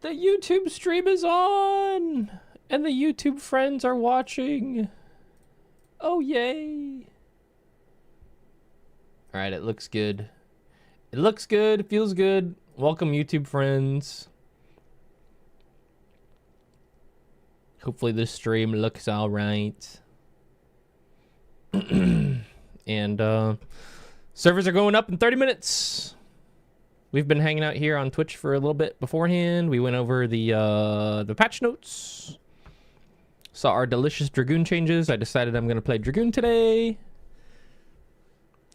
The YouTube stream is on! And the YouTube friends are watching. Oh, yay. Alright, it looks good. It looks good, feels good. Welcome, YouTube friends. Hopefully this stream looks alright. And servers are going up in 30 minutes. We've been hanging out here on Twitch for a little bit beforehand. We went over the patch notes. Saw our delicious Dragoon changes. I decided I'm going to play Dragoon today.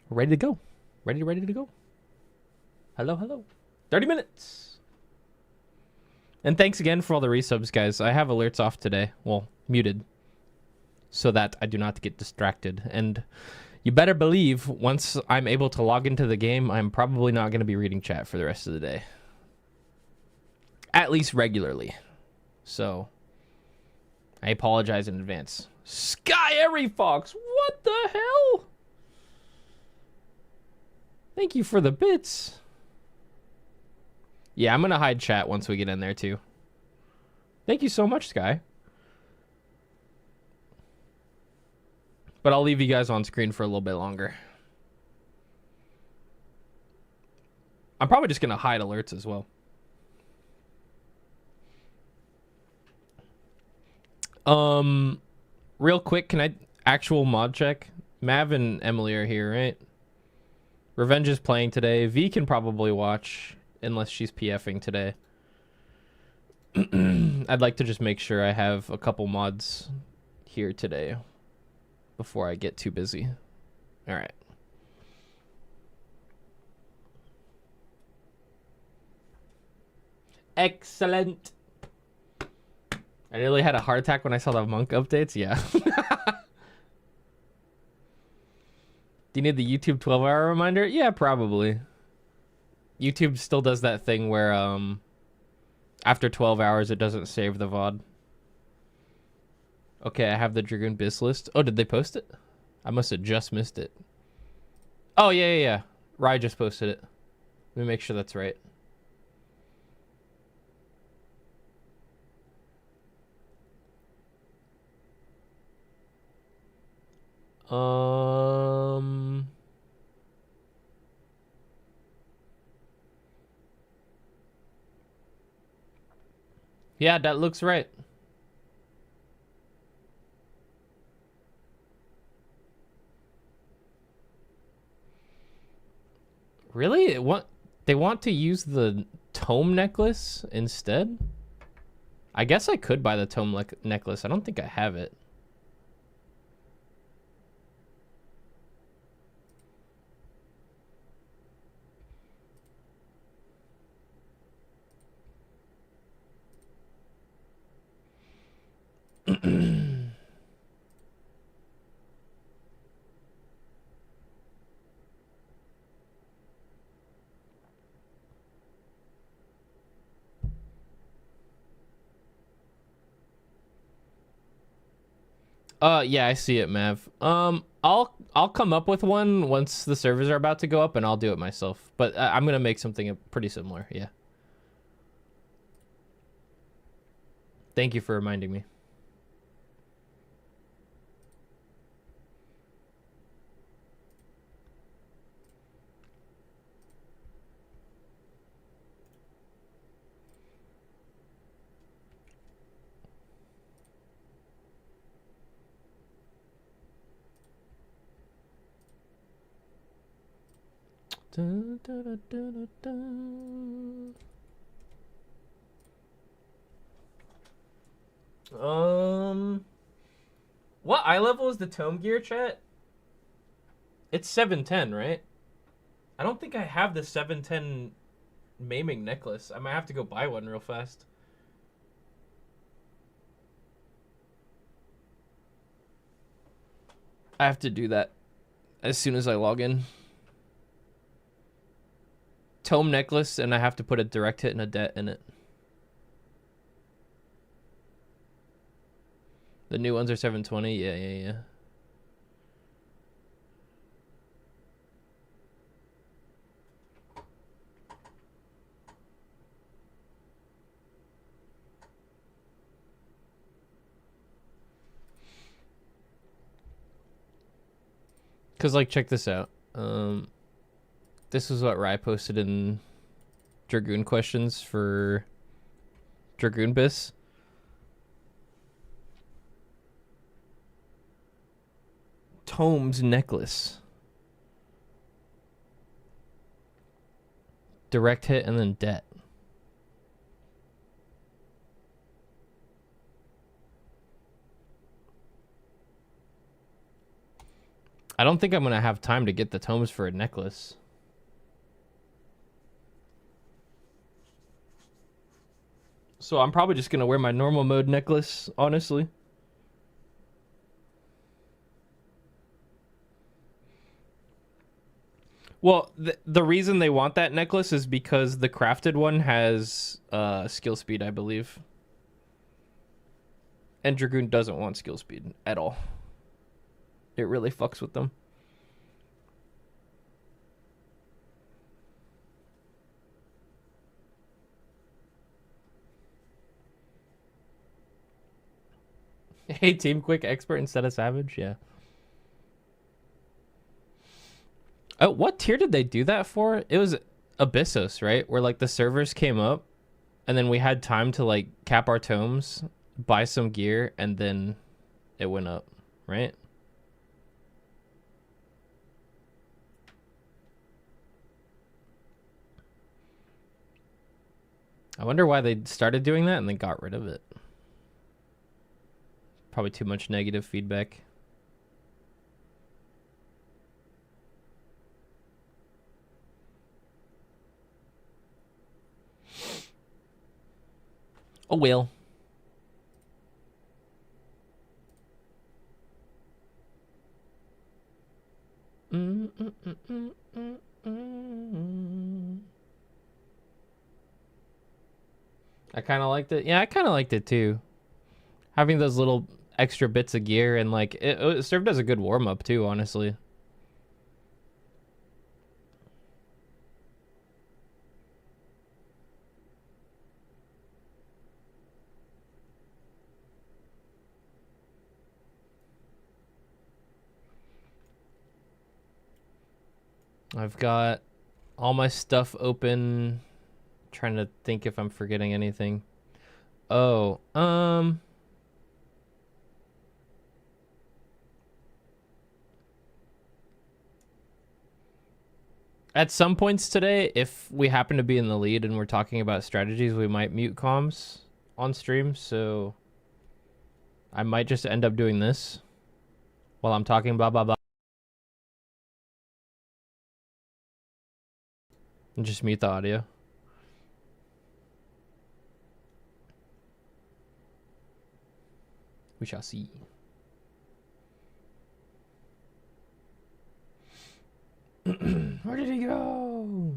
We're ready to go. Ready to go. Hello. 30 minutes. And thanks again for all the resubs, guys. I have alerts off today. Well, muted. So that I do not get distracted. And you better believe once I'm able to log into the game, I'm probably not going to be reading chat for the rest of the day. At least regularly. So I apologize in advance. Sky Airy Fox, what the hell? Thank you for the bits. Yeah, I'm going to hide chat once we get in there too. Thank you so much, Sky. But I'll leave you guys on screen for a little bit longer. I'm probably just going to hide alerts as well. Real quick, can I actual mod check? Mav and Emily are here, right? Revenge is playing today. V can probably watch unless she's PFing today. I'd like to just make sure I have a couple mods here today before I get too busy. All right. Excellent. I nearly had a heart attack when I saw the monk updates. Yeah. Do you need the YouTube 12-hour reminder? Yeah, probably. YouTube still does that thing where after 12 hours it doesn't save the VOD. Okay, I have the Dragoon Biz list. Oh, did they post it? I must have just missed it. Oh, yeah. Rye just posted it. Let me make sure that's right. Yeah, that looks right. Really? They want to use the tome necklace instead? I guess I could buy the tome necklace. I don't think I have it. Yeah, I see it, Mav. I'll come up with one once the servers are about to go up, and I'll do it myself. But I'm gonna make something pretty similar. Yeah. Thank you for reminding me. Dun, dun, dun, dun, dun. What eye level is the tome gear, chat? It's 710, right? I don't think I have the 710 maiming necklace. I might have to go buy one real fast. I have to do that as soon as I log in. Tome necklace, and I have to put a direct hit and a det in it. The new ones are 720. Yeah. Cause like, check this out. This is what Rye posted in Dragoon questions for Dragoon Bis. Tomes necklace. Direct hit and then debt. I don't think I'm going to have time to get the tomes for a necklace. So I'm probably just going to wear my normal mode necklace, honestly. Well, the reason they want that necklace is because the crafted one has skill speed, I believe. And Dragoon doesn't want skill speed at all. It really fucks with them. Hey, Team Quick Expert instead of Savage? Yeah. Oh, what tier did they do that for? It was Abyssos, right? Where like the servers came up and then we had time to like cap our tomes, buy some gear, and then it went up, right? I wonder why they started doing that and then got rid of it. Probably too much negative feedback. Oh well. I kind of liked it. Yeah, I kind of liked it too. Having those little extra bits of gear and like it served as a good warm up too, honestly. I've got all my stuff open. Trying to think if I'm forgetting anything. Oh, at some points today, if we happen to be in the lead and we're talking about strategies, we might mute comms on stream. So I might just end up doing this while I'm talking blah, blah, blah. And just mute the audio. We shall see. Where did he go?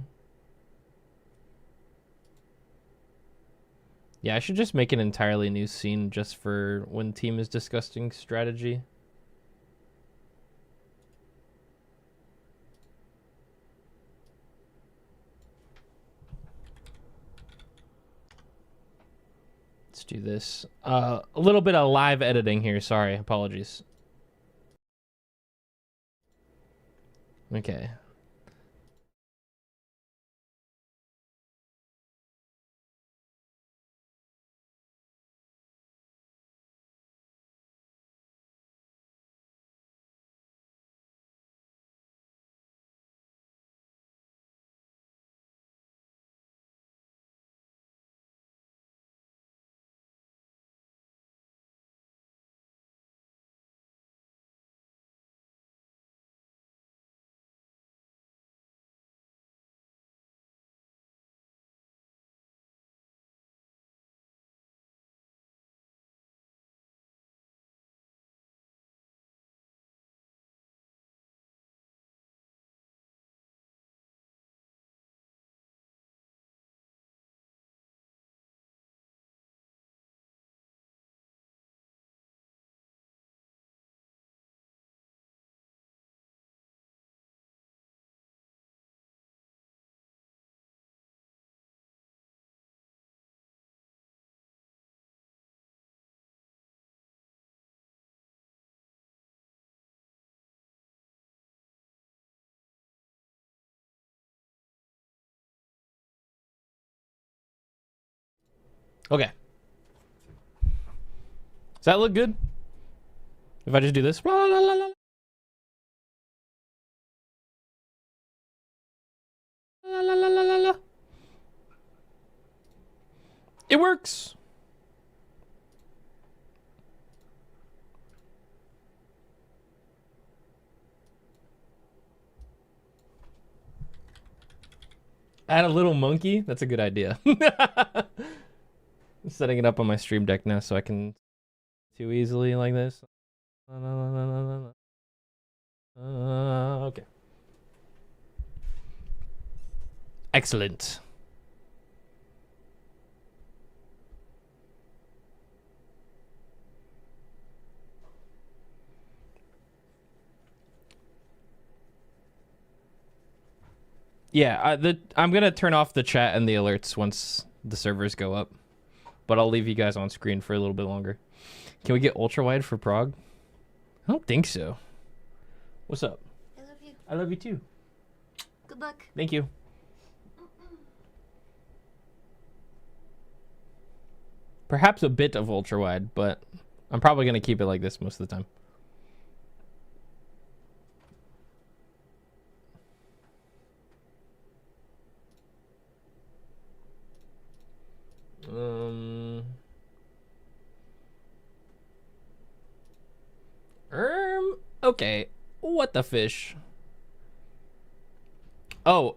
Yeah, I should just make an entirely new scene just for when team is discussing strategy. Let's do this. A little bit of live editing here. Sorry, apologies. Okay. Okay. Does that look good? If I just do this? It works. Add a little monkey? That's a good idea. I'm setting it up on my stream deck now so I can too easily like this. Okay. Excellent. Yeah, I'm gonna turn off the chat and the alerts once the servers go up, but I'll leave you guys on screen for a little bit longer. Can we get ultra wide for Prague? I don't think so. What's up? I love you. I love you too. Good luck. Thank you. Perhaps a bit of ultra wide, but I'm probably gonna keep it like this most of the time. Okay. What the fish? Oh,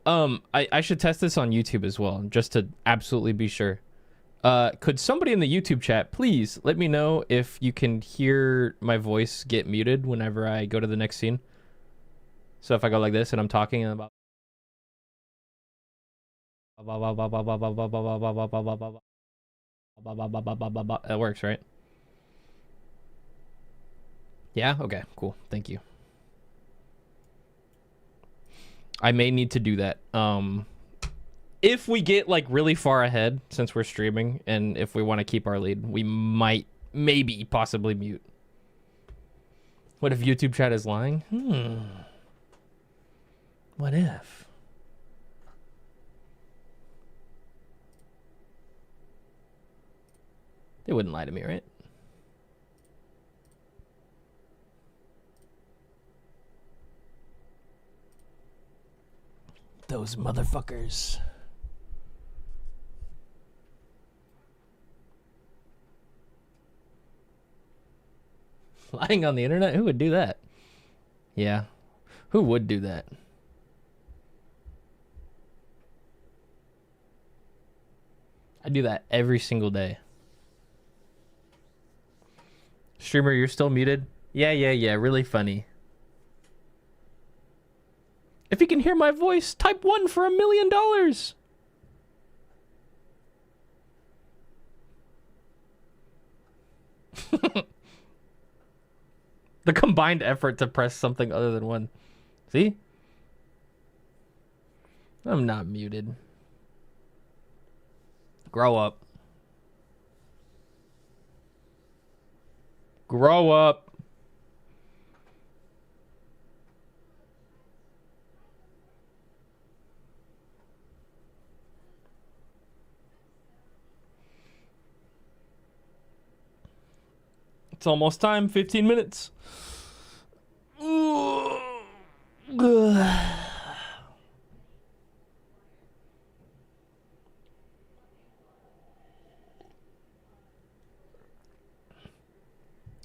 I should test this on YouTube as well, just to absolutely be sure. Could somebody in the YouTube chat please let me know if you can hear my voice get muted whenever I go to the next scene? So if I go like this and I'm talking about that works, right? Yeah? Okay, cool. Thank you. I may need to do that. If we get like really far ahead since we're streaming and if we want to keep our lead, we might maybe possibly mute. What if YouTube chat is lying? What if? They wouldn't lie to me, right? Those motherfuckers. Lying on the internet? Who would do that? Yeah. Who would do that? I do that every single day. Streamer, you're still muted? Yeah. Really funny. If you can hear my voice, type 1 for $1 million. The combined effort to press something other than 1. See? I'm not muted. Grow up. Grow up. It's almost time. 15 minutes.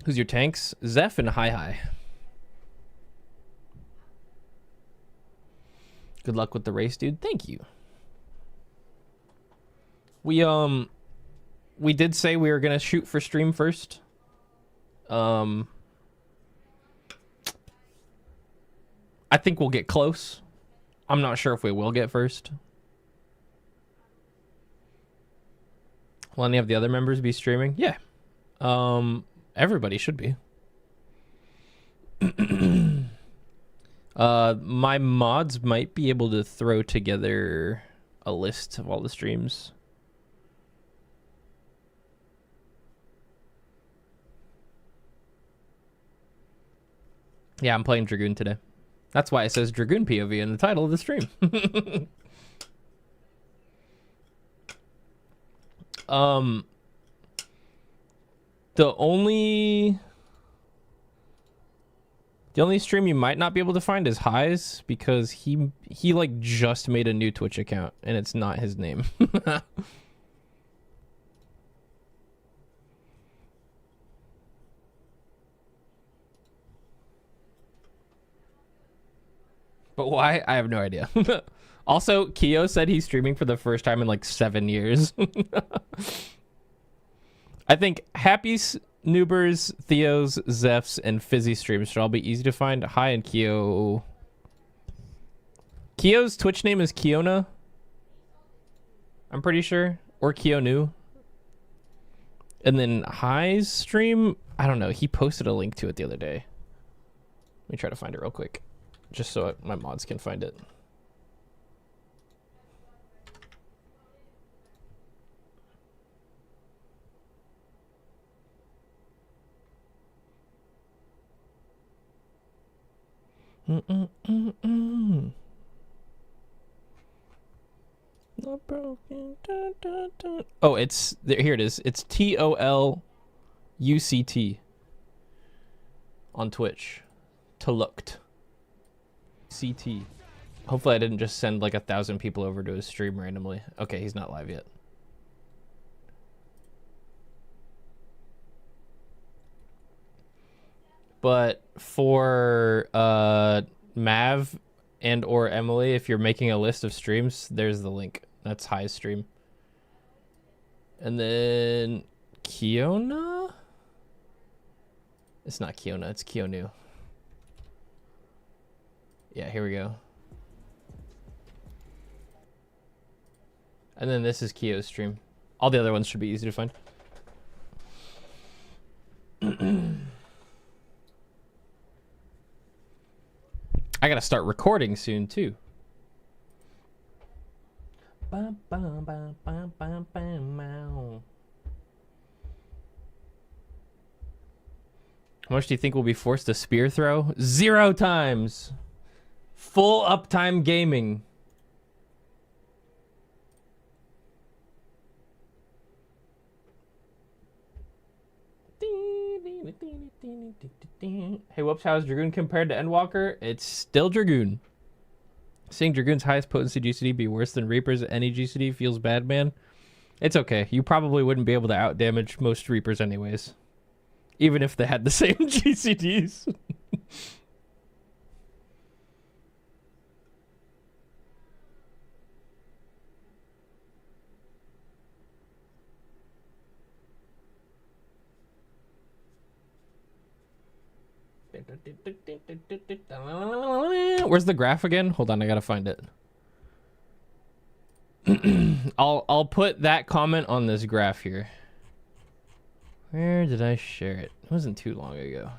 Who's your tanks? Zeph and Hi. Good luck with the race, dude. Thank you. We did say we were gonna shoot for stream first. I think we'll get close. I'm not sure if we will get first. Will any of the other members be streaming? Yeah. Everybody should be. My mods might be able to throw together a list of all the streams. Yeah, I'm playing Dragoon today. That's why it says Dragoon POV in the title of the stream. The only stream you might not be able to find is Highs, because he like just made a new Twitch account and it's not his name. But why? I have no idea. Also, Keo said he's streaming for the first time in like 7 years. I think Happy Noobers, Theos, Zephs, and Fizzy streams should all be easy to find. Hi, and Keo. Keo's Twitch name is Kiona, I'm pretty sure. Or Keonu. And then High's stream, I don't know. He posted a link to it the other day. Let me try to find it real quick, just so my mods can find it. Not broken. Dun, dun, dun. Oh, it's here. It is. It's TOLUCT on Twitch. Tolukt. CT. Hopefully I didn't just send like 1,000 people over to his stream randomly. Okay, he's not live yet. But for Mav and or Emily, if you're making a list of streams, there's the link. That's High's stream. And then Kiona? It's not Kiona, it's Keonu. Yeah, here we go. And then this is Keo's stream. All the other ones should be easy to find. I gotta start recording soon too. How much do you think we'll be forced to spear throw? 0 times. Full uptime gaming. Hey, Whoops, how's Dragoon compared to Endwalker? It's still Dragoon. Seeing Dragoon's highest potency GCD be worse than Reaper's at any GCD feels bad, man. It's okay. You probably wouldn't be able to outdamage most Reapers anyways. Even if they had the same GCDs. Where's the graph again? Hold on, I gotta find it. I'll put that comment on this graph here. Where did I share it? It wasn't too long ago.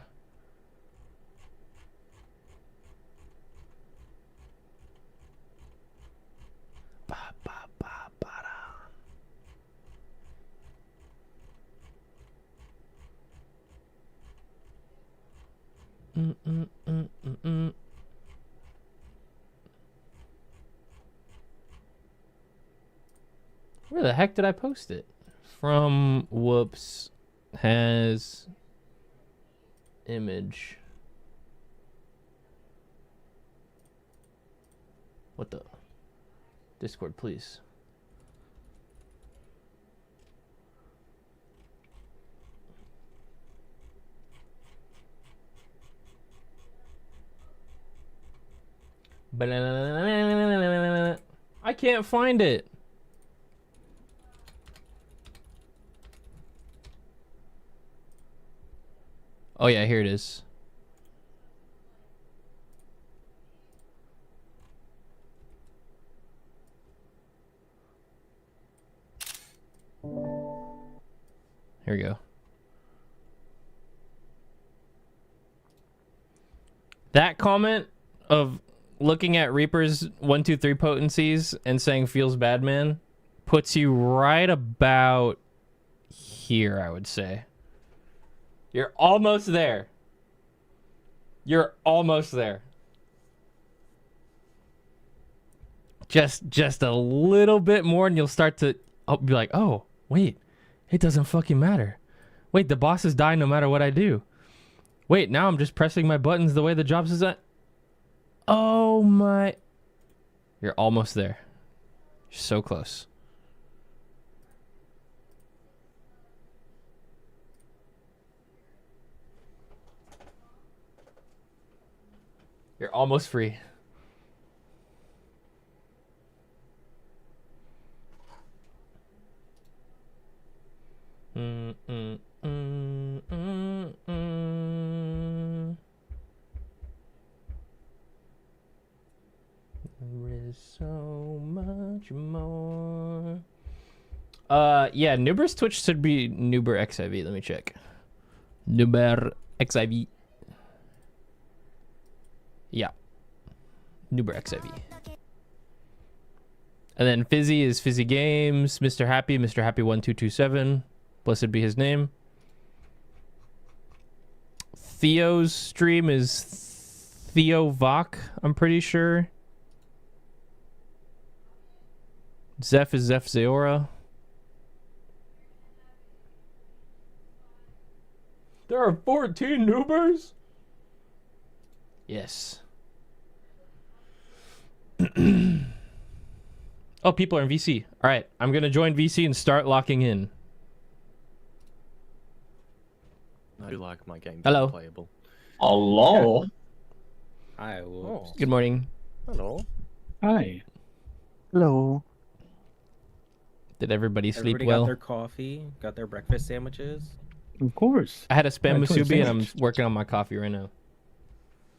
Where the heck did I post it? From Whoops has image. What the? Discord, please. I can't find it. Oh yeah, here it is. Here we go. That comment of looking at Reaper's 1, 2, 3 potencies and saying feels bad, man, puts you right about here, I would say. You're almost there. You're almost there. Just a little bit more and you'll start to be like, oh, wait, it doesn't fucking matter. Wait, the bosses die no matter what I do. Wait, now I'm just pressing my buttons the way the jobs is at. Oh my. You're almost there. You're so close. You're almost free. There is so much more. Yeah, Nuber's Twitch should be Nuber XIV. Let me check. Nuber XIV. Yeah. Nuber XIV. And then Fizzy is Fizzy Games. Mr. Happy 1227. Blessed be his name. Theo's stream is Theo Vok, I'm pretty sure. Zeph is Zeph Zeora. There are 14 Nubers? Yes. Oh, people are in VC. All right, I'm going to join VC and start locking in. I do like my game Hello. being playable. Hello. Hi, Woops. Good morning. Hello. Hi. Hello. Did everybody sleep Everybody well? got their coffee, got their breakfast sandwiches. Of course. I had a spam Yeah, musubi and I'm sandwich. working on my coffee right now.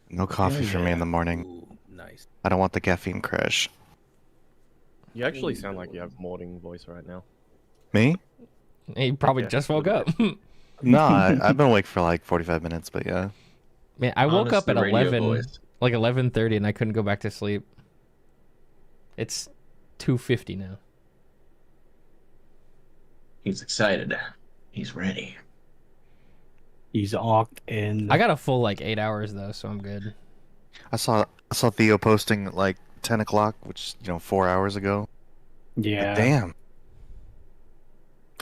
No coffee for me in the morning. Ooh, nice. I don't want the caffeine crash. You actually sound like you have morning voice right now. Me? He probably Yeah, just woke up. No, I've been awake for like 45 minutes, but yeah. Man, I woke up at Honest, the radio 11, voice. like 11:30, and I couldn't go back to sleep. It's 2:50 now. He's excited. He's ready. He's awked in. I got a full like 8 hours though, so I'm good. I saw Theo posting at like 10 o'clock, which, 4 hours ago. Yeah. Damn.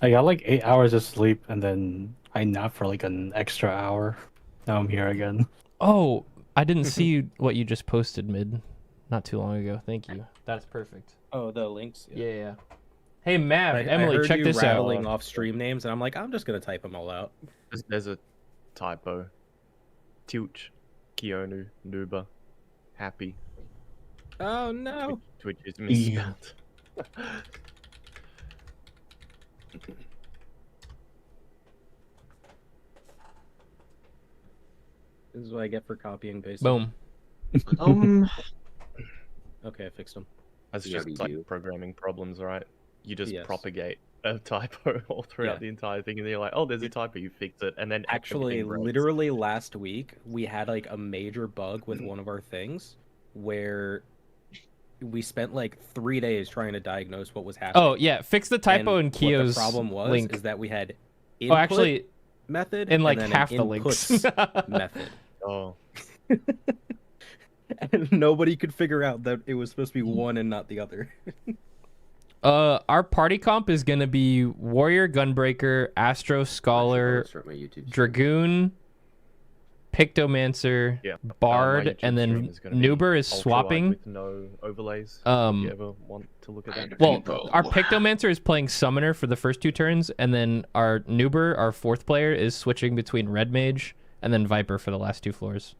I got like 8 hours of sleep and then I napped for like an extra hour. Now I'm here again. Oh, I didn't see what you just posted mid, not too long ago. Thank you. That's perfect. Oh, the links. Yeah. Hey Mav, I Emily, heard check you this out. rattling off stream names, and I'm like, I'm just gonna type them all out. There's a typo. Tilch, Keonu, Nuba, Happy. Oh no! Twitch is misspelled. This is what I get for copying pasting. Boom. Okay, I fixed them. That's Yeah, just we like do. programming problems, right? You just Yes. propagate a typo all throughout Yeah. the entire thing, and then you're like, oh, there's a typo, you fix it, and then Actually, everything breaks. literally last week, we had like a major bug with one of our things where we spent like 3 days trying to diagnose what was happening. Oh yeah, fix the typo in And Kyo's what the problem was link. is that we had Oh, input actually, method in like and then half an the links. inputs method. Oh, And nobody could figure out that it was supposed to be one and not the other. Our party comp is gonna be Warrior, Gunbreaker, Astro, Scholar, Dragoon, Pictomancer, yeah. Bard, My YouTube and then stream is gonna be Nuber is ultra-wide swapping. with no overlays. If you ever want to look at that. Well, our Pictomancer is playing Summoner for the first 2 turns, and then our Nuber, our 4th player, is switching between Red Mage and then Viper for the last 2 floors.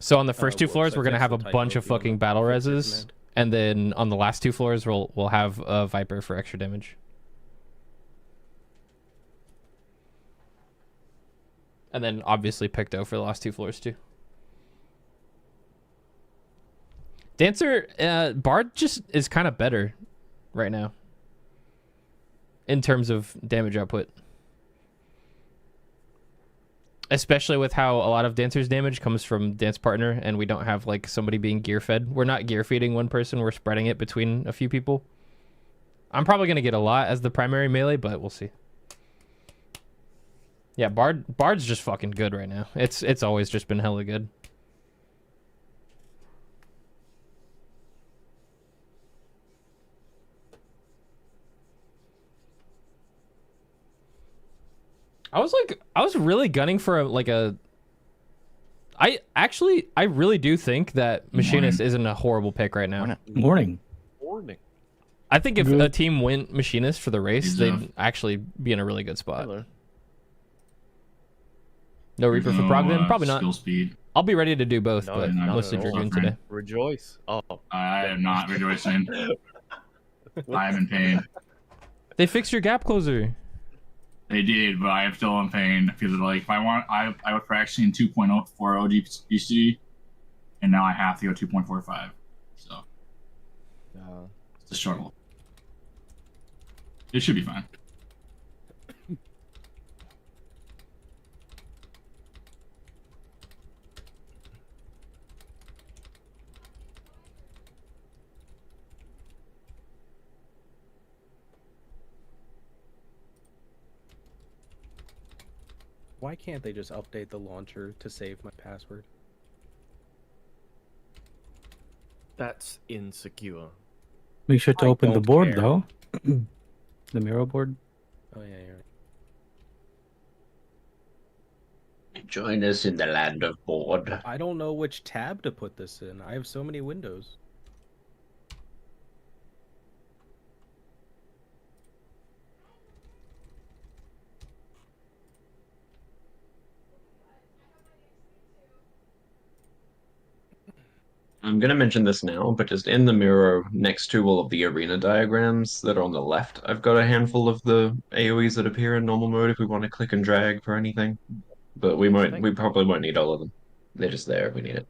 So on the first 2 Whoops, floors, I we're gonna fixed have the a typo bunch of if you wanna fucking battle fix it, reses, man. and then on the last 2 floors, we'll have Viper for extra damage. And then obviously Picto for the last 2 floors too. Dancer, Bard just is kind of better right now in terms of damage output. Especially with how a lot of Dancer's damage comes from Dance Partner, and we don't have like somebody being gear fed. We're not gear feeding one person, we're spreading it between a few people. I'm probably going to get a lot as the primary melee, but we'll see. Yeah, Bard's just fucking good right now. It's always just been hella good. I was really gunning for I really do think that Machinist isn't a horrible pick right now. Morning. Morning. I think if Good. a team went Machinist for the race, Good they'd actually be in a really good spot. Hello. No Reaper for Progden? Probably not. Skill speed. I'll be ready to do both, No, but not mostly at all. Dragoon Friend. today. Rejoice. Oh. I am not rejoicing. I am in pain. They fixed your gap closer. They did, but I am still in pain because like if I was practicing 2.0 for OGBC, and now I have to go 2.45. So it's a struggle. It should be fine. Why can't they just update the launcher to save my password? That's insecure. Make sure to I open the don't board care. though. The Miro board. Oh yeah, you're right. Join us in the land of board. I don't know which tab to put this in. I have so many windows. I'm going to mention this now, but just in the mirror next to all of the arena diagrams that are on the left, I've got a handful of the AoEs that appear in normal mode if we want to click and drag for anything. But we probably won't need all of them. They're just there if we need it.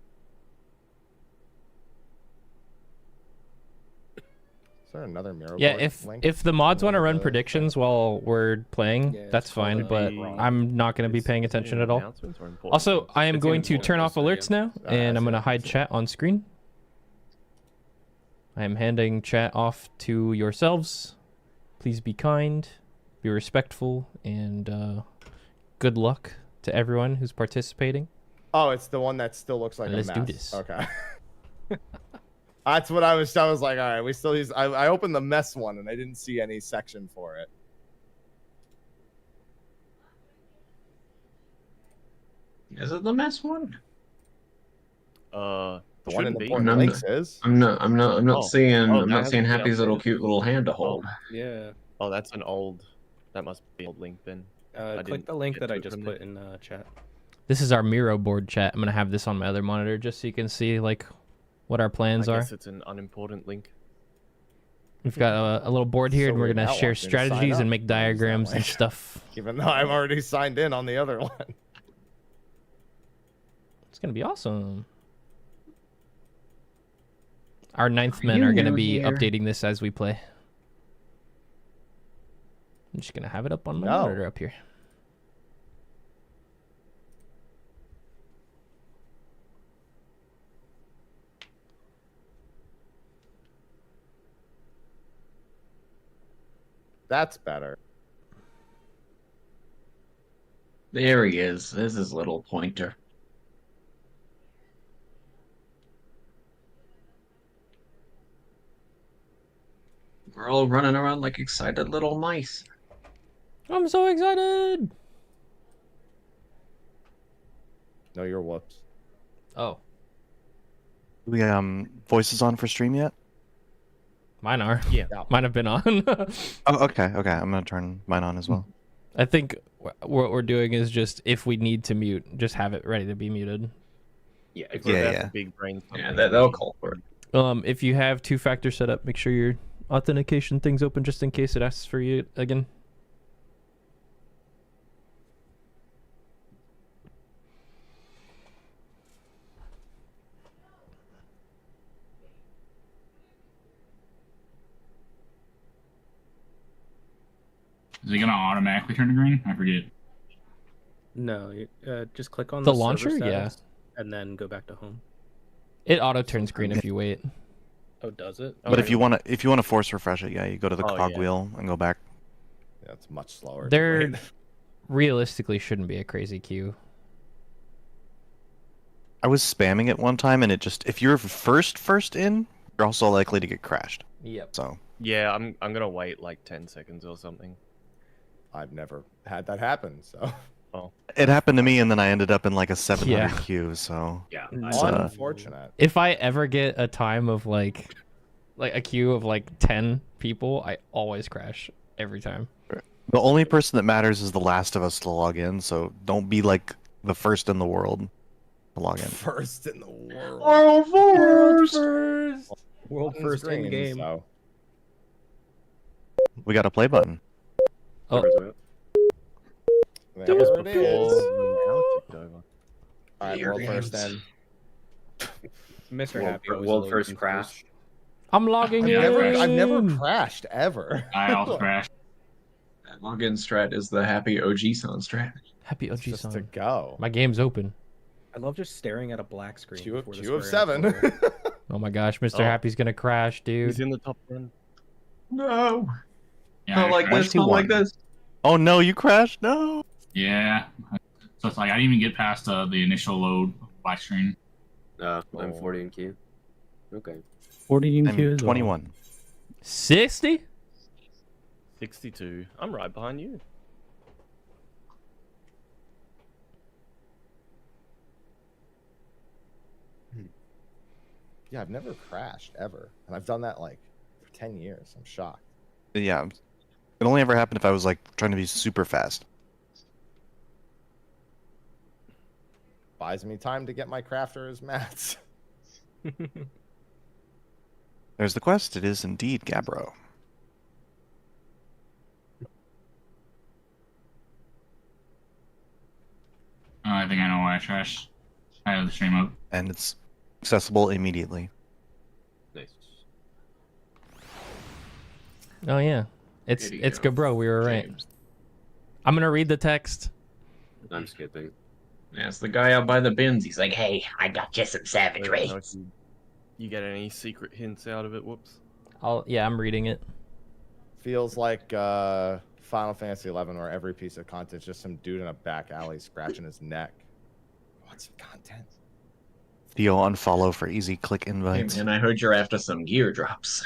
Is there another mirror? Yeah, board if link? if the mods want to run The- predictions while we're playing, Yeah, it's that's called fine, but Wrong. I'm not going to be It's paying attention in at all. announcements or important Also, things? I am It's going in to turn off Woops, alerts now, Ah, I and I'm see, going to I hide see. chat on screen. I am handing chat off to yourselves. Please be kind, be respectful, and good luck to everyone who's participating. Oh, it's the one that still looks like Let's a do mess. this. Okay. That's what I was like, all right, we still use. I opened the mess one and I didn't see any section for it. Is it the mess one? The one in shouldn't the be. important No, links is. I'm not Oh. seeing Oh, I'm that not seeing hasn't been Happy's little updated. cute little hand to hold. Yeah. Oh, that's an old. That must be an old link then. Click didn't the link get that to I it just from put there. in chat. This is our Miro board chat. I'm going to have this on my other monitor just so you can see like what our plans I are. guess it's an unimportant link. We've got a little board here, So and we're weird, going to that share one didn't sign strategies up. and make Why is that diagrams way? and stuff. Even though I'm already signed in on the other one. It's going to be awesome. Our ninth men you are going to new be here? updating this as we play. I'm just going to have it up on my No. monitor up here. That's better. There he is. There's his little pointer. We're all running around like excited little mice. I'm so excited. No, you're whoops. Oh, We voices on for stream yet? mine are. Yeah. Mine have been on. Oh, okay. I'm gonna turn mine on as well. I think what we're doing is just if we need to mute, just have it ready to be muted. Yeah, If Yeah, we're about yeah. to big brain. yeah, something, they'll call for it. If you have two-factor set up, make sure your authentication thing's open just in case it asks for you again. Is it gonna automatically turn to green? I forget. No, just click on The server launcher? Yeah. status and then go back to home. It auto turns green if you wait. Oh, does it? But if you wanna force refresh it, yeah, you go to the Oh, cog yeah. wheel and go back. Yeah, it's much slower. to There wait. realistically shouldn't be a crazy queue. I was spamming it one time, and it just if you're first in, you're also likely to get crashed. Yep. So Yeah, I'm gonna wait like 10 seconds or something. I've never had that happen. So It happened to me, and then I ended up in like a 700 Yeah. queue. So Yeah. It's, unfortunate. If I ever get a time of like a queue of like 10 people, I always crash every time. the only person that matters is the last of us to log in. So don't be like the first in the world to log in. First in the world. World Button first in screen, game. So. We got a play button. Oh. There it is. Over. All right, world first then. Mr. Happy. always a World little first confused. crash. I'm logging I've in. never crashed ever. I also crashed. Login strat is the happy OG sound strat. Happy OG Just to song. go. My game's open. I love just staring at a black screen. Queue before the of square 7. is over. Oh my gosh, Mr. Oh. Happy's gonna crash, dude. He's in the top 10. No. Yeah, Not I like crashed. this, not like this. Oh no, you crashed! No. Yeah. So it's like I didn't even get past the initial load black screen. I'm Oh. 40 in queue. Okay. 40 in queue I'm as well. 21. 60? 62. I'm right behind you. Yeah, I've never crashed ever, and I've done that like for 10 years. I'm shocked. Yeah, it only ever happened if I was like trying to be super fast. Buys me time to get my crafters mats. There's the quest. It is indeed Gabbro. I think I know why I crashed. I have the stream up. And it's accessible immediately. Nice. Oh yeah. It's There you it's go. good, bro. We were right. James. I'm gonna read the text. I'm skipping. Yeah, it's the guy out by the bins. He's like, hey, I got you some I savagery. don't know if you get any secret hints out of it. Whoops. I'm reading it. Feels like Final Fantasy XI, where every piece of content is just some dude in a back alley scratching his neck. What's some content? Theo unfollow for easy click Hey, invites. man, I heard you're after some gear drops.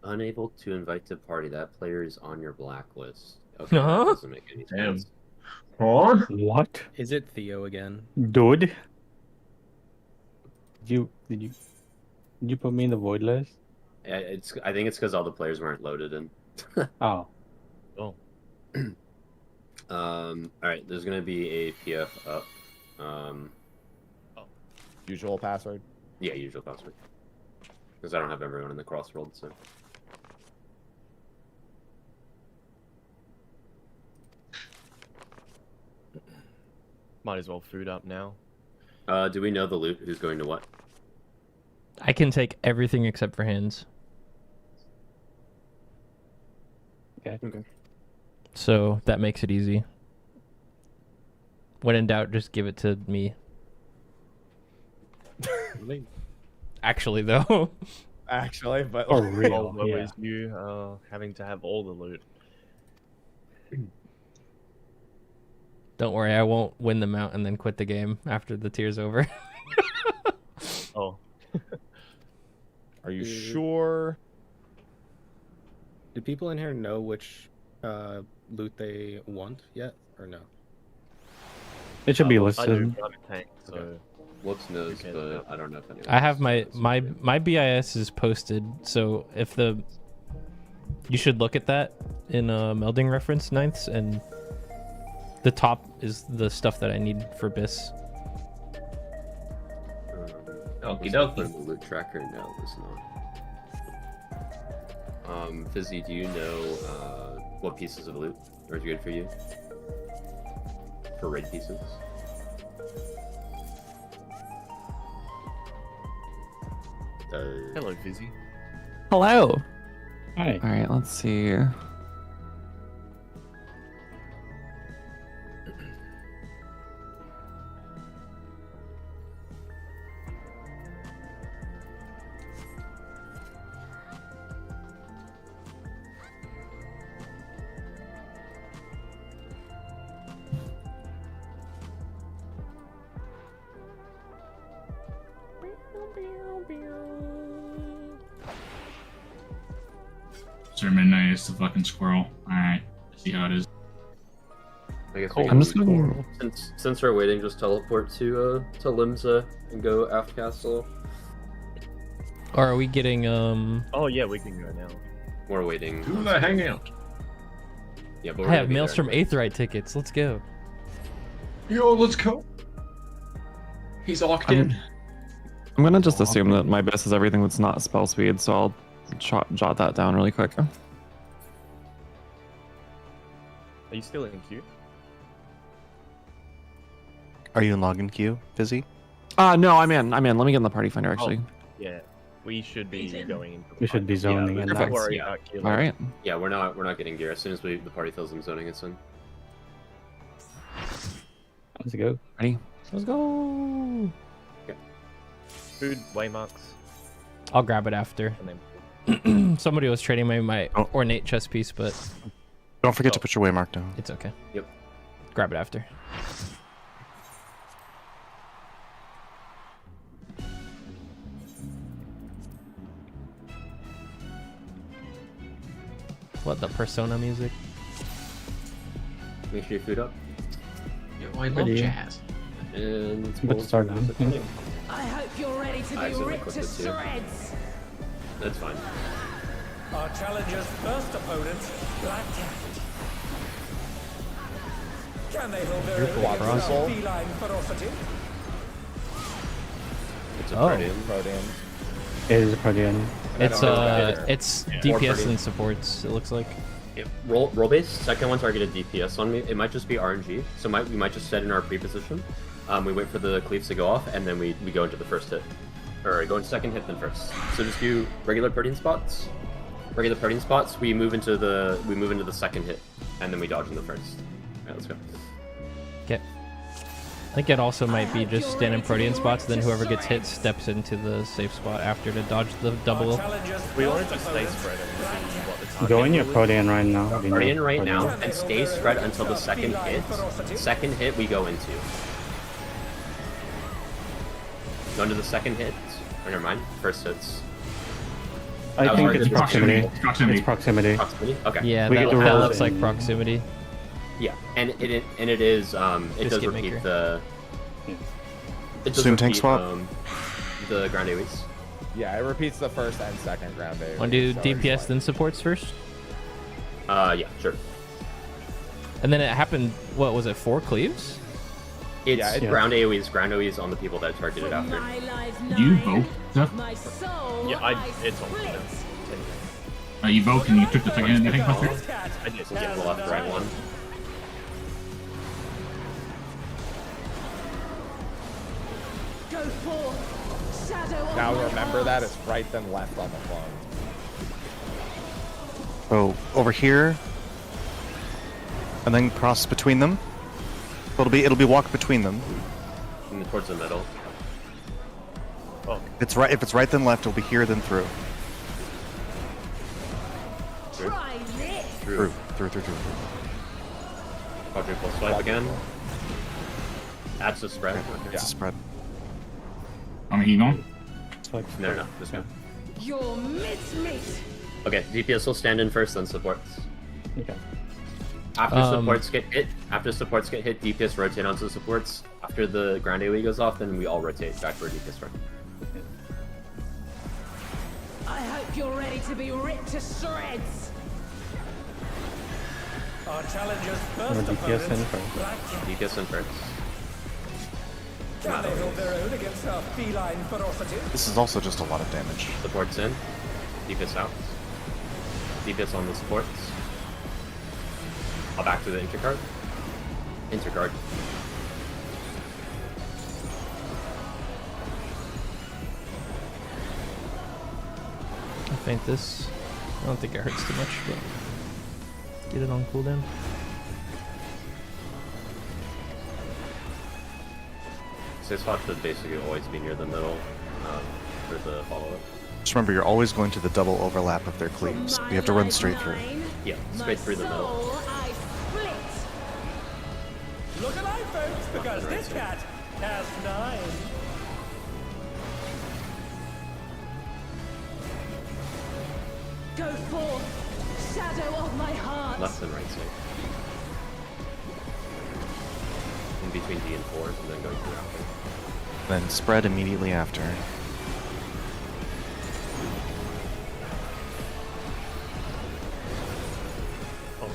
Unable to invite to party. That player is on your blacklist. Okay, Huh? that doesn't make any Damn. sense. Huh? What? Is it Theo again? Dude? Did you put me in the void list? I think it's because all the players weren't loaded in. Oh. Oh. All right, there's gonna be a PF up. Usual password. Yeah, usual password. Because I don't have everyone in the crossworld, so. Might as well food up now. Do we know the loot? Who's going to what? I can take everything except for hands. Okay. So that makes it easy. When in doubt, just give it to me. Actually, though. Actually, but For real. Although Yeah. is you having to have all the loot. Don't worry, I won't win them out and then quit the game after the tier's over. Oh. are you sure? Do people in here know which loot they want yet, or no? It should be I do, listed. but I'm a tank, so Whoops knows, Okay, but yeah. I don't know if anyone. I have else my knows. BIS is posted, so if you should look at that in melding reference ninths, and the top is the stuff that I need for BIS. Okie Was dokie. it in the loot tracker? No, it was not. Fizzy, do you know what pieces of loot are good for you? For raid pieces? hello, Fizzy. Hello. Hi. All right, let's see. after midnight is the fucking squirrel. Alright, see how it is. I guess I'm just going. since we're waiting, just teleport to Limsa and go aft castle. Or are we getting Oh yeah, we can go now. We're waiting. Do the hangout. Yeah, but we're I gonna have be there Maelstrom anyway. Aetheryte tickets. Let's go. Yo, let's go. He's Arcadion. I'm gonna just assume that my best is everything that's not spell speed, so I'll jot that down really quick. Are you still in queue? Are you in login queue, Fizzy? No, I'm in. Let me get in the party finder actually. Yeah, we should be going into. We should be zoning in Don't Perfect. worry Yeah. about queue. All right. Yeah, we're not getting gear. As soon as the party fills in zoning, it's in. Let's go. Ready? Let's go. Food waymarks. I'll grab it after. And then Somebody was trading my Oh. ornate chess piece, but Don't forget to put your waymark down. it's okay. Yep. Grab it after. What, the Persona music? Make sure you food up. Yo, I love Ready. jazz. And let's But pull start some now. music. I hope you're ready to I be accidentally ripped clicked to it too. shreds. That's fine. Our challenger's first opponent, Black Cat. Can they hold their own against quadruple. our feline ferocity? It's a Oh. Arcadion. Protean. It is a Protean. It's know. it's Yeah. DPS Or and supports. It looks like. Yeah, roll base. Second one targeted DPS on me. It might just be RNG. So we might just set in our pre-position. We wait for the cleaves to go off, and then we go into the first hit, or go into second hit then first. So just do regular Protean spots. Regular Protean spots. We move into the second hit, and then we dodge in the first. Alright, let's go. Okay. I think it also might be just stand in Protean spots, then whoever gets hit steps into the safe spot after to dodge the double. we wanted to stay spread and see what the target Go in your was. Protean right now. if you know Protean right now, Protean. and stay spread until the second hit. Second hit we go into. Go into the second hit. Or never mind. First hits. I was think hard it's to- proximity. Proximity. It's proximity. Proximity. Okay. Yeah, We that, get to that roll looks like in- proximity. Yeah, and it is it does Biscuit repeat maker. the. Yeah. It does Zoom tank repeat, swap? The ground AoEs. Yeah, it repeats the first and second ground day. Want to do so it's DPS like- then supports first? Yeah, sure. And then it happened. What was it? 4 cleaves? It's Yeah, it's- ground AoEs on the people that targeted after. My life Do you nine, vote stuff? my soul Yeah, it's on split. now. You vote and you took the second hit, I think, Buster? I did. Yeah, the left, right one. Go forth, shadow of Now my remember heart. that it's right then left on the phone. So over here, and then cross between them. So it'll be walk between them. And towards the middle. Oh, If it's right then left, it'll be here then through. Try this. Through. Quadruple swipe again. That's the spread. It's a spread. I'm gonna keep going. It's like No, just go. Your meat. Okay, DPS will stand in first, then supports. Okay. After supports get hit, DPS rotate onto the supports. After the ground AoE goes off, then we all rotate back for DPS run. I hope you're ready to be ripped to shreds. Our challenger's Or first DPS in opponent, first. Black Cat. DPS in first. Can they hold their own against our feline ferocity? This is also just a lot of damage. Supports in. DPS out. DPS on the supports. I'll back to the intercard. Intercard. I think this. I don't think it hurts too much, but get it on cooldown. Safe spot should basically always be near the middle for the follow-up. Just remember, you're always going to the double overlap of their cleaves. You have to run straight through. Yeah, straight through the middle. Soul I split. Look alive, folks, because this cat has 9. Go forth, shadow of my heart. Left and right safe. In between D and 4s, and then going through after. Then spread immediately after. Oh,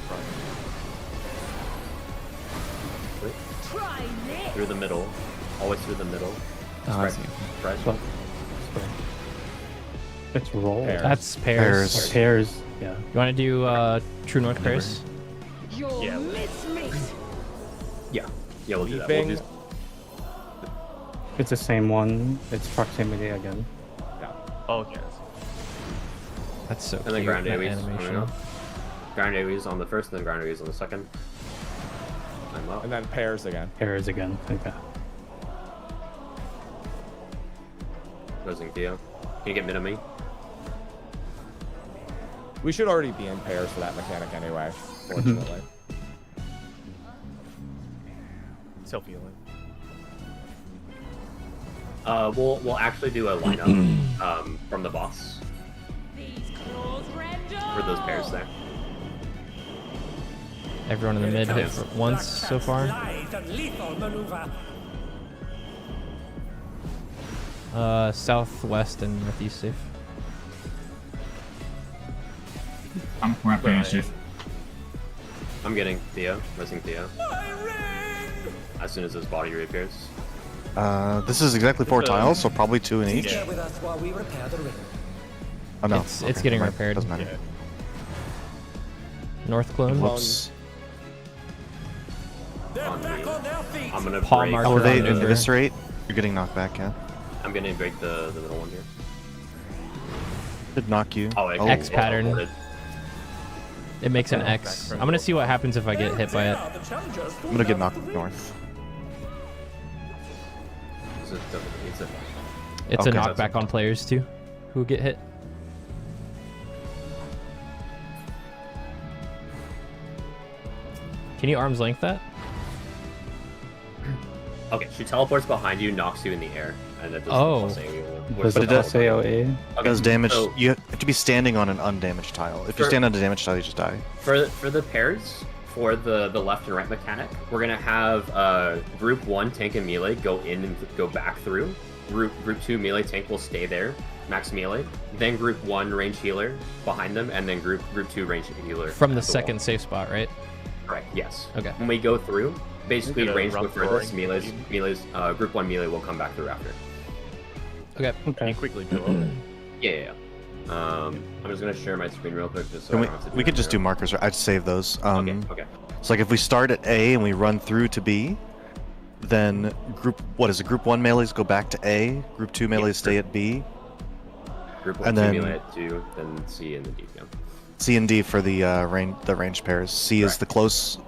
right. Try this. Through the middle. Always through the middle. I Spread. see. Spread. So, it's roll. That's pairs. Pairs. Yeah. You want to do True North pairs? You'll Yeah. miss me. Yeah. Yeah, we'll do that. We'll do... It's the same one. It's proximity again. Yeah. Oh, okay. That's so And then cute, ground that AoEs. animation. Ground AoEs on the first, and then ground AoEs on the second. I'm up. And then pairs again. Pairs again. Okay. Closing Theo. Can you get mid of me? We should already be in pairs for that mechanic anyway, fortunately. Self-healing. We'll actually do a lineup from the boss for those pairs there. Everyone in the mid hit for once so far. Southwest and northeast safe. We're not playing shift. I'm getting Theo, resing Theo. As soon as his body reappears. This is exactly 4 tiles, so probably 2 in each. With us while we repair the ring. Oh no, It's getting never mind. repaired. Doesn't matter. North clone. Whoops. On me. I'm gonna Paw break. marker Elevate on and over. eviscerate. You're getting knocked back, yeah. I'm gonna break the middle one here. Should knock you. Oh, it X it pattern. teleported. It makes an X. I'm gonna see what happens if I get hit by it. I'm gonna get knocked north. Is it, is it, It's a Okay. knockback on players too, who get hit. Can you arm's length that? okay, she teleports behind you, knocks you in the air, and it doesn't Oh. say anything. Does it does say OA? Does damage. so- You have to be standing on an undamaged tile. If you For- stand on a damaged tile, you just die. For the pairs, for the left and right mechanic, we're gonna have group 1 tank and melee go in and go back through. Group 2 melee tank will stay there, max melee. Then group 1 range healer behind them, and then group 2 range healer From the at second wall. safe spot, right? Correct. Yes. Okay. When we go through, basically Gonna range run go furthest. roaring. Melee's group 1 melee will come back through after. Okay. Can Okay. you quickly do it? Yeah. I'm just gonna share my screen real quick just so Can I we don't have to we could just do it. markers. I'd save those. Okay. So like if we start at A and we run through to B, then group 1 melees go back to A, group 2 melees stay at B, Group 1 and 2 then- melee at 2, then C and then D. Yeah. C and D for the range pairs. C is Correct. the close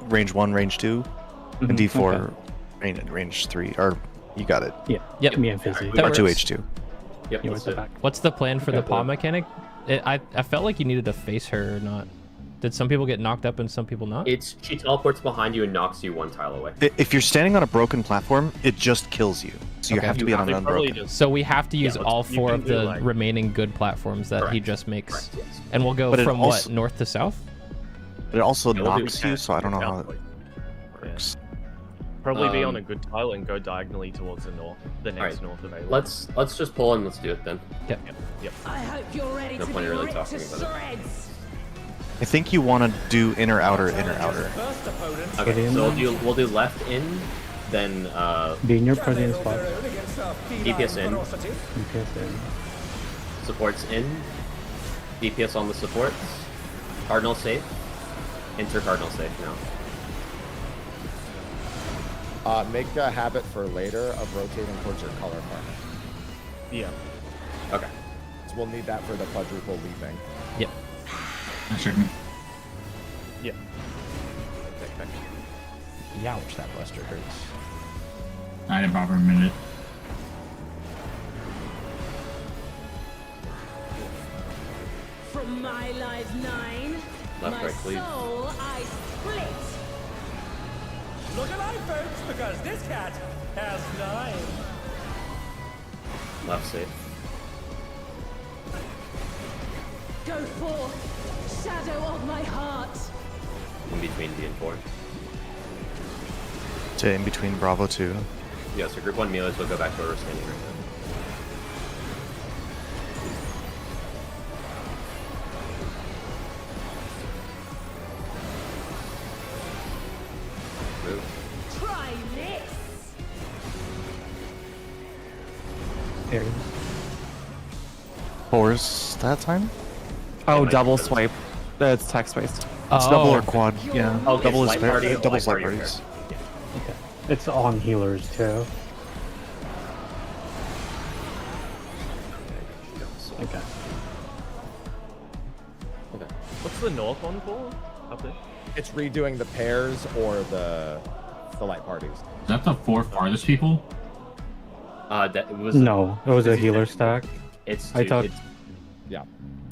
range 1, range 2, Mhm, and D for okay. range 3. Or you got it. Yeah. Yep. Me and Fizzy. That Or 2 works. H2. Yep. You Let's went do the it. back. What's the plan for the Okay. paw mechanic? I felt like you needed to face her or not. Did some people get knocked up and some people not? She teleports behind you and knocks you 1 tile away. If you're standing on a broken platform, it just kills you. So you Okay. have to be on an unbroken. So we have to use Yeah, all you 4 can of do, the like- remaining good platforms that he Correct. just makes. Correct, yes. And we'll go But it from also- what, north to south? But it also Yeah, we'll do knocks you, so I don't know how it Yeah. works. Probably be on Um, a good tile and go diagonally towards the north, the next Alright. north available. Let's just pull and let's do it then. Yep. I hope you're ready No to point be in really ripped to talking about shreds. I think you want to do inner outer, inner outer. First opponent. Okay, in so there. we'll do left in, then Be in your Can they present hold spot. their own against our feline DPS in. ferocity? DPS in. supports in, DPS on the supports, cardinal safe, enter cardinal safe now. Make a habit for later of rotating towards your color card. Yeah. Okay. So we'll need that for the quadruple leaping. Yep. That should me. Yeah. Okay, back. Youch, that buster hurts. I didn't bother a minute. From my life 9, Left, my right, please. soul I split. Look alive, folks, because this cat has 9. Left safe. Go forth, Shadow of my heart. In between D and 4. To in between Bravo 2. Yeah, so group 1 melees will go back to where we're standing right now. Move. Try this. Aries. 4's that time? Oh, double swipe. It's text based. It's double or quad. Yeah. Okay, double is light pair. party, Double light light party or parties. Okay. It's on healers too. Okay. Okay. What's the north one for? Up there? It's redoing the pairs or the light parties. Is that the 4 farthest people? That was No, it was a healer stack. It's I took. Yeah.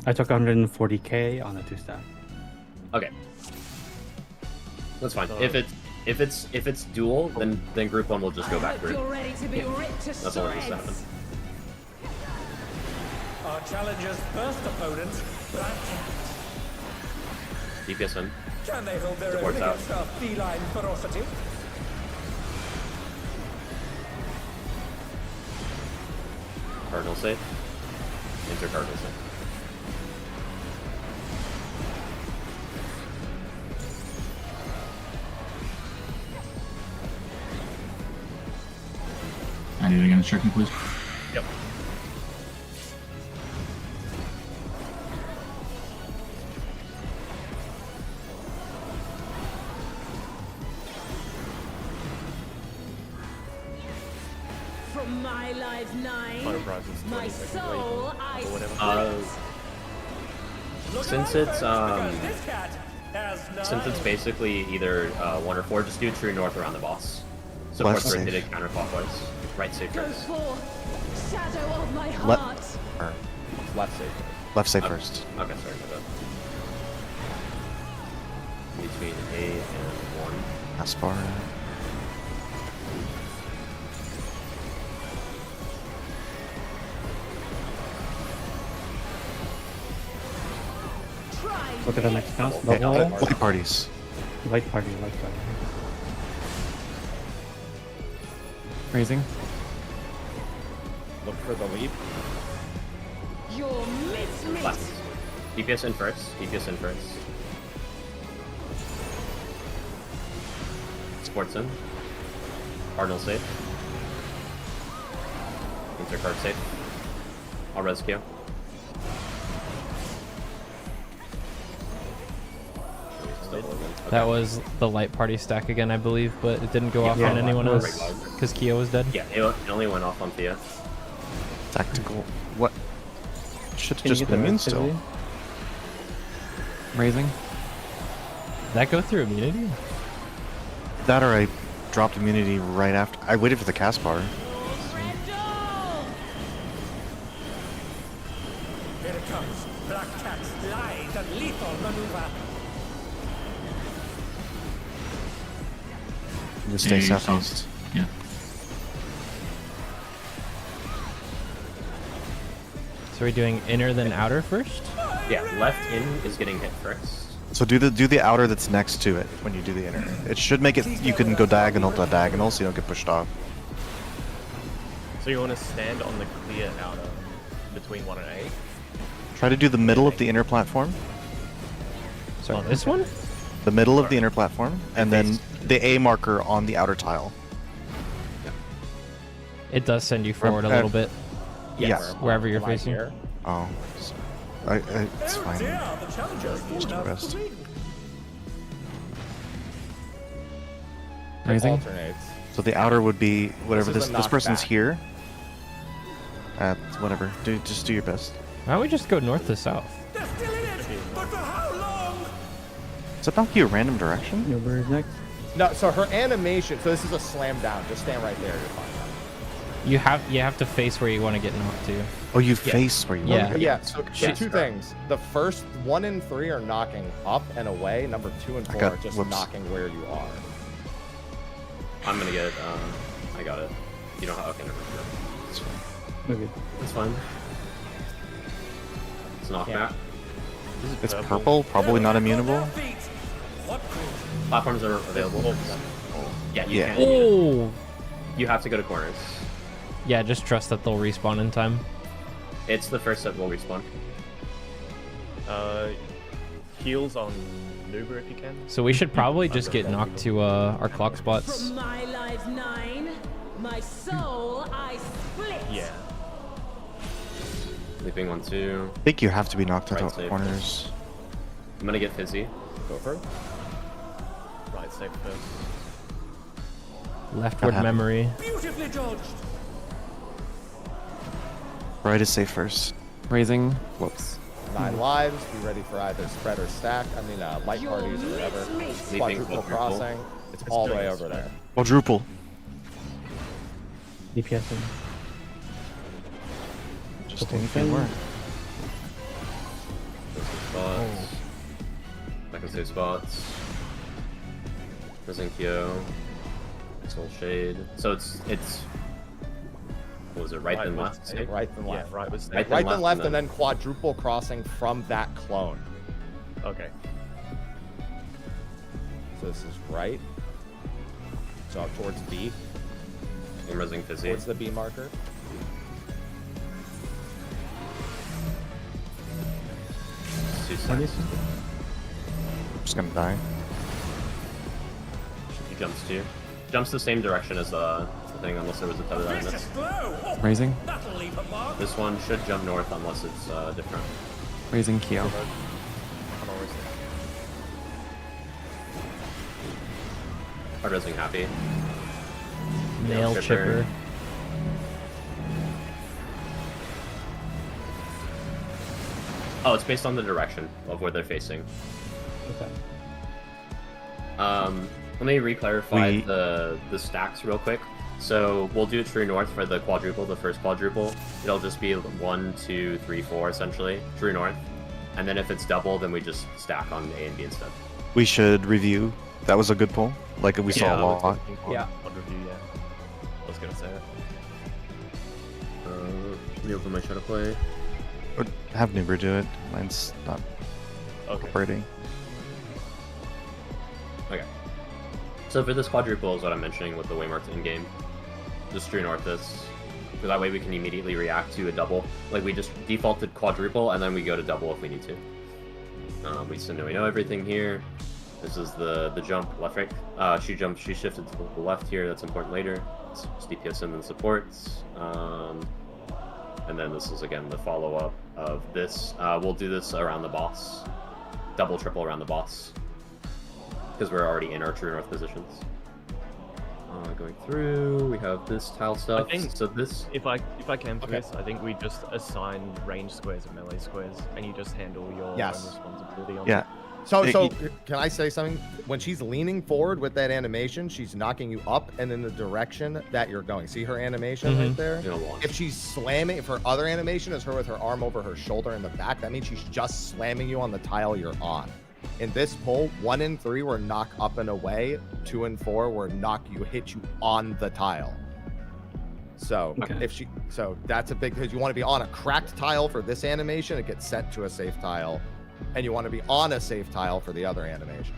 I took 140k on a 2-stack. Okay. That's fine. If it's dual, then group 1 will just go back through. You're ready to be ripped to That's all that needs to happen. shreds. Our challenger's first opponent, Black Cat. DPS in. Can they hold their own Supports out. against our feline ferocity? Cardinal safe. Enter Cardinal safe. I need it against checking, please. Yep. From my live 9, my soul I Since it's This cat has since it's basically either 1 or 4, just do true north around the boss. Left Support safe. rotated counterclockwise. Right safe go first. forth. Shadow of my Let- heart. Or Left safe. left side first. Okay, sorry about that. Between A and 1. Aspar. Try Look at the next house. Okay, Double. light parties. Light party. Light party. Raising. Look for the leap. your miss. Left. DPS in first. DPS in first. Sports in. Cardinal safe. Intercard safe. I'll rescue. That was the light party stack again, I believe, but it didn't go off Yeah, on anyone regular. else because Keo was dead. Yeah, it only went off on Thea. Tactical. What? Should Can you just get been the immune activity? still. Raising. That go through immunity? That or I dropped immunity right after. I waited for the cast bar. Here it comes. Black Cat's lithe and lethal maneuver. Just stay Yeah, southeast. Yeah. So we're doing inner then outer first? Yeah, left in is getting hit first. So do the outer that's next to it when you do the inner. It should make it you can go diagonal to diagonal so you don't get pushed off. So you want to stand on the clear outer between 1 and 8? Try to do the middle of the inner platform. Sorry, this one? The middle of the inner platform, and then the A marker on the outer tile. It does send you forward a little bit. Yes. Wherever you're Am I facing. here? Oh. It's fine. Dear, the challenger's Just do pulled the out best. the ring. Raising. Alternates. So the outer would be whatever This is this a person's knockback. here. Whatever. Just do your best. Why don't we just go north to south? They're still in it, but for how long? Does that knock you a random direction? Your bird next. No, so her animation. So this is a slam down. Just stand right there. You're fine. You have to face where you want to get knocked to. Oh, you face where you Yeah. want to Yeah. So Yeah. two things. The first 1 and 3 are knocking up and away. Number 2 and 4 got- are just whoops. knocking where you are. I'm gonna get I got it. You know how okay, never mind. Okay. It's fine. It's knockback. It's purple, probably not immutable. Platforms are available. Yeah, you Yeah. can. Oh. You have to go to corners. Yeah, just trust that they'll respawn in time. It's the first that will respawn. Heals on Nuber if you can. So we should probably just get knocked to our clock spots. From my life 9, my soul I split. Yeah. Leaping 1, 2. I think you have to be knocked Right out save. corners. I'm gonna get fizzy. Go for it. Right, safe first. Leftward memory. Beautifully dodged. Right is safe first. Raising. Whoops. 9 lives. Be ready for either spread or stack. I mean, light parties or whatever. Quadruple crossing. It's all the way over there. Quadruple. DPS in. Just anything work. Spots. I can save spots. Rizinkyo. Soul Shade. So it's what was it, right then left? Right then left. Yeah, right was Right then left, and then quadruple crossing from that clone. Okay. So this is right. So up towards B. I'm resing fizzy. Towards the B marker. Just gonna die. He jumps to you. Jumps the same direction as the thing, unless there was a tether on this. Raising. This one should jump north unless it's different. Raising Kyo. Hard resing happy. Nail chipper. Oh, it's based on the direction of where they're facing. Okay. Let me re-clarify the stacks real quick. So we'll do true north for the quadruple, the first quadruple. It'll just be 1, 2, 3, 4 essentially, true north. And then if it's double, then we just stack on A and B instead. We should review. That was a good pull. Like we saw a lot. Yeah. Review, yeah. I was gonna say it. Reopen my shadow play. Or have Nuber do it. Mine's not operating. Okay. So for this quadruple is what I'm mentioning with the waymarks in-game. Just true north this. So that way we can immediately react to a double. Like we just defaulted quadruple and then we go to double if we need to. So now we know everything here. This is the jump, left, right. She shifted to the left here, that's important later. It's DPS and then supports. And then this is again the follow-up of this. We'll do this around the boss. Double, triple around the boss. Because we're already in our true north positions. Going through, we have this tile stuff. I think so. This, if I can, Chris, I think we just assign range squares and melee squares, and you just handle your own responsibility on that. So can I say something? When she's leaning forward with that animation, she's knocking you up and in the direction that you're going. See her animation right there? If she's slamming, if her other animation is her with her arm over her shoulder in the back, that means she's just slamming you on the tile you're on. In this pull, 1 and 3 were knock up and away. 2 and 4 were hit you on the tile. So so that's a big, because you want to be on a cracked tile for this animation, it gets sent to a safe tile. And you want to be on a safe tile for the other animation.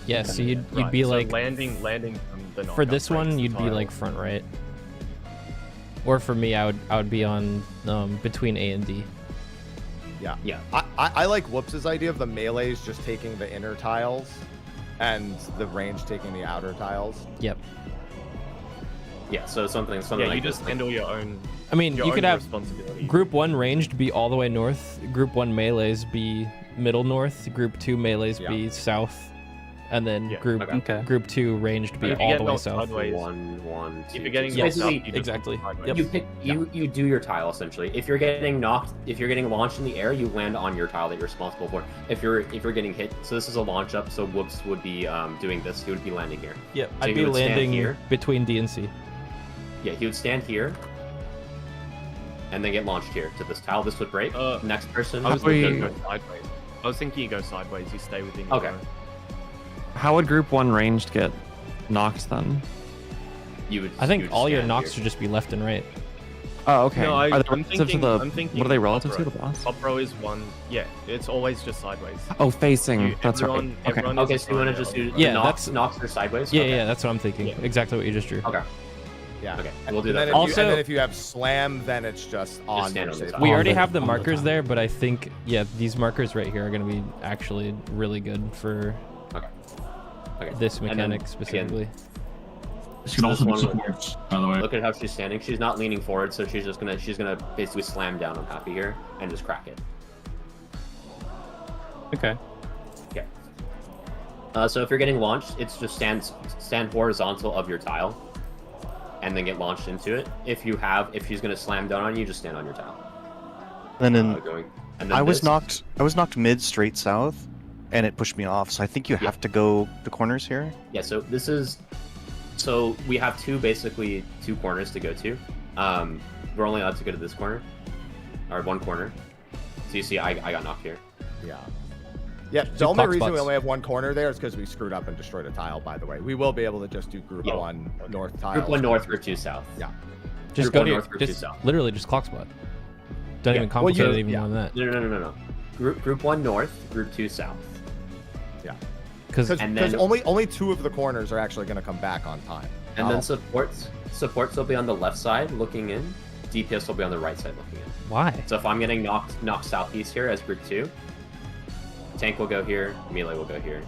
Yeah, so you'd be so like landing from the for this one you'd be like front right. Or for me, I would be on between A and D. Yeah. I like Whoops's idea of the melees just taking the inner tiles and the range taking the outer tiles. Yep. Yeah, so something Yeah, you like just this. handle your own. I mean, you could have responsibility. Group 1 ranged be all the way north, Group 1 melees be middle north, Group 2 melees be south, and then Group 2 ranged be all the way south. 1, 2. If you're getting knocked up, exactly. You pick you do your tile essentially. If you're getting knocked, if you're getting launched in the air, you land on your tile that you're responsible for. If you're getting hit, so this is a launch up. So Whoops would be doing this. He would be landing here. Yep, So I'd be he would stand landing here. between D and C. Yeah, he would stand here, and then get launched here to this tile. This would break. Next person. I was thinking you go sideways. I was thinking you go sideways. You stay within. Your own. How would Group 1 ranged get knocked then? You would. I think all your stand knocks here. should just be left and right. Oh, okay. No, Are they I'm relative to thinking, the? I'm thinking What are they relative to top the boss? Top row is one. Yeah, it's always just sideways. Oh, facing. That's everyone, right. Okay. everyone Okay, is so you want to just do Yeah, knocks or sideways? Yeah, Okay. yeah, that's what I'm thinking. Exactly what you just drew. Okay. Yeah. Okay, we'll do And that. then, first. and then if you have slam, then it's just on. stand on the top. We All already the- have the all the markers time. there, but I think, yeah, these markers right here are going to be actually really good for this And then, mechanic again, specifically. This could also be one- supports, by the way. Look at how she's standing. She's not leaning forward, so she's gonna basically slam down on Happy here and just crack it. Okay. Okay. So if you're getting launched, it's just stand horizontal of your tile, and then get launched into it. If she's gonna slam down on you, just stand on your tile. And then, and then I was this- knocked mid straight south, and it pushed me off. So I think you have to go the corners here. Yeah. So this is. So we have basically two corners to go to. We're only allowed to go to this corner, or one corner. So you see, I got knocked here. Yeah. Yeah, the only reason we only have one corner there is because we screwed up and destroyed a tile, by the way. We will be able to just do group 1 north tiles. Group 1 north, group 2 south. Yeah. Just Group go 1 to north, group 2 just south. literally just clock spot. Don't even complicate it even more than that. No. Group 1 north, group 2 south. Yeah. Because only two of the corners are actually going to come back on time. And then supports will be on the left side looking in. DPS will be on the right side looking in. Why? So if I'm getting knocked southeast here as group 2, tank will go here, melee will go here.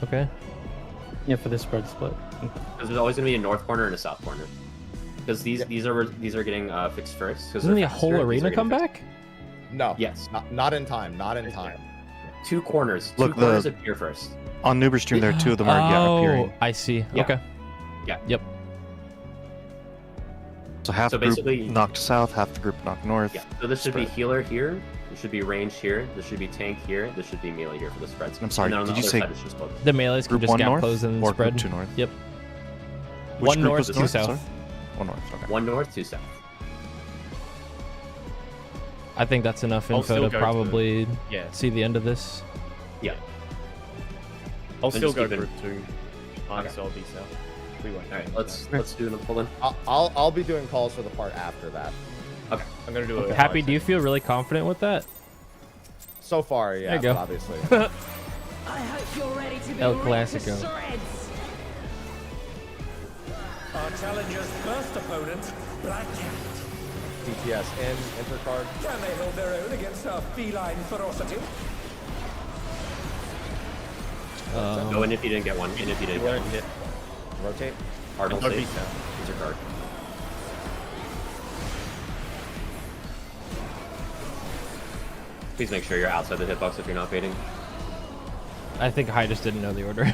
Okay. Yeah, for this spread split. Because there's always going to be a north corner and a south corner. Because these are getting fixed first. Doesn't the whole arena come back? No. Yes. Not in time. Not in time. Two corners. Look, two corners appear first. On Nuber stream, there are two of them are appearing. I see. Yeah. Okay. Yeah. Yep. So half So the group basically- knocked south, half the group knocked north. Yeah. So this should be healer here. This should be range here. This should be tank here. This should be melee here for the spreads. I'm sorry, And then on did the you other say side, it's just both. The melees can Group just 1 gap north close and or spread. group 2 north? Yep. Which One group north, was two north? south. Sorry? One north. Okay. 1 north, 2 south. I think that's enough I'll info still to go probably yeah. see the end of this. Yeah. I'll And still just go keep it- group 2. Okay. So I'll be south. We won't. All right, let's do the pull in. I'll be doing calls for the part after that. Okay. I'm gonna do a Happy, do you feel really confident with that? So far, yeah. There you go. But obviously. I hope you're ready to be El ripped to Clasico. shreds. Our challenger's first opponent, Black Cat. DPS in, enter card. Can they hold their own against our feline ferocity? Go in if you didn't get one. In if you didn't get one. hit. Rotate. Cardinal Don't be save. south. Use your card. Please make sure you're outside the hitbox if you're not baiting. I think I just didn't know the order.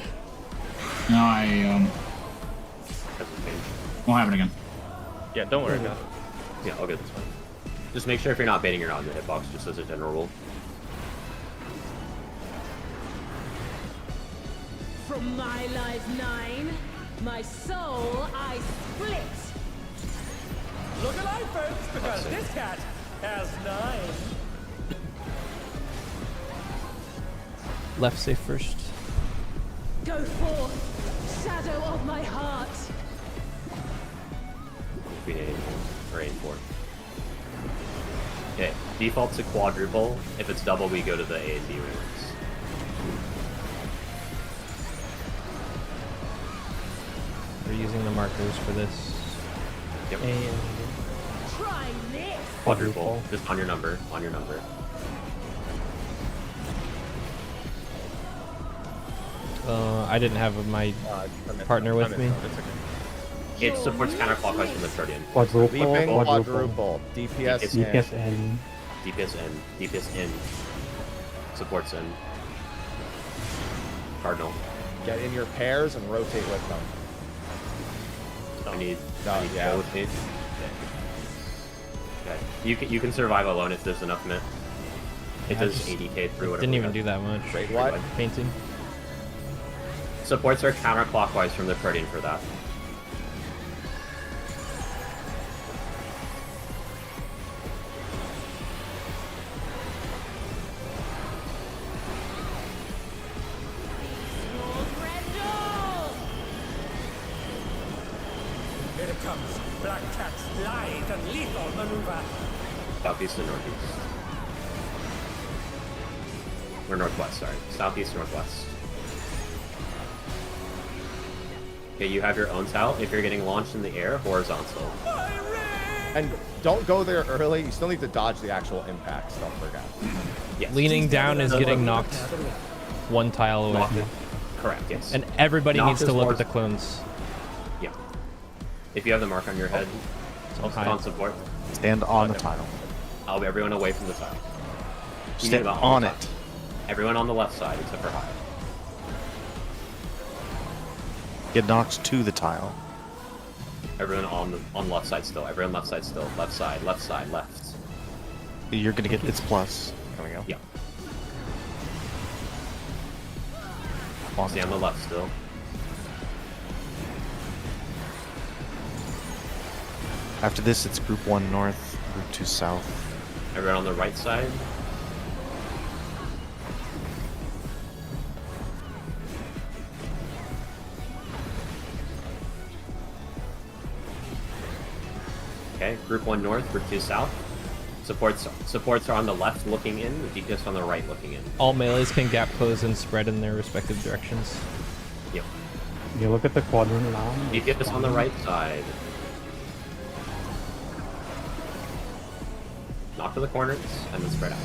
No, I Doesn't change. won't have it again. Yeah, don't worry about it. Yeah, okay, that's fine. Just make sure if you're not baiting, you're not in the hitbox, just as a general rule. From my life 9, my soul I split. Look alive, folks, because this cat has 9. Left safe first. Go forth, shadow of my heart. Between A and 4, or A and 4. Okay, default to quadruple. If it's double, we go to the A and B ranks. We're using the markers for this. Yep. And Try this. Quadruple. Just on your number. On your number. I didn't have my partner with me. It supports counterclockwise from the Arcadion. Quadruple. Leaping Quadruple. quadruple. DPS in. DPS in. DPS in. DPS in. Supports in. Cardinal. Get in your pairs and rotate with them. I need No, to yeah. go with me. Okay. You can survive alone if there's enough mint. It Yeah, does just 80k through whatever. Didn't we even got. do that much. Wait, what? Painting. Supports are counterclockwise from the Arcadion for that. Here it comes. Black Cat's lithe and lethal maneuver. Southeast and northeast. Or northwest, sorry. Southeast, northwest. Okay, you have your own towel. If you're getting launched in the air, horizontal. And don't go there early. You still need to dodge the actual impacts. Don't forget. Yes. Leaning down is getting knocked one tile away. Correct, yes. And everybody Knock needs to is look more- at the clones. Yeah. If you have the mark on your head, on support. Stand on the tile. I'll be everyone away from the tile. You Stand need about on one it. tile. Everyone on the left side except for High. Get knocked to the tile. Everyone on left side still. Everyone left side still. Left side, left side, left. You're gonna get its plus. There we go. Yeah. Stay on the left still. After this, it's group 1 north, group 2 south. Everyone on the right side. Okay, group 1 north, group 2 south. Supports are on the left looking in, DPS on the right looking in. All melees can gap close and spread in their respective directions. Yep. You look at the quadrant now. DPS on the right side. Knock to the corners and then spread out.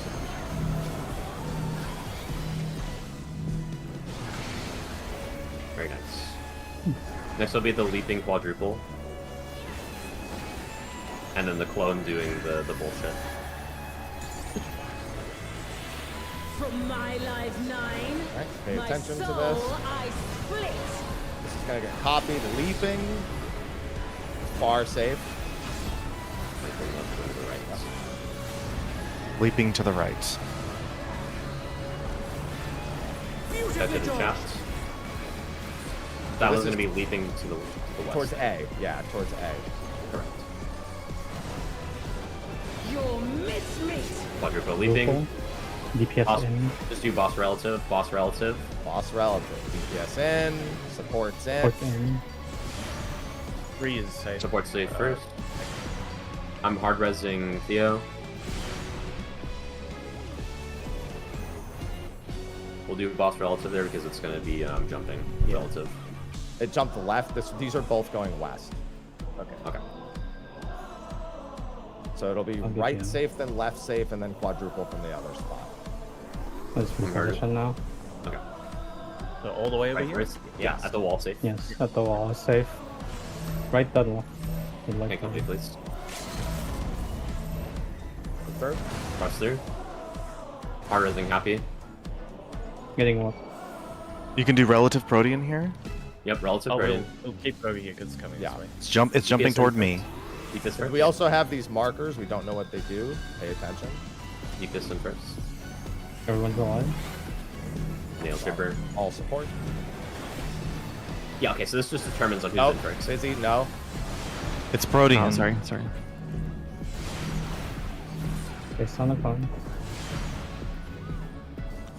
Very nice. Next will be the leaping quadruple. And then the clone doing the bullshit. From my life 9, Alright, pay my attention to soul this. I split. This is gonna get copied. Leaping. Far safe. Leaping to the right. That didn't chat. That was going to be leaping to the west. Towards A. Yeah, towards A. Correct. You'll miss me. Quadruple leaping. DPS Boss, in. just do boss relative. Boss relative. Boss relative. DPS in. Supports in. Support in. 3 is safe. Support safe first. I'm hard resing Theo. We'll do boss relative there because it's going to be jumping relative. It jumped left. These are both going west. Okay. Okay. So it'll be I'll get right you. safe, then left safe, and then quadruple from the other spot. Let's reposition now. Okay. So all the way over Right here? first. Yeah, at the wall safe. Yes, at the wall is safe. Right that wall. You'd like Okay, to- complete, please. Third. Cross through. Hard resing happy. Getting what? You can do relative protean here. Yep, relative. Oh, Guardian. we'll keep it over here because it's coming Yeah. this way. It's jumping DPS toward in me. first. DPS first. We also have these markers. We don't know what they do. Pay attention. DPS in first. Everyone's alive. Nail stripper. All support. Yeah, okay, so this just determines on who's Nope. in first. Busy. No. It's protean. Oh, sorry. Based on the phone.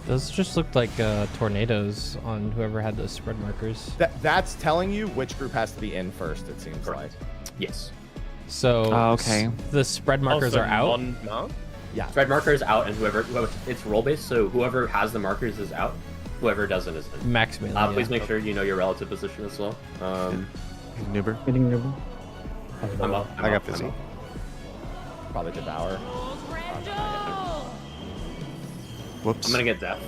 Those just looked like tornadoes on whoever had those spread markers. That's telling you which group has to be in first. It seems like. Yes. So okay. The spread markers are out. No? Yeah. Spread marker is out, and whoever it's role based, so whoever has the markers is out. Whoever doesn't is in. Max melee. Please make sure you know your relative position as well. Noober. Getting Ruben. I'm up. I got busy. Probably devour. Whoops. I'm gonna get death.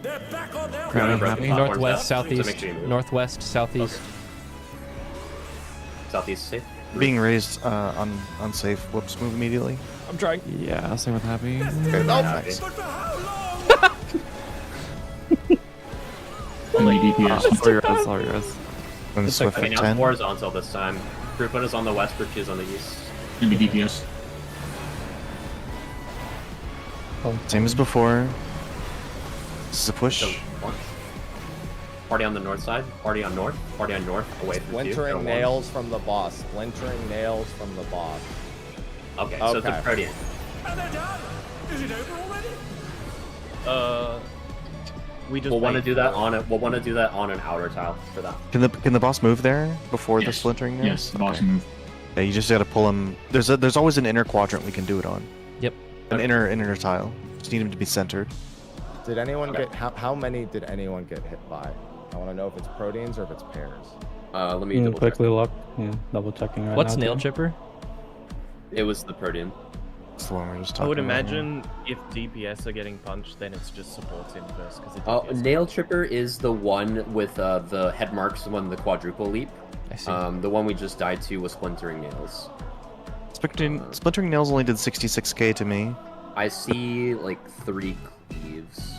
They're back on their Crowding Broken happy. platform Northwest, death, so southeast, make sure you move. northwest, southeast. Southeast safe. Being raised unsafe. Whoops. Move immediately. I'm trying. Yeah, same with happy. Okay, Nope. nice. But for how long? Only DPS. All yours, all yours. Then Swift Okay, at now 10. it's horizontal this time. Group 1 is on the west, group 2 is on the east. Gonna be DPS. Same as before. This is a push. So, one. Party on the north side, party on north, away from 2. Splintering One. nails from the boss. Splintering nails from the boss. Okay, so it's a Okay. Protean. And they're done. Is it over already? We'll want to do that on it. We'll want to do that on an outer tile for that. Can the boss move there before the splintering nails? Yes, the boss can move. Yeah, you just gotta pull him. There's always an inner quadrant we can do it on. Yep. An inner tile. Just need him to be centered. Did anyone get how many did anyone get hit by? I want to know if it's proteins or if it's pairs. Let me quickly look. Yeah, double checking right What's now. nail chipper? It was the protein. That's the one we're just I would talking about imagine if DPS are getting punched, then it's just supports in first. Nail chipper is the one with the head marks on the quadruple leap. I see. The one we just died to was splintering nails. Splintering nails only did 66k to me. I see like 3 cleaves.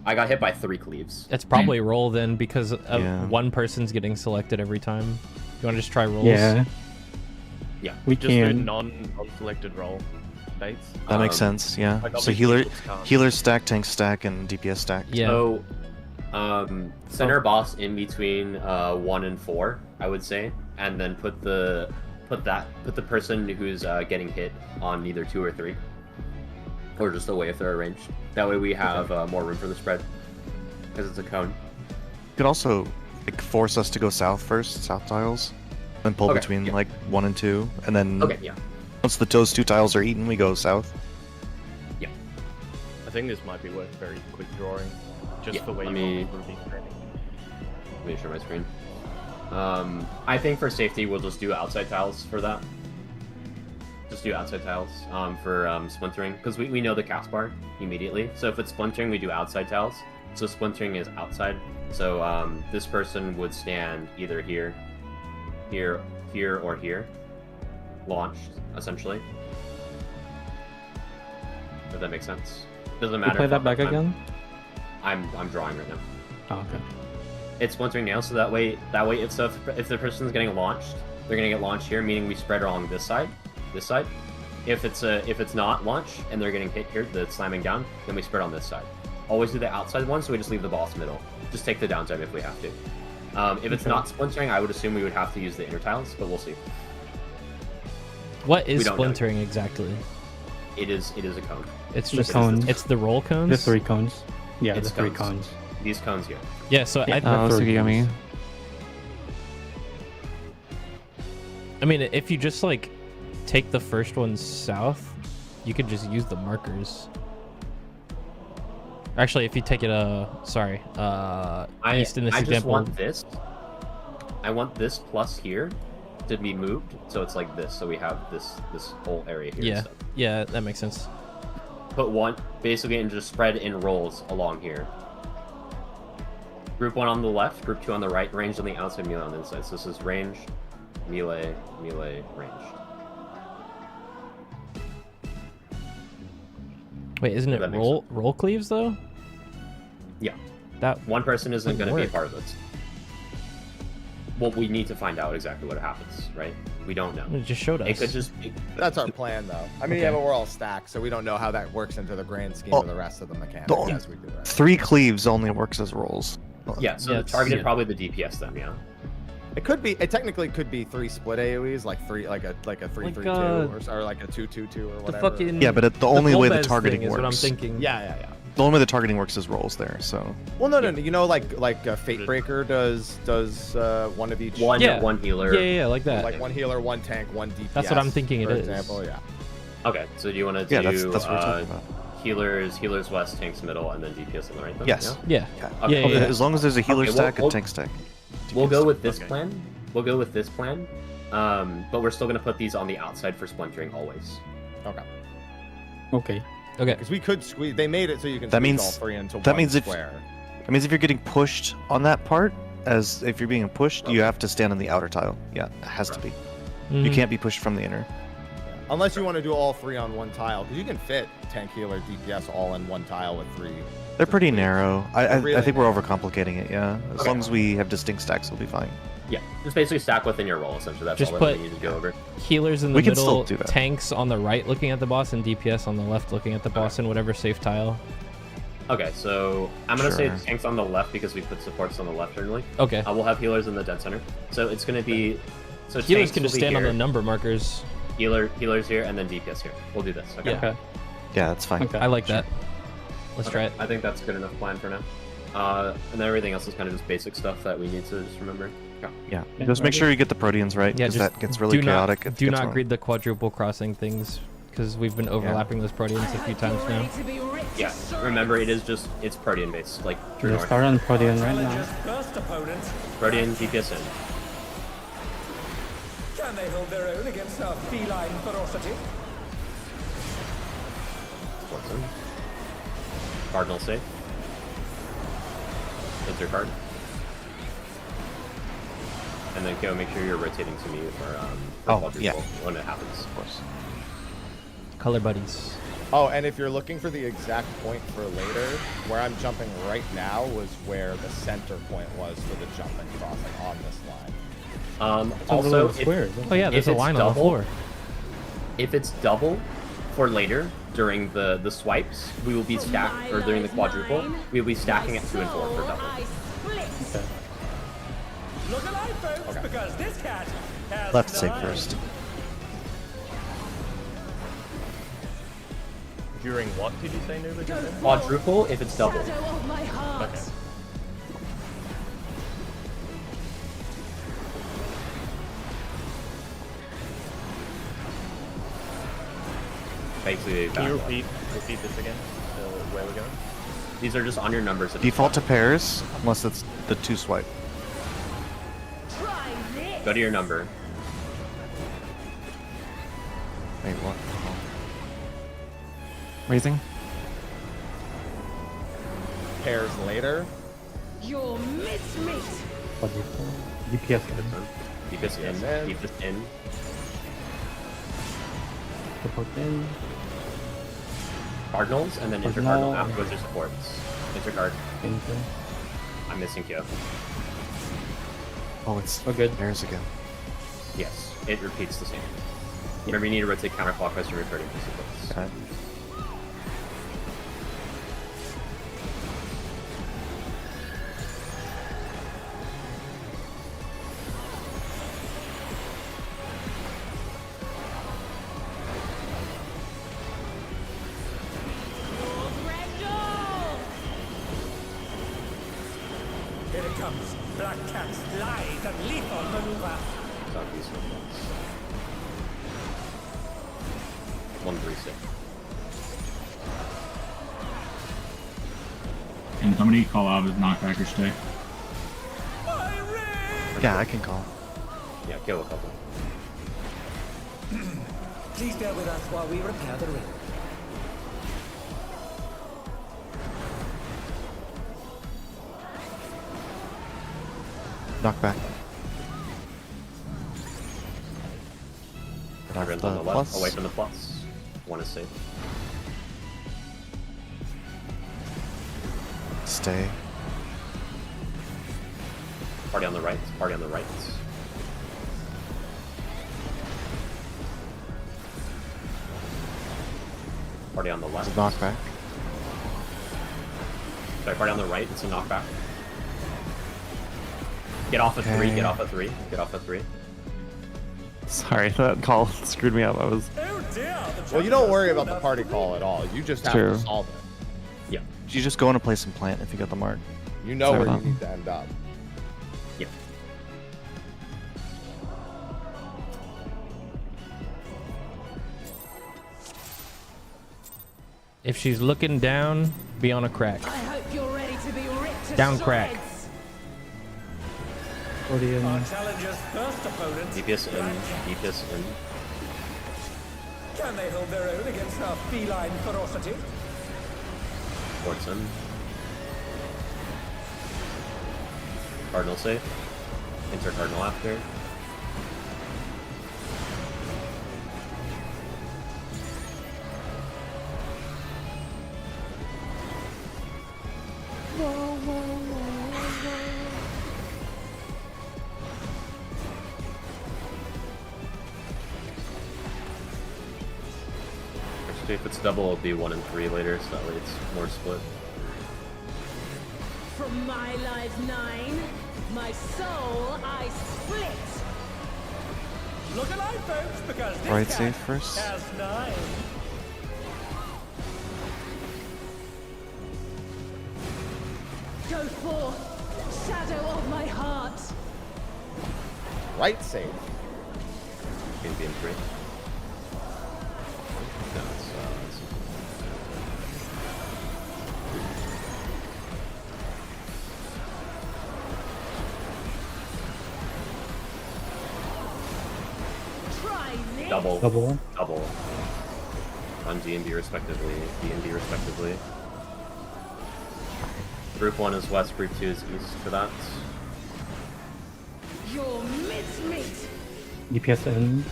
I got hit by 3 cleaves. It's probably roll then because one person's getting selected every time. You want to just try rolls? Yeah. Yeah. We just do can. non-selected roll dates. That makes sense. Yeah. Like So healers stack, tanks stack, and DPS stack. Yeah. So, center boss in between 1 and 4, I would say, and then put the person who's getting hit on either 2 or 3, or just away if they're arranged. That way we have more room for the spread because it's a cone. You could also like force us to go south first, south tiles, then pull between like 1 and 2, and then once those 2 tiles are eaten, we go south. Yeah. I think this might be worth very quick drawing, just for where let you me will be training. Let me share my screen. I think for safety, we'll just do outside tiles for that. Just do outside tiles for splintering, because we know the cast bar immediately. So if it's splintering, we do outside tiles. So splintering is outside. So this person would stand either here, here, here, or here, launched essentially. If that makes sense. Doesn't matter. Play that back again. I'm drawing right now. Oh, okay. It's splintering nails, so that way if the person's getting launched, they're gonna get launched here, meaning we spread along this side. If it's not launch and they're getting hit here, the slamming down, then we spread on this side. Always do the outside one, so we just leave the boss middle. Just take the downtime if we have to. If it's not splintering, I would assume we would have to use the inner tiles, but we'll see. What is splintering exactly? It is a cone. It's The just cones. it's the roll cones. The 3 cones. Yeah, It's the 3 cones. cones. These cones here. Yeah, so Yeah, Sugiyami. I mean, if you just like take the first one south, you could just use the markers. Actually, if you take it east in this I just example. want this. I want this plus here to be moved, so it's like this. So we have this whole area here. Yeah, instead. yeah, that makes sense. Put one basically and just spread in rolls along here. Group 1 on the left, group 2 on the right, range on the outside, melee on the inside. So this is range, melee, melee, range. Wait, isn't it roll cleaves though? Yeah. That one person isn't going to be a work. part of this. Well, we need to find out exactly what happens, right? We don't know. It just showed us. It could just. That's our plan, though. I mean, yeah, but we're all stacked, so we don't know how that works into the grand scheme of the rest of the mechanics as we do that. 3 cleaves only works as rolls. Yeah, so the targeted probably the DPS then, yeah. It could be. It technically could be 3 split AOE's, like a 3-3-2 or like a 2-2-2 or whatever. Yeah, but the only way the targeting works. What I'm thinking. Yeah. The only way the targeting works is rolls there. So. Well, no. You know, like Fate Breaker does one of each. One healer. Yeah, like that. Like 1 healer, 1 tank, 1 DPS. That's what I'm thinking for it is. example, yeah. Okay, so do you want to do that's what we're talking about. healers west, tanks middle, and then DPS on the right? Then? Yes. Yeah. Okay. Yeah. As long as there's a healer stack and tank stack. We'll go with this plan. We'll go with this plan. But we're still going to put these on the outside for splintering always. Okay. Because we could squeeze. They made it so you can That squeeze means all 3 into that one means square. That means if you're getting pushed on that part, as if you're being pushed, you have to stand on the outer tile. Yeah, it has to be. You can't be pushed from the inner. Unless you want to do all 3 on 1 tile, because you can fit tank, healer, DPS all in 1 tile with 3. They're pretty narrow. I really think we're overcomplicating it. Yeah, as long as we have distinct stacks, we'll be fine. Yeah, just basically stack within your roll. Essentially, that's Just all put that we need to go over. Healers in the We can still middle, do that. tanks on the right looking at the boss, and DPS on the left looking at the boss in whatever safe tile. Okay, so I'm gonna say Sure. tanks on the left because we put supports on the left generally. Okay. We'll have healers in the dead center. So it's gonna be. So Healers tanks can will just be stand on here, the number markers. Healers here, and then DPS here. We'll do this. Okay. Yeah. Yeah, that's fine. I like that. Let's try it. I think that's a good enough plan for now. And then everything else is kind of just basic stuff that we need to just remember. Yeah, just make sure you get the Proteans right, because that gets really chaotic. Do not greed the quadruple crossing things, because we've been overlapping those Proteans a few times now. Yeah, remember it's Protean based, like true north. Start on Protean right now. Protean DPS in. Can they hold their own against our feline ferocity? Watson. Cardinal safe. Enter card. And then go make sure you're rotating to me for yeah, when it happens. Of course. Color buddies. Oh, and if you're looking for the exact point for later, where I'm jumping right now was where the center point was for the jump and crossing on this line. Also, there's a line on the floor. If it's double for later during the swipes, we will be stacked, or during the quadruple, we will be stacking at 2 and 4 for double. Okay. Look alive, folks, because this cat has Left safe first. During what did you say, Nuba? Quadruple if it's double. Okay. Basically, can you repeat this again? Where we're going? These are just on your numbers. Default to pairs, unless it's the 2 swipe. Go to your number. Wait, what? Raising. Pairs later. Your meat. DPS in. DPS in. Support in. Cardinals, and then enter Cardinal afterwards your supports. Enter card. Enter. I'm missing Q. Oh, it's good. Pairs again. Yes, it repeats the same. Remember, you need to rotate counterclockwise to return to supports. Got it. Here it comes. Black Cat's lithe and lethal maneuver. 136. Can somebody call out his knockback or stay? Yeah, I can call. Yeah, kill a couple. Please bear with us while we repair the ring. Knockback. Everyone's on the left, away from the plus. One is safe. Stay. Party on the right. Party on the right. Party on the left. It's a knockback. Sorry, party on the right. It's a knockback. Get off of 3. Get off of 3. Get off of 3. Sorry, that call screwed me up. I was. Well, you don't worry about the party call at all. You just have to solve it. Yeah. You just go in and place some plant if you got the mark. You know where you need to end up. Yeah. If she's looking down, be on a crack. I hope you're ready to be ripped to Down crack. Our challenger's first opponent. DPS in. DPS in. Can they hold their own against our feline ferocity? Sports in. Cardinal safe. Enter Cardinal after. Actually, if it's double, it'll be 1 and 3 later, so that way it's more split. From my life 9, my soul I split. Look alive, folks, because this Right cat safe first. has 9. Go Go forth, shadow of my heart. Right save. Can be in 3. No, Double. On D and B respectively. D and B respectively. Group 1 is west, group 2 is east for that. Your mincemeat. DPS in.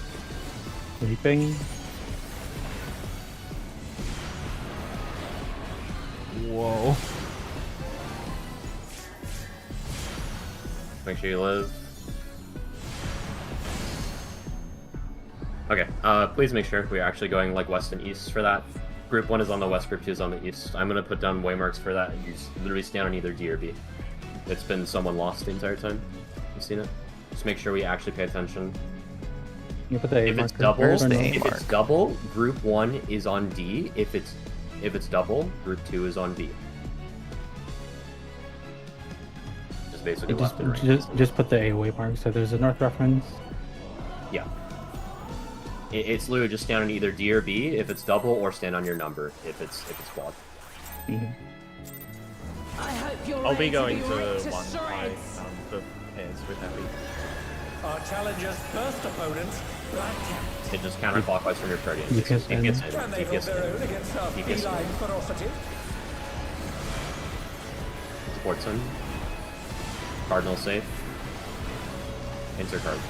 Leaping. Whoa. Make sure you live. Okay, please make sure we're actually going like west and east for that. Group 1 is on the west, group 2 is on the east. I'm gonna put down waymarks for that. You just literally stand on either D or B. It's been someone lost the entire time. You've seen it? Just make sure we actually pay attention. You put the If it's double, group 1 is on D. If it's double, group 2 is on B. Just basically left and right. Just put the AOA mark so there's a north reference. Yeah. It's literally just stand on either D or B if it's double, or stand on your number if it's quad. I'll be going to 1 by the pairs with heavy. Our challenger's first opponent, Black Cat. It just counterclockwise from your Arcadion. Can they hold their own against our feline ferocity? Sports in. Cardinal safe. Insert card.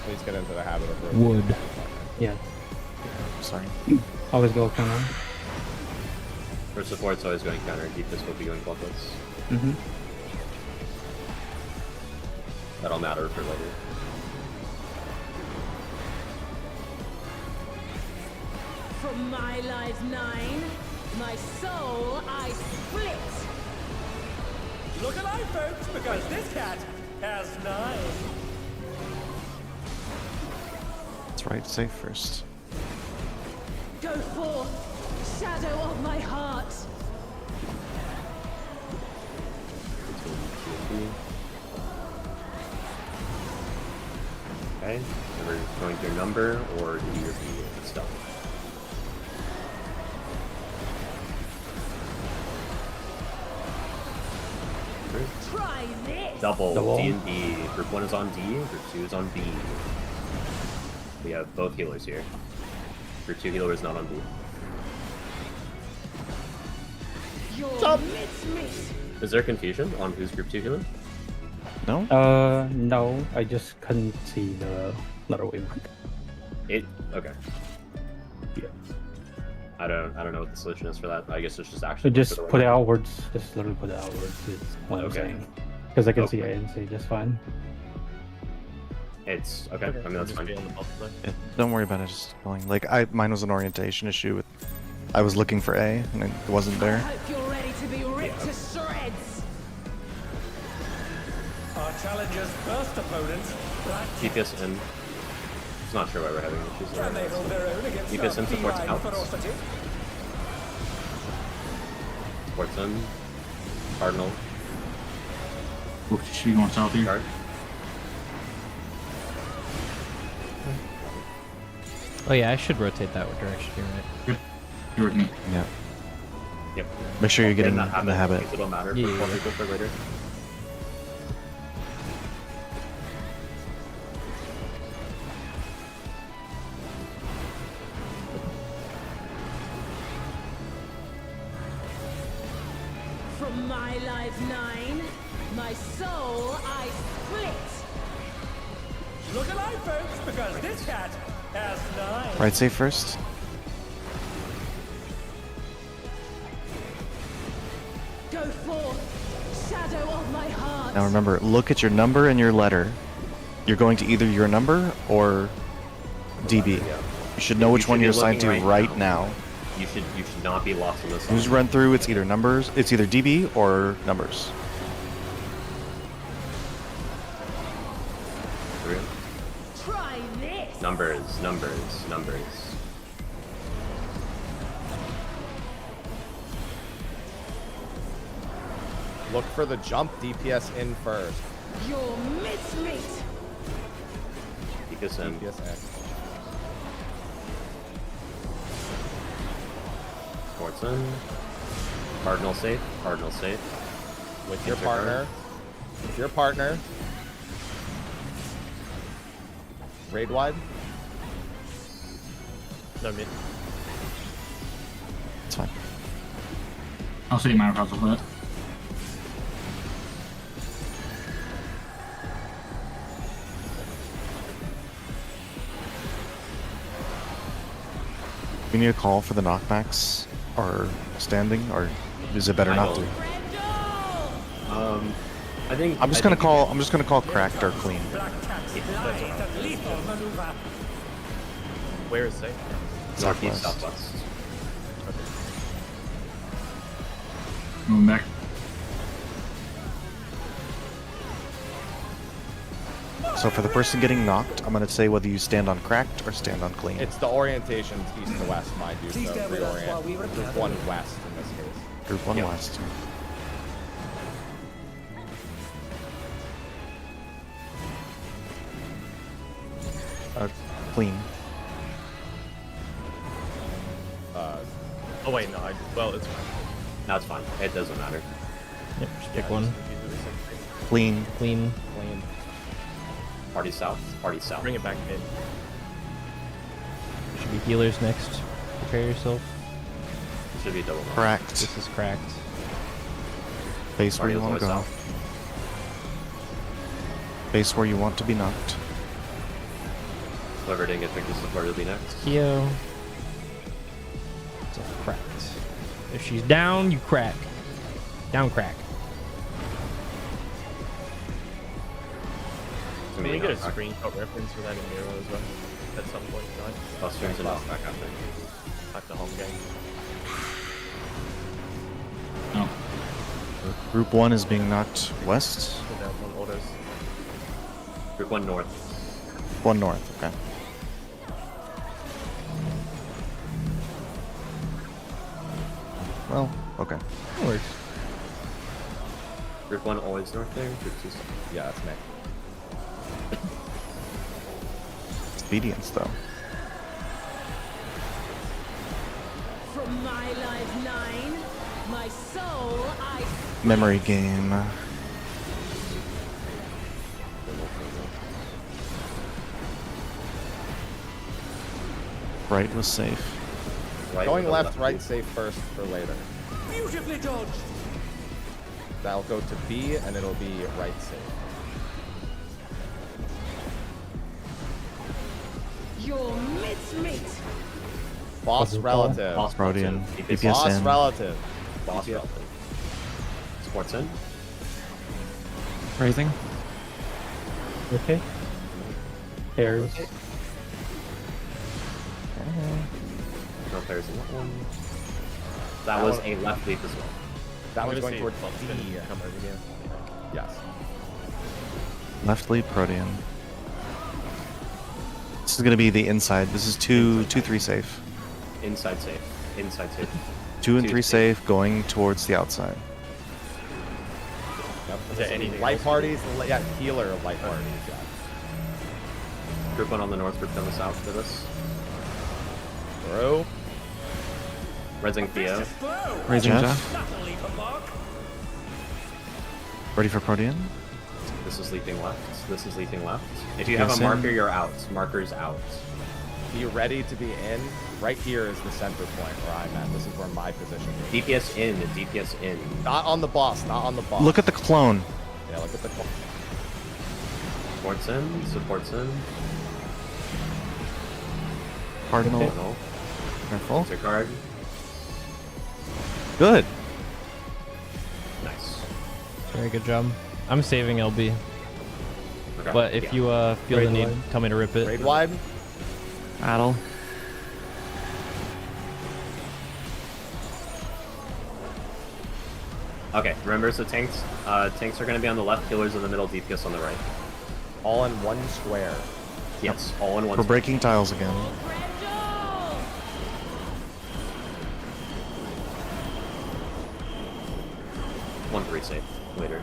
Please get into the habit of wood. Yeah. Sorry. Always go counter. For support's always going counter. Deepest will be going clockwise. That'll matter for later. From my life 9, my soul I split. Look alive, folks, because this cat has 9. That's right, save first. Go forth, shadow of my heart. Okay, remember going to your number or do your stuff. Try this. Double D and B. Group 1 is on D, group 2 is on B. We have both healers here. Group 2 healer is not on B. Is there confusion on who's group 2 healer? No? No. I just couldn't see the letter waymark. Okay. Yeah. I don't know what the solution is for that. I guess it's just actually. Just put it outwards. Just literally put it outwards. Is what I'm saying. Because I can see A and C just fine. It's okay. I mean that's fine. Yeah, don't worry about it. Just going. Like mine was an orientation issue. I was looking for A and it wasn't there. I hope you're ready to be ripped to shreds. Our challenger's first opponent, Black Cat. DPS in. Just not sure why we're having issues. Can they hold their own against DPS in supports feline out. ferocity? Supports in. Cardinal. Ooh, she going south here. Guard. Oh yeah, I should rotate that direction here, right? You're with me. Yeah. Yep. Make sure you're getting in that the habit. It'll matter for Yeah. people for later. From my life 9, my soul I split. Look alive, folks, because this cat has 9. Right, save first. Go forth, shadow of my heart. Now remember, look at your number and your letter. You're going to either your number or DB. You should know which one you're assigned to right now. You should not be lost in this. Who's run through? It's either numbers. It's either DB or numbers. Try this. Numbers. Look for the jump. DPS in first. Your mincemeat. DPS in. DPS in. Sports in. Cardinal safe. Cardinal safe. With your partner. With your partner. Raid wide. No mid. It's fine. I'll see my across the foot. We need a call for the knockbacks or standing, or is it better not to? I think I'm just gonna call cracked or clean. Where is safe? Northeast, Southwest. southwest. Moving back. So for the person getting knocked, I'm gonna say whether you stand on cracked or stand on clean. It's the orientations east to west, mind you. So reorient. Group 1 west in this case. Group 1 west. Clean. Oh wait, no. Well, it's fine. No, it's fine. It doesn't matter. Yep, just pick one. Clean. Clean. Clean. Party south. Party south. Bring it back mid. Should be healers next. Prepare yourself. It should be double. Cracked. This is cracked. Base where you want to go. Base where you want to be knocked. Whoever didn't get picked to support will be next. Kyo. It's a cracked. If she's down, you crack. Down crack. Can we get a screenshot reference for that in Miro as well? At some point tonight. Clusters and knockback, I think. Like the home game. Oh. Group 1 is being knocked west. Put down on orders. Group 1 north. 1 north, okay. Well, okay. That works. Group 1 always north there. Group 2 south. Yeah, that's me. Expedience, though. From my life 9, my soul I. Memory game. Right was safe. Right, Going left, right, safe first for later. Beautifully dodged. That'll go to B, and it'll be right safe. Your mincemeat. Boss relative. Boss Rodian. DPS. DPS Boss in. relative. Boss relative. Sports in. Raising. Okay. Pairs. No pairs in that one. That was a left leap as well. That one's going towards Bump's B. gonna come over here. Yes. Left lead Protean. This is gonna be the inside. This is 2-3 safe. Inside safe. Inside safe. 2 and 3 safe going towards the outside. Yep. Is there anything light else? parties? Yeah, healer of light parties. Yeah. Group 1 on the north, group 1 on the south for this. Bro. Resing Theo. Raising Jeff. Jeff. That'll leave a mark. Ready for Protean? This is leaping left. This is leaping left. If you have Yes, a marker, in. you're out. Marker's out. Be ready to be in. Right here is the center point where I'm at. This is where my position is. DPS in. DPS in. Not on the boss. Not on the boss. Look at the clone. Yeah, look at the clone. Supports in. Supports in. Cardinal. Cardinal. Careful. Answer card. Good. Nice. Very good job. I'm saving LB. Okay. But if you feel Raid the need, wide. tell me to rip it. Raid wide. Battle. Okay, remember, so tanks are going to be on the left, healers in the middle, DPS on the right. All in one square. Yes, all in one. We're breaking tiles again. 1-3 safe later.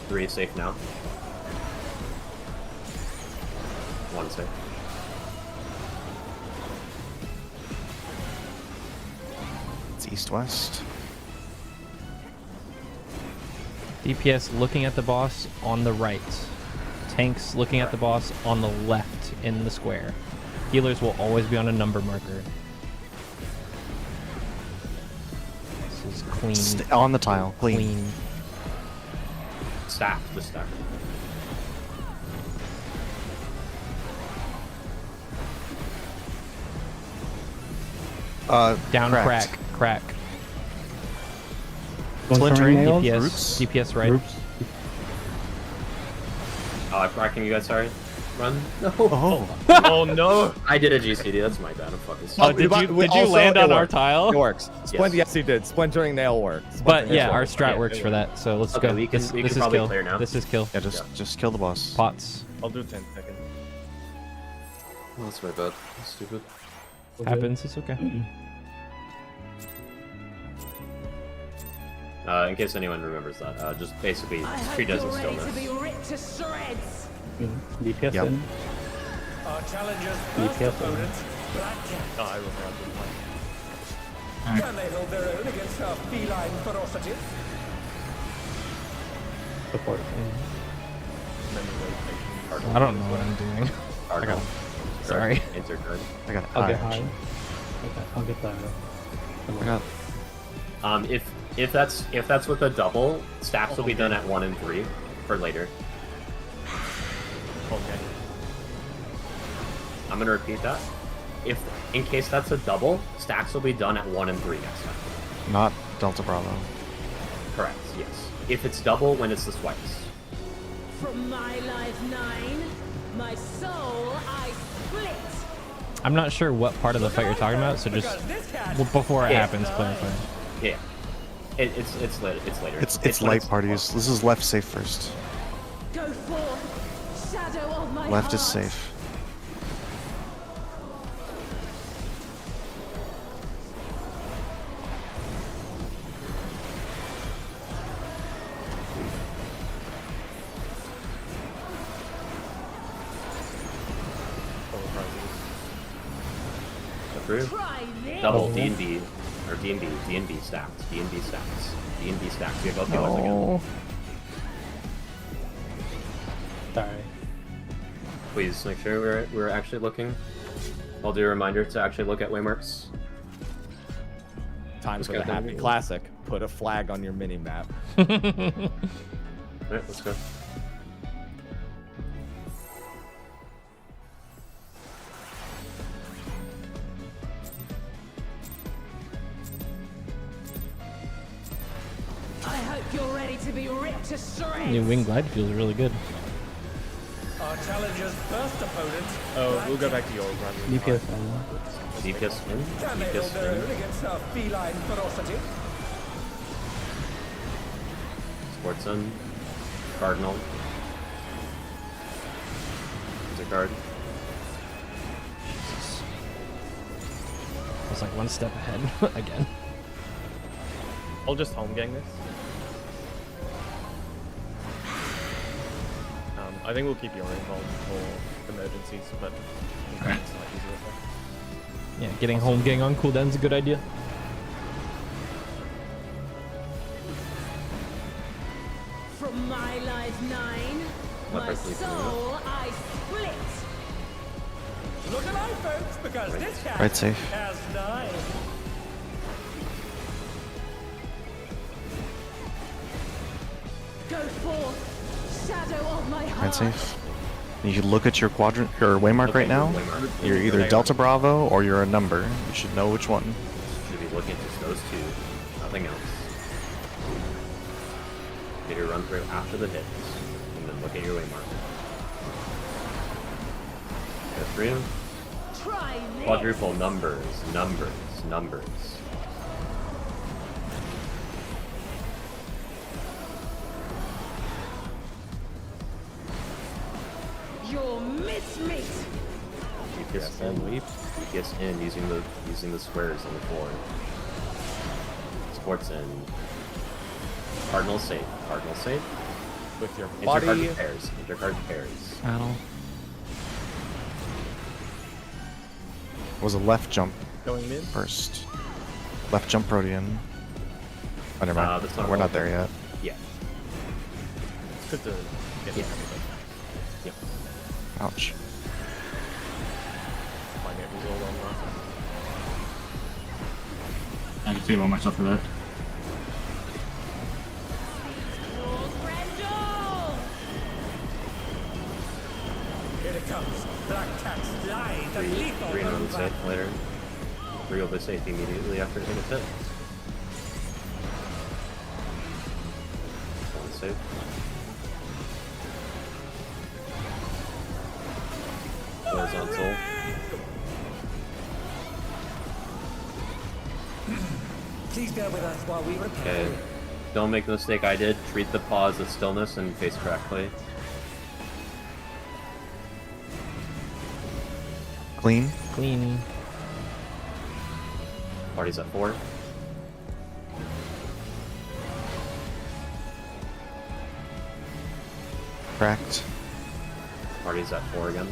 3 safe now. 1 safe. It's east-west. DPS looking at the boss on the right. Tanks looking at the boss on the left in the square. Healers will always be on a number marker. This is clean. On the tile, clean. Stack, just stack. Down, cracked. crack. Splintering nails. DPS right. Groups. I'm cracking you guys, sorry. Run. No. Oh. Oh no! I did a GCD, that's my bad. I'm fucking sorry. Did you land on our tile? It works. Yes, he did. Splintering nail works. But yeah, our strat works for that, so let's go. We can this is probably kill. clear now. This is kill. Yeah, just kill the boss. Pots. I'll do 10 seconds. Oh, that's my bad. That's stupid. Happens, it's okay. In case anyone remembers that, just basically treat it as a stillness. DPS Yep. in. Our challenger's DPS first opponent, Black Cat. Oh, I will have to play. Can they hold their own against our feline ferocity? Support. I don't know what I'm doing. I got Sorry. Enter card. I got I'll get high. high. Okay, I'll get that. I got. If that's with a double, stacks will be done at 1 and 3 for later. Okay. I'm gonna repeat that. In case that's a double, stacks will be done at 1 and 3 next time. Not Delta Bravo. Correct. Yes. If it's double, when it's the swipes. From my life 9, my soul I split. I'm not sure what part of the fight you're talking about, so just before it happens, clarify. Yeah. It's later. It's later. It's light parties. This is left safe first. Go forth, shadow of my Left is heart. safe. Approved. Try this. Double D&D or D&D stacks. D&D stacks. D&D stacks. We have both healers again. Sorry. Please make sure we're actually looking. I'll do a reminder to actually look at waymarks. Time for the happy classic. Put a flag on your mini map. Alright, let's go. I hope you're ready to be ripped to shreds. New wing glide feels really good. Our challenger's first opponent, Oh, we'll go back to yours rather than DPS DPS in. Can they hold DPS their in. own against our feline ferocity? Sportson. Cardinal. There's a card. I was like one step ahead again. I'll just home gang this. I think we'll keep Yori involved for emergencies, but it's not easier Yeah, getting home gang on cooldown's a good idea. From my life 9, my soul I split. Look alive, folks, because this cat Right safe. has 9. Go forth, shadow of my heart. Right safe. You can look at your quadrant or waymark right now. You're either Delta Bravo or you're a number. You should know which one. Should be looking at just those two. Nothing else. Get your run through after the hits. And then look at your waymark. Go through. Try this. Quadruple numbers. Your mincemeat. DPS in using the squares on the floor. Sports in. Cardinal safe. Cardinal safe. With your body. Intercard pairs. Intercard pairs. Battle. Was a left jump Going mid. first. Left jump Protean. Oh, never mind. That's not We're not there yet. Yeah. It's good to get Yeah. Yep. Ouch. Might get resolved on last time. I can save all myself for that. Here it comes. Black Cat's live and lethal. 3 on the safe later. 3 will be safe immediately after hitting a hit. 1 safe. Horizontal. Please bear with us while we repair. Okay. Don't make the mistake I did. Treat the pause as stillness and face correctly. Clean. Clean. Party's at 4. Cracked. Party's at 4 again.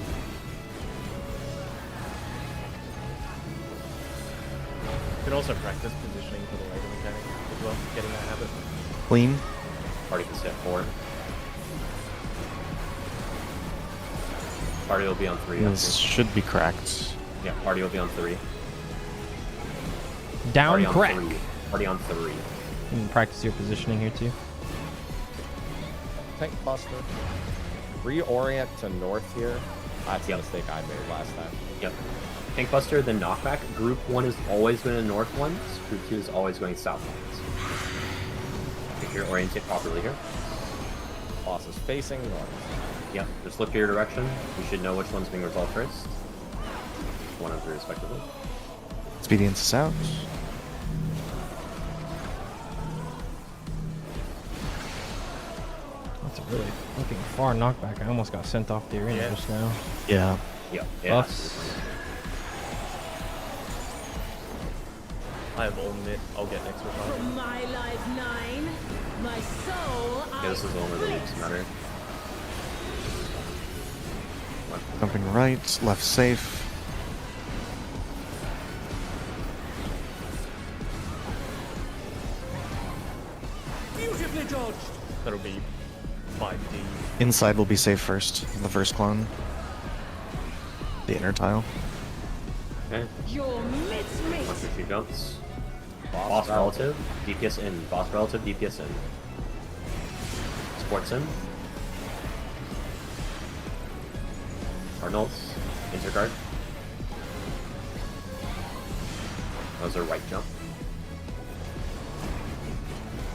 You can also practice positioning for the later mechanic as well, getting that habit. Clean. Party can stay at 4. Party will be on 3. This should be cracked. Yeah, party will be on 3. Down Party on crack. 3. Party on 3. You can practice your positioning here too. Tank Buster. Reorient to north here. That's a mistake I made last time. Yep. Tank Buster, then knockback. Group 1 is always going to north ones. Group 2 is always going south ones. Make sure you orientate properly here. Boss is facing north. Yep, just look to your direction. You should know which one's being resolved first. 1 and 3 respectively. Expedience is out. That's a really looking far knockback. I almost got sent off the arena just now. Yeah. Yep. Buffs. I have all mid. I'll get next From revival. my life 9, my soul Okay, this is the one where the loops matter. Jumping right, left safe. Beautifully dodged. That'll be 5D. Inside will be safe first. The first clone. The inner tile. Okay. Your mincemeat. 1 for 2 jumps. Boss relative, DPS in. Boss relative, DPS in. Sports in. Cardinals, intercard. That was a right jump.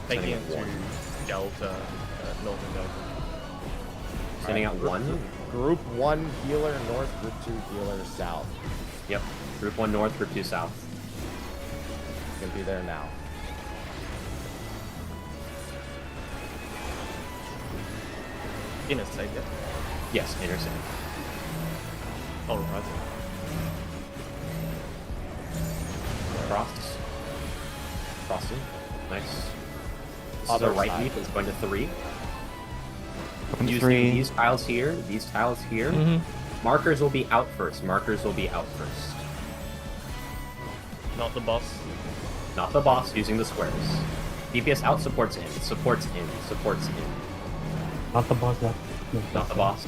Taking Sending it out to 1. Delta, Northern Delta. Sending out 1. Group 1 healer north, group 2 healer south. Yep. Group 1 north, group 2 south. Gonna be there now. Inner safe, yeah. Yes, inner safe. All right. Cross. Crossing. Nice. This Other is a right side. leap. It's going to 3. Going Using 3. these tiles here, markers will be out first. Markers will be out first. Not the boss. Not the boss, using the squares. DPS out, supports in. Supports in. Supports in. Not the boss left. Not the boss.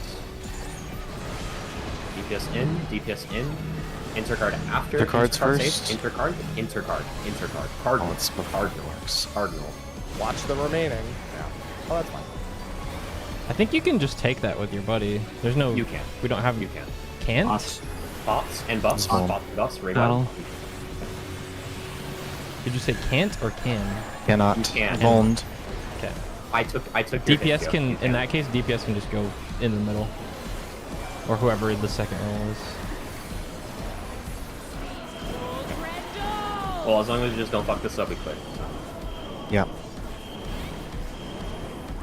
DPS in. DPS in. Intercard after. Intercards Intercard first. safe. Intercard. Intercard. Intercard. Cardinal. Oh, it's Cardinal. Cardinal. Watch the remaining. Yeah. Oh, that's fine. I think you can just take that with your buddy. There's no. You can. We don't have. You can. Can't? Bots and buffs. Oh. Bots and buffs. Ray Battle. button. Did you say can't or can? Cannot. You can. Vulned. Okay. I took your DPS hit, can, you in that case, DPS can just go in the middle. Or whoever the second roll is. Well, as long as you just don't fuck this up, we quit. Yeah.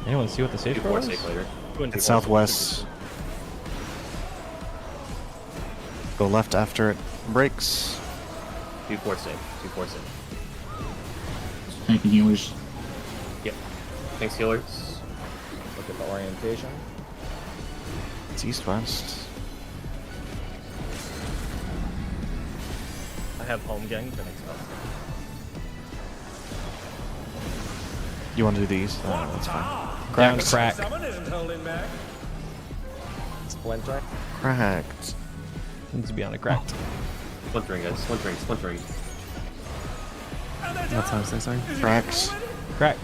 Anyone see what the safe Do roll 4 is? safe later. It's southwest. Go left after it breaks. Do 4 safe. Do 4 safe. Tanking healers. Yep. Thanks, healers. Look at the orientation. It's east-west. I have home gang for next up. You want to do these? That's fine. Cracked. Crack. Someone isn't holding back. Splinter. Cracked. Needs to be on a cracked. Splintering, guys. Splintering. That's how I say sorry. Cracks. Cracked.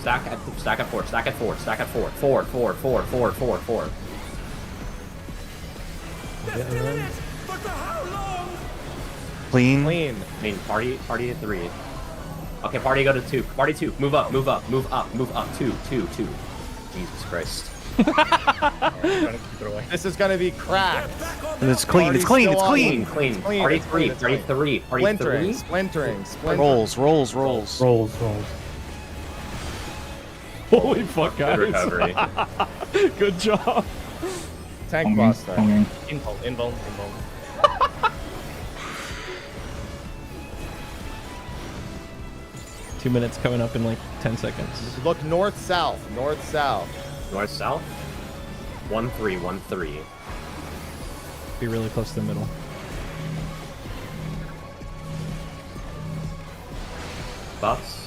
Stack at 4. Stack at 4. Stack at 4. 4. They're still in it, but for how long? Clean. I mean, party at 3. Okay, party go to 2. Party 2. Move up. 2. Jesus Christ. This is gonna be cracked. And it's clean. It's clean. It's clean. Clean. Party 3. Party 3. Party 3. Splintering. Rolls. Rolls. Holy fuck, guys. Good recovery. Good job. Tank buster. Invuln. 2 minutes coming up in like 10 seconds. Look north-south. 1-3. 1-3. Be really close to the middle. Buffs.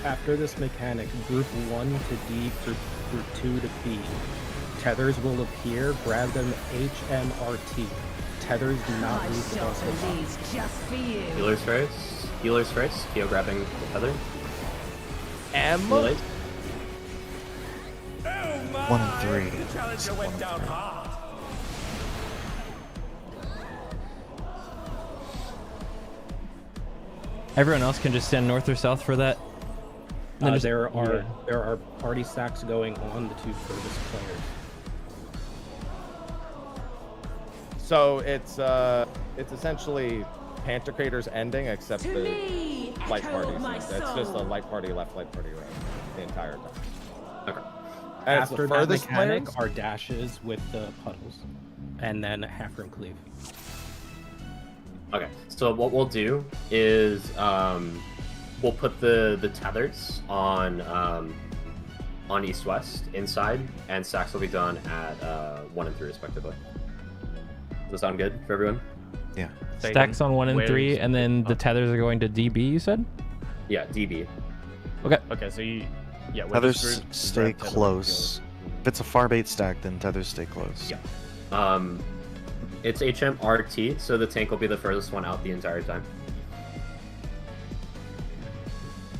After this mechanic, group 1 to D, group 2 to B. Tethers will appear. Grab them HMRT. Tethers do not leave the bus. Healers first. Keo grabbing the tether. M. 1 and 3. The challenger went down hard. Everyone else can just stand north or south for that. There are party stacks going on the 2 furthest players. So it's essentially Pantocrator's ending, except the light parties. It's just a light party left, light party right, the entire time. Okay. And After it's the that furthest mechanic players? are dashes with the puddles, and then half room cleave. Okay, so what we'll do is we'll put the tethers on east-west inside, and stacks will be done at 1 and 3 respectively. Does that sound good for everyone? Yeah. Stacks on 1 and 3, and then the tethers are going to DB, you said? Yeah, DB. Okay. Okay, so Tethers stay close. If it's a far bait stack, then tethers stay close. Yeah. It's HMRT, so the tank will be the furthest one out the entire time.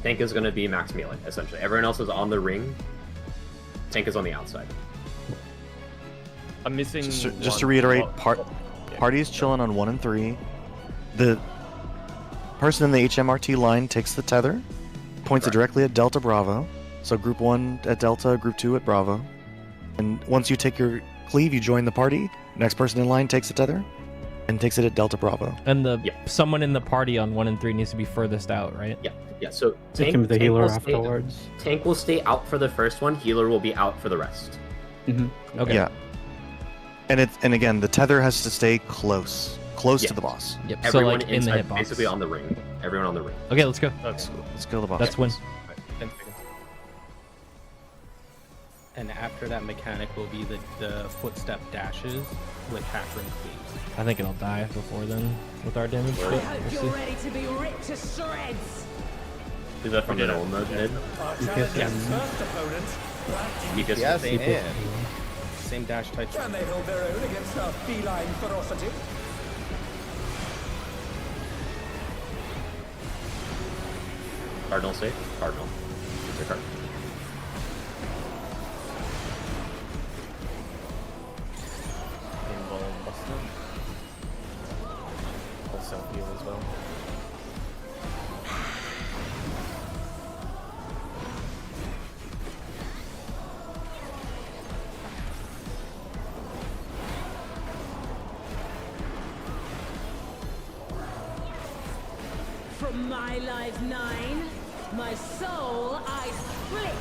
Tank is going to be max melee, essentially. Everyone else is on the ring. Tank is on the outside. I'm missing. Just to reiterate, party is chilling on 1 and 3. The person in the HMRT line takes the tether, points it directly at Delta Bravo. So group 1 at Delta, group 2 at Bravo. And once you take your cleave, you join the party. Next person in line takes the tether and takes it at Delta Bravo. And someone in the party on 1 and 3 needs to be furthest out, right? Yeah. So Take him to the healer afterwards. Tank will stay out for the first one. Healer will be out for the rest. Okay. Yeah. And again, the tether has to stay close to the boss. Yep. Everyone so like in the hitbox. basically on the ring. Everyone on the ring. Okay, let's go. Let's kill the boss. Let's win. And after that mechanic will be the footstep dashes with half ring cleaves. I think it'll die before then with our damage. I hope you're ready to be ripped to shreds. Do that from the normal mode, Nid. Our challenger's first opponent. Yes, and Same dash type. Can they hold their own against our feline ferocity? Cardinal safe? Cardinal. It's a cardinal. Invuln Buster. I'll self-heal as well. From my life 9, my soul I split.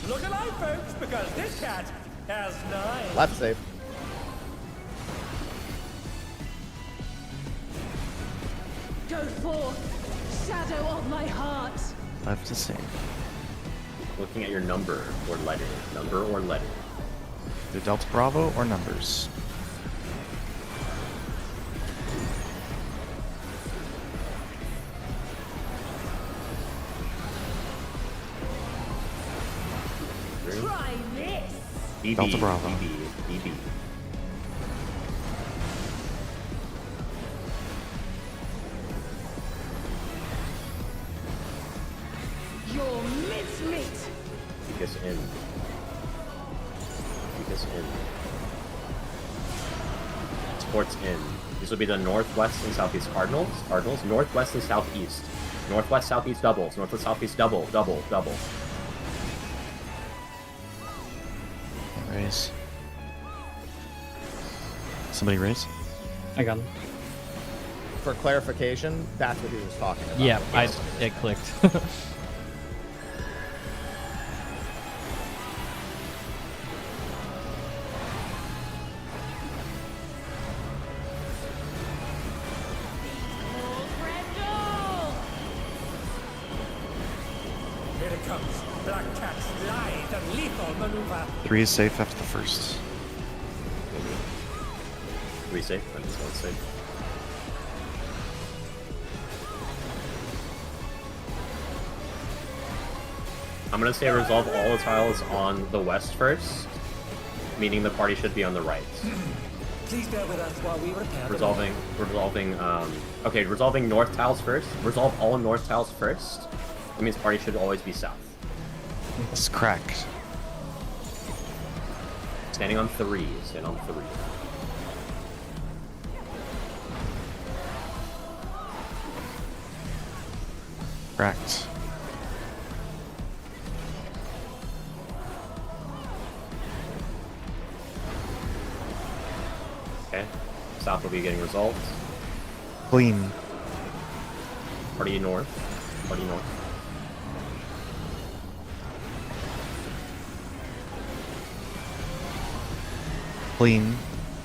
Look alive, folks, because this cat has 9. left safe. Go forth, shadow of my heart. Left to save. Looking at your number or letter. Number or letter. The Delta Bravo or numbers. Try this. BB, Delta Bravo. BB. Your mincemeat. Keep us in. Keep us in. Sports in. These will be the northwest and southeast Cardinals. Cardinals. Northwest and southeast. Northwest, southeast doubles. Northwest, southeast double. Raise. Somebody raise? I got him. For clarification, that's what he was talking about. Yeah, it clicked. Here it comes. Black Cat's lithe and lethal maneuver. 3 is safe after the first. 3 safe. I'm just 1 safe. I'm gonna say resolve all the tiles on the west first, meaning the party should be on the right. Please bear with us while we repair. Resolving north tiles first. Resolve all north tiles first. That means party should always be south. It's cracked. Standing on 3. Stand on 3. Cracked. Okay. South will be getting results. Clean. Party north. Party north. Clean.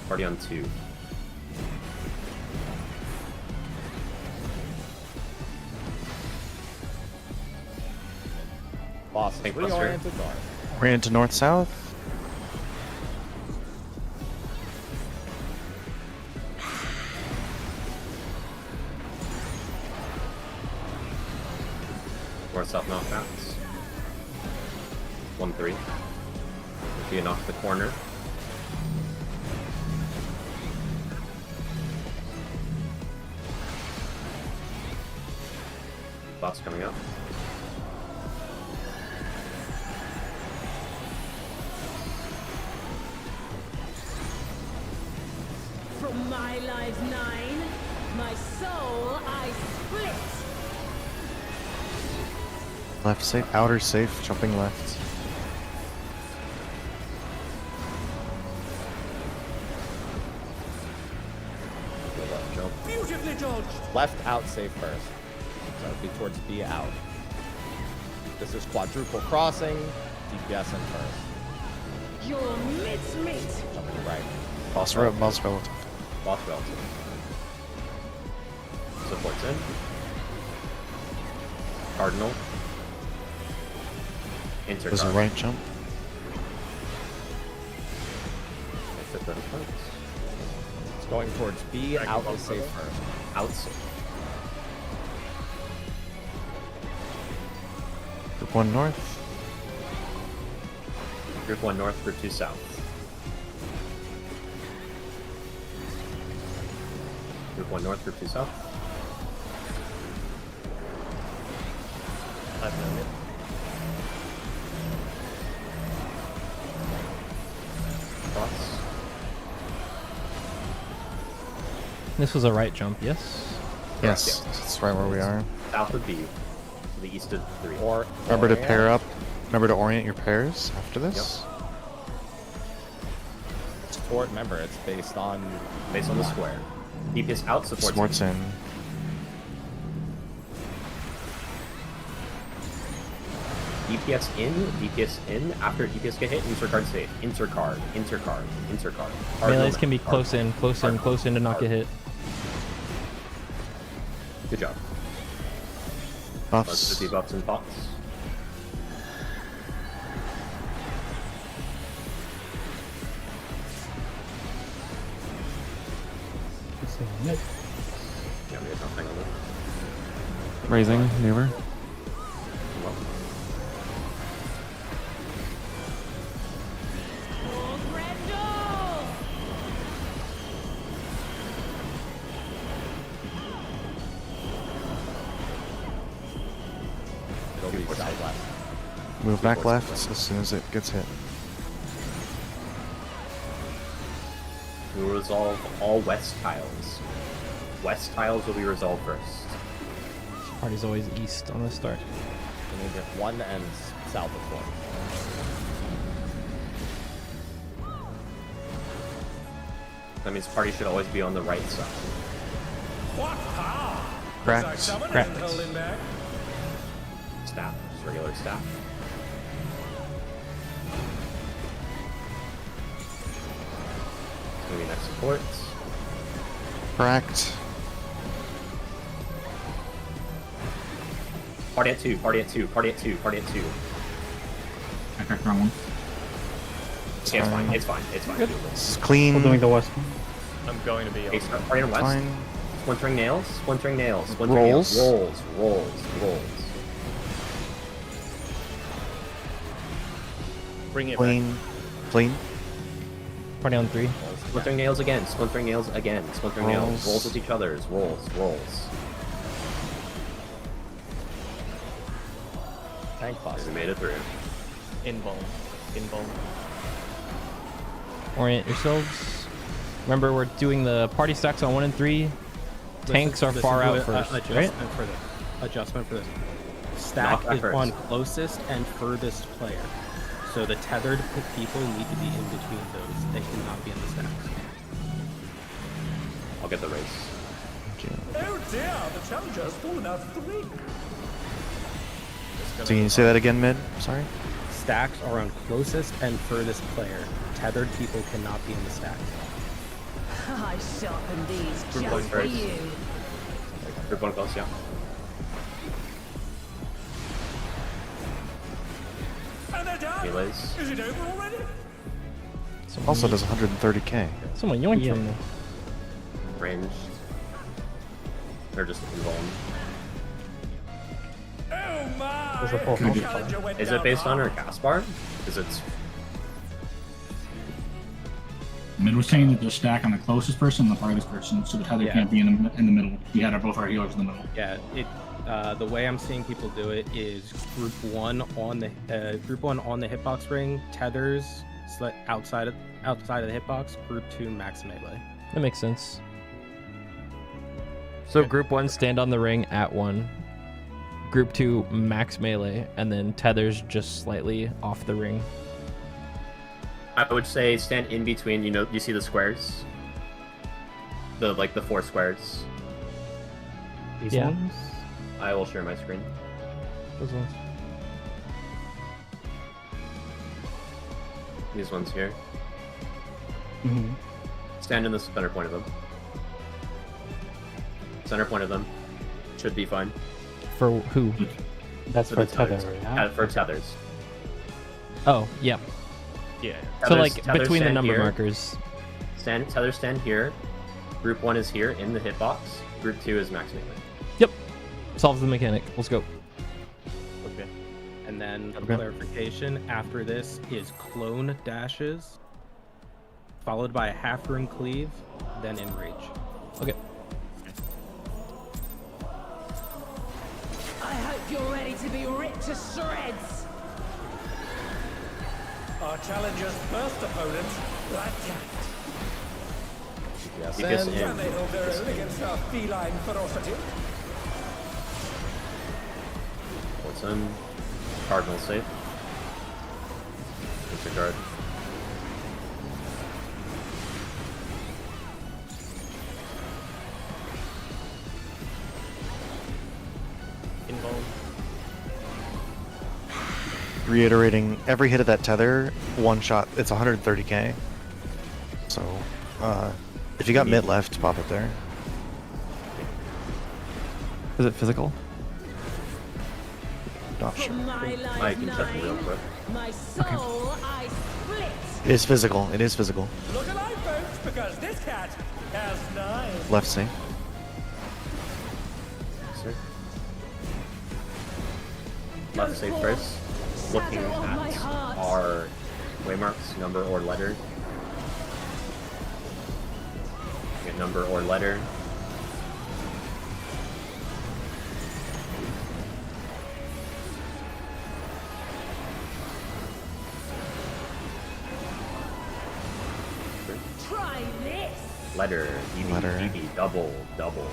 Party on 2. Boss, Pink cluster. reoriented north. Ran to north-south. North-south knockbacks. 1-3. Be knock the corner. Boss coming up. From my life 9, my soul I split. Left safe. Outer safe. Jumping left. Jump. Beautifully judged. Left out safe first. So it'd be towards B out. This is quadruple crossing. DPS in first. Your mincemeat. Jumping right. Boss relative. Boss relative. Supports in. Cardinal. Enter There's a cardinal. right jump. Fit the points. It's going towards B. Out is safe first. Out safe. Group 1 north. Group 1 north, group 2 south. Group 1 north, group 2 south. 5 minutes. Thoughts? This was a right jump, yes? Yes, that's right where we are. South of B. To the east of 3. Or Remember to pair up. Remember to orient your pairs after this. Support, remember, it's based on the square. DPS out, supports Sports in. DPS in. After DPS get hit, insert card safe. Insert card. Melees can be close in to not get hit. Good job. Buffs. Let's do debuffs and pots. Yeah, we have nothing on that. Raising, maneuver. It'll be side left. Move back left as soon as it gets hit. We will resolve all west tiles. West tiles will be resolved first. Party's always east on the start. And then get 1 and south of 1. That means party should always be on the right side. What power? Cracked. Was I summoned Cracked. and holding back? Staff, just regular staff. It's gonna be next support. Cracked. Party at 2, party at 2, party at 2, party at 2. I cracked the wrong one. Okay, it's fine, it's fine, it's fine. It's clean. We're doing the west one. I'm going to be Okay, on. start party on west. Fine. Splintering nails, splintering nails, splintering Rolls. nails. Rolls, rolls. Bring it Clean. Clean. Party on 3. Splintering nails again, splintering nails again, splintering nails. Rolls. Rolls with each other's, rolls, rolls. Tank boss. We made it through. back. Involve. Involve. Orient yourselves. Remember, we're doing the party stacks on 1 and 3. Tanks are far out first, right? Adjustment for this. Adjustment for this. Stack Knock is first. on closest and furthest player. So the tethered people need to be in between those. They cannot be in the stacks. I'll get the race. Oh dear, the challenger's fallen out of the ring. So can you say that again, mid? Sorry. Stacks are on closest and furthest player. Tethered people cannot be in the stacks. I sharpened these Group just one for first. you. Group 1 close, yeah. And they're done. Melees. Is it over already? Also does 130k. Someone yoinked from there. Ranged. They're just involved. Oh my! There's a full The house challenger went Is down it based on hard. our cast bar? Is it? Mid was saying that the stack on the closest person and the farthest person, so the tether Yeah. can't be in the middle. We had both our healers in the middle. Yeah, the way I'm seeing people do it is group one on the hitbox ring, tethers outside of the hitbox. Group 2 max melee. That makes sense. So group 1 stand on the ring at 1. Group 2 max melee, and then tethers just slightly off the ring. I would say stand in between. You know, you see the squares. The 4 squares. These Yeah. ones? I will share my screen. Those ones. These ones here. Mm-hmm. Stand in the center point of them. Center point of them. Should be fine. For who? That's for the tether, tethers. right? For tethers. Oh, yeah. Yeah. So Tethers- like tethers between the stand number here. markers. Tethers stand here. Group 1 is here in the hitbox. Group 2 is max melee. Yep. Solves the mechanic. Let's go. Okay. And then Okay. clarification after this is clone dashes, followed by a half rune cleave, then enrage. Okay. I hope you're ready to be ripped to shreds. Our challenger's first opponent, Black Cat. Yes, Because and Can they hold their own against our feline ferocity? What's in? Cardinal safe. Disregard. Involve. Reiterating, every hit of that tether, one shot, it's 130k. So, if you got mid left, pop it there. Is it physical? Not sure. I can check it real quick. My soul I split. It is physical. It is physical. Look alive, folks, because this cat has 9. Left safe. Left safe first. Looking at our waymarks, number or letter. Get number or letter. Try this. Letter. DB, Letter. DB, double, double.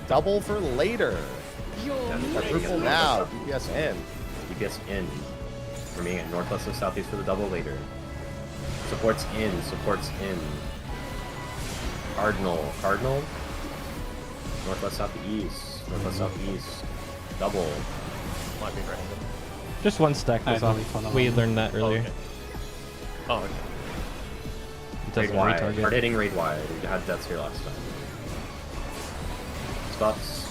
Double for later. Quadruple now. DPS in. DPS in. Remaining at northwest and southeast for the double later. Supports in. Supports in. Cardinal. Cardinal. Northwest, southeast. Northwest, southeast. Double. Might be random. Just one stack was off. We learned that earlier. Okay. Oh, okay. It doesn't Raid wide. retarget. Hard hitting raid wide. We had deaths here last time. Spots.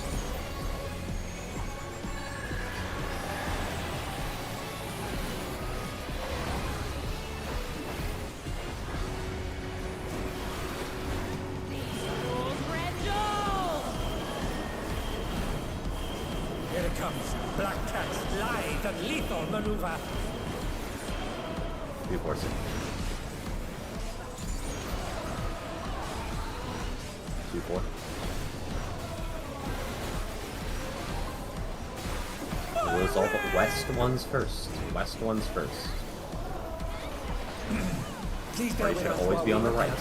Here it comes. Black Cat's lithe and lethal maneuver. Reinforce it. 2-4. We'll resolve west ones first. West ones first. Party should always be on the right.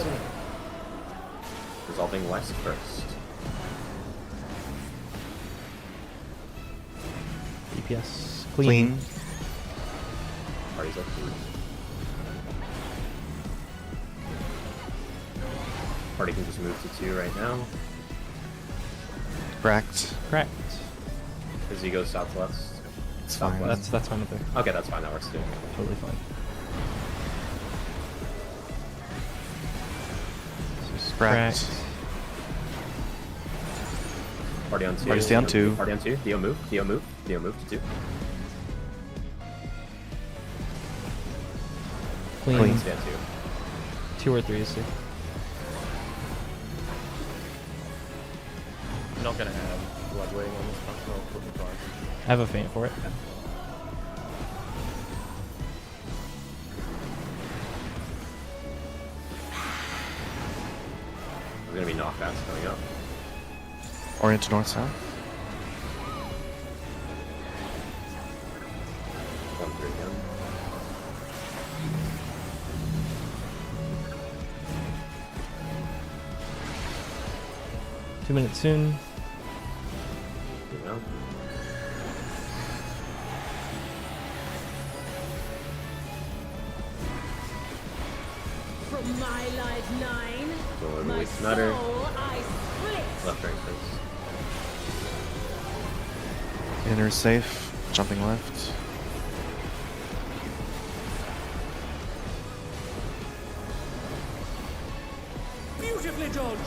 Resolving west first. DPS Clean. Party's up to Party can just move to 2 right now. Cracked. Cracked. As he goes southwest. It's fine. Southwest. That's fine up there. Okay, that's fine. That works too. Totally fine. Cracked. Party on 2. Party stay on 2. Party on 2. Dio move. Dio move. Dio move to 2. Clean. Stay on 2. 2 or 3 is safe. I'm not gonna have bloodweighting on this one, so I'll put the card. I have a feint for it. There's gonna be knockbacks coming up. Orient to north south. 1-3 again. Two minutes soon. You know. From my life 9. So My release Nutter. soul I split. Left right first. Inner safe. Jumping left. Beautifully dodged.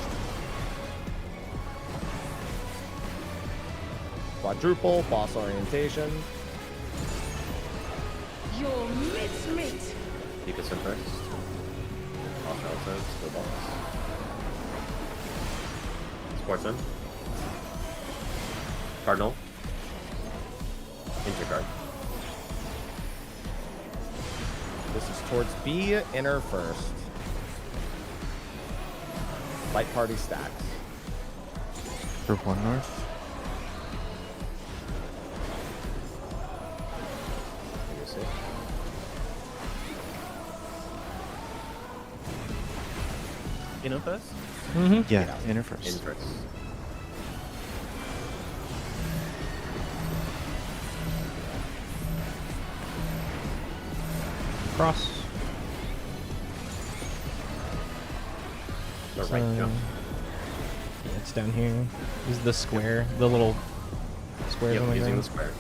Quadruple. Boss orientation. Your mincemeat. Keep us in first. Off outside. Still box. Sportsman. Cardinal. Intercard. This is towards B. Inner first. Light party stacks. Group 1 north. Inner first? Mm-hmm. Yeah, inner first. In first. Cross. The right jump. Yeah, it's down here. This is the square, the little square. Yep, on the using ground. the square.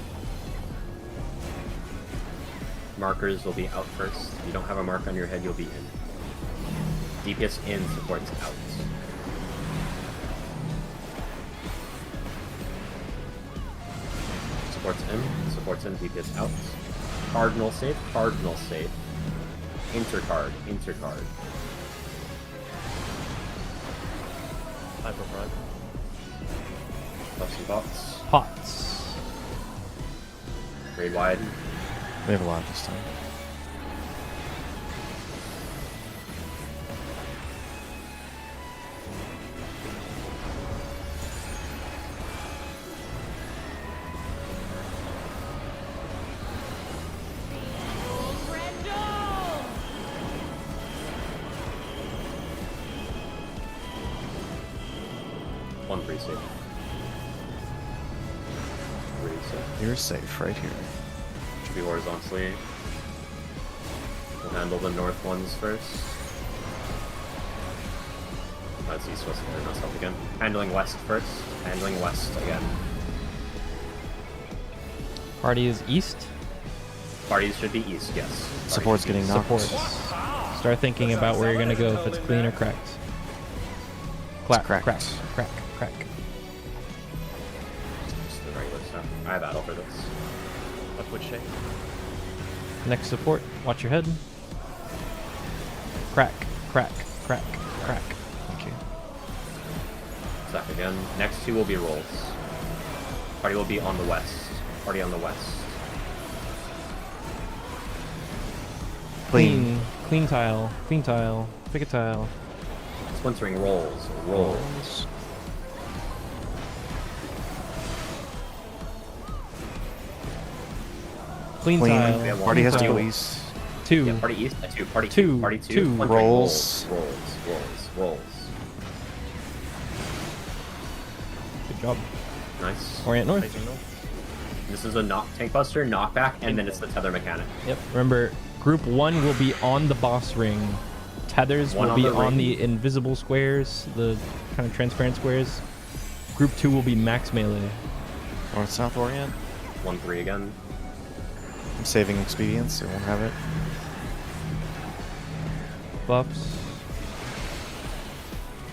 Markers will be out first. If you don't have a mark on your head, you'll be in. DPS in, supports out. Supports in, DPS out. Cardinal safe, intercard. Hyperprime. Buffs and pots. Pots. Raid wide. We have a lot this time. One free safe. You're safe right here. Should be horizontally. We'll handle the north ones first. That's east, west, there, not south again. Handling west first. Handling west again. Party is east. Parties should be east, yes. Support's getting knocked. Supports. Start thinking about where you're gonna go if it's clean or cracked. Crack. Crack. Just the regular stuff. I have battle for this. Upward shape. Next support, watch your head. Crack. Thank you. Stack again. Next two will be rolls. Party will be on the west. Party on the west. Clean tile. Pick a tile. Splintering rolls. Clean tile. Party has to go tile. east. 2. Yeah, party east. 2. Party Two. 2. Party 2. Two. Splintering Rolls. Rolls. Good job. Nice. Orient north. Facing north. This is a tank buster, knockback, and then it's the tether mechanic. Yep. Remember, group 1 will be on the boss ring. Tethers One will on be the on ring. the invisible squares, the kind of transparent squares. Group 2 will be max melee. North South Orient. 1-3 again. I'm saving expedience. I won't have it. Buffs.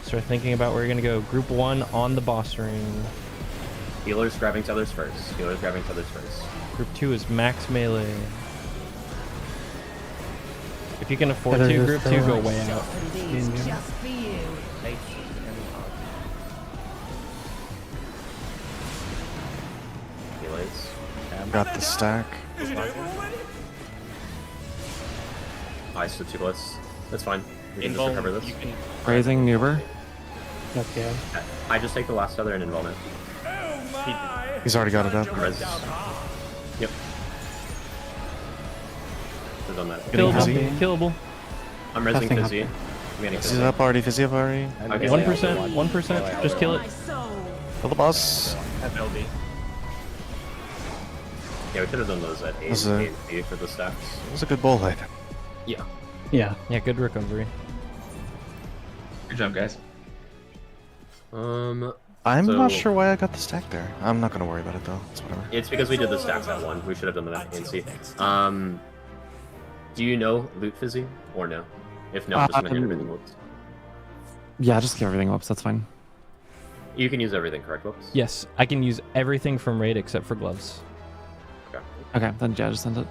Start thinking about where you're gonna go. Group 1 on the boss ring. Healers grabbing tethers first. Group 2 is max melee. If you can afford to, group 2 go way out. Just for you. Healers. Got the stack. Is it over already? I stood 2 lists. That's fine. We can just Invuln, recover this. you can Raising Nuber. Okay. I just take the last tether and invuln it. Oh my! He's already got it up. Res. Yep. We've done that. Getting fizzy. Killable. I'm resing Testing Fizzy. up. I'm getting Fizzy Fizzy. up already. Fizzy up already. Okay. 1%. Just kill it. My soul. Kill the boss. LD. Yeah, we could have done those at 8 This is a- and 8 for the stacks. It was a good bowl hit. Yeah. Yeah. Yeah, good recovery. Good job, guys. I'm not So- sure why I got the stack there. I'm not gonna worry about it though. It's whatever. It's because we did the stacks at 1. We should have done that at NC. Do you know loot Fizzy or no? If no, just gonna hand everything Whoops. Yeah, just give everything Whoops. That's fine. You can use everything, correct, Whoops? Yes, I can use everything from raid except for gloves. Okay. Okay, then yeah, just send it.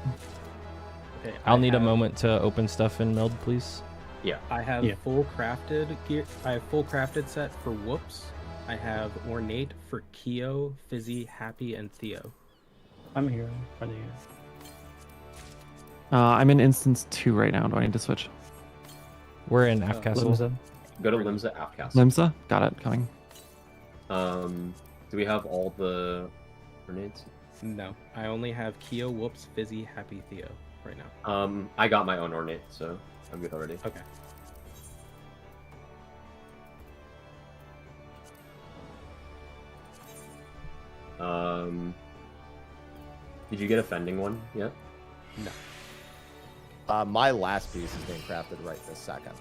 Okay, I'll need a moment to open stuff in meld, please. Yeah. I have Yeah. full crafted gear. I have full crafted set for Whoops. I have ornate for Keo, Fizzy, Happy, and Theo. I'm here. Ready. I'm in instance 2 right now. Do I need to switch? We're in Aft Castle. Limsa. Go to Limsa Aft Castle. Limsa? Got it. Coming. Do we have all the grenades? No, I only have Keo, Whoops, Fizzy, Happy, Theo right now. I got my own ornate, so I'm good already. Okay. Did you get a fending one yet? No. My last piece is being crafted right this second.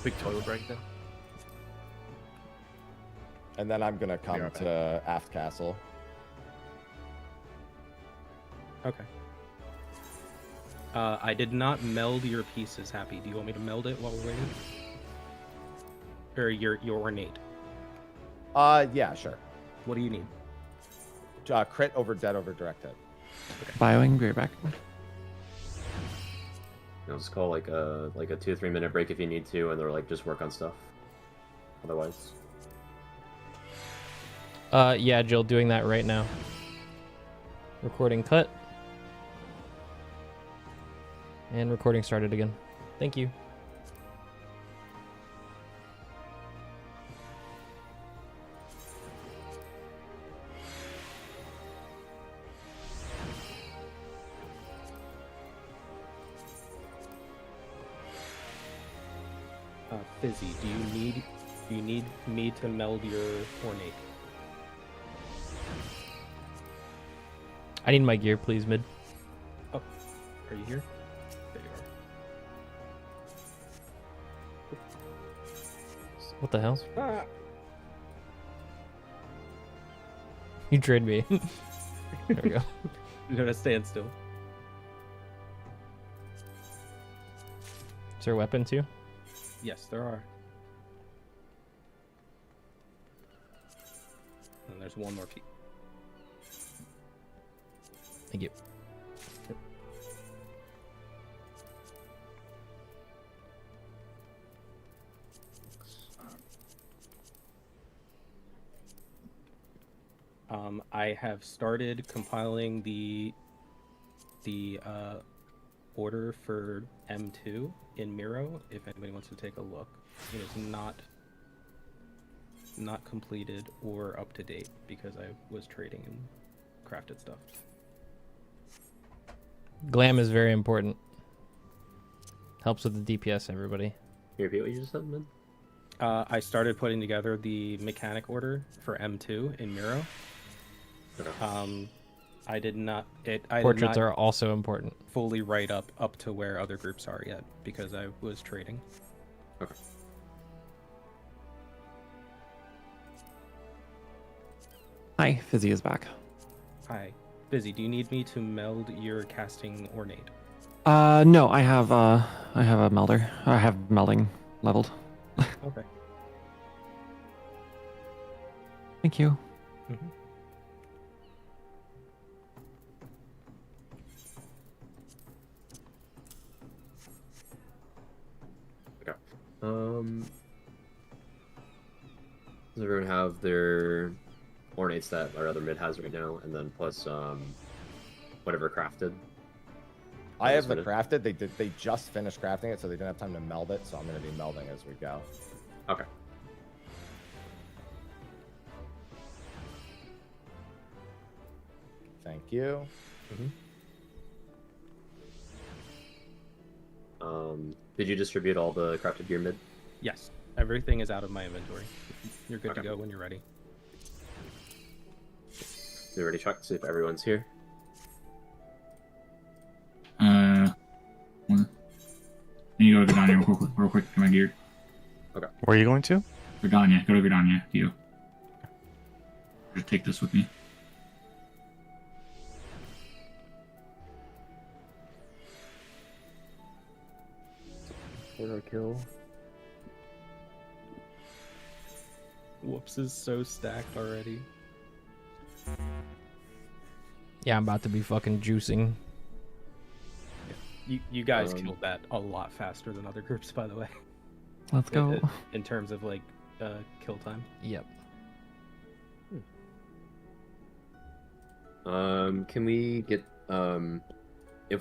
Big toilet break then. And then I'm gonna come to Aft Castle. Okay. I did not meld your pieces, Happy. Do you want me to meld it while we're waiting? Or your ornate? Yeah, sure. What do you need? Crit over dead over direct hit. Bioing, be right back. I'll just call like a 2 or 3 minute break if you need to, and they're like just work on stuff. Otherwise. Yeah, Jill, doing that right now. Recording cut. And recording started again. Thank you. Fizzy, do you need me to meld your ornate? I need my gear, please, mid. Oh, are you here? There you are. What the hell? Ah. You trade me. There we go. You're gonna stand still. Is there a weapon too? Yes, there are. And there's one more piece. Thank you. I have started compiling the order for M2 in Miro. If anybody wants to take a look, it is not completed or up to date because I was trading and crafted stuff. Glam is very important. Helps with the DPS, everybody. Can you repeat what you just said, man? I started putting together the mechanic order for M2 in Miro. I did not. Portraits are also important. Fully write up to where other groups are yet because I was trading. Okay. Hi, Fizzy is back. Hi, Busy. Do you need me to meld your casting ornate? No, I have a melder. I have melding leveled. Okay. Thank you. Mm-hmm. Okay. Does everyone have their ornates that our other mid has right now, and then plus whatever crafted? I have the crafted. They just finished crafting it, so they didn't have time to meld it. So I'm going to be melding as we go. Okay. Thank you. Did you distribute all the crafted gear mid? Yes. Everything is out of my inventory. You're good to go when you're ready. You already checked to see if everyone's here? You go to Gardania real quick to my gear. Okay. Where are you going to? Gardania. Go to Gardania. You. Just take this with me. Order kill. Whoops is so stacked already. Yeah, I'm about to be fucking juicing. You guys killed that a lot faster than other groups, by the way. Let's go. In terms of like kill time. Yep. Can we get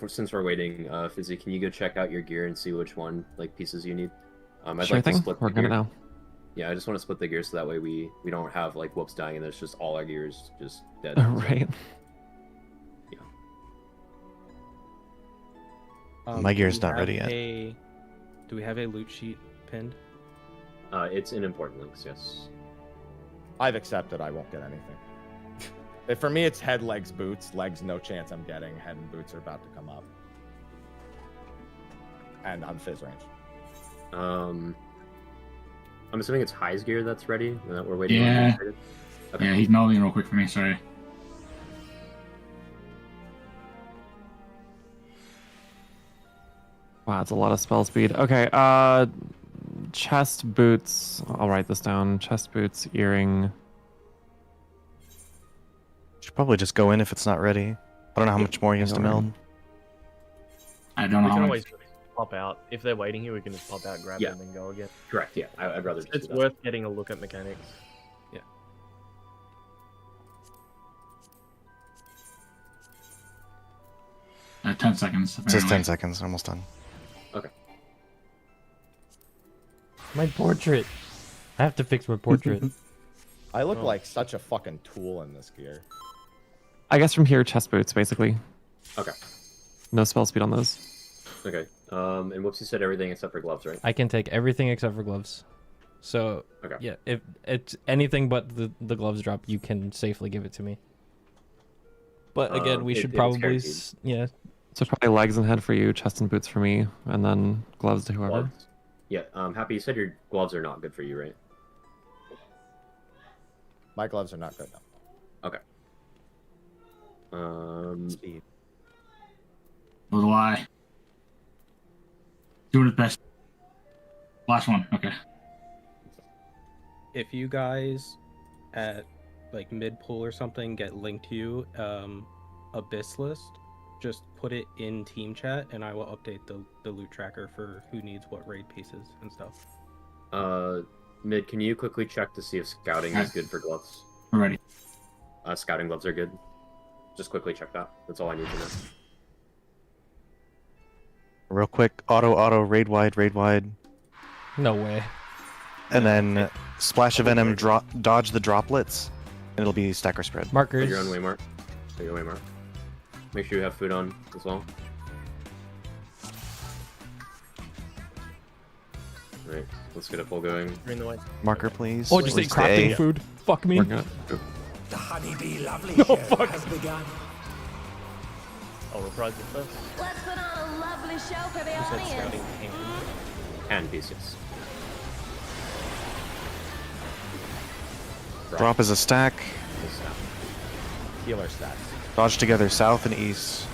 since we're waiting, Fizzy, can you go check out your gear and see which one like pieces you need? I'd Sure like thing. to split We're the gonna gear. know. Yeah, I just want to split the gear so that way we don't have like Whoops dying and there's just all our gears just dead. Right. My gear's not ready yet. Do we have a loot sheet pinned? It's in important links, yes. I've accepted. I won't get anything. For me, it's head, legs, boots. Legs, no chance I'm getting. Head and boots are about to come up. And I'm Fizz range. I'm assuming it's High's gear that's ready and that we're waiting Yeah. on. Okay. Yeah, he's melding real quick for me. Sorry. Wow, it's a lot of spell speed. Okay, chest boots. I'll write this down. Chest boots, earring. Should probably just go in if it's not ready. I don't know how much more he has to meld. I don't know. We How can much... always pop out. If they're waiting here, we can just pop out, grab them, and go again. Correct, yeah. I'd rather just It's do that. worth getting a look at mechanics. Yeah. 10 seconds. It says 10 seconds. Almost done. Okay. My portrait. I have to fix my portrait. I look like such a fucking tool in this gear. I guess from here, chest boots, basically. Okay. No spell speed on those. Okay. And Whoops, you said everything except for gloves, right? I can take everything except for gloves. So, okay. Yeah, if it's anything but the gloves drop, you can safely give it to me. But again, we should probably... Yeah. So probably legs and head for you, chest and boots for me, and then gloves to whoever. Gloves. Yeah, Happy, you said your gloves are not good for you, right? My gloves are not good now. Okay. Speed. It was a lie. Doing his best. Last one. Okay. If you guys at like mid pool or something get linked to you Abyss list, just put it in team chat and I will update the loot tracker for who needs what raid pieces and stuff. Mid, can you quickly check to see if scouting is good for gloves? We're ready. Scouting gloves are good. Just quickly check that. That's all I need to know. Real quick, auto, raid wide. No way. And then splash of venom, dodge the droplets, and it'll be stacker spread. Markers. Put your own way, Mark. Put your way, Mark. Make sure you have food on as well. Alright, let's get a pull going. Marker, please. Oh, just say Release to crafting A. food. Fuck me. The honeybee lovely No, show fuck. has begun. I'll reprise it first. Let's put on a lovely show for the You said audience. scouting And pieces. Drop is a stack. Healer stats. Dodge together south and east.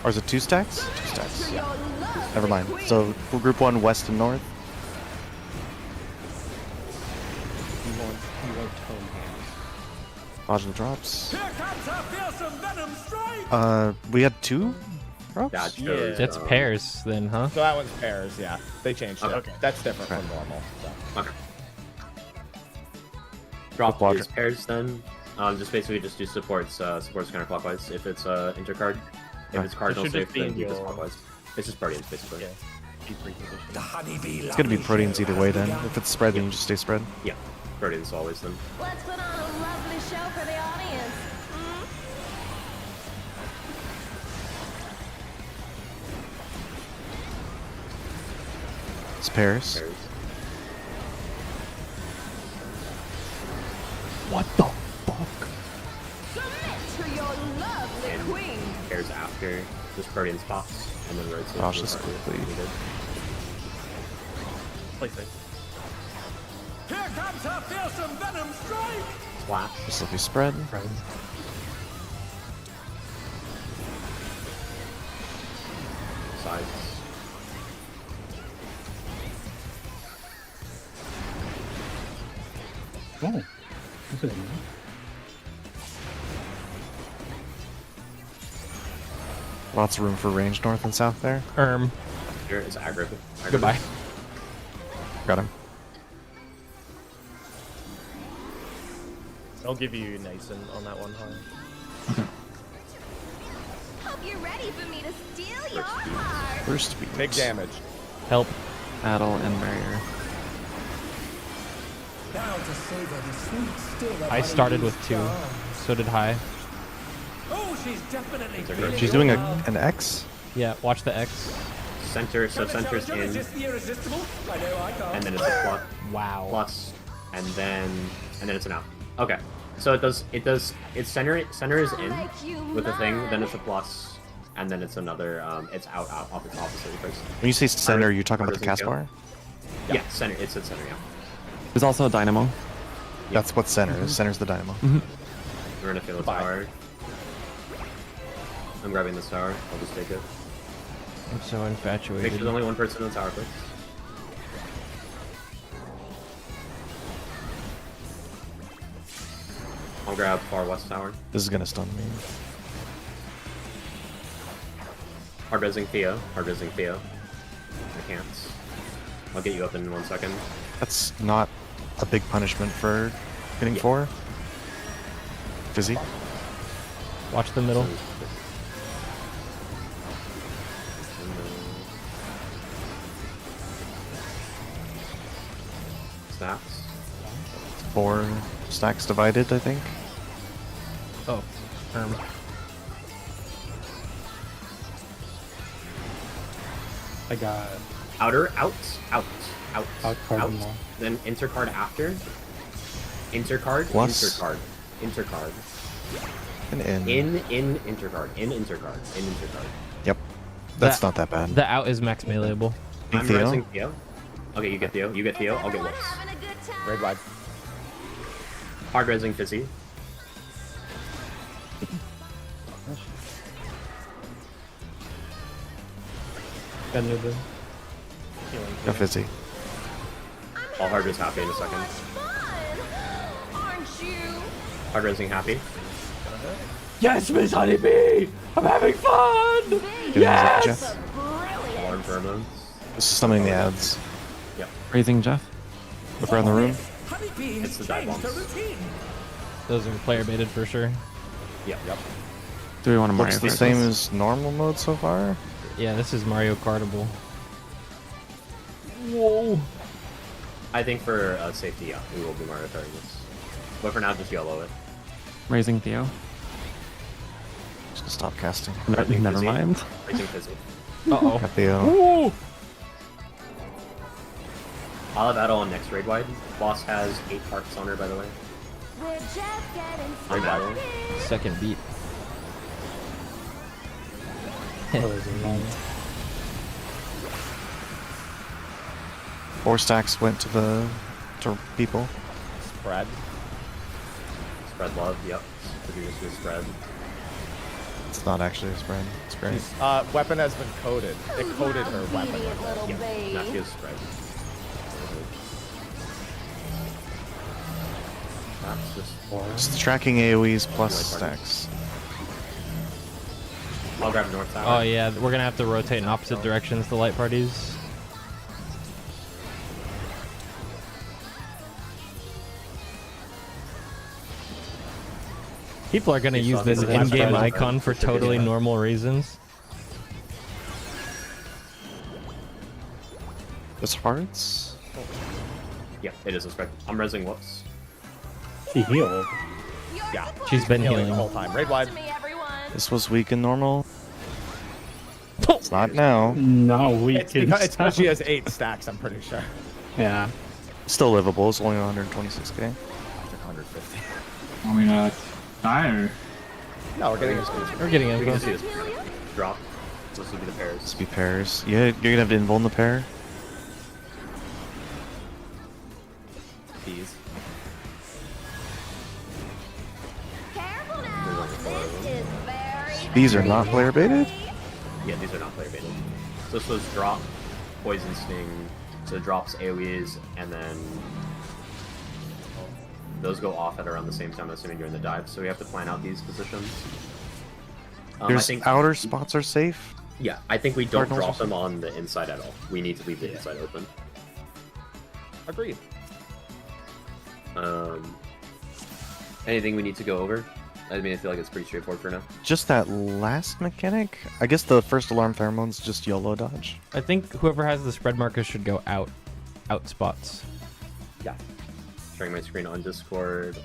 Or is it 2 stacks? 2 stacks. Yeah. Never mind. So for group 1, west and north. You want tome hands. Dodge the drops. Here comes our fearsome venom strike! We had 2 drops? That shows, That's pairs then, huh? So that one's pairs, yeah. They changed it. Okay. That's different from normal. So. Okay. Drop is pairs then. Just basically just do supports counterclockwise. If it's intercard, if it's cardinal should safe, just be then in do this your- clockwise. It's just Guardians basically. The honeybee It's gonna be lovely proteins show either has way then. begun. If it's spread, then you just stay spread. Yeah, Guardians always then. Let's put on a lovely show for the audience. It's pairs. Pairs. What the fuck? Submit to your lovely And queen. pairs after just Guardian spots and then rotates. Gosh, this quickly. Play safe. Here comes our fearsome venom strike! Splash. This will be spread. Sides. Oh, this is Lots of room for range north and south there. Here is aggro. Goodbye. Got him. I'll give you Nason on that one, high. Hope you're ready for me to steal your heart. First beat. Big damage. Help. Battle and barrier. Now to savor the sweet sting of I started with honeybee's 2. charm. So did High. Oh, she's definitely feeling She's doing your love. an X. Yeah, watch the X. Center, so center's Shall we in, resist the irresistible? I know I can't. and then it's a plus. Wow. Plus, and then it's an out. Okay, so it's center is in with the thing, then it's a plus, and then it's another it's out off its opposite first. When you say center, you're talking about the cast Doesn't bar? Yeah, center. It's at center. Yeah. There's also a dynamo. That's what center is. Center's the dynamo. We're gonna feel its power. I'm grabbing this tower. I'll just take it. I'm so infatuated. Make sure there's only one person in the tower, please. I'll grab far west tower. This is gonna stun me. Hard resing Theo. Hard resing Theo. I can't. I'll get you up in 1 second. That's not a big punishment for hitting 4. Fizzy. Watch the middle. Stacks. 4 stacks divided, I think. Oh, I got outer, out, card. Then intercard after. Intercard, Plus. intercard, intercard. And in. In intercard, in intercard, in intercard. Yep. That's not that bad. The out is max meleeable. I'm Theo? resing Theo. Okay, you get Theo. You get Theo. I'll get Woops. Raid wide. Hard resing Fizzy. Go Fizzy. All hard res happy in a second. Hard resing happy. Yes, Miss Honeybee! I'm having fun! Yes! Jeff. Alarm pheromones. This is summoning the ads. Yep. Raising Jeff. Look around the room. It's the dive bombs. Those are player baited for sure. Yep. Yep. Do we want to Mario Looks the Kart same this? as normal mode so far. Yeah, this is Mario Kartable. Whoa! I think for safety, yeah, we will be Mario Karting this. But for now, just yellow it. Raising Theo. Just stop casting. Never Fizzy. mind. Raising Fizzy. Uh-oh. Got Theo. Woo! I'll have Adol on next raid wide. Boss has 8 hearts on her, by the way. Raid wide. Second beat. Four stacks went to people. Spread. Spread love, yep. Could you just do a spread? It's not actually a spread. It's great. Weapon has been coded. It coded her weapon with it. Yeah, not just spread. That's just Just tracking AoEs plus stacks. I'll grab North Tower. Oh yeah, we're gonna have to rotate in opposite directions, the light parties. People are gonna use this in-game icon for totally normal reasons. This hearts? Yeah, it is a spread. I'm resing Woops. She healed. Yeah. She's been healing the whole time. Raid wide. This was weak and normal. It's not now. No, It's because she has 8 stacks, I'm pretty sure. Yeah. Still livable. It's only 126k. 150. I mean, dire. No, we're getting this. We're getting We can info. see this drop. So this will be the pairs. This be pairs. Yeah, you're gonna have to invuln the pair. These. These are not player baited? Yeah, these are not player baited. So this was drop, poison sting, so it drops AoEs, and then those go off at around the same time, assuming during the dive. So we have to plan out these positions. I think outer spots are safe. Yeah, I think we don't Cardinals drop are them on the inside at all. We need to leave the inside open. Agreed. Anything we need to go over? I mean, I feel like it's pretty straightforward for now. Just that last mechanic. I guess the first alarm pheromones just YOLO dodge. I think whoever has the spread markers should go out spots. Yeah. Sharing my screen on Discord.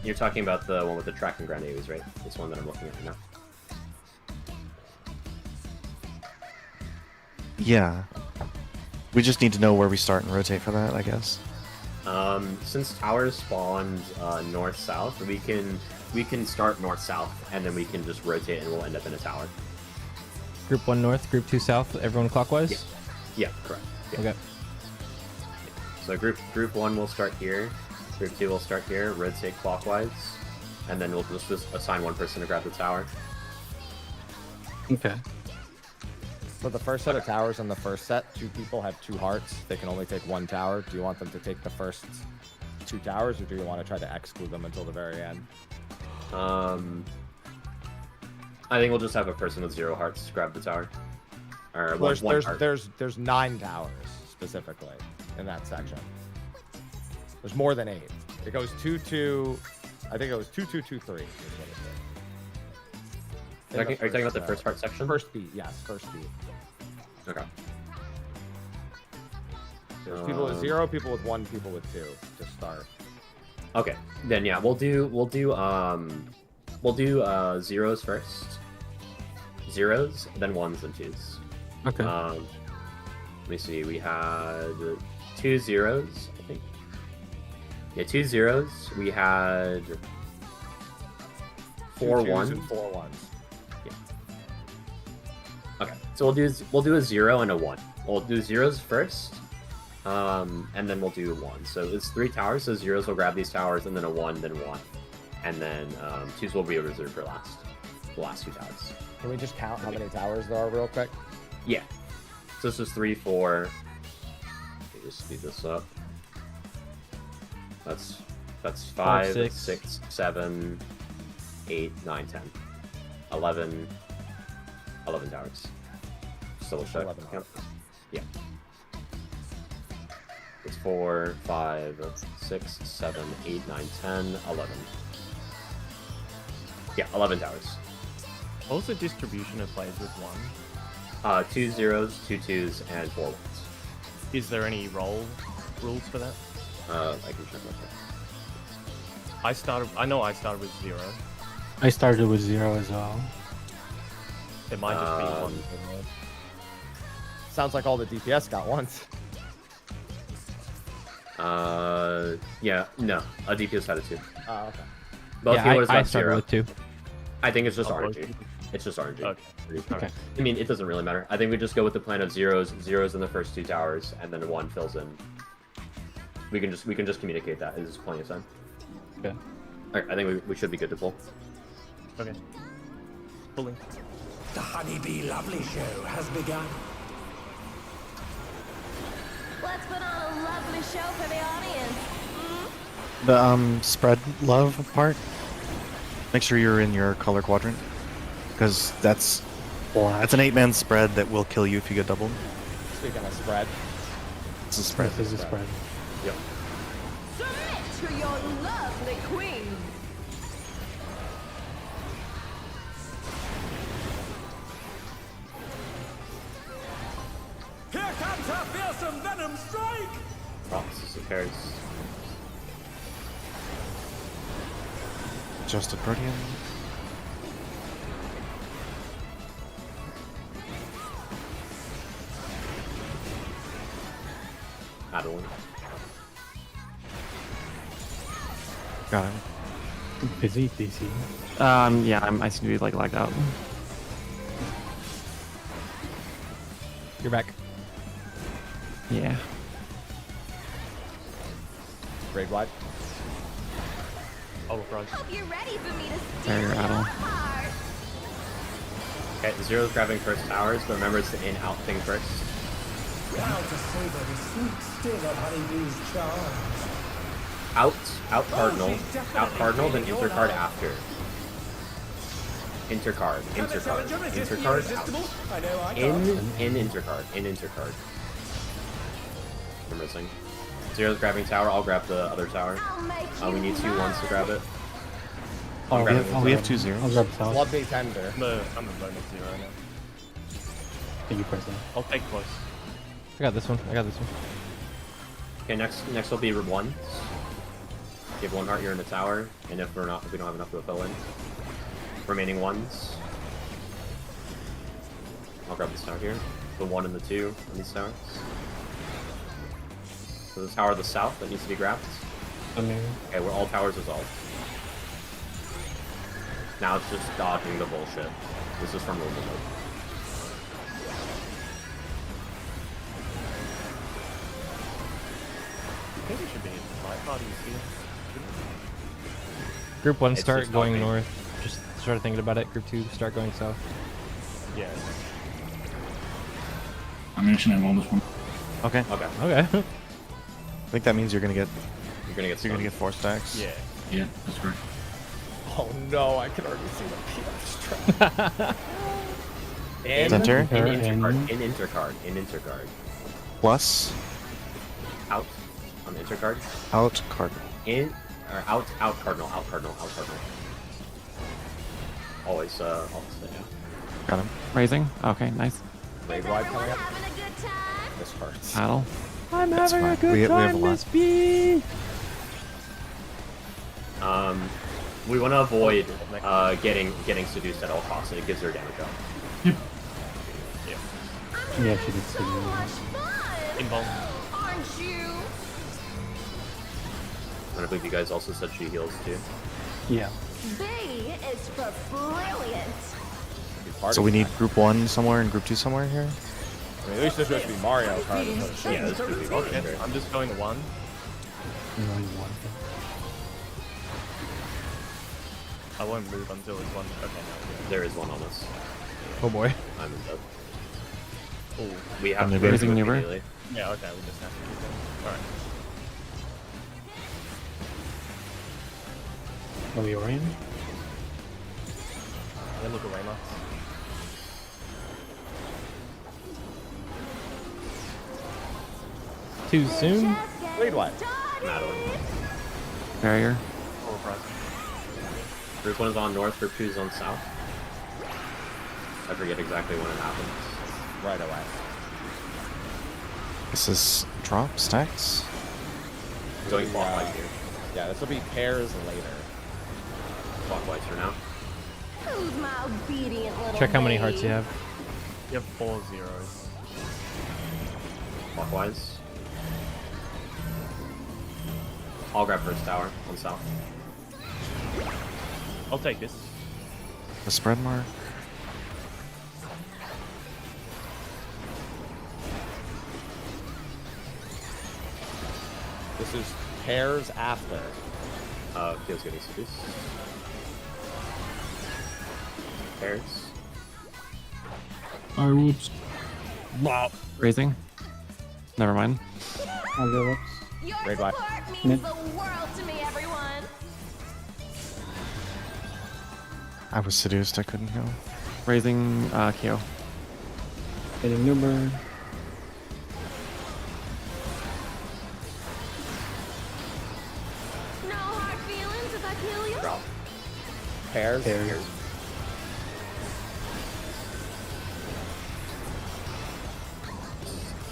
You're talking about the one with the tracking ground AoEs, right? This one that I'm looking at right now. Yeah. We just need to know where we start and rotate for that, I guess. Since towers spawned north-south, we can start north-south, and then we can just rotate, and we'll end up in a tower. Group 1 north, group 2 south, everyone clockwise? Yeah, correct. Yeah. Okay. So group 1 will start here, group 2 will start here, rotate clockwise, and then we'll just assign one person to grab the tower. Okay. So the first set of towers on the first set, 2 people have 2 hearts. They can only take 1 tower. Do you want them to take the first 2 towers, or do you want to try to exclude them until the very end? I think we'll just have a person with 0 hearts grab the tower. Or Well, one heart. there's 9 towers specifically in that section. There's more than 8. It goes 2-2. I think it was 2-2-2-3. Is what it is. Are you talking about the first heart section? First beat, yes, first beat. Okay. There's people with 0, people with 1, people with 2 to start. Okay, then yeah, we'll do zeros first. Zeros, then 1s and 2s. Okay. Let me see. We had 2 zeros, I think. Yeah, 2 zeros. We had 4 2s 1s and 4 1s. Okay, so we'll do a 0 and a 1. We'll do zeros first, and then we'll do 1. So it's 3 towers. So zeros will grab these towers, and then a 1, then 1, and then 2s will be reserved for last. The last 2 towers. Can we just count how many towers there are real quick? Yeah. So this is 3, 4. Let me just speed this up. That's 5, 6, 7, 8, 9, 10, 11 towers. Just double check. 11 Yep. Yeah. It's 4, 5, 6, 7, 8, 9, 10, 11. Yeah, 11 towers. What was the distribution of players with 1? 2 zeros, 2 2s, and 4 1s. Is there any role rules for that? I can check that. I know I started with 0. I started with 0 as well. It might just be 1. Sounds like all the DPS got 1s. Yeah, no. A DPS had a 2. Oh, okay. Both Yeah, healers I got started 0. with 2. I think it's just Oh, RNG. It's just RNG. Okay. I mean, it doesn't really matter. I think we just go with the plan of zeros in the first 2 towers, and then 1 fills in. We can just communicate that. There's plenty of time. Okay. Alright, I think we should be good to pull. Okay. Pulling. The Honeybee Lovely Show has begun. Let's put on a lovely show for the audience. The spread love part. Make sure you're in your color quadrant, because that's an 8-man spread that will kill you if you get doubled. Speaking of spread, It's a spread. This is a spread. Yep. Submit to your lovely queen. Here comes a fearsome venom strike! Promises of Paris. Just a Protean. Adeline. Got him. Busy DC. Yeah, I seem to be like lagged out. You're back. Yeah. grade wide. Oh, right. Hope you're ready for me to There, steal you're your Adel. heart. Okay, Zero's grabbing first towers, but remember it's the in-out thing first. Proud to savor the sweet sting of Honeybee's charms. Out cardinal, then intercard after. Intercard, out. In intercard. We're missing. Zero's grabbing tower, I'll grab the other tower. We need 2 ones to grab it. We have 2 zeros. I'll grab the tower. Love the tender. I'm a bonus 0 now. Thank you, President. I'll take close. I got this one. Okay, next will be 1. Give 1 heart here in the tower, and if we don't have enough to fill in. Remaining 1s. I'll grab this tower here. The 1 and the 2 on these towers. So the tower to the south that needs to be grabbed. Okay, we're all towers resolved. Now it's just dodging the bullshit. This is from normal mode. I think we should be in 5 parties here. Group 1 It's start just going helping. north. Just started thinking about it. Group 2 start going south. Yeah. I'm gonna enable this one. Okay. Okay. Okay. I think that means you're gonna get 4 stacks. Yeah. Yeah, that's correct. Oh no, I can already see the PF trap. Center. In intercard. Plus. Out. On the intercard. Out cardinal. In or out cardinal. Always yeah. Got him. Raising. Okay, nice. Raid wide coming up. This hurts. Paddle. I'm That's having a fine. good We have a time, lot. Miss B. We want to avoid getting seduced at all costs, and it gives her damage up. Yeah, she did see you. Involved. Aren't you? And I believe you guys also said she heals too. Yeah. B is for brilliant. So we need group 1 somewhere and group 2 somewhere here? I mean, at least this should be Mario Kart. Yeah, this could be Okay, I'm just going 1. I won't move until it's 1. Okay, no. There is one on us. Oh boy. I'm in dead. Ooh. We have to Raising move Nuber. immediately. Yeah, okay, we just have to keep going. Alright. Are we oriented? Then look away, Max. Too soon. Raid wide. Madeline. Barrier. Group 1 is on north, group 2 is on south. I forget exactly when it happens. Right away. This is drop stacks. Going clockwise here. Yeah, this will be pairs later. Clockwise for now. Who's my obedient little Check how many hearts maid? you have. You have 4 zeros. Clockwise. I'll grab first tower on south. I'll take this. The spread mark. This is pairs after. Feels getting seduced. Pairs. Alright, whoops. Raising. Never mind. I'll go whoops. Your Raid wide. support means the world to me, everyone. I was seduced, I couldn't heal. Raising KO. Hitting Nuber. No hard feelings if I kill you. Drop. Pairs. Pairs.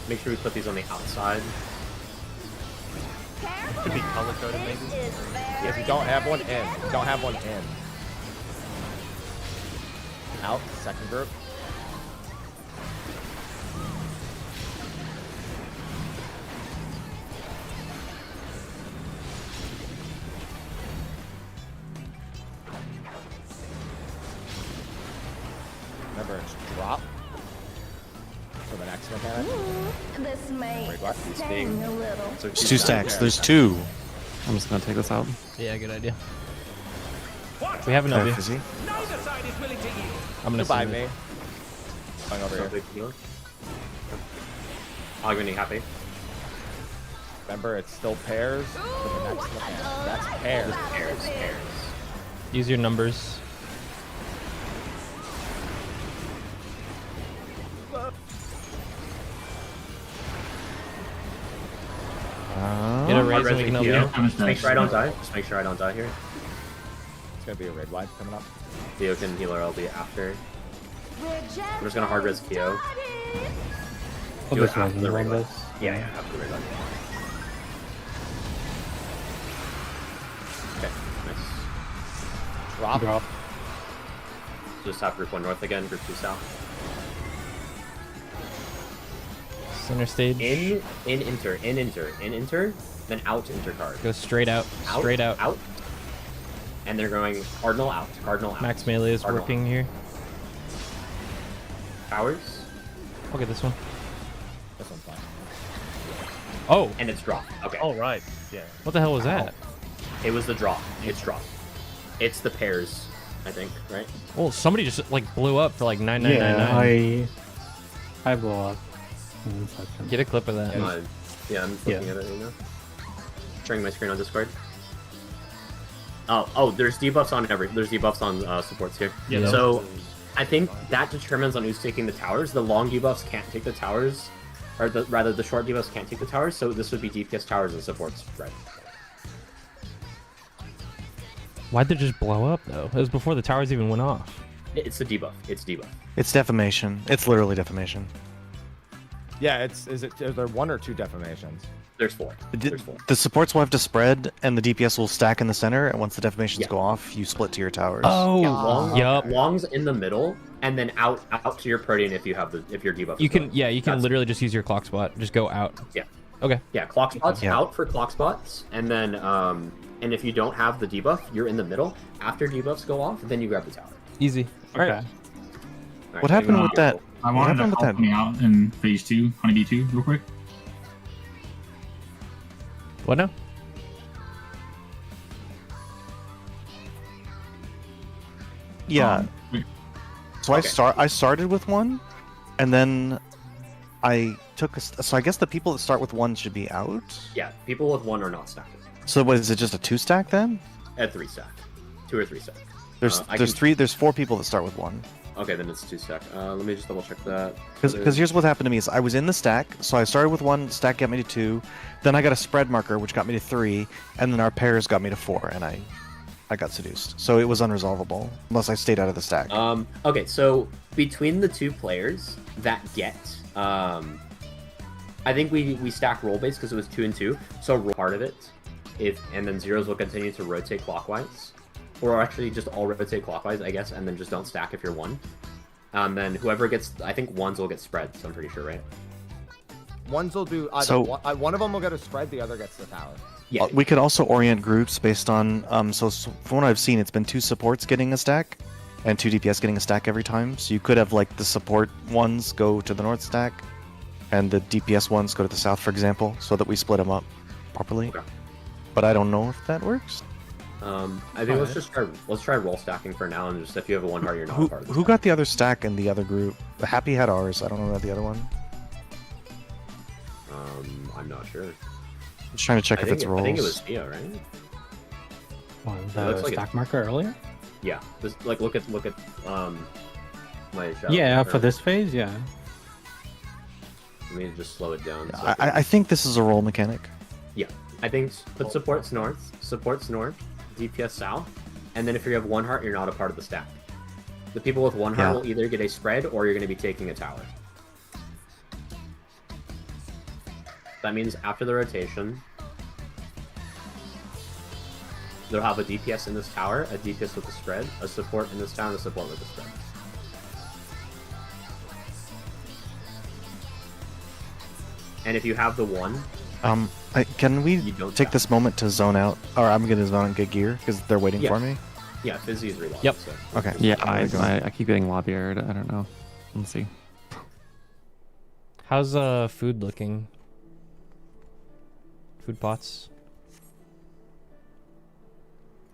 Make sure we put these on the outside. Could be color coded maybe. If you don't have one in. If you don't have one in. Out, second group. Remember, it's drop for the next mechanic. This may Wait, what? sting a little. So There's 2 stacks. There's 2. I'm just gonna take this out. Yeah, good idea. We have an Okay, W. fizzy. Neither side is willing to yield. I'm gonna Goodbye, send me. it. Going over here. big healer. Augmenting happy. Remember, it's still pairs for the next mechanic. That's pairs. Pairs. Use your numbers. Get a raise and we can help you out. Just make sure I don't die. Just make sure I don't die here. It's gonna be a red wide coming up. Theo can heal her LB after. I'm just gonna hard res Theo. Oh, Do this it after one. the red This. light. Yeah, after the red light. Okay, nice. Drop. Drop. Just have group 1 north again, group 2 south. Center stage. In enter, then out intercard. Go straight out. Straight out. Out. And they're going cardinal out. Max melee is Cardinal. working here. Towers. I'll get this one. This one's fine. Oh. And it's drop. Okay. Oh, right. Yeah. What the hell was that? It was the drop. It's drop. It's the pairs. I think, right? Well, somebody just like blew up for like 9999. Yeah, I blew up. 1 second. Get a clip of that. Yeah, I'm looking at it right now. Sharing my screen on Discord. Oh, there's debuffs on there's debuffs on supports here. Yeah. So I think that determines on who's taking the towers. The long debuffs can't take the towers, or rather the short debuffs can't take the towers. So this would be DPS towers and supports, right? Why'd they just blow up though? It was before the towers even went off. It's a debuff. It's debuff. It's defamation. It's literally defamation. Yeah, is there 1 or 2 defamations? There's 4. There's 4. The supports will have to spread, and the DPS will stack in the center. And once the defamations go off, you split to your towers. Yeah, longs in the middle, and then out to your Protean if you have if your debuff. You can literally just use your clock spot. Just go out. Yeah. Okay. Yeah, clock spots out for clock spots, and then and if you don't have the debuff, you're in the middle. After debuffs go off, then you grab the tower. Easy. Okay. All right. What happened with that? I wanted to help me out in phase 2, Honeybee 2, real quick. What now? Yeah. So I started with 1, and then I took so I guess the people that start with 1 should be out. Yeah, people with 1 are not stacked. So what is it? Just a 2 stack then? At 3 stack, 2 or 3 stack. There's 4 people that start with 1. Okay, then it's 2 stack. Let me just double check that. Because here's what happened to me is I was in the stack, so I started with 1 stack, got me to 2, then I got a spread marker which got me to 3, and then our pairs got me to 4, and I got seduced. So it was unresolvable unless I stayed out of the stack. Okay, so between the 2 players that get, I think we stack roll base because it was 2 and 2. So roll part of it, and then zeros will continue to rotate clockwise. Or actually just all rotate clockwise, I guess, and then just don't stack if you're 1. Then whoever gets, I think 1s will get spread, so I'm pretty sure, right? 1s will do, one of them will get a spread, the other gets the tower. Yeah. We could also orient groups based on, so from what I've seen, it's been 2 supports getting a stack, and 2 DPS getting a stack every time. So you could have like the support ones go to the north stack, and the DPS ones go to the south, for example, so that we split them up properly. Okay. But I don't know if that works. I think let's try roll stacking for now, and just if you have a 1 heart, you're not a part of it. Who got the other stack in the other group? The Happy had ours. I don't know about the other one. I'm not sure. I'm just trying to check if it's rolls. I think it was Theo, right? The stack marker earlier? Yeah. Just like look at my shadow. Yeah, for this phase, yeah. Let me just slow it down. So I think this is a roll mechanic. Yeah, I think put supports north, DPS south, and then if you have 1 heart, you're not a part of the stack. The people with 1 heart will either get a spread or you're going to be taking a tower. That means after the rotation, they'll have a DPS in this tower, a DPS with a spread, a support in this tower, and a support with a spread. And if you have the 1... can we take this moment to zone out? Or I'm going to zone out and get gear, because they're waiting for me? Yeah, Fizzy is reloaded. Yep. So. Okay. Yeah, I keep getting lobby aired. I don't know. Let's see. How's food looking? Food pots?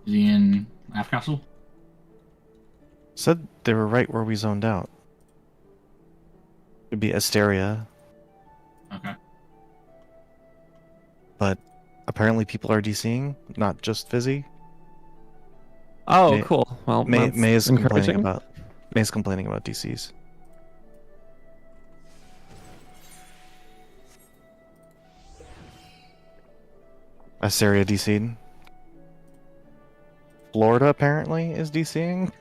Is he in Half Castle? Said they were right where we zoned out. It'd be Asteria. Okay. But apparently people are DCing, not just Fizzy. Oh, cool. Well, May is complaining encouraging. about DCs. Asteria DC'd. Florida apparently is DCing.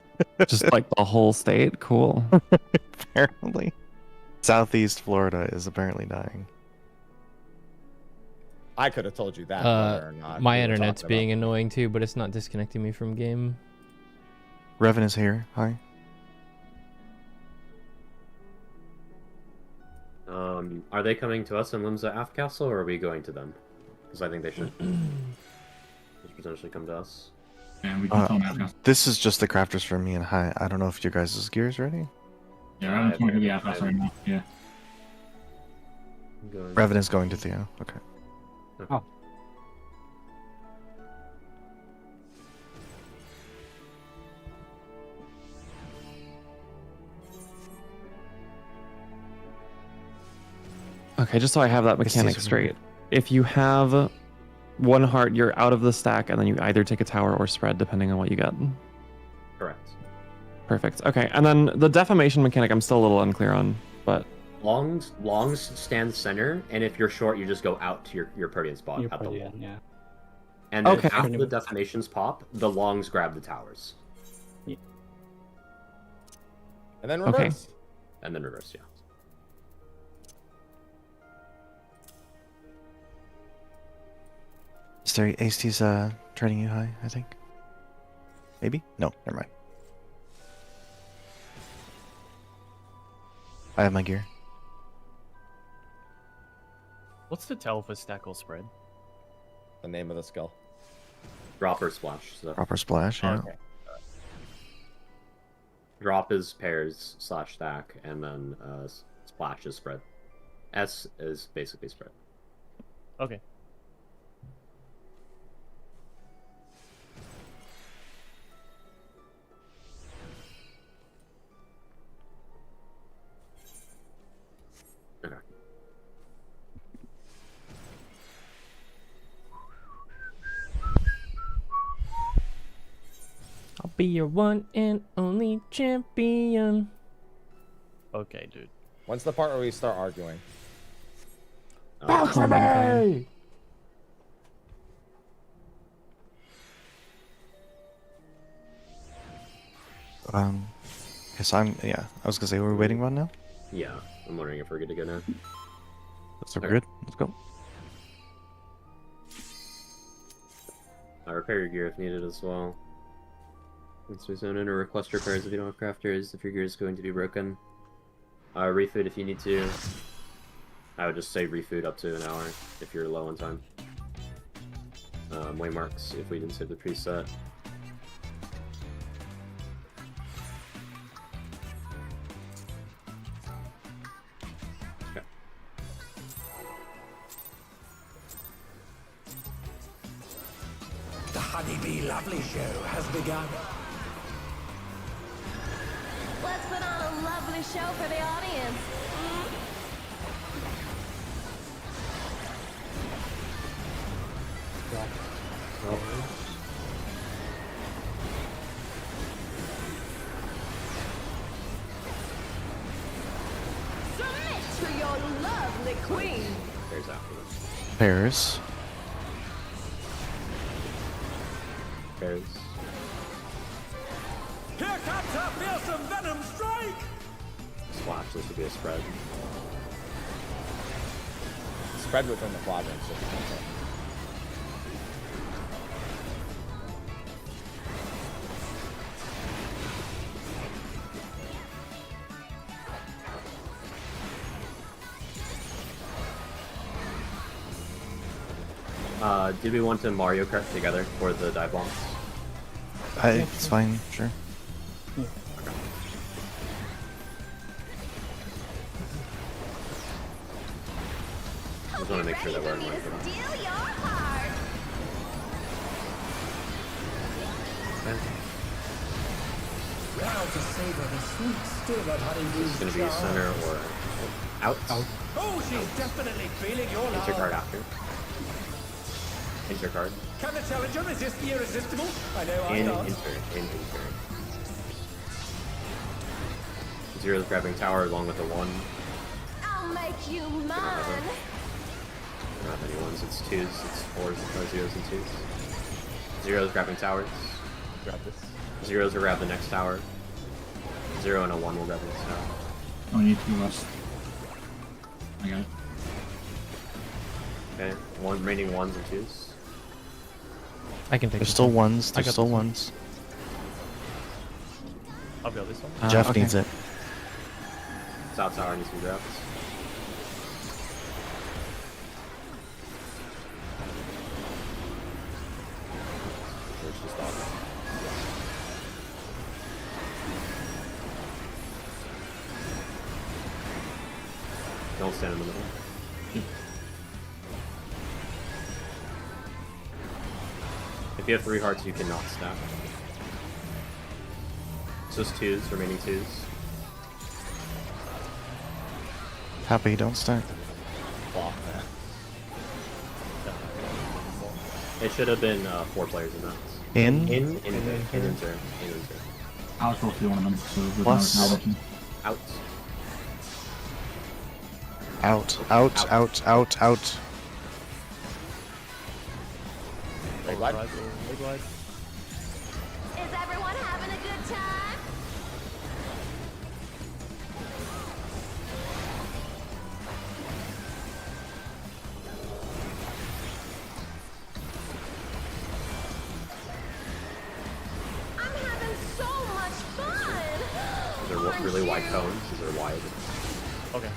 Just like the whole state? Cool. Apparently. Southeast Florida is apparently dying. I could have told you that. Whether or not My we were internet's talking being annoying too, but it's not disconnecting me from game. Revan is here. Hi. Are they coming to us in Limsa Aft Castle, or are we going to them? Because I think they should potentially come to us. Yeah, we can tell them. This is just the crafters for me and hi. I don't know if your guys' gear is ready. Yeah, I'm going to the Half Castle right now. Yeah. Revan is going to Theo. Okay. Oh. Okay, just so I have that mechanic straight. If you have 1 heart, you're out of the stack, and then you either take a tower or spread, depending on what you get. Correct. Perfect. Okay, and then the defamation mechanic, I'm still a little unclear on, but Longs stand center, and if you're short, you just go out to your Protean spot at the wall. Yeah. And then after the defamations pop, the longs grab the towers. Yeah. And then reverse. Okay. And then reverse, yeah. AST's training you high, I think. Maybe? No, never mind. I have my gear. What's the tell for stack or spread? The name of the skill. Drop or splash. So. Proper splash, yeah. Okay. Drop is pairs / stack, and then splash is spread. S is basically spread. Okay. Okay. I'll be your one and only champion. Okay, dude. When's the part where we start arguing? Bounce me! Yes, I was gonna say, we're waiting run now? Yeah, I'm wondering if we're good to go now. So we're good. Let's go. Repair your gear if needed as well. So zone in or request repairs if you don't have crafters, if your gear is going to be broken. Refood if you need to. I would just say refood up to an hour if you're low on time. Waymarks if we didn't save the preset. Okay. The Honeybee Lovely Show has begun. Let's put on a lovely show for the audience. Submit to your lovely queen. There's after this. Pairs. Pairs. Here comes a fearsome venom strike! Splash, this would be a spread. Spread within the quadrants. If you can. Did we want to Mario Kart together for the dive bombs? It's fine, sure. I just want to make sure that we're in line for that. Steal your heart. Now to savor the sweet still of honeydew. It's going to be center or out. Oh, she's definitely feeling your love. Intercard after. Intercard. Can the challenger resist the irresistible? I know I In can't. inter. Zero's grabbing tower along with the 1. I'll make you mine. I don't have any 1s, it's 2s, it's 4s, no 0s and 2s. Zero's grabbing towers. Grab this. Zero's will grab the next tower. 0 and a 1 will grab the next tower. Oh, we need 2 less. I got it. Okay, remaining 1s and 2s. I can take There's this still one. ones. I There's got still this one. ones. I'll go this one. Jeff okay. needs it. South tower needs to be grabbed. There's just off. Don't stand in the middle. If you have 3 hearts, you cannot stack. It's just 2s, remaining 2s. Happy, don't stack. fuck, man. It should have been 4 players in that. In? In 0. I was supposed to be one of them. So Plus. Out. Out. Wait, what? Is everyone having a good time? I'm having so much fun. They're really wide cones. These are wide. Okay.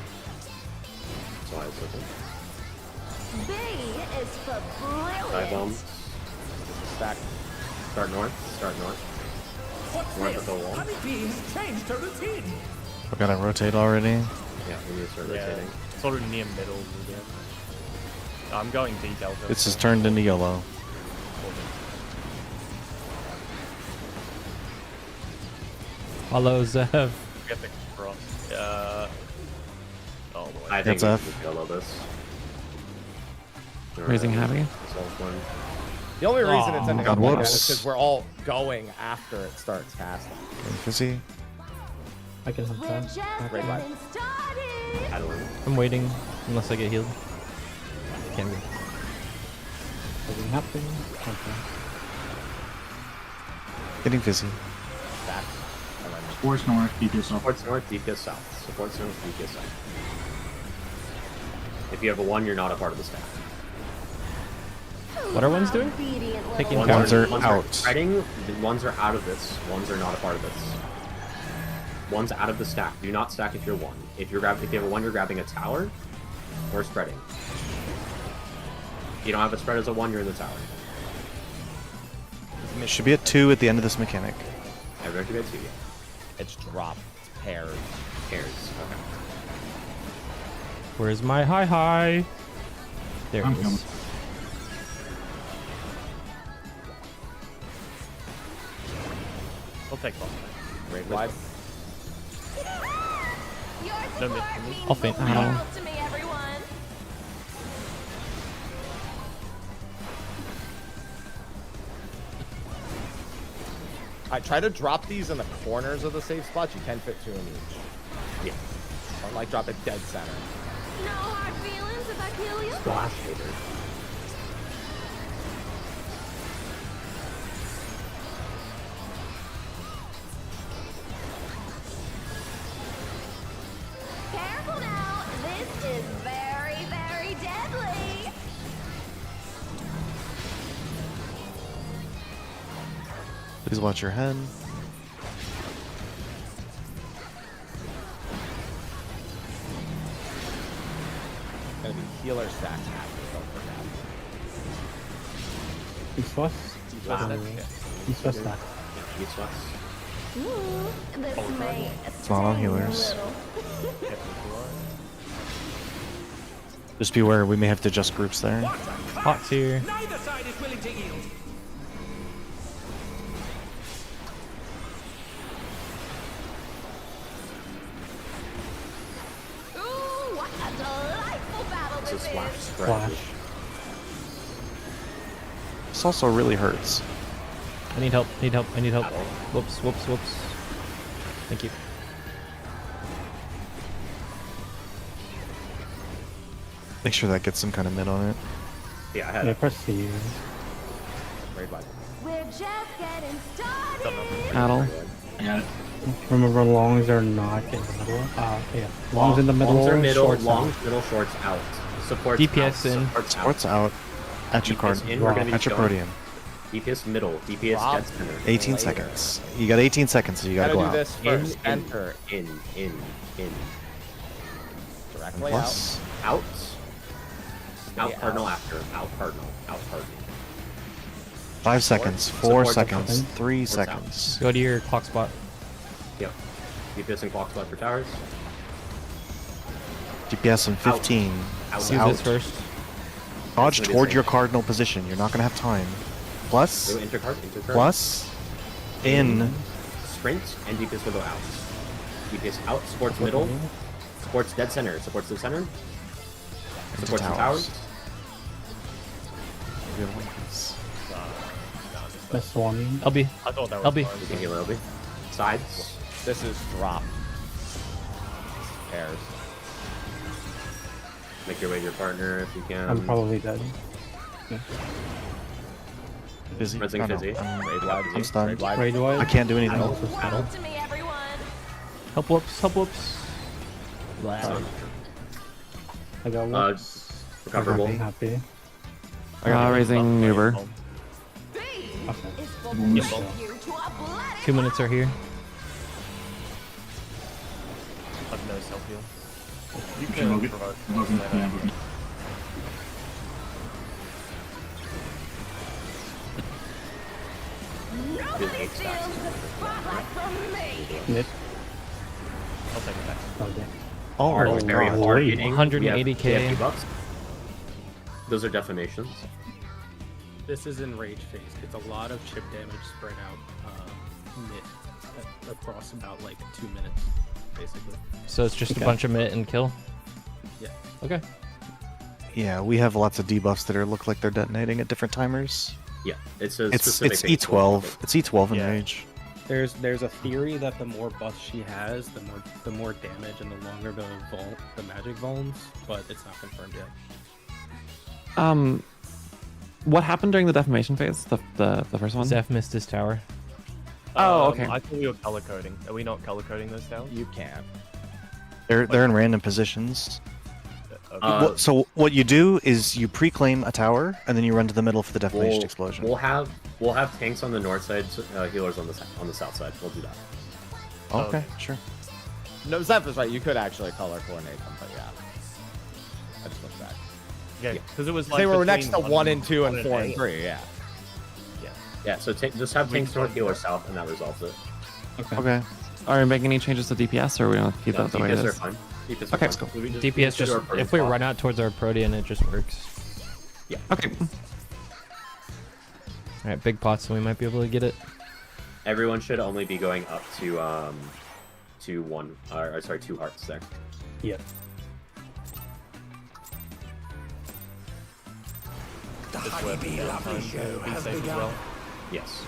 That's why it's open. B is for Dive brilliant. bomb. Stack. Start north. What's North this? of the wall. Honeybees changed her routine. We're gonna rotate already. Yeah, we need to start Yeah, rotating. sort of near middle again. I'm going D delta. This is turned into yellow. Hello, Zev. Get the cross. Oh boy. I think That's we should follow this. Raising heavy. The only reason it's ending God, up like that whoops. is because we're all going after it starts casting. Fizzy. I can help We're that. just Right, right. getting started. I'm waiting unless I get healed. Can't be. Doesn't happen. Okay. Getting fizzy. Stack. Sports north, DPS south. Supports north, DPS south. Supports north, DPS south. If you have a 1, you're not a part of the stack. What are ones doing? Obedient little Taking one. Ones are Ones out. Spreading, ones are out of this. Ones are not a part of this. One's out of the stack. Do not stack if you're 1. If you have a 1, you're grabbing a tower or spreading. If you don't have a spread as a 1, you're in the tower. It should be at 2 at the end of this mechanic. Everyone should get 2. It's dropped. It's pairs. Pairs. Okay. Where's my high? There I'm it coming. is. I'll take one. Right wide. Your No, support me- means I'll faint. the world to me, everyone. I try to drop these in the corners of the safe spots. You can fit 2 in each. Yeah. Don't like drop it dead center. No hard feelings if I kill you. Splash hater. Careful now. This is very, very deadly. Please watch your head. Gonna be healer stacks after. Don't forget. East west. East west stack. East west. Ooh, this may It's not on sting a healers. little. Just beware, we may have to adjust groups there. Hot's here. Neither side is willing to yield. Ooh, what a delightful battle It's a this splash is. spread. Flash. This also really hurts. I need help. I need help. Whoops. Thank you. Make sure that gets some kind of mid on it. Yeah, I had Yeah, it. press C. Right wide. We're just getting started. Battle. I got it. Remember, longs are not in the middle. Yeah. Longs in the middle. Longs are middle, shorts longs, out. middle, shorts out. Supports DPS out. in. Supports out. Sports out. At your card. DPS in, we're gonna be At your going. Protean. DPS middle, DPS Rob. dead center. 18 Later. seconds. You got 18 seconds, so you gotta Gotta go do out. this first. In, Enter. in. Directly Plus. Out. Out Stay cardinal out. after. Out cardinal. Out cardinal. 5 seconds. 4 Support seconds. support. 3 Supports out. seconds. Go to your clock spot. Yep. DPS and clock spot for towers. DPS in 15. Out. Do Out. this first. Dodge That's what it toward is. your cardinal position. You're not gonna have time. Plus. Go intercard. Plus. In. Sprint and DPS will go out. DPS out. Supports middle. Supports dead center. Supports the center. Support some towers. That's one. LB. I thought that was LB. fine. You can heal LB. Sides. This is drop. Pairs. Make your way to your partner if you can. I'm probably dead. Yeah. Busy. Rinsing Oh, no. fizzy. I'm stunned. Raid wide. I can't do anything. Welcome to me, everyone. Help whoops. Help whoops. Stun. I got one. Recoverable. Happy. Raising Uber. Okay. Is fulfilling you to a bloody 2 minutes are here. I have no self heal. You Can can we get- provoke. Nobody steals the spotlight from me. Nip. I'll take it back. Okay. Oh, Hard, very God. hard hitting. 180K. We have debuffs. Those are defamations. This is in rage phase. It's a lot of chip damage spread out mid across about like 2 minutes, basically. So it's just Okay. a bunch of mitt and kill. Yeah. Okay. Yeah, we have lots of debuffs that look like they're detonating at different timers. Yeah, it's a It's specific thing. E12. It's E12 in Yeah. rage. There's a theory that the more buffs she has, the more damage and the longer the magic vulns, but it's not confirmed yet. What happened during the defamation phase? The first one? Zeph missed his tower. Oh, okay. I thought we were color coding. Are we not color coding those towers? You can. They're in random positions. Okay. So what you do is you pre-claim a tower and then you run to the middle for the defamation explosion. We'll have tanks on the north side, healers on the south side. We'll do that. Okay, sure. No, Zeph is right. You could actually color coordinate them, but yeah. I just looked back. Yeah, because it was like They were next to between 1 and 2 and 4 and 8. 3, yeah. Yeah, so just have tanks north, healer south, and that resolves it. Okay. Are we making any changes to DPS, or are we gonna keep that the way it DPS are is? fine. DPS Okay, are let's go. fine. We DPS do just our if we protocol. run out towards our Protean, it just works. Yeah. Okay. All right, big pots, so we might be able to get it. Everyone should only be going up to 2 hearts there. Yeah. The This Honeybee weapon Lovely downtime Show will be has safe as begun. well. Yes.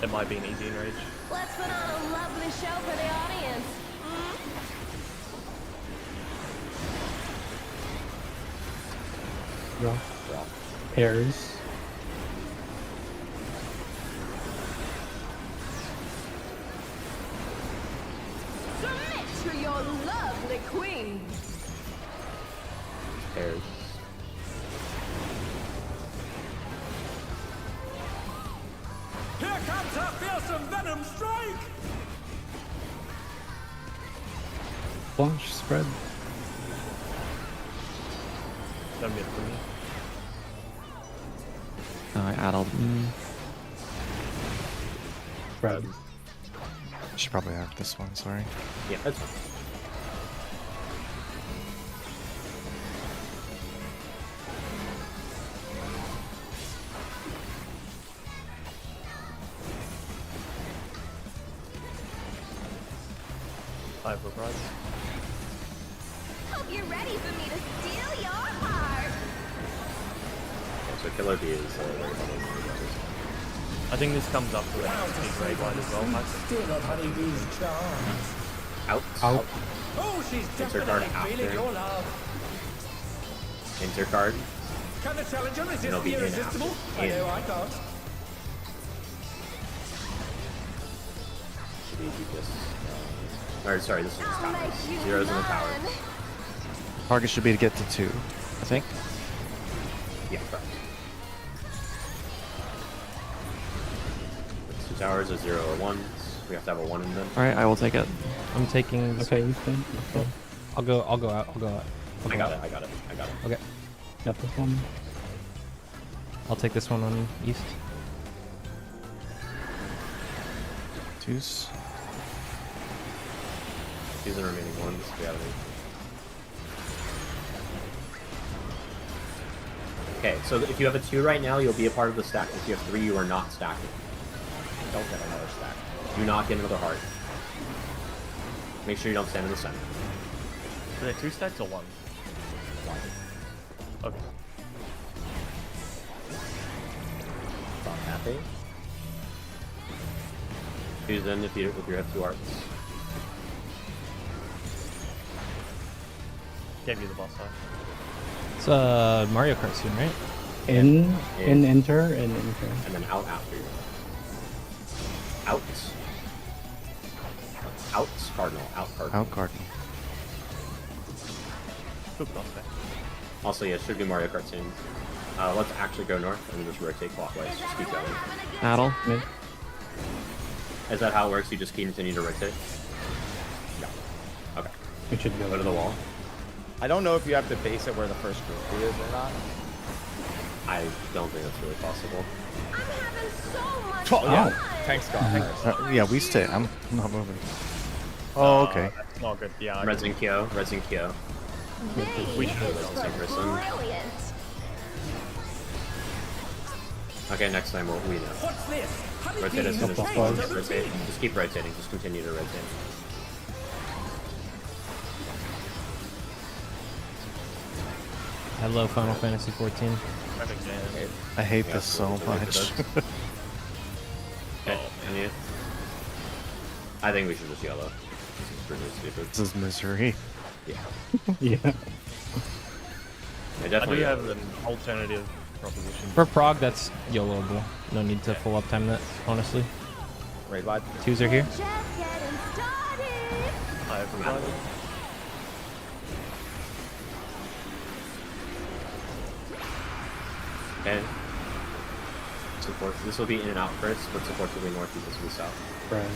It might be an easy enrage. Let's put on a lovely show for the audience. Draw. Pairs. Submit to your lovely queen. Pairs. Here comes a fearsome venom strike! Launch spread. Don't get for me. Oh, I addled. Spread. I should probably have this one, sorry. Yeah, that's fine. I have reprise. Hope you're ready for me to steal your heart. Okay, so Killer B is very I think this comes up to a big raid line as well. Still of Honeybee's charms. out. Out. Oh, she's Enter card definitely feeling after. your love. Enter card. Can the challenger resist It'll be the in irresistible? after. I In. know I can't. Should we do this? Or sorry, this is just I'll towers. make you Zeros in the mine. tower. Target should be to get to 2, I think. Yeah, correct. 2 towers, a 0 or 1. We have to have a 1 in them. All right, I will take it. I'm taking. Okay, you can. Okay. I'll go out. I'll go out. I got it. Okay. Got this one. I'll take this one on east. 2s. These are the remaining ones. We have any. Okay, so if you have a 2 right now, you'll be a part of the stack. If you have 3, you are not stacking. Don't get another stack. Do not get another heart. Make sure you don't stand in the center. Are there 2 stacks or 1? Okay. Stop happy. Choose in if you have 2 arts. Gave you the boss time. It's Mario Kart soon, right? In enter. And then out after you. Out. Out cardinal. Out cardinal. Out cardinal. Good boss there. Also, yeah, it should be Mario Kart soon. Let's actually go north and just rotate clockwise. Just keep going. Battle. Is that how it works? You just continue to rotate? Yeah. Okay. We should Go to the wall. I don't know if you have to base it where the first group is or not. I don't think that's really possible. I'm having so much Oh, yeah. fun. Thanks, God. Yeah, we stay. I'm not moving. Oh, okay. That's not good. Yeah. Reds and Kyo. Reds and Kyo. We should do that on person. Brilliant. Okay, next time we know. What's this? Rotate as soon as possible. Rotate. Just keep rotating. Just continue to rotate. Hello, Final Fantasy 14. I hate this so much. Okay, and you? I think we should just yellow. This is pretty stupid. This is misery. Yeah. Yeah. I definitely I do have an alternative proposition. For Prague, that's YOLOable. No need to full uptime that, honestly. Raid vibe. 2s are here. Just getting started. I have revival. Okay. Support. This will be in and out first, but support will be north, this will be south. Right.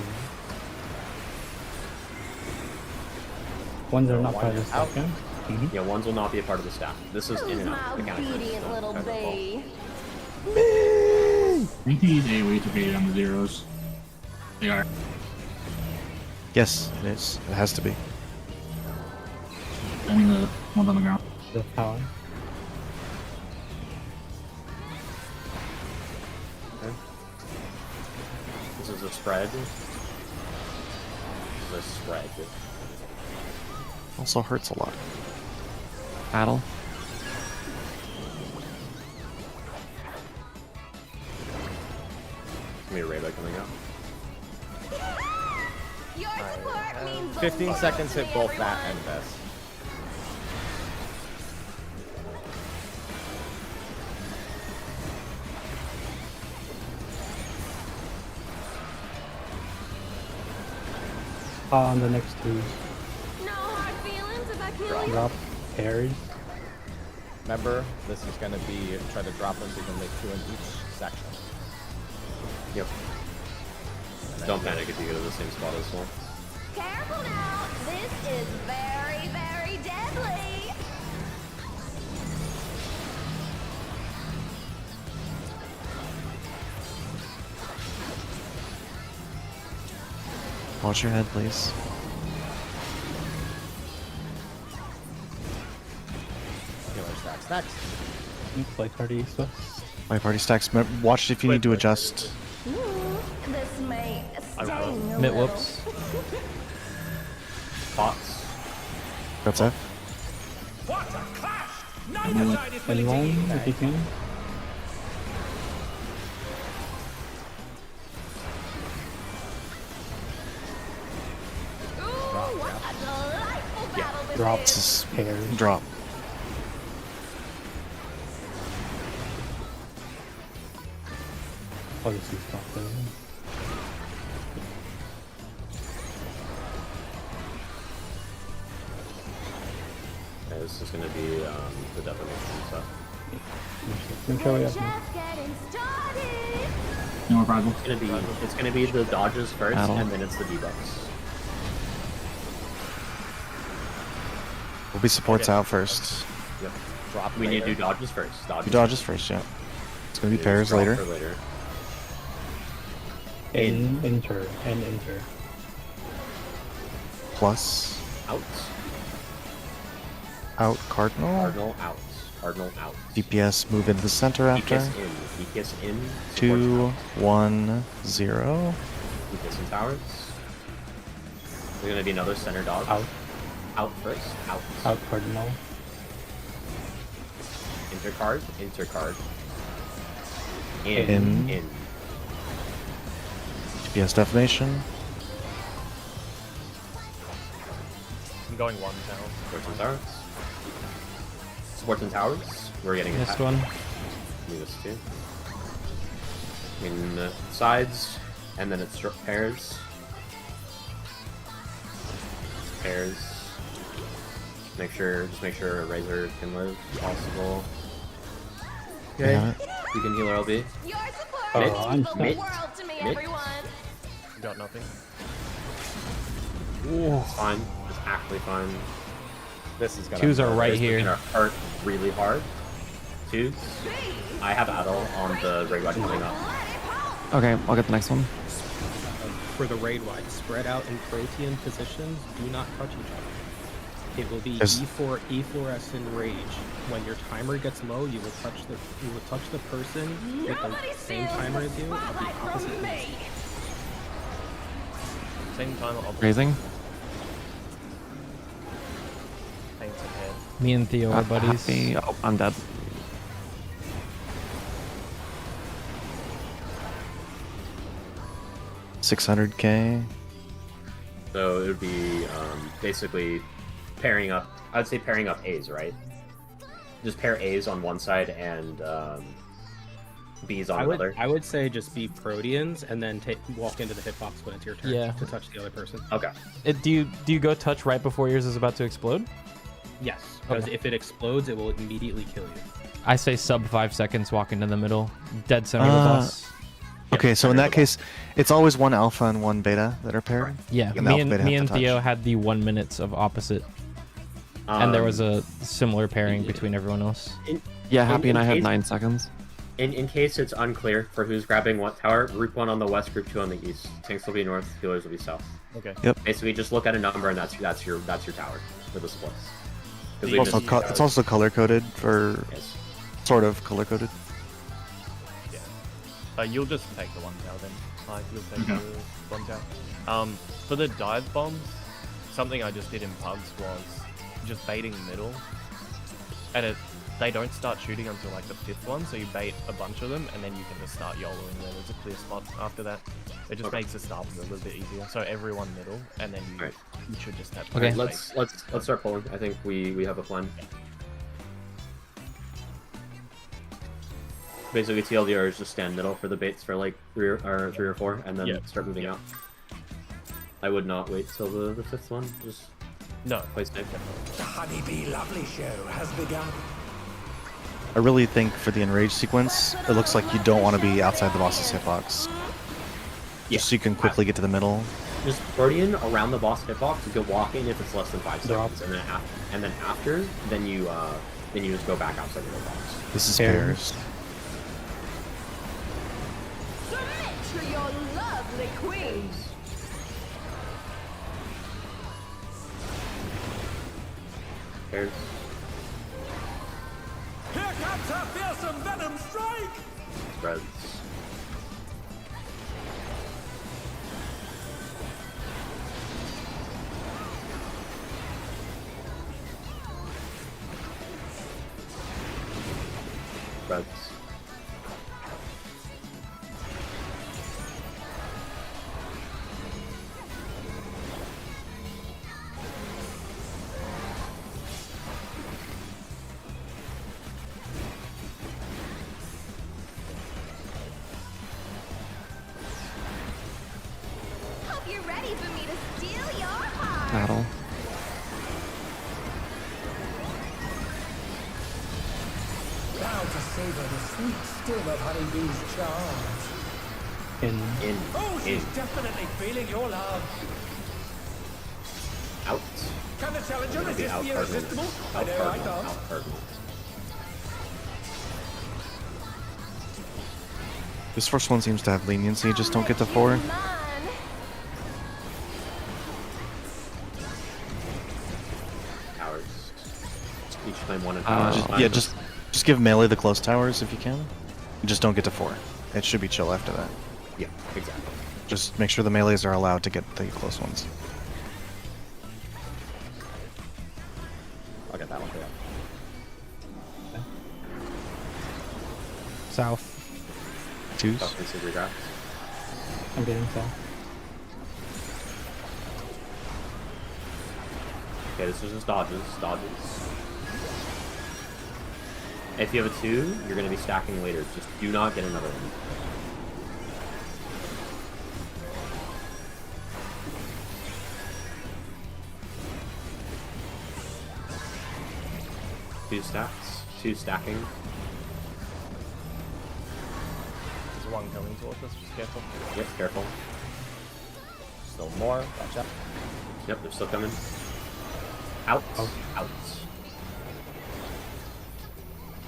Ones are not part of the out. second. Yeah, ones will not be a part of the staff. This is in Who's and my out. Mechanic first, obedient don't little try to fall. bee? I think these AoE to bait on the zeros. They are. Yes, it is. It has to be. I mean, the ones on the ground. The power. This is a spread. This is a spread. Also hurts a lot. Battle. Give me a Rayba coming up. Your support means the 15 world seconds to hit me, both everyone. that and this. On the next 2. No hard feelings if I kill you. Drop parries. Remember, this is going to be try to drop them so you can make 2 in each section. Yep. Don't panic if you go to the same spot as well. Careful now. This is very, very deadly. Watch your head, please. Killer stacks next. Play party Swiss. My party stacks. Watch if you need to adjust. Ooh, this may sting a Mid little. whoops. Pots. That's it. What a clash! Neither side is willing to Anyone, yield. if you can. Ooh, what a delightful battle this Drop is. This is parries. drop. Oh, this is not there. Okay, this is gonna be the definition stuff. Make sure we have Just getting started. No more prizes. It's gonna be the dodges first, Battle. and then it's the debuffs. We'll be supports out first. Yep. Drop We need to later. do dodges first. You dodges first, yeah. It's gonna be pairs Drop later. for later. enter. Plus Out. out cardinal. Cardinal out. Cardinal out. DPS move into the center after. DPS in. DPS in. 2, 1, 0. DPS in towers. There's gonna be another center dodge. Out. Out first. Out. Out cardinal. Intercard. Intercard. In. In. DPS definition. I'm going 1 town. Sports and Towers. Sports and Towers. We're getting Missed one. Minus 2. In sides, and then it's pairs. Pairs. Just make sure a Razor can live if possible. Okay. Yeah. You can heal our LB. Your support Oh, means I'm the mid. world to me, Mid. everyone. Got nothing. It's fine. It's actually fine. This is gonna. Twos are right It's here. gonna hurt really hard. Twos. I have Adel on the Raid Watch coming up. Okay, I'll get the next one. For the raid wide, spread out in Arcadion positions, do not touch each other. It will be E4 efflorescent rage. When your timer gets low, you will touch the person with the same timer as you of the opposite place. Same time. Raising. Paints ahead. Me and Theo are buddies. Happy. Oh, I'm dead. $600K. So it would be basically pairing up. I would say pairing up A's, right? Just pair A's on one side and B's on another. I would say just be Proteans and then walk into the hitbox when it's your turn to touch the other person. Okay. Do you go touch right before yours is about to explode? Yes, because if it explodes, it will immediately kill you. I say sub 5 seconds, walk into the middle, dead center of the boss. Okay, so in that case, it's always one alpha and one beta that are paired. Yeah, And the alpha beta me have and to touch. Theo had the 1 minutes of opposite, and there was a similar pairing between everyone else. Yeah, Happy and I had case- 9 seconds. In case it's unclear for who's grabbing what tower, group 1 on the west, group 2 on the east. Tanks will be north, healers will be south. Okay. Yep. Basically, just look at a number and that's your tower for the splits. 'Cause we Also, just- it's also color coded for sort of color coded. You'll just take the 1 tower then. You'll take the 1 tower. For the dive bombs, something I just did in pubs was just baiting middle, and they don't start shooting until like the 5th one, so you bait a bunch of them, and then you can just start YOLOing where there's a clear spot after that. It just makes the start a little bit easier. So everyone middle, and then you should just have. Okay, let's start pulling. I think we have a plan. Basically, TLDR is just stand middle for the baits for like 3 or 4, and then start moving out. I would not wait till the 5th one. Just play safe. The Honeybee Lovely Show has begun. I really think for the enrage sequence, it looks like you don't want to be outside the boss's hitbox. Just so you can quickly get to the middle. Just Protean around the boss hitbox. You can walk in if it's less than 5 seconds, and then after, then you just go back outside the hitbox. This is pairs. Submit to your lovely queen. Pairs. Here comes a fearsome venom strike! Spreads. Spreads. Hope you're ready for me to steal your heart. Battle. Now to savor the sweet sting of Honeybee's charms. Oh, she's definitely feeling your love. Out. Can the challenger Gonna be resist out the cardinals. irresistible? I Out know I cardinals. can't. Out cardinals. This first one seems to have leniency, just don't get to 4. Towers. Each time one and Yeah, just give melee the close towers if you can. Just don't get to 4. It should be chill after that. Yeah, exactly. Just make sure the melees are allowed to get the close ones. I'll get that one for you. South. Twos. South basically grabs. I'm getting south. Okay, this is just dodges. If you have a 2, you're going to be stacking later. Just do not get another one. Two stacks. 2 stacking. There's one coming towards us. Just careful. Yep, careful. Still more. Watch out. Yep, they're still coming. Out. Out.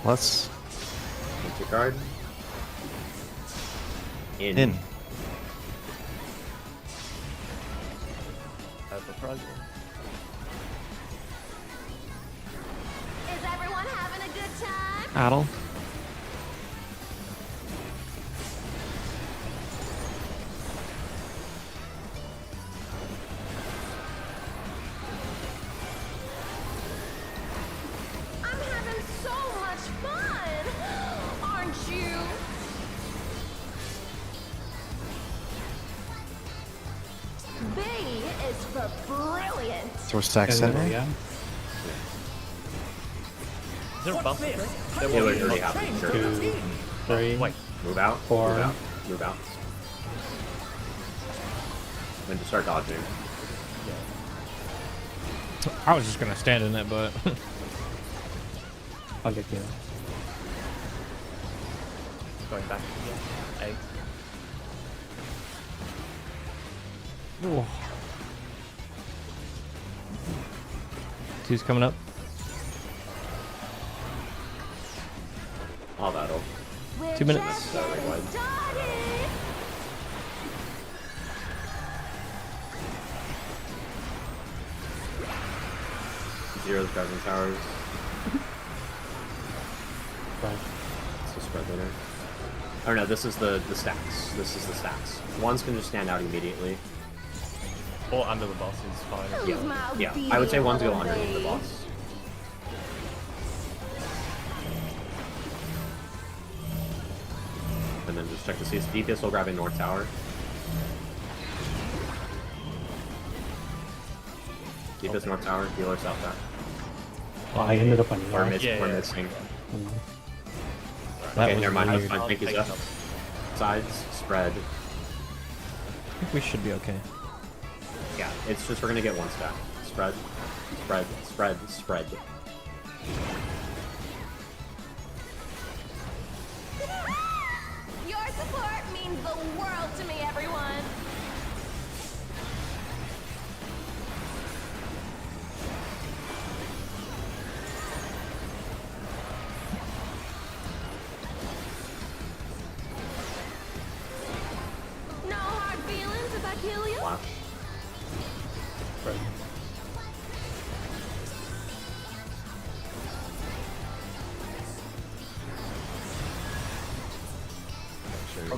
Plus. Into guard. In. At the present. Is everyone having a good time? Addle. I'm having so much fun, aren't you? B is for brilliant. Throw stack center. Yeah. Is there a buff? Healer's already happened. Sure. 2, 3. Wait. Move out. 4. Move out. Move out. Then just start dodging. I was just gonna stand in it, but I'll get you. Going back. Yeah. A. Ooh. 2's coming up. All battle. 2 minutes. So wide. Zero's driving towers. It's the spread later. Oh no, this is the stacks. This is the stacks. Ones can just stand out immediately. Or under the boss is fine. Yeah, I would say ones go underneath the boss. And then just check to see if DPS will grab a north tower. DPS north tower, healer south tower. Well, I ended up on Or north. missing. That Okay, was never mind. That's weird. fine. Thank you, Zeph. Sides, spread. I think we should be okay. Yeah, it's just we're gonna get one stack. Spread, spread, spread, spread. Your support means the world to me, everyone. No hard feelings if I kill you. Flash.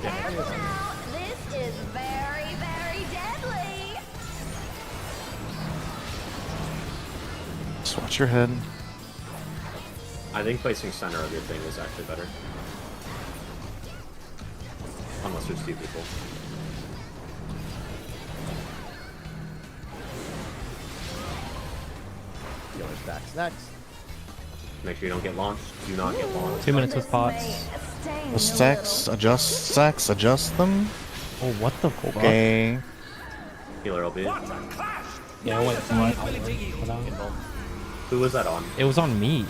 Careful now. This is very, very deadly. Just watch your head. I think placing center of your thing is actually better. Unless there's 2 people. Healer stacks next. Make sure you don't get launched. Do not get launched. 2 minutes with pots. The stacks, adjust them. Oh, what the fuck? Okay. Healer will be. Yeah, I went Who was that on? It was on me.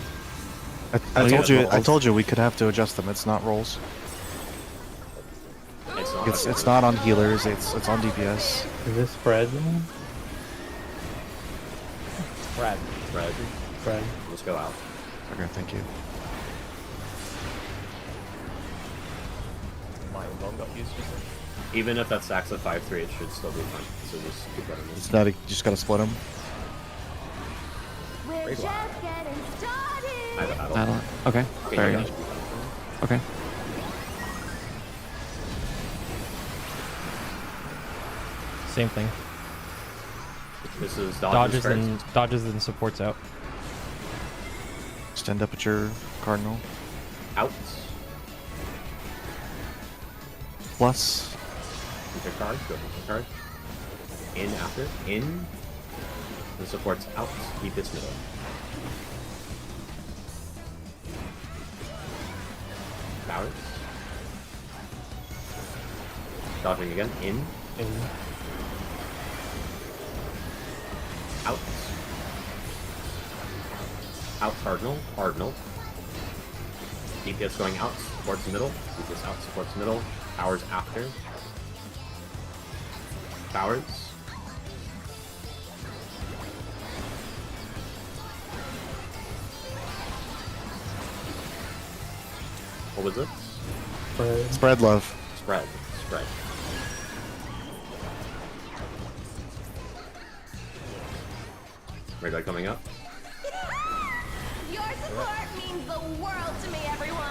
I told you we could have to adjust them. It's not rolls. It's not. It's not on healers. It's on DPS. Is this spread? Spread. Spread. Spread. Let's go out. Okay, thank you. My bomb got used just then. Even if that stacks at 5-3, it should still be fine. So just keep running. It's not. You just gotta split them. We're just getting started. I have a battle. Addle. Okay. Okay, Very you good. guys should be fine. Okay. Same thing. This is Dodges first. and supports out. Stand up at your cardinal. Out. plus. Enter card, go enter card. In after, in. The support's out, keep its middle. Powers. Dodging again, in. Out. Out cardinal, cardinal. DPS going out, supports middle. DPS out, supports middle. Powers after. Powers. What was it? Spread love. Spread. Spread. Radar coming up. Your support means the world to me, everyone.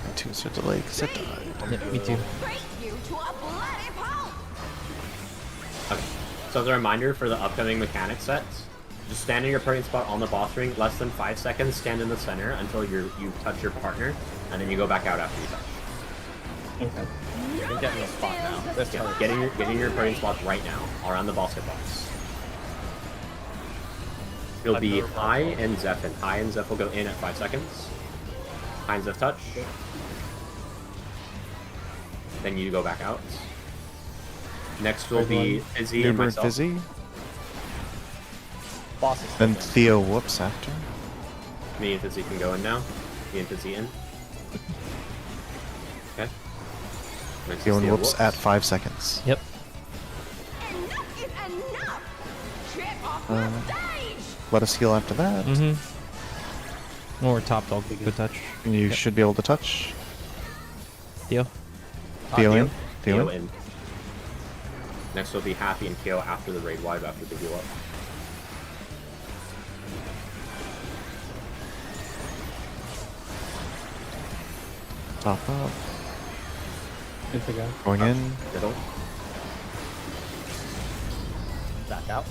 My twos are delayed because it died. Me too. Break you to a bloody pulp. Okay. So as a reminder for the upcoming mechanic sets, just stand in your parting spot on the boss ring, less than 5 seconds, stand in the center until you touch your partner, and then you go back out after you touch. Okay. You're getting a spot now. This Yeah, getting your parting spots right now, around the boss hitbox. It'll be High and Zeph, and High and Zeph will go in at 5 seconds. High and Zeph touch. Then you go back out. Next will be Fizzy and Uber myself. Fizzy. Boss is Then Theo Whoops after. Me and Fizzy can go in now. Me and Fizzy in. Okay. Next Theo is and Theo Whoops at 5 seconds. Yep. Enough is enough. Trip off the stage. Let us heal after that. Mm-hmm. Or top dog, good touch. You should be able to touch. Theo. Theo in. Theo Theo in. in. Next will be Happy and Kyo after the raid wipe after the heal up. Top up. Good to go. Going in. Middle. back out.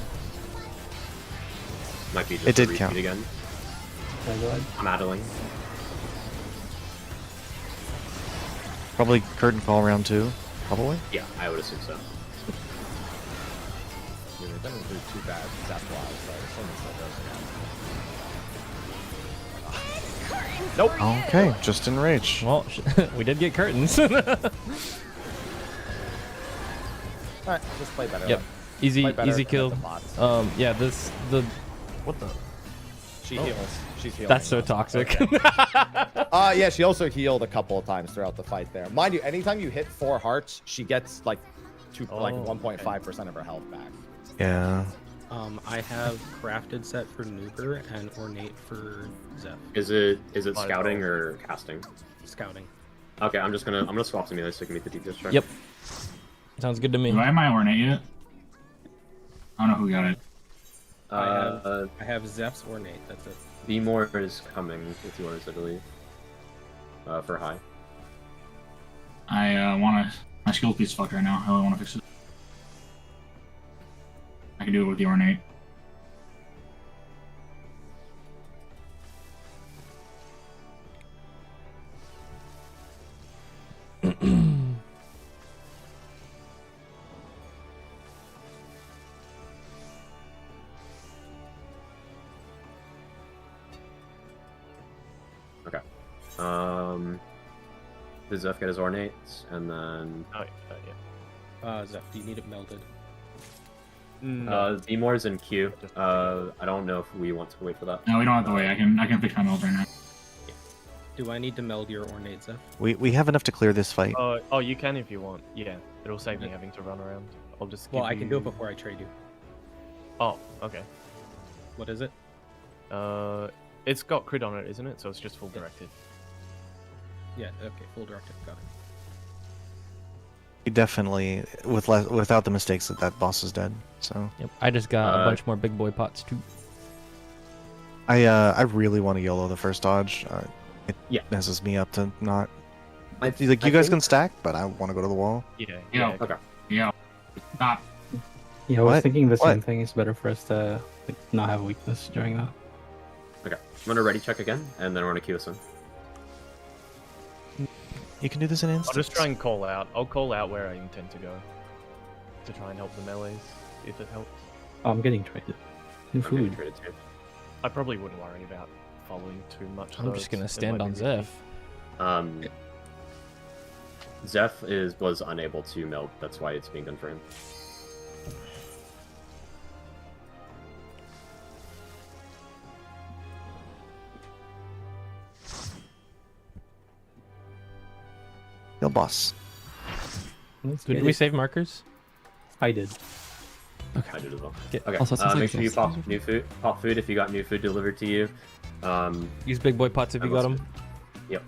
Might be just It a did repeat count. again. Can I go ahead? I'm idling. Probably curtain call round 2. Probably. Yeah, I would assume so. Yeah, they didn't do too bad. That's why. So nope. Okay, just in rage. Well, we did get curtains. Alright, just play better. Yep. Play Easy, better easy and kill. hit the bots. Yeah, what the? She heals. She's healing. That's so toxic. Yeah, she also healed a couple of times throughout the fight there. Mind you, anytime you hit 4 hearts, she gets like 1.5% of her health back. Yeah. I have crafted set for Nuker and ornate for Zeph. Is it scouting or casting? Scouting. Okay, I'm gonna swap some melee so I can meet the DPS check. Yep. Sounds good to me. Do I have my ornate yet? I don't know who got it. I have Zeph's ornate. That's it. B-more is coming with yours, I believe. For high. I wanna. My skill piece fucked right now. I really wanna fix it. I can do it with the ornate. Okay. Does Zeph get his ornates? And then... Oh, yeah. Zeph, do you need it melded? B-more's in queue. I don't know if we want to wait for that. No, we don't have to wait. I can fix my meld right now. Do I need to meld your ornate, Zeph? We have enough to clear this fight. Oh, you can if you want. Yeah, it'll save me having to run around. I'll just. Well, give I can do it you- before I trade you. Oh, okay. What is it? It's got crit on it, isn't it? So it's just full directed. Yeah, okay, full directive, got it. We definitely, without the mistakes, that boss is dead. So. Yep. I just got a bunch more big boy pots too. I really want to YOLO the first dodge. It messes me up to not. You guys can stack, but I want to go to the wall. Yeah. Yeah. Okay. Yeah. Stop. Yeah, I was What? thinking the same What? thing. It's better for us to like, not have weakness during that. Okay, I'm gonna ready check again, and then we're gonna queue us in. You can do this in I'll instance. just try and call out. I'll call out where I intend to go to try and help the melees, if it helps. Oh, I'm getting traded. New I'm getting food. traded too. I probably wouldn't worry about following too much. I'm though, just gonna it stand might on be Zeph. Zeph was unable to melt. That's why it's being done for him. Yo, boss. Did we save markers? I did. I did as well. Okay. Okay. Also, it sounds make like sure you this- pop new food. Pop food if you got new food delivered to you. Use big boy pots if you got them. Yep.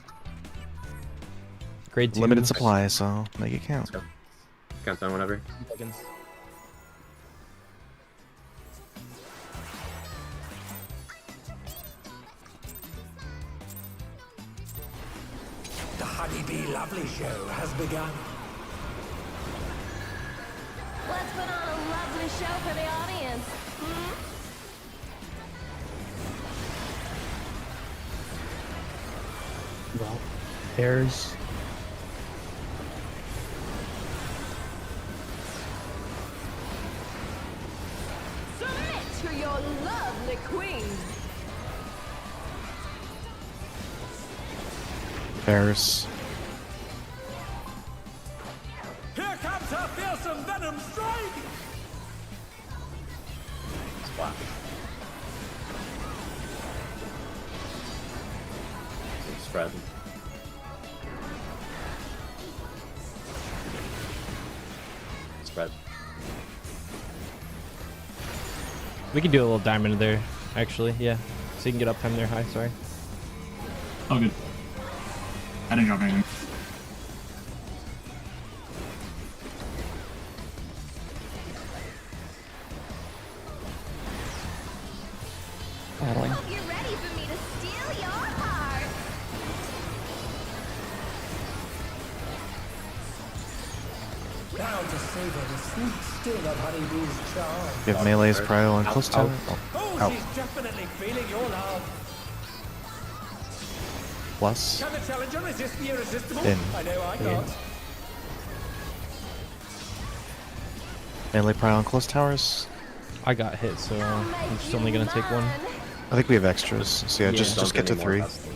Grade 2. Limited supply, so make it count. Let's go. Count down whenever. Seconds. The Honeybee Lovely Show has begun. Let's put on a lovely show for the audience. Hmm? Well, there's Submit to your lovely queen. Bears. Here comes her fearsome venom strike! Splash. Spread. Spread. We can do a little diamond there, actually. Yeah. So you can get uptime there high. Sorry. Oh, good. I didn't drop anything. Battling. Hope you're ready for me to steal your heart. Now to savor the sweet sting of Honeybee's charm. You have melee's prio on close tower. Oh, Out. she's definitely feeling your love. Plus. Can the challenger resist the irresistible? In. I know I can't. Melee prio on close towers. I got hit, so I'm just only gonna take one. I think we have extras. So yeah, just don't get to any more 3. custom.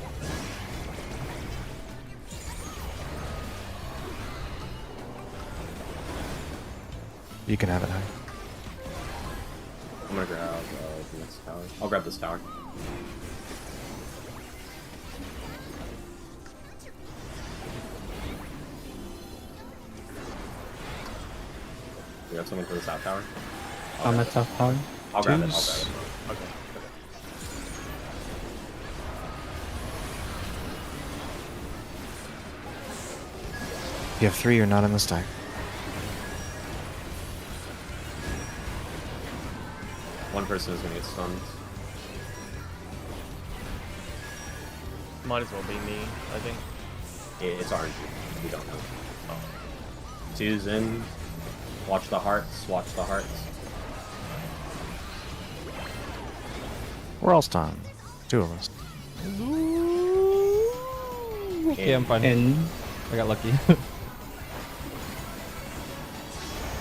You can have it high. I'm gonna grab the next tower. I'll grab this tower. We got someone for the south tower. I'm at top tower. I'll grab it. I'll grab Twos. it. Okay. If you have 3, you're not in the stack. One person is gonna get stunned. Might as well be me, I think. It's RNG. We don't know. Two's in. Watch the hearts. Watch the hearts. We're all stunned. 2 of us. Yeah, I'm fine. In. I got lucky.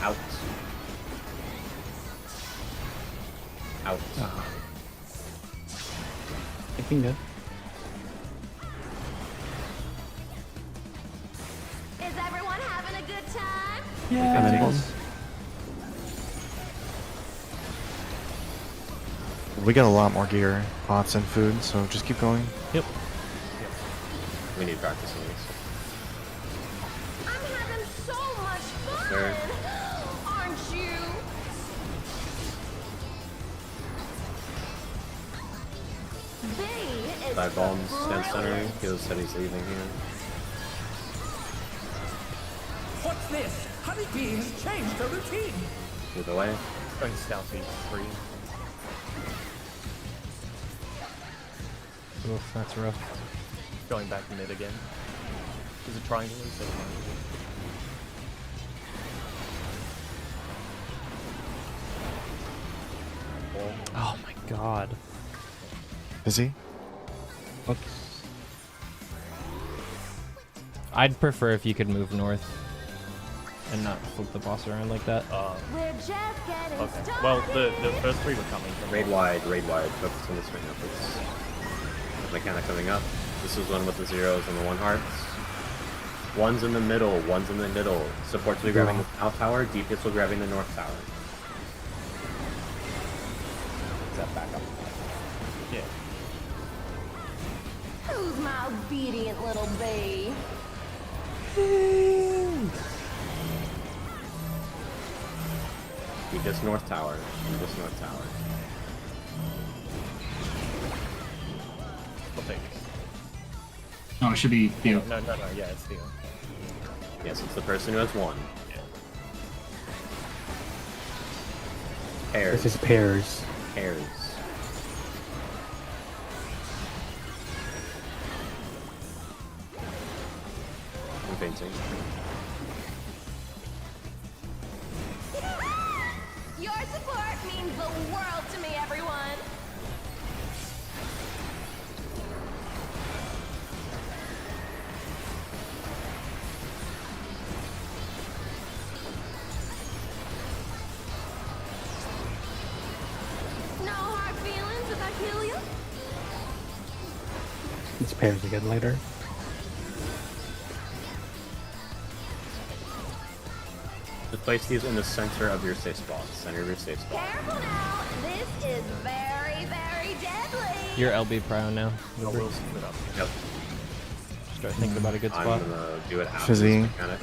Out. Out. Looking good. Is everyone having a good time? Yeah. We got a lot more gear, pots, and food, so just keep going. Yep. We need practice on this. I'm having so much fun. There. Aren't you? B is Dive bombs, stand center. brilliant. He'll said he's leaving here. What's this? Honeybee has changed her routine. Move away. Going southeast 3. Oof, that's rough. Going back mid again. Is it triangle? Is it God. Is he? Oops. I'd prefer if you could move north and not flip the boss around like that. We're just getting Okay. started. Well, the first three were coming from Raid wide, focus on this right now, please. Mechanic coming up. This is one with the zeros and the 1 hearts. One's in the middle, one's in the middle. Supports will be grabbing the south tower, DPS will be grabbing the north tower. Is that back up? Yeah. Who's my obedient little bee? DPS north tower, DPS north tower. We'll take this. No, it should be Theo. No, yeah, it's Theo. Yes, it's the person who has 1. Pairs. This is pairs. Pairs. I'm fainting. Your support means the world to me, everyone. No hard feelings if I kill you. It's pairs again later. Just place these in the center of your safe spot. Center of your safe spot. Careful now. This is very, very deadly. You're LB Pro now. No, we'll split up. Yep. Start thinking about a good I'm spot. gonna do it after Fizzy. this mechanic.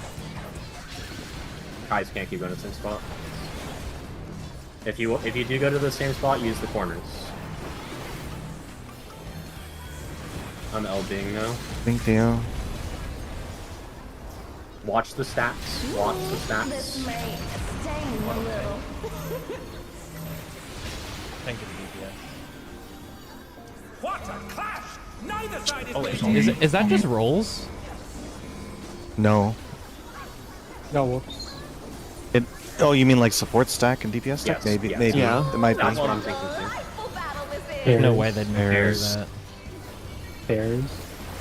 Guys can't keep going to the same spot. If you do go to the same spot, use the corners. I'm LBing now. Think Theo. Watch the stats. Watch the This stats. may sting a little. Thank you, DPS. What a clash! Neither side is Oh, getting Is that just rolls? No. No, whoops. It. Oh, you mean like support stack and DPS stack? Yes, Maybe. yes. Maybe. Yeah. It might be. That's what I'm thinking too. Delightful battle this is. There's no way they'd pair Pairs. that. Pairs.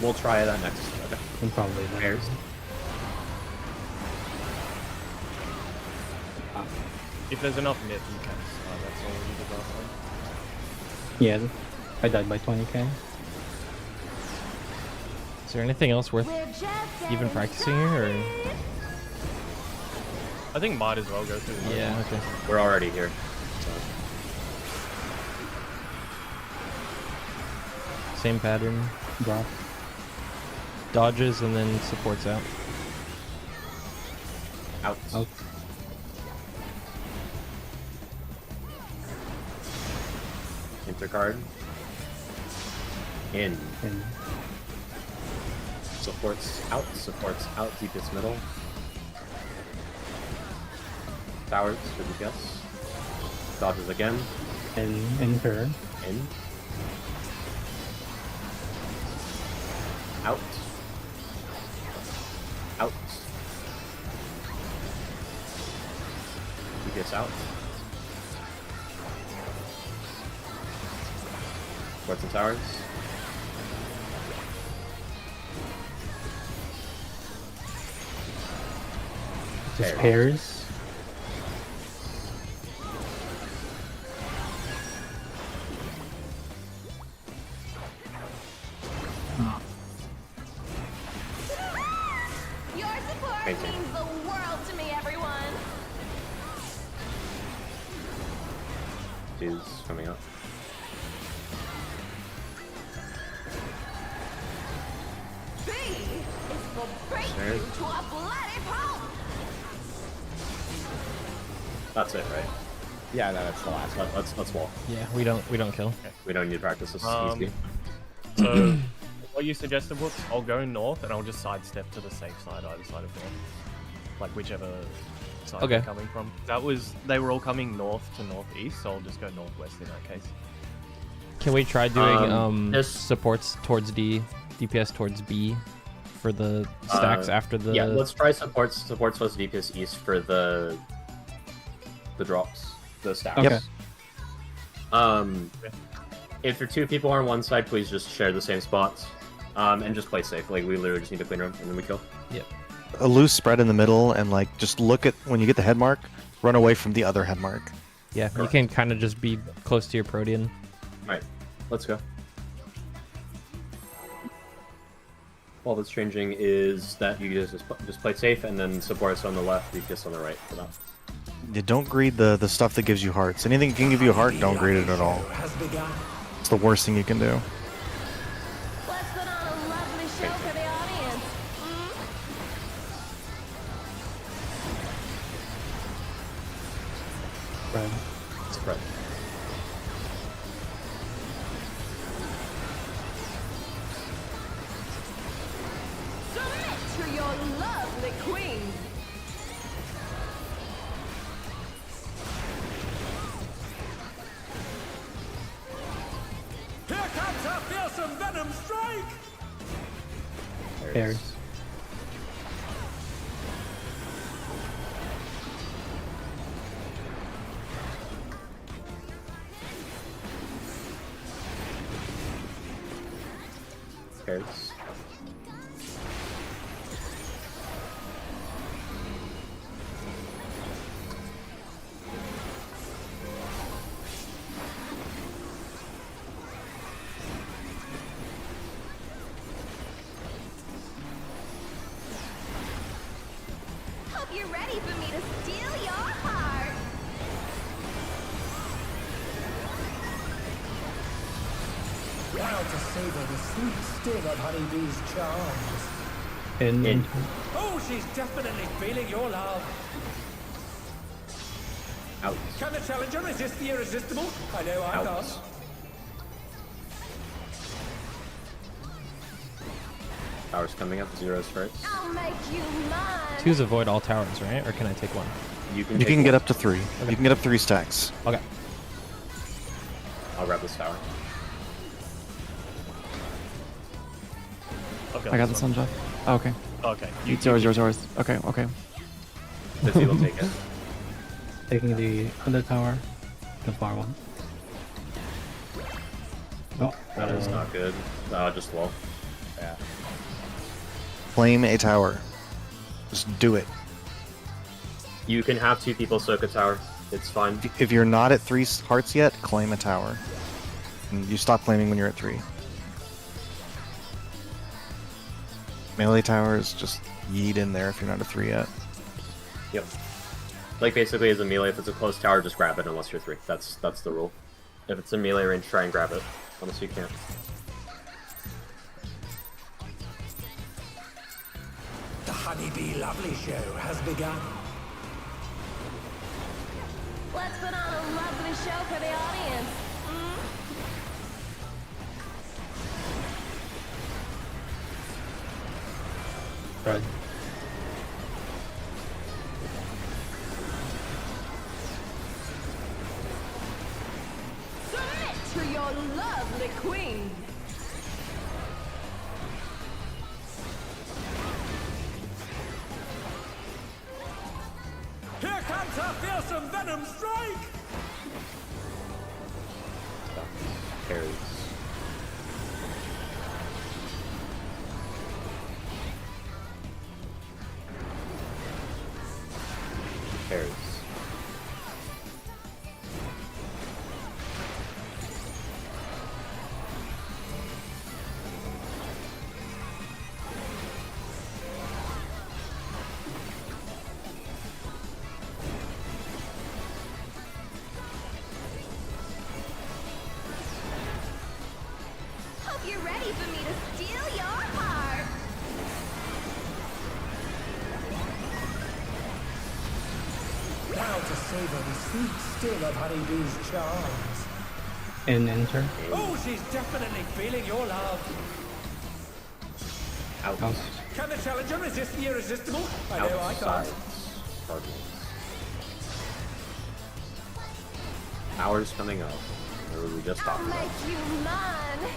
We'll try that next. Okay. And probably that. Pairs. If there's enough mid, you can. That's all we did last time. Yeah, I died by 20k. Is there anything else worth We're just even getting practicing here? Or? I think might as well go through. the Yeah, okay. We're already here. Same pattern. Drop. Dodges and then supports out. Out. Out. Intercard. In. In. Supports out, deepest middle. Towers for DPS. Dodges again. In pair. In. Out. Out. DPS out. Supports and towers. Just pairs. Your support Painting. means the world to me, everyone. Is coming up. B is for break Sure. you to a bloody pulp. That's it, right? Yeah, no, that's the last one. Let's walk. Yeah, we don't kill. We don't need to practice this. Easy. So, what you suggested, Woops, I'll go north and I'll just sidestep to the safe side, either side of north. Like whichever side Okay. they're coming from. They were all coming north to northeast, so I'll just go northwest in that case. Can we try doing this- supports towards D, DPS towards B for the stacks after the? Yeah, let's try supports plus DPS east for the drops, the stacks. Okay. If your 2 people are on one side, please just share the same spots. And just play safe. Like, we literally just need to clean room, and then we kill. Yep. A loose spread in the middle, and like just look at when you get the head mark, run away from the other head mark. Yeah, you can kind of just be close to your Protean. Alright, let's go. All that's changing is that you guys just play safe, and then support us on the left, DPS on the right for that. You don't greed the stuff that gives you hearts. Anything that can give you a heart, don't greed it at all. It's the worst thing you can do. Let's put on a lovely show for the audience. Right. Spread. Submit to your lovely queen. Here comes a fearsome venom strike! Pairs. Pairs. Hope you're ready for me to steal your heart. Proud to savor the sweet sting of honeybee's charms. In. Oh, she's definitely feeling your love. Out. Can the challenger resist the irresistible? I know I Out. can't. Towers coming up, 0s first. I'll make you mine. 2's avoid all towers, right? Or can I take one? You can You take can get one. up to 3. You can get up 3 stacks. Okay. I'll grab this tower. Okay, I got the sun, Jeff. Oh, okay. Okay. It's yours. Okay, okay. Fizzy will take it. Taking the other tower. The far one. Oh, That is not good. Just low. Yeah. Claim a tower. Just do it. You can have 2 people soak a tower. It's fine. If you're not at 3 hearts yet, claim a tower. And you stop claiming when you're at 3. Melee towers, just yeet in there if you're not at 3 yet. Yep. Like, basically, as a melee, if it's a close tower, just grab it unless you're 3. That's the rule. If it's in melee range, try and grab it. Unless you can't. The honeybee lovely show has begun. Let's put on a lovely show for the audience. right. Submit to your lovely queen. Here comes a fearsome venom strike! Carries. Carries. Hope you're ready for me to steal your heart. Proud to savor the sweet sting of honeybee's charms. In enter. Oh, she's definitely feeling your love. Out. Out. Can the challenger resist the irresistible? I know I Outside. can't. Cardinals. Hours coming up. Or we just I'll talked about. make you mine.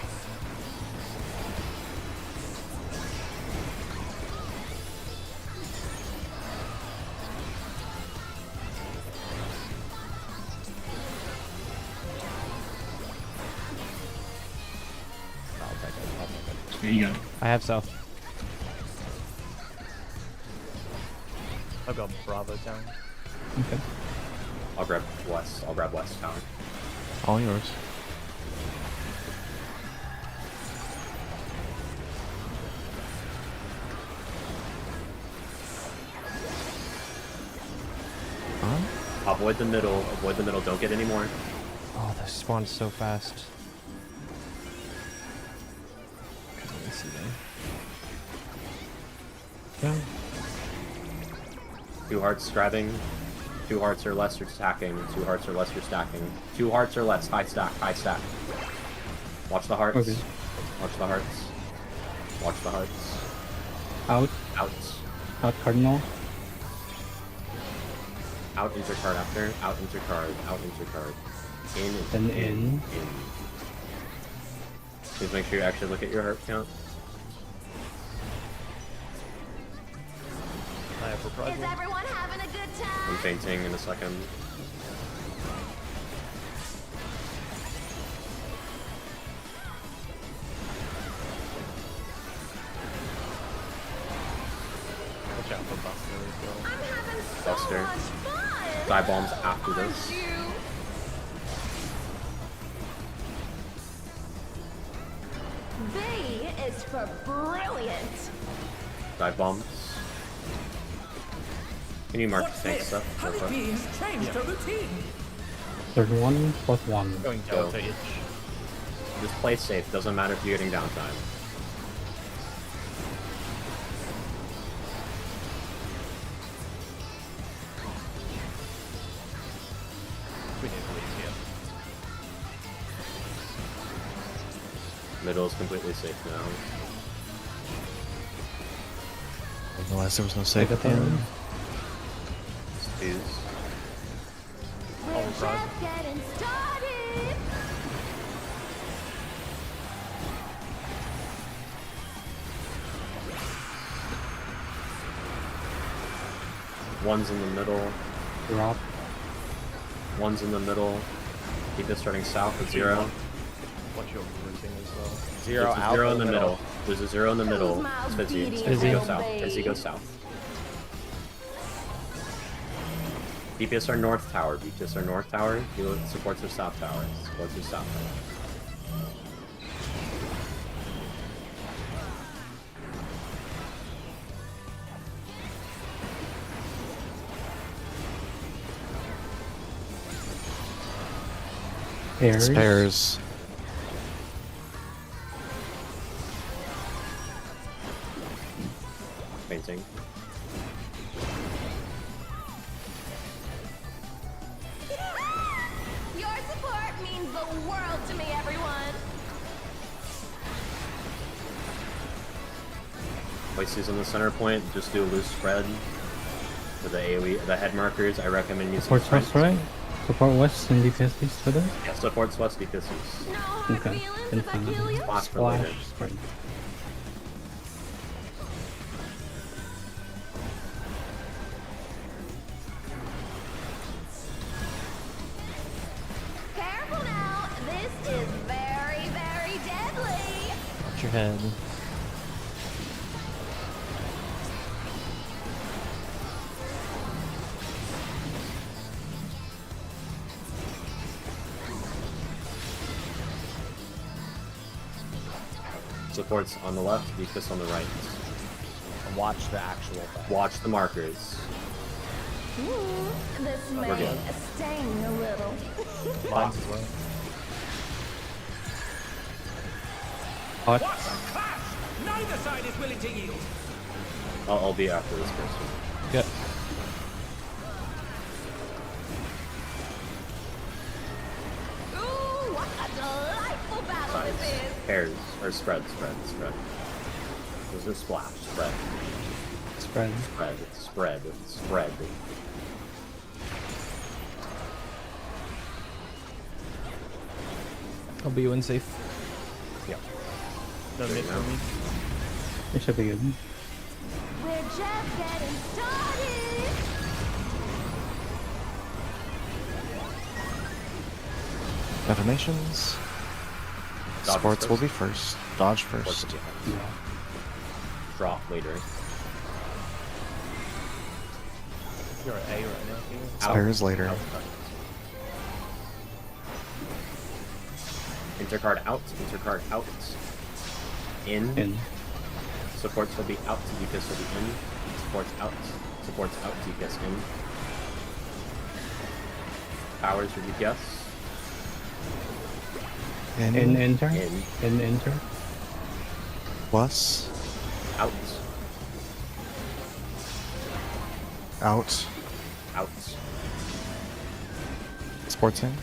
There you go. I have south. I've got Bravo down. Okay. I'll grab west. I'll grab west tower. All yours. Avoid the middle. Avoid the middle. Don't get any more. Oh, the spawn's so fast. Let me see them. Yeah. 2 hearts grabbing. 2 hearts or less you're stacking. 2 hearts or less you're stacking. 2 hearts or less. High stack. High stack. Watch the hearts. Okay. Watch the hearts. Watch the hearts. Out. Out. Out cardinal. Out intercard after. Out intercard. Out intercard. In. Then in. Please make sure you actually look at your heart count. I have Is reprisal. everyone having a good time? I'm fainting in a second. Watch out for Buster as well. I'm having so Buster. much fun. Die bombs after Aren't this. you? B is for brilliant. Dive bombs. Can you mark the tank stuff? real quick? Honeybee has changed the routine. 31 plus 1. Going Go. Delta itch. Just play safe. Doesn't matter if you're getting downtime. We need to leave here. Middle is completely safe now. Otherwise, there was no save at the Take a end. Fuse. We're just getting started. One's in the middle. Drop. One's in the middle. Keep this starting south at 0. Watch your routing as well. 0 There's a out 0 of in the middle. There's a 0 in the middle. Who's It's Fizzy. beating Fizzy you, goes south. babe? Fizzy goes south. DPS our north tower. DPS our north tower. Heal supports our south tower. Supports our south tower. Pairs. Spares. Painting. Your support means the world to me, everyone. Places on the center point. Just do a loose spread for the AoE, the head markers. I recommend using Support strength. west, right? Support west and DPS east for this? Yeah, supports west DPSs. No hard Okay. feelings if I kill you. Spots for later. Splash. Sprint. Careful now. This is very, very deadly. Watch your head. Supports on the left, DPS on the right. And watch the actual fight. Watch the markers. Ooh, this We're may good. sting a little. Lines as well. Hot. What a clash! Neither side is willing to yield. I'll be after this person. Good. Ooh, what a delightful battle Sides. this is. Pairs. Or spread. There's a splash. Spread. Spread. Spread. I'll be you in safe. Yeah. No mid for me. It should be good. We're just getting started. Affirmations. Dodge Sports will first. be first. Dodge Sports first. will be first. Drop later. You're at A right now. Spares later. Out. Intercard out. Intercard out. In. Supports will be out. DPS will be in. Supports out. Supports out. DPS in. Powers for DPS. In enter. In enter. Plus. Out. Out. Out. Sports in.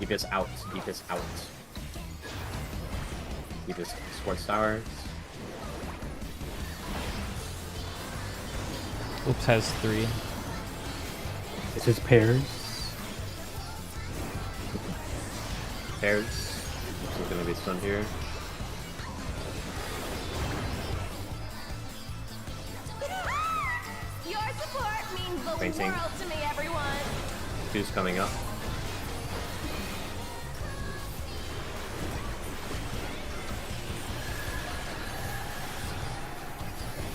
DPS out. DPS out. DPS sports towers. Woops has 3. This is pairs. Pairs. This is gonna be stunned here. Your support means the Fainting. world to me, everyone. 2's coming up.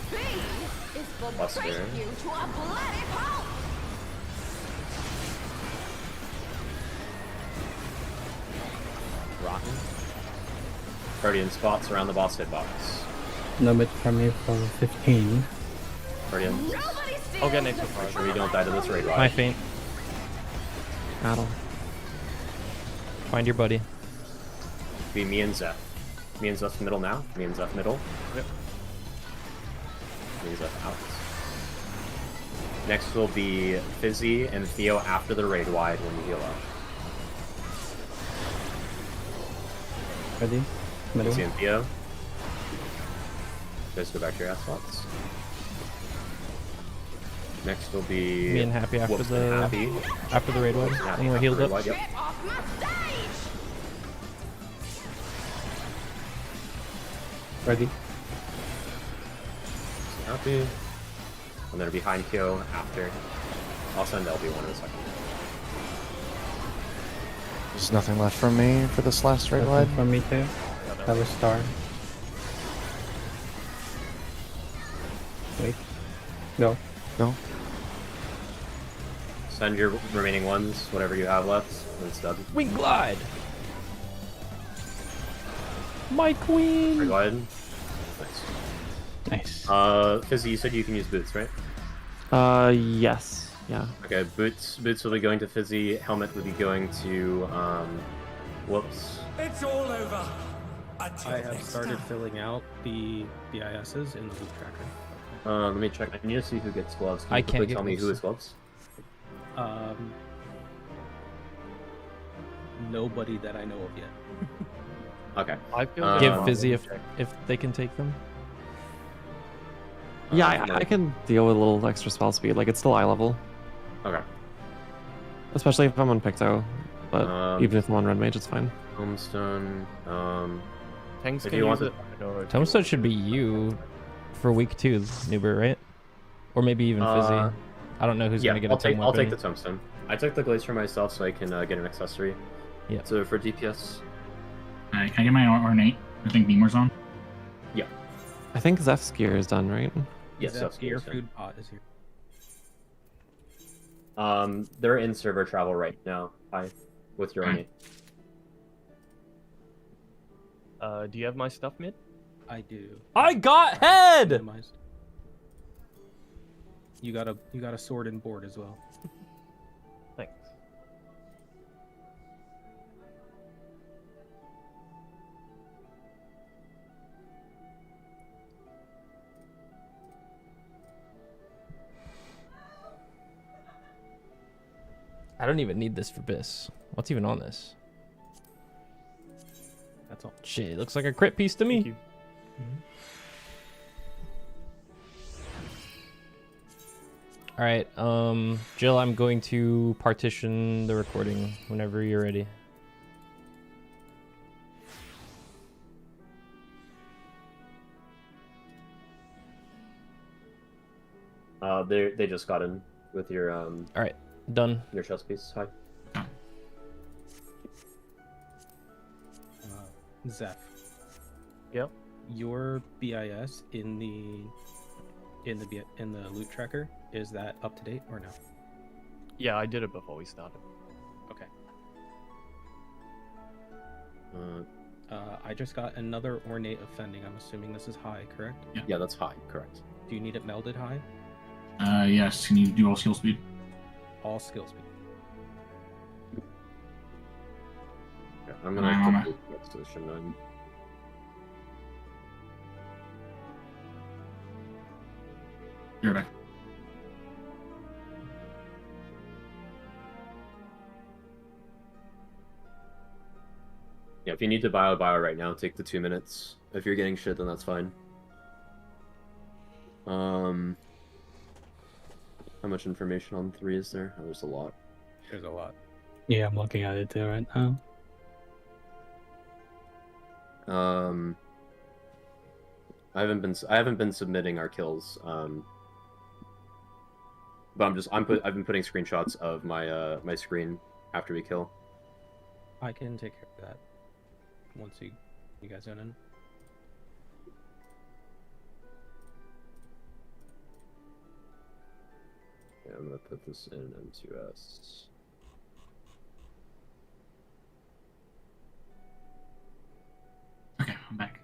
B is for Buster. break you to a bloody pulp. Rotten. Guardian spots around the boss hitbox. Limit from me for 15. Guardian. I'll get next Make sure we don't die to this raid My ride. faint. Battle. Find your buddy. Be me and Zeph. Me and Zeph middle now. Me and Zeph middle. Yep. Me and Zeph out. Next will be Fizzy and Theo after the raid wide when you heal up. Ready? Middle. Fizzy and Theo. Guys go back to your ass spots. Next will be Me and Happy after Whoops and Happy. after the raid one. Happy When we're after healed the up. raid wide, yep. Get off my stage. Ready? Happy. And then behind Kyo after. I'll send LB1 in a second. There's nothing left from me for this last raid wide. From me too. Have a star. Wait. Go. Go. Send your remaining ones, whatever you have left, and stub. Wing glide. My queen. Go ahead. Nice. Nice. Fizzy, you said you can use boots, right? Yes. Yeah. Okay, boots will be going to Fizzy, helmet will be going to, Whoops. It's all over. Until I have next started time. filling out the ISs in the loot tracker. Let me check. I need to see who gets gloves. Can I you can't quickly get tell me who gloves. has gloves? Nobody that I know of yet. Okay. I feel Give Fizzy if they can take them. Yeah, I can deal with a little extra spell speed. Like, it's still eye level. Okay. Especially if I'm on Picto. But even if I'm on Red Mage, it's fine. Homestone. Tanks if can you use want it. Tombstone should be you for week 2, Nuber, right? Or maybe even Fizzy. I don't know who's yeah, gonna get I'll a take. tome I'll take weapon. the tombstone. I took the glaze for myself so I can get an accessory. Yeah. So for DPS. Can I get my ornate? I think Beamer's on. Yeah. I think Zeph's gear is done, right? Yes. Zep's gear food pot is here. They're in server travel right now. Hi, with your ornate. Do you have my stuff mid? I do. I got head. Minimized. You got a sword and board as well. Thanks. I don't even need this for Biss. What's even on this? That's all. Shit, it looks like a crit piece to me. Thank you. All right, Jill, I'm going to partition the recording whenever you're ready. They just got in with your All right, done. your chest piece. Hi. Zeph. Yep. Your BIS in the loot tracker, is that up to date or no? Yeah, I did it before we started. Okay. I just got another ornate offending. I'm assuming this is high, correct? Yeah, that's high, correct. Do you need it melded high? Yes. Can you do all skill speed? All skill speed. Yeah, I'm gonna put the next solution then. You're back. Yeah, if you need to bio right now, take the 2 minutes. If you're getting shit, then that's fine. How much information on 3 is there? Oh, there's a lot. There's a lot. Yeah, I'm looking at it too right now. I haven't been submitting our kills. But I've been putting screenshots of my my screen after we kill. I can take care of that once you guys zone in. Yeah, I'm gonna put this in M2S. Okay, I'm back.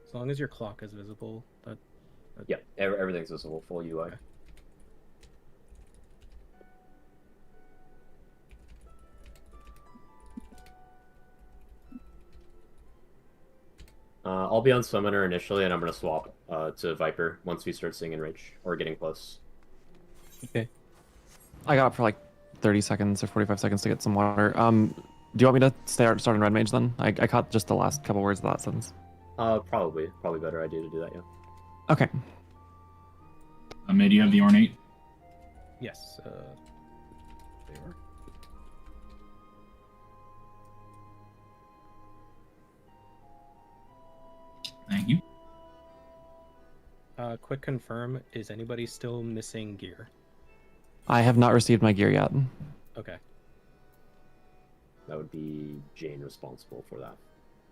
As long as your clock is visible, that Yeah, everything's visible, full UI. Okay. I'll be on Summoner initially, and I'm gonna swap to Viper once we start seeing Enrage or getting close. Okay. I got for like 30 seconds or 45 seconds to get some water. Do you want me to start in Red Mage then? I caught just the last couple words of that sentence. Probably better idea to do that, yeah. Okay. May, do you have the ornate? yes. They were. Thank you. Quick confirm, is anybody still missing gear? I have not received my gear yet. Okay. That would be Jane responsible for that.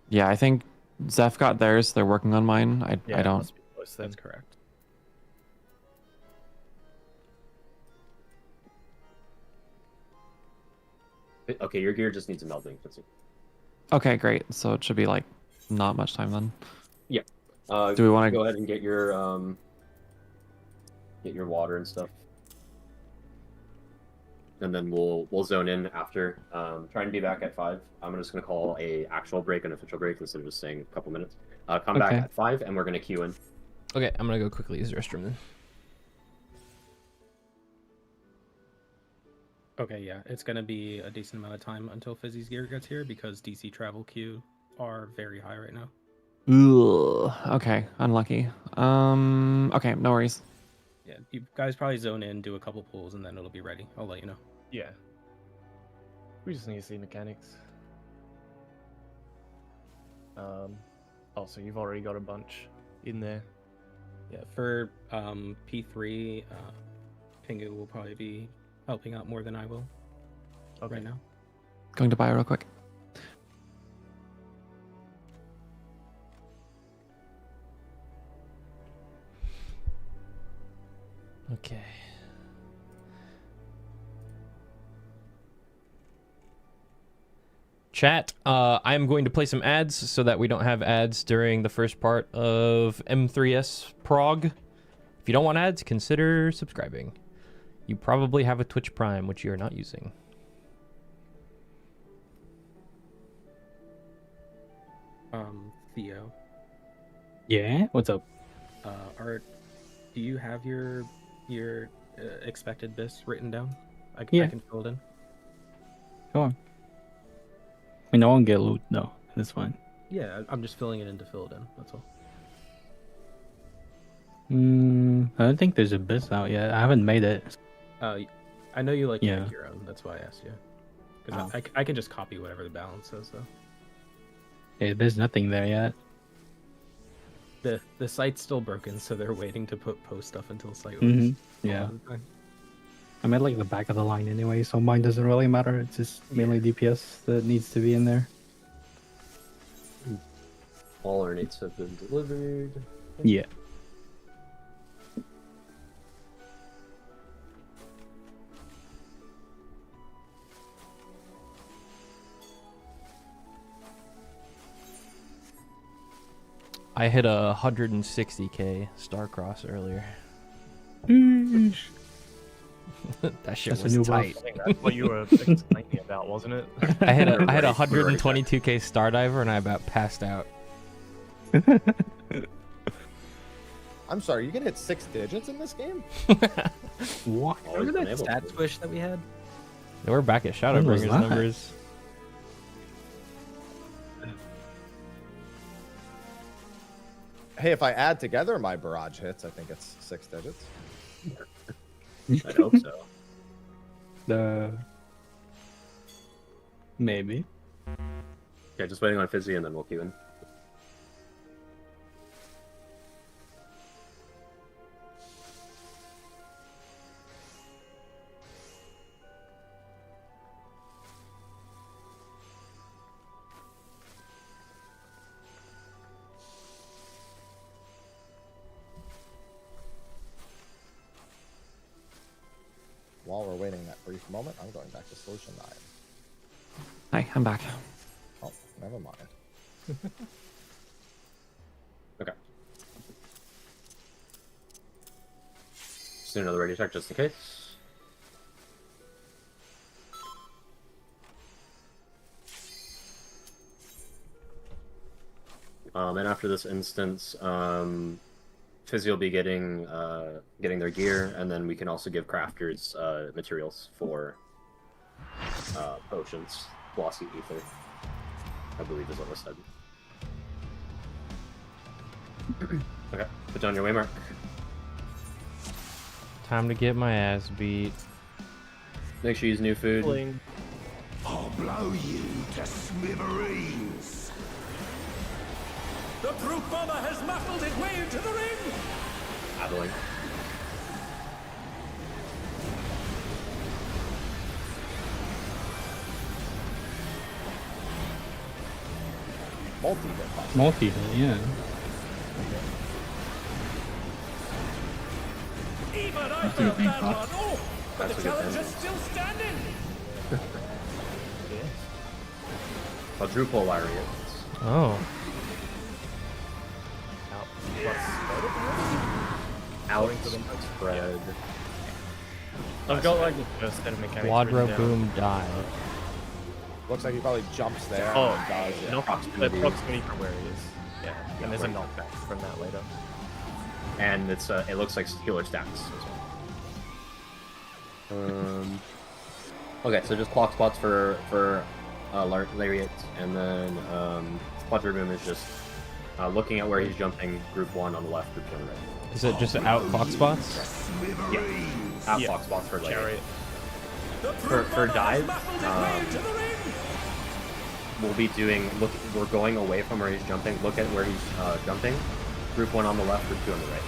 Yeah, I think Zeph got theirs. They're working on mine. I Yeah, it don't. must be close then. That's correct. Okay, your gear just needs a melting. Okay, great. So it should be like not much time then. Yeah. Do we want to go ahead and get your water and stuff, and then we'll zone in after. Try and be back at 5. I'm just gonna call a actual break, an official break, instead of just saying a couple minutes. Come back Okay. at 5, and we're gonna queue in. Okay, I'm gonna go quickly use the restroom then. Okay, yeah, it's gonna be a decent amount of time until Fizzy's gear gets here because DC travel queue are very high right now. Ugh, okay, unlucky. Okay, no worries. Yeah, you guys probably zone in, do a couple pulls, and then it'll be ready. I'll let you know. Yeah. We just need to see mechanics. Also, you've already got a bunch in there. Yeah, for P3, Pingu will probably be helping out more than I will right now. Going to buy real quick. Okay. Chat, I'm going to play some ads so that we don't have ads during the first part of M3S Prog. If you don't want ads, consider subscribing. You probably have a Twitch Prime, which you are not using. Theo. Yeah, what's up? Art, do you have your expected bis written down? I Yeah. can fill it in. Go on. I mean, I won't get loot though. That's fine. Yeah, I'm just filling it in to fill it in. That's all. I don't think there's a bis out yet. I haven't made it. I know you like to Yeah. make your own. That's why I asked you. Because I can just copy whatever the balance says, though. Yeah, there's nothing there yet. The site's still broken, so they're waiting to post stuff until site Mhm. was. Yeah. I'm at like the back of the line anyway, so mine doesn't really matter. It's just mainly DPS that needs to be in there. All our nates have been delivered. Yeah. I hit a 160k Starcross earlier. That shit That's was a new tight. I think that's what you were explaining about, wasn't it? I had a 122k Stardiver and I about passed out. I'm sorry, you can hit 6 digits in this game? What? Remember that stat squish that we had? Yeah, we're back at When was Shadowbringers that? numbers. Hey, if I add together my barrage hits, I think it's 6 digits. I hope so. Maybe. Yeah, just waiting on Fizzy and then we'll queue in. While we're waiting that brief moment, I'm going back to Solution 9. Hi, I'm back. Oh, never mind. Okay. Just do another ready check just in case. And after this instance, Fizzy will be getting their gear, and then we can also give crafters materials for potions. Glossy ether, I believe is what was said. Okay, put down your waymark. Time to get my ass beat. Make sure you use new food. I'll blow you to smithereens. The brute bomber has muffled his way into the ring. Paddling. Multi-hit. Multi-hit, yeah. Even I That's a felt good that thing, one. Oh, but That's the a good challenge thing. is still standing. Quadruple lariat. Oh. Out spread. I've got like the first set of mechanics. Quadro written down. boom dive. Looks like he probably jumps there Oh, and does it. no, Proximity. proximity from where he is. Yeah, and there's a right. knockback from that later. And it's it looks like healer stacks as well. Okay, so just clock spots for lariat, and then quadro boom is just looking at where he's jumping. Group 1 on the left, group 2 on the right. Is it just out clock spots? Yeah, at Yeah. clock spots for lariat. Chariot. For dive, we'll be doing we're going away from where he's jumping. Look at where he's jumping. Group 1 on the left, group 2 on the right.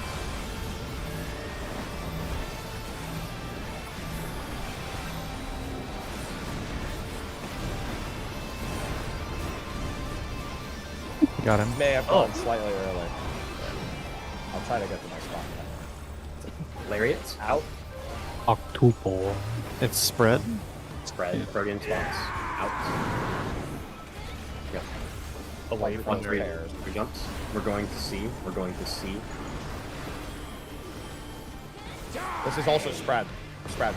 Got him. May have gone slightly early. I'll try to get the next spot. Lariats out. Octuple. It's spread. Spread. Protean spots out. Yep. Away from One, three jumps. We're going to C. We're going to C. This is also spread. Spread.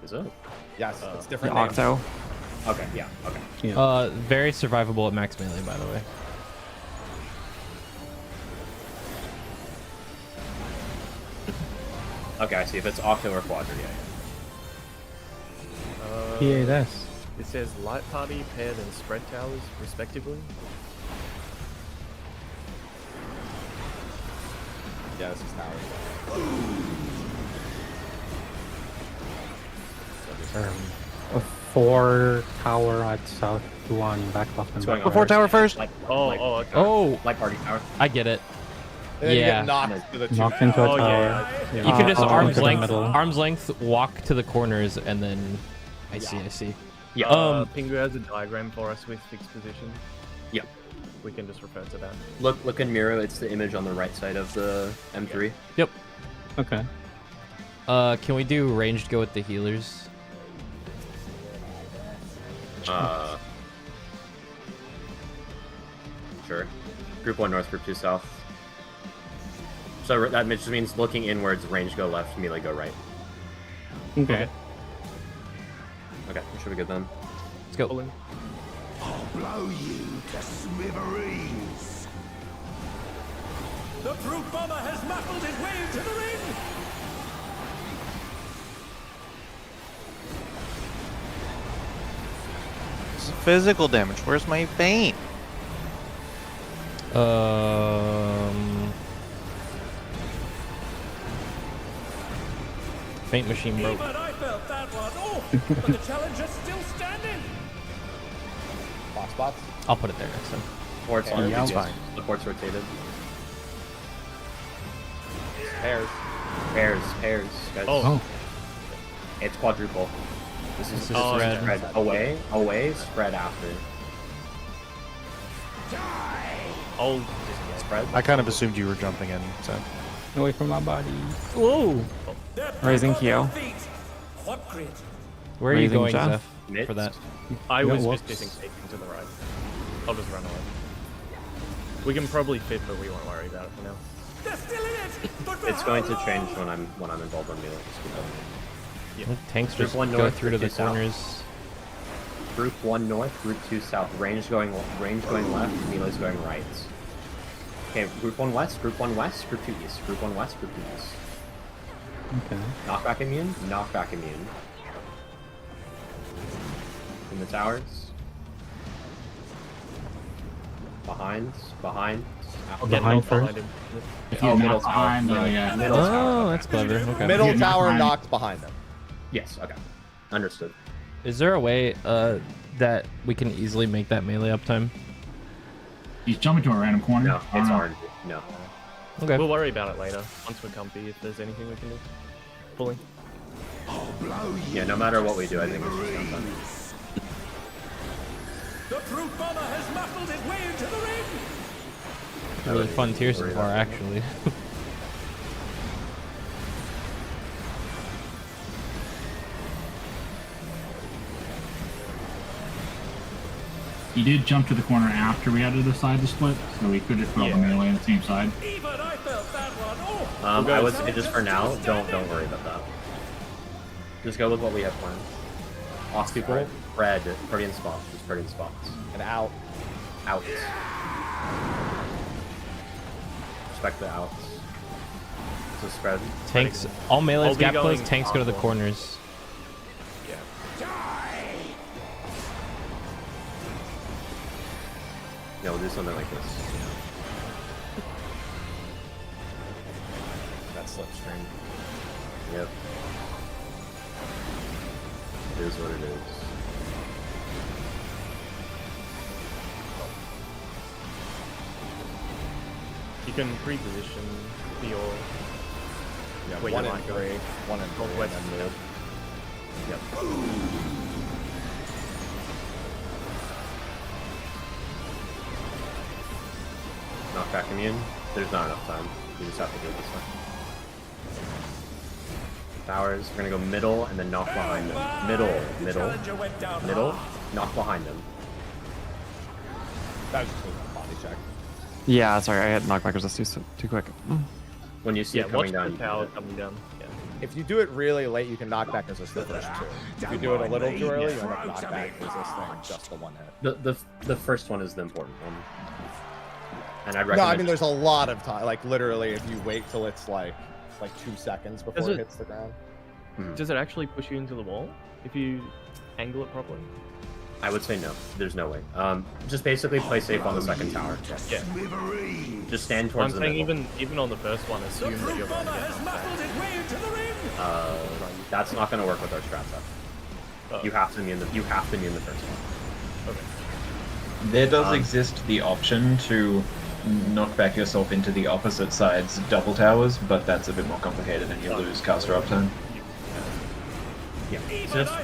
Is it? Yes, it's The different names. Octo. Okay. Yeah. Okay. Very survivable at max melee, by the way. Okay. I see. If it's Octo or Quadra, yeah. PAS. It says light party, paired, and spread towers, respectively. Yeah, this is towers. A 4 tower at south, 1 back left and What's going back. on? Before tower first. Like, Okay. Oh, light party tower. I get it. And then you Yeah. get knocked to the two. Knocked into a Oh, tower. yeah. You can just into the arm's length walk to the corners and then. I see. Yeah. Pingu has a diagram for us with fixed position. Yeah. We can just refer to that. Look in Miro. It's the image on the right side of the M3. Yep. Okay. Can we do ranged go with the healers? Sure. Group 1 north, group 2 south. So that just means looking inwards, range go left, melee go right. Okay. Okay, we should be good then. Let's go. Pulling. I'll blow you to smithereens. The brute bomber has muffled his way into the ring. This is physical damage. Where's my faint? Faint machine broke. Even I felt that one. Oh, but the challenge is still standing. Box spots. I'll put it there next time. Port's on. Yeah, it's fine. The port's rotated. Pairs. Pairs, guys. Oh. It's quadruple. This is spread. spread. Away, spread after. Oh, just get Spread. I kind of assumed you were jumping in, so. Away from my body. Whoa. Raising Kyo. What grid? Where are you Raising going, Jeff? Zeph, Mid. for that? I No, was whoops. just taking to the right. I'll just run away. We can probably fit, but we won't worry about it for now. They're still in it. But for It's going to how change long? when I'm involved on melee. Just keep going. Tanks Group just 1 go north, through to group the 2 south. corners. Group 1 north, group 2 south. Range going left, melee's going right. Okay, group 1 west, group 1 west, group 2 east. Group 1 west, group 2 east. Okay. Knockback immune, knockback immune. In the towers. Behind. I'll Behind get knocked first? behind him. If you're Oh, middle not behind, tower. then yeah. Middle tower. Oh, that's clever. Okay. Middle Yeah, tower behind. knocked behind them. Yes, okay. Understood. Is there a way that we can easily make that melee uptime? He's jumping to a random corner. No, I it's don't know. RNG. No. Okay. We'll worry about it later, once we're comfy, if there's anything we can do. Pulling. Yeah, no matter what we do, I think it's just done. The brute bomber has muffled his way into the ring. Really fun tier so far, actually. He did jump to the corner after we had to decide to split, so we could have put all the melee on the same side. Even I felt that one. Oh, I would say just for now, don't worry about that. Just go with what we have planned. Off people, spread, pretty in spots, just pretty in spots. And out. Outs. Respect the outs. So spread. Tanks, all melees I'll be gap close, going tanks go to the off. corners. Yeah, we'll do something like this. That's slipstream. Yep. It is what it is. You can pre-position your... Yeah, where 1 you and might go. 3. 1 and 3. Northwest, And then move. Yep. Knockback immune. There's not enough time. You just have to do it this way. Towers. We're gonna go middle and then knock behind them. Middle. Knock behind them. That was just a body check. Yeah, sorry, I had knockback resist too quick. When you see Yeah, it watch coming the down. tower coming down. Yeah. If you do it really late, you can knock back resist the first 2. If you do it a little too early, you end up knockback resisting just the 1 hit. The first one is the important one. And I'd No, recommend. I mean there's a lot of time. Like literally, if you wait till it's like 2 seconds before Does it it- hits the ground. Does it actually push you into the wall if you angle it properly? I would say no. There's no way. Just basically play safe on the second tower. Yeah. Just stand I'm towards the saying middle. even on the first one, assume that you're going to get knocked back. That's not going to work with our strat stuff. Oh. You have to immune the first one. Okay. There does exist the option to knock back yourself into the opposite side's double towers, but that's a bit more complicated and you lose caster uptime. Yeah,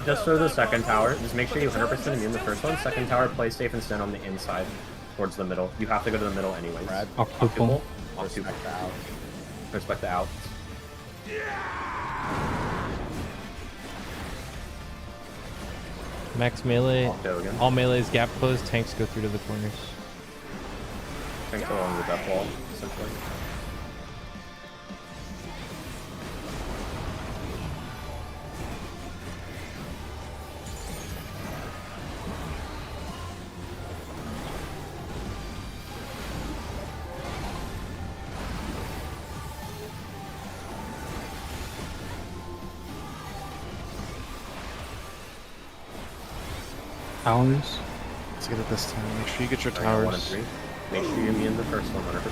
just for the second tower, just make sure you 100% immune the first one. Second tower, play safe and stand on the inside towards the middle. You have to go to the middle anyways. Octuple. Respect the out. Respect the out. Max melee. Go again. All melees gap closed. Tanks go through to the corners. Tanks along the death wall, essentially. Towers. Let's get it this time. Make sure you get your Alright, 1 and towers. 3. Make sure you immune the first one 100%.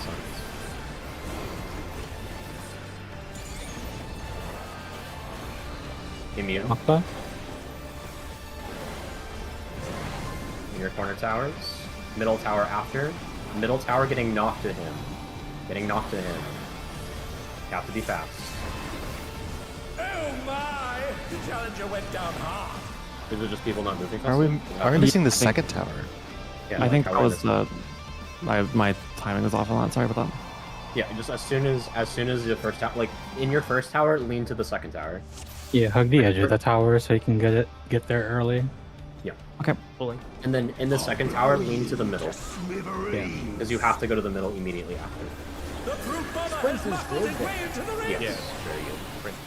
Immune. Knockback. In your corner towers. Middle tower after. Middle tower getting knocked to him. Getting knocked to him. You have to be fast. Oh my! The challenger went down hard. These are just people not moving fast. Are we missing the second tower? Yeah, I think like that how was my timing was off on that. Sorry about that. Yeah, just as soon as the first tower, like in your first tower, lean to the second tower. Yeah, hug the edge of the tower so you can get there early. Yeah. Okay. Pulling. And then in the second tower, lean to the middle. Yeah. Because you have to go to the middle immediately after. The brute bomber has muffled his way into the ring. Yes. Very good. Sprint.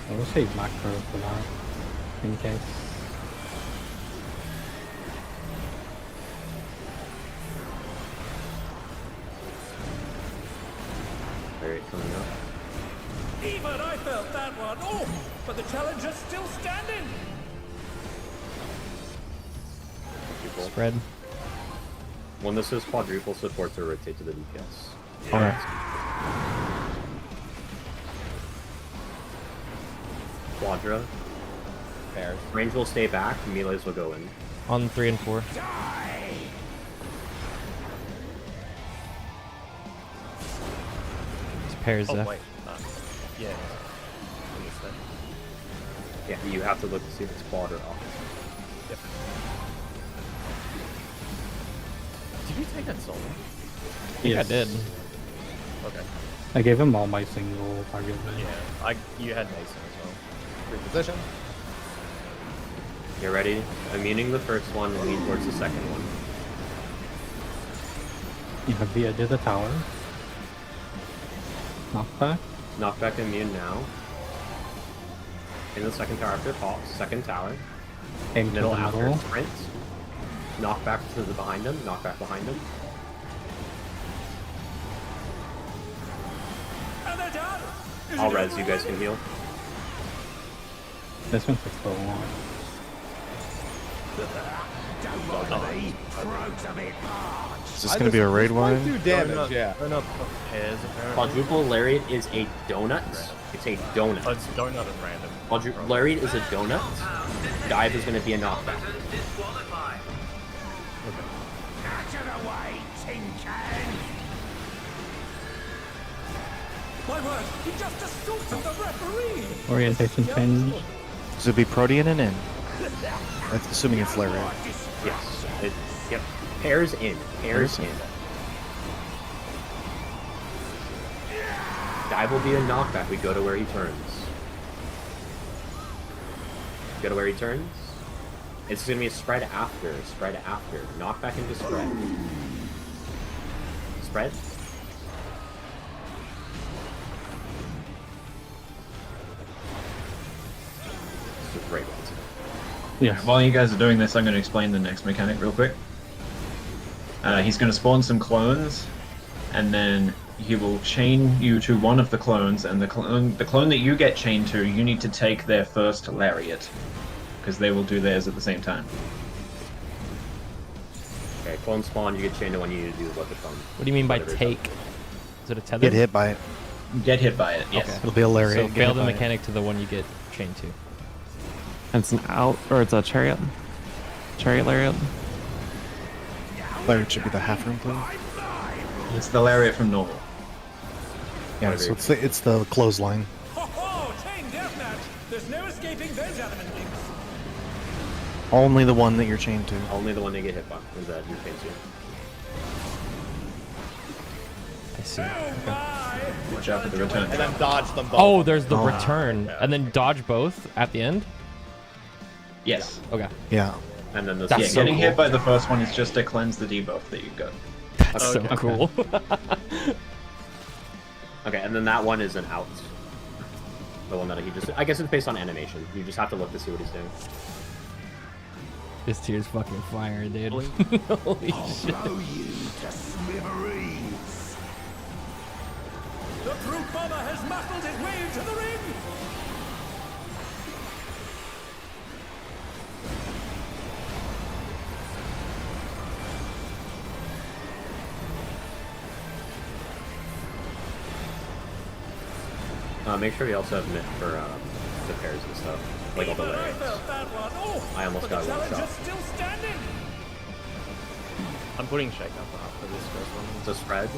I will say macro for that, in case. Very coming up. Even I felt that one. Oh, but the challenger's still standing. Spread. When this is quadruple support to rotate to the DPS. Alright. Quadra. Pairs. Range will stay back, melees will go in. On 3 and 4. It's pairs Oh Zeph. wait, yeah. Understood. Yeah, you have to look to see if it's quad or off. Yep. Did you take that solo? I think I did. Okay. I gave him all my single target. Yeah, you had Mason as well. Reposition. You're ready? Immuning the first one, lean towards the second one. You have the edge of the tower. Knockback. Knockback immune now. In the second tower after pop, second tower. Aim to Middle the after middle. sprint. Knockback to the behind him, knockback behind him. And they're done. I'll res, you guys can heal. This one takes so long. Is this going to be a raid one? Do damage, yeah. Pairs, apparently. Quadruple Lariat is a donut. It's a donut. Oh, it's donut at random. Lariat is a donut. Dive is going to be a knockback. My word, he just assaulted the referee. Orientation change. So it'd be Protean and in. That's assuming it's Lariat. Yes. Yep. Pairs in. Pairs in. Dive will be a knockback. We go to where he turns. Go to where he turns. It's going to be a spread after. Spread after. Knockback into spread. Spread. This is great ones. Yeah, while you guys are doing this, I'm going to explain the next mechanic real quick. He's going to spawn some clones, and then he will chain you to one of the clones, and the clone that you get chained to, you need to take their first lariat, because they will do theirs at the same time. Okay, clone spawn, you get chained to one, you need to do what the clone. What do you mean by take? Is it a tether? Get hit by it. Get hit by it, yes. Okay. It'll be a Lariat. So Get fail hit the by it. mechanic to the one you get chained to. And it's an out, or it's a chariot. Chariot lariat. Lariat should be the half room, please. It's the lariat from normal. Yeah, so it's the clothesline. Chain deathmatch. There's no escaping those element links. Only the one that you're chained to. Only the one they get hit by is that you're chained to. I see. Watch out for the return. And then dodge them both. Oh, there's the return, and then dodge both at the end. Yes. Okay. Yeah. And then the Yeah, getting hit by the first one is just to cleanse the debuff that you got. That's so cool. Okay, and then that one is an out. The one that he just... I guess it's based on animation. You just have to look to see what he's doing. This tier's fucking fire, dude. Holy shit. The brute bomber has muscled his way into the ring. Make sure you also have mitt for the pairs and stuff, like all the layers. I almost got one shot. I'm putting shake up after this first one. So spread,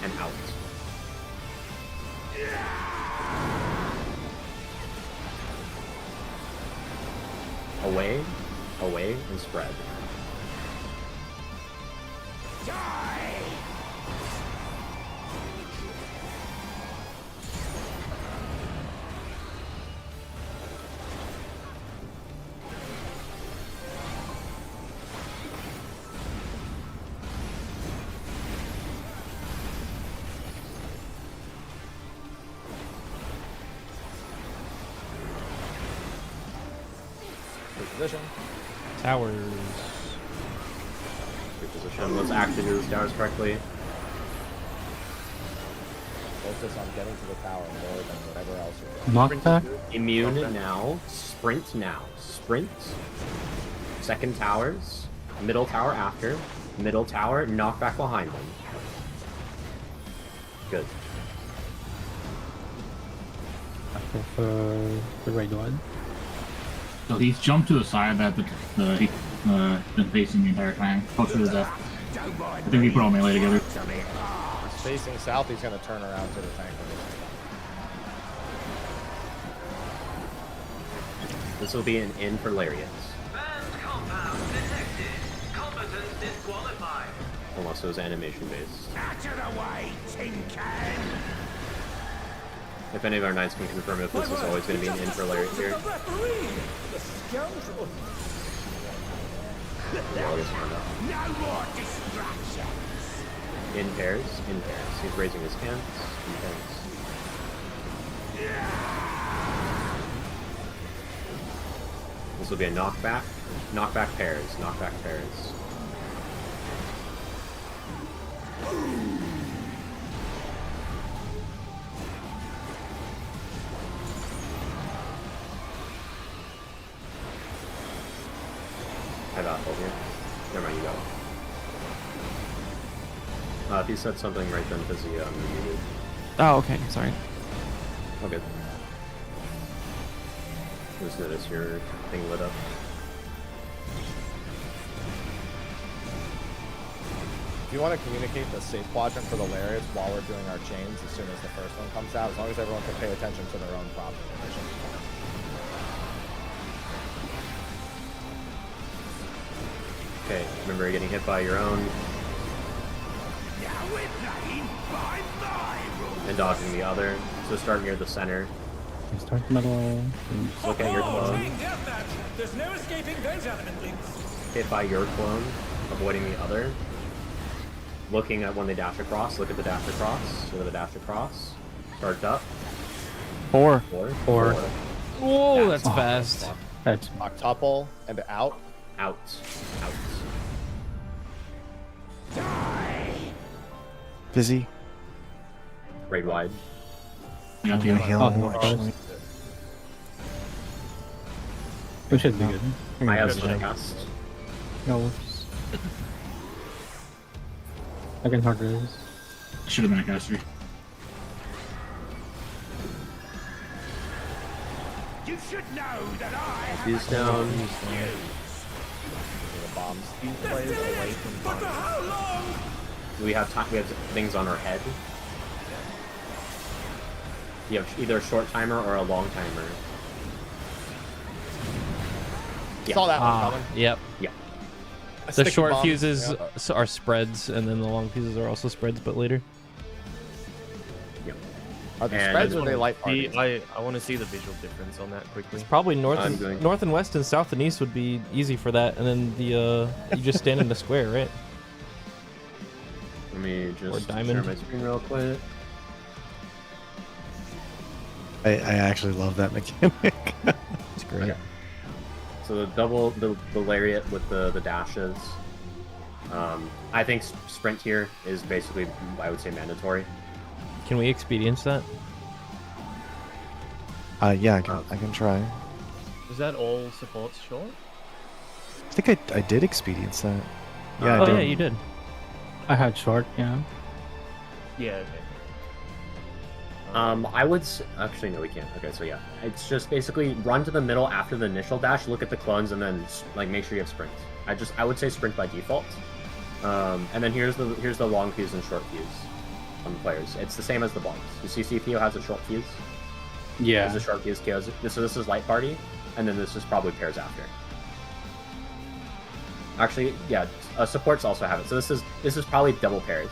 and out. Away, and spread. Position. Towers. Reposition. Let's activate those towers correctly. Focus on getting to the tower more than whatever else you're doing. Knockback? Immune now. Sprint now. Sprint. Second towers. Middle tower after. Middle tower. Knockback behind them. Good. After for the right one. So he's jumped to the side that he's been facing the entire time, closer to the death. I think we put all melee together. He's facing south, he's going to turn around to the tank. This will be an in for lariats. Unless it was animation based. If any of our knights can confirm if this is always going to be an in for lariat here. Yeah, I'll just find out. No more distractions. In pairs. He's raising his hands. In pairs. This will be a knockback. Knockback pairs. I got hold here. Never mind, you got it. If you said something right then, because you muted. Oh, okay. Sorry. Oh, good. Just notice your thing lit up. If you want to communicate the safe quadrant for the lariats while we're doing our chains as soon as the first one comes out, as long as everyone can pay attention to their own props. Okay, remember you're getting hit by your own. And dodging the other. So start near the center. Start middle. Look at your clone. There's no escaping those element links. Hit by your clone, avoiding the other. Looking at when they dash across. Look at the dash across. Look at the dash across. Charged up. Four. Whoa, that's fast. That's octuple and out. Out. Busy. Raid wide. Yeah, I'm gonna heal him, actually. We should be good. I have split cast. No whoops. I can hard this. Should have been a caster. You should know that I He's down. bomb speed players away from bombs. We have time. We have things on our head. You have either a short timer or a long timer. Yeah. Saw that one coming. Yep. Yeah. The Sticky short bombs, fuses yeah. are spreads, and then the long fuses are also spreads, but later. Are they And spreads or are they light parties? I want to see the visual difference on that quickly. It's probably north I'm and going- north and west and south and east would be easy for that, and then the you just stand in the square, right? Let me Or just diamond. share my screen real quick. I actually love that mechanic. It's great. Okay. So the lariat with the dashes. I think sprint here is basically, I would say, mandatory. Can we experience that? Yeah, I can try. Is that all supports short? I think I did experience that. Yeah, I Oh did. yeah, you did. I had short, yeah. Yeah. Okay. I would actually no, we can't. Okay, so yeah, it's just basically run to the middle after the initial dash, look at the clones, and then like make sure you have sprint. I would say sprint by default. And then here's the long fuse and short fuse on the players. It's the same as the bombs. You see, CPO has a short fuse. Yeah. There's a short fuse. KOs. So this is light party, and then this is probably pairs after. Actually, yeah, supports also have it. So this is probably double pairs.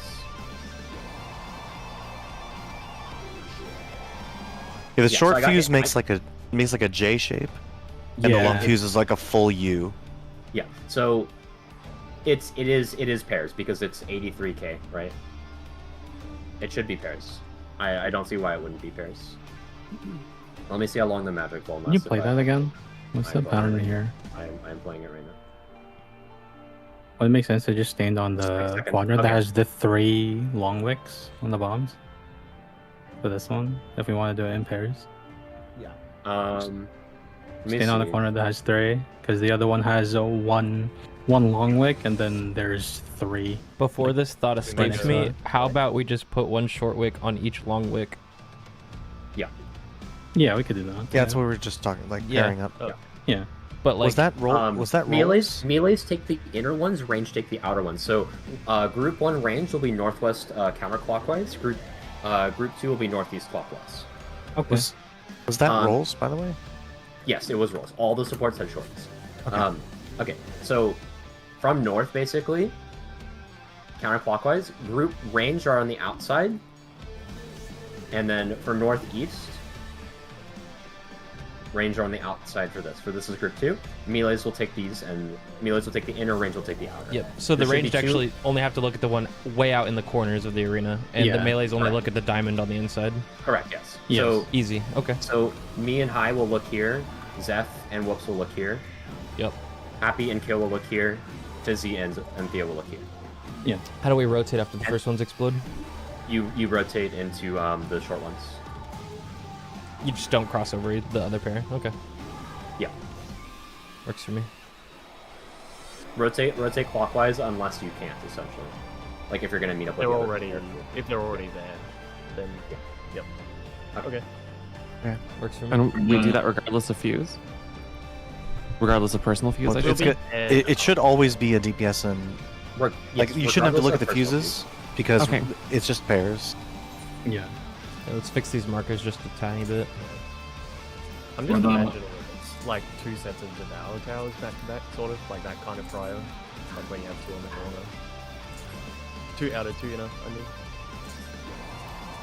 Yeah, the Yeah, short so I got- fuse makes like a J shape, and the Yeah. long fuse is like a full U. Yeah. So it is pairs because it's 83k, right? It should be pairs. I don't see why it wouldn't be pairs. Let me see how long the magic ball lasts. Can you play that again? What's the I'm pattern playing it. here? I'm playing it right now. Well, it makes sense to just stand on the second. quadrant that Okay. has the 3 long wicks on the bombs. For this one, if we want to do it in pairs. Let me Stand on the see. corner that has 3, because the other one has a one long wick, and then there's 3. Before this thought escapes next me, one. how about we just put one short wick on each long wick? Yeah. Yeah, we could do that. Yeah, that's what we were just talking, like Yeah. pairing up. Yeah. But like, Was that roll? Was that rolls? Melees take the inner ones, range take the outer ones. So group 1 range will be northwest counterclockwise. Group 2 will be northeast clockwise. Okay. Was that rolls, by the way? Yes, it was rolls. All the supports had shorts. Okay, so from north, basically, counterclockwise, group range are on the outside. And then for northeast, range are on the outside for this. For this is group 2. Melees will take these, and melees will take the inner, range will take the outer. Yep. So the There should be ranged two- actually only have to look at the one way out in the corners of the arena, and the Yeah. melees only Correct. look at the diamond on the inside. Correct, yes. Yes. So, Easy. Okay. so me and Hai will look here. Zeph and Whoops will look here. Yep. Happy and Kill will look here. Fizzy and Thea will look here. Yeah. How do we rotate after the first ones explode? You rotate into the short ones. You just don't cross over the other pair. Okay. Yeah. Works for me. Rotate clockwise unless you can't, essentially. Like if you're gonna meet up with They're the other already player. if they're already there, then yep. Okay. Works for me. And we do that regardless of fuse? Regardless of personal fuse, Well, I it's should good. It should always be a DPS and like yes, you shouldn't have to look at the regardless of fuses because Okay. it's just pairs. Yeah. Yeah, let's fix these markers just a tiny bit. I'm just Or the- imagining it's like 2 sets of Devour towers back to back, sort of like that kind of prio, like when you have 2 on the corner, 2 outer, 2 inner. I mean,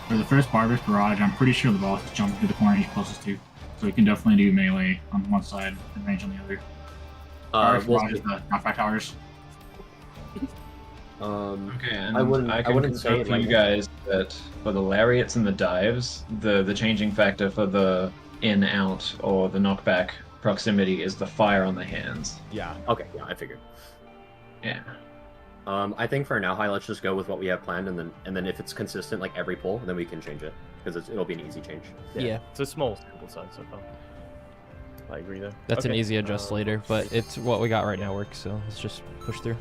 For the first Barber's Barrage, I'm pretty sure the boss is jumping to the corner he's closest to. So he can definitely do melee on one side and range on the other. Barber's we'll Barrage is the knockback towers. Okay, and I wouldn't say confirm it for right you now. guys that for the lariats and the dives, the changing factor for the in out or the knockback proximity is the fire on the hands. Yeah. Okay. Yeah, I figured. Yeah. I think for now, Hai, let's just go with what we have planned, and then if it's consistent like every pull, then we can change it because it'll be an easy change. Yeah. it's a small sample size so far. I agree there. That's an Okay, easy adjust later, but it's what we got right now works, so let's just push through.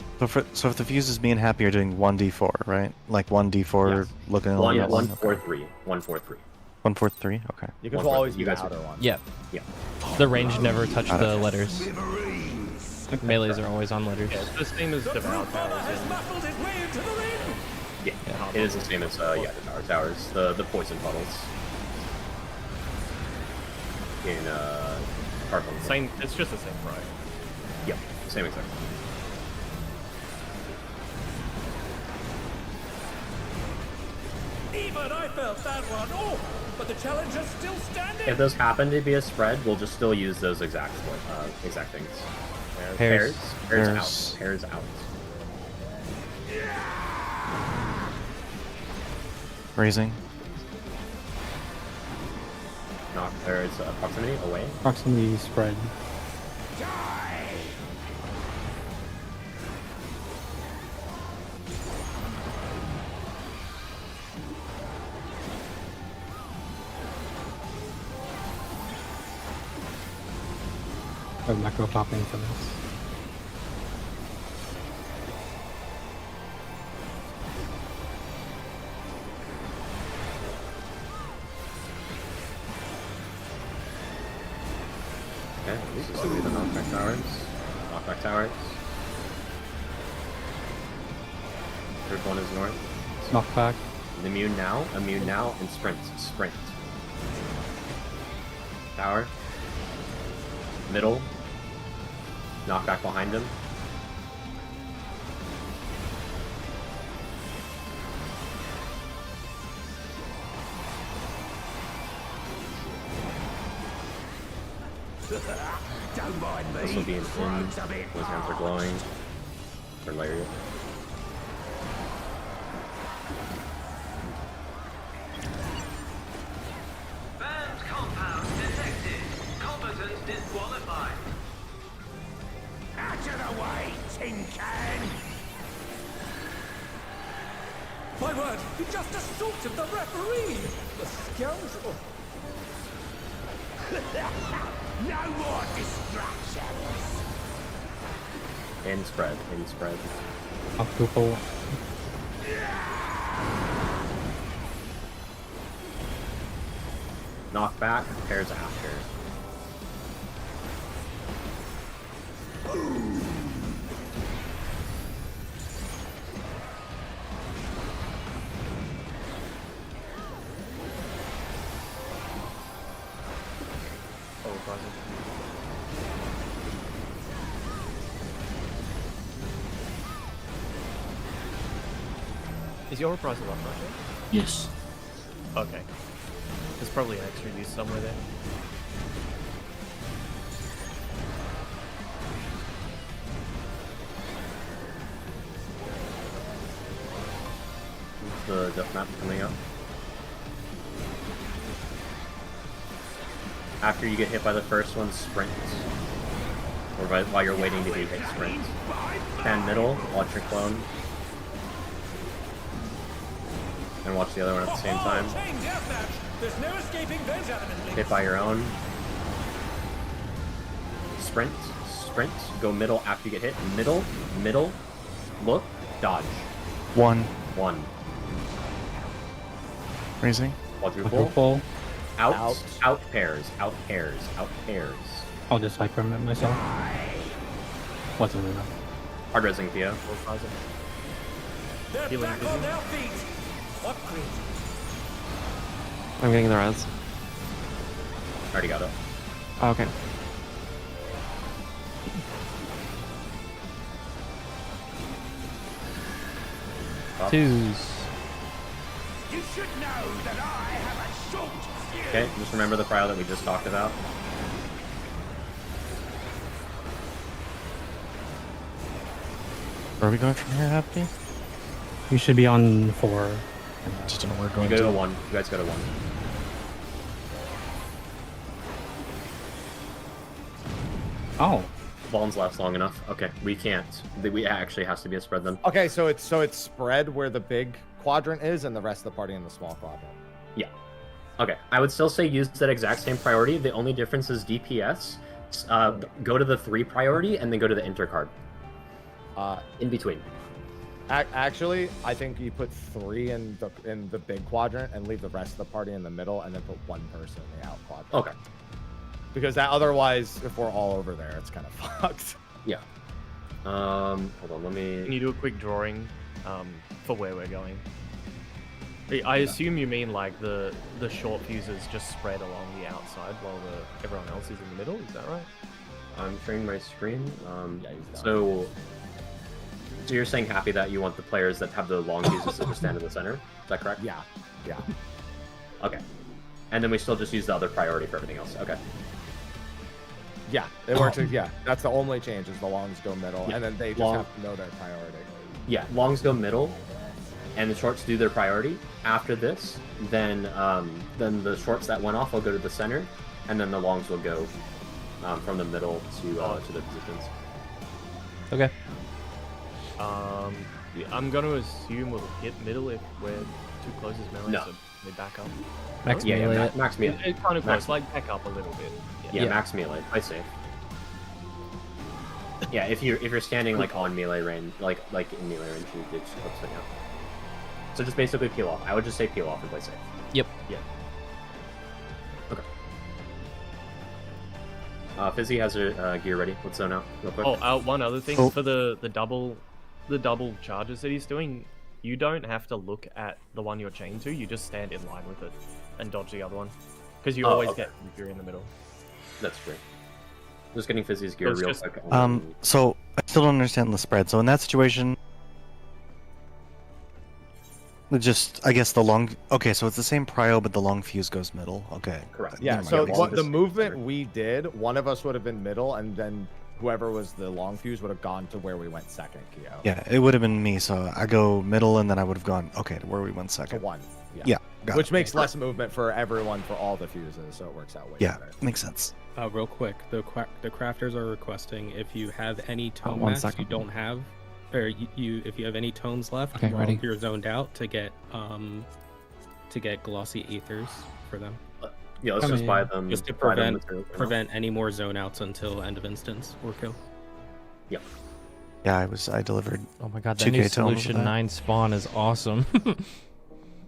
So if the fuses me and Happy are doing 1d4, right? Like 1d4 Yes. looking One, at 1, 4, 3. 1, 4, 3. 1, 4, 3. Okay. You can One for- always you be the guys are- outer one. Yeah. Yeah. The range never touched Got the it. letters. Melees are always on letters. Yeah, it's the same as Devour Towers. Yeah, it is the same as the Devour Towers, the poison puddles. In Purple. Same. It's just the same price. Yep, same exact. Even I felt that one. Oh, but the challenger's still standing. If those happen to be a spread, we'll just still use those exact things. Pairs. Pairs out. Raising. Knock. There's proximity away. Proximity spread. Or macro popping for this. Okay, this is going to be the knockback towers. Knockback towers. Third one is north. Knockback. Immune now, and sprint. Sprint. Tower. Middle. Knockback behind him. Don't mind me. This will be an in. Those hands are glowing. For lariat. Banned compound detected. Competent disqualified. Out of the way, tin can. My word, he just assaulted the referee. The scoundrel. No more distractions. In spread. Octuple. Knockback, pairs after. Is your price a lot, Roger? Yes. Okay. There's probably an extra use somewhere there. The death map coming up. After you get hit by the first one, sprint. Or while you're waiting to be hit, sprint. Pan middle, watch your clone. And watch the other one at the same time. There's no escaping those elements. Hit by your own. Sprint. Go middle after you get hit. Middle. Look. Dodge. 1. Raising. Quadruple. Out pairs. I'll just hypermit myself. Wasn't enough. Hard resing Theo. They're back on their feet. Upgrade. I'm getting the res. Already got it. Oh, okay. Twos. You should know that I have a short fuse. Okay, just remember the prio that we just talked about. Where are we going from here, Happy? You should be on 4. Just don't know where we're You going go to. to 1. You guys go to 1. Oh. Bones last long enough. Okay, we can't. We actually has to be a spread then. Okay, so it's spread where the big quadrant is, and the rest of the party in the small quadrant. Yeah. Okay, I would still say use that exact same priority. The only difference is DPS. Go to the 3 priority and then go to the enter card. In between. Actually, I think you put 3 in the big quadrant and leave the rest of the party in the middle, and then put 1 person in the out quadrant. Okay. Because that otherwise, if we're all over there, it's kind of fucked. Yeah. Hold on, let Can me. you do a quick drawing for where we're going? I assume you mean like the short fuses just spread along the outside while everyone else is in the middle. Is that right? I'm sharing my screen. So you're saying, Happy, that you want the players that have the long fuses to just stand in the center? Is that correct? Yeah. Yeah. Okay. And then we still just use the other priority for everything else. Okay. Yeah, it works. Yeah, that's the only change is the longs go middle, Yeah. and then they just have to know their priority. Yeah, longs go middle, and the shorts do their priority. After this, then the shorts that went off will go to the center, and then the longs will go from the middle to their positions. Okay. Yeah, I'm gonna assume we'll hit middle if we're too close as melee, No. so they back up. Max Yeah, melee. max melee. It's kind of Max- close, like back up a little bit. Yeah, max melee. Play safe. Yeah, if you're standing like on melee range, like in melee range, you just clip swing out. So just basically peel off. I would just say peel off and play safe. Yep. Yeah. Okay. Fizzy has her gear ready. Let's zone out real quick. Oh, one other thing Oh. for the double charges that he's doing, you don't have to look at the one you're chained to. You just stand in line with it and dodge the other one, because you always get if you're in the middle. That's true. Just getting Fizzy's gear So it's real just- quick. So I still don't understand the spread. So in that situation, I guess the long. Okay, so it's the same prio, but the long fuse goes middle. Okay. Correct. Yeah. Never So mind. what the movement we did, one of us would have been middle, and then whoever was the long fuse would have gone to where we went second, Kyo. Yeah, it would have been me. So I go middle, and then I would have gone to where we went To second. one. Yeah. Got Which it. makes less movement for everyone for all the fuses, so it works out way Yeah, better. makes sense. Real quick, the crafters are requesting if you have any tone 1 mats you second. don't have, or if you have any tones left Okay, while ready. you're zoned out, to get glossy ethers for them. Yeah, let's just buy them. Just to buy them prevent any more zone outs until end of instance or kill. Yep. Yeah, I delivered. Oh my god, that 2K new tones with Solution that. 9 spawn is awesome.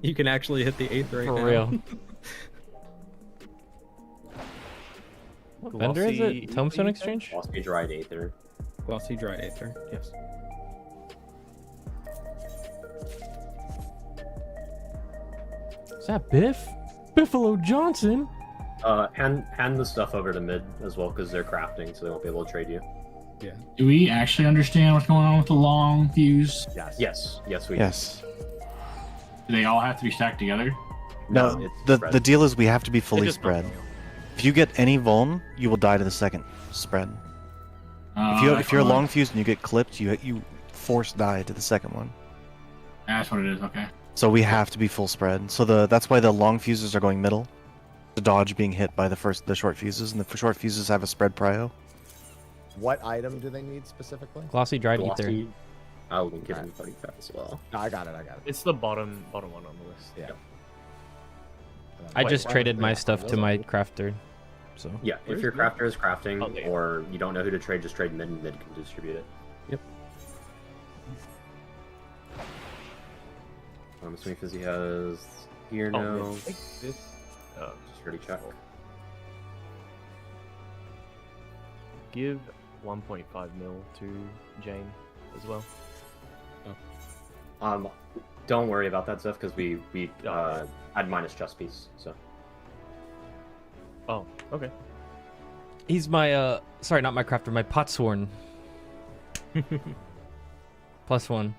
You can actually hit the 8th right For now. real. What vendor is it? Tombstone Exchange? Glossy dried aether. Glossy dried aether. Yes. Is that Biff? Biffalo Johnson? Hand the stuff over to mid as well, because they're crafting, so they won't be able to trade you. Yeah. Do we actually understand what's going on with the long fuse? Yes, we Yes. Do they all have to be stacked together? No, it's the spread. deal is we have to be fully just spread. If you get any vuln, you will die to the second spread. If you're a long fuse and you get clipped, you force die to the second one. That's what it is. Okay. So we have to be full spread. So that's why the long fuses are going middle, to dodge being hit by the short fuses, and the short fuses have a spread prio. What item do they need specifically? Glossy dried ether. Glossy. I'll link it in party chat as well. No, I got it. It's the bottom one on the list. Yeah. I Wait, just why traded was my there- stuff to my crafter. So Yeah, if your crafter is crafting, Oh, yeah. or you don't know who to trade, just trade mid, and mid can distribute it. Yep. I'm assuming Fizzy has gear Oh, now. yeah, take this. Just ready check. Give 1.5 mil to Jane as well. Don't worry about that stuff because we had minus chest piece. So Oh, okay. he's my sorry, not my crafter, my potsworn. +1.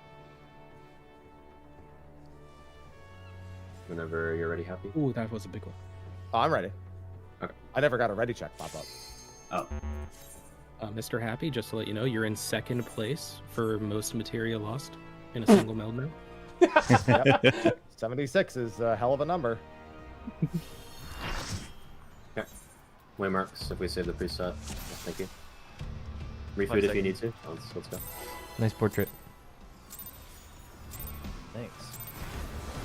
whenever you're ready, Happy. Ooh, that was a big one. Oh, I'm ready. Okay. I never got a ready check pop up. Oh, Mr. Happy, just to let you know, you're in second place for most material lost in a single meld mill. Yep. 76 is a hell of a number. Okay. Waymarks if we save the preset. Thank you. Refood if you need to. Let's go. Nice portrait. Thanks.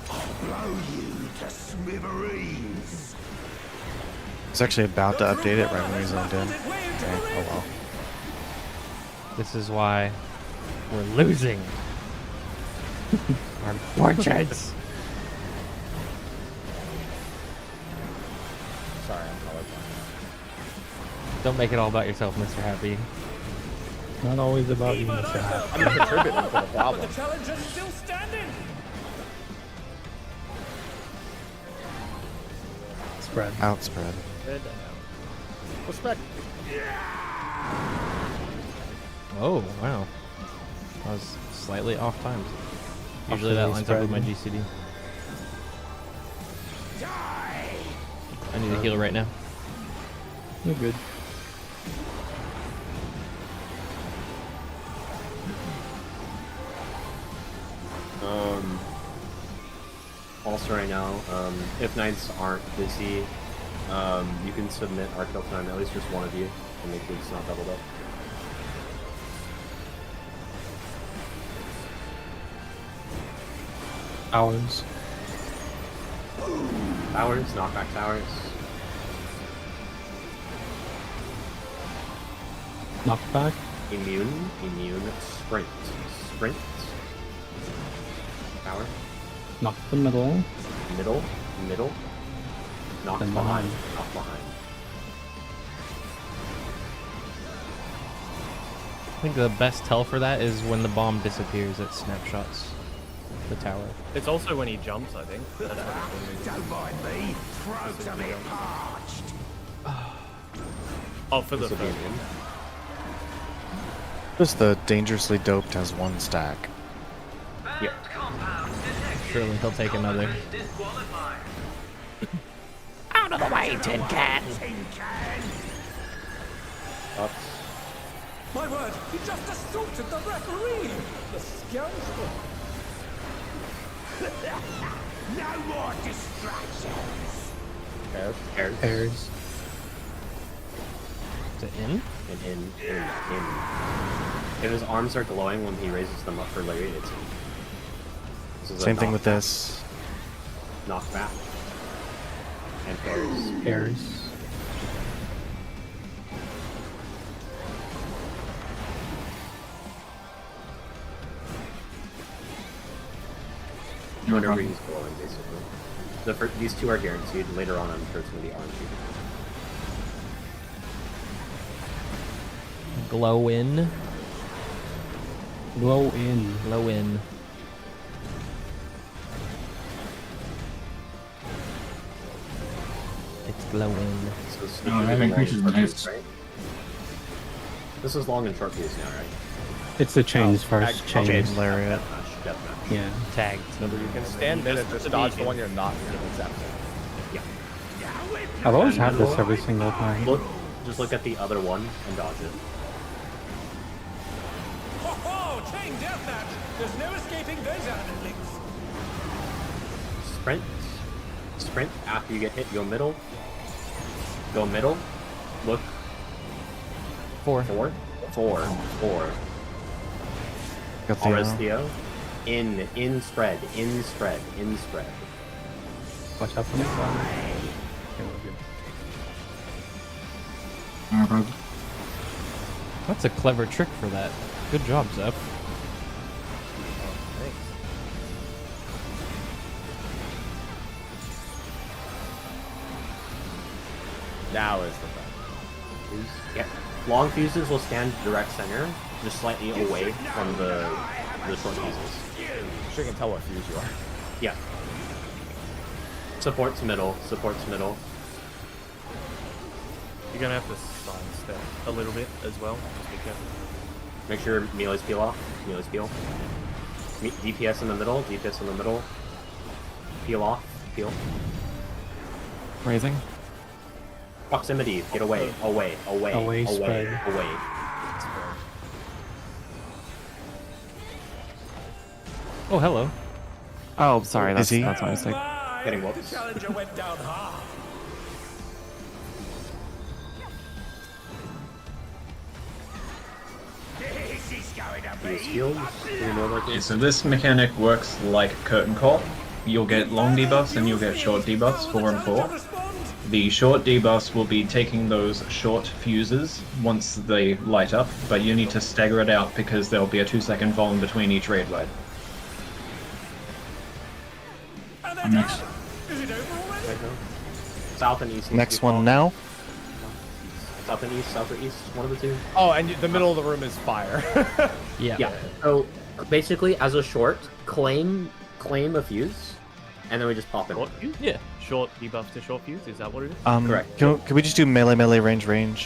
Blow you to smithereens. It's actually about to update it right when we zoned in. Okay, oh well. This is why we're losing. Our portraits. Sorry, I'm colorblind. Don't make it all about yourself, Mr. Happy. Not always about you, Chad. I'm contributing to the problem. The challenge is still standing. Spread. Outspread. Respect. Oh, wow. I was slightly off timed. Usually that lines up with my GCD. I need a heal right now. You're good. Also right now, if knights aren't busy, you can submit Arcadion, at least just one of you, and make sure it's not doubled up. Hours. Towers, knockback towers. Knockback. Immune, sprint. Tower. Knock the middle. Middle. Knock Then behind. behind. Knock behind. I think the best tell for that is when the bomb disappears at snapshots. The tower. It's also when he jumps, I think. That's what Don't mind me. Throat a bit parched. oh, for the This will be first an in. Just the dangerously doped has 1 stack. Yep. Surely he'll take another. Out of the way, Tin Can. Up. My word, he just assaulted the referee. The scoundrel. No more distractions. Airs. Is it in? In. If his arms are glowing when he raises them up for lariat, it's in. This is a Same thing with knockback. this. Knockback. And pairs. Pairs. Whenever he's glowing, basically. These two are guaranteed. Later on, I'm sure it's going to be RNG. Glow in. Glow in. Glow in. It's glowing. So it's No, that increases the hits. right? This is long and short piece now, right? It's the chains first. Chains. Chains lariat. Deathmatch. Yeah. Tagged. Remember, you can stand in and just dodge the one you're not going to accept. Yeah. I've always had this every single time. Just look at the other one and dodge it. Ho ho! Chain deathmatch. There's no escaping those element links. Sprint. After you get hit, go middle. Go middle. Look. 4. Got Almost Theo. Theo. In spread. Watch out for me. Alright, bro. That's a clever trick for that. Good job, Zeph. Thanks. Now is the time. Yeah. Long fuses will stand direct center, just slightly away from the short fuses. Sure can tell what fuse you are. Yeah. Supports middle. You're gonna have to sidestep a little bit as well. Just be careful. Make sure melees peel off. DPS in the middle. Peel off. Raising. Proximity. Get away. Away. Spread. Oh, hello. Oh, sorry. That's he? my mistake. Getting The whoops. challenger went down hard. This is going to Use be shields. Okay, so this mechanic works like curtain call. You'll get long debuffs and you'll get short debuffs, 4 and 4. The short debuffs will be taking those short fuses once they light up, but you need to stagger it out because there'll be a 2-second vol in between each raid light. I'm next. Is it over already? South and east. Next one now. south and east, south or east, one of the two. Oh, and the middle of the room is fire. Yeah. Yeah. So basically, as a short, claim a fuse, and then we just pop it. Short fuse? Yeah. Short debuff to short fuse. Is that what it is? Correct. Can we just do melee, range, and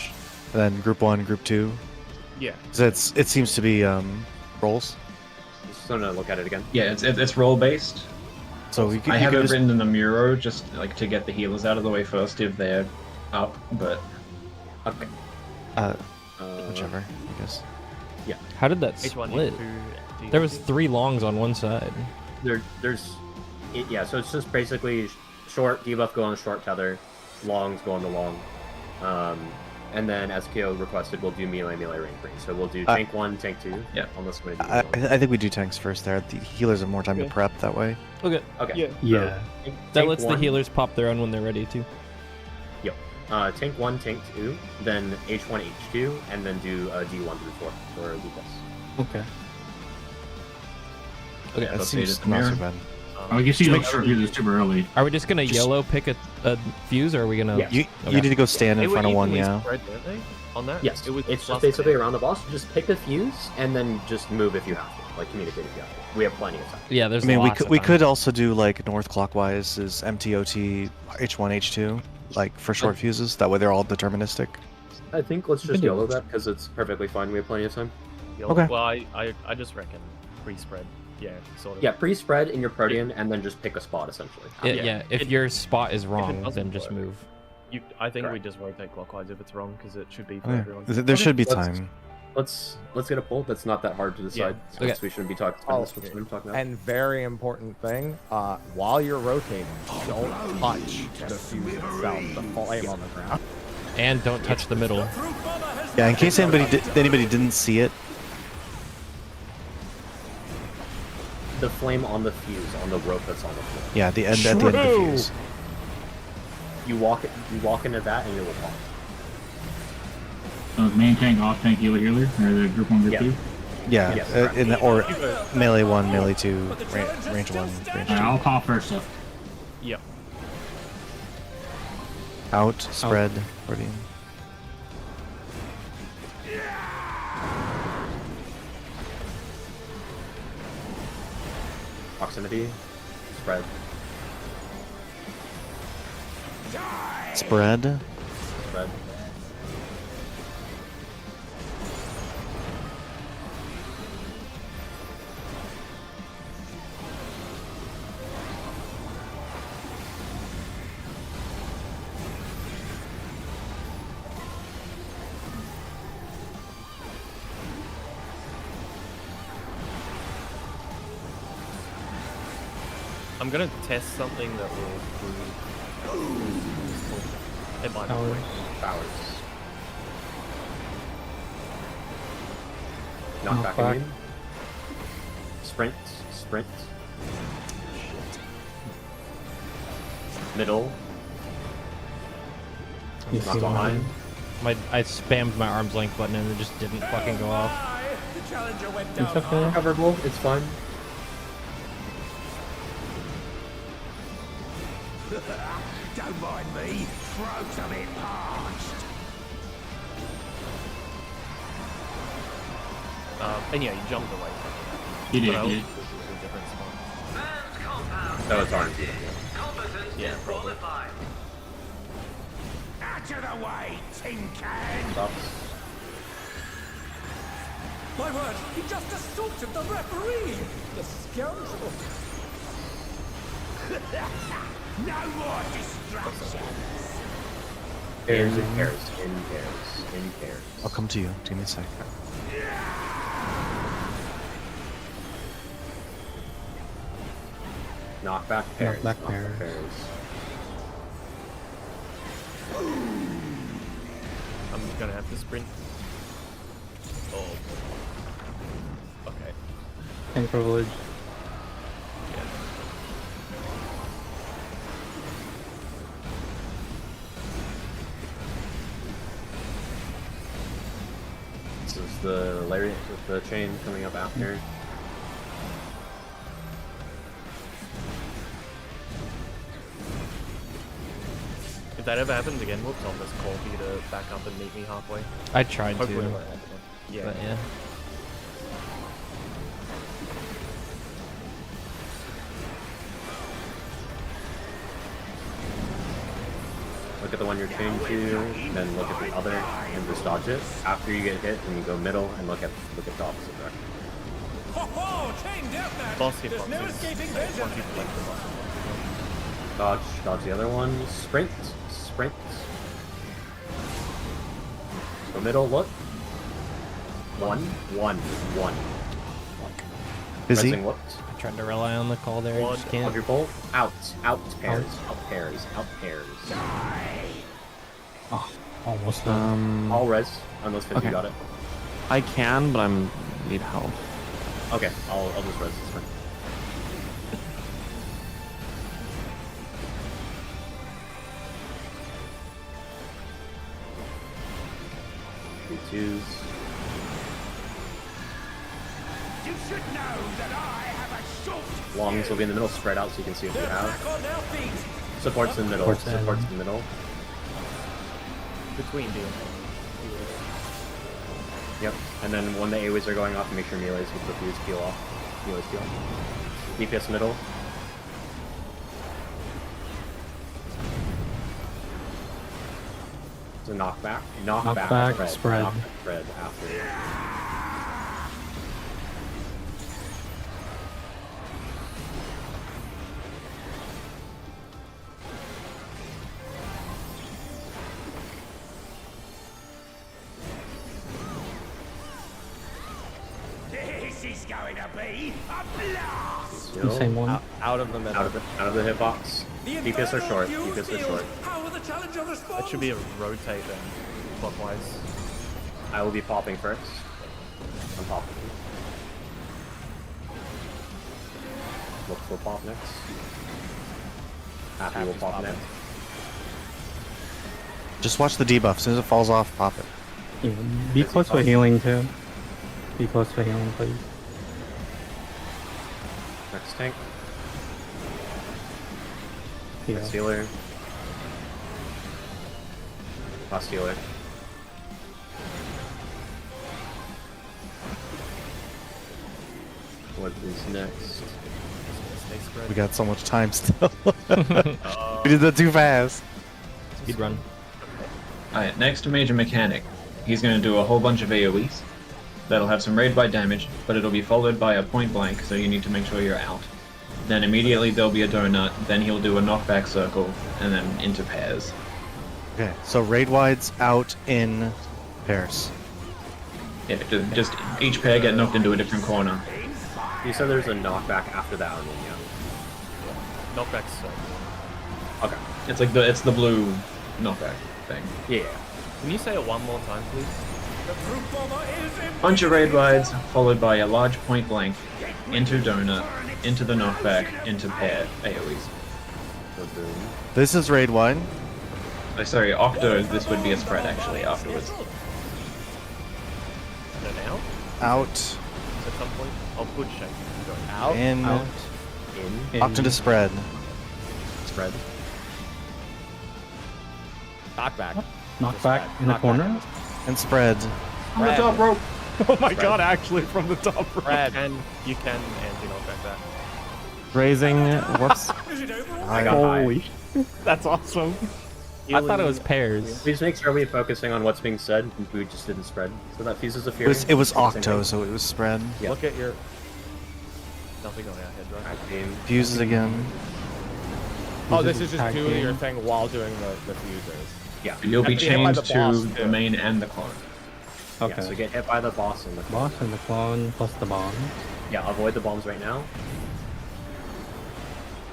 then group 1, group 2? Yeah. 'Cause it seems to be rolls. Just want to look at it again. Yeah, it's roll based. So we I have it written in the Muro just like to get the healers out of the way first if they're up, but okay. Whichever, I guess. Yeah. How did that H1, split? H2, There was 3 longs on one side. Yeah, so it's just basically short debuff go on short tether, longs go on the long, and then as KO requested, we'll do melee, range. So we'll do tank 1, tank 2. Yeah. Unless we do I think we do tanks first there. The healers have more time to prep that way. Okay. Okay. Yeah. That lets the healers pop their own when they're ready too. Yep. Tank 1, tank 2, then H1, H2, and then do D1 through 4 for DPS. Okay. Okay, that let's seems see the not so mirror. bad. Oh, you see, like, it's super early. Are we just gonna yellow pick a fuse, or are we gonna? Yeah. You Okay. need to go stand in They were front of one, evenly yeah. spread, weren't they? On that? Yes, It was it's just plus basically 10. around the boss. Just pick a fuse and then just move if you have to. Like communicate if you have to. We have plenty of time. Yeah, there's. I mean, lots of we time. could also do like north clockwise is MTOT H1 H2 like for short fuses. That way they're all deterministic. I think let's just yellow that because it's perfectly fine. We have plenty of time. Okay. Well, I just reckon pre-spread. Yeah, sort of. Yeah, pre-spread in your Protean and then just pick a spot essentially. Yeah. If your spot is wrong, doesn't then just work. move. I think we Correct. just rotate clockwise if it's wrong because it should be for Okay. everyone. There should be Let's- time. Let's get a poll. That's not that hard to decide. Okay. We shouldn't be talking about this. What I'm talking about. And very important thing, while you're rotating, don't touch the fuse itself, the flame on the ground. And don't touch the middle. Yeah, in case anybody didn't see it. The flame on the fuse on the rope that's on the floor. Yeah, at the end of the fuse. You walk into that and it will pop. So main tank, off tank, healer, or the group 1, group Yeah. 2? Yeah, Yes. or melee 1, melee 2, range 1, range 2. Alright, I'll pop first up. Yep. Out, spread, Guardian. Proximity, spread. Spread. Spread. I'm gonna test something that will prove it might not work. Powers. Knock back immune. Sprint. Middle. Not behind. I spammed my arm's length button and it just didn't fucking go off. The challenger went It's down okay. Coverable. It's fine. Don't mind me. Throat's a bit parched. And yeah, you jumped away from it. He did, But I he was- did. this is a different spot. Advanced compound. That was RNG. Competent Yeah, disqualified. Out of the way, tin can. Stops. My word, he just assaulted the referee. The scoundrel. No more distractions. Pairs in pairs. I'll come to you. Give me a sec. Knockback pairs. Knockback pairs. I'm gonna have to sprint. Oh. Okay. And privilege. Yeah. This is the lariat with the chain coming up after. If that ever happens again, Whoops, I'll just call for you to back up and meet me halfway. I tried Hopefully to. it won't happen. Yeah. But yeah. Look at the one you're chained to, then look at the other, and just dodge it. After you get hit, then you go middle and look at the opposite direction. Boss hitboxes. Once you collect the boss. Dodge the other one. Sprint. Go middle, look. One. Busy. Pressing whoops. I tried to rely on the call there. I just can't. Quadruple. Out pairs. Oh, almost done. All res, unless 50 Okay. got it. I can, but need help. Okay, I'll just res this one. Twos. You should know that I have a short Longs will be in the middle, spread out so you can see what you have. back on their feet. Supports in the middle. Supports in the middle. Between being. Yep. And then when the AoEs are going off, make sure melees with the fuse peel off. Melees peel. DPS middle. It's a knockback. Knockback, spread. Knockback, spread after. This is going to be a blast. Still. Same one. Out of the middle. Out of the hitbox. The DPS are short. infernal DPS are fuel short. fields power the challenger response. That should be a rotate then, clockwise. I will be popping first. I'm popping. Whoops will pop next. Happy will pop next. Just watch the debuff. As soon as it falls off, pop it. Yeah, be close for healing too. Be close for healing, please. Next tank. Yeah. Next healer. Last healer. What is next? We got so much time still. We did that too fast. Speed run. Alright, next major mechanic. He's going to do a whole bunch of AoEs. That'll have some raid by damage, but it'll be followed by a point blank, so you need to make sure you're out. Then immediately there'll be a donut, then he'll do a knockback circle, and then into pairs. Okay, so raid wides out in pairs. Yeah, just each pair get knocked into a different corner. You said there's a knockback after that one, yeah. Knockback so. Okay. It's like it's the blue knockback thing. Yeah. Can you say it one more time, please? Bunch of raid wides, followed by a large point blank, into donut, into the knockback, into pair AoEs. This is raid wide. Oh, sorry, Octo, this would be a spread actually afterwards. And then out? Out. At some point? I'll put shake. Go Out. In. Out. In. Opt into spread. Spread. Knockback. Knockback in the corner. And spread. On the top rope! Oh my god, actually from the top right. You can anti-knockback that. Raising, whoops. I got Holy, that's awesome. I thought it was pairs. Please make sure we're focusing on what's being said. We just didn't spread. So that fuses a fury. It was Octo, so it was spread. Yeah. Look at your... Nothing on our head, right? Fuses again. Oh, this is just doing your thing while doing the fuses. Yeah. You'll be Have to get hit by chained the to boss, the too. main and the clone. Okay. Yeah, so get hit by the boss and the clone. Boss and the clone plus the bomb. Yeah, avoid the bombs right now.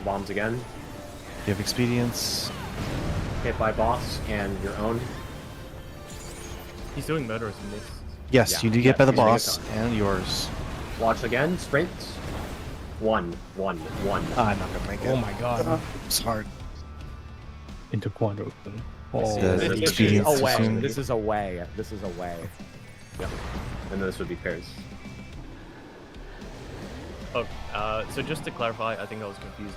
Bombs again. You have expedience. Hit by boss and your own. He's doing murderous miss. Yes, Yeah. you do get by the he's doing boss it. and yours. Watch again. Sprint. One. I'm not gonna make it. Oh my god. It's hard. Into quad open. Oh, This is expedience away. soon. This is away. This is away. Yep. And then this would be pairs. Oh, so just to clarify, I think I was confused.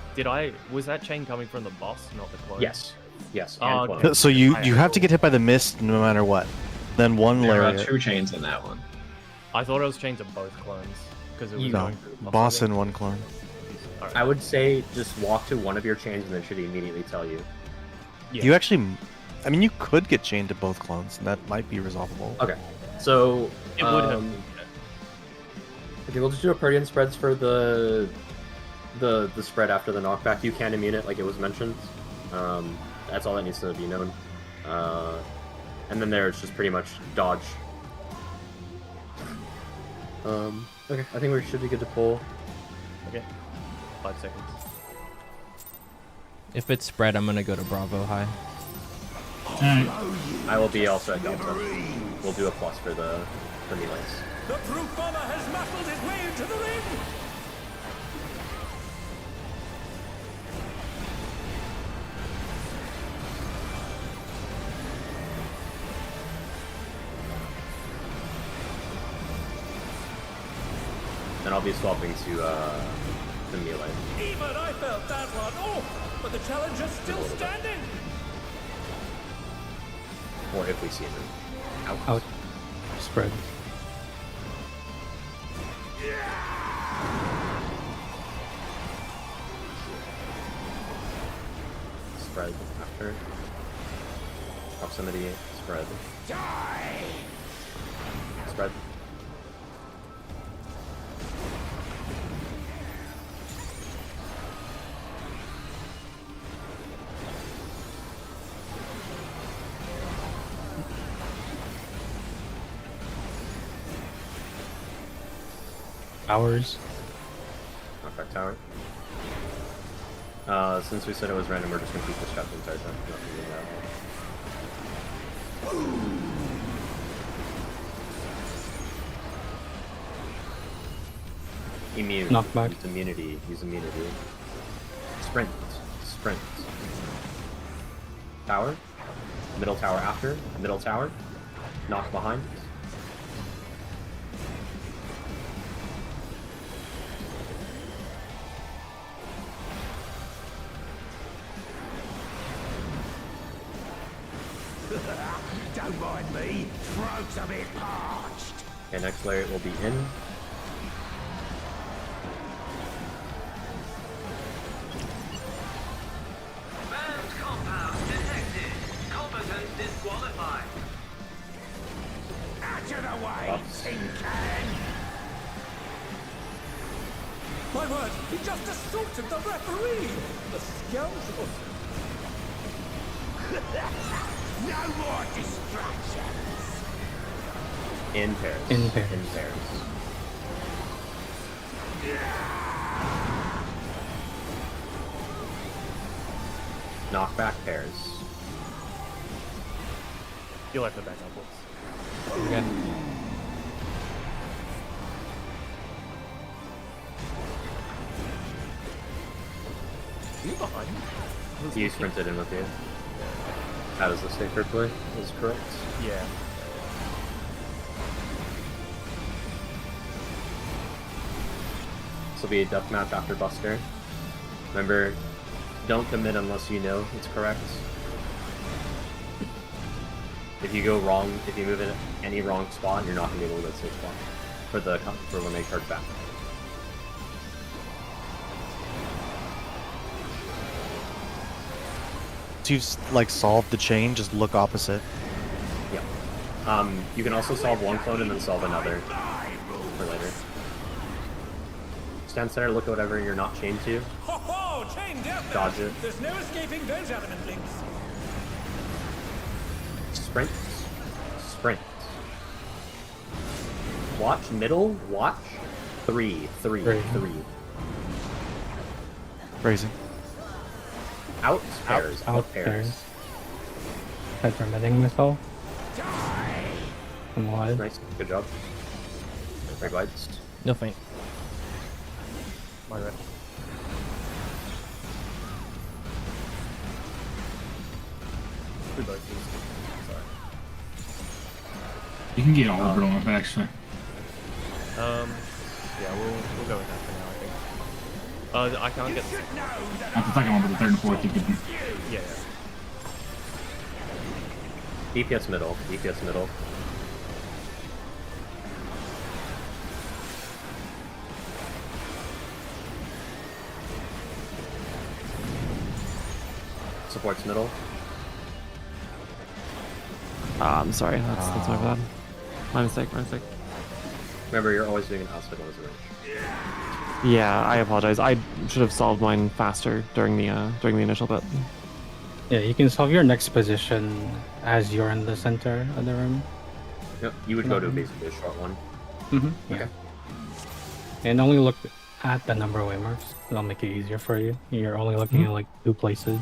Was that chain coming from the boss, not the clone? Yes. Yes. Oh, And okay. clone. So you have to get hit by the mist no matter what. Then one There are lariat. 2 chains in that one. I thought it was chained to both clones because it was No, going through boss and one clone. I would say just walk to one of your chains and then should immediately tell you. Yeah. You actually, I mean, you could get chained to both clones, and that might be resolvable. Okay. So It would have. okay, we'll just do Arcadion spreads for the spread after the knockback. You can immune it like it was mentioned. That's all that needs to be known. And then there's just pretty much dodge. Okay, I think we should be good to pull. Okay. 5 seconds. If it's spread, I'm gonna go to Bravo high. I will be also at Delta. We'll do a plus for the melees. The Brute Bomber has muscled his way into the ring! Then I'll be swapping to the melee. Even I felt that one! Oh! But the challenger's still standing! Or if we see him. Out. Spread. Spread after. Proximity, spread. Spread. Hours. Knockback tower. Since we said it was random, we're just gonna keep this shot the entire time. Nothing to do now. Immune. Knockback. Use immunity. Use immunity. Sprint. Sprint. Tower. Middle tower after. Middle tower. Knock behind. Don't mind me, throat's a bit parched. Okay, next layer will be in. Banned compound detected. Competent disqualified. Out of the way, Ups. tin can! My word, he just assaulted the referee! The scoundrel! No more distractions! In pairs. In pairs. In pairs. Knockback pairs. You'll have to back up. Okay. You behind? You sprinted in with you. How does the safer play? Is correct. Yeah. This will be a deathmatch after Buster. Remember, don't commit unless you know it's correct. If you go wrong, if you move in any wrong spot, you're not going to be able to get safe spot for when they charge back. To like solve the chain, just look opposite. Yeah. You can also solve one clone and then solve another for later. Stand center, look at whatever you're not chained to. Ho ho! Chain death! Dodge it. There's no escaping those adamant links. Sprint. Sprint. Watch middle. Watch. 3. Raising. Out pairs. Out pairs. Hypermitting missile. Come on. Nice. Good job. Break lights. No feint. My bad. We both used it. Sorry. You can get all of it on actually. Yeah, we'll go with that for now, I think. I can't get. At the second one, but the third and fourth, you can. Yeah. DPS middle. DPS middle. Supports middle. I'm sorry. That's my bad. My mistake. My mistake. Remember, you're always doing an hospital as a range. Yeah, I apologize. I should have solved mine faster during the initial bit. Yeah, you can solve your next position as you're in the center of the room. Yep, you would go to basically a short one. Mm-hmm. Okay. And only look at the number of waymarks. That'll make it easier for you. You're only looking at like 2 places.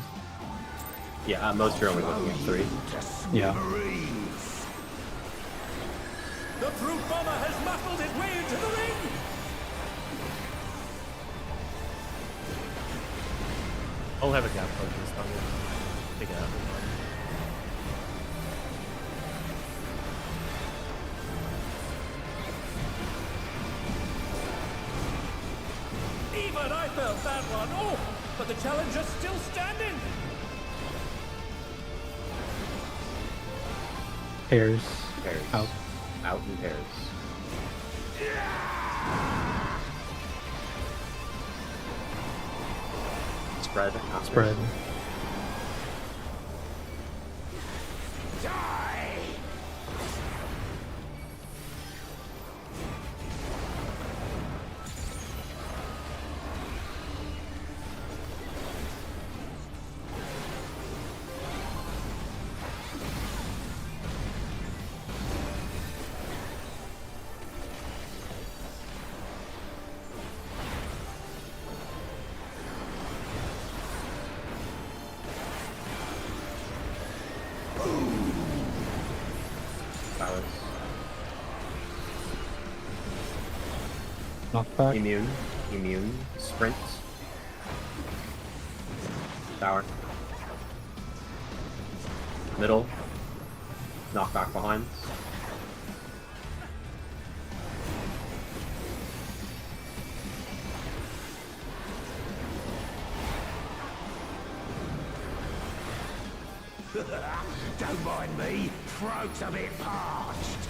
Yeah, at most you're only looking at 3. Yeah. The brute bomber has muscled his way into the ring! I'll have a gap close this time. Take it out. Even I felt that one! Oh! But the challenger's still standing! Pairs. Out. Out in pairs. Spread. Spread. Knockback. Immune. Sprint. Tower. Middle. Knockback behind. Don't mind me, throat's a bit parched.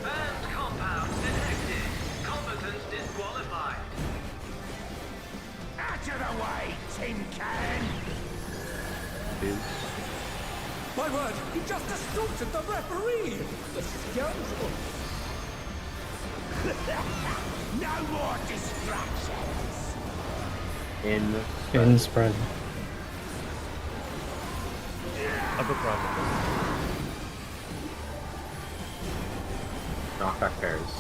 Banned compound detected. Competence disqualified. Out of the way, tin can! My word, he just assaulted the referee! The scoundrel! No more distractions! In spread. Upper private. Knockback pairs.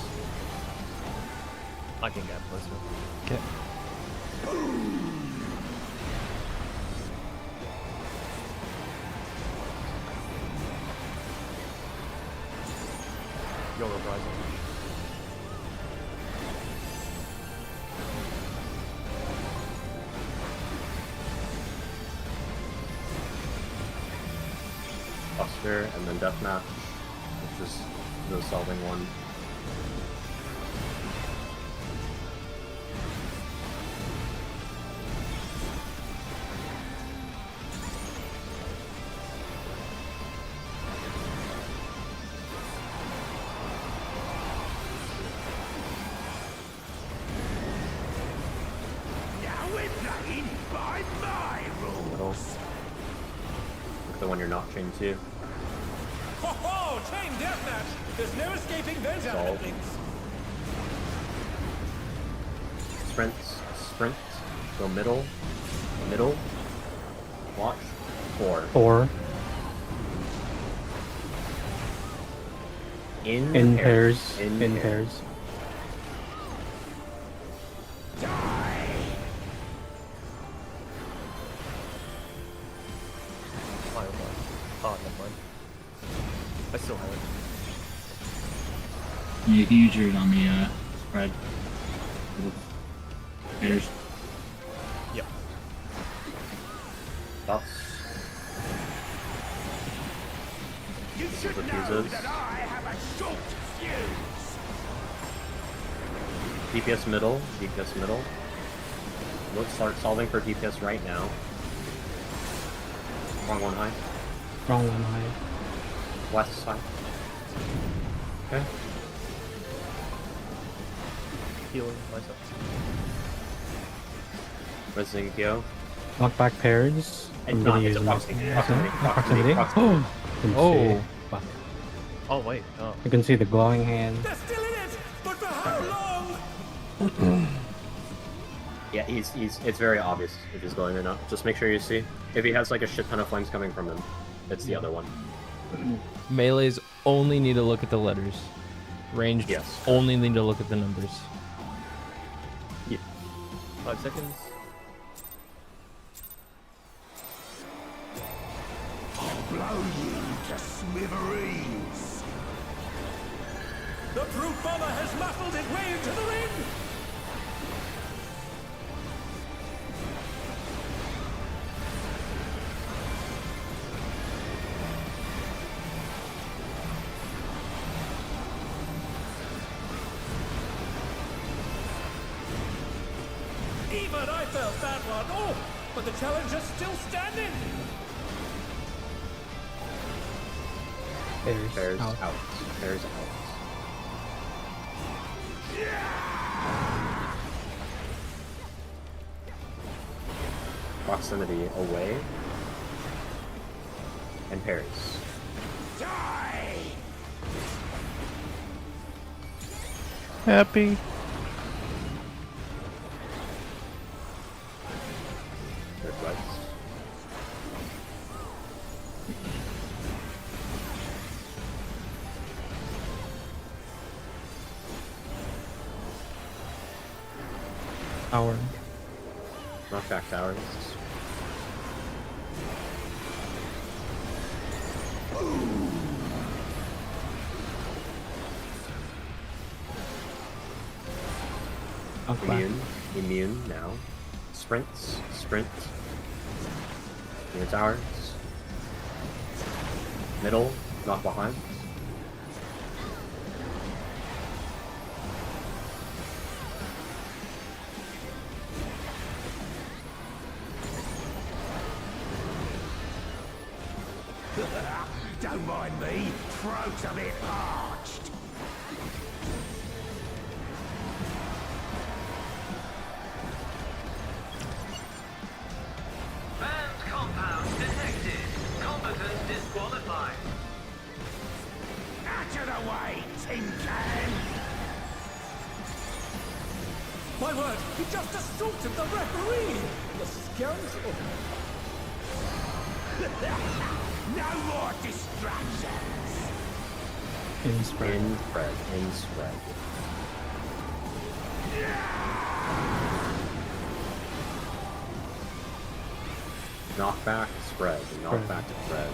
I can get closer. Okay. You're reprising. Buster, and then Deathmatch, which is the solving one. Now we're playing by my rules! The one you're not chained to. Ho ho! Chain deathmatch! There's no escaping those elements! Sprint. Go middle. Watch. 4. In pairs. In pairs. Oh, never mind. I still have it. Yeah, you can use yours on the spread. Pairs. Yep. Dots. You should know that I have a short fuse! DPS middle. We'll start solving for DPS right now. Wrong one high. Wrong one high. West side. Okay. Healing myself. Resing Gyo. Knock back pairs. And I'm not, gonna it's use a my- proximity. Proximity. Oh. Fuck. Oh wait. Oh. You can see the glowing hand. They're still in it, but for how long? Yeah, it's very obvious if he's going or not. Just make sure you see. If he has like a shit ton of flames coming from him, it's the other one. Melees only need to look at the letters. Ranged Yes. only need to look at the numbers. Yeah. 5 seconds. Blow you to smithereens. The brute bomber has muffled his way into the ring. Even I felt that one. Oh, but the challenge is still standing. Bears out. Bears out. Proximity away. And parries. Die! Happy. Reflex. Tower. Knockback towers. Immune now. Sprints. Sprint. Near towers. Middle. Knock behind. Don't mind me. Throat's a bit parched. Banned compound detected. Combatants disqualified. Out of the way, tin can! My word, he just assaulted the referee! The scoundrel! No more distractions! In spread. In spread. Knockback, spread. Knockback, spread.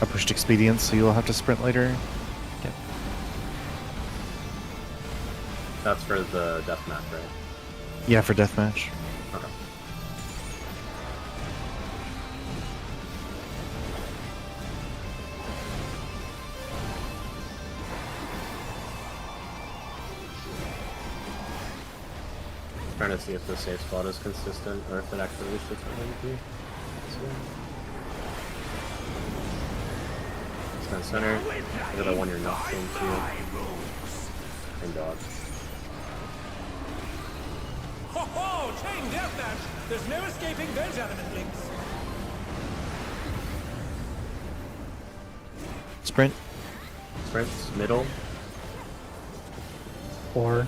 I pushed expedience, so you'll have to sprint later. That's for the deathmatch, right? Yeah, for deathmatch. Okay. Trying to see if the safe spot is consistent or if it actually restricts my MP. Stand center. Look at the one you're not into. And dodge. Ho ho! Chain deathmatch! There's no escaping those element links! Sprint. Sprints, middle. 4.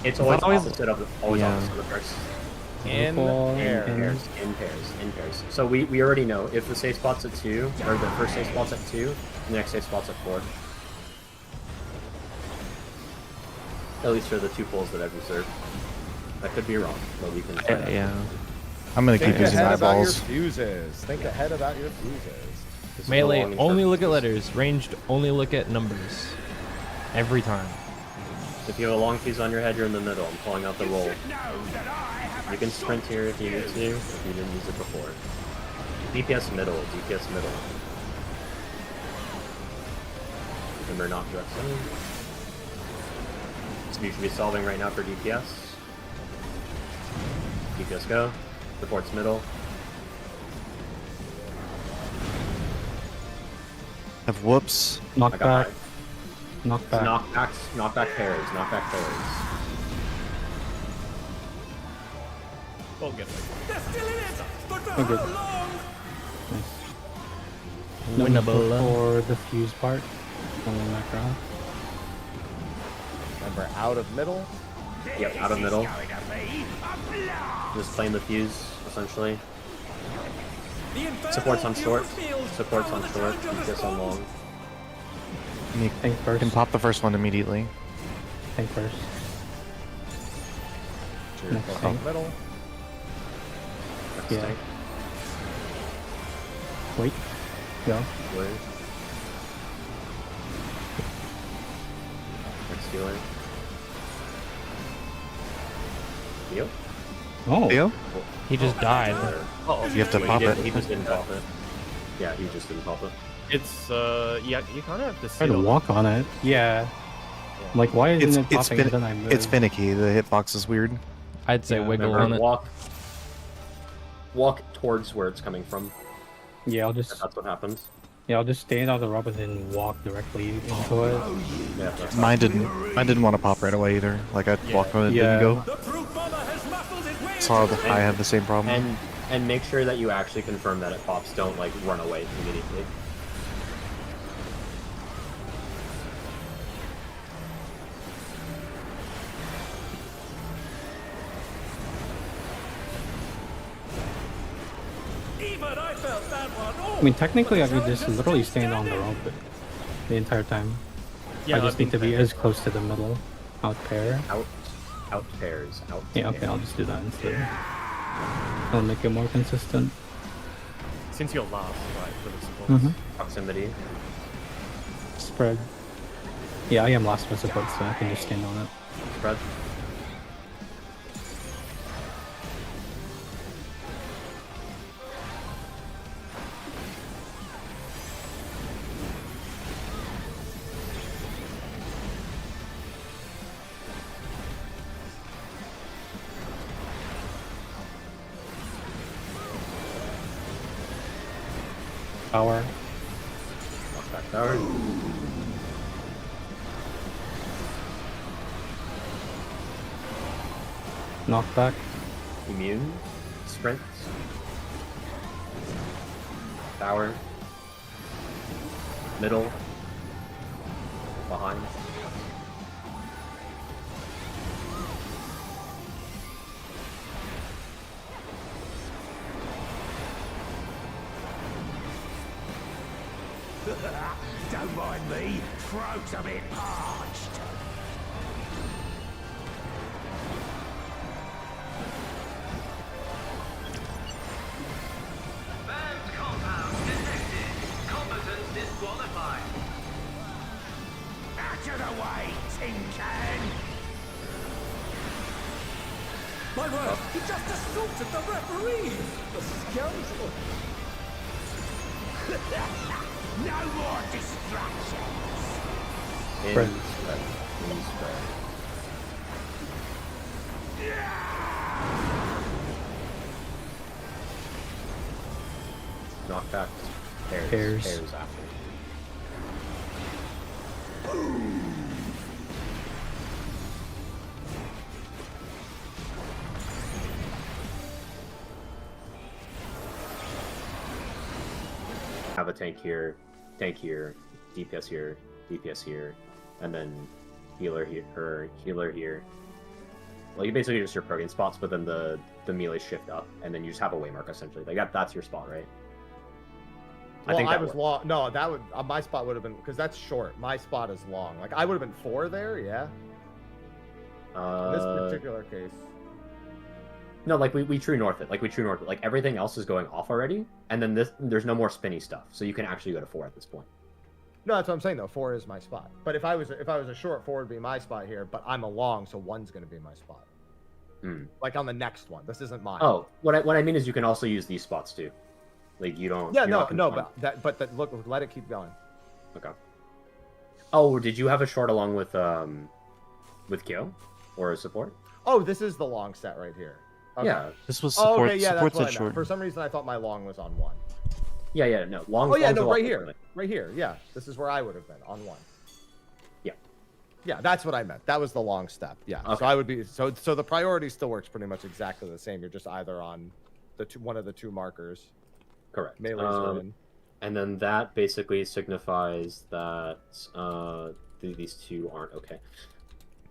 It's always always- opposite of the opposite of the first. In pairs. So we already know if the safe spot's at 2, or the first safe spot's at 2, the next safe spot's at 4. At least for the 2 pulls that I've reserved. I could be wrong, but we can try that. Yeah. I'm gonna Think keep using ahead about your eyeballs. fuses. Think ahead about your fuses. This is Melee the long only term. look at letters. Ranged only look at numbers. Every time. If you have a long fuse on your head, you're in the middle. I'm pulling out the roll. You can sprint here if you need to, if you didn't use it before. DPS middle, DPS middle. Remember, not direct center. So you should be solving right now for DPS. DPS go. Supports middle. Have whoops. Knockback. Knockback. Knockback pairs. Knockback pairs. We'll get there. They're still in it, but for Okay. how long? No need Winnable. for the fuse part on the background. Remember, out of middle. Yep, out of middle. Just playing the fuse, essentially. Supports on short. Supports on short. DPS on long. You Think first. can pop the first one immediately. Think first. Next Next tank tank. middle. Next Yeah. tank. Wait. Go. Blue. Next healer. Heal? Oh. Theo? He just died. Oh, You have to Wait, pop it. He just didn't pop it. Yeah, he just didn't pop it. It's yeah, you kind of have to Try sit to on walk on it. Yeah. I'm like, why isn't it popping? And then I move. It's finicky. The hitbox is weird. I'd say Yeah, wiggle Remember, on it. walk towards where it's coming from. Yeah, I'll just That's what happens. I'll just stand on the rubber and then walk directly into it. Yeah, that's Mine didn't want to pop right away either. Like I walked on it, Yeah. didn't go. The fruit bomber has muffled his way. Saw that I have the same problem. And make sure that you actually confirm that it pops. Don't like run away immediately. Even I felt that one. Oh, I mean, technically, I could just literally stand on the rope the entire time. Yeah, I just I've need to been be as close to the middle. Out pair. Out pairs. Out. Yeah, okay, I'll just do that instead. I'll make it more consistent. Since you're last, right, for the supports. Proximity. Spread. Yeah, I am last for support, so I can just stand on it. Spread. Power. Knockback tower. Knockback. Immune. Sprint. Tower. Middle. Behind. don't mind me. Throat's a bit parched. Banned compound detected. Combatants disqualified. Out of the way, tin can! My word, he just assaulted the referee! The scoundrel! No more distractions! In spread. In spread. Knockback. Pairs. Pairs. Pairs after. Have a tank here, DPS here, and then healer here, or healer here. Well, you basically just your protein spots, but then the melee shift up, and then you just have a waymark essentially. Like that's your spot, right? Well, I think I that was works. long. No, that would my spot would have been because that's short. My spot is long. Like I would have been 4 there, yeah. In this particular case. No, like we true north it. Like we true north it. Like everything else is going off already, and then there's no more spinny stuff, so you can actually go to 4 at this point. No, that's what I'm saying though. 4 is my spot. But if I was a short, 4 would be my spot here. But I'm a long, so 1's gonna be my spot. Like on the next one. This isn't mine. Oh, what I mean is you can also use these spots too. Like you don't. Yeah, no, but look, let it keep going. Okay. Oh, did you have a short along with Kyo or a support? Oh, this is the long set right here. Okay. Yeah. This was support. Oh, okay, yeah, support's that's what a I meant. short. For some reason, I thought my long was on 1. Yeah, no, long. Oh yeah, longs no, are right also here, different. right here. Yeah, this is where I would have been on 1. Yeah. Yeah, that's what I meant. That was the long step. Yeah. Okay. So I would be so the priority still works pretty much exactly the same. You're just either on one of the 2 markers. Correct. Melees are in. And then that basically signifies that these 2 aren't okay.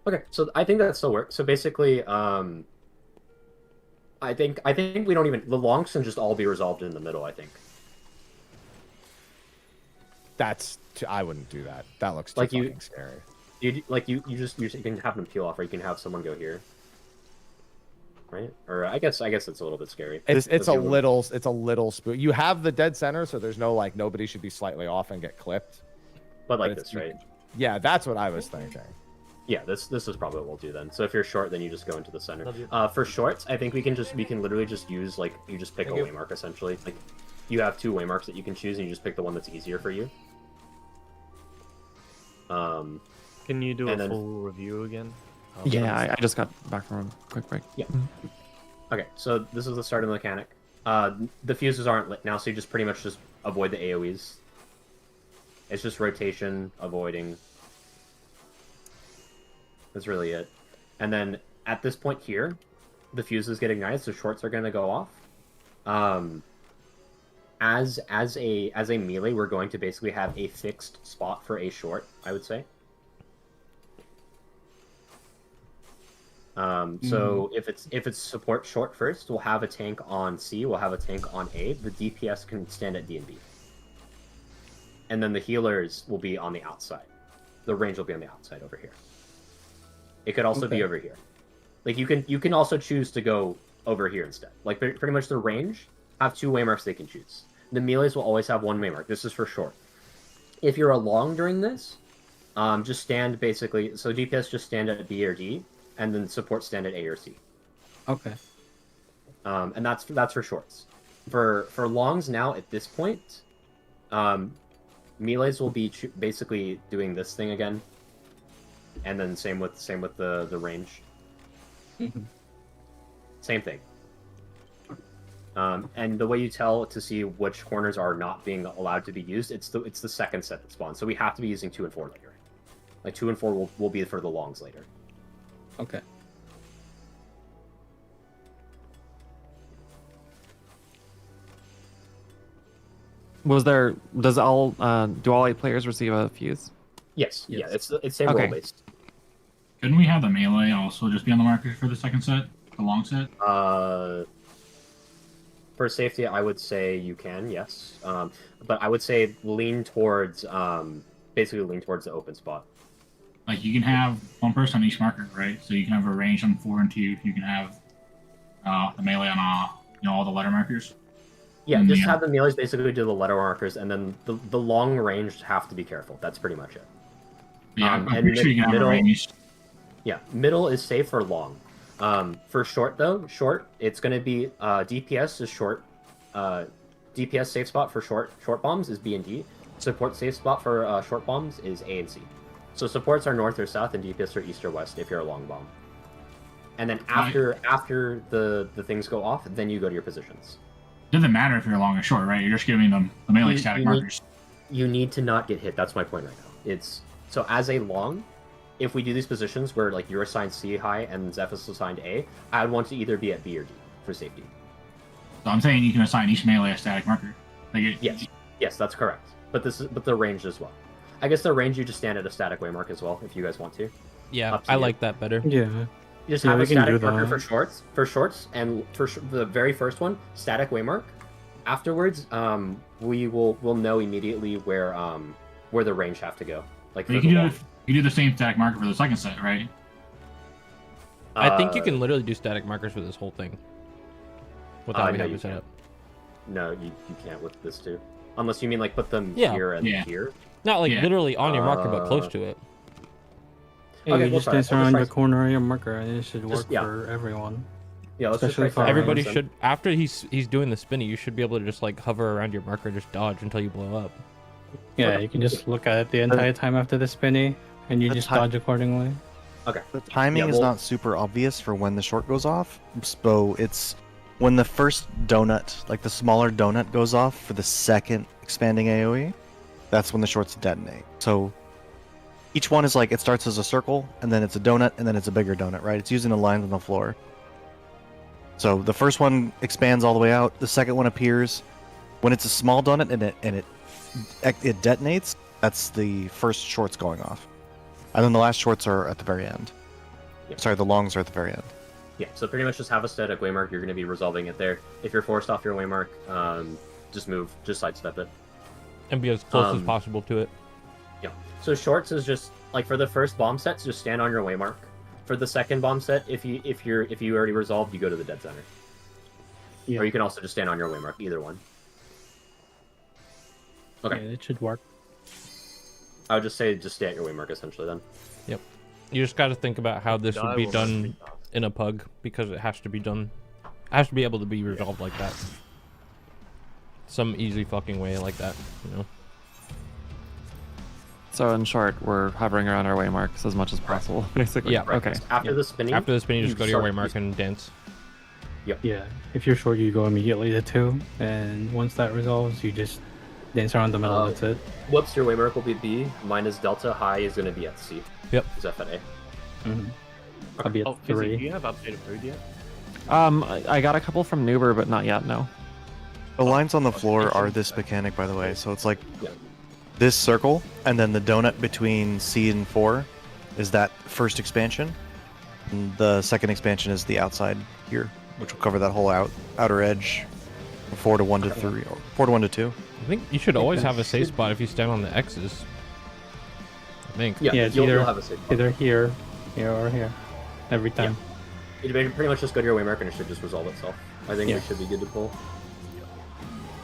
Okay, so I think that still works. So basically, I think we don't even, the longs can just all be resolved in the middle. I think. I wouldn't do that. That looks too like fucking scary. You can have them peel off, or you can have someone go here. Right? Or I guess it's a little bit scary. It's a little spook. You have the dead center, so there's no like nobody should be slightly off and get clipped. But like this, right? Yeah, that's what I was thinking. Yeah, this is probably what we'll do then. So if you're short, then you just go into the center. For shorts, I think we can literally just use like you just pick a waymark essentially. Like you have 2 waymarks that you can choose, and you just pick the one that's easier for you. Can you do a full review again? Yeah, I just got back from a quick break. Yeah. Okay, so this is the start of the mechanic. The fuses aren't lit now, so you just pretty much just avoid the AoEs. It's just rotation, avoiding. That's really it. And then at this point here, the fuses get ignited, so shorts are going to go off. As a melee, we're going to basically have a fixed spot for a short, I would say. So if it's support short first, we'll have a tank on C, we'll have a tank on A. The DPS can stand at D and B. And then the healers will be on the outside. The range will be on the outside over here. It could also be over here. Like you can also choose to go over here instead. Like pretty much the range have 2 waymarks they can choose. The melees will always have 1 waymark. This is for short. If you're a long during this, just stand basically. So DPS just stand at B or D, and then support stand at A or C. Okay. And that's for shorts. For longs now at this point, melees will be basically doing this thing again, and then same with the range. Same thing. And the way you tell to see which corners are not being allowed to be used, it's the second set that spawns. So we have to be using 2 and 4 later. Like 2 and 4 will be for the longs later. Okay. Do all 8 players receive a fuse? Yes. Yeah, it's same role based. Couldn't we have the melee also just be on the marker for the second set, the long set? For safety, I would say you can, yes. But I would say lean towards basically lean towards the open spot. Like you can have 1 person on each marker, right? So you can have a range on 4 and 2. You can have the melee on all the letter markers. Yeah, just have the melees basically do the letter markers, and then the long range have to be careful. That's pretty much it. Yeah, I'm pretty sure you can have a range. Yeah, middle is safe for long. For short though, it's going to be DPS is short. DPS safe spot for short bombs is B and D. Support safe spot for short bombs is A and C. So supports are north or south, and DPS are east or west if you're a long bomb. And then after the things go off, then you go to your positions. Doesn't matter if you're long or short, right? You're just giving them the melee static markers. You need to not get hit. That's my point right now. So as a long, if we do these positions where like you're assigned C high and Zeph is assigned A, I would want to either be at B or D for safety. So I'm saying you can assign each melee a static marker. Yes, that's correct. But the range as well. I guess the range you just stand at a static waymark as well if you guys want to. Yeah, I like that better. Yeah. You just have a static marker for shorts, and for the very first one, static waymark. Afterwards, we'll know immediately where the range have to go. Like you do the same static marker for the second set, right? I think you can literally do static markers for this whole thing without having to set up. No, you can't with this too, unless you mean like put them here and here. Not like Yeah. literally on your marker, but close to it. Hey, Okay, you we'll just try it. dance We'll just around try the corner of your marker, and it should work yeah. for everyone. Yeah, let's just Especially try for Everybody then. should, after he's doing the spinny, you should be able to just like hover around your marker, and just dodge until you blow up. Yeah, you can just look at it the entire time after the spinny, and you The just ti- dodge accordingly. Okay. The timing is not super obvious for when the short goes off. So it's when the first donut, like the smaller donut, goes off for the second expanding AoE. That's when the shorts detonate. So each one is like, it starts as a circle, and then it's a donut, and then it's a bigger donut, right? It's using the lines on the floor. So the first one expands all the way out. The second one appears when it's a small donut and it detonates. That's the first shorts going off, and then the last shorts are at the very end. Yep. Sorry, the longs are at the very end. Yeah, so pretty much just have a static waymark. You're going to be resolving it there. If you're forced off your waymark, just move, just sidestep it. And be as close as possible to it. Yeah. So shorts is just like for the first bomb sets, just stand on your waymark. For the second bomb set, if you already resolved, you go to the dead center. Yeah. Or you can also just stand on your waymark, either one. Okay. Yeah, it should work. I would just say just stay at your waymark essentially then. Yep. You just got to think about how this would be will done not be fast. in a pug, because it has to be done. It has to be able to be resolved like that. Some easy fucking way like that, you know. So in short, we're hovering around our waymarks as much as possible, basically. Yeah. Okay. After the spinning. After the spin, you just go to your start- waymark and dance. Yep. Yeah, if you're short, you go immediately to 2, and once that resolves, you just dance around the middle. That's it. Whoops, your waymark will be B. Mine is delta. High is going to be at C. Yep. Is F at A. Mm-hmm. I'll be at Oh, Fizzy, 3. do you have updated food yet? I got a couple from Nuber, but not yet. No. The lines on the floor are this mechanic, by the way. So it's like Yeah. this circle, and then the donut between C and 4 is that first expansion. And the second expansion is the outside here, which will cover that whole outer edge. 4 to 1 to 3, or 4 to 1 to 2. I think you should always have a safe spot if you stand on the X's. I think. Yeah, Yeah, it's you'll either have a safe spot. either here, or here, every time. You pretty much just go to your waymark and it should just resolve itself. I think Yeah. we should be good to pull.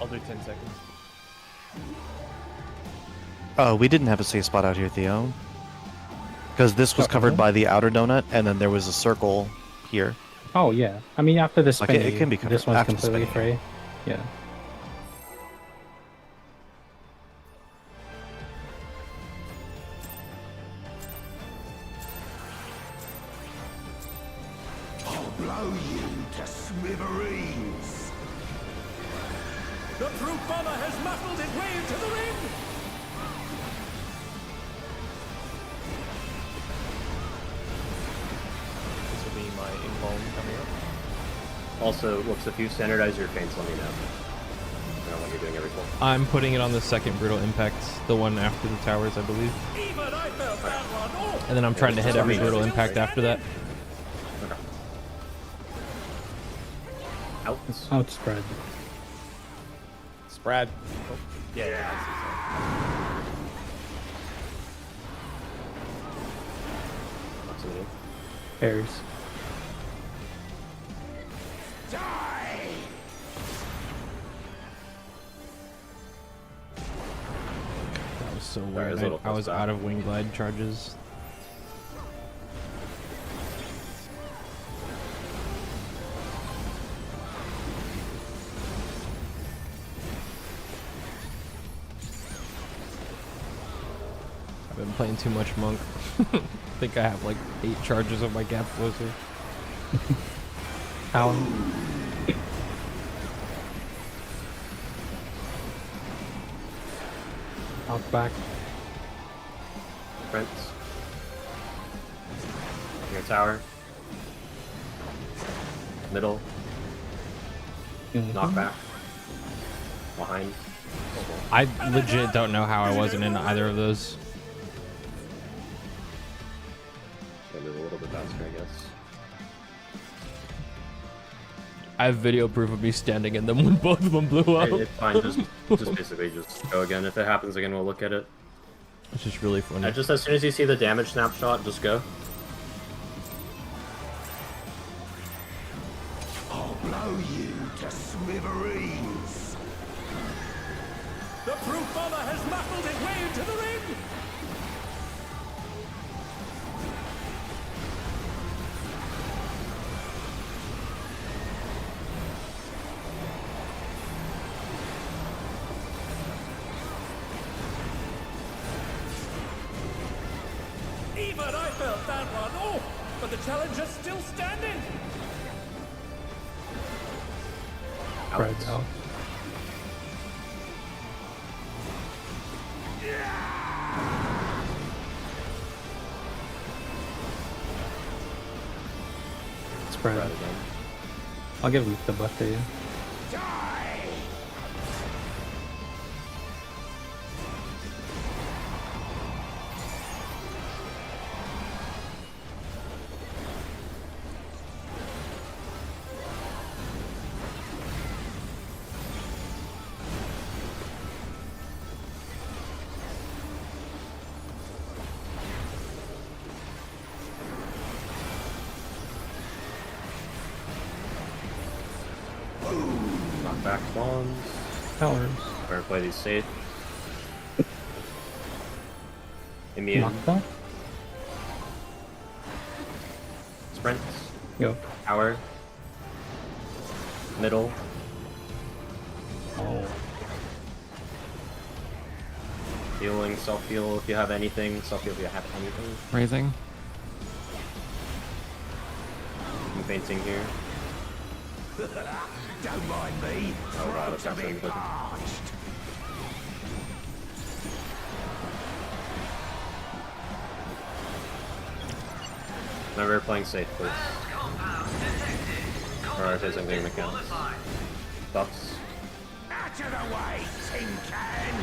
I'll do 10 seconds. We didn't have a safe spot out here, Theo. Because this was covered by the outer donut, and then there was a circle here. Oh yeah, I mean after this Like, spin, it can be covered this one's after the completely spinning. free. Yeah. I'll blow you to smithereens. The fruit bomber has muscled his way into the ring. This will be my invuln coming up. Also, Whoops, if you standardize your feints, let me know. I know what you're doing every pull. I'm putting it on the second brutal impact, the one after the towers, I believe. Even I felt that one. Oh. And then I'm trying to hit every brutal impact after that. Okay. Out. Outspread. Spread. Yeah, I Absolutely. Pairs. Die. That was so Sorry, weird. there's a little I was close out back. of wing glide charges. I've been playing too much monk. I think I have like 8 charges of my gap closer. Ow. Out back. Prince. Your tower. Middle. Knockback. Behind. I legit don't know how I wasn't in either of those. Should move a little bit faster, I guess. I have video proof of me standing in them when both of them blew up. Hey, it's fine. Just basically just go again. If it happens again, we'll look at it. It's just really funny. Just as soon as you see the damage snapshot, just go. I'll blow you to smithereens. The proof bomber has muscled his way into the ring! Even I felt that one! Oh! But the challenger's still standing! Spread out. Spread. I'll give the buff to you. Knockback spawns. Powers. Better play these safe. Immune. Knockback? Sprints. Go. Power. Middle. Oh. Healing, self-heal if you have anything. Self-heal if you have anything. Raising. I'm fainting here. Don't mind me. Oh god, that's actually good. Remember playing safe, please. Prioritizing the mechanics. Buffs. Out of the way, tin can!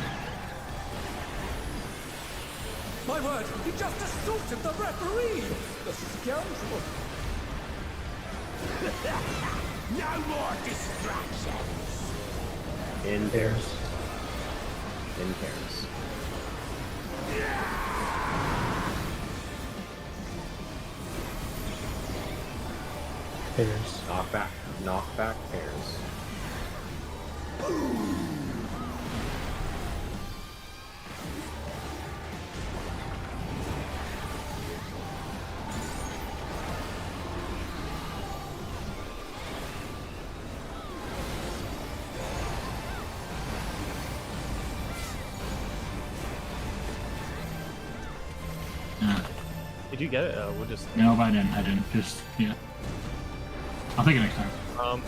My word, he just assaulted the referee! The scoundrel! No more distractions! In pairs. In pairs. Pairs. Knockback. Knockback pairs. Did you get it? We'll just. No, but I didn't. Just, yeah. I'll take it next time.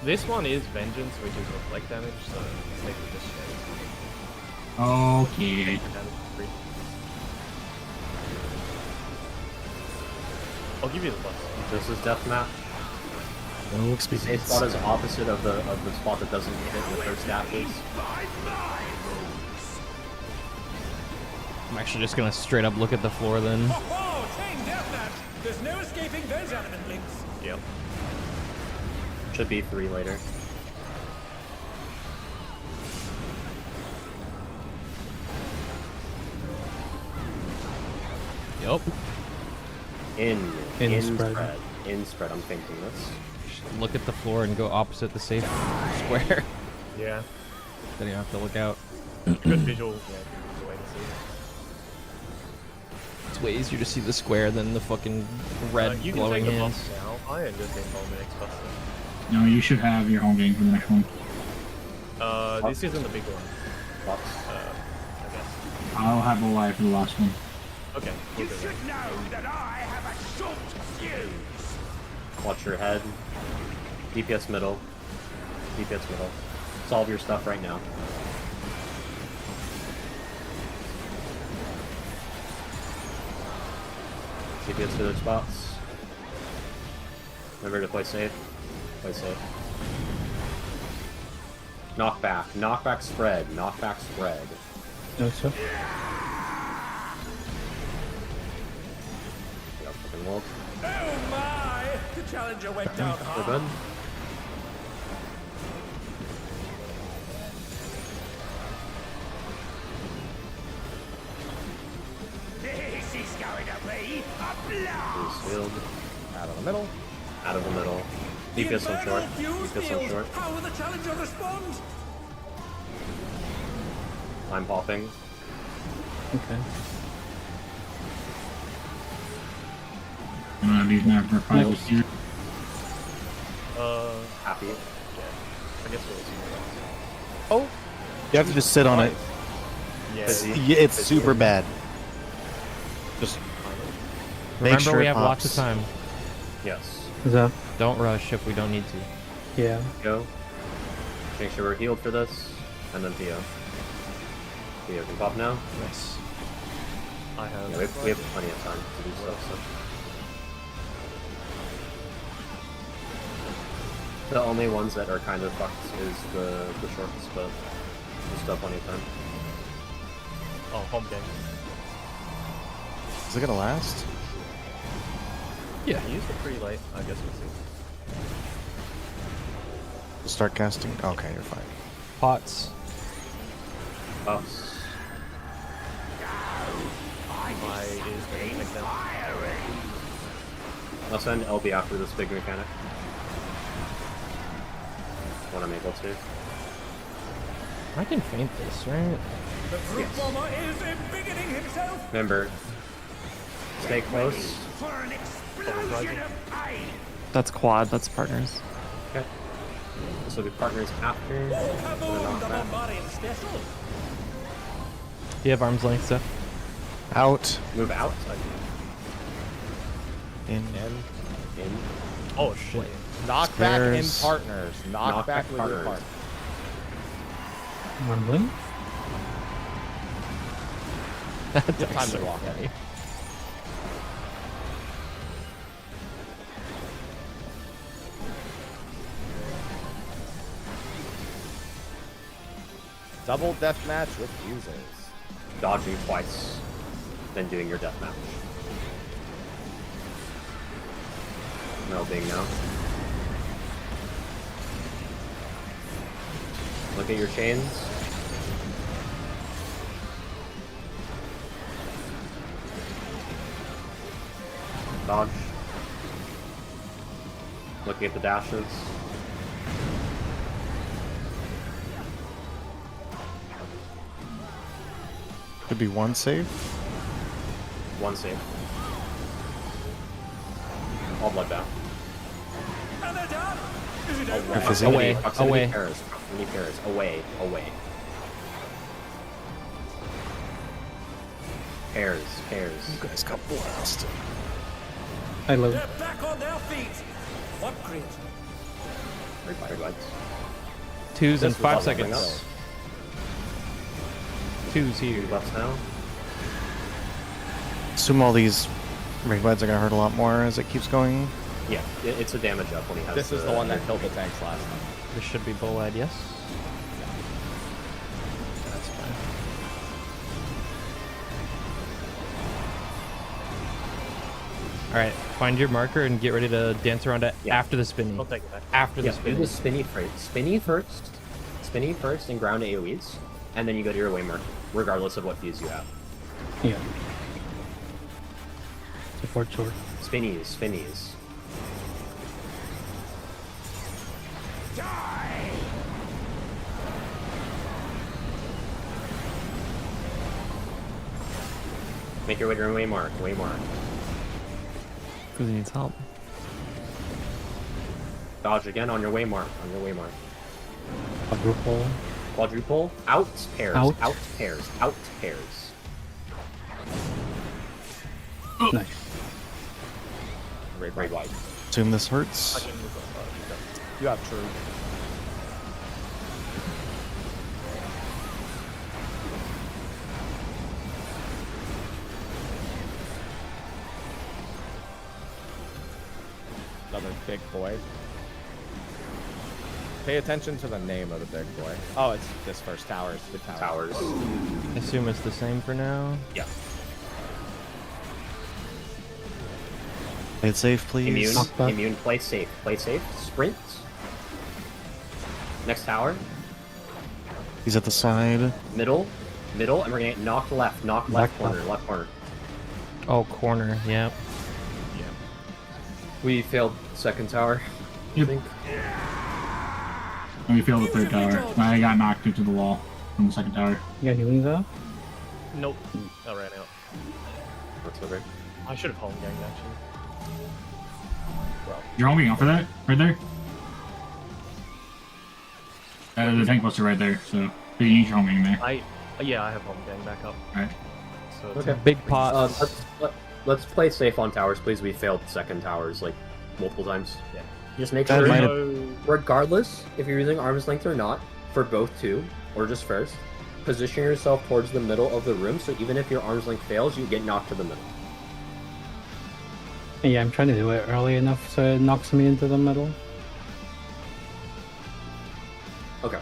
This one is Vengeance, which is reflect damage, so maybe just Okay. I'll give you the plus. This is deathmatch. No Safe spot is opposite of the spot that doesn't hit with their stashes. I'm actually just gonna straight up look at the floor then. Oh, chain deathmatch! There's no escaping those element links. Yep. Should be 3 later. Yep. In spread. In spread. I'm thinking this. Just look at the floor and go opposite the safe square. Yeah. Then you have to look out. Good visual. Yeah, good way to see it. It's way easier to see the square than the fucking red you glowing can take hands. the buff now. I am just involved in the next buff. No, you should have your home game for the next one. This isn't the big one. Buffs. I guess. I'll have a live for the last one. Okay. You should know that I have a short fuse. Watch your head. DPS middle. DPS middle. Solve your stuff right now. DPS to their spots. Remember to play safe. Play safe. Knockback. Knockback spread. Knockback spread. No, sir. Fucking wolf. Oh my! The challenger went down We're hard. good. This is going to be a blast! Shield. Out of the middle. Out of the middle. DPS on short. Fuse DPS on field. short. How will the challenger respond? I'm popping. Okay. I'm gonna leave my files here. Yeah. Happy. I guess we'll see. Oh, You have to just sit on it. Yeah. It's super bad. Just make Remember, sure we it have lots of pops. time. Yes. Is that? Don't rush if we don't need to. Yeah. Go. Make sure we're healed for this. And then Theo. Theo can pop now. Nice. I have. Yeah, we have plenty of time to do stuff. So. The only ones that are kind of fucked is the shorts, but there's still plenty of time. Oh, home game. Is it gonna last? Yeah. I used it pretty late. I guess we'll see. Start casting? Okay, you're fine. Pots. Ups. My is ready to take them. I'll send LB after this big mechanic. When I'm able to. I can feint this, right? The fruit bomber is embiggening himself Remember, stay close. for an explosion of pain. That's quad. That's partners. Okay. This will be partners after. and then Kaboom, the knockback. Bombarding special. Do you have arm's length stuff? Out. Move out. In. In. Oh shit. knockback in Spares. partners. Knockback Knockback with your partners. partner. Rumbling? Good time to walk in. Double deathmatch with fuses. Dodging twice, then doing your deathmatch. Melding now. Look at your chains. Dodge. Looking at the dashes. Could be one save. One save. All blood down. And they're done. Is it over? Proximity. Away. Proximity Away. pairs. Proximity pairs. Away. Away. Pairs. Pairs. You guys got blasted. I love. They're back on their feet. What crit? Very bad. Twos in This was 5 all leveling seconds. up. Twos here. Two buffs now. Assume all these red buds are gonna hurt a lot more as it keeps going. Yeah, it's a damage up when he has. This is the one that killed the tanks last time. This should be bull-eyed, yes? That's fine. Alright, find your marker and get ready to dance around it Yeah. after the spinning. I'll take it back. After the Yeah, do spinning. the spinny first. Spinny first, and ground AoEs, and then you go to your way mark, regardless of what fuse you have. Yeah. Support sword. Spinnies. Make your way to your way mark. Because he needs help. Dodge again on your way mark. Quadruple. Quadruple. Out pairs. Out. Out pairs. Nice. Right wide. Assume this hurts. I can move on. You have true. Another big boy. Pay attention to the name of the big boy. Oh, it's this first tower. It's the tower. Towers. Assume it's the same for now. Yeah. Play it safe, please. Immune. Knockback. Immune. Play safe. Sprint. Next tower. He's at the side. Middle, and we're gonna get knocked left. Left corner. Oh, corner, yeah. We failed second tower. I Yep. think. And we failed the third tower. I got knocked into the wall. from the second tower. You got healing though? Nope. I ran out. That's okay. I should have home ganged actually. Well, You're homing off of that right there. The tank buster right there. So you need your homing there. Yeah, I have home gang back up. All right. So it's Okay. Big pot. Let's play safe on towers, please. We failed second towers like multiple times. Yeah. Just make That sure, might regardless if you're using arm's length or not, for both two or just first, position yourself towards the middle of the room. So even if your arm's length fails, you get knocked to the middle. Yeah, I'm trying to do it early enough so it knocks me into the middle. Okay.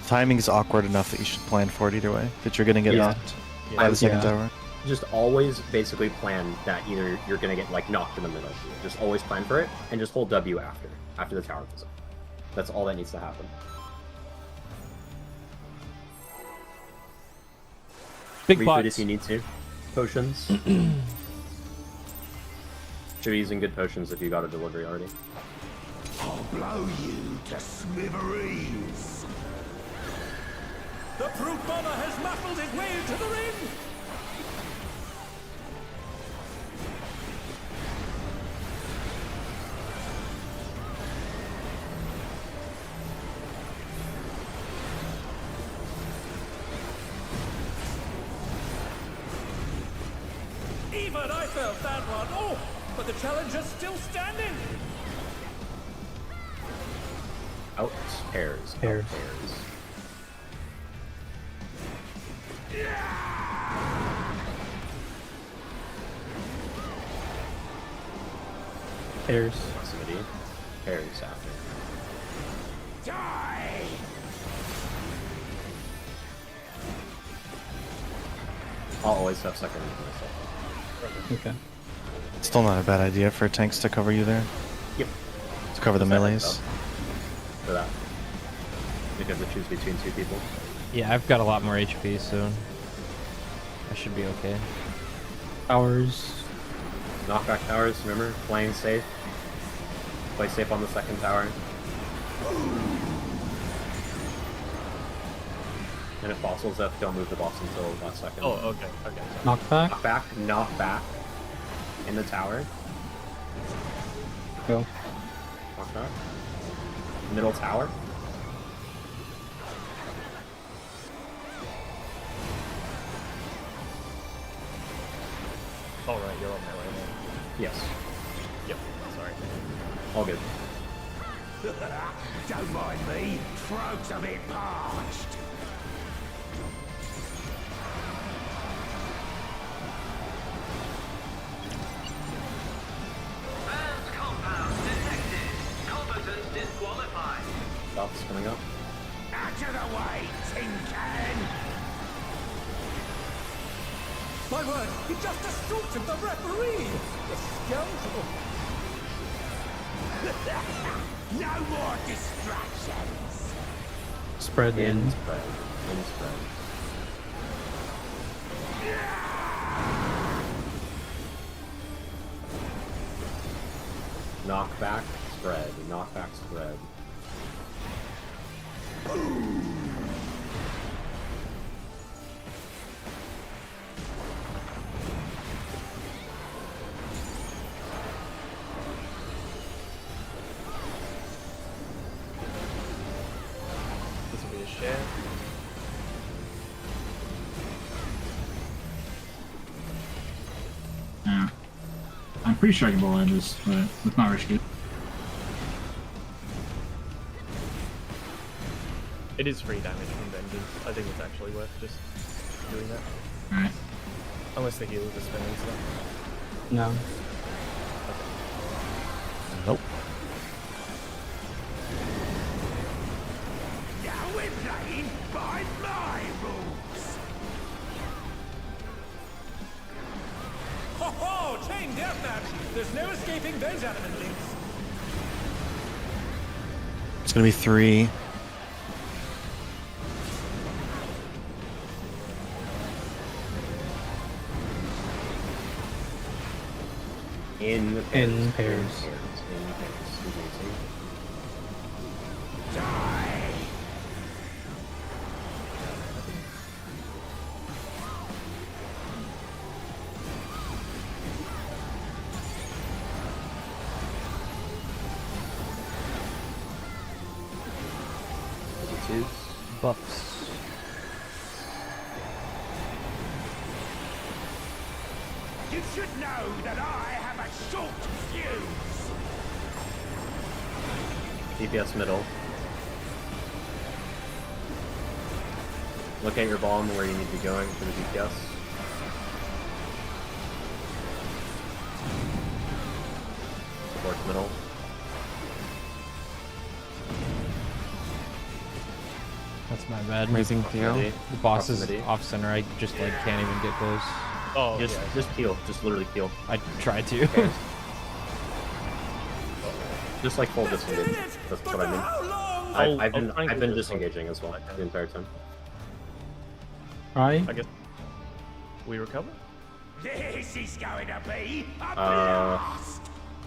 Timing is awkward enough that you should plan for it either way. That you're gonna get Yeah. knocked by the second tower. Just always basically plan that either you're gonna get like knocked in the middle. Just always plan for it and just hold W after the tower goes up. That's all that needs to happen. Big Refood pots. if you need to. Potions. Should be using good potions if you got a delivery already. I'll blow you to smithereens. The fruit bomber has muffled his way into the ring. Even I felt that one. Oh, but the challenger's still standing. Out pairs. Pairs. Out pairs. Pairs. Proximity. Pairs after. Die! I'll always have second myself. Okay. Still not a bad idea for tanks to cover you there. Yep. To cover the Just that melees. heads up For that. You have to choose between two people. Yeah, I've got a lot more HP, so I should be okay. Towers. Knockback towers, remember? Playing safe. Play safe on the second tower. And if fossils up, don't move the boss until last second. Oh, okay, okay. Knockback. Knock back. In the tower. Go. Knock back. Middle tower. All right, you're on melee now. Yes. Yep. Sorry. All good. Don't mind me. Throat's a bit parched. Banned compound detected. Combatants disqualified. Stops coming up. Out of the way, tin can. My word, he just assaulted the referee. The scoundrel. No more distractions. Spread in. Spread. In spread. Knockback, spread. Knockback, spread. This will be a share. Yeah. I'm pretty sure I can blow edges, but let's not risk it. It is free damage from Vengeance. I think it's actually worth just doing that. Alright. Unless the healers are spending stuff. No. Nope. Now we're playing by my rules. Ho ho! Chain deathmatch. There's no escaping those adamant links. It's gonna be 3. In pairs. In pairs. In pairs. Amazing. Die! abilities. Buffs. You should know that I have a short fuse. DPS middle. Look at your bomb where you need to be going for the DPS. Towards middle. That's my bad. Raising Theo. Proximity. The boss is Proximity. off center. I just like can't even get close. Oh, Just peel. Just literally peel. I tried to. Okay. Just like full disengage. That's what I mean. I've been disengaging as well the entire time. Right? I guess we recover. This is going to be a Uh, blast.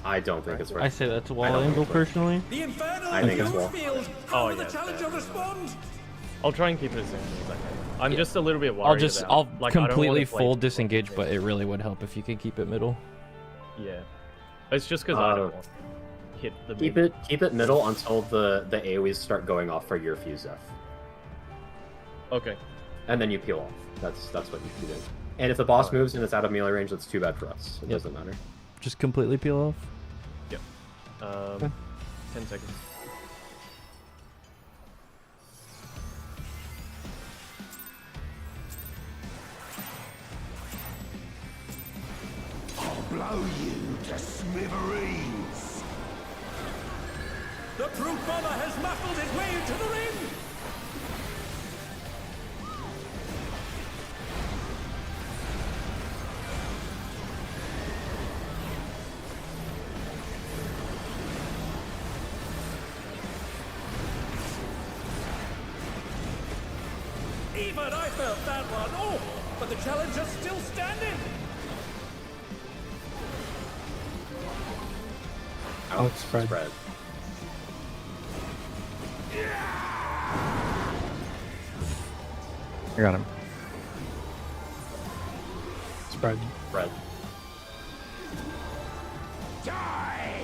I don't think it's right. I say that's a I wall don't angle think so. personally. The infernal I think it's wall. field. Oh, How will yeah, the challenger fair. respond? I'll try and keep it as simple as I can. I'm just a little bit worried. I'll about, like, I don't completely wanna play full too disengage, much. but it really would help if you could keep it middle. Yeah, it's just because I don't want to hit the. Keep it middle until the AoEs start going off for your fuse F. Okay. And then you peel off. That's what you should be doing. And if the boss moves and it's out of melee range, that's too bad for us. It doesn't matter. Just completely peel off. Yep. 10 seconds. I'll blow you to smithereens. The brute bomber has muffled his way into the ring. Even I felt that one. Oh, but the challenger's still standing. Outspread. I got him. Spread. Spread. Die!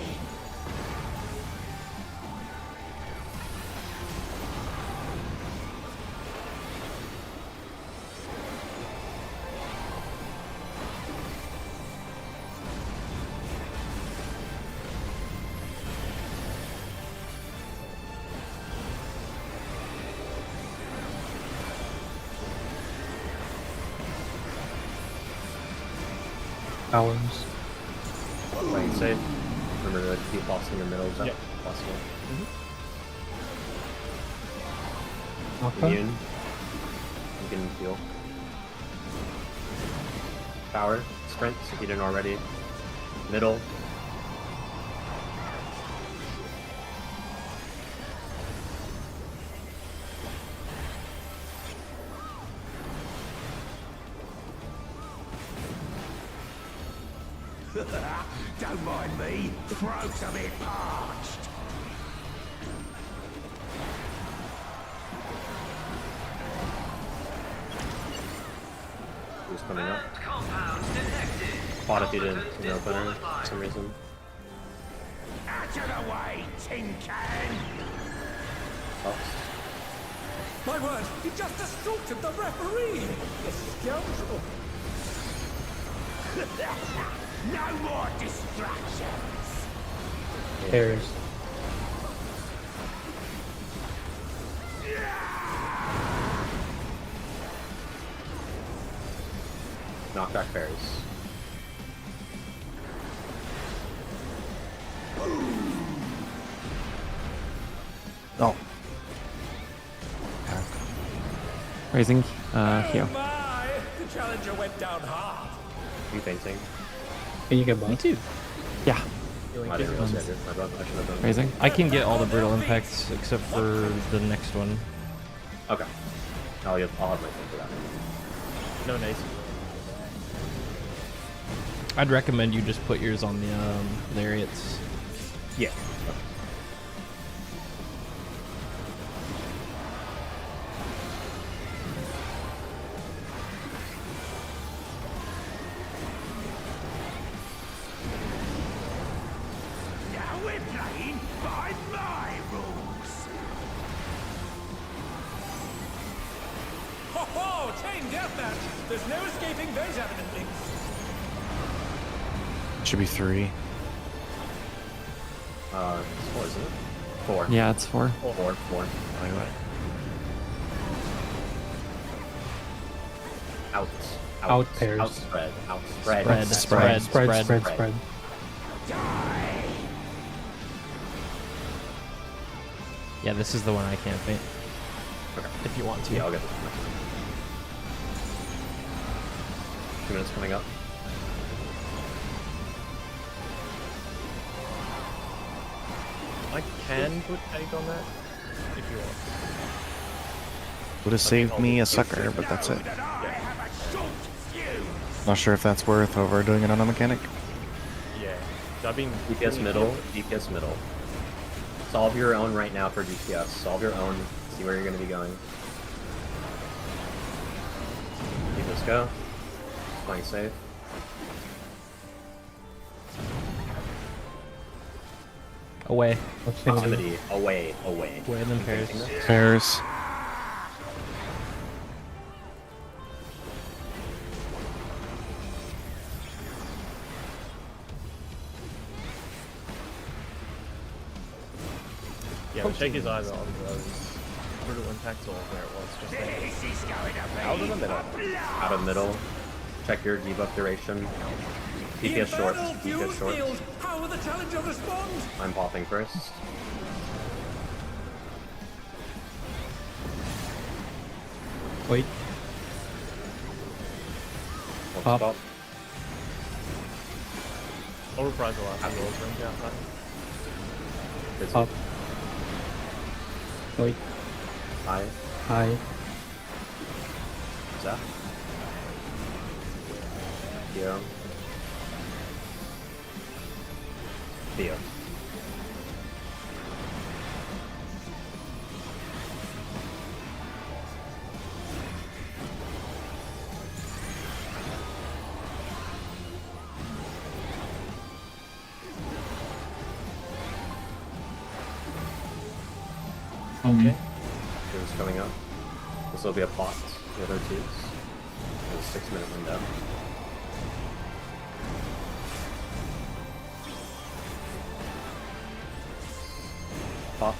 Hours. Playing safe. Remember to keep bossing your middle as possible. Okay. Immune. You can heal. Power. Sprint, if you didn't already. Middle. Don't mind me. Throat's a bit parched. Who's coming up? Compound detected. Spot if you didn't in the opener for some reason. Out of the way, tin can. Oh. My word, he just assaulted the referee. The scoundrel. No more distractions. Pairs. Knockback fairies. Oh. Raising Theo. Oh my! The challenger went down hard. You fainting? Can you get both? Me too. Yeah. I didn't realize I did. I should have done. Raising. I can get all the brutal impacts except for the next one. Okay. I'll have my thing for that. No nice. I'd recommend you just put yours on the lariats. Yeah. Now we're playing by my rules. chain deathmatch. There's no escaping those evident links. Should be 3. It's 4, isn't it? 4. Yeah, it's 4. 4. Anyway. Out pairs. Outspread. Spread. Yeah, this is the one I can't faint. Okay. If you want to. Yeah, I'll get this one. 2 minutes coming up. I can put take on that if you want. Would have saved me a sucker, but that's it. Not sure if that's worth overdoing it on a mechanic. Yeah. So I've been DPS middle. DPS middle. Solve your own right now for DPS. Solve your own. See where you're going to be going. Keep this go. Playing safe. Away. Proximity. Away. Away then pairs. Pairs. Yeah, but shake his eyes on those brutal impacts or where it was just there. Out of the middle. Out of middle. Check your debuff duration. DPS short. DPS short. How will the challenger respond? I'm popping first. Wait. Pop. I'll reprise the last two rolls range outside. Up. Wait. High. High. Zap. Theo. Theo. Okay. Twos coming up. This will be a pot. The other twos. There's a 6-minute window. Pots.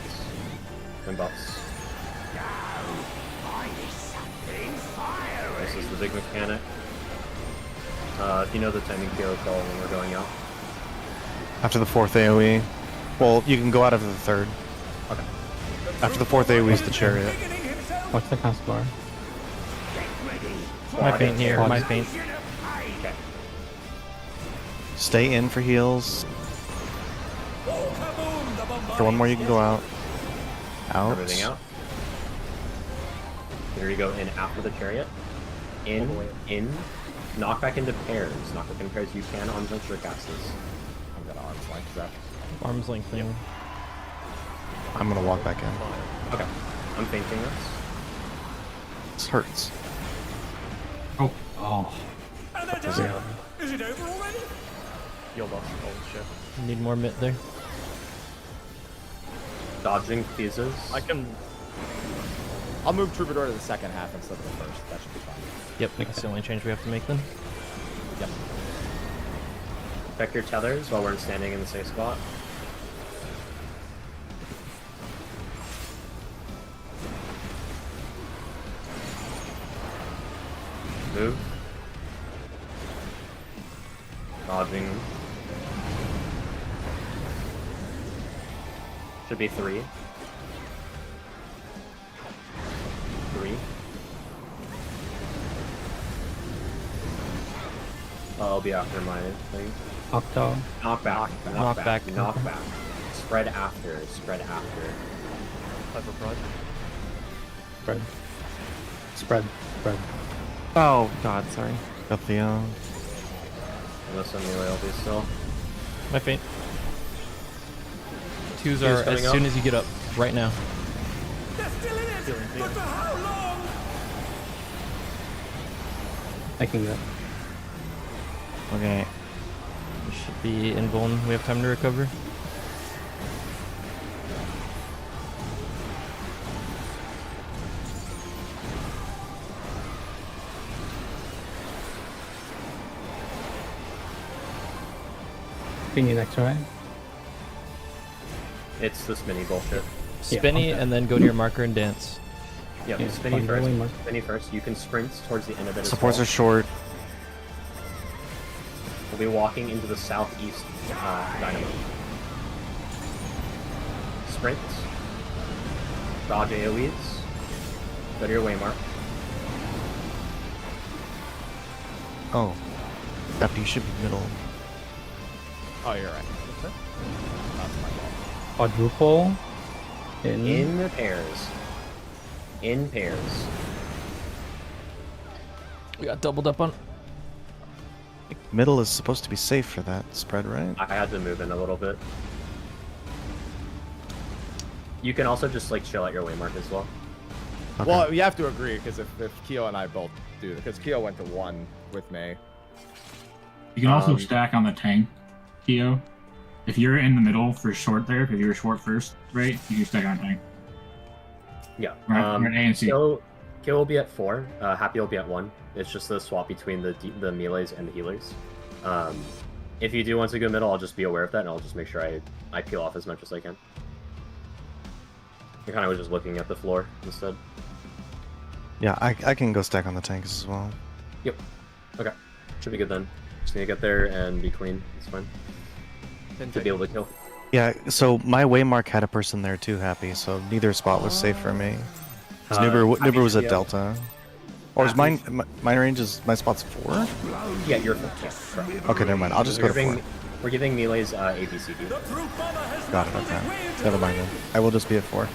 And buffs. This is the big mechanic. If you know the timing protocol when we're going out. After the 4th AoE. Well, you can go out after the 3rd. Okay. After the 4th AoE is the chariot. What's the cast bar? My faint here. My faint. Okay. Stay in for heals. After one more, you can go out. Out. Everything out. Here you go in after the chariot. In. Knock back into pairs. Knock back into pairs you can on Juncture casters. I'm gonna arms length that. Arm's length thing. I'm gonna walk back in. Okay. I'm fainting this. This hurts. Oh. Is it over already? You're lost. Holy shit. Need more mid there. Dodging fuses. I'll move Troubadour to the second half instead of the first. That should be fine. Yep, that's the only change we have to make then. Yep. Check your tethers while we're standing in the safe spot. Move. Dodging. Should be 3. 3. I'll be after my thing. Octo. Knockback. Knockback. Knockback. Spread after. Spread after. Hyper prod. Spread. Oh, God, sorry. Got the, Unless I'm melee, I'll be still. My faint. Twos are as coming soon up. as you get up. Right now. They're still in it! But for how long? I can go. okay. We should be in Vuln. We have time to recover. Thingy next, right? It's the spinny bullshit. Spinny, and then go to your marker and dance. Yep, Yeah, spinny fine, first. rolling mark. Spinny first. You can sprint towards the end of it. Supports as well. are short. We'll be walking into the southeast dynamo. Sprint. Dodge AoEs. Go to your waymark. Oh. Yep, you should be middle. Oh, you're right. That's my fault. Quadruple. In pairs. In pairs. We got doubled up on. Middle is supposed to be safe for that spread, right? I had to move in a little bit. You can also just like chill at your waymark as well. Okay. Well, you have to agree because if Keo and I both do, because Keo went to 1 with me. You can also stack on the tank, Keo. If you're in the middle for short there, if you're short first, right, you can stack on tank. Yeah. Right, we're at A and C. Kill will be at 4. Happy will be at 1. It's just the swap between the melees and the healers. If you do want to go middle, I'll just be aware of that, and I'll just make sure I peel off as much as I can. I kind of was just looking at the floor instead. Yeah, I can go stack on the tanks as well. Yep. Okay. Should be good then. Just need to get there and be clean. It's fine. To be able to kill. Yeah, so my waymark had a person there too, Happy, so neither spot was safe for me. Because Nuber was at Delta. Or is mine range is my spot's 4? Yeah, you're 4. Yeah, okay, never mind. I'll just go to 4. We're giving melees ABCD. Got it, okay. Never mind then. I will just be at 4.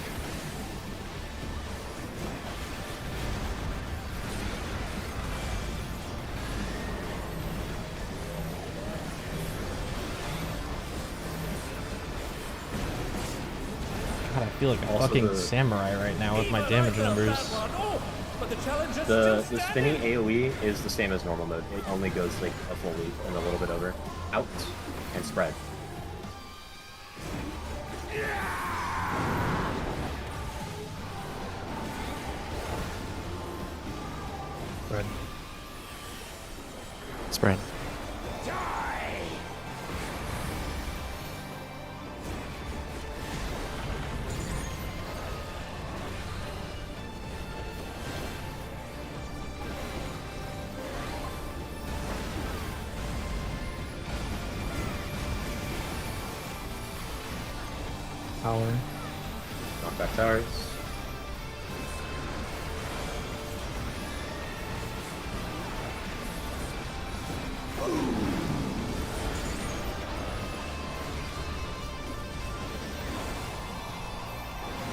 God, I feel like a fucking samurai right now with my damage numbers. The spinning AoE is the same as normal mode. It only goes like a full leap and a little bit over. Out and spread. Spread. Spread. Power. Knockback towers.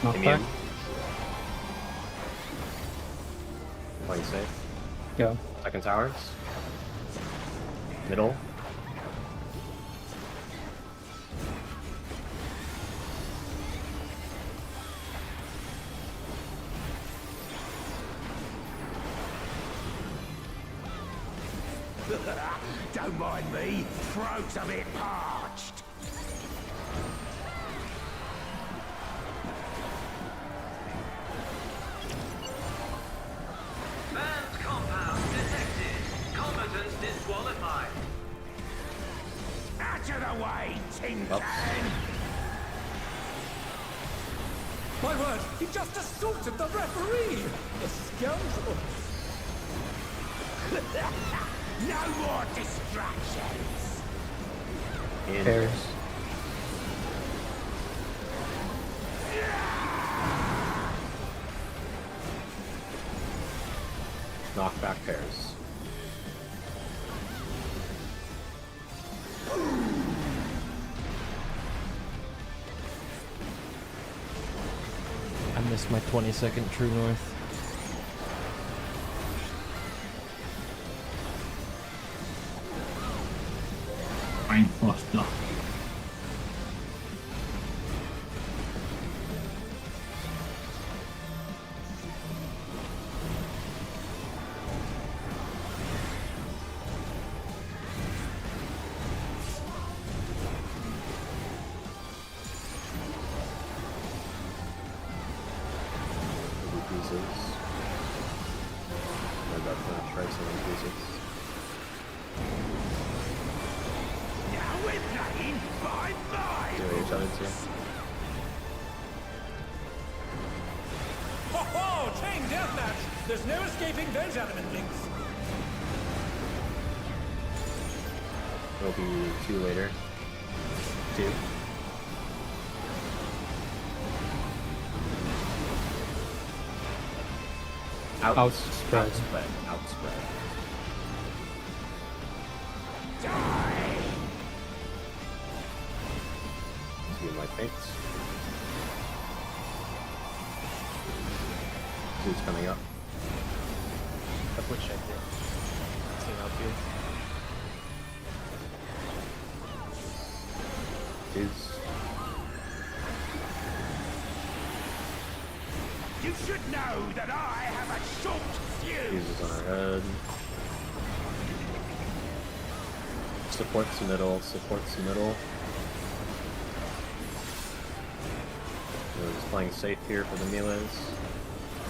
Knockback. Playing safe. Yeah. Second towers. Middle. Don't mind me. Throat's a bit parched. Banned compound detected. Combatants disqualified. Out of the way, Tin Can! My word, he just assaulted the referee! The scoundrel! No more distractions! In Pairs. Knockback pairs. I missed my 20-second true north. I'm fucked up. Pieces. I got that trace on pieces. Now we're playing Do each other too. Ho ho! Chain deathmatch! There's no escaping those adamant links. It'll be 2 later. 2. Outspread. Outspread. Two my fates. 2's coming up. I put check here. Seeing outfield. 2's. You should know that I have a short fuse. 2's on our head. Supports middle, supports middle. We're just playing safe here for the melees.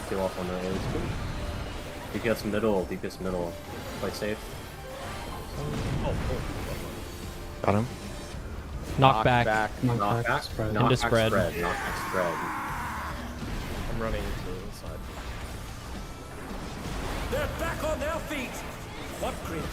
Peel off on the areas too. DPS middle, DPS middle. Play safe. Got him. Knockback. Knockback. Spread. Knockback Into spread. Knockback spread. I'm running into the side. They're back on their feet. What grit?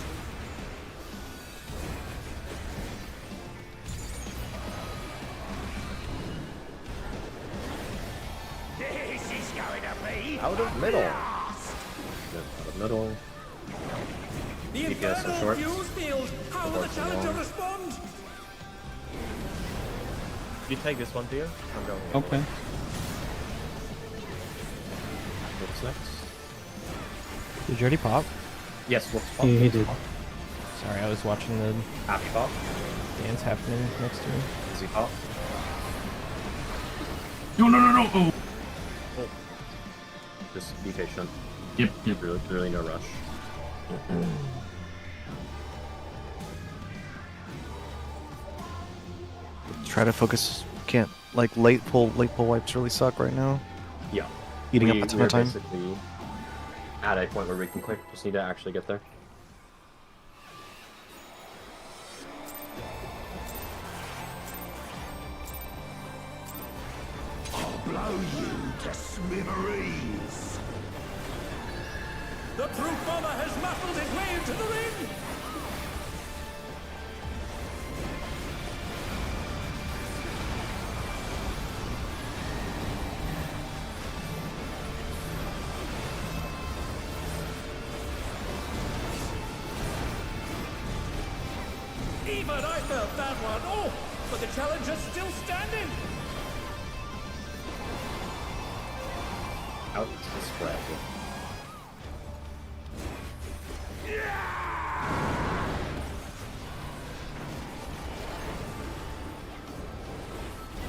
This is going to be Out of middle. Out of middle. the DPS and infernal shorts. fuse field. How will the Supports challenger along. respond? You take this one, Theo? I'm going. Okay. What's next? Did you already pop? Yes, what's pop? He did. Sorry, I was watching the Happy pop. dance happening next to me. Easy pop. No. Oh. Just be patient. Yep. Really no rush. Try to focus. Can't like late pull wipes really suck right now. Yeah. Eating up a ton of time. Basically at a point where we can quick. Just need to actually get there. I'll blow you to smithereens. The brute bomber has muffled his way into the ring. Even I felt that one. Oh, but the challenger's still standing. Out to spread.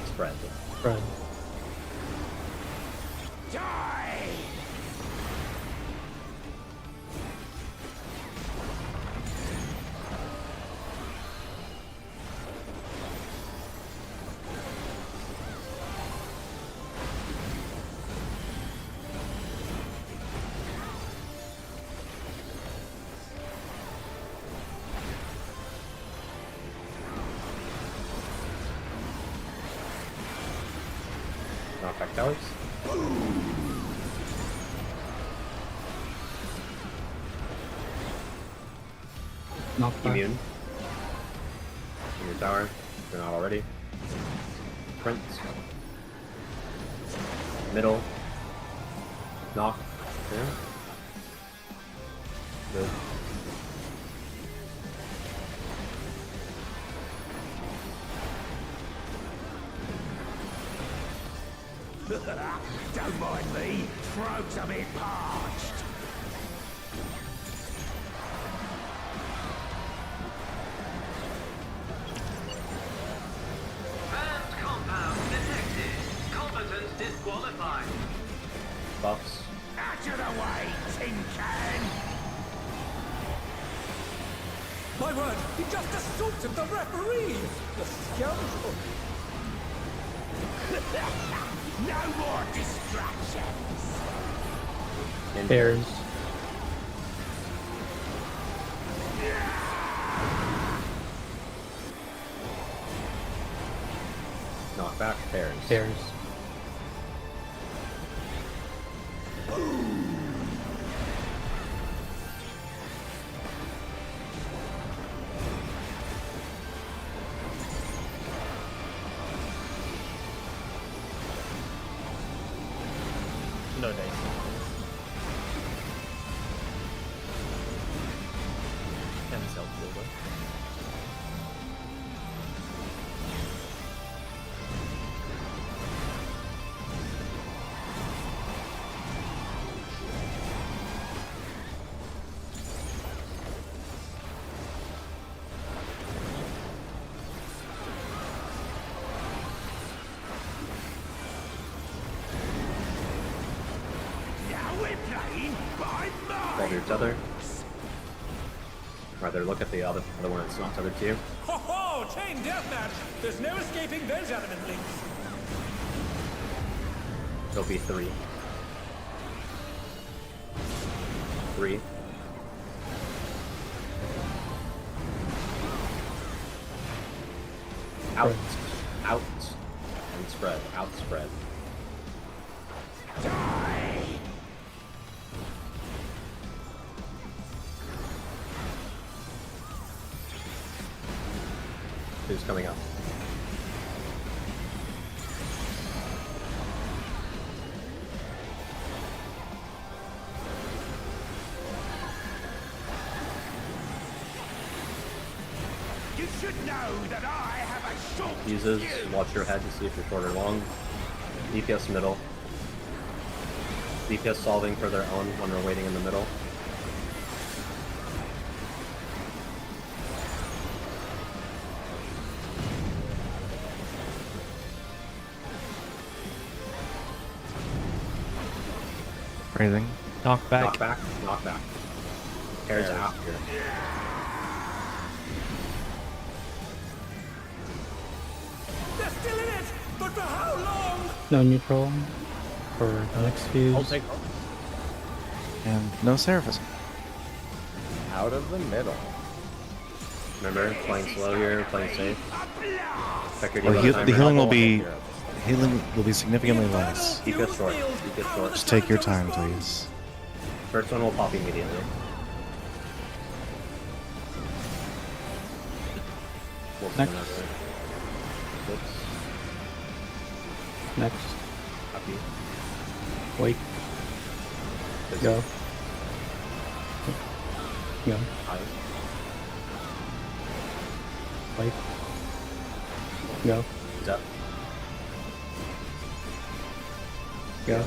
Spread. Spread. Die! Knockback towers. Knockback. Immune. In your tower. If you're not already. Prince. Middle. Knock. Yeah. Good. Don't mind me. Throat's a bit parched. Banned compound detected. Combatants disqualified. Buffs. Out of the way, tin can. My word, he just assaulted the referee. The scoundrel. No more distractions. Pairs. Pairs. No days. And self-builder. Grab your tether. Rather look at the other one that's not tethered to you. Ho ho! Chain deathmatch! There's no escaping those element links. There'll be 3. 3. Out. Out. And spread. Out spread. Who's coming up? You should know that I have a short Uses, watch your head to see if you're short or long. DPS middle. DPS solving for their own when we're waiting in the middle. Anything? Knock back. Knock back. Knock back. Pairs out here. They're still in it! But for how long? No neutral for the next fuse. I'll take And no Seraphis. Out of the middle. Remember, playing slow here, playing safe. Check your Well, debuff timer. the healing will be significantly less. DPS short. DPS short. Just take your time, please. First one will pop immediately. Whoops, Next. another. Whoops. Next. Copy. Wait. Busy. Go. Go. High. Wait. Go. Depth. Go.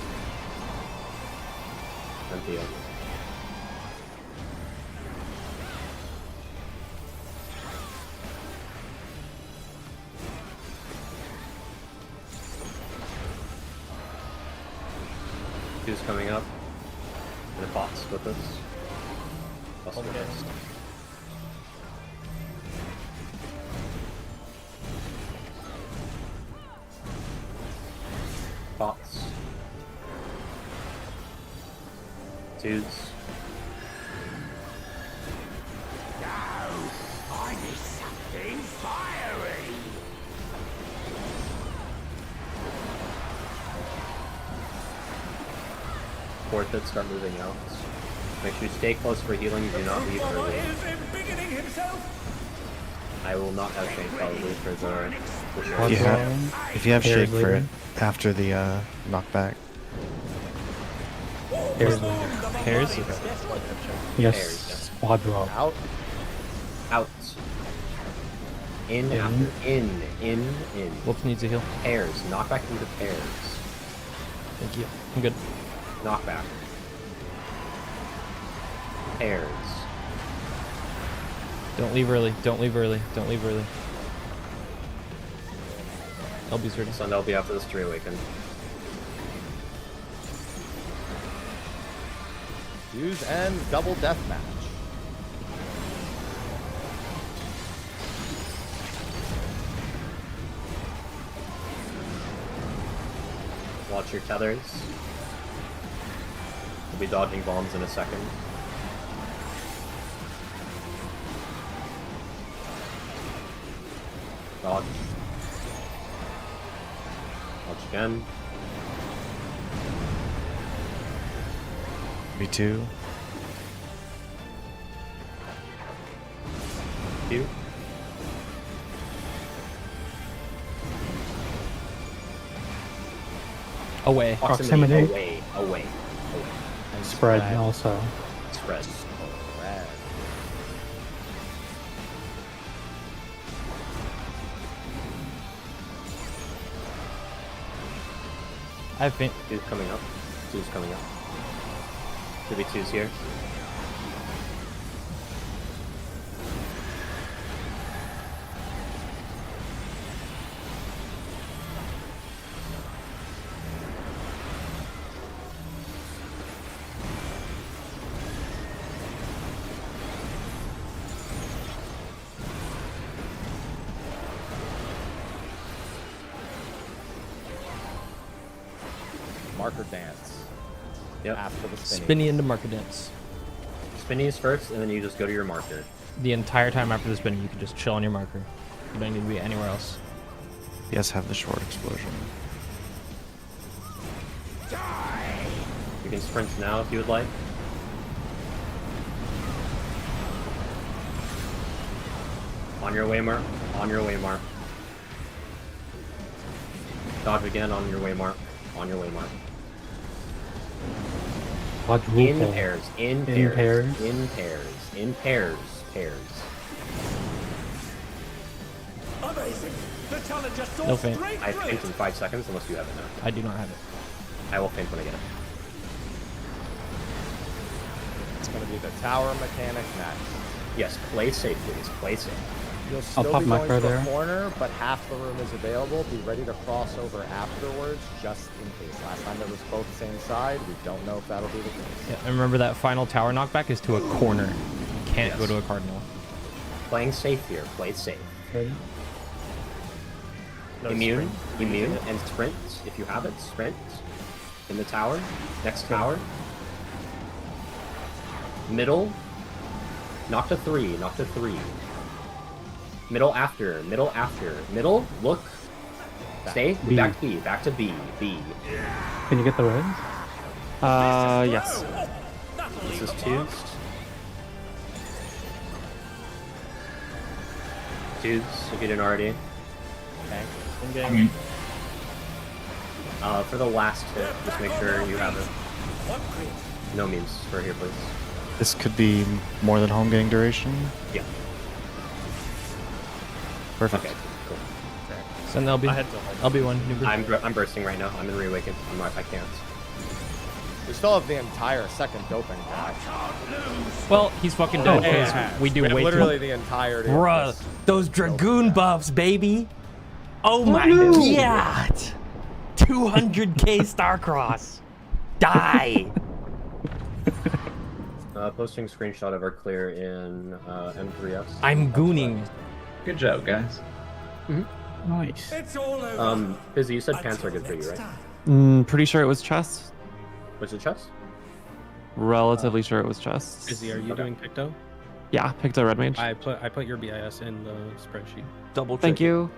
Empty up. Who's coming up? And a box with us. Buster first. Bots. Dudes. I need something fiery! Fourth hit, start moving out. Make sure you stay close for healing, do not leave early. Is embiggening himself! I will not have change probably for the If you have shake for it after the knockback. Pairs. Pairs? Yes. Quadro. Out. Out. In, In. after. In. Whoops needs a heal. Pairs. Knockback into pairs. Thank you. I'm good. Knockback. Pairs. Don't leave early. Don't leave early. Don't leave early. LB's ready. Send LB after this to reawaken. Use and double deathmatch. Watch your tethers. We'll be dodging bombs in a second. Dodge. I'll again. V2. Q. Away. Proximity. Away. And spread also. Spread. Red. I think. Two's coming up. Two's coming up. Could be twos here. Marker dance. Yep. After the spinny. Spinny into marker dance. Spinny is first, and then you just go to your marker. The entire time after the spinny, you can just chill on your marker. You don't need to be anywhere else. Yes, have the short explosion. You can sprint now if you would like. On your way, Mark. On your way, Mark. Dodge again on your way, Mark. On your way, Mark. Quadruple. In pairs. In pairs. pairs. In pairs. In pairs. Pairs. Amazing. The challenger saw No feint. straight I through feint it. in 5 seconds unless you have it now. I do not have it. I will feint when I get it. It's going to be the tower mechanic next. Yes, play safe, please. Play safe. You'll still pop be my going pro to there. a corner, but half the room is available. Be ready to cross over afterwards, just in case. Last time it was both same side. We don't know if that'll be the case. Yeah, and remember that final tower knockback is to a corner. You can't go to a cardinal. Playing safe here. Play safe. Ready? No Immune. sprint. Immune and sprint. If you have it, sprint. In the tower. Next tower. Middle. Knock to 3. Knock to 3. Middle after. Middle after. Middle. Look. Stay. B. Back to B. Back to B. B. Can you get the red? Yes. This is twos. Twos, if you didn't already. I mean, For the last hit, just make sure you have it. No memes for here, please. This could be more than home getting duration. Yeah. Perfect. Okay, cool. Send the LB. I had to hold. LB1. New I'm bursting right now. I'm in Reawaken. I can't. We still have the entire second doping guy. Well, he's fucking dead because we do way too Literally the entirety. Bruh, of this. those Dragoon buffs, baby. Oh my god. 200k Starcross. Die. Posting screenshot of our clear in M3S. I'm gooning. Good job, guys. Nice. It's all over. Fizzy, you said pants are good for you, right? Pretty sure it was chest. Was it chest? Relatively sure it was chest. Izzy, are you doing Picto? Yeah, picked a red mage. I put your BIS in the spreadsheet. Double check. Thank you.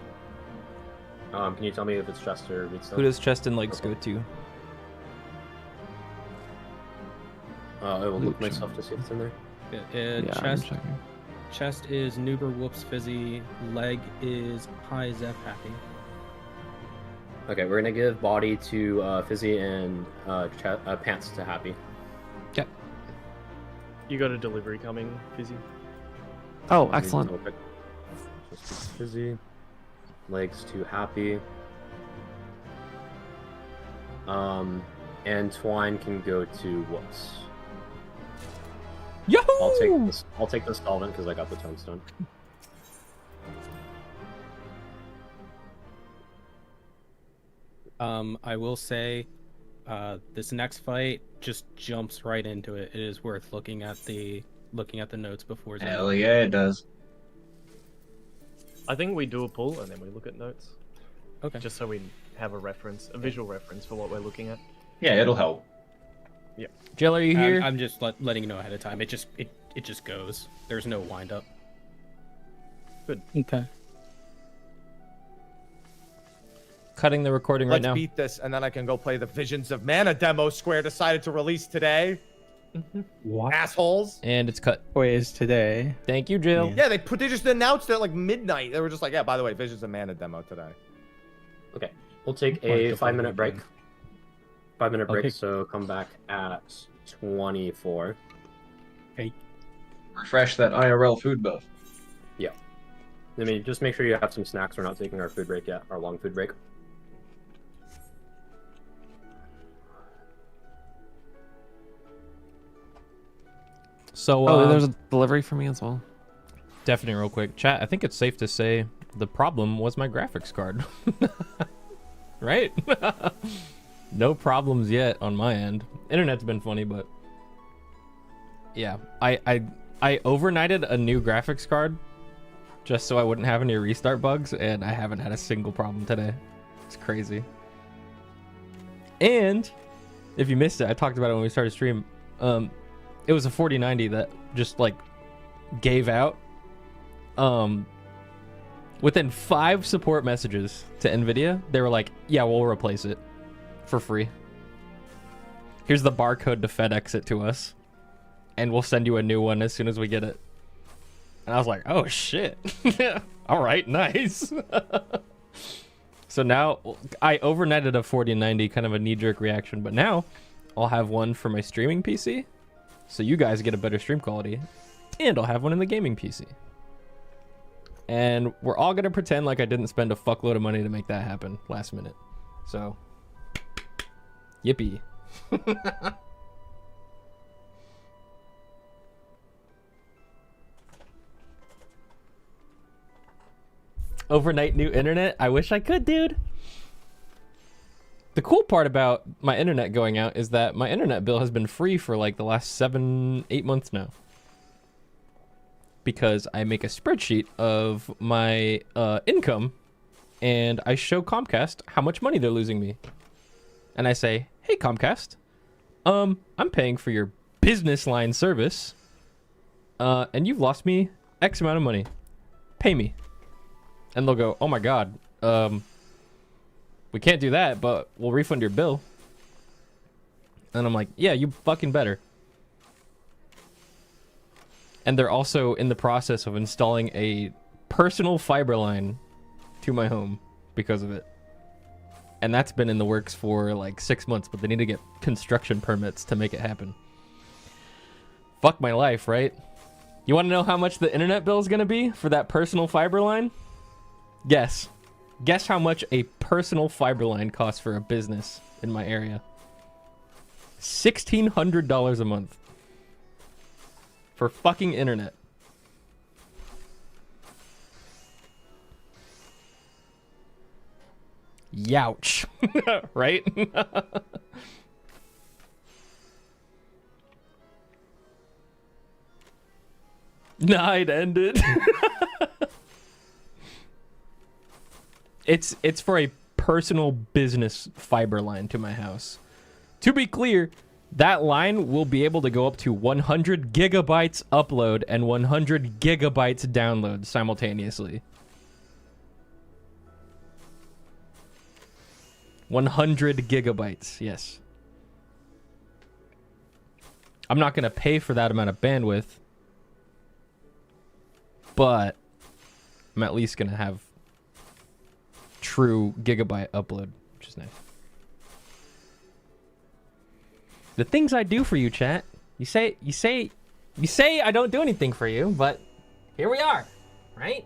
Can you tell me if it's chest or meat Who does chest and legs go to? I will look myself to see if it's in there. Yeah, I'm Chest. checking. Chest is Nuber, Whoops, Fizzy. Leg is High Zeph, Happy. Okay, we're gonna give body to Fizzy and pants to Happy. Yep. You got a delivery coming, Fizzy. Oh, excellent. Just Fizzy. Legs to Happy. And Twine can go to Whoops. Yahoo! I'll take the solvent because I got the tombstone. I will say, this next fight just jumps right into it. It is worth looking at the notes before. Hell yeah, it does. I think we do a pull and then we look at notes. Okay. Just so we have a reference, a visual reference for what we're looking at. Yeah, it'll help. Yeah. Jill, are you here? I'm just letting you know ahead of time. It just goes. There's no wind up. Good. Okay. Cutting the recording right Let's now. beat this, and then I can go play the Visions of Mana demo Square decided to release today. What? Assholes. And it's cut. Wait, is today? Thank you, Jill. Yeah, they just announced it at like midnight. They were just like, yeah, by the way, Visions of Mana demo today. Okay, we'll take a 5-minute break. 5-minute break, so come back at 24. Okay. Refresh that IRL food buff. Yeah. I mean, just make sure you have some snacks. We're not taking our food break yet, our long food break. So, there's a delivery for me as well. Definitely, real quick. Chat, I think it's safe to say the problem was my graphics card. Right? No problems yet on my end. Internet's been funny, but... Yeah, I overnighted a new graphics card just so I wouldn't have any restart bugs, and I haven't had a single problem today. It's crazy. And, if you missed it, I talked about it when we started stream. It was a 4090 that just, like, gave out. Within 5 support messages to NVIDIA, they were like, yeah, we'll replace it for free. Here's the barcode to FedEx it to us. And we'll send you a new one as soon as we get it. And I was like, oh, shit. All right, nice. So now, I overnighted a 4090, kind of a knee-jerk reaction. But now, I'll have one for my streaming PC. So you guys get a better stream quality. And I'll have one in the gaming PC. And we're all going to pretend like I didn't spend a fuckload of money to make that happen last minute. So, yippee. Overnight new internet? I wish I could, dude. The cool part about my internet going out is that my internet bill has been free for like the last 7-8 months now. Because I make a spreadsheet of my income and I show Comcast how much money they're losing me. And I say, hey Comcast, I'm paying for your business line service and you've lost me X amount of money. Pay me. And they'll go, oh my God, we can't do that, but we'll refund your bill. And I'm like, yeah, you fucking better. And they're also in the process of installing a personal fiber line to my home because of it. And that's been in the works for like 6 months, but they need to get construction permits to make it happen. Fuck my life, right? You want to know how much the internet bill is going to be for that personal fiber line? Guess. Guess how much a personal fiber line costs for a business in my area. $1,600 a month. For fucking internet. Youch. Right? Night ended. It's for a personal business fiber line to my house. To be clear, that line will be able to go up to 100 gigabytes upload and 100 gigabytes download simultaneously. 100 gigabytes, yes. I'm not going to pay for that amount of bandwidth, but I'm at least going to have true gigabyte upload, which is nice. The things I do for you, chat. You say I don't do anything for you, but here we are, right?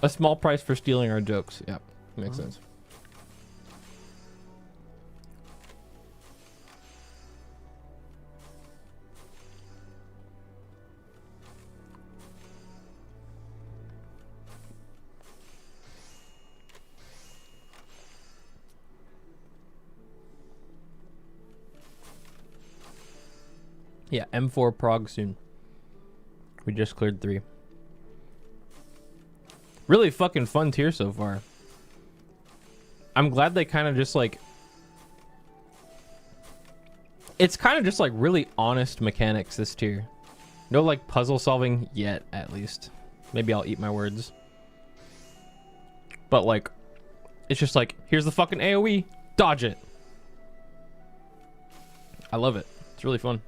A small price for stealing our jokes. Yep, makes sense. Yeah, M4 Prague soon. We just cleared 3. Really fucking fun tier so far. I'm glad they kind of just like It's kind of just like really honest mechanics this tier. No like puzzle solving yet, at least. Maybe I'll eat my words. But like, it's just like, here's the fucking AoE, dodge it. I love it. It's really fun.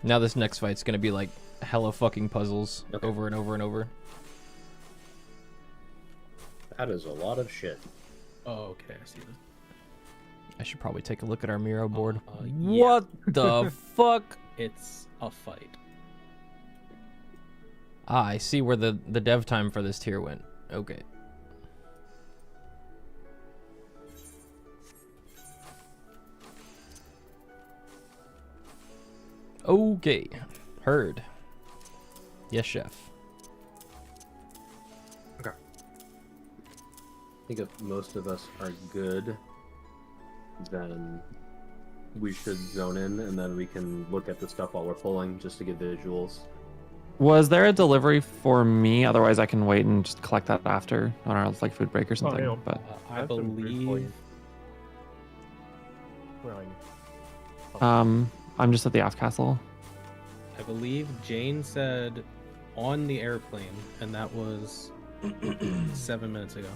Now this next fight's gonna be like hella fucking puzzles over and over and over. That is a lot of shit. Oh, okay, I see this. I should probably take a look at our Miro board. Yeah. What the fuck? It's a fight. Ah, I see where the dev time for this tier went. Okay. Okay. Heard. Yes, chef. Okay. I think if most of us are good, then we should zone in, and then we can look at the stuff while we're pulling, just to get visuals. Was there a delivery for me? Otherwise, I can wait and just collect that after on our like food break or something. yeah. But I believe. Where are you? I'm just at the aft castle. I believe Jane said on the airplane, and that was 7 minutes ago.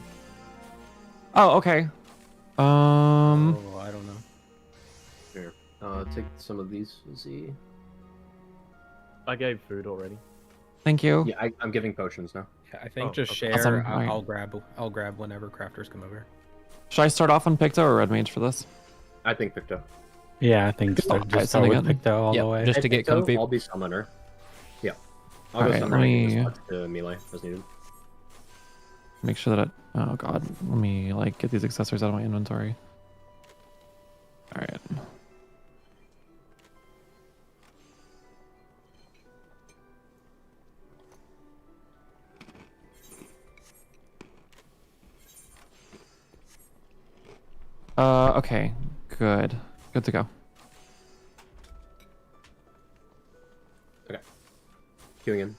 Oh, okay. Oh, I don't know. Here, take some of these. Z. I gave food already. Thank you. Yeah, I'm giving potions now. Yeah, I think Oh, just okay. share. Awesome. I'll grab whenever crafters come over. Should I start off on Picto or Red Mage for this? I think Picto. Yeah, I think start sounding with good. Picto all the way. Just to get comfy. I'll be summoner. Yeah. I'll Alright, go summoner let and me- just to melee as needed. Make sure that oh god, let me like get these accessories out of my inventory. All right. Okay, good to go. Okay. Queuing in.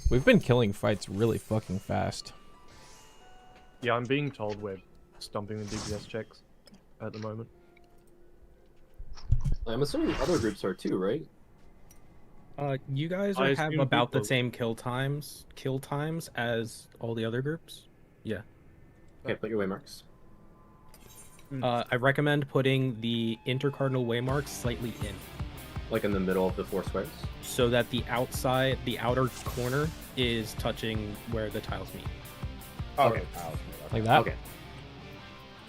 We've been killing fights really fucking fast. Yeah, I'm being told we're stomping the DPS checks at the moment. I'm assuming other groups are too, right? You guys I have assume about the people- same kill times as all the other groups. Yeah. Okay, put your waymarks. I recommend putting the intercardinal waymarks slightly in, Like in the middle of the 4 squares. so that the outer corner is touching where the tiles meet. Okay. Like that? Okay.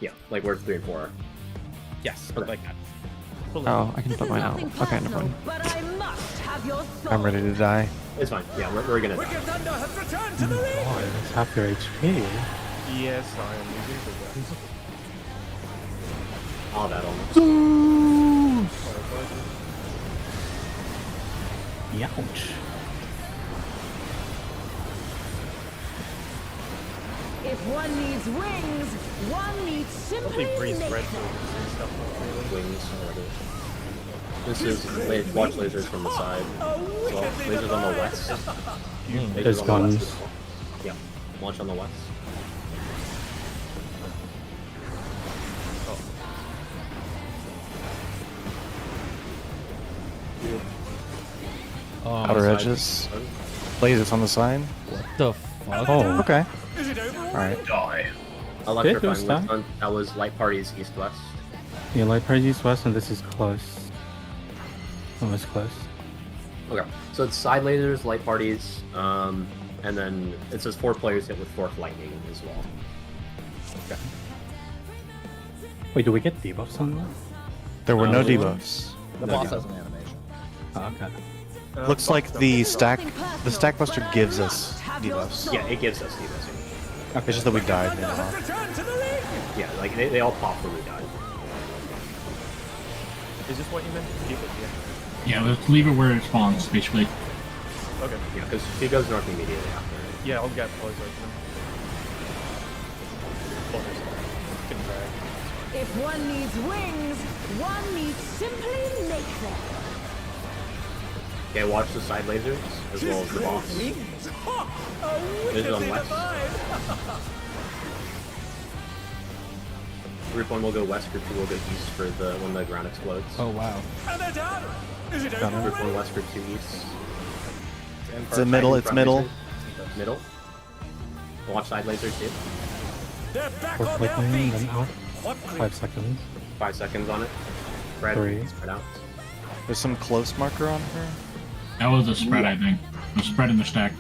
Yeah, like where 3 and 4 are. Yes, Okay. like that. Oh, I can put mine out. Nothing Okay, never personal, mind. but I must have your soul. I'm ready to die. It's fine. Yeah, we're gonna die. Wicked Thunder has returned to the ring! Oh, it's half your HP. Yes, I am using the All that almost. Youch. If one needs wings, one needs simply Probably freeze make red them. and stuff. Really. Wings. This is watch lasers from the side. So lasers on the west. Lasers There's on the west guns. as well. Yeah, launch on the west. Outer edges. Lasers on the side. What the fuck? Oh, okay. Is it over? Alright. Die. Electrifying that? with gun. That was light parties east-west. Yeah, light party east west, and this is close. Almost close. Okay, so it's side lasers, light parties, and then it says 4 players hit with forked lightning as well. Okay. Wait, do we get debuffs on that? There were no No. debuffs. The boss has an animation. Oh, okay. Looks like the stack buster gives us debuffs. Yeah, it gives us debuffs. It's just that we died. Thunder has returned to the ring! Yeah, like they all pop when we die. Is this what you meant to keep it? Yeah. Yeah, let's leave it where it spawns, basically. Okay. Yeah, because she goes north immediately after. Yeah, I'll get close open. Can drag. If one needs wings, one needs simply make them. Okay, watch the side lasers as well as the boss. This is on west. Group 1 will go west, group 2 will go east for the when the ground explodes. Oh wow. Group 1 west, group 2 east. It's in middle, it's middle. Middle. Watch side lasers too. Force lightning, then out. 5 seconds. 5 seconds on it. Spread. 3. Spread out. There's some close marker on her. That was a spread, I think. The spread in the stack.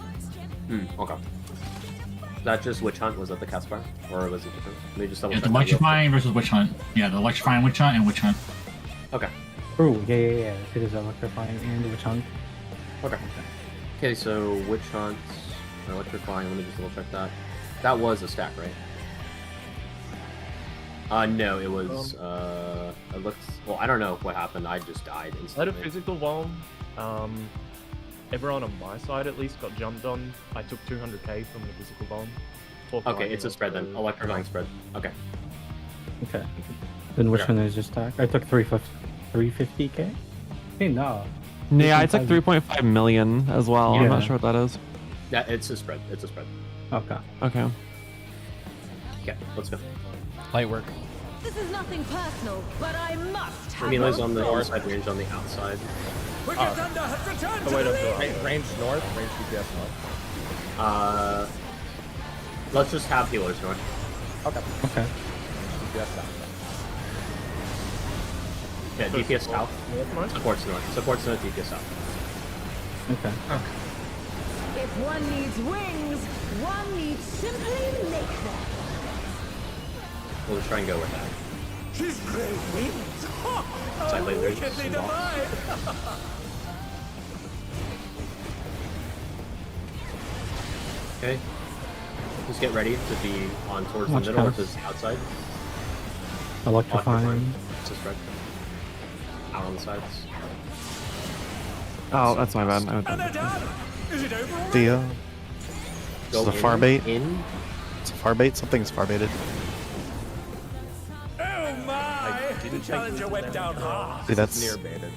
Okay. Is that just Witch Hunt? Was that the cast bar? Or was it different? Let me just double Yeah, check. the electrifying versus witch hunt. Yeah, the electrifying witch hunt and witch hunt. Okay. Oh, yeah. It is electrifying and witch hunt. Okay. Okay, so Witch Hunt, electrifying. Let me just double check that. That was a stack, right? No, it was. It looks. Well, I don't know what happened. I just died I had a instantly. physical bomb. Everyone on my side at least got jumped on. I took 200k from the physical bomb. Okay, it's a spread then. Electrifying spread. Okay. Okay. Then which one is your stack? I took 350k? Hey, no. Yeah, I took 3.5 million as well. I'm not Yeah. sure what that is. Yeah, it's a spread. It's a spread. Okay. Okay. Okay, let's go. Light work. This is nothing personal, but I must have Mila's your on the soul. inside, range on the outside. Wait up Range north, range DPS north. Let's just have healers north. Okay. Okay. DPS south. Yeah, So DPS support south. Supports north. Supports north, DPS south. Okay. If one needs wings, one needs simply make them. We'll just try and go with that. She's great wings. Side lasers. Wickedly divine. Okay. Just get ready to be on towards Watch the middle house. versus outside. Electrifying. It's a spread. Out on the sides. Oh, that's my bad. Is it over already? Theo. This is a far bait. In. It's a far bait. Something's far baited. Oh my! The challenger went down hard. See, that's Near baited.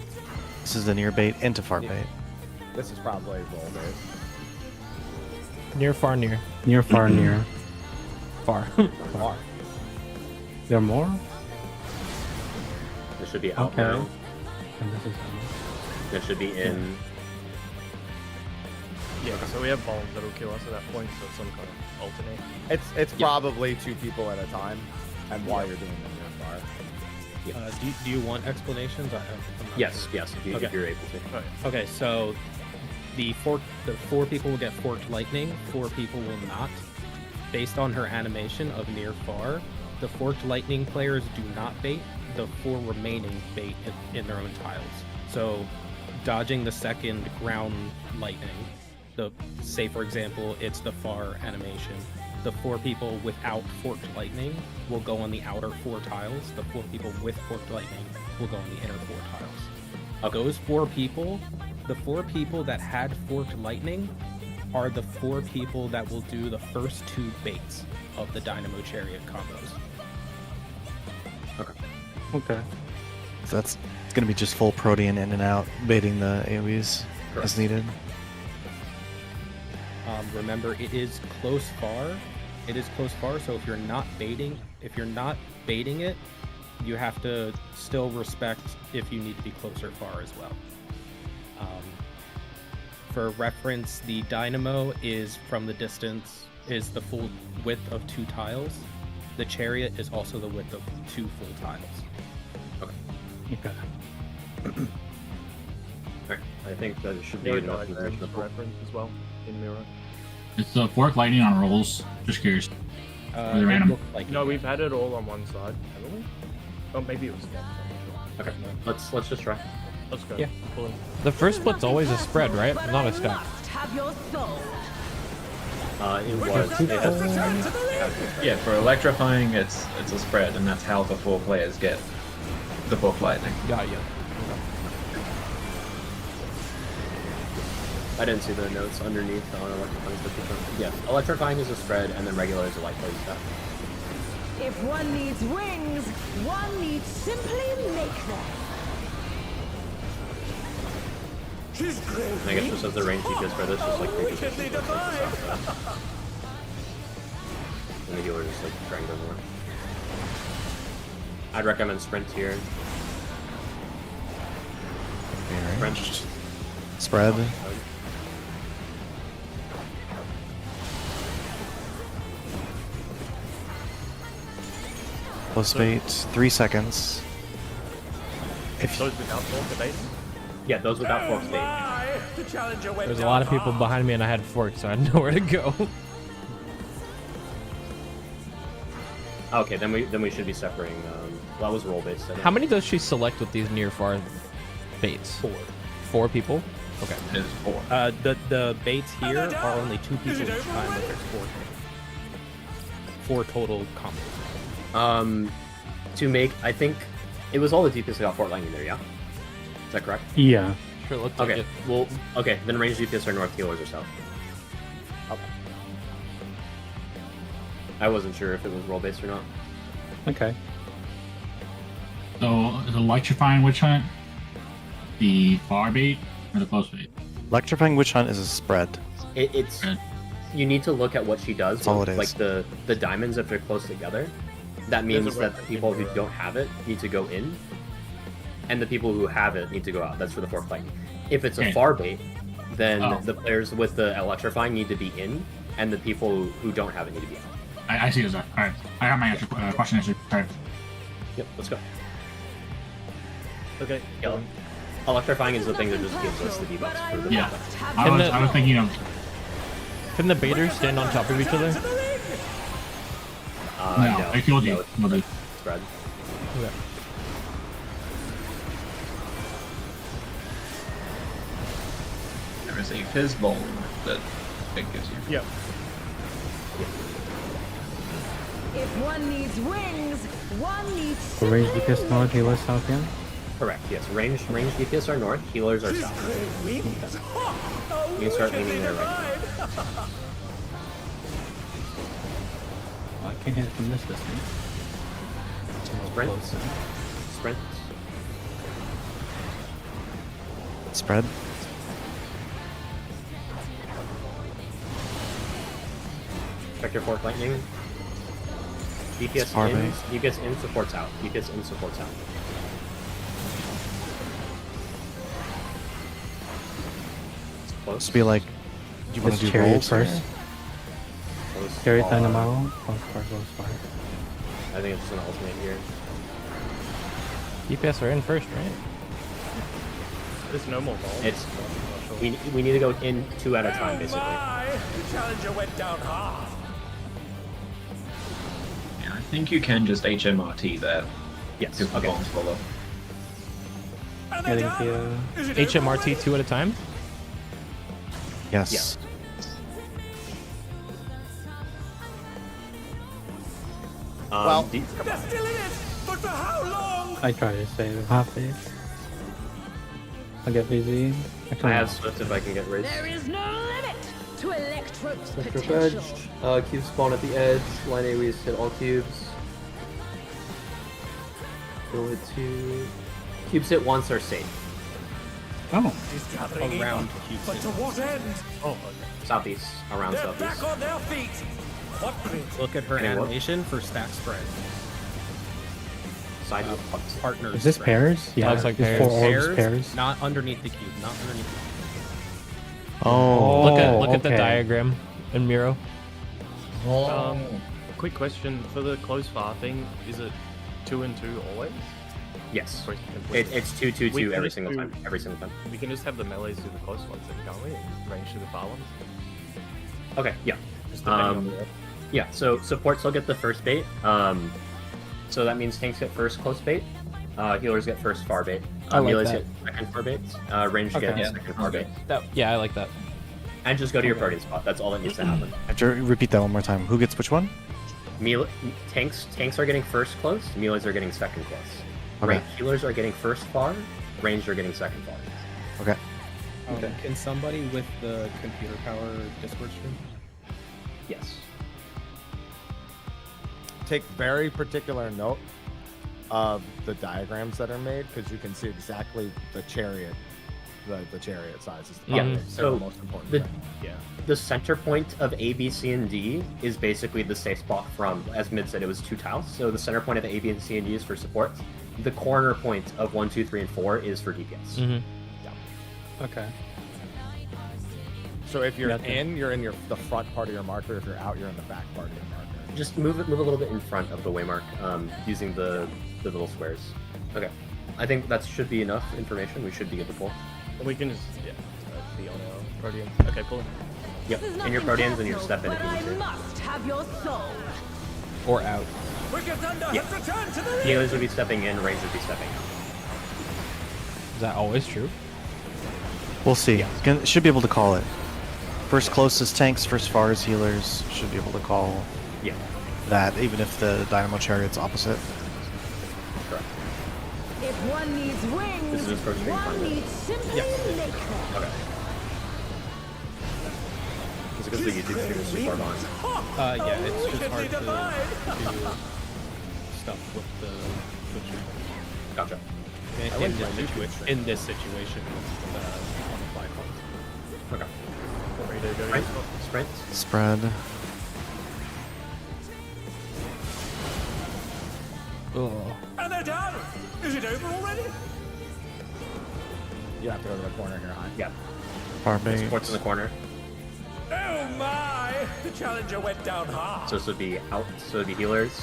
this is the near bait into far bait. This is probably roll bait. Near, far, near. Near, far, near. Far. Far. There are more? It should be out Okay. now. And this is It should be in. Yeah, so we have bombs that'll kill us at that point, so some kind of alternate. It's probably 2 people at a time, and while you're doing them, you're far. Do you want explanations? I'm not Yes, sure. yes, if Okay. you're able to. Okay, so the 4 people will get forked lightning, 4 people will not. Based on her animation of near far, the forked lightning players do not bait. The 4 remaining bait in their own tiles. So, dodging the second ground lightning. Say for example, it's the far animation. The 4 people without forked lightning will go on the outer 4 tiles. The 4 people with forked lightning will go on the inner 4 tiles. Those 4 people, the 4 people that had forked lightning, are the 4 people that will do the first 2 baits of the Dynamo Chariot combos. Okay. So that's it's gonna be just full Protean in and out, baiting the AoEs as needed. Remember, it is close far. It is close far. So if you're not baiting it, you have to still respect if you need to be closer far as well. For reference, the Dynamo is from the distance is the full width of 2 tiles. The Chariot is also the width of 2 full tiles. Okay. Alright, I think that it should be There enough are information. diagrams reference as well in mirror. It's the fork lightning on rolls. Just curious. Really It random. looked like No, we've had it all on one side, haven't we? Oh, maybe it was that. Okay, let's just try. Let's go. Yeah. Pull in. The first split's always a spread, right? Not a stack. Must have your soul. It was. It has Yeah, for electrifying, it's a spread, and that's how the 4 players get the fork lightning. Yeah. I didn't see the notes underneath on electrifying. Yeah, electrifying is a spread, and then regular is a light play stuff. If one needs wings, one needs simply make them. She's great. I guess just as the range DPS for this, just like reposition. And the healer just like trying to go more. I'd recommend sprint here. Sprint. Spread. Close bait. 3 seconds. If Those without fork debate? Yeah, those without forks bait. There's a lot of people behind me and I had forks, so I had nowhere to go. Okay, then we should be separating. That was roll based. How many does she select with these near far baits? 4. 4 people? Okay. It is 4. The baits here are only 2 people each time, but there's 4 total combos. To make, I think it was all the DPS that got Fort Lightning there, yeah? Is that correct? Yeah. Sure looked Okay, like it. well, okay, then range DPS are north, healers are south. Okay. I wasn't sure if it was roll based or not. Okay. So, is electrifying witch hunt the far bait or the close bait? Electrifying Witch Hunt is a spread. It's you need to look at what she does. That's all it is. Like the diamonds, if they're close together, that means that the people who don't have it need to go in, and the people who have it need to go out. That's for the fork lightning. If it's a far bait, then the players with the electrifying need to be in, and the people who don't have it need to be out. I see it. All right, I have my answer, question answered. All right. Yep, let's go. Okay. Yeah. Electrifying is the thing that just gives us the debuffs for the Yeah. I was thinking of. Can the baiters stand on top of each other? No, they killed you. No, it's spread. Okay. There is a fizz bomb that it gives you. Yep. If one needs wings, one needs So range DPS north, healers south, yeah? Correct, yes. Range DPS are north, healers are south. You can start leaning there right I can't hit it from this distance. Sprint. Sprint. Spread. Check your fork lightning. DPS in, DPS in, supports out. DPS in, supports out. It's close. Just be like, you want to do chariot rolls first? Close. Chariot Far. Dynamo. Close far, close far. I think it's just an ultimate here. DPS are in first, right? There's no more balls. It's we need to go in 2 at a time, basically. The challenger went down hard. Yeah, I think you can just HMRT that. Yes. If the Okay. bombs follow. Getting the HMRT 2 at a time? Yes. Yes. Well, They're still in it, but for how long? I try to save half it. I'll get busy. I have Swift if I can get raised. There is no limit to Electro's Electro potential. edge. Cubes spawn at the edge. Line AoEs hit all cubes. Kill hit 2. Cubes hit once are safe. Oh. He's gathering Around in, cubes but hit. to what end? Oh, okay. Southeast. Around They're southeast. back on their feet. What great Look at her Any what? animation for stack spread. Side Partners. Is this spread. pairs? Yeah, Looks like it's pairs. 4 orbs pairs. Not underneath the cube. Not underneath the cube. Oh. Look at the okay. diagram in Miro. Quick question for the close far thing: is it 2 and 2 always? Yes. Or is it complete? It's 2-2-2 We can every just single do- time. Every single time. We can just have the melees do the close ones, then, can't we? And range to the far ones. Okay. Yeah. Just depending on the Yeah. So supports will get the first bait. So that means tanks get first close bait. Healers get first far bait. I like Healers that. get second far bait. Range Okay. get Yeah. second far bait. Yeah, I like that. And just go to your party spot. That's all that needs to happen. I have to repeat that one more time. Who gets which one? Tanks are getting first close. Melees are getting second close. Okay. Healers are getting first far. Ranged are getting second far. Okay. Can somebody with the computer power Discord stream? Yes. Take very particular note of the diagrams that are made because you can see exactly the chariot the chariot size is Yeah, probably so the most important the, thing. Yeah. the center point of A, B, C, and D is basically the safe spot from, as Mid said, it was 2 tiles. So the center point of A, B, and C, and D is for support. The corner point of 1, 2, 3, and 4 is for DPS. Mm-hmm. Yeah. Okay. So if you're in the front part of your marker. If you're out, you're in the back part of your marker. Just move a little bit in front of the waymark using the little squares. Okay. I think that should be enough information. We should be good to pull. We can just be on our Proteans. Okay, pull it. Yep, in your Proteans, and you just step in if you I need to. must have your soul. Or out. Wicked Thunder Yeah. has returned to the Healers would be stepping in, Rangers would be stepping out. Is that always true? We'll see. Should be able to call it. First closest tanks, first far as healers. Should be able to call that, even if the Dynamo Chariot's opposite. Correct. If one needs wings, This is his first being one funded. needs simply make them. Okay. Is it because the YouTube stream is too far behind? Yeah, it's just hard to do stuff with the Twitch stream. Gotcha. In this situation on the platform. Okay. Ready to go? Sprint. Sprint. Spread. And they're done! Is it over already? You have to go to the corner here, high. Yeah. Far bait. Supports in the corner. Oh my! The challenger went down hard. So this would be out. So it would be healers,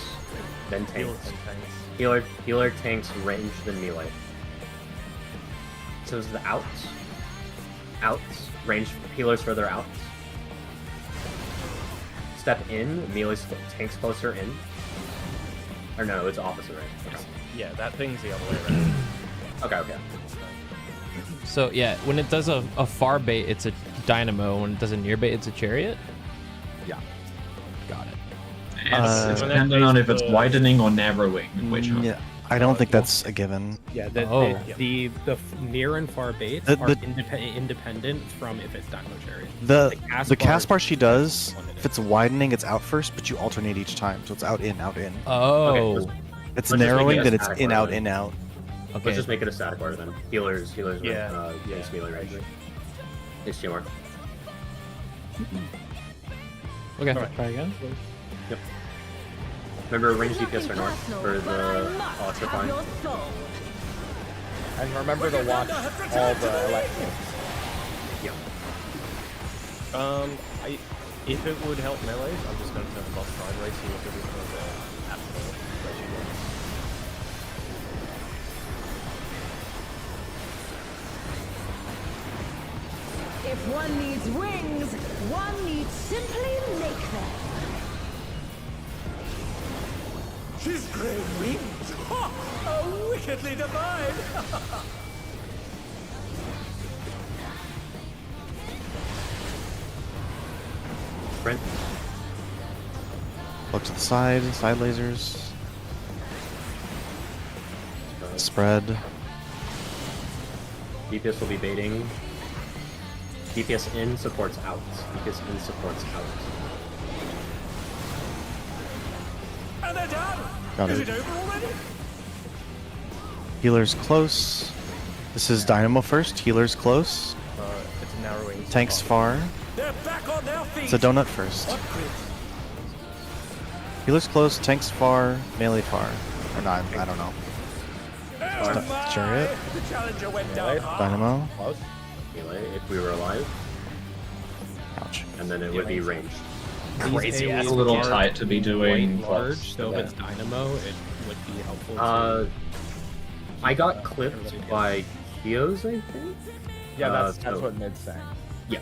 then tanks. Healers and tanks. Healer, tanks, range, then melee. So this is the outs. Outs. Range healers further out. Step in, melee tanks closer in. Or no, it's opposite, right? Okay. Yeah, that thing's the other way around. Okay. So yeah, when it does a far bait, it's a dynamo. When it does a near bait, it's a chariot. Yeah. Got it. It's dependent on if it's widening or narrowing. Which one? Yeah, I don't think that's a given. Yeah, the near and far baits The- are the- independent from if it's Dynamo Chariot. The cast bar she does, if it's widening, it's out first, but you alternate each time, so it's out in, out in. Oh. let's It's just narrowing, make it a then it's static in, bar out, then. in, out. Okay. Let's just make it a static bar then. Healers, Yeah. against melee range. HTMR. Okay. Try again. Yep. Remember, range DPS are north for the electrifying. And remember to watch all the elections. Yeah. If it would help melees, I'm just going to turn the boss sideways so you can do the absolute regime. If one needs wings, one needs simply make them. She's grey wings! Ha! Oh, wickedly divine! Sprint. Look to the side lasers. Spread. DPS will be baiting. DPS in supports out. DPS in supports out. And they're done! Got Is it. it over already? Healers close. This is Dynamo first. Healers close. It's narrowing. Tanks far. They're back on their feet! It's a donut first. What grit? Healers close. Tanks far. Melee far. Or not. I don't know. Oh my! Chariot. The challenger went down hard. Dynamo. Close. Melee, if we were alive. Ouch. And then it would be range. Crazy. It's a little tight to be doing quite large, plus. so if it's Dynamo, it would be helpful. I got clipped by Kios, I think? Yeah, that's so- what Mid's saying. Yeah.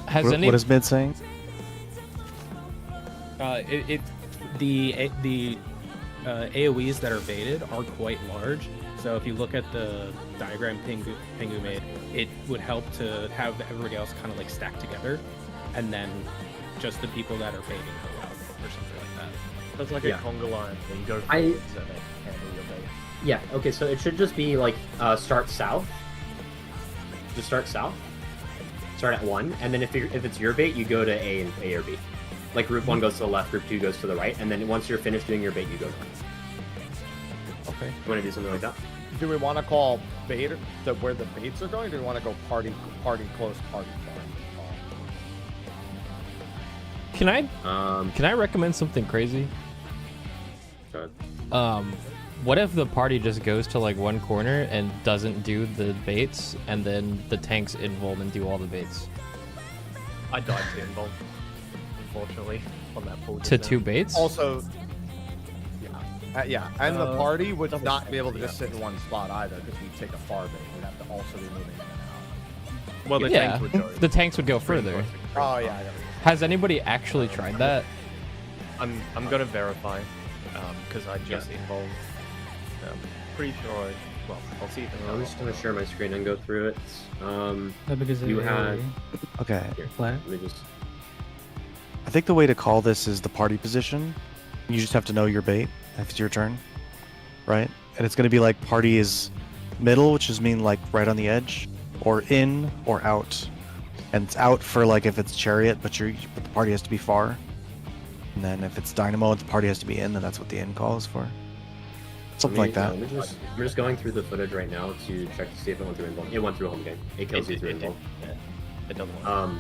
Has What, any? what is mid saying? The AoEs that are baited are quite large. So if you look at the diagram Pingu made, it would help to have everybody else kind of like stack together, and then just the people that are baiting go out or something like that. So it's like Yeah. a conga line where you go I- forward so they handle your bait. Yeah, okay, so it should just be like start south. Just start south. Start at 1, and then if it's your bait, you go to A and A or B. Like group 1 goes to the left, group 2 goes to the right, and then once you're finished doing your bait, you go north. Okay. You want to do something like that? do we want to call bait where the baits are going? Or do we want to go party close, party far? Can I recommend something crazy? Go ahead. What if the party just goes to like one corner and doesn't do the baits, and then the tanks invuln and do all the baits? I died to invuln, unfortunately, on that pool. To 2 baits? Also, yeah, and the party would not be able to just sit in one spot either, because we'd take a far bait. We'd have to also be moving in and out. Well, the tanks would go. The tanks would go further. Oh yeah. Has anybody actually tried that? I'm gonna verify, because I just invulned. Pretty sure. Well, I'll see. I'm just gonna share my screen and go through it. Because You had. Okay. Here, Plant. let me just. I think the way to call this is the party position. You just have to know your bait if it's your turn, right? And it's going to be like party is middle, which is mean like right on the edge, or in or out. And it's out for like if it's chariot, but the party has to be far. And then if it's dynamo, the party has to be in, then that's what the in call is for. Something like that. I'm just going through the footage right now to check to see if it went through invuln. It went through home game. It kills you through invuln. It doesn't.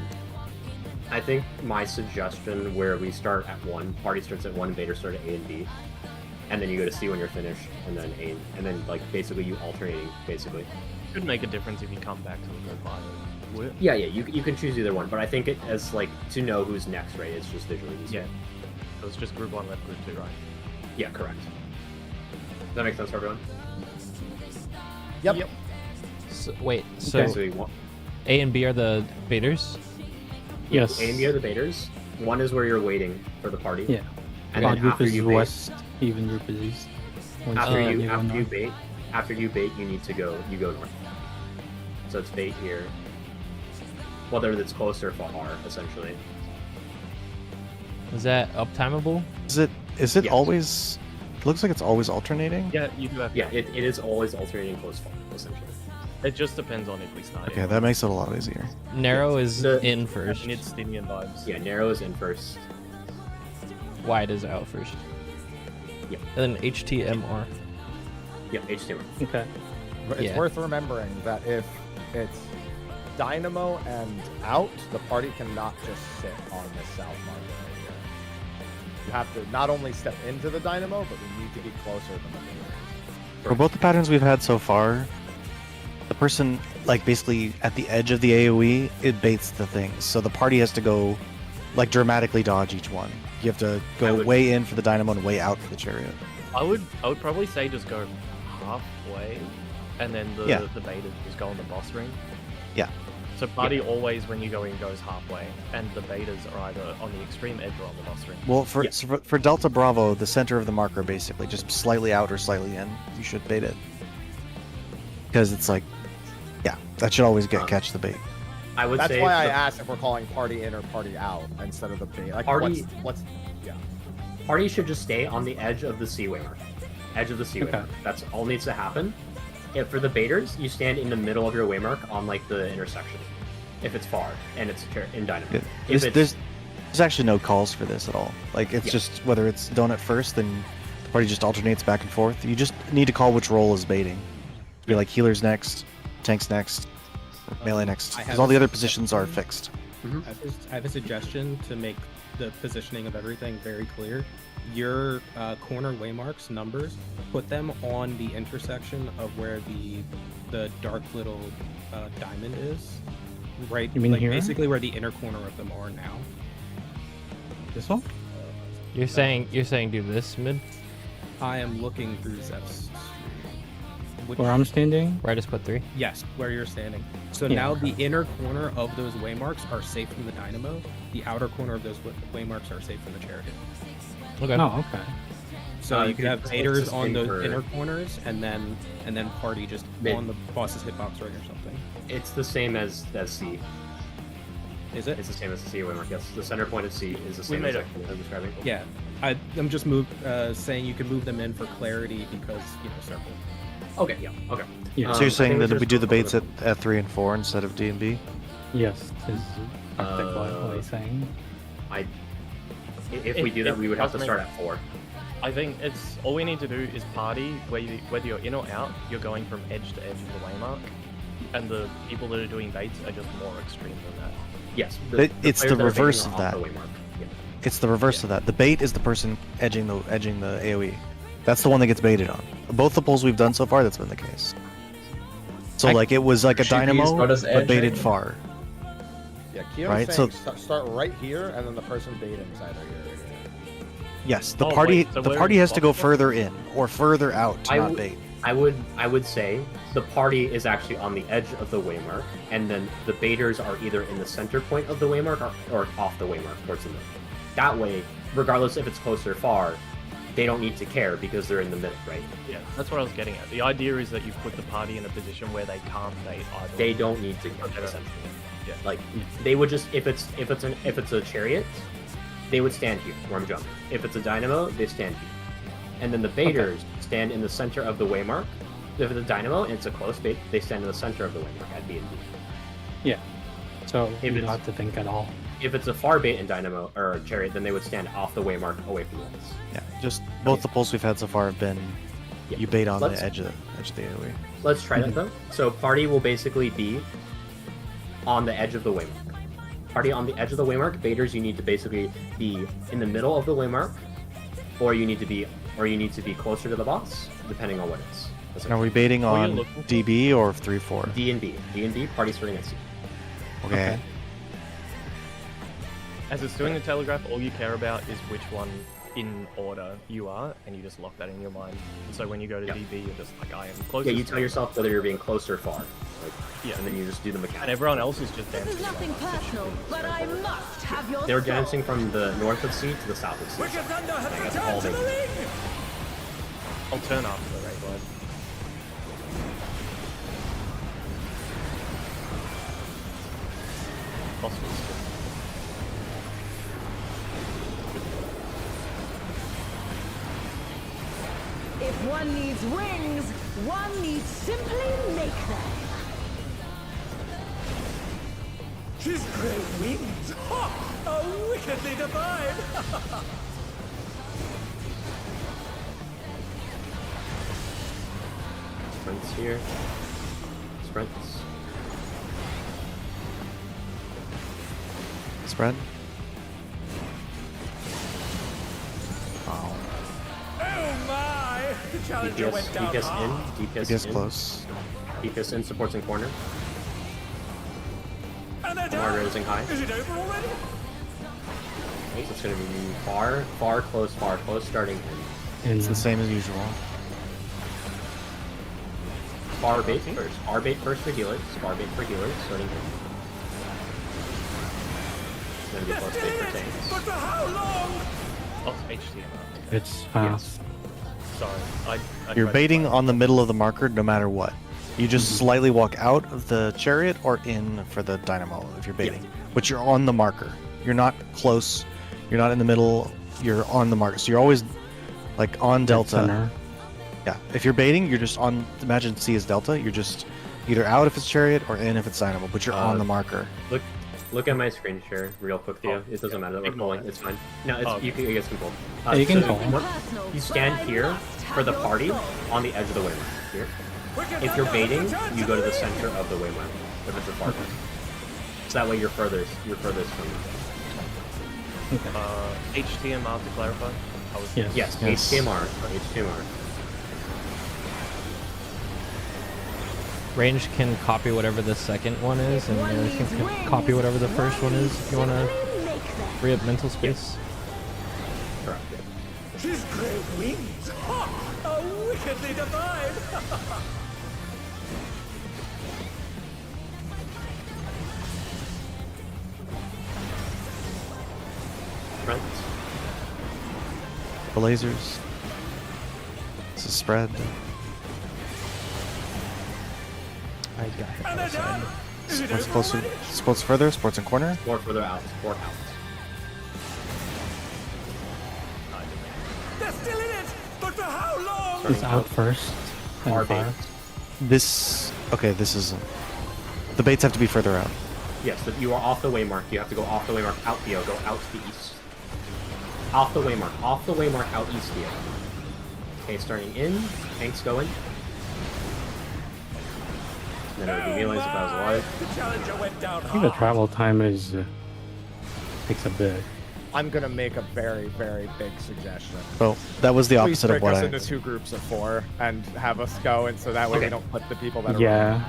I think my suggestion where we start at 1, party starts at 1, Vader start at A and B, and then you go to C when you're finished, and then A, and then like basically you alternating basically. Could make a difference if you come back to the gold line. Would it? Yeah, you can choose either one, but I think it as like to know who's next, right? It's just visually easier. Yeah. It was just group 1 left group 2, right? Yeah, correct. Does that make sense for everyone? Yep. So, wait, so Okay, so you want A and B are the baiters? Yes. A and B are the baiters. 1 is where you're waiting for the party. Yeah. And Odd then group after is you bait, west, even group is east. after you north. bait, you need to go north. So it's bait here. Whether it's close or far, essentially. Is that uptimeable? Is it Yes. always? It looks like it's always alternating. Yeah, you do have. Yeah, it is always alternating close far, essentially. It just depends on if we start. Okay, that makes it a lot easier. Narrow is in first. Mid-Stinian vibes. Yeah, narrow is in first. Wide is out first. Yeah. And then HTMR. Yeah, HTMR. Okay. It's Yeah. worth remembering that if it's dynamo and out, the party cannot just sit on the south market right here. You have to not only step into the dynamo, but we need to be closer than the baiters. For both the patterns we've had so far, the person, like, basically at the edge of the AoE, it baits the things. So the party has to go, like, dramatically dodge each one. You have to go way in for the dynamo and way out for the chariot. I would probably say just go halfway, and then the beta just go on the boss ring. Yeah. So party always, when you go in, goes halfway, and the betas are either on the extreme edge or on the boss ring. Well, for Delta Bravo, the center of the marker, basically, just slightly out or slightly in, you should bait it. Because it's like, yeah, that should always catch the bait. I would That's say why I asked if we're calling party in or party out instead of the bait. Like, Party- yeah. Party should just stay on the edge of the seaway mark. Edge of the seaway Okay. mark. That's all needs to happen. If for the baiters, you stand in the middle of your waymark on like the intersection. If it's far and it's in dynamo. If There's actually no calls for this at all. Like, it's just whether it's donut first, then the party just alternates back and forth. You just need to call which role is baiting. Be like healers next, tanks next, or melee next. Because all the other positions are fixed. I have a suggestion to make the positioning of everything very clear. Your corner waymarks numbers, put them on the intersection of where the dark little diamond is. Right, You mean like here? basically where the inner corner of them are now. This one? You're saying do this mid? I am looking through Zeph's stream. Where I'm standing? Where I just put 3? Yes, where you're standing. So Yeah, now okay. the inner corner of those waymarks are safe from the dynamo. The outer corner of those waymarks are safe from the chariot. Okay. Oh, okay. So you could have it's baiters just on those for- inner corners, and then party just Mid. on the boss's hitbox ring or something. it's the same as C. Is it? It's the same as the C waymark. Yes, the center point of C is the same as I'm describing. Yeah, I'm just saying you can move them in for clarity because circle. Okay. Yeah. Okay. Yeah. So you're saying I think that we do the just baits at 3 and 4 instead of D and B? Yes, is what he's saying. If we do that, we would have to does start at 4. I think it's all we need to do is party whether you're in or out. You're going from edge to edge of the waymark, and the people that are doing baits are just more extreme than that. Yes, It's the reverse of that. Yeah. It's the reverse of that. The bait is the person edging the AOE. That's the one that gets baited on. Both the pulls we've done so far, that's been the case. So like it was like a dynamo, but baited far. Yeah, Keo's right? saying So start right here, and then the person baiting is either here or here. yes, the party has to go further in or further out to not bait. I would say the party is actually on the edge of the waymark, and then the baiters are either in the center point of the waymark or off the waymark towards the middle. That way, regardless if it's close or far, they don't need to care because they're in the middle, right? Yeah, that's what I was getting at. The idea is that you put the party in a position where they can't bait either. They don't need to care, essentially. Yeah. Like they would just if it's a chariot, they would stand here where I'm jumping. If it's a dynamo, they stand here. And then the baiters stand in the center of the waymark. If it's a dynamo and it's a close bait, they stand in the center of the waymark at B and B. Yeah. So If you it's- don't have to think at all. If it's a far bait and dynamo or chariot, then they would stand off the waymark away from the lights. Yeah, just both the pulls we've had so far have been you bait on the edge of the AOE. Let's try that though. So party will basically be on the edge of the waymark. Party on the edge of the waymark. Baiters, you need to basically be in the middle of the waymark, or you need to be closer to the boss, depending on what it is. And are we baiting on DB or 3-4? D and B. Party starting at C. Okay. As it's doing the telegraph, all you care about is which one in order you are, and you just lock that in your mind. And so when you go to DB, you're just like, I am closest. Yeah, you tell yourself whether you're being close or far. Like, yeah, and then you just do the mechanics. And everyone else is just This dancing. is nothing personal, but I must have your They're soul. dancing from the north of C to the south of C. Wicked Thunder has Like, that's returned all to they the do. ring! I'll turn after the raid line. If one needs wings, one needs simply make them. She's great wings! Ha! Oh, wickedly divine! Sprints here. Sprints. Spread. Oh my! The challenger went down DPS hard. in. DPS close. DPS in, supports in corner. And they're Omar down. raising high. Is it over already? So it's gonna be far, close, starting in. It's the same as usual. Far bait first. Far bait first for healers. Far bait for healers, starting in. Then be plus bait for tanks. But for how long? Oh, HTML. It's Sorry. You're baiting on the middle of the marker no matter what. You just slightly walk out of the chariot or in for the dynamo if you're baiting. But you're on the marker. You're not close. You're not in the middle. You're on the marker. So you're always like on delta. Center. Yeah. If you're baiting, you're just on. Imagine C is delta. You're just either out if it's chariot or in if it's dynamo. But you're on the marker. Look at my screen share real quick, Theo. It doesn't matter that we're pulling. It's fine. No, it's, you guys can pull. Yeah, you can pull. You stand here for the party on the edge of the waymark. Here. If you're baiting, you go to the center of the waymark. If it's a far point. So that way you're furthest from HTML to clarify. Yes, HTMR. Range can copy whatever the second one is, and melee can copy whatever the first one is if you want to free up mental space. Correct. She's great wings! Ha! Oh, wickedly divine! Front. The lasers. This is spread. I got hit by the side. Sports closer. Sports further. Sports in corner. More further out. Sport out. They're still in it! But for how long? It's out first. And fire. This. Okay. This is. The baits have to be further out. Yes, but you are off the waymark. You have to go off the waymark, out Theo, go out to the east. Off the waymark. Off the waymark out east here. Okay, starting in. Tanks going. And then it would be melees if I was alive. The challenger went down I think the travel time is takes a bit. I'm gonna make a very, very big suggestion. So that was the Please opposite of break what us I. into 2 groups of 4 and have us go, and so that way we don't put the people that are Yeah.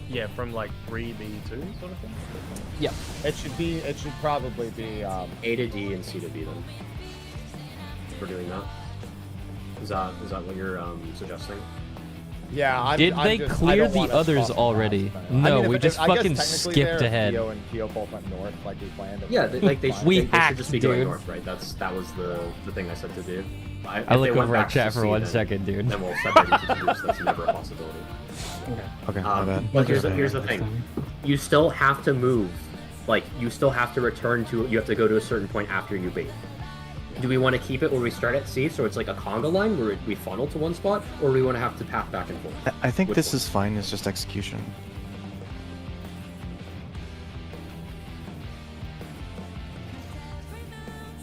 Yeah, from like 3B2 sort of thing. Yeah. It should probably be A to D and C to B then. We're doing that. Is that what you're suggesting? Yeah. Did they clear the others already? No, we just fucking skipped ahead. Theo and Keo both went north like we planned. Yeah, they should just be going dude. north, right? That was the thing I said to do. I look over at chat for 1 second, dude. Then we'll separate into 2 groups. That's never a possibility. Okay, my bad. But here's the thing. You still have to move. Like, you still have to return to... You have to go to a certain point after you bait. Do we want to keep it where we start at C, so it's like a conga line where we funnel to one spot, or do we want to have to path back and forth? I think this is fine. It's just execution.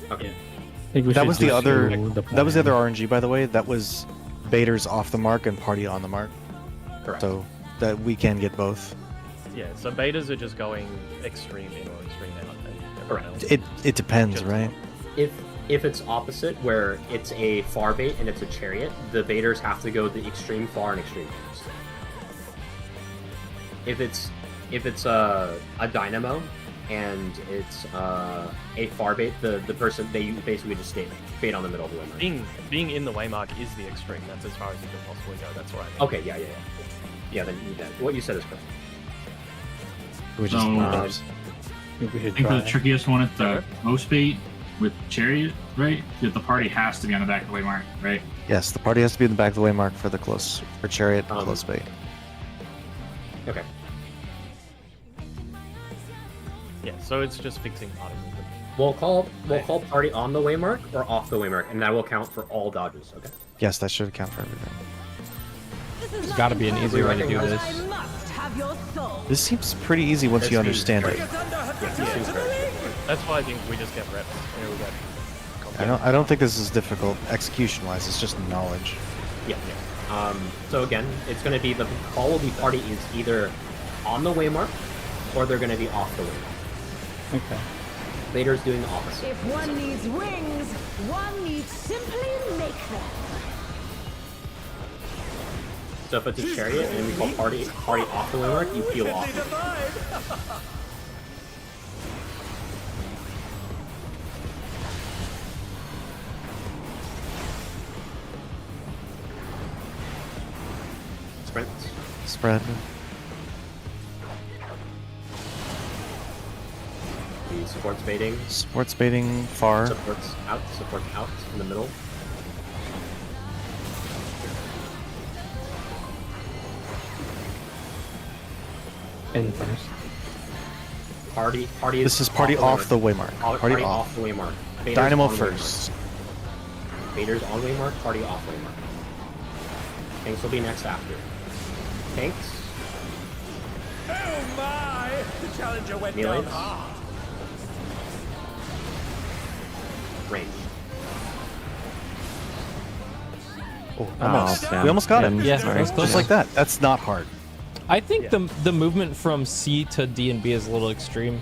Okay. I think we That should was the just other. do the That was the plan. other RNG, by the way. That was baiters off the mark and party on the mark. Correct. So that we can get both. Yeah, so betas are just going extreme in or extreme out. And everyone else It depends, just- right? If it's opposite, where it's a far bait and it's a chariot, the baiters have to go the extreme far and extreme close. If it's a dynamo and it's a far bait, the person they basically just stay bait on the middle of the waymark. Being in the waymark is the extreme. That's as far as you can possibly go. That's right. Okay, yeah. Yeah, then what you said is correct. We just I think we should think try. the trickiest one at the most bait with chariot, right? That the party has to be on the back of the waymark, right? Yes, the party has to be in the back of the waymark for the close for chariot close bait. Okay. Yeah, so it's just fixing party movement. We'll call party on the waymark or off the waymark, and that will count for all dodges. Okay. Yes, that should account for everything. There's got to be an easier way to do this. I must have your soul. This seems pretty easy once you understand it. That's why I think we just get reps. Here we go. I don't think this is difficult execution-wise. It's just knowledge. Yeah. So again, it's going to be the call will be party is either on the waymark or they're going to be off the waymark. Okay. Vader's doing the opposite. If one needs wings, one needs simply make them. So if it's a chariot and we call party off the waymark, you peel off. Sprint. Spread. The support's baiting. Sports baiting far. Support's out in the middle. In first. Party This is party off the waymark. Party off the waymark. Vader's Dynamo on first. Waymark. Vader's on waymark, party off waymark. Tanks will be next after. Tanks. Oh my! The challenger went Melees. down hard. Range. Oh, almost. damn. We almost got him. Yeah, that was close. Just like that. That's not hard. I think the movement from C to D and B is a little extreme.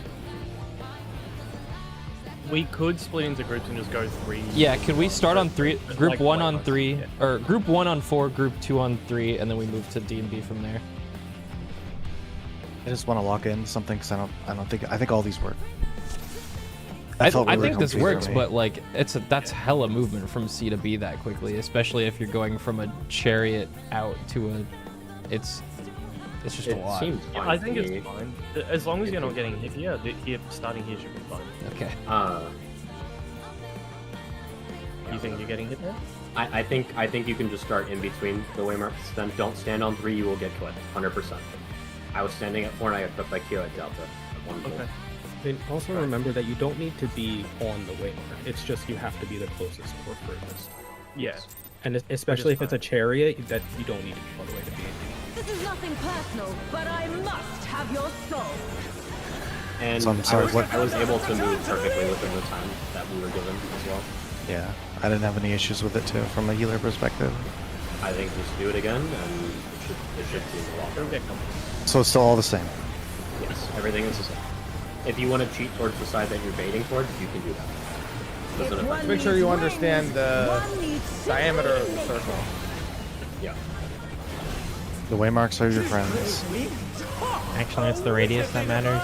We could split into groups and just go 3. Yeah, could we start on 3? Group Like 1 on waymarks, 3, yeah. or group 1 on 4, group 2 on 3, and then we move to D and B from there. I just want to lock in something because I think all these work. I felt really think this comfy works, for me. but like that's hella movement from C to B that quickly, especially if you're going from a chariot out to a. It's just a lot. Seems fine I to think me. it's fine. As long as you're not getting hit here, starting here should be fine. Okay. You think you're getting hit there? I think you can just start in between the waymarks. Then don't stand on 3, you will get clipped. 100%. I was standing at 4 and I got clipped by Kyo at Delta. At 1 Okay. And also remember that you don't need to be on the waymark. It's just you have to be the closest or furthest. Yeah. And especially if it's a chariot, that you don't need to be all the way to B. This is nothing personal, but I must have your soul. And So I'm sorry, I was able to move perfectly within the time that we were given as well. Yeah, I didn't have any issues with it too, from a healer perspective. I think just do it again, and it should seem a lot better. So it's still all the same. Yes, everything is the same. If you want to cheat towards the side that you're baiting towards, you can do that. Doesn't affect Make sure you understand the diameter of the circle. Yeah. The waymarks are your friends. Actually, it's the radius that matters.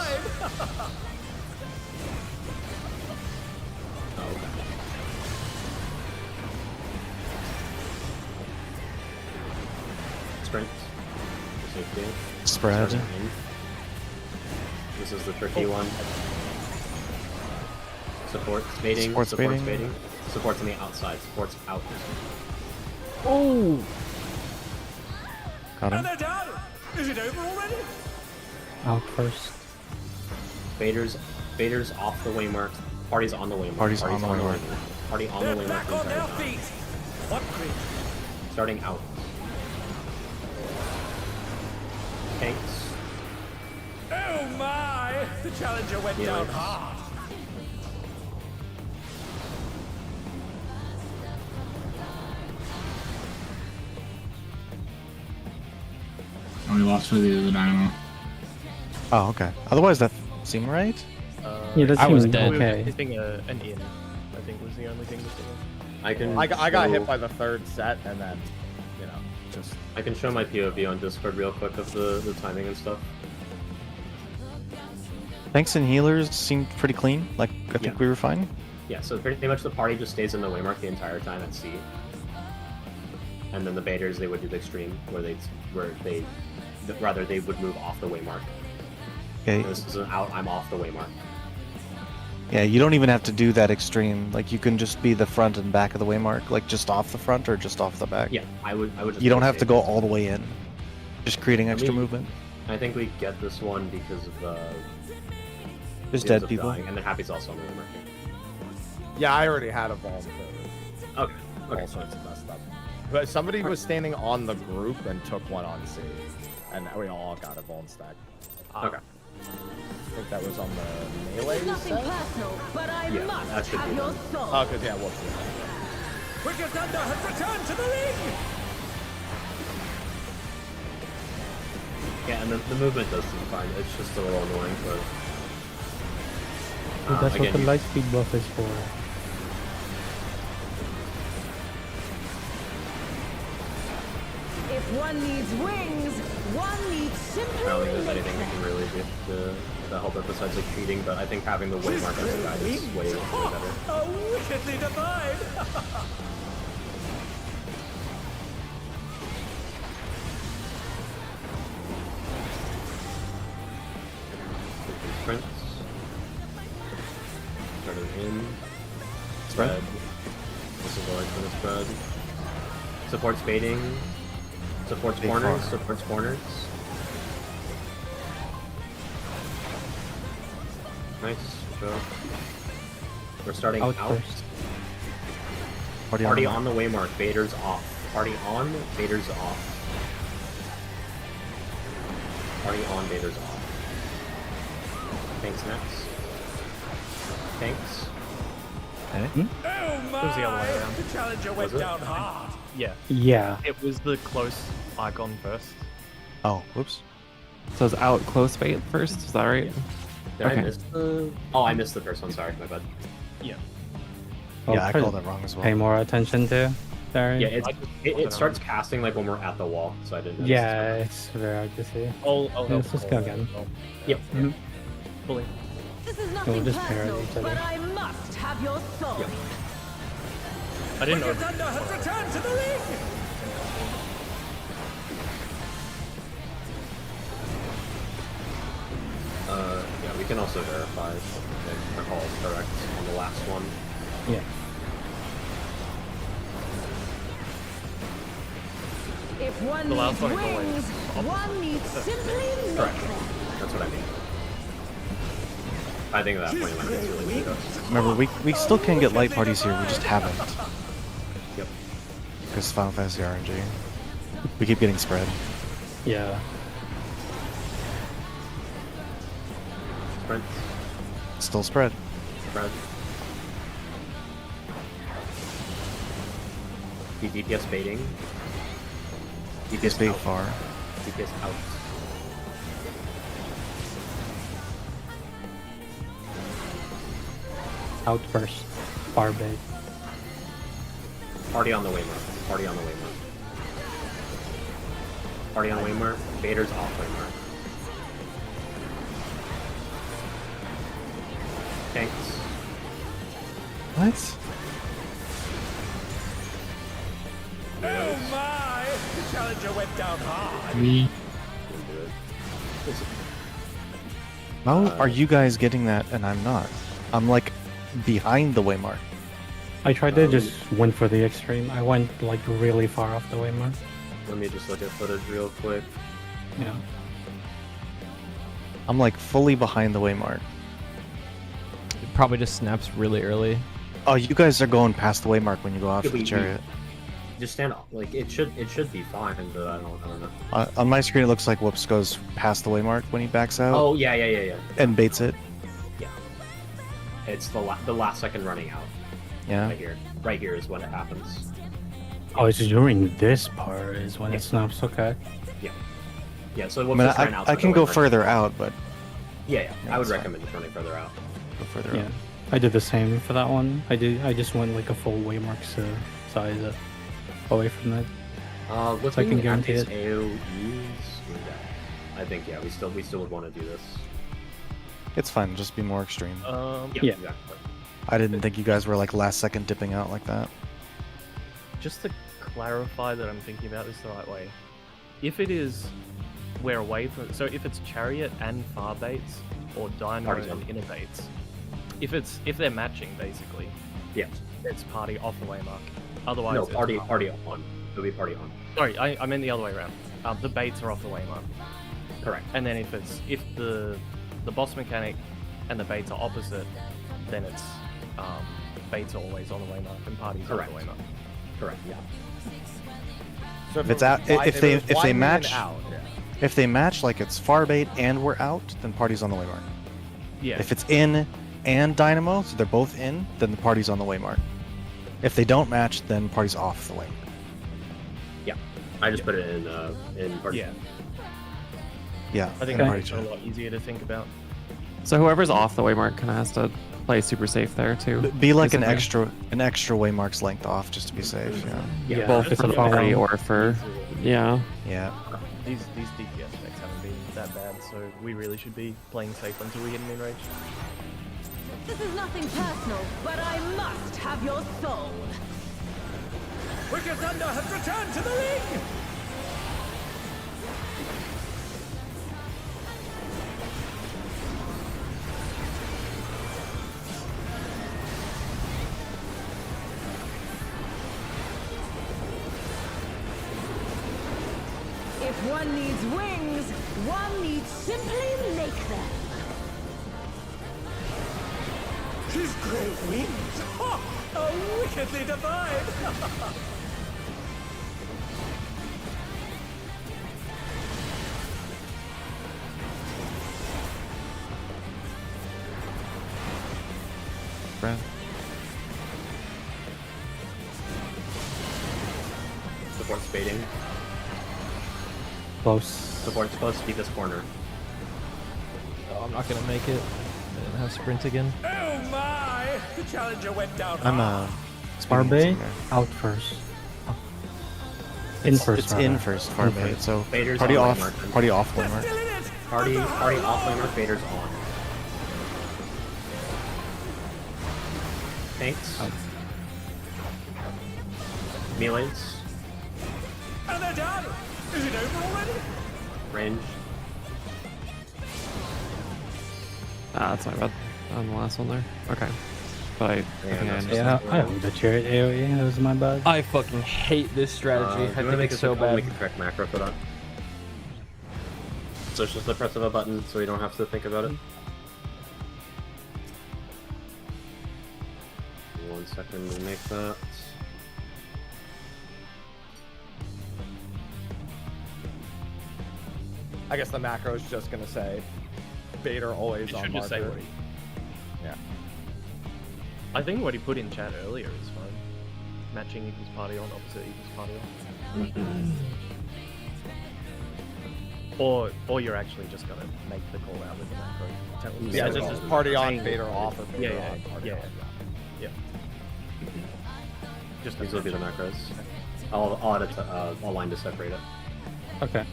Sprint. Safety. Spread. Starting in. This is the tricky one. Supports baiting. Supports baiting. Baiting. Supports on the outside. Supports out. Oh! Got him. they're done. Is it over already? Out first. Baiters off the waymark. Party's on the waymark. Party's on the waymark. Party on the They're Oh, waymark back the on entire their time. feet. What creep? Starting out. Tanks. Oh my! The challenger went Yeah. down hard. And we lost for the other dynamo. Oh, okay. Otherwise, that seemed right. Yeah, that I was seemed dead. okay. Hitting an in, I think, was the only thing missing. I I got hit by the third set, and then, just... I can show my POV on Discord real quick of the timing and stuff. Tanks and healers seemed pretty clean. Like, I think we were fine. Yeah, so pretty much the party just stays in the waymark the entire time at sea. And then the baiters, they would do the extreme, where they would move off the waymark. Okay. This is an out, I'm off the waymark. Yeah, you don't even have to do that extreme. Like, you can just be the front and back of the waymark, like just off the front or just off the back. Yeah, I would just You don't play have to safe. go all the way in. Just creating extra movement. I think we get this one because of There's because dead of people. dying, and then Happy's also on the waymark. Yeah, I already had a ball for Okay. all sorts of messed up. But somebody was standing on the group and took one on C, and we all got a bone stack. Okay. I think that was on the melee Nothing set? personal, but I Yeah, that must should have be your done. soul. Oh, because, yeah, whoops. Wicked Thunder has returned to the ring. Yeah, and the movement does seem fine. It's just a little annoying, but That's again, what the you- light speed buff is for. If one needs wings, one needs simply I don't think there's anything we can really do to help it besides like cheating, but I think having the waymark as a guide is way better. Oh, wickedly divine. Prince. Starting in. Spread. This is always gonna spread. Supports baiting. Supports Big corners. far. Supports corners. Nice. Go. We're starting out. First. Party on the waymark. Baiters off. Party on. Baiters off. Party on. Baiters off. Tanks next. Tanks. Okay. Oh my! It was the other way around. The challenger went Was it? down hard. Yeah. Yeah. It was the close icon first. Oh, whoops. So it's out close bait first, is that right? Did I miss the... Oh, I missed the first one. Sorry, my bad. Yeah. Yeah, I called that wrong as well. Pay more attention to. Sorry. Yeah, it starts casting like when we're at the wall, so I didn't notice. Yeah, it's very hard to see. Let's just go again. Yep. Fully. This is We'll nothing just parry personal, each other. but I must have your soul. I didn't know. Wicked Thunder has returned to the ring. Yeah, we can also verify if our call is correct on the last one. Yeah. If one The last needs one is always wings, one needs simply Correct. nothing. That's what I mean. I think at that point it might be too late to go. Remember, we still can get light parties here, we just haven't. Yep. Because Final Fantasy RNG. We keep getting spread. Yeah. Sprint. Still spread. Spread. The DPS baiting. DPS bait out. far. DPS out. Out first. Far bait. Party on the Waymart. Party on the Waymart. Party on Waymart. Vader's off Waymart. Tanks. What? Oh my! The challenger went down hard. Me. How are you guys getting that and I'm not? I'm like behind the waymark. I tried to just went for the extreme. I went like really far off the waymark. Let me just look at footage real quick. Yeah. I'm like fully behind the waymark. It probably just snaps really early. Oh, you guys are going past the waymark when you go off Yeah, the chariot. Just stand up. Like it should be fine, but I don't know. On my screen, it looks like Whoops goes past the waymark when he backs out. Oh yeah. And baits it. Yeah. It's the last second running out. Yeah. Right here. Right here is when it happens. Oh, it's during this part is when it snaps. Okay. Yeah. Yeah. So I we'll mean, just run out. I can go further out, but Yeah. I would that's recommend just running further out. go further Yeah. out. I did the same for that one. I just went like a full waymark size away from that. Looking So I can at guarantee these it. AOEs, I think yeah, we still would want to do this. It's fine. Just be more extreme. Yeah. Exactly. I didn't think you guys were like last second dipping out like that. Just to clarify that I'm thinking about this the right way. If it is, we're away from. So if it's chariot and far baits, or dynamo Party's and on. inner baits, if they're matching basically, Yeah. it's party off the waymark. Otherwise, No, it's party on. It'll be party on. Sorry, I meant the other way around. The baits are off the waymark. Correct. And then if the boss mechanic and the baits are opposite, then it's baits are always on the waymark and parties Correct. on the waymark. Correct. Yeah. So If it's out, if they match, out, yeah. if they match like it's far bait and we're out, then party's on the waymark. Yeah. If it's in and dynamo, so they're both in, then the party's on the waymark. If they don't match, then party's off the waymark. Yeah. I just put it in party. Yeah. Yeah. I think and that's party a lot easier to think about. So whoever's off the waymark kind of has to play super safe there too. Be like an Isn't there? extra waymark's length off, just to be safe. Yeah. Yeah. Both It's for a the far party one. or for yeah. Yeah. These DPS decks haven't been that bad, so we really should be playing safe until we hit an enrage. This is nothing personal, but I must have your soul. Wicked Thunder has returned to the ring! If one needs wings, one needs simply make them. His great wings! Ha! How wickedly divine! Brad. Support's baiting. Close. Support's close to be this corner. Oh, I'm not gonna make it. I didn't have sprint again. Oh my! The challenger went down I'm hard. Far speaking bait, somewhere. out first. In first. It's rather. in first, far In bait. first. So Vader's party on off, waymark. party off They're waymark. still in it! Party off Waymart, Vader's on. Tanks. Melees. And they're done! Is it over already? Range. Ah, that's my bad on the last one there. Okay. But I think I that's- understand. Yeah, I have the chariot AoE. That was my bad. I fucking hate this strategy. Do you I wanna think make it's a so I'll make bad. a correct macro for that. So it's just the press of a button, so you don't have to think about it. 1 second to make that. I guess the macro is just gonna say Vader always It on should just say marker. what Yeah. I think what he put in chat earlier is fine. Matching equals party on, opposite equals party on. Or you're actually just gonna make the call out with the macro. Yeah, just party on, fader off, or fader on, party on. Yeah. Just These will be the macros. I'll add a line to separate it. Okay.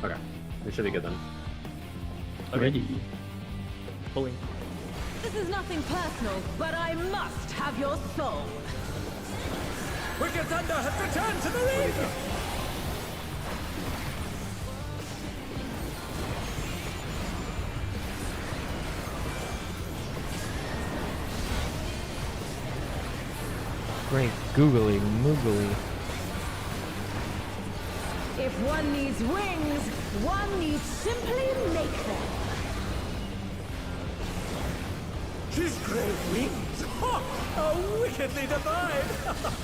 Okay, we should be good then. Okay. Pulling. This is nothing personal, but I must have your soul. Wicked Thunder has returned to the ring! Great googly moogly. If one needs wings, one needs simply make them. She's great wings! Ha! How wickedly divine!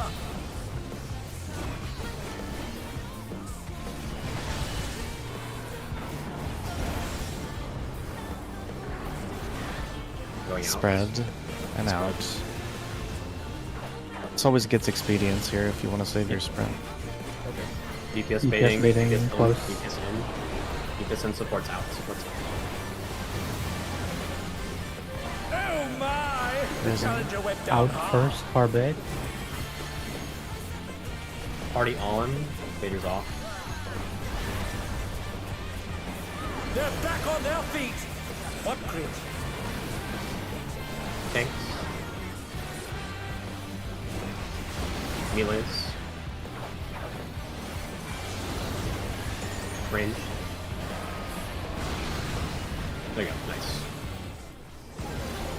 Going out. Spread and out. This always gets expedience here if you want to save your spread. Okay. DPS DPS baiting, baiting, DPS in, close. DPS in. DPS in, supports out, supports out. Oh my! The There's an challenger went down Out hard. first, far back. Party on, Vader's off. They're back on their feet! What crit? Tanks. Melees. Range. There you go, nice.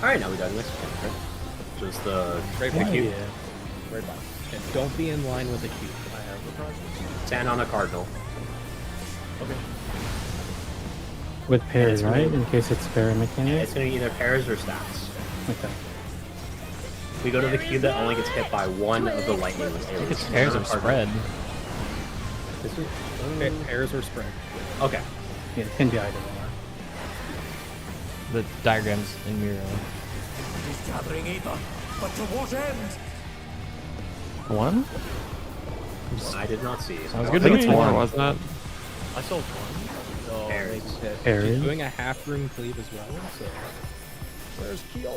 Alright, now we got the next one, right? Just the Right the by. cube. Yeah. Right by. And don't be in line with the cube. Stand on a cardinal. Okay. With pairs, it's gonna right? be- In case it's fair Yeah, mechanics. it's gonna be either pairs or stats. Okay. We go to the cube that only gets hit by one of the lightning arrows. It's pairs or spread. This is, Pairs or spread. okay. Yeah, it can be either or. The diagrams in Miro. He's gathering ether, but to what end? One? I did not see. Sounds I good think to it's me. more, wasn't it? I saw one. So Pairs. Pairs. He's doing a half room cleave as well, so. Where's Keel?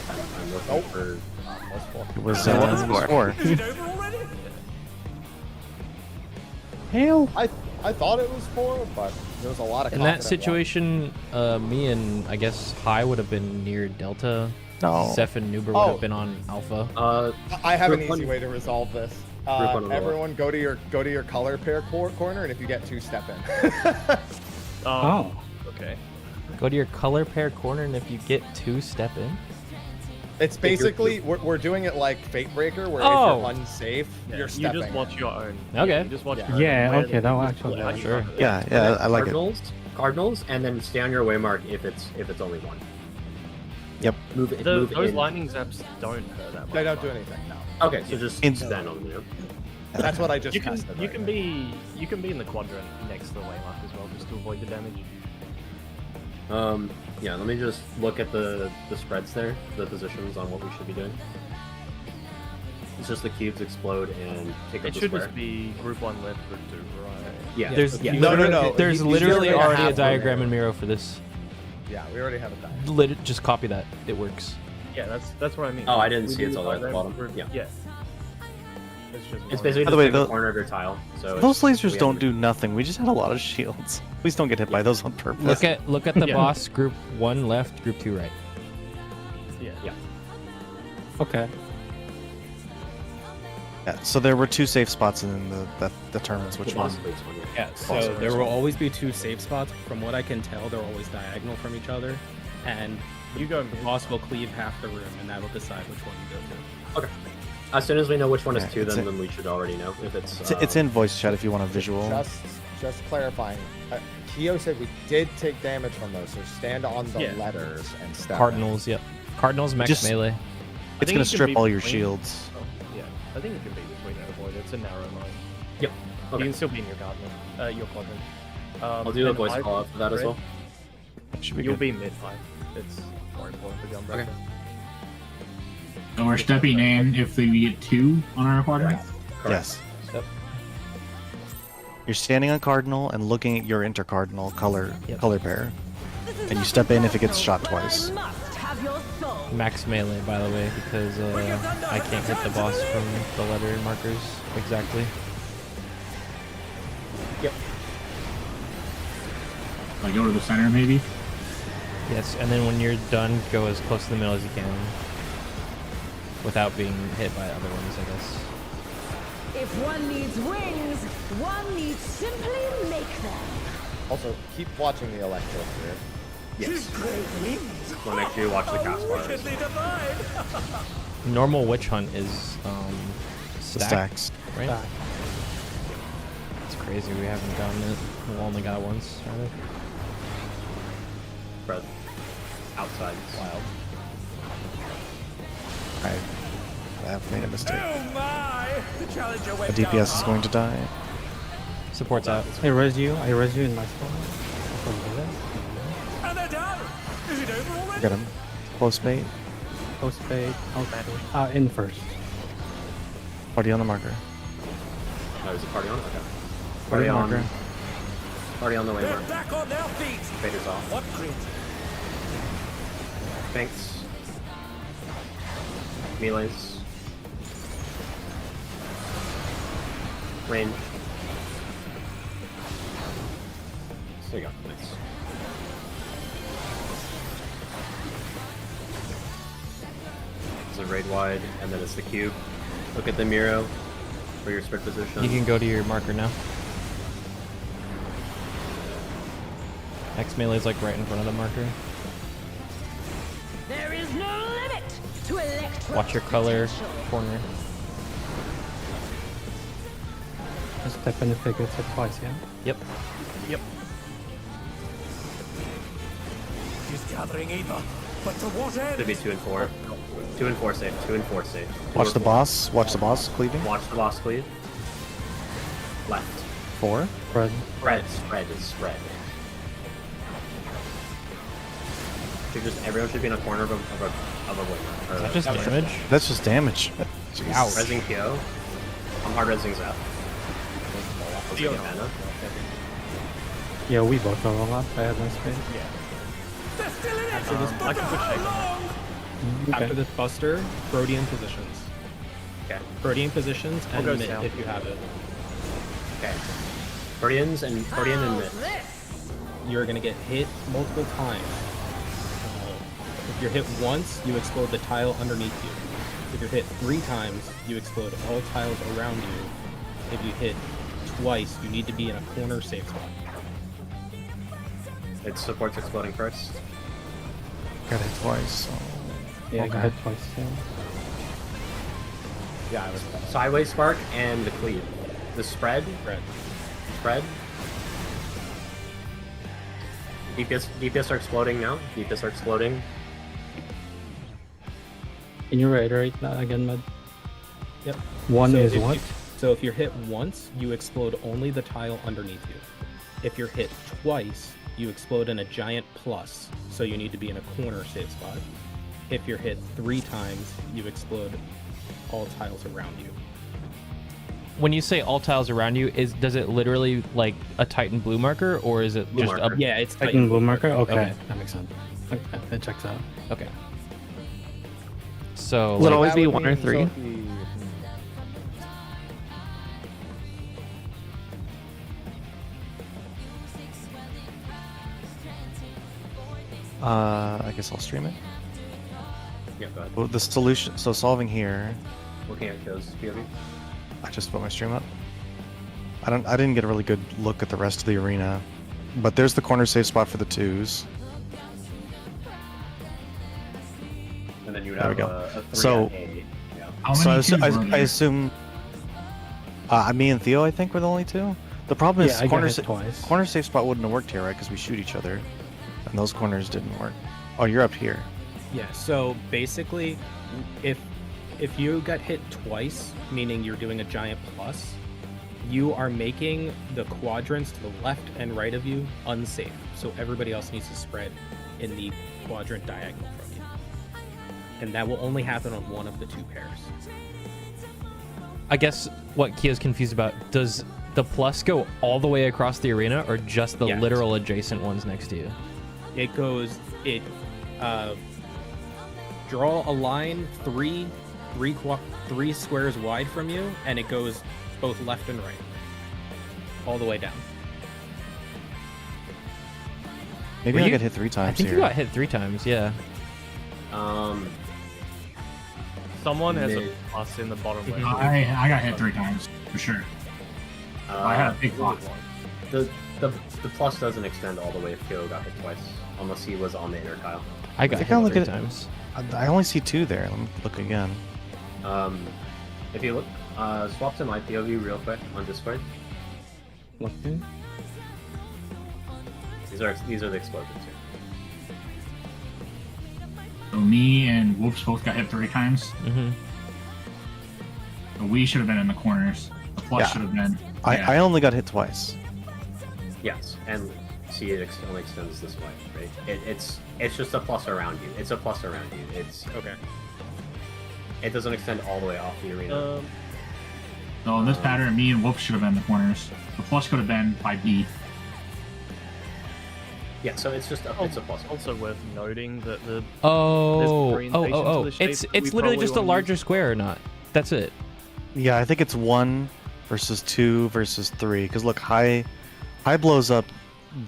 I'm looking Nope. for. It was So what's the score? 4. Is it over already? Hail! I thought it was 4, but there was a lot of In that confident situation, me and I guess High would have been near Delta. No. Seth and Nuber would Oh. have been on Alpha. I have an Group easy one- way to resolve this. Group one on the Everyone go to your color pair corner, and if you get 2, step in. Oh. Okay. Go to your color pair corner, and if you get 2, step in. It's basically we're doing it like Fate Breaker, where Oh. if you're unsafe, Yeah, you're you stepping. just watch your own. Okay. Yeah, you just watch Yeah. your own. Yeah, Where okay, the- that'll actually Yeah, work. Sure. Yeah, I like it. Cardinals, and then stay on your waymark if it's only one. Yep. Move it. Those Move in. lightning zaps don't hurt that much. They don't do anything. No. Okay, so just In- stand on them. That's what I just You can tested. you right can there. be in the quadrant next to the waymark as well, just to avoid the damage. Yeah. Let me just look at the spreads there, the positions on what we should be doing. It's just the cubes explode and take up It the should square. just be group 1 left, group 2 right. Yeah. There's yeah. No. There's He's literally doing a already a half diagram room. in Miro for this. Yeah, we already have it done. Just copy that. It works. Yeah, that's what I mean. Oh, I didn't We see it's do all the way at the diagram, bottom. Yeah. Yeah. It's just It's one. basically By just the way, take the tho- corner of your tile. So Those it's- lasers we don't have- do nothing. We just had a lot of shields. Please don't get hit by those on purpose. Look at the Yeah. boss. Group 1 left, group 2 right. Yeah. Yeah. Okay. Yeah, so there were 2 safe spots, and then that determines which one. Possibly it's one, Yeah, so there will always be 2 safe spots. From what I can tell, they're always diagonal from each other. And You go. the boss will cleave half the room, and that will decide which one you go to. Okay. As soon as we know which one is Yeah, 2, it's then in- we should already know if it's. It's in voice chat if you want a visual. Just clarifying. Keo said we did take damage from those, so stand on the Yeah. letters and step. Cardinals, yep. Cardinals max Just- melee. I It's think gonna you can strip be all your between- shields. Oh, yeah, I think it can be between that avoid. It's a narrow line. Yep. You Okay. can still be in your garden, your quadrant. I'll do a and voice I call out for that as read- well. Should be You'll good. be mid-5. It's more important for Gunbreaker. Okay. So we're stepping in if we get 2 on our quadrant. Yes. Yep. You're standing on cardinal and looking at your intercardinal color Yep. color pair, and you step in if it gets shot twice. Max melee, by the way, because I can't hit the boss from the letter markers exactly. Yep. Like go to the center maybe. Yes, and then when you're done, go as close to the middle as you can, without being hit by other ones, I guess. If one needs wings, one needs simply make them. Also, keep watching the electro here. Yes. Well, make sure you watch the cast bars. Normal witch hunt is The stacks. right? Stack. It's crazy. We haven't gotten it. We only got it once. Rather. Spread. Outside. Wild. I have made a mistake. Oh my! The challenger A went DPS is going to die. Support's out. I res you in my spawn. And they're down! Is it over already? Get him. Close bait. Post fade. In first. Party on the marker. Oh, is it party on? Okay. Party Party on. marker. Party on the way They're mark. back on their feet! Faders off. What crit? Thanks. Melees. Range. There you go. Nice. It's a raid wide, and then it's the cube. Look at the Miro for your spread position. You can go to your marker now. X melee is like right in front of the marker. There is no limit to electro. Watch your color corner. Just step in if it gets hit twice, yeah? Yep. Yep. He's gathering either. But to what end? Should be 2 and 4. 2 and 4 safe. 2 and 4 safe. Watch the boss. Watch the boss cleaving. Watch the boss cleave. Left. 4. Spread. Spread is spread. Everyone should be in a corner of a wing. Is that just damage? That's just damage. Jeez. Ouch. Resing Kyo. I'm hard resing Zap. Yeah, we both overlap. I had my space. Yeah. They're still in it! After this, But for how long? After this buster, Protean positions. Okay. Protean positions and go mid south. if you have it. Okay. Protean and mid. You're gonna get hit multiple times. If you're hit once, you explode the tile underneath you. If you're hit 3 times, you explode all tiles around you. If you hit twice, you need to be in a corner safe spot. It supports exploding first. Got hit twice. So. Yeah, I got hit twice, yeah. Yeah, I was sideways spark and the cleave. The spread. Spread. DPS are exploding now. DPS are exploding. Can you reiterate that again, Med? Yep. One So is if what? you- so if you're hit once, you explode only the tile underneath you. If you're hit twice, you explode in a giant plus, so you need to be in a corner safe spot. If you're hit 3 times, you explode all tiles around you. When you say all tiles around you, does it literally like a Titan blue marker, or is it Blue just marker. up? Yeah, it's Titan blue marker? Okay. Okay. That makes sense. Okay, it checks out. Okay. So Will it like, always That be would 1 or mean 3? Sophie- I guess I'll stream it. Yeah, go ahead. Well, the solution. So solving here. Looking at Kyo's POV. I just put my stream up. I didn't get a really good look at the rest of the arena, but there's the corner safe spot for the 2s. And then you would There have we go. a 3 So- at A. Yeah. How So many twos were I there? assume. Me and Theo, I think, were the only 2. The problem Yeah, is I got corner hit twice. corner safe spot wouldn't have worked here, right? Because we shoot each other, and those corners didn't work. Oh, you're up here. Yeah, so basically, if you got hit twice, meaning you're doing a giant plus, you are making the quadrants to the left and right of you unsafe. So everybody else needs to spread in the quadrant diagonal from you. And that will only happen on one of the two pairs. I guess what Kia's confused about, does the plus go all the way across the arena or just the literal adjacent ones next to you? It goes, draw a line three squares wide from you, and it goes both left and right, all the way down. Maybe I got hit 3 times I think here. you got hit 3 times, yeah. Someone has a plus in the bottom left. I got hit 3 times for sure. I had a big block. The plus doesn't extend all the way if Kyo got hit twice, unless he was on the inner tile. I got hit 3 times. I only see 2 there. Let me look again. If you look, swap to my POV real quick on Discord. Okay. These are the explosions here. So me and Woops both got hit 3 times. Mm-hmm. So we should have been in the corners. The plus should have been. I only got hit twice. Yes, and see, it only extends this way, right? It's just a plus around you. It's a plus around you. It's okay. It doesn't extend all the way off the arena. So in this pattern, me and Woops should have been in the corners. The plus could have been by B. Yeah, so it's just it's a plus. Also worth noting that the it's literally just a larger square or not. That's it. Yeah, I think it's 1 versus 2 versus 3. Because look, high blows up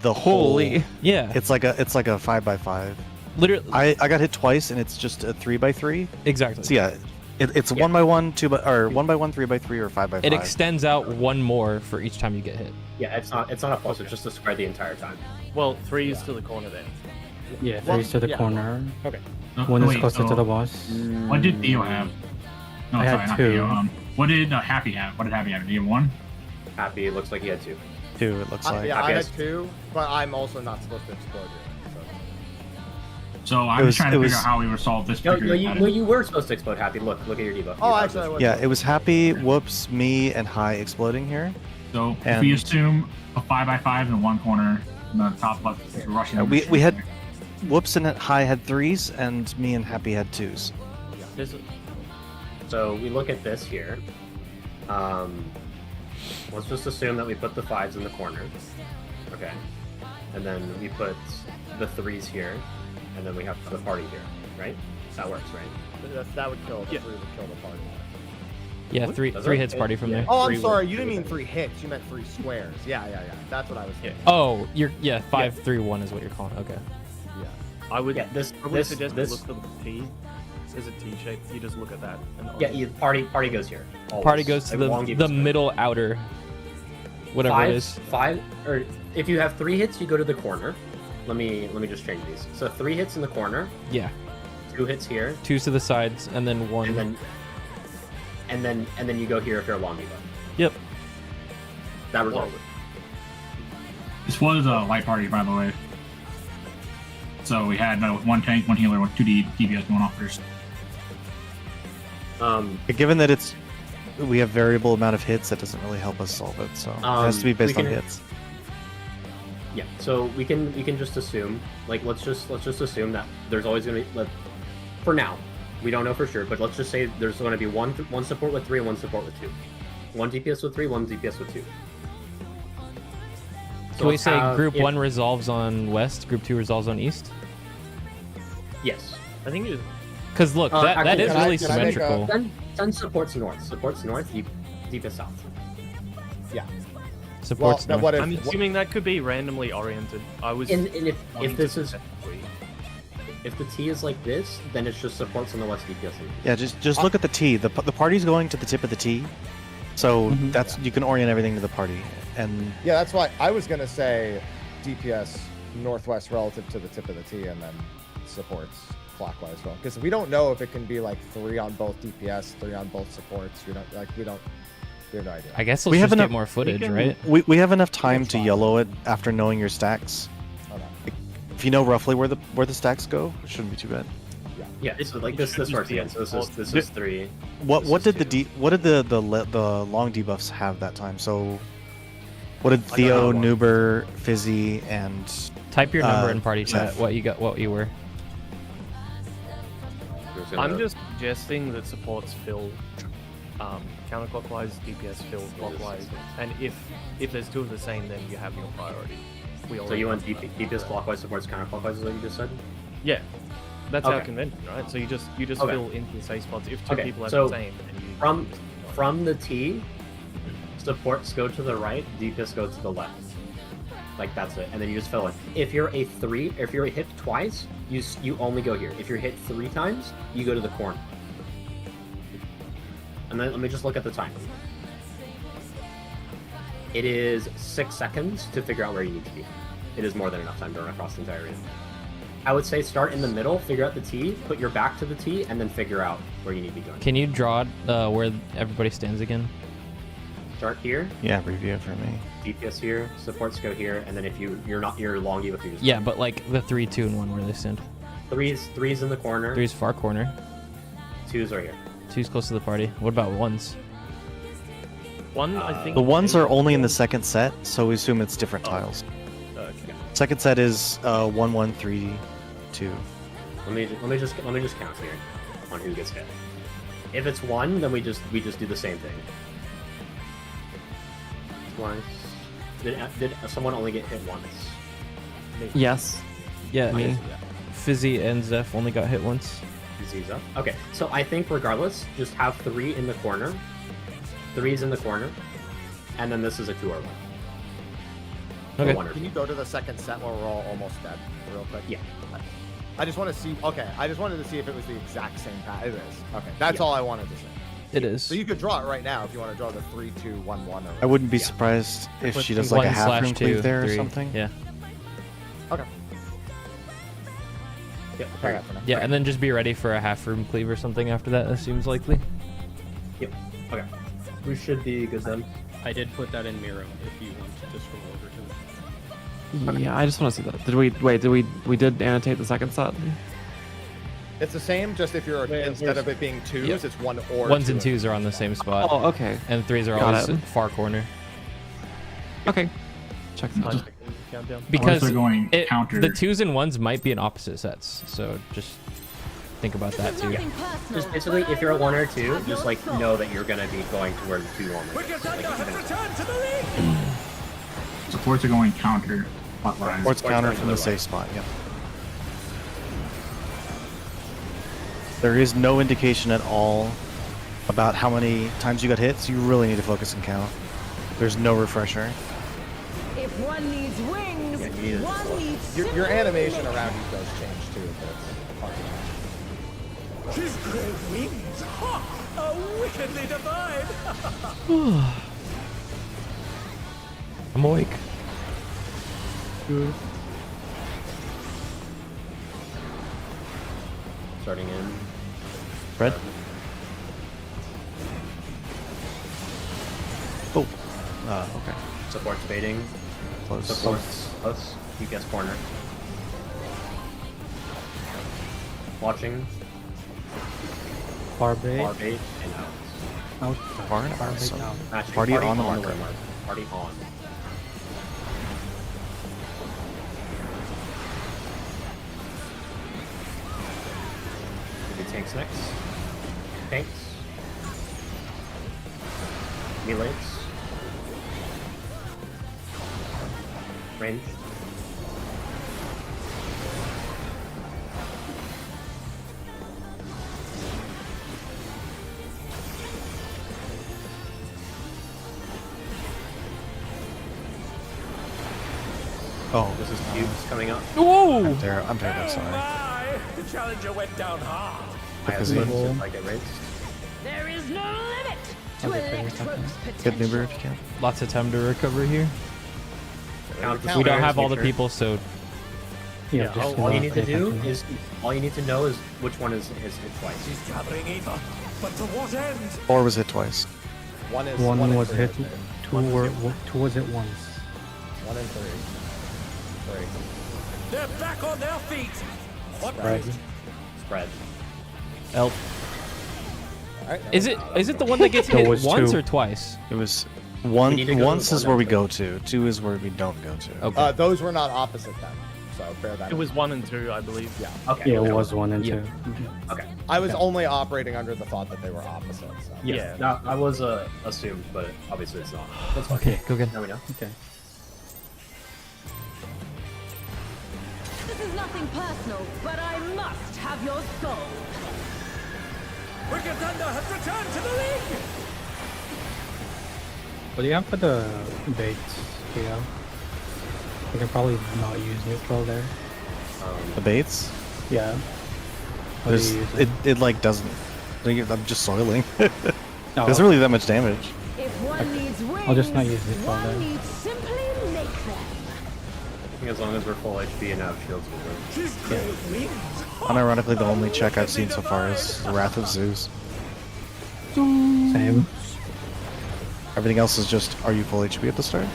the whole. Yeah. It's like a 5x5. Literally. I got hit twice, and it's just a 3x3. Exactly. So yeah, it's 1x1, 2x, or 1x1, 3x3, or 5x5. It extends out 1 more for each time you get hit. Yeah, it's not a plus. It's just a square the entire time. Well, 3 is to the corner then. Yeah, 3 is to the corner. Okay. 1 is closer to the boss. What did Theo have? No, I sorry, had not 2. Theo. What did Happy have? What did Happy have? Did he have 1? Happy, it looks like he had 2. 2, it looks like. Yeah, Happy I had has 2, but I'm also not supposed to explode it. So I was trying to figure out how we would solve this. No, you were supposed to explode Happy. Look at your debuff. Oh, actually, I was. Yeah, it was Happy, Whoops, me, and High exploding here. So if we assume a 5x5 in one corner, and the top left is rushing. We had Whoops and High had 3s, and me and Happy had 2s. So we look at this here. Let's just assume that we put the 5s in the corner. Okay. And then we put the 3s here. And then we have the party here, right? That works, right? That would kill. The 3 would kill the party. Yeah, three hits party from there. Oh, I'm sorry. You didn't mean 3 hits. You meant 3 squares. Yeah. That's what I was thinking. Oh, 5, 3, 1 is what you're calling. Okay. Yeah. I would probably suggest this. Look for the T. There's a T shape. You just look at that. And Party goes here. Always. Party goes to the middle outer. Whatever it is. 5, or if you have 3 hits, you go to the corner. Let me just change these. So 3 hits in the corner. Yeah. 2 hits here. 2 to the sides, and then 1. And then you go here if you're a long debuff. Yep. That resolves it. This was a light party, by the way. So we had 1 tank, 1 healer, 2 DPS going off first. Given that we have variable amount of hits, that doesn't really help us solve it. So it has to be based on hits. Yeah, so we can just assume, like, let's just assume that there's always gonna be, for now, we don't know for sure, but let's just say there's going to be one support with 3 and 1 support with 2, 1 DPS with 3, 1 DPS with 2. So Can we say Group 1 resolves on West, Group 2 resolves on East? Yes. I think it. Because look, that is really symmetrical. Sun supports north, DPS south. Yeah. Supports north. I'm assuming that could be randomly oriented. I was. And if this is. If the T is like this, then it's just supports on the West DPS. Yeah, just look at the T. The party's going to the tip of the T, so you can orient everything to the party. And yeah, that's why I was gonna say DPS northwest relative to the tip of the T, and then supports clockwise well, because we don't know if it can be like 3 on both DPS, 3 on both supports. We have no idea. I guess we have get more footage, right? We have enough time to yellow it after knowing your stacks. If you know roughly where the stacks go, it shouldn't be too bad. Yeah. Yeah, so like this works again. So this is 3. What did the long debuffs have that time? So what did Theo, Nuber, Fizzy, and type your number in party chat? What you were? I'm just suggesting that supports fill counterclockwise, DPS fill clockwise, and if there's 2 of the same, then you have your priority. So you want DPS clockwise supports counterclockwise, is what you just said? Yeah, that's our convention, right? So you just fill into the safe spots if 2 people have the same. And from the T, supports go to the right, DPS go to the left. Like that's it, and then you just fill in. If you're a 3, if you're hit twice, you only go here. If you're hit 3 times, you go to the corner. And then let me just look at the time. It is 6 seconds to figure out where you need to be. It is more than enough time to run across the entire arena. I would say start in the middle, figure out the T, put your back to the T, and then figure out where you need to be going. Can you draw where everybody stands again? Start here. Yeah, review it for me. DPS here, supports go here, and then if you're long debuff, you just yeah, but like the 3, 2, and 1 where they stand. 3's in the corner. 3's far corner. 2's right here. 2's close to the party. What about 1's? 1, I think The 1s are only in the second set, so we assume it's different tiles. Okay. Second set is 1, 1, 3, 2. Let me just count here on who gets hit. If it's 1, then we just do the same thing. Twice. Did someone only get hit once? Yes. Yeah, me. Fizzy and Zeph only got hit once. Fizzy's up. Okay, so I think regardless, just have 3 in the corner. 3's in the corner, and then this is a 2 or 1. Okay. 1 or 2. Can you go to the second set where we're all almost dead, real quick? Yeah. I just want to see. Okay, I just wanted to see if it was the exact same path. It is. Okay, that's all I wanted to say. It is. So you could draw it right now if you want to draw the 3, 2, 1, 1. I wouldn't be surprised if she does like a half room cleave there 3. or something. Yeah. Okay. Yeah. Yeah, and then just be ready for a half room cleave or something after that. That seems likely. Yep. Okay. We should be good then. I did put that in Miro if you want to just roll over to it. Yeah, I just want to see that. Did we did annotate the second set? It's the same, just if you're instead of it being 2s, it's 1 or 1s 2. and 2s are on the same spot. Oh, okay. And 3s are Got always it. far corner. Okay. Check that out. Because they're going counter. the 2s and 1s might be in opposite sets, so just think about that too. Just basically, if you're a 1 or 2, just like know that you're gonna be going to where the 2 normally is. Supports are going counter clockwise. Supports counter from the safe spot, yep. There is no indication at all about how many times you got hit, so you really need to focus and count. There's no refresher. If one needs wings, one needs Your animation around you does change too. But His great wings, are wickedly divine. I'm awake. Starting in. Red. Oh. Okay. Supports baiting. Close. Supports close. DPS corner. Watching. Bar bait. Bar bait and out. Bar and Bar out. bait So out. Actually, party on the the marker. mark. Party on. Maybe tanks next. Tanks. Melees. Range. Oh, This is cubes coming up. Whoa! I'm terrible, sorry. My, the challenger went down hard. I have Because he- slips if I get rinsed. There is no limit to Electro's Good potential. Nuber if you can. Lots of time to recover here. Count the We don't squares, have all make the sure- people, so Yeah, Yeah, just, all you need to pay do attention. is all you need to know is which one is hit twice. She's gathering ether, but to what end? Or was hit twice. one is One and was three, hit. I think. Two was hit once. 1 and 3. 3. They're back on their feet. What Right. Spread. Elf. Alright, Is it the one that gets hit was once two. or twice? It was We one. need to go to Once the is one where we after. go to. 2 is where we don't go to. Okay. Those were not opposite then. So bear that It in was 1 and 2, I believe. Yeah. Okay. Yeah, it okay. was 1 and 2. Okay. I was only operating under the thought that they were opposite. So. Yeah. No, I was assumed, but obviously it's not. That's fine. Okay, go again. Now we know. Okay. This is nothing personal, but I must have your soul. Wicked Thunder has returned to the league! What do you have for the baits? Yeah. I can probably not use neutral there. The baits. Yeah. What do There's you use it like doesn't. I'm just soiling. Oh, Doesn't really that much damage. If one needs wings, I'll just not use neutral one there. needs simply make them. I think as long as we're full HP and have shields, we're good. Unironically, the only check I've seen so far is the Wrath of Zeus. Same. Everything else is just, are you full HP at the start?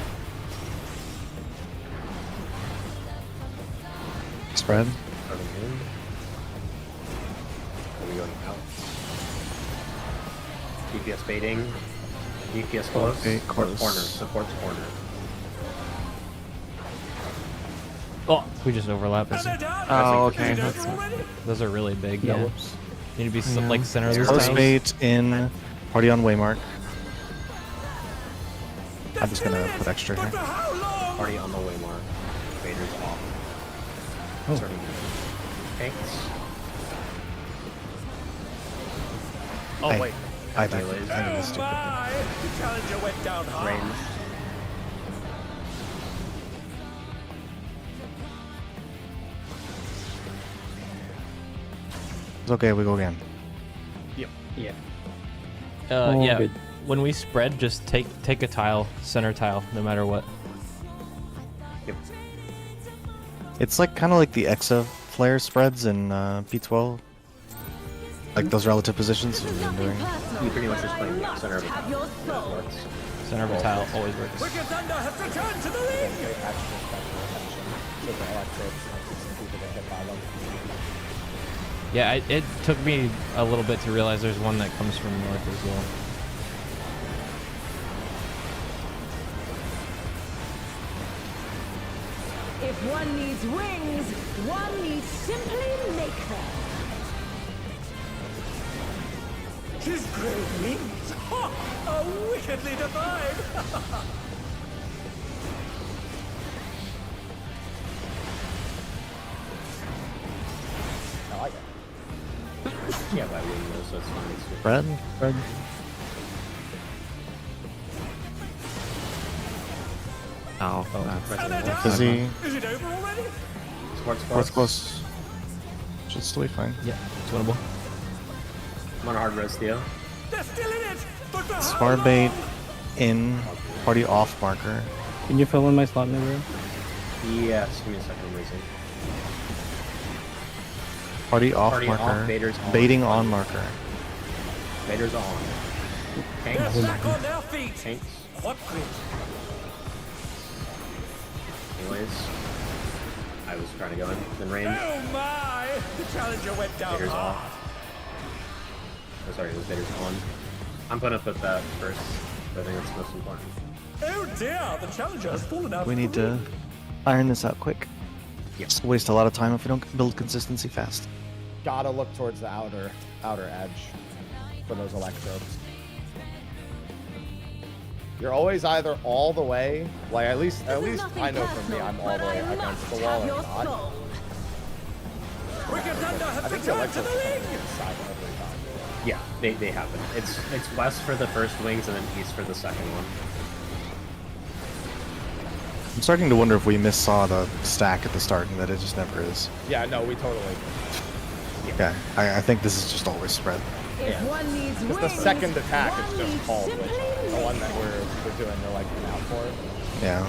Spread. Starting in. Are we going out? DPS baiting. DPS close. Okay, close. Corner. Supports corner. Oh, we just overlap. Oh, okay. That's Those are really big. Yeah, Yeah. whoops. Need to be Yeah. like center of the Close tiles. bait in. Party on waymark. I'm just gonna put extra here. Party on the way mark. Vader's off. Oh. Starting in. Tanks. Oh, Hey. wait. I think Melees. I think it's stupid. My! The challenger went down hard. Range. It's okay, we go again. Yeah. Yeah. Oh, good. When we spread, just take a tile, center tile, no matter what. Yep. It's like kind of like the Exa flare spreads in P12. Like those relative positions we've been doing. You pretty much just playing the center of the Have your soul. works. Center of a tile always works. Wicked Thunder has returned to the league! Pay extra special attention to the electrics and some people get hit by them. Yeah, it took me a little bit to realize there's one that comes from north as well. If one needs wings, one needs simply make them. His great wings! Ha! Are wickedly divine! I like it. Yeah, by wing though, so it's fine. It's good. Spread. Spread. Oh, that's Fizzy. Is it over already? Sports Fourth close. Should still be fine. Yeah, it's winnable. I'm on a hard res, Theo. They're still in it! But for how Spar bait in. Party off marker. Can you fill in my slot mirror? Yes, give me a second, I'm racing. Party off Party marker. off, Vader's on. Baiting on marker. Vader's on. They're Tanks. back on their feet! Tanks. What grid? Anyways. I was trying to go in. Then range. Oh my! The challenger went down Vader's hard. off. Oh, sorry, it was Vader's on. I'm gonna put that first. I think that's most important. Oh dear! The challenger has fallen out. We of need the to league. iron this out quick. Yep. Just waste a lot of time if we don't build consistency fast. Gotta look towards the outer edge for those electrodes. You're always either all the way, like at least I know from me, I'm all the way against the wall or not. Wicked Thunder I has think the returned to electrodes the are coming league! inside every time. Yeah, they happen. It's west for the first wings and then east for the second one. I'm starting to wonder if we missaw the stack at the start and that it just never is. Yeah, no, we totally. Okay, I think this is just always spread. If one needs Because wings, the second attack one is just needs called simply which the one that we're doing, they're like out for it. Yeah.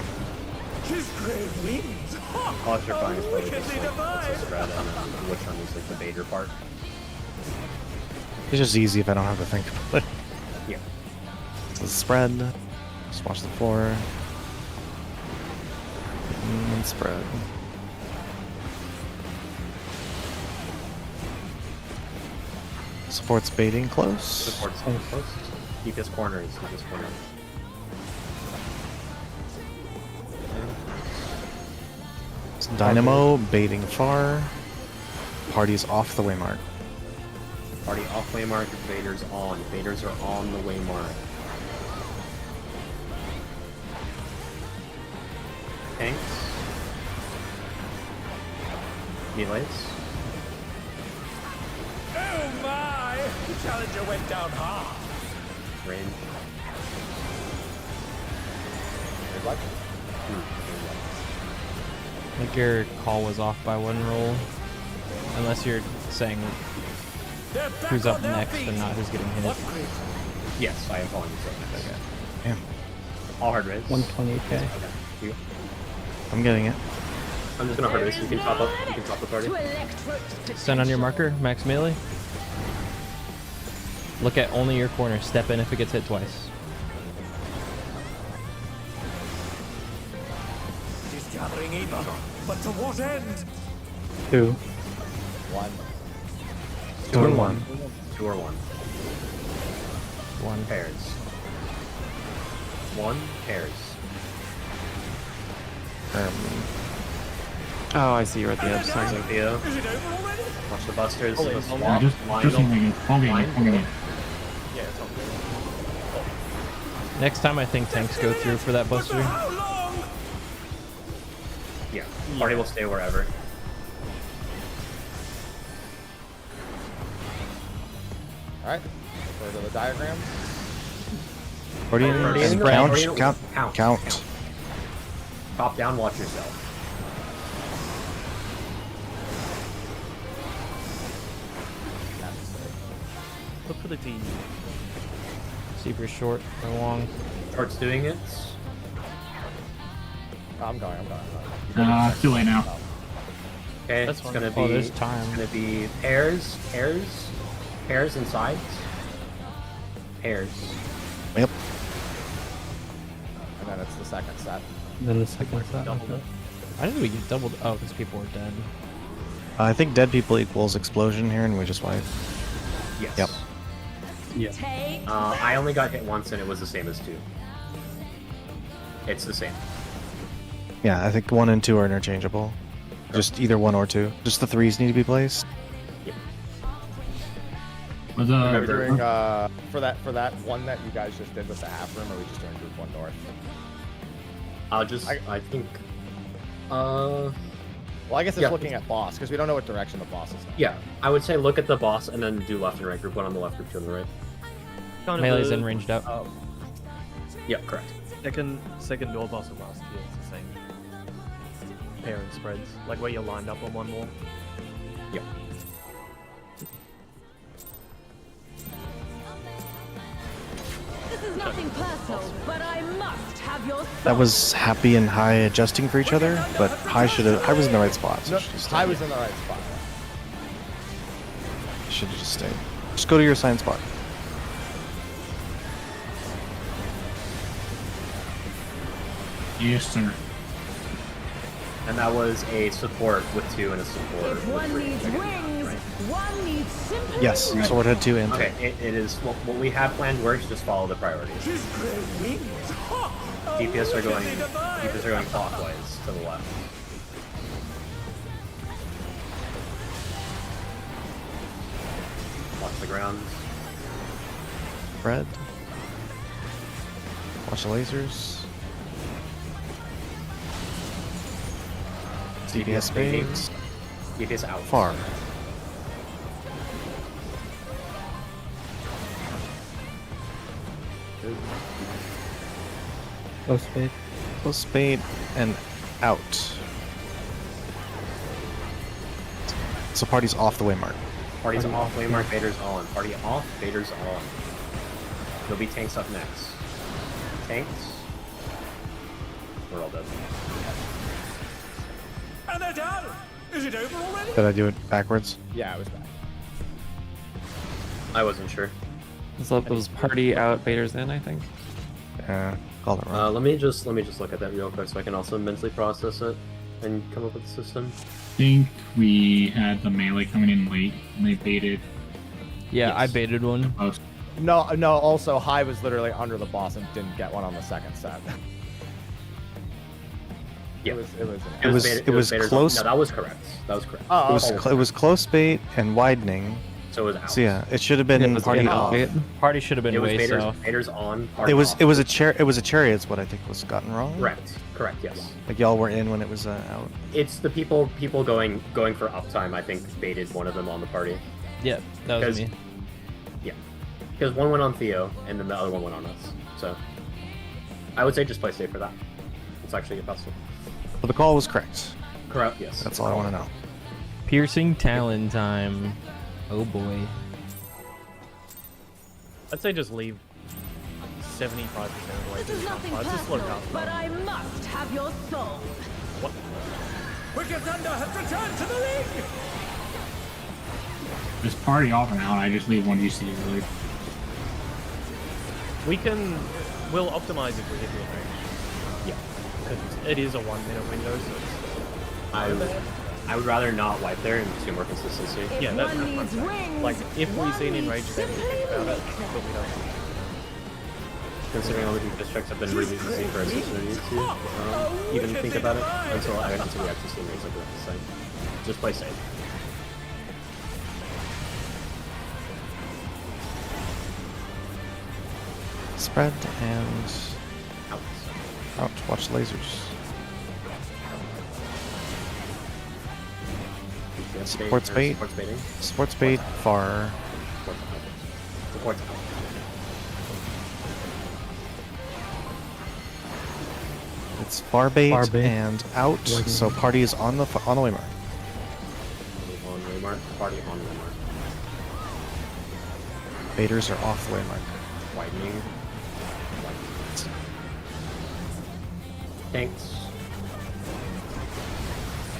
His great wings! Ha! Electrifying is Are probably just wickedly like it's a divine! spread and then which one is like the Vader part. It's just easy if I don't have to think about it. Yeah. So the spread. Just watch the floor. And spread. Support's baiting close. Support's close. Deepest corners. Deepest corners. Dynamo baiting far. Party's off the waymark. Party off waymark. Vaders on. Vaders are on the waymark. Tanks. Melees. Oh my! The challenger went down hard. Range. Good luck. I think your call was off by one roll. Unless you're saying who's up next and not who's getting hit. Yes, I am calling you so. Okay. Damn. All hard raise. 120k. Okay. You. I'm getting it. I'm just gonna hard raise. You can top up. You can top the party. Stand on your marker, max melee. Look at only your corner. Step in if it gets hit twice. It is gathering Eva, but to what end? 2. 1. 2 or 1. 2 or 1. 1 pairs. 1 pairs. Oh, I see you're at the edge. Sorry. Sophia. Watch the busters. Yeah, Swap. just moving it. Holding it. Holding it. Yeah, it's all good. Next time I think tanks go through for that buster. Yeah, party will stay wherever. Alright. Go to the diagram. Party in count. Top down, watch yourself. Look for the T. See if you're short or long. Short's doing it. I'm going. It's too late now. Okay, That's it's fine. gonna be. Oh, there's time. It's gonna be pairs and sides. Pairs. Yep. And then it's the second set. Then the second set. Why did we get doubled? Oh, because people were dead. I think dead people equals explosion here, and we just wipe. Yes. Yep. Yeah. I only got hit once, and it was the same as 2. It's the same. Yeah, I think 1 and 2 are interchangeable. Just either 1 or 2. Just the 3s need to be placed. Was Are we doing for that one that you guys just did with the half room, or are we just doing group 1 north? I think. Well, I guess it's looking at boss because we don't know what direction the boss is going. Yeah, I would say look at the boss and then do left and right. Group 1 on the left, group 2 on the right. Kind of Melee's the- in ranged up. Yeah, correct. Second door boss of last year. It's the same. Pairing spreads, like where you're lined up on one wall. Yep. This is nothing personal, but I must have your soul. That was Happy and High adjusting for each other, but High was in the right spot. So No, she just I was in the right spot. should have just stayed. Just go to your assigned spot. Yes, sir. And that was a support with 2 and a support If with one 3. needs wings, one needs simply Yes, wings. sword had 2 and 3. Okay, it is what we have planned works. Just follow the priorities. DPS are going clockwise to the left. Watch the ground. Fred. Watch the lasers. DPS spades. DPS out. Far. Close spade. Close spade and out. So party's off the waymark. Party's off, waymark, Vader's on. Party off, Vader's on. There'll be tanks up next. Tanks. We're all dead. And they're done. Is it over already? Did I do it backwards? Yeah, I was back. I wasn't sure. So it was party out, Vader's in, I think. Yeah, called it wrong. Let me just look at that real quick so I can also mentally process it and come up with a system. I think we had the melee coming in late, and they baited Yeah, I baited one. No. Also, High was literally under the boss and didn't get one on the second set. Yeah. It was close. No, that was correct. That was correct. It was close bait and widening. So it was out. So yeah, it should have been It was party in off. Party should have been It was way Vader's, south. Vader's on. It was a chariot's what I think was gotten wrong. Correct. Yes. Like y'all were in when it was out. It's the people going for uptime. I think baited one of them on the party. Yeah, that was me. Yeah, because one went on Theo and then the other one went on us. So I would say just play safe for that. It's actually a faster. But the call was correct. Correct. Yes. That's all I want to know. Piercing Talon time. Oh boy. I'd say just leave 75% of the way This through is the nothing campfire. Just look personal, out. but I must have your soul. What? Wicked Thunder has returned to the league! Just party off and out. I just leave one UC really. We'll optimize if we hit the range. Yeah. Because it is a 1 minute window, so it's... I would rather not wipe there and see more consistency. Yeah, that's fine. Like, if we see an enrage, then we think about it, but we don't. Considering all the deepest checks have been really easy for us to even think about it until we actually see enrage like we have to say. Just play safe. Spread and out. Watch lasers. Sports bait. Sports bait far. Supports out. It's far bait and out. So party is on the way mark. On way mark. Party on way mark. Baiters are off the way mark. Widening. Tanks.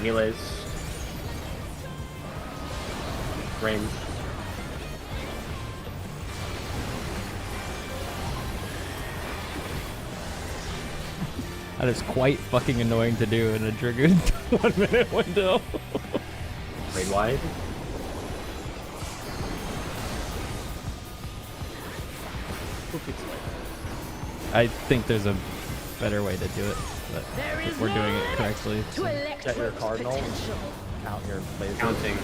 Melees. Range. That is quite fucking annoying to do in a Dragoon 1 minute window. Raid wide. I think there's a better way to do it, but if we're doing it correctly. Set your cardinal. Count your laser. Counting.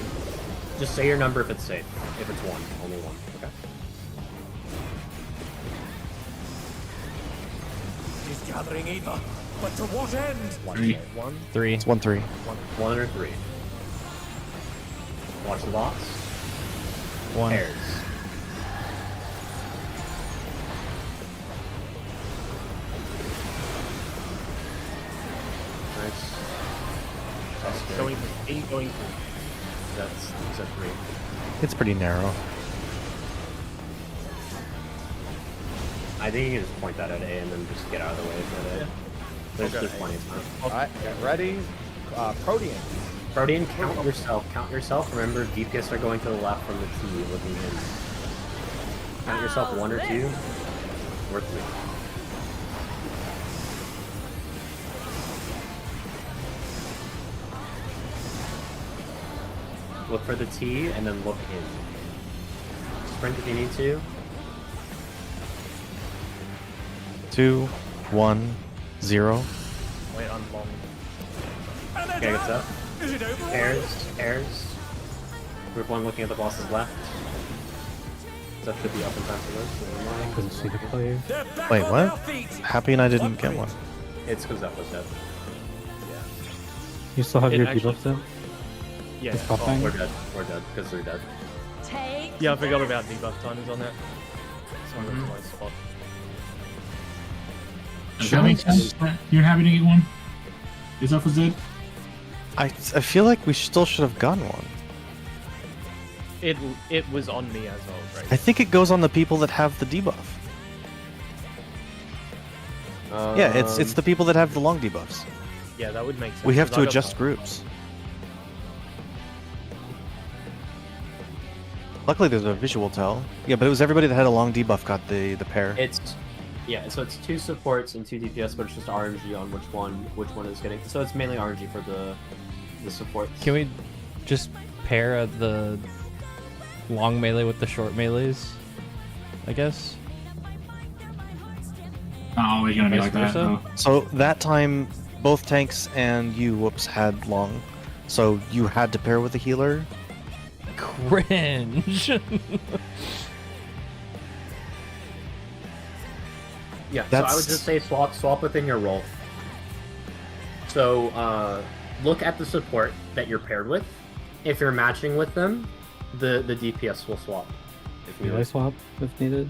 Just say your number if it's safe. If it's one, only one. Okay. He's gathering either, but to what end? One. 3. It's 1-3. One or three. Watch the box. 1. Pairs. Nice. Going for 8, going for... Is that 3? It's pretty narrow. I think you can just point that at A and then just get out of the way for it. There's plenty of time. Alright, get ready. Protean. Protean, count yourself. Count yourself. Remember, DPS are going to the left from the T looking in. Count yourself 1 or 2 or 3. Look for the T and then look in. Sprint if you need to. 2, 1, 0. Wait, I'm long. Okay, good stuff. Pairs. Group 1 looking at the boss's left. That should be up in time for this. Couldn't see the player. Wait, what? Happy and I didn't get one. It's because that was dead. You still have It your actually- debuff still? Yeah. It's popping? We're dead. We're dead because they're dead. Yeah, I forgot about debuff timers on that. So I'm my spot. Does that make sense? You're happy to get one? Yourself was dead? I feel like we still should have gotten one. It was on me as well, right? I think it goes on the people that have the debuff. Yeah, it's the people that have the long debuffs. Yeah, that would make sense. We have 'cause to I got adjust both. groups. Luckily, there's a visual tell. Yeah, but it was everybody that had a long debuff got the pair. Yeah, so it's 2 supports and 2 DPS, but it's just RNG on which one is getting. So it's mainly RNG for the supports. Can we just pair the long melee with the short melees, I guess. Not always gonna be Vice like that. versa? Though. So that time, both tanks and you, Whoops, had long. So you had to pair with a healer. Cringe. Yeah, so I would That's- just say swap within your role. So look at the support that you're paired with. If you're matching with them, the DPS will swap. If Melee needed. swap if needed.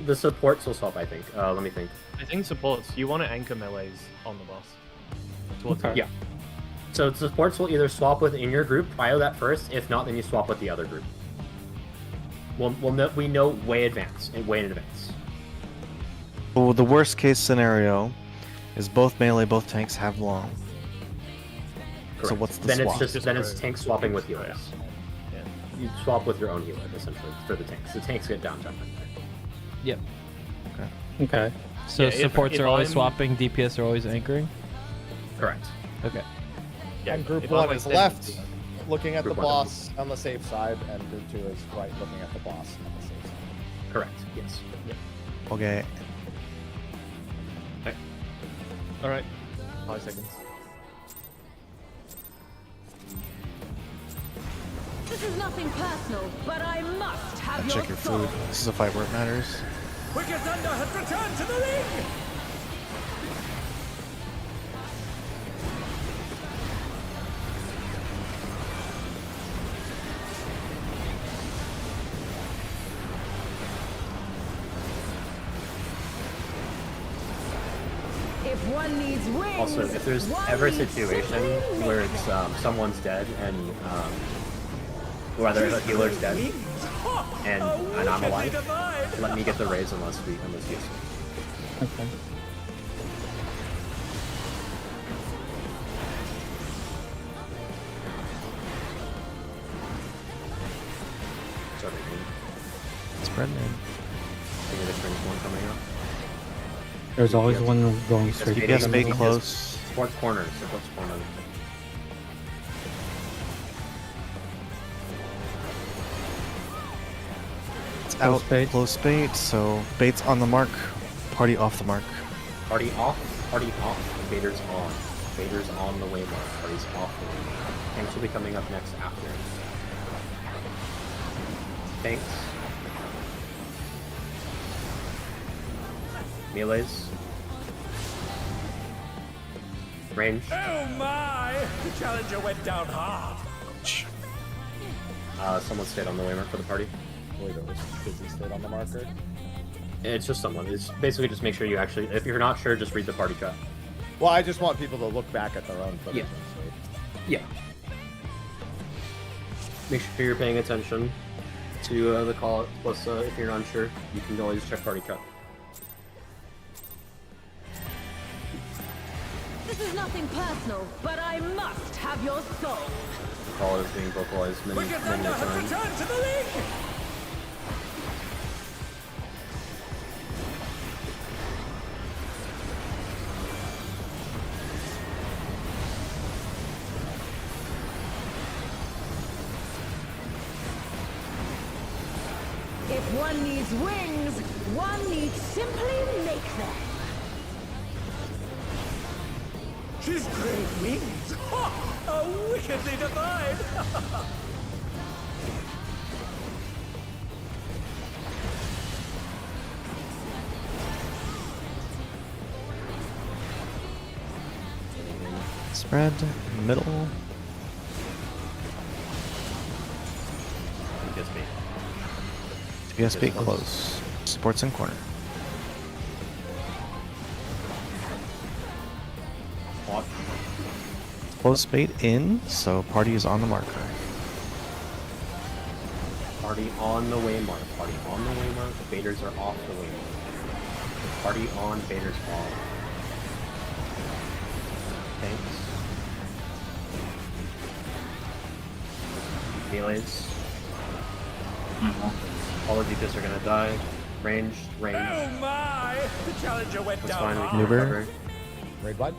The supports will swap, I think. Let me think. I think supports. You want to anchor melees on the boss. Towards Yeah. So supports will either swap within your group, prio that first. If not, then you swap with the other group. We know way in advance. Well, the worst case scenario is both melee, both tanks have long. So Correct. what's the then swap? it's tank swapping with healers. Yeah. You swap with your own healer essentially for the tanks. The tanks get downtime. Yep. Okay. So Yeah, if- supports if are always I'm- swapping, DPS are always anchoring? Correct. Okay. Yeah, And group if one I'm is extending- left, looking at the Group one. boss on the safe side, and group two is right, looking at the boss on the safe side. Correct. Yes. Okay. All right. 5 seconds. This is nothing personal, but I must have your Check your soul. food. This is a fight where it matters. Wicked Thunder has returned to the ring! If one needs wings, Also, if there's one ever a needs situation simply where make it's them. someone's dead and whether the healer's dead and I'm alive, let me get the raise unless we use it. Okay. Sorry, Spread name. I think there's one coming up. There's always one going Just straight. DPS baiting bait them. close. Fourth corner, supports corner. It's out. bait. Close bait. So bait's on the mark. Party off the mark. Party off, Vader's on. Vader's on the way mark, party's off the way mark. Tanks will be coming up next after. Tanks. Melees. Range. Oh my! The challenger went down hard. Someone stayed on the way mark for the party. I believe it was busy stayed on the marker. It's just someone. It's basically just make sure you actually, if you're not sure, just read the party chat. Well, I just want people to look back at their own footage. Yeah. Make sure you're paying attention to the call. Plus, if you're unsure, you can always check party chat. This is nothing personal, but I must have your soul. The call is being vocalized many Wicked times. Thunder has returned to the ring! If one needs wings, one needs simply make them. She's great wings! Ha! A wickedly divine! Spread. Middle. Just me. DPS bait close. Supports in corner. Watch. Close bait in. So party is on the marker. Party on the way mark. Party on the way mark. Vaders are off the way mark. Party on. Vaders off. Thanks. Melees. All the DPS are gonna die. Range. Oh my! The challenger went That's down fine. We hard. can Maneuver. recover. Raid what?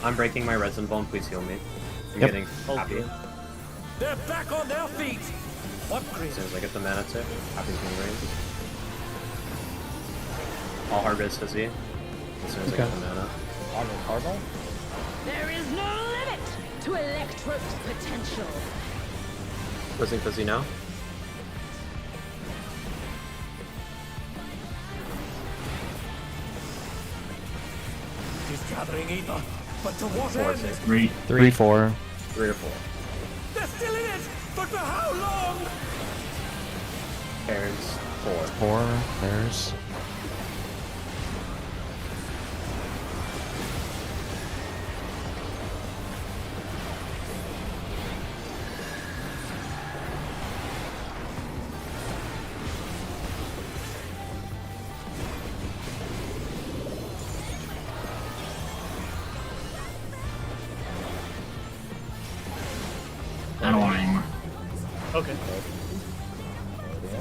I'm breaking my resin bone. Please heal me. I'm Yep. getting happy. They're back on their feet. As soon as I get the mana tip, happy to range. All Harvest Fizzy. As soon as I get the mana. On the Cardinal? There is no limit to Electro's potential. Twisting Fizzy now. He's gathering ether, but to what 4, end? 6. 3. 3, 4. 3 or 4. They're still in it, but for how long? Parents, 4. 4. There's. I don't want anymore. Okay.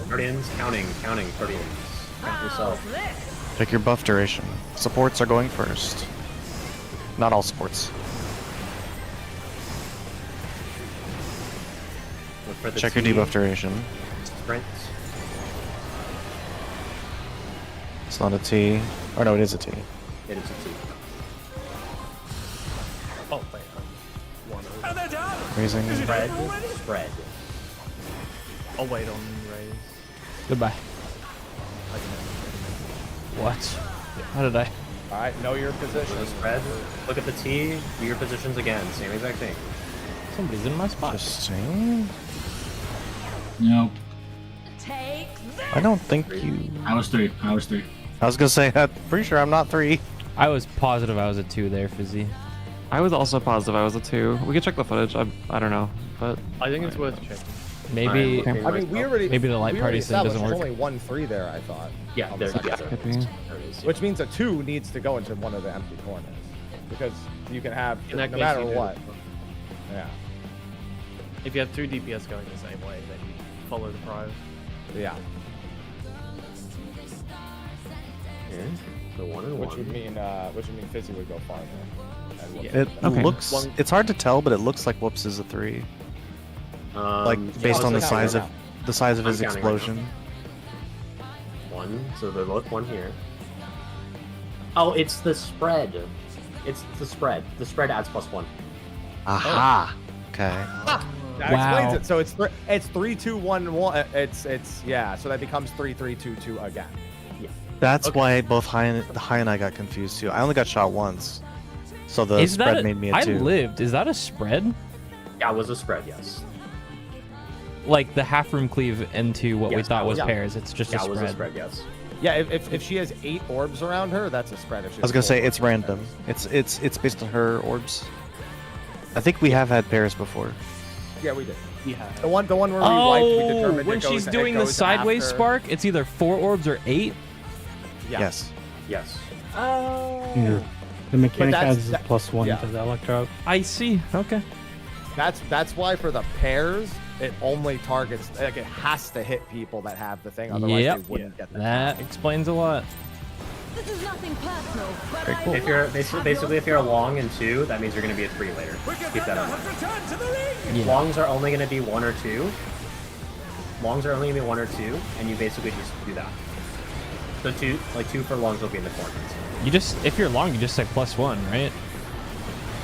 Guardians, counting, Guardians. Count yourself. Check your buff duration. Supports are going first. Not all supports. Look for the Check your T. debuff duration. Sprint. It's not a T. Or no, it is a T. It is a T. Oh, wait. And they're down. Raising. Spread. Spread. I'll wait on raise. Goodbye. What? How did I? Alright, know your position. So spread. Look at the T. Do your positions again. Same exact thing. Somebody's in my spot. Interesting. Nope. Take this. I don't think you. I was 3. I was gonna say, I'm pretty sure I'm not 3. I was positive I was a 2 there, Fizzy. I was also positive I was a 2. We could check the footage. I don't know, but I think it's worth checking. Maybe. I mean, we already. Maybe the light we party already thing doesn't established work. There's only 1 3 there, I thought. Yeah, on the there second it turn. is. Which means a 2 needs to go into one of the empty corners. Because you can have, In no that case, matter you do. what. Yeah. If you have 2 DPS going the same way, then you follow the prior. Yeah. Okay. So 1 and 1. Which would mean Fizzy would go farther. And Whoops It would go looks. One- It's hard to tell, but it looks like Whoops is a 3. Like based on the size of his I'm explosion. counting right now. 1. So they're both 1 here. Oh, it's the spread. It's the spread. The spread adds +1. Aha. Okay. That explains it. So it's 3 2 1 1. It's yeah. So that becomes 3 3 2 2 again. Yeah. That's why both High and I got confused too. I only got shot once, so the Is that spread made me a 2. I lived. Is that a spread? Yeah, it was a spread. Yes. Like the half room cleave into what we Yes, thought was yeah. pairs. It's just Yeah, a it was spread. a spread. Yes. Yeah. If she has 8 orbs around her, that's a spread. If she I was has gonna 4 say orbs, it's random. It's based on her orbs. I think we have had pairs before. Yeah, we did. Yeah. The one where we wiped, we determined when it goes, she's it doing the goes sideways after- spark, it's either 4 orbs or 8. Yeah. Yes. Yes. Yeah. The mechanic that's- adds that- +1 yeah. to the electro. I see. Okay. That's why for the pairs, it only targets, like it has to hit people that have the thing, otherwise Yep. they wouldn't get the That explains a lot. This is nothing personal, but Very I cool. If you're basically if you're a long and 2, that means you're going to be a 3 later. Keep that in mind. Return to the ring. Yeah. Longs are only going to be 1 or 2. Longs are only going to be 1 or 2, and you basically just do that. So 2 for longs will be in the corners. You just, if you're long, you just say +1, right?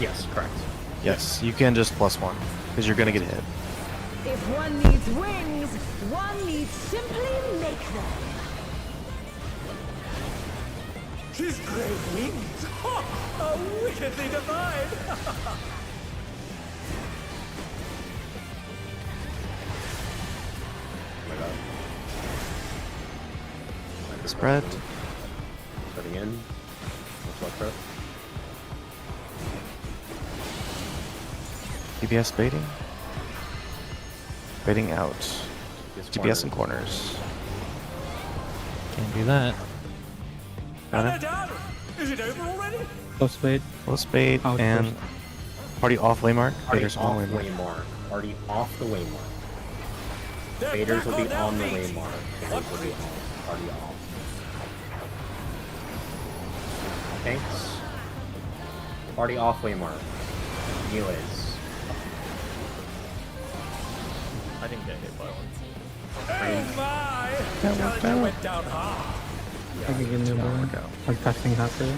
Yes, correct. Yes, you can just +1 because you're gonna get hit. if one needs wings, one needs simply make them. His great wings. Ha! Are wickedly divine. Spread. Putting in. Let's look DPS baiting. Baiting out. DPS DPS in corners. Can't do that. Got And it. they're down. Is it over already? Close bait. Close bait Out and party off waymark. Party Baiters off on waymark. waymark. Party off the waymark. They're Faders back will be their on the feet. waymark. Faders will be on. Party off. Tanks. Party off waymark. Melees. I didn't get hit by one. Oh my! That worked Challenger out. went down hard. I can get new one. Like testing halfway.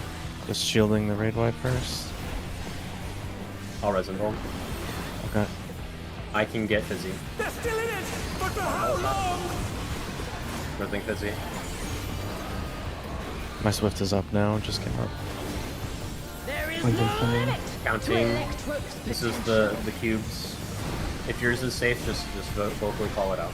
Just shielding the raid wipe first. I'll resin roll. Okay. I can get Fizzy. They're still in it, but for how long? Nothing Fizzy. My Swift is up now. Just came up. There is Like no this one. limit to Counting. Electro's This is the cubes. If yours is safe, just vocally call it out.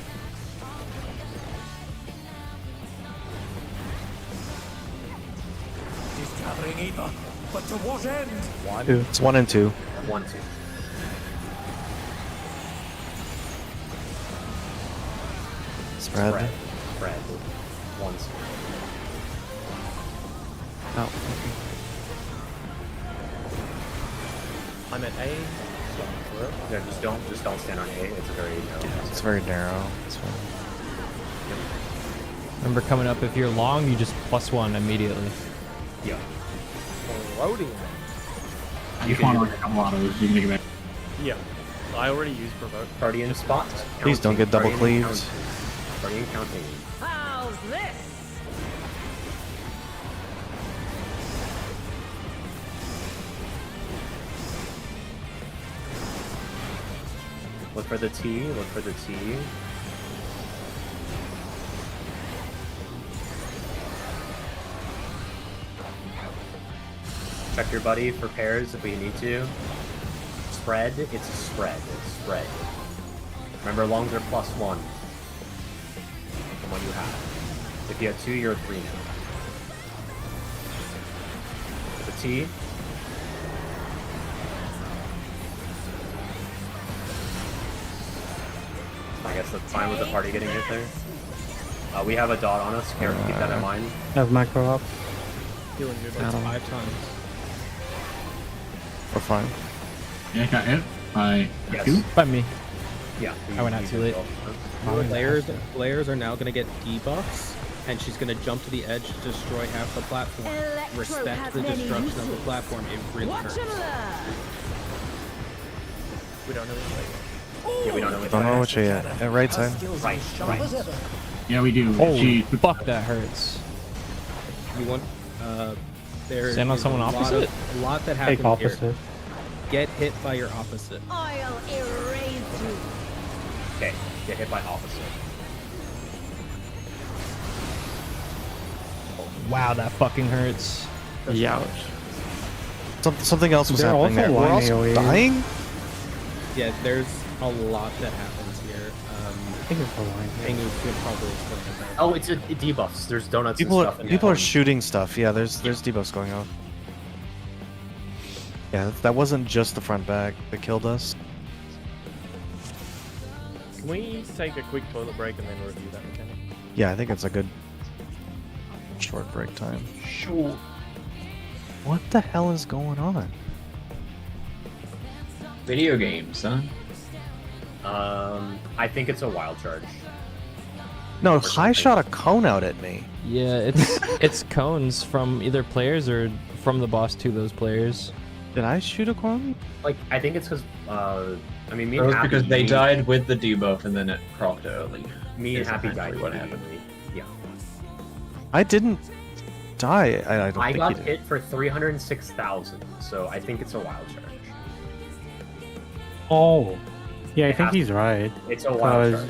He's gathering ether, but to what end? One. Two. It's 1 and 2. 1, 2. Spread. Spread. 1, 2. Oh. I'm at A. Yeah, just don't stand on A. It's very narrow. It's very narrow. It's fine. Remember, coming up, if you're long, you just +1 immediately. Yeah. Floating. I just want like a couple autos. You can take it back. Yeah. I already used provoke. Guardian spot. Please don't get double cleaved. Guardian counting. How's this? Look for the T. Look for the T. Check your buddy for pairs if we need to. Spread. It's a spread. It's spread. Remember, longs are +1 from what you have. If you have 2, you're 3 now. The T. I guess that's fine with the party getting hit there. We have a dot on us. Keep that in mind. I have macro up. Healing your buds 5 times. We're fine. Yeah, I got hit by Yes. 2. By me. Yeah. I went out too late. Players are now going to get debuffs, and she's going to jump to the edge to destroy half the platform. Electro Respect has the many destruction of the uses. platform. It really Watch hurts. him learn. We don't know Yeah, we don't know what Don't know which way yet. At right side. Right, right. Yeah, we do. Holy fuck, that hurts. You want there Stand on is someone a lot opposite? a lot that Take happens here. opposite. Get hit by your opposite. I'll erase you. Okay, get hit by opposite. Wow, that fucking hurts. Youch. Something else was They're happening also there. We're also lying AoE. dying? Yeah, there's a lot that happens here. I think it's a line. Pengu could probably explain it better. Oh, it's debuffs. There's donuts People and are stuff. in people that are one. shooting stuff. Yeah, there's debuffs going on. Yeah, that wasn't just the front back that killed us. Can we take a quick toilet break and then review that mechanic? Yeah, I think it's a good short break time. Sure. What the hell is going on? Video games, huh? I think it's a wild charge. No, Kai shot a cone out at me. Yeah, it's cones from either players or from the boss to those players. Did I shoot a cone? Like, I think it's because, I mean, me It and was Happy... because they died with the debuff and then it procced early. Me and Is Happy died essentially what happened. immediately. Yeah. I didn't die. I don't I think got he did. hit for 306,000, so I think it's a wild charge. Oh. Yeah, I It think has- he's right. It's a wild charge.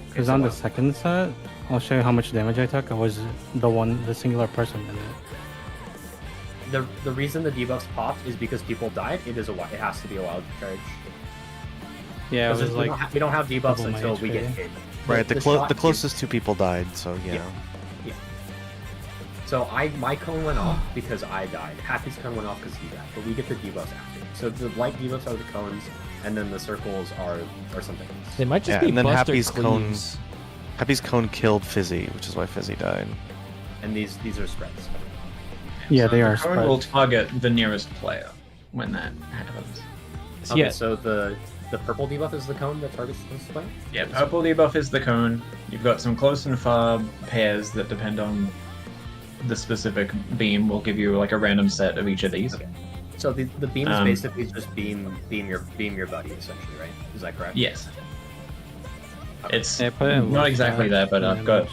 Because on the second set, I'll show you how much damage I took. I was the singular person in it. The reason the debuffs popped is because people died. It has to be a wild charge. Yeah, it was Because like we don't have debuffs double my until we get HP. hit. Right, the shot closest two people died, so you know. Yeah. So my cone went off because I died. Happy's cone went off because he died. But we get the debuffs after. So the light debuffs are the cones, and then the circles are something else. They might just Yeah, be and then Buster Happy's cone. cleaves. Happy's cone killed Fizzy, which is why Fizzy died. And these are spreads. Yeah, they the are cone will spread. target the nearest player when that happens. Okay, Yeah. so the purple debuff is the cone that targets this player? Yeah, purple debuff is the cone. You've got some close and far pairs that depend on the specific beam. Will give you like a random set of each of these. Okay. So the beam is basically just beam your buddy essentially, right? Is that correct? Yes. It's Yeah, put it in not low exactly stat that, but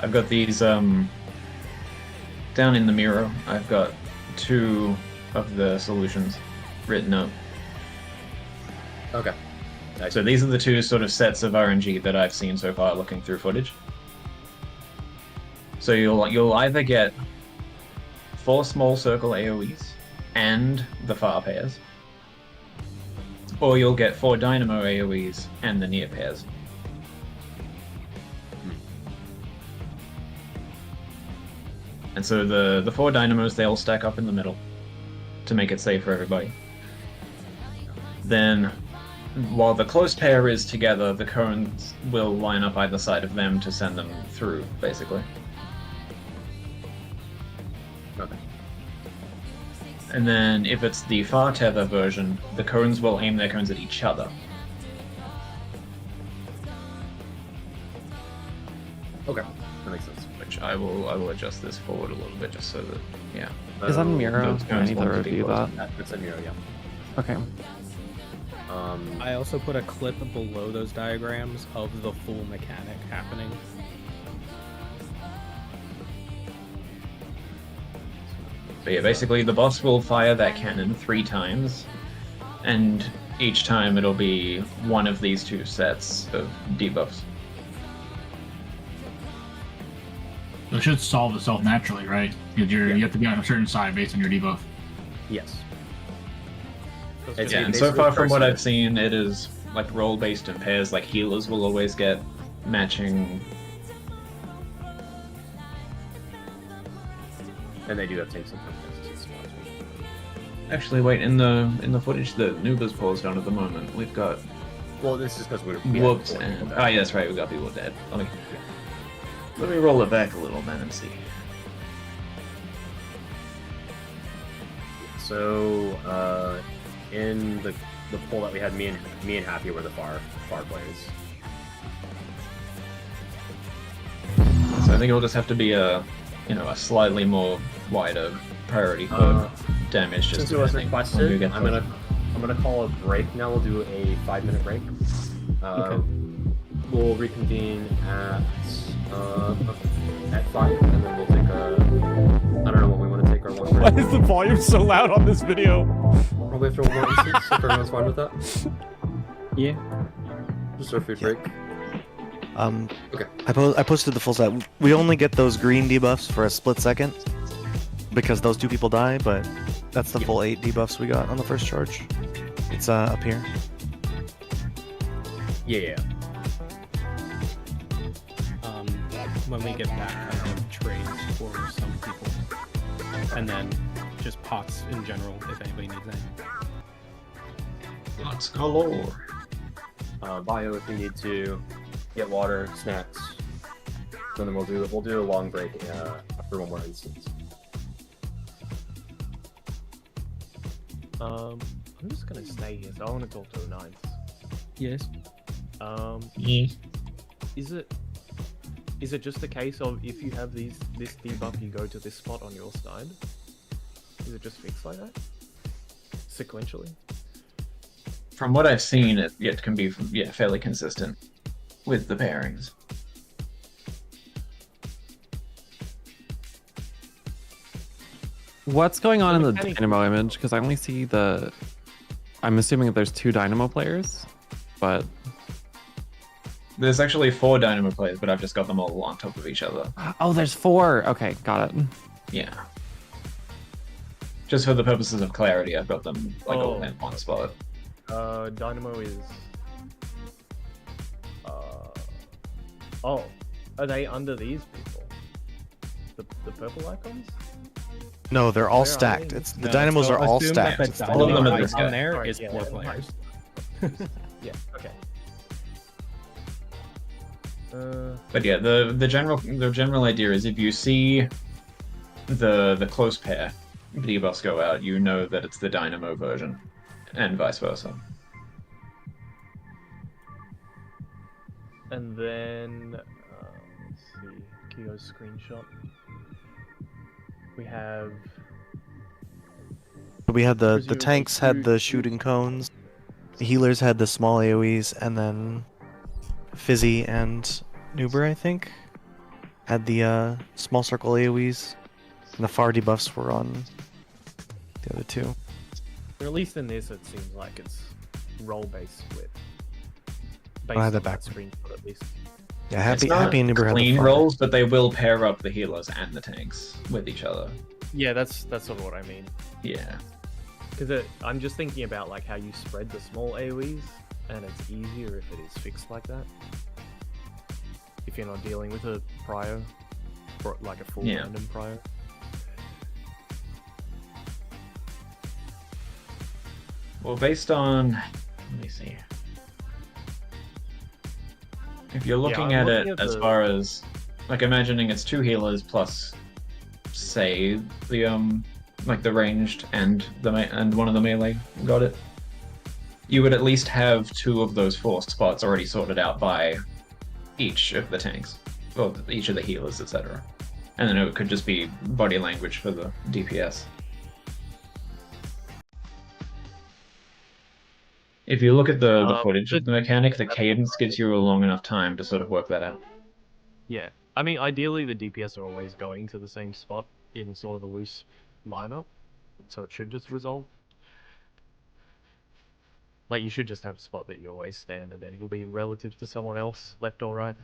I've got these down in the mirror. I've got 2 of the solutions written up. Okay. So these are the 2 sort of sets of RNG that I've seen so far looking through footage. So you'll either get 4 small circle AoEs and the far pairs, or you'll get 4 dynamo AoEs and the near pairs. And so the 4 dynamos, they all stack up in the middle to make it safe for everybody. Then, while the close pair is together, the cones will line up either side of them to send them through, basically. Okay. And then, if it's the far tether version, the cones will aim their cones at each other. Okay, that makes sense. Which I will adjust this forward a little bit just so that, yeah. Is that in Miro? Those I cones need to won't be review close. that. It's in Miro, yeah. Okay. I also put a clip below those diagrams of the full mechanic happening. But yeah, basically the boss will fire that cannon 3 times, and each time it'll be one of these 2 sets of debuffs. So it should solve itself naturally, right? Because you have to be on a certain side based on your debuff. Yes. Yeah, and so far from what I've seen, it is like roll-based in pairs, like healers will always get matching. And they do have tanks sometimes. Actually, wait, in the footage that Nuba's paused on at the moment, we've got Well, this is because we're Woops and yeah, that's right, we've got people dead. Let me roll it back a little then and see. So, in the poll that we had, me and Happy were the far players. So I think it'll just have to be a slightly more wider priority for damage. Just Since it was requested, I'm gonna gonna call a break now. We'll do a 5-minute break. Okay. We'll reconvene at 5, and then we'll take I don't know what we want to take our one break. Why is the volume so loud on this video? Probably after one more instance, if everyone's fine with that. Yeah. Just our food break. Okay. I posted the full set. We only get those green debuffs for a split second because those 2 people die, but that's the full 8 debuffs we got on the first charge. It's up here. Yeah. When we get back, I have trades for some people, and then just pots in general if anybody needs any. Pots galore. Bio if we need to. Get water, snacks. And then we'll do a long break after one more instance. I'm just gonna stay here. So I want to talk to the Ninth. Yes. Yes. Is it just a case of if you have this debuff, you go to this spot on your side? Is it just fixed like that? Sequentially? From what I've seen, it can be fairly consistent with the pairings. What's going on in the Dynamo image? Because I only see I'm assuming that there's 2 Dynamo players, but There's actually 4 Dynamo players, but I've just got them all on top of each other. Oh, there's 4. Okay, got it. Yeah. Just for the purposes of clarity, I've got them all in one spot. Dynamo is. Oh, are they under these people? The purple icons? No, they're all stacked. It's the dynamos are all stacked. That It's the the all of them dynamo are this icon guy. there Alright, is yeah, 4 yeah, players. Yeah. Okay. But yeah, the general idea is if you see the close pair debuffs go out, you know that it's the Dynamo version, and vice versa. And then let's see, Kyo's screenshot. We have. We had the tanks had the shooting cones, the healers had the small AoEs, and then Fizzy and Nuber, I think, had the small circle AoEs, and the far debuffs were on the other two. Or at least in this, it seems like it's role-based split. I have that on backwards. screenshot, at least. Yeah, Happy, It's not Happy and Nuber had the clean far. rolls, but they will pair up the healers and the tanks with each other. Yeah, that's sort of what I mean. Yeah. Because I'm just thinking about like how you spread the small AoEs, and it's easier if it is fixed like that. If you're not dealing with a prior, or like a full random prior. Well, based on, let me see. If you're looking I'm at looking it at as the- far as, like, imagining it's 2 healers plus, say, the like the ranged and and one of the melee got it. You would at least have 2 of those 4 spots already sorted out by each of the tanks, or each of the healers, etc. And then it could just be body language for the DPS. If you look at the footage of the mechanic, the cadence gives you a long enough time to sort of work that out. Yeah, I mean, ideally the DPS are always going to the same spot in sort of a loose lineup, so it should just resolve. Like, you should just have a spot that you always stand, and then you'll be relative to someone else, left or right.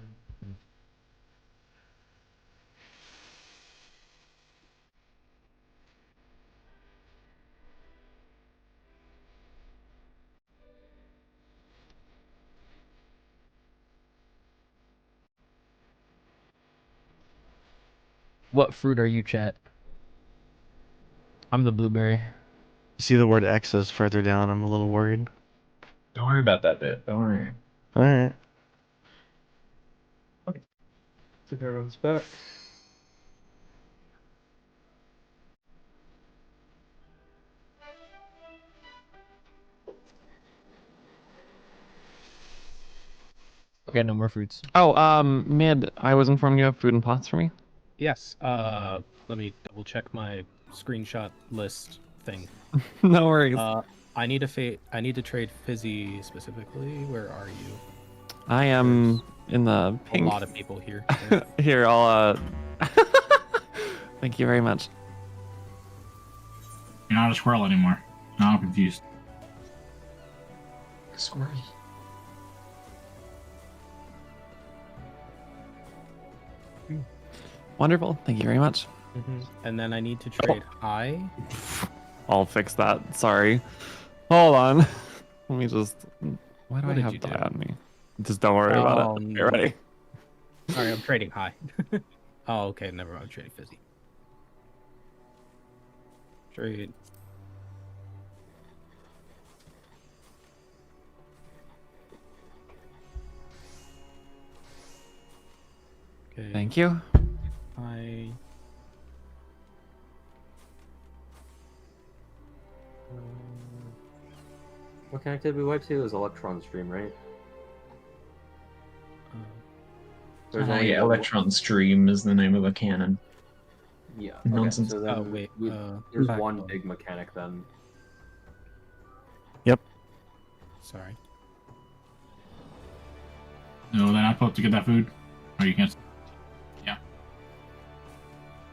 What fruit are you, chat? I'm the blueberry. You see the word X's further down, I'm a little worried. Don't worry about that bit. Don't worry. Alright. Took everyone's back. Okay, no more fruits. Oh, Mid, I was informed you have food and pots for me. Yes. Let me double check my screenshot list thing. No worries. I need to trade Fizzy specifically. Where are you? I am in the pink. A lot of people here. Here, I'll Thank you very much. You're not a squirrel anymore. Now I'm confused. Squirrel. Wonderful. Thank you very much. And then I need to trade high. I'll fix that. Sorry. Hold on. Let me just. Why do What I did have you die do? on me? Just don't worry about it. Get ready. Sorry, I'm trading high. Oh, okay. Never mind. I'm trading Fizzy. Trade. Okay. Thank you. High. What mechanic did we wipe to? It was Electron Stream, right? There's only Yeah, one- Electron Stream is the name of the cannon. Yeah. Nonsense. Okay, so then Oh, wait, there's back one on. big mechanic then. Yep. Sorry. No, they're not supposed to get that food. Or you can't. Yeah.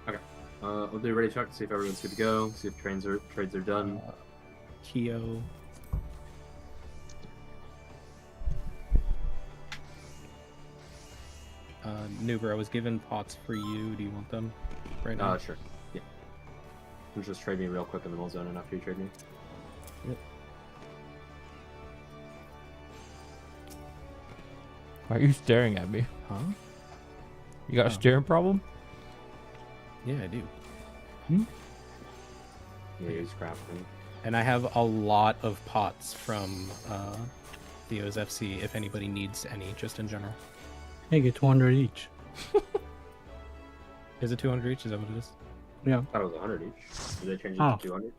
Okay. We'll do a ready check to see if everyone's good to go. See if trades are done. Kyo. Nuber, I was given pots for you. Do you want them right now? Sure. Yeah. You just trade me real quick in the middle zone, and after you trade me. Yep. Why are you staring at me? Huh? You got a staring problem? Yeah, I do. Yeah, he's crafting. And I have a lot of pots from Theo's FC if anybody needs any, just in general. Hey, get 200 each. Is it 200 each? Is that what it is? Yeah. I thought it was 100 each. Did they change it Oh. to 200?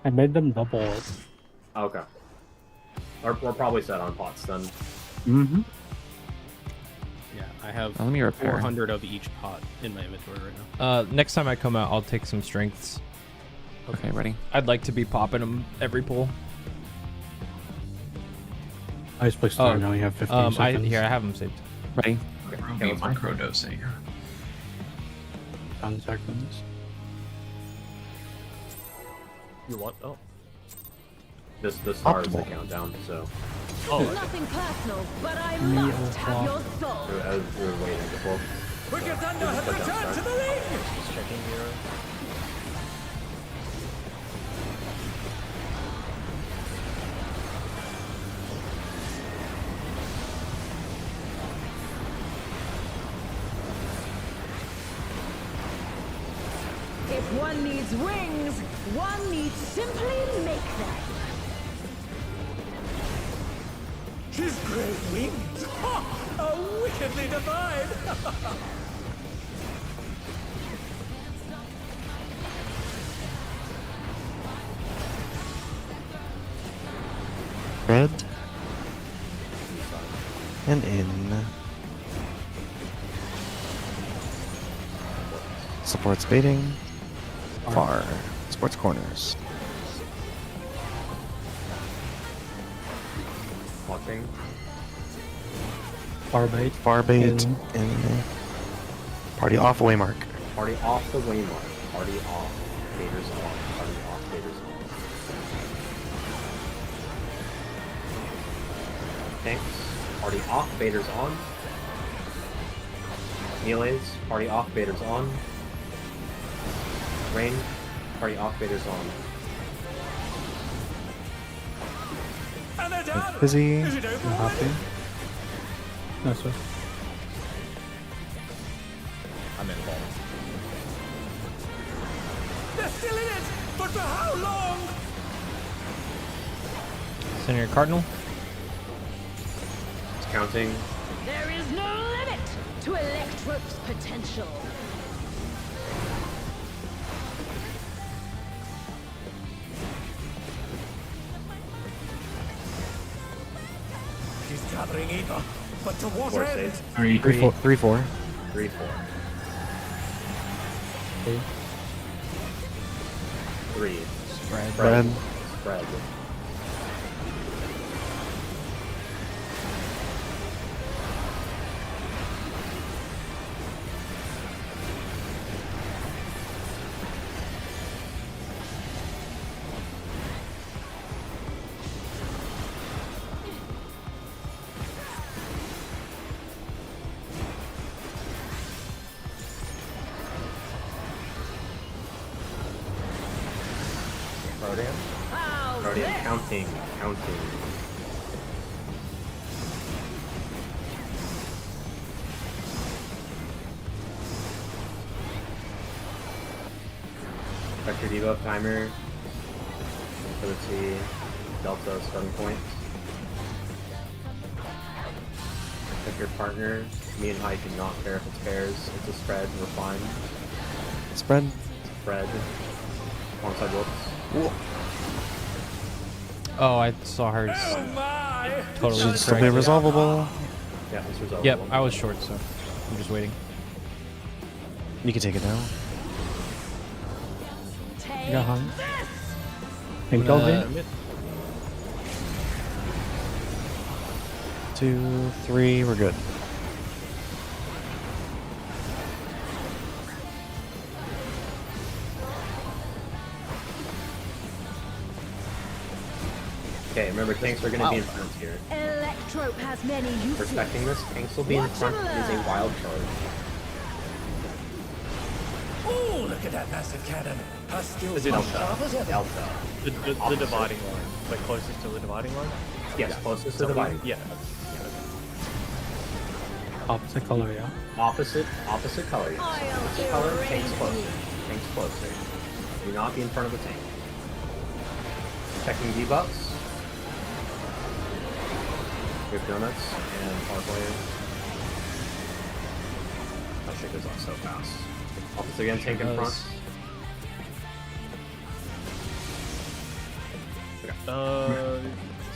I made them double it. Oh, okay. We're probably set on pots then. Mm-hmm. Yeah, I have Let me repair. 400 of each pot in my inventory right now. Next time I come out, I'll take some strengths. Okay, ready. I'd like to be popping them every pull. I just placed start now. You have 15 seconds. Here, I have them saved. Ready? Okay, microdosing. 10 seconds. You want? Oh. This star is the countdown, so. Oh. Nothing personal, but I must have your soul. As we were waiting before. Wicked Thunder has returned to the ring! Just checking here. If one needs wings, one needs simply make them. His great wings! Ha! Are wickedly divine! Red. And in. Supports baiting. Far. Sports corners. Watching. Far bait. Far bait. In. Party off waymark. Party off the waymark. Party off. Faders on. Party off. Faders on. Tanks. Party off. Faders on. Melees. Party off. Faders on. Rain. Party off. Faders on. And they're down! Busy. Is it over already? No, sir. I'm involved. They're still in it! But for how long? Senator Cardinal. It's counting. There is no limit to Electrope's potential. She's gathering either. But to what Four end? states. 3, 4. 3, 4. 3, 4. 3. Spread. Spread. Arcadion counting. Vector debuff timer. Ability delta starting point. Pick your partner. Me and High do not care if it's pairs. It's a spread. We're fine. Spread. Alongside Woops. Oh, I saw hers. Oh my! Totally Should still be resolvable. Yeah, it's resolvable. Yep, I was short, so I'm just waiting. You can take it now. You got hung. Pink bait. 2, 3, we're good. Okay, remember tanks are going to be in front here. Electrope has many uses. Respecting this, tanks will be in front. It is a wild card. Oh, look at that massive cannon. Her skills Is it are Delta? sharp as ever. Delta. The dividing line. Like closest to the dividing line? Yes, closest to the dividing. Yeah. Opposite color, yeah. Opposite color. Yes. Opposite color, tanks closer. Tanks closer. Do not be in front of the tank. Checking debuffs. We have donuts and parkway. That shit goes off so fast. Opposite again, tank in front.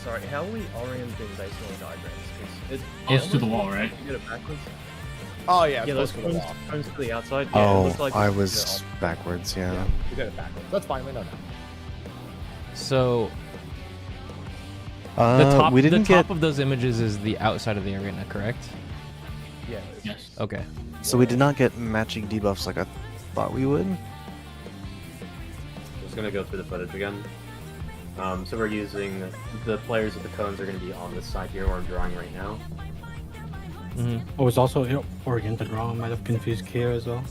Sorry, how are we orienting based on the diagrams? Close to the wall, right? Get it backwards? Oh yeah, Yeah, close those to the cones, wall. cones to the outside. Yeah, it Oh, looks like I it's- was backwards, yeah. You did it backwards. That's fine. We know that. So We didn't the top get. of those images is the outside of the arena, correct? Yeah. Yes. Okay. So we did not get matching debuffs like I thought we would. Just gonna go through the footage again. So we're using the players with the cones are gonna be on this side here where I'm drawing right now. Oh, it's also Oregon to draw. I might have confused Kier as well.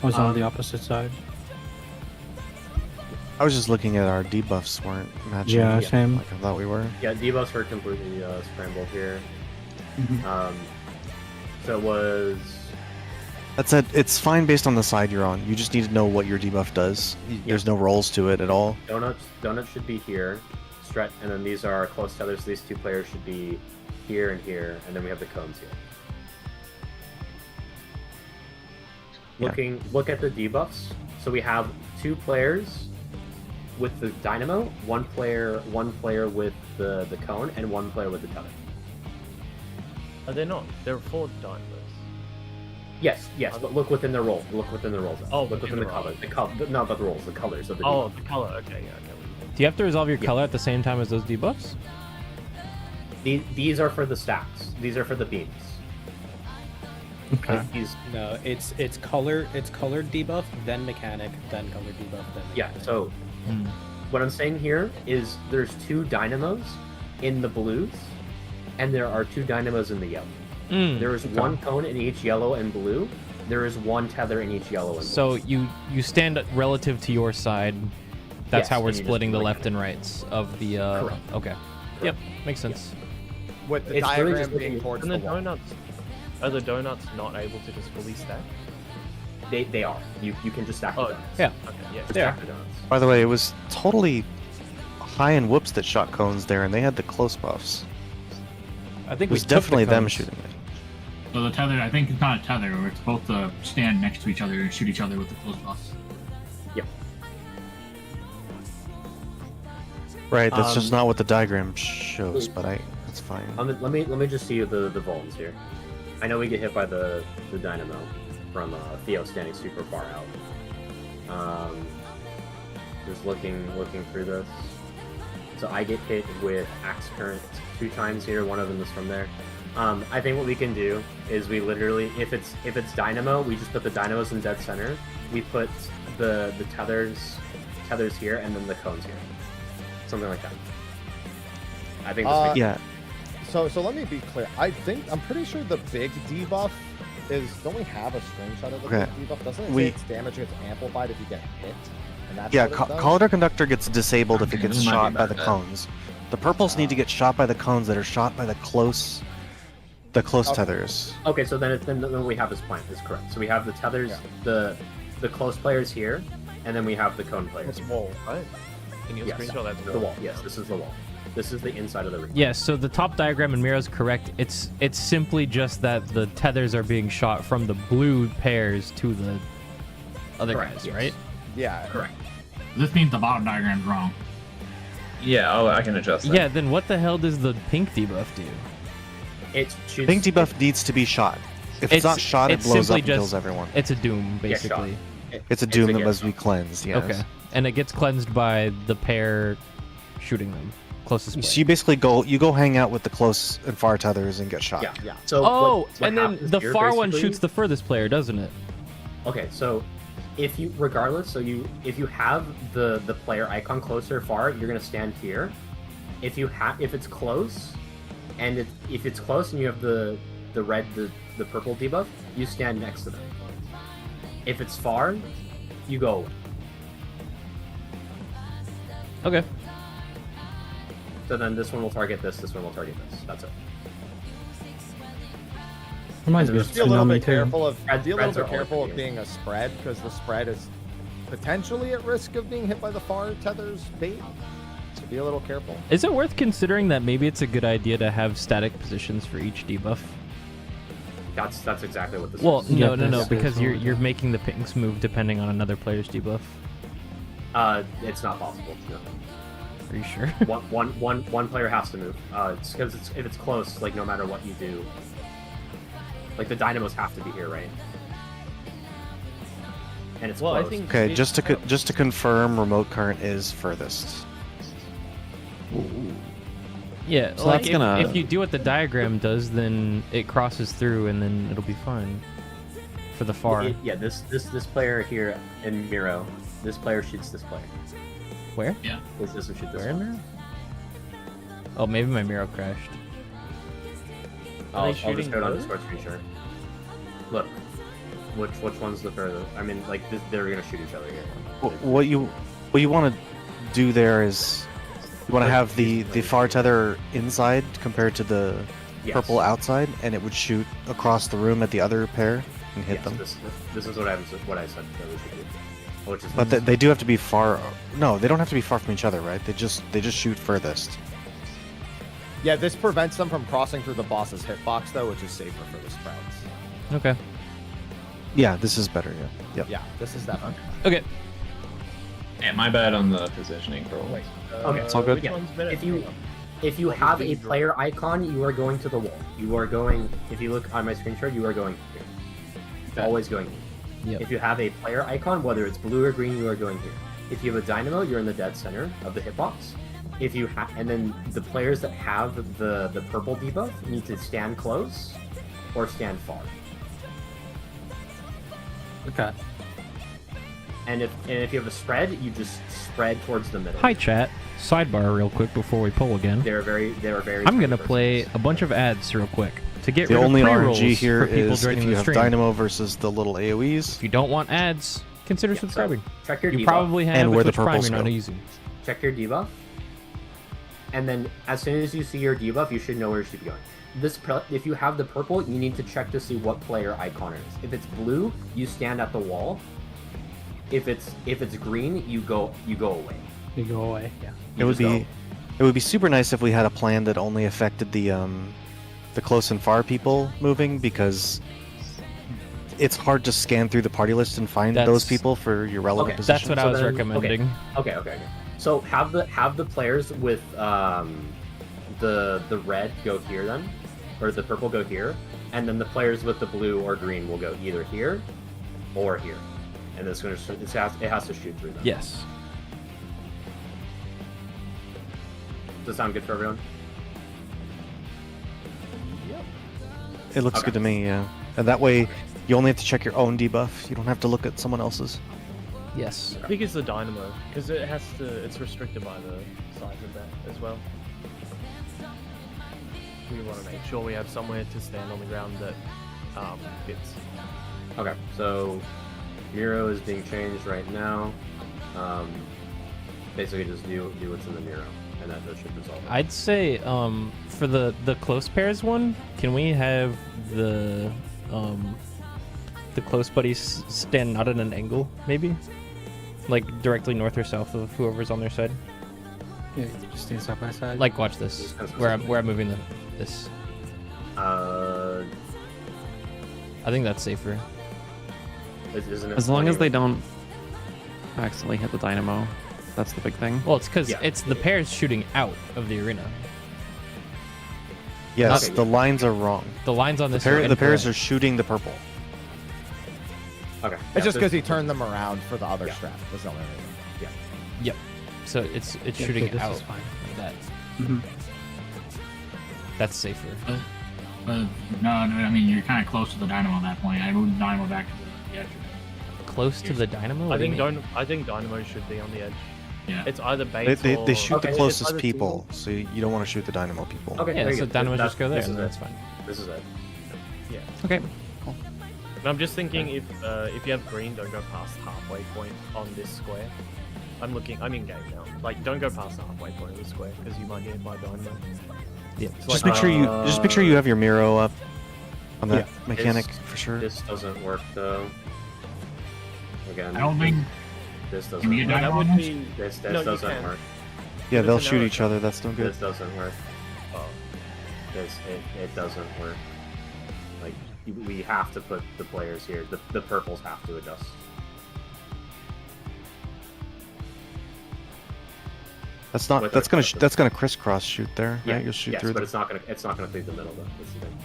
I was on the opposite side. I was just looking at our debuffs weren't matching. Yeah, same. Like I thought we were. Yeah, debuffs were completely scrambled here. So it was. That said, it's fine based on the side you're on. You just need to know what your debuff does. There's no rolls to it at all. Donuts should be here. Stretch, and then these are close tethers. So these two players should be here and here, and then we have the cones here. Yeah. Look at the debuffs. So we have two players with the dynamo, one player with the cone, and one player with the tether. Are they not? They're 4 dynamos. Yes, but look within the roll. Look within the rolls. Oh, look within the color. Not about the rolls. The colors of the. Oh, debuff. the color. Okay, yeah. Do you have to resolve your color at the same time as those debuffs? These are for the stacks. These are for the beams. Okay. No, it's colored debuff, then mechanic, then colored debuff, then mechanic. Yeah. So what I'm saying here is there's 2 dynamos in the blues, and there are 2 dynamos in the yellow. There is 1 cone in each yellow and blue. There is 1 tether in each yellow and blue. So you stand relative to your side. That's Yes, how we're and you just splitting the like left and rights of the. Correct. Okay. Yep, makes sense. With the It's really diagram just being looking- towards And the the wall. donuts. Are the donuts not able to just fully stack? They are. You can just stack the Oh, donuts. Yeah. Okay, yeah. Just They stack are. the donuts. By the way, it was totally high in Whoops that shot cones there, and they had the close buffs. I think It was we took the definitely them cones. shooting it. So the tether, I think it's not a tether, where it's both to stand next to each other and shoot each other with the close buffs. Yep. Right, that's just not what the diagram shows, but that's fine. Let me just see the Volans here. I know we get hit by the dynamo from Theo standing super far out. Just looking through this. So I get hit with Axe Current 2 times here. One of them is from there. I think what we can do is we literally, if it's dynamo, we just put the dynamos in dead center. We put the tethers here, and then the cones here. Something like that. I think this makes Yeah. So let me be clear. I'm pretty sure the big debuff is. Don't we have a screenshot of the Okay. big debuff? Doesn't it say We- its damage gets amplified if you get hit? And that's Yeah, what it does? Collider Conductor gets disabled if it gets This might be shot by better. the cones. The purples need to get shot by the cones that are shot by the close tethers. Okay, so then what we have is plan is correct. So we have the tethers, the close players here, and then we have the cone players. It's wall, right? In your Yes, screenshot, that's the wall. Yes, this is the wall. This is the inside of the ring. Yes, so the top diagram in Miro's correct. It's simply just that the tethers are being shot from the blue pairs to the other Correct, guys, yes. right? Yeah. Correct. This means the bottom diagram's wrong. Yeah, I can adjust that. Yeah, then what the hell does the pink debuff do? It's choose, Pink debuff needs to be shot. If it's not shot, it blows up and kills everyone. It's a doom, Yeah, shot. basically. It's a doom that against must be cleansed, yes. Okay. And it gets cleansed by the pair shooting them. Closest So player. you basically go hang out with the close and far tethers and get shot. Yeah. So Oh, what and then happens the here, far one basically- shoots the furthest player, doesn't it? Okay, so if you if you have the player icon closer or far, you're gonna stand here. If it's close, and if it's close and you have the red the purple debuff, you stand next to them. If it's far, you go away. Okay. So then this one will target this one will target this. That's it. Reminds me of Just be a little Tsunami bit too. careful of Reds are all careful of here. being a spread, because the spread is potentially at risk of being hit by the far tethers bait. So be a little careful. Is it worth considering that maybe it's a good idea to have static positions for each debuff? That's exactly what this Well, is. no, Yeah, because there's- you're making the pinks move depending on another player's debuff. It's not possible. No. Are you sure? one player has to move. It's because if it's close, like no matter what you do, like the dynamos have to be here, right? And it's Well, I close. think Okay, just to confirm, remote current is furthest. Yeah, So like that's gonna- if you do what the diagram does, then it crosses through, and then it'll be fine for the far. Yeah, this player here in Miro, this player shoots this player. Where? Yeah. This will shoot this Where in one. Miro? Oh, maybe my Miro crashed. I'll they just shooting go on both? Discord screen share. Look, which one's the further? I mean, like they're gonna shoot each other here. What you want to do there is you want to have the far tether inside compared to the Yes. purple outside, and it would shoot across the room at the other pair and hit Yes, them. This is what I said that we should do. Which is But they do have to be far. No, they don't have to be far from each other, right? They just shoot furthest. Yeah, this prevents them from crossing through the boss's hitbox, though, which is safer for the sprouts. Okay. Yeah, this is better. Yeah. Yep. Yeah, this is that one. Okay. Yeah, my bad on the positioning for always. Okay, It's all good. Yeah. If you have a player icon, you are going to the wall. You are going. If you look on my screenshot, you are going here. Always going here. Yep. If you have a player icon, whether it's blue or green, you are going here. If you have a dynamo, you're in the dead center of the hitbox. If you have, and then the players that have the purple debuff need to stand close or stand far. Okay. And if you have a spread, you just spread towards the middle. Hi, chat. Sidebar, real quick before we pull again. They're very. I'm gonna play a bunch of ads real quick to get The rid only of pre-rolls RNG here for people is during if the you have stream. Dynamo versus the little AoEs. If you don't want ads, consider subscribing. Check your You debuff. probably have And a where the Twitch Prime purples you're not go. using. Check your debuff. And then as soon as you see your debuff, you should know where you should be going. If you have the purple, you need to check to see what player icon it is. If it's blue, you stand at the wall. If it's green, you go away. You go away. Yeah. It would be super nice if we had a plan that only affected the close and far people moving, because it's hard to scan through the party list and find those people for your relevant Okay, position. That's what I was recommending. Okay. So have the players with the red go here then, or the purple go here, and then the players with the blue or green will go either here or here, and it has to shoot through them. Yes. Does that sound good for everyone? It looks good to me, yeah. And that way, you only have to check your own debuff. You don't have to look at someone else's. Yes. I think it's the dynamo because it's restricted by the size of that as well. We want to make sure we have somewhere to stand on the ground that fits. Okay, so Miro is being changed right now. Basically, just do what's in the Miro, and that should resolve it. I'd say for the close pairs one, can we have the close buddies stand not at an angle, maybe? Like directly north or south of whoever's on their side. Yeah, just stand side by side. Like, watch this. Where I'm moving this. Uh, I think that's safer. Isn't it As long as funny? they don't accidentally hit the dynamo, that's the big thing. Well, it's because it's the pairs shooting out of the arena. Yes, Okay. the lines are wrong. The lines on this The are pairs incorrect. are shooting the purple. Okay. It's just because he turned them around for the other strap. Was the only reason. Yeah. Yep. So it's Yeah, shooting okay, this out is fine. like that. Mhm. That's safer. No, I mean you're kind of close to the dynamo at that point. I moved dynamo back to the edge. Close to the dynamo? I What do you think mean? dynamo should be on the edge. Yeah. It's either bait They or... shoot the Okay, closest either people, so you don't want to shoot the dynamo people. Okay. Yeah, there you so go. dynamos That- just go there, this and is that's it. fine. This is it. Yeah. Okay. And I'm just thinking if you have green, don't go past halfway point on this square. I'm in game now. Like, don't go past the halfway point of the square because you might get hit by dynamo. Yeah. Just make sure you have your Miro up on that Yeah. mechanic This- for sure. This doesn't work though. Again. I don't think. This doesn't Can we get work. That dynamo would on this? be... This No, you doesn't can. work. Yeah, There's they'll a shoot narrow each other. That's no good. This doesn't work. Oh. It doesn't work. Like we have to put the players here. The purples have to adjust. That's not. With That's our- gonna crisscross shoot there. Yeah, Right? You'll shoot yes, through. but The... it's not gonna through the middle though. That's the thing.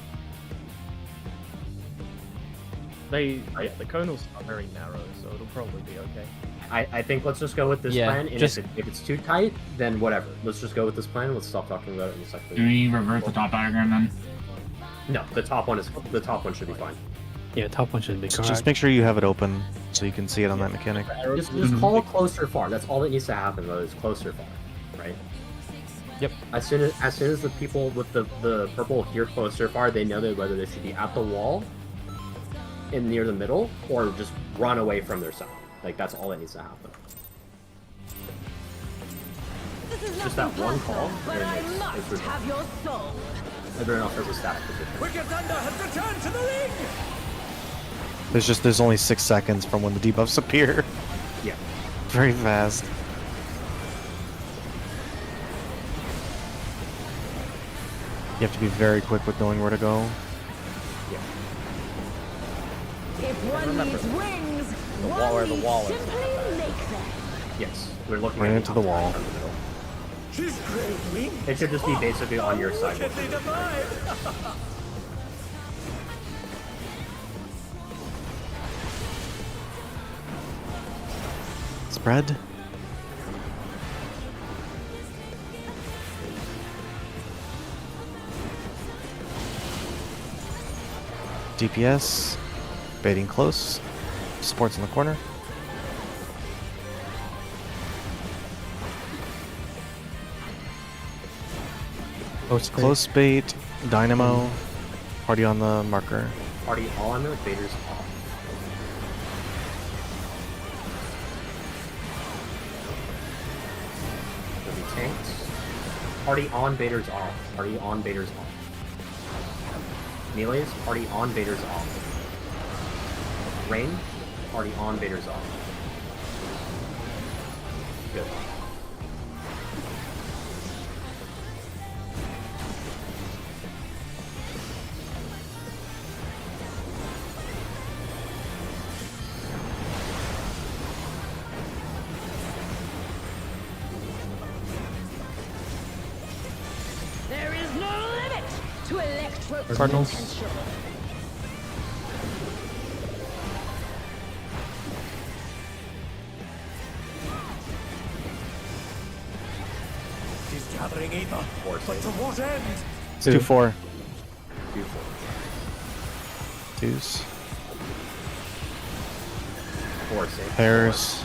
The conals are very narrow, so it'll probably be okay. I think let's just go with this Yeah, plan, and just- if it's too tight, then whatever. Let's just go with this plan. Let's stop talking about it in a second. Do we revert the top diagram then? No, the top one should be fine. Yeah, top one should be correct. Just make sure you have it open so you can see it on that mechanic. Just call close or far. That's all that needs to happen, though. Is close or far, right? Yep. As soon as the people with the purple hear close or far, they know that whether they should be at the wall, in near the middle, or just run away from their side. Like that's all that needs to happen. Just that one call, But and I it's must have your soul. everyone else has a static position. Wicked Thunder has returned to the ring! There's only 6 seconds from when the debuffs appear. Yeah. Very fast. You have to be very quick with knowing where to go. If one needs wings, The one wall where the needs wall is. simply make them. Yes, we're looking Right at into the wall. from the middle. She's great me. It should just be basically on your side. Wickedly divine! Spread. DPS. Baiting close. Supports in the corner. Close bait. Dynamo. Party on the marker. Party on, Vader's off. Will be tanked. Party on, Vader's off. Party on, Vader's off. Melees, party on, Vader's off. Rain, party on, Vader's off. Good. There is no limit to electro Cardinals. potential. She's gathering ether. But to what end? 2-4. 2-4. Twos. 4 safe. Pairs.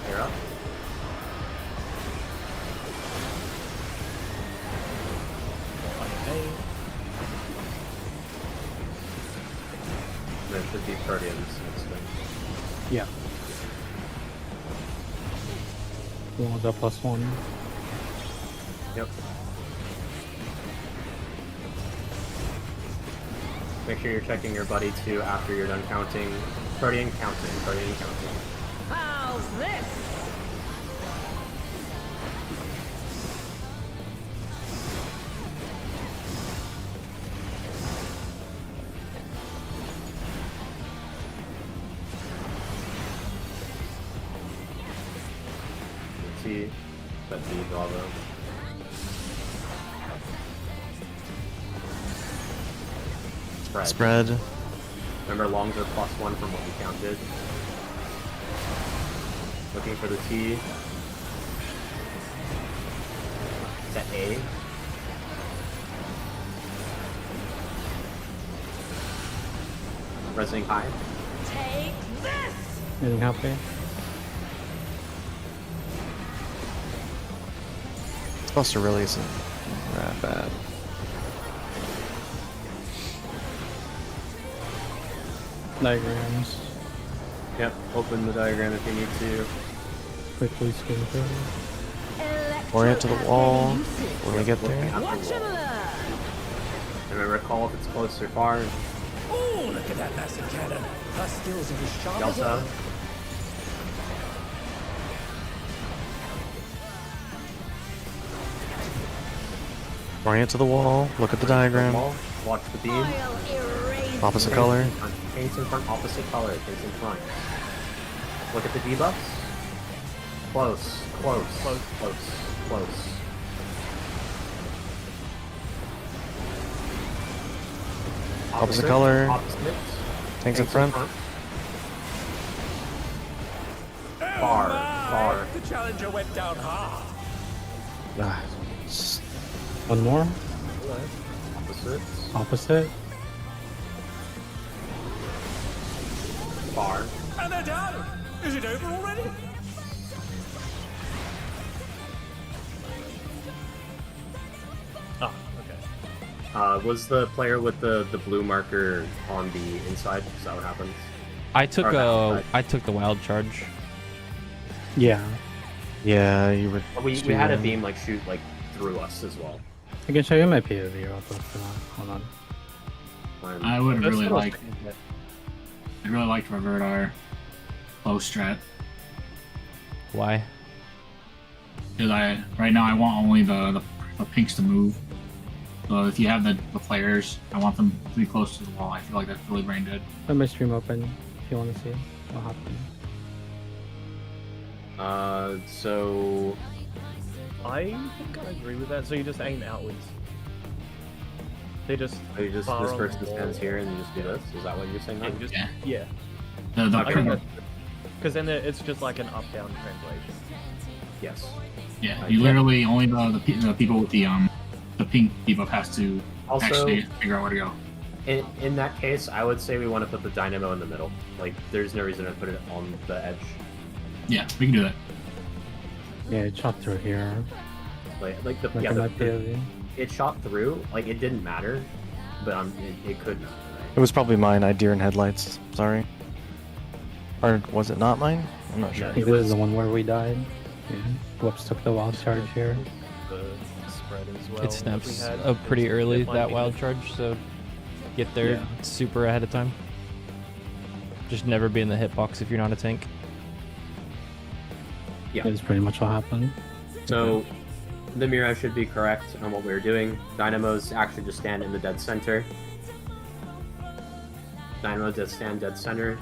Pair up. There should be Arcadions next time. Yeah. One was a +1. Yep. Make sure you're checking your buddy too after you're done counting. Arcadion counting. Arcadion counting. How's this? T, but D, Bravo. Spread. Remember, longs are +1 from what we counted. Looking for the T. Is that A? Resing high. Take this! Anything happy? Buster really isn't that bad. Diagrams. Yep, open the diagram if you need to. Quickly skim through. Orient to the wall when we get there. Watch and learn! Remember, call if it's close or far. Oh, look at that massive cannon. Her skills are as sharp as Delta. ever. Orient to the wall. Look at the diagram. Watch the beam. Opposite color. Paints in front, opposite color. Paints in front. Look at the debuffs. Close, close, close, close, close. Opposite color. Opposite. Tanks in front. Far. The challenger went down hard. One more. Opposite. Opposite. Far. And they're down. Is it over already? Ah, okay. Was the player with the blue marker on the inside? Is that what happens? I took Or outside? I took the wild charge. Yeah. Yeah, you were. We had a beam like shoot like through us as well. I can show you my POV real quick. Hold on. I would That's really what I was like. thinking. I'd really like to revert our close strat. Why? Because right now I want only the pinks to move. So if you have the players, I want them to be close to the wall. I feel like that's really brain dead. I have my stream open if you want to see what happened. So I think I agree with that. So you just aim outwards. They just. oh, you just fire this on the person wall. stands here and you just do this. Is that what you're saying? And Now? just, Yeah. yeah. The Because then it's just like an up-down translation. Yes. yeah, you literally only the people with the pink debuff has to Also- actually figure out where to go. In that case, I would say we want to put the dynamo in the middle. Like, there's no reason to put it on the edge. Yeah, we can do that. Yeah, it shot through here. Like the Look yeah, at my the, POV. it shot through. Like it didn't matter, but it could not. It was probably mine. I deer in headlights. Sorry. Or was it not mine? I'm not sure. I think this is the one where we died. Yeah. Whoops took the wild charge here. The spread as well. It snaps If we had- up pretty it early, might that be wild good. charge, so get there Yeah. super ahead of time. Just never be in the hitbox if you're not a tank. Yeah. That's pretty much what happened. So, the Mira should be correct on what we were doing. Dynamos actually just stand in the dead center. Dynamo does stand dead center.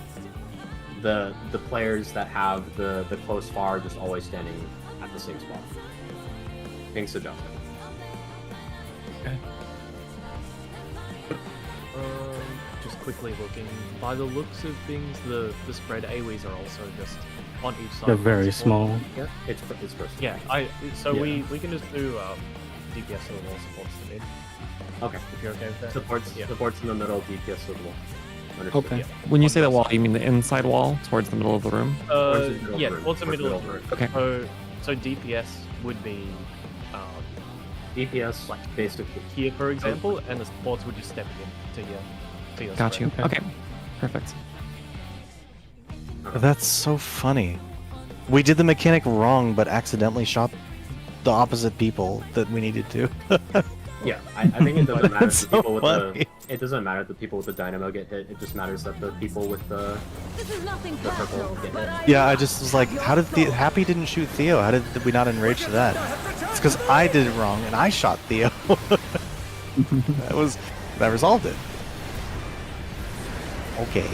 The players that have the close far are just always standing at the same spot. Thanks to Justin. Okay. Just quickly looking, by the looks of things, the spread AoEs are also just on each side. They're of the very support. small. Yeah, it's first. Yeah, so Yeah. we can just do DPS to the wall, supports to mid. Okay. If you're okay with that. Supports in the middle, DPS to the wall. Understood. Okay. When you say the wall, you mean the inside wall towards the middle of the room? Yeah, towards the middle of the room. Okay. So DPS would be DPS like basically here, for example, and the supports would just step in to your Got you. spread. Okay. Perfect. That's so funny. We did the mechanic wrong, but accidentally shot the opposite people that we needed to. Yeah, I think it doesn't matter if That's the people so with funny. it doesn't matter if the people with the dynamo get hit. It just matters that the people with the This is nothing the purple personal, get but hit. I Yeah, I just was like, how did Happy didn't shoot Theo? How did we not enrage to that? It's because I did it wrong and I shot Theo. that resolved it. Okay.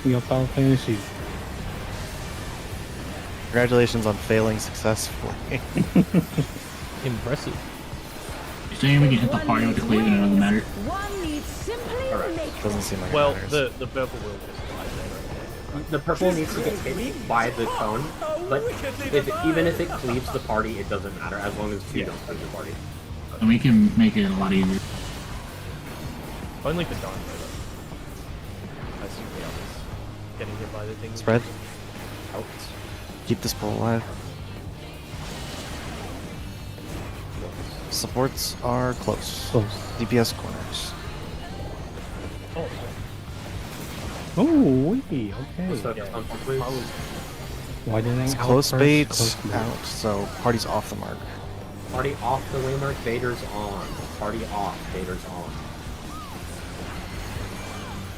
You got power fantasy. Congratulations on failing successfully. Impressive. You're saying we can hit the party with the cleave and it doesn't matter? one needs simply make Doesn't seem like Well, it matters. the purple will just The purple needs to get hit by the cone, but even if it cleaves the party, it doesn't matter as long as two don't cleave the party. And we can make it a lot easier. only for Dynamo though. I assume the others getting hit by the things. Spread. Out. Keep this pool alive. Supports are close. Close. DPS corners. Oh, Oh, wee, okay. What's that? Please. Widening It's out close first, bait close bait. out, so party's off the mark. Party off the waymark, Vader's on. Party off, Vader's on.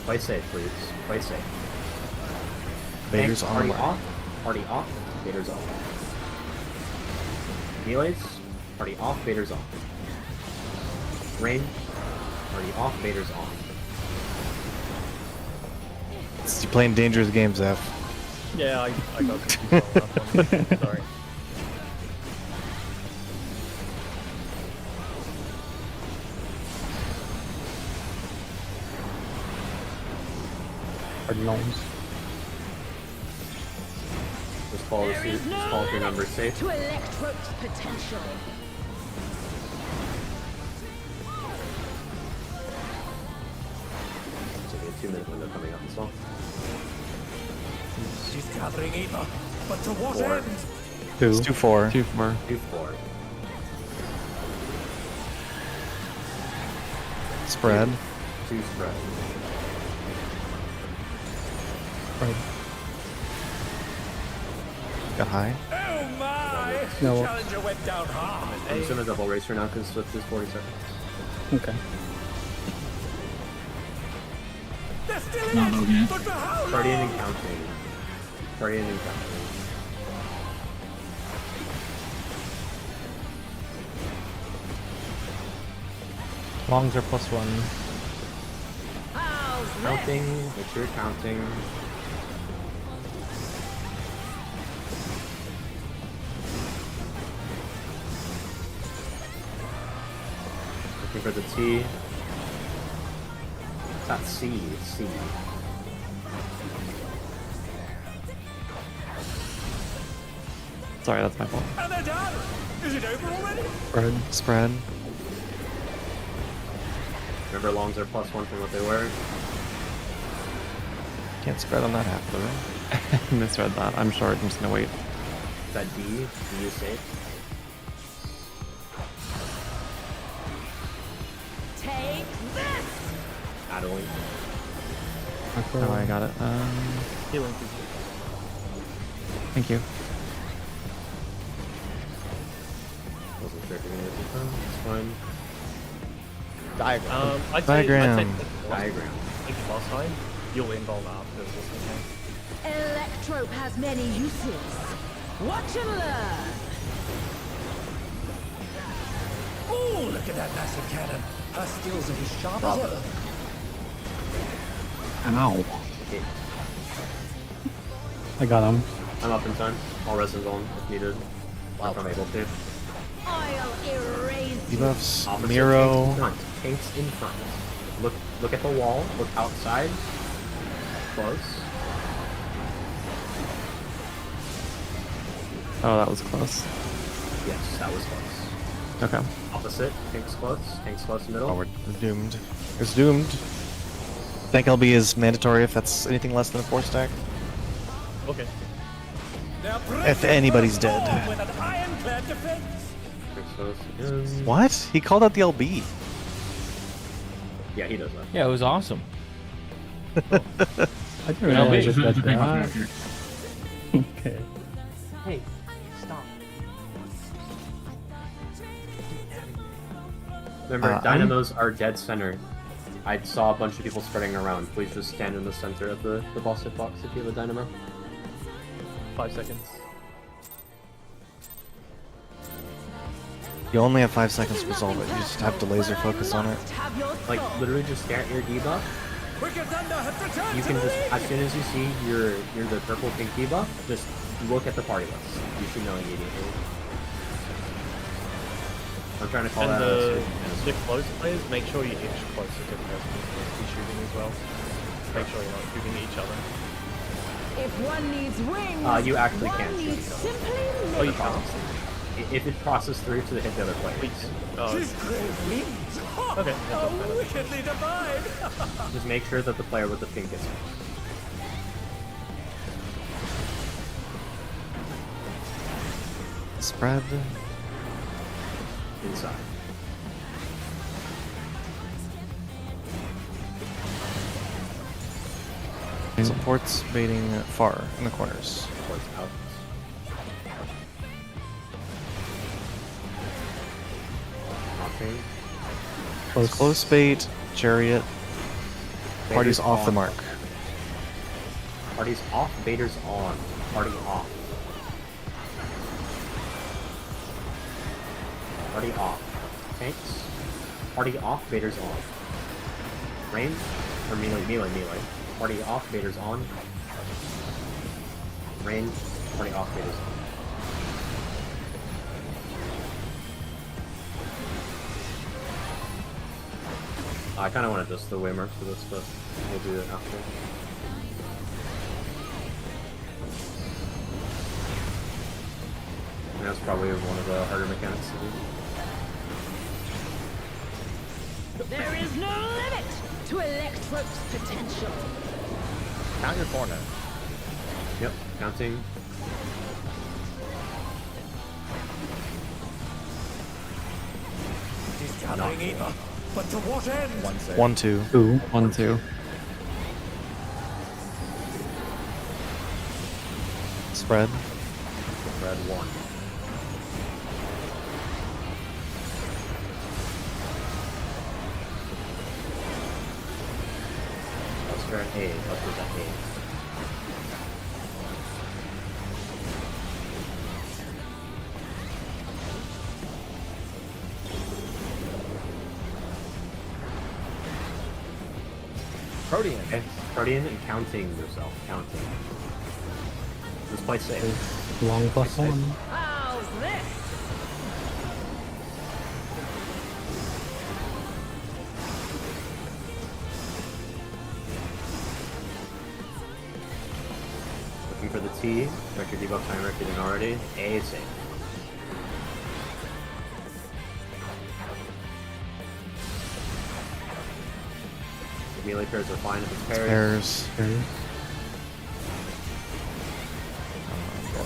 Play safe, please. Play safe. Vader's Thanks, on party the mark. off. Party off, Vader's on. Melees, party off, Vader's on. Rain, party off, Vader's on. You playing dangerous games, F. yeah, I got confused on that one. Sorry. Just follow the suit. Just follow your numbers safe. To Electro's potential. It's a 2-minute window coming up as well. She's gathering Eva, but to what 4. end? It's 2-4. 2-4. 2-4. Spread. 2 spread. Right. Got high. Oh my! No. Challenger went down hard. I'm just gonna double race for now because Swift is 40 seconds. Okay. They're still in Not it, again. but for how long? Guardian and counting. Guardian and counting. Longs are +1. Counting. Make sure you're counting. Looking for the T. It's not C, it's C. Sorry, that's my fault. And they're done! Is it over already? Spread. Spread. Remember, longs are +1 from what they were. Can't spread on that half of the room. Misread that. I'm short. I'm just gonna wait. Is that D? D is safe. Take this! Adeline. Oh, I got it. Healing. Thank you. Wasn't sure if you're gonna get them. It's fine. Diagram. I'd Diagram. Say Diagram. Take the boss time. You'll involve after this one. Electrope has many uses. Watch and learn. Oh, look at that massive cannon. Her skills are as sharp as ever. Ow. Okay. I got him. I'm up in time. I'll res his own if needed. If I'm able to. I'll erase Debuffs. Opposite, Miro. Tanks in front. Tanks in front. Look at the wall. Look outside. Close. Oh, that was close. Yes, that was close. Okay. Opposite. Tanks close. Tanks close middle. Oh, we're doomed. It's doomed. Thank LB is mandatory if that's anything less than a 4-stack. Okay. If anybody's dead. With an ironclad defense. Tanks close again. What? He called out the LB. Yeah, he does that. Yeah, it was awesome. I didn't realize Just that. pick off the record. Okay. Hey, stop. Remember, dynamos are dead center. I saw a bunch of people spreading around. Please just stand in the center of the boss hitbox if you have a dynamo. 5 seconds. You only have 5 seconds to resolve it. You just have to laser focus on it. Like, literally just stare at your debuff. Wicked Thunder has returned You can to just, me! as soon as you see you're the purple pink debuff, just look at the party list. You should know immediately. I'm trying to call And that out. the close players, make sure you inch closer to the person who's supposed to be shooting as well. Make sure you're not shooting at each other. If one needs wings, You actually one can't shoot needs each other. simply Oh, you miracles. can't. If it crosses through to hit the other player. She's great wings! Okay, How wickedly divine! Just make sure that the player with the pink is Spread. inside. Supports baiting far in the corners. Towards out. Okay. Close bait, chariot. Party's Baiter's off the on. mark. Party's off, baiter's on. Party off. Party off. Tanks. Party off, baiter's on. Range? Or melee. Party off, baiter's on. Range. Party off, baiter's on. I kind of want to adjust the waymarks for this, but we'll do it after. That's probably one of the harder mechanics to do. There is no limit to Electrope's potential. Count your corner. Yep, counting. It is gathering either, but to what end? 1, 2. 2, 1, 2. Spread. Spread 1. Let's spread A. Let's put that A. Protean. Okay, Protean and counting yourself. Counting. Let's play safe. Long plus Play safe. 1. How's this? Looking for the T. Check your debuff timer if you didn't already. A is safe. The melee pairs are fine if it's pairs. Pairs.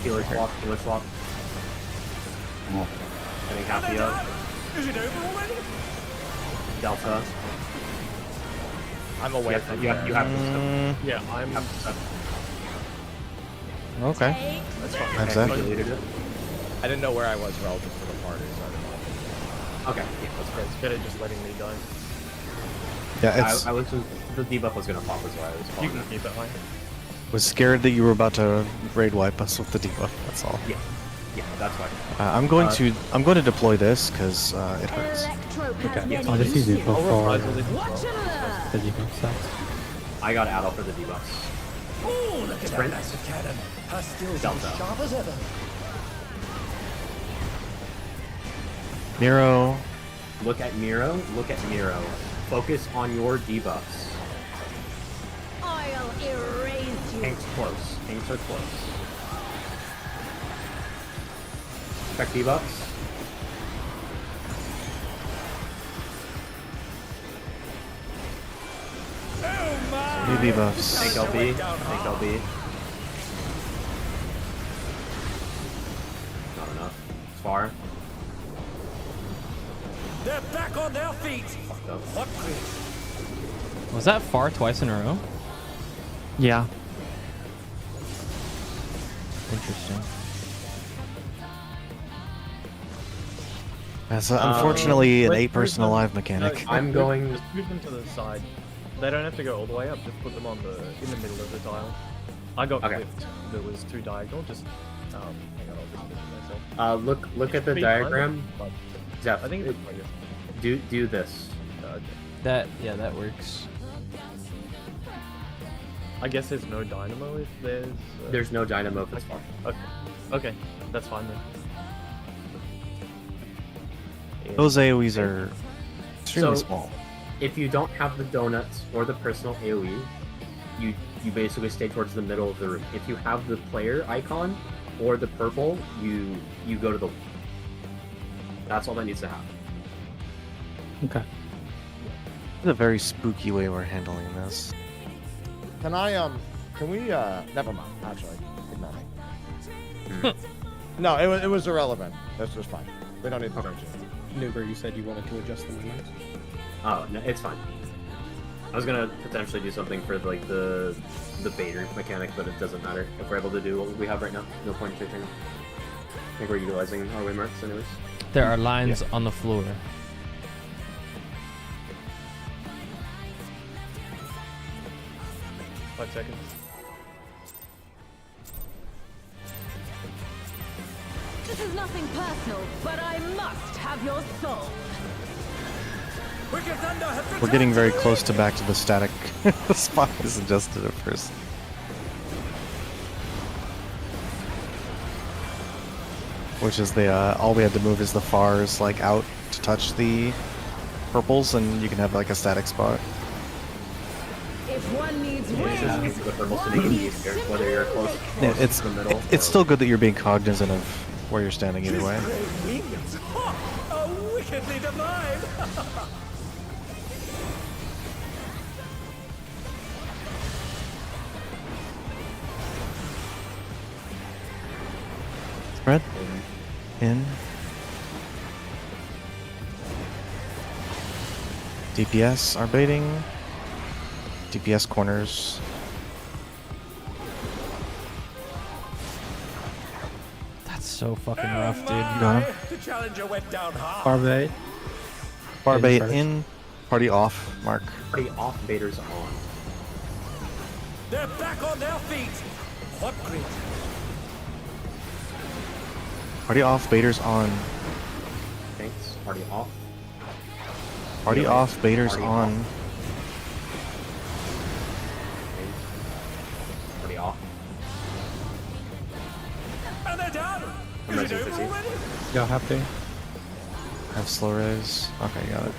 Healer swap, healer swap. Getting half heal. Is it over already? Delta. I'm away from you have to step. Yeah, I'm. Have to step. Okay. That's fine. That's Okay, that. you deleted it. I didn't know where I was relative to the party, so I didn't know. Okay, yeah, that's fair. It's better just letting me die. Yeah, it's. I was just, the debuff was gonna pop as well. I was You calling can it. keep it high. Was scared that you were about to raid wipe us with the debuff. That's all. Yeah, yeah, that's fine. I'm going to deploy this because it hurts. Electrope Okay. has many I'll just use it uses. before Watch and learn. the debuff sets. I got Adol for the debuffs. Oh, look at Sprint. that massive cannon. Her skills Delta. are as sharp as ever. Nero. Look at Miro. Look at Miro. Focus on your debuffs. I'll erase you. Tanks close. Tanks are close. Check debuffs. New debuffs. Tank LB. Tank LB. Not enough. It's far. They're back on their feet. Fucked up. What crit? Was that far twice in a row? Yeah. Interesting. That's unfortunately an Let's 8-person move them- alive mechanic. No, I'm going. Just move them to the side. They don't have to go all the way up. Just put them on in the middle of the tile. I got Okay. clipped. There was too diagonal. Just hang on, I'll just do it myself. Look at the Be fine, diagram. but Zeph, I think it's like this. do this. That works. I guess there's no dynamo if there's. There's no dynamo if it's far. Okay, that's fine then. Those AoEs are extremely So- small. If you don't have the donuts or the personal AoE, you basically stay towards the middle of the room. If you have the player icon or the purple, you go to the. That's all that needs to happen. Okay. It's a very spooky way we're handling this. Can we, never mind, actually. Ignore me. No, it was irrelevant. This was fine. We don't need to change it. Nuber, you said you wanted to adjust the limits. Oh, no, it's fine. I was gonna potentially do something for like the baiter mechanic, but it doesn't matter if we're able to do what we have right now. No point in changing. I think we're utilizing our waymarks anyways. There are lines on the floor. Five seconds. This is nothing personal, but I must have your soul. Wicked Thunder has We're getting very close to back to the static spot is adjusted at first. Which is the all we had to move is the fars like out to touch the purples, and you can have like a static spot. If one needs Yeah, it's wings, just the purples to make it easier, whether you're close Yeah, it's to the middle. it's still good that you're being cognizant of where you're standing either way. Great wings. Oh, wickedly divine. Spread. In. DPS are baiting. DPS corners. That's so fucking rough, dude. You got him. The challenger went down hard. Barbate. Barbate first. in. Party off. Mark. Party off, baiters on. They're back on their feet. What great. Party off. Baiters on. Thanks. Party off. Party off. Baiters Party on. off. Party off. And they're down. I'm Is it ready over for already? Y'all have to. Have slow res. Okay, got it.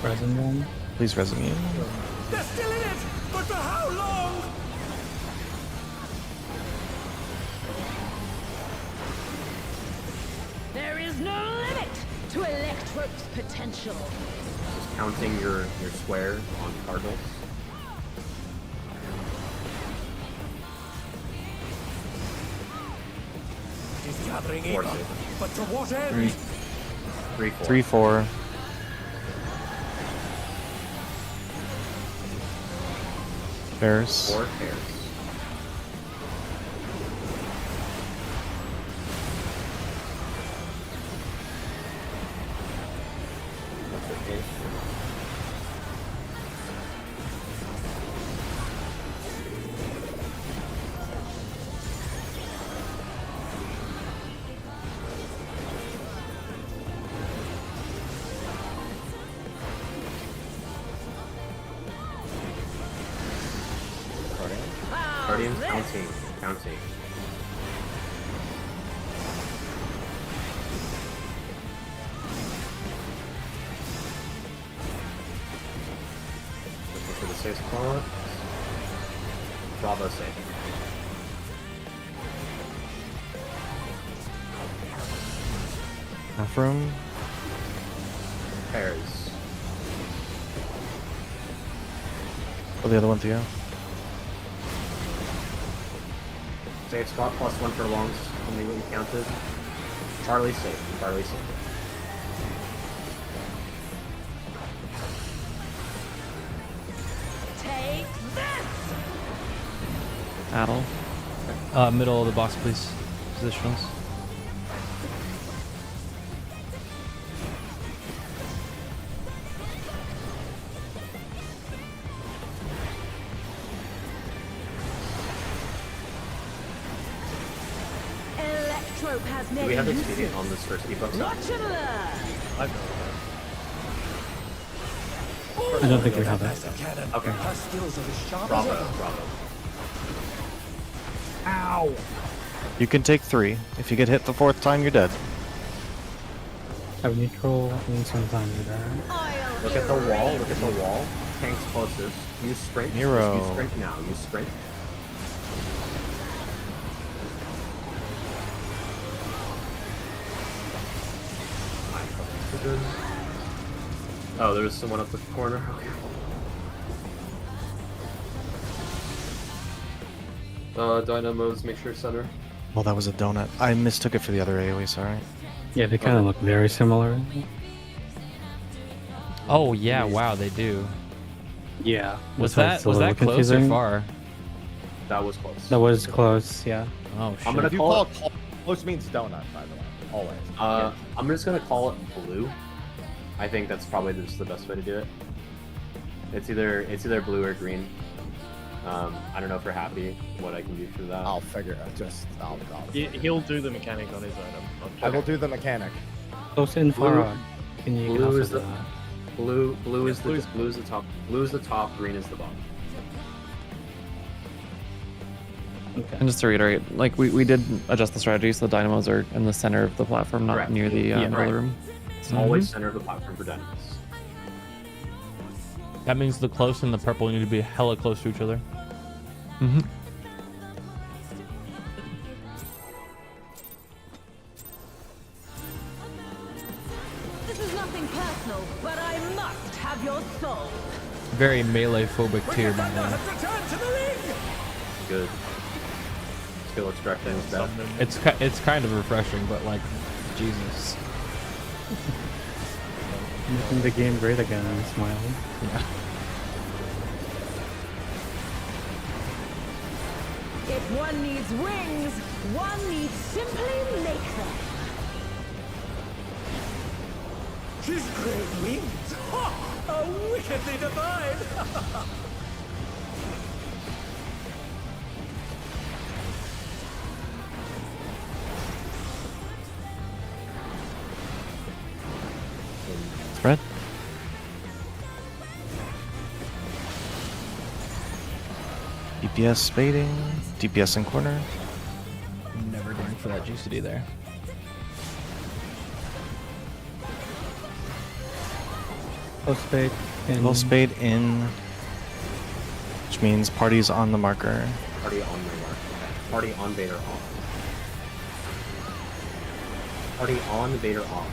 Resin one. Please resume. They're still in it, but for how long? There is no limit to Electrope's potential. Just counting your square on cardinals. He's gathering Four, in, six. but to what end? 3, 4. 3, 4. Bears. 4 pairs. That's okay. Guardian counting. Looking for the safe spot. Bravo safe. Half room. Pairs. Oh, the other one to go. Safe spot +1 for longs. Only what you counted. Charlie safe. Charlie safe. Take this! Battle. Middle of the box, please. Positionals. Electrope has Do made we have a expedient on this first debug Watch set? and learn. I I don't think we have that. Okay. Her skills are as sharp as Bravo. ever. Bravo. Ow! You can take 3. If you get hit the 4th time, you're dead. Have neutral and sometimes you're there. Look at the wall. Look at the wall. Tank's closest. Use sprint. Nero. Use sprint now. Use sprint. Oh, there's someone up the corner. Okay. Dynamos, make sure center. Well, that was a donut. I mistook it for the other AoE, sorry. Yeah, they kind of look very similar. Oh yeah, wow, they do. Yeah. Was that's that why it's a close little or confusing. far? That was close. That was close, yeah. Oh shit. I'm gonna If you call call it close means donut, by the way. Always. I'm just gonna call it blue. I think that's probably just the best way to do it. It's either blue or green. I don't know if you're happy what I can do for that. I'll figure it. He'll do the mechanic on his own. I will do the mechanic. Close in far Blue- out. Can you blue also is do the that? blue is the top. Blue is the top. Green is the bottom. Okay. And just to reiterate, like we did adjust the strategy so the dynamos are in the center of the platform, not Correct. near the Yeah, middle of right. the room. It's always center of the platform for dynamos. That means the close and the purple need to be hella close to each other. Mm-hmm. is nothing personal, but I must have your soul. Very melee phobic tier, by the way. Return to the ring! Good. Skill extraction is bad. It's kind of refreshing, but like, Jesus. Making the game great again and smiling. Yeah. If one needs wings, one needs simply make them. His great wings! Ha! Are wickedly divine! Spread. DPS spading. DPS in corner. Never going for that juicity there. Low spade in. Low spade in. Which means party's on the marker. Party on the mark. Party on Vader off. Party on Vader off.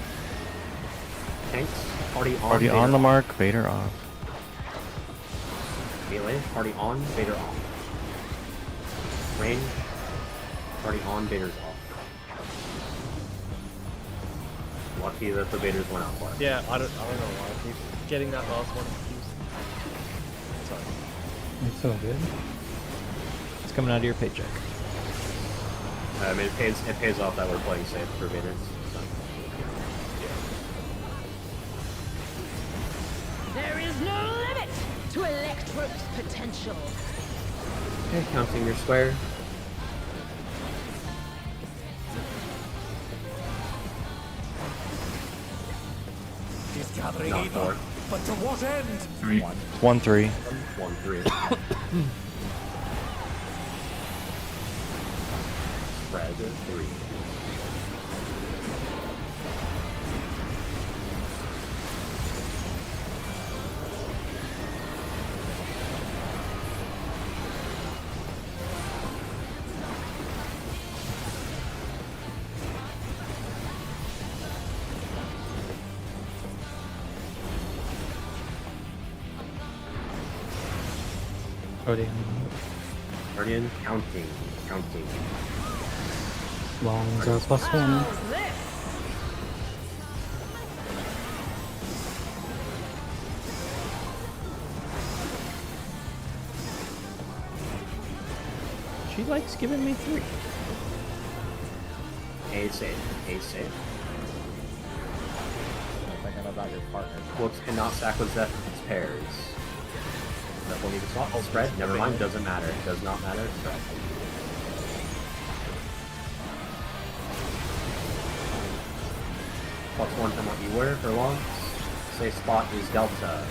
Tanks. Party on. Party Vader on the off. mark. Vader off. Melee. Party on Vader off. Range. Party on Vader's off. Lucky that the Vaders went out for it. Yeah, I don't know why I keep getting that last one confused. Sorry. It's so good. It's coming out of your paycheck. I mean, it pays off that we're playing safe for Vaders. So. There is no limit to Electro's potential. Okay, counting your square. He's gathering Not evil, 4. but to what end? 3. 1-3. 1-3. Spread 3. Guardian, counting. Longs are +1. She likes giving me 3. A save. Thinking about your partner. Whoops cannot stack with Zeph if it's pairs. Zeph will need to swap. Oh, spread. Never mind. Doesn't matter. Does not matter. Spread. +1 from what you were for long. Safe spot is Delta.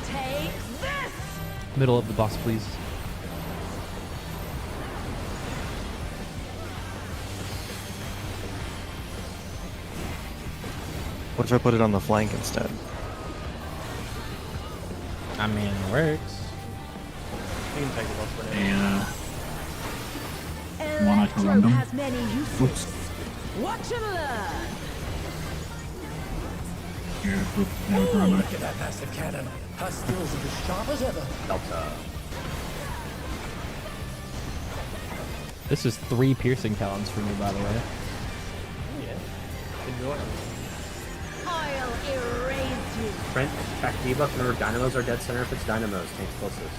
Take this! Middle of the boss, please. What if I put it on the flank instead? I mean, it works. You can take the boss for One I can Electro random. has many uses. Whoops. Watch and learn. Here, whoop, now we can run Look at that massive cannon. Her skills are as sharp as ever. Delta. This is 3 piercing talons for me, by the way. Yeah. Enjoy. I'll erase you. Trent, back debuff. Remember, dynamos are dead center if it's dynamos. Tanks closest.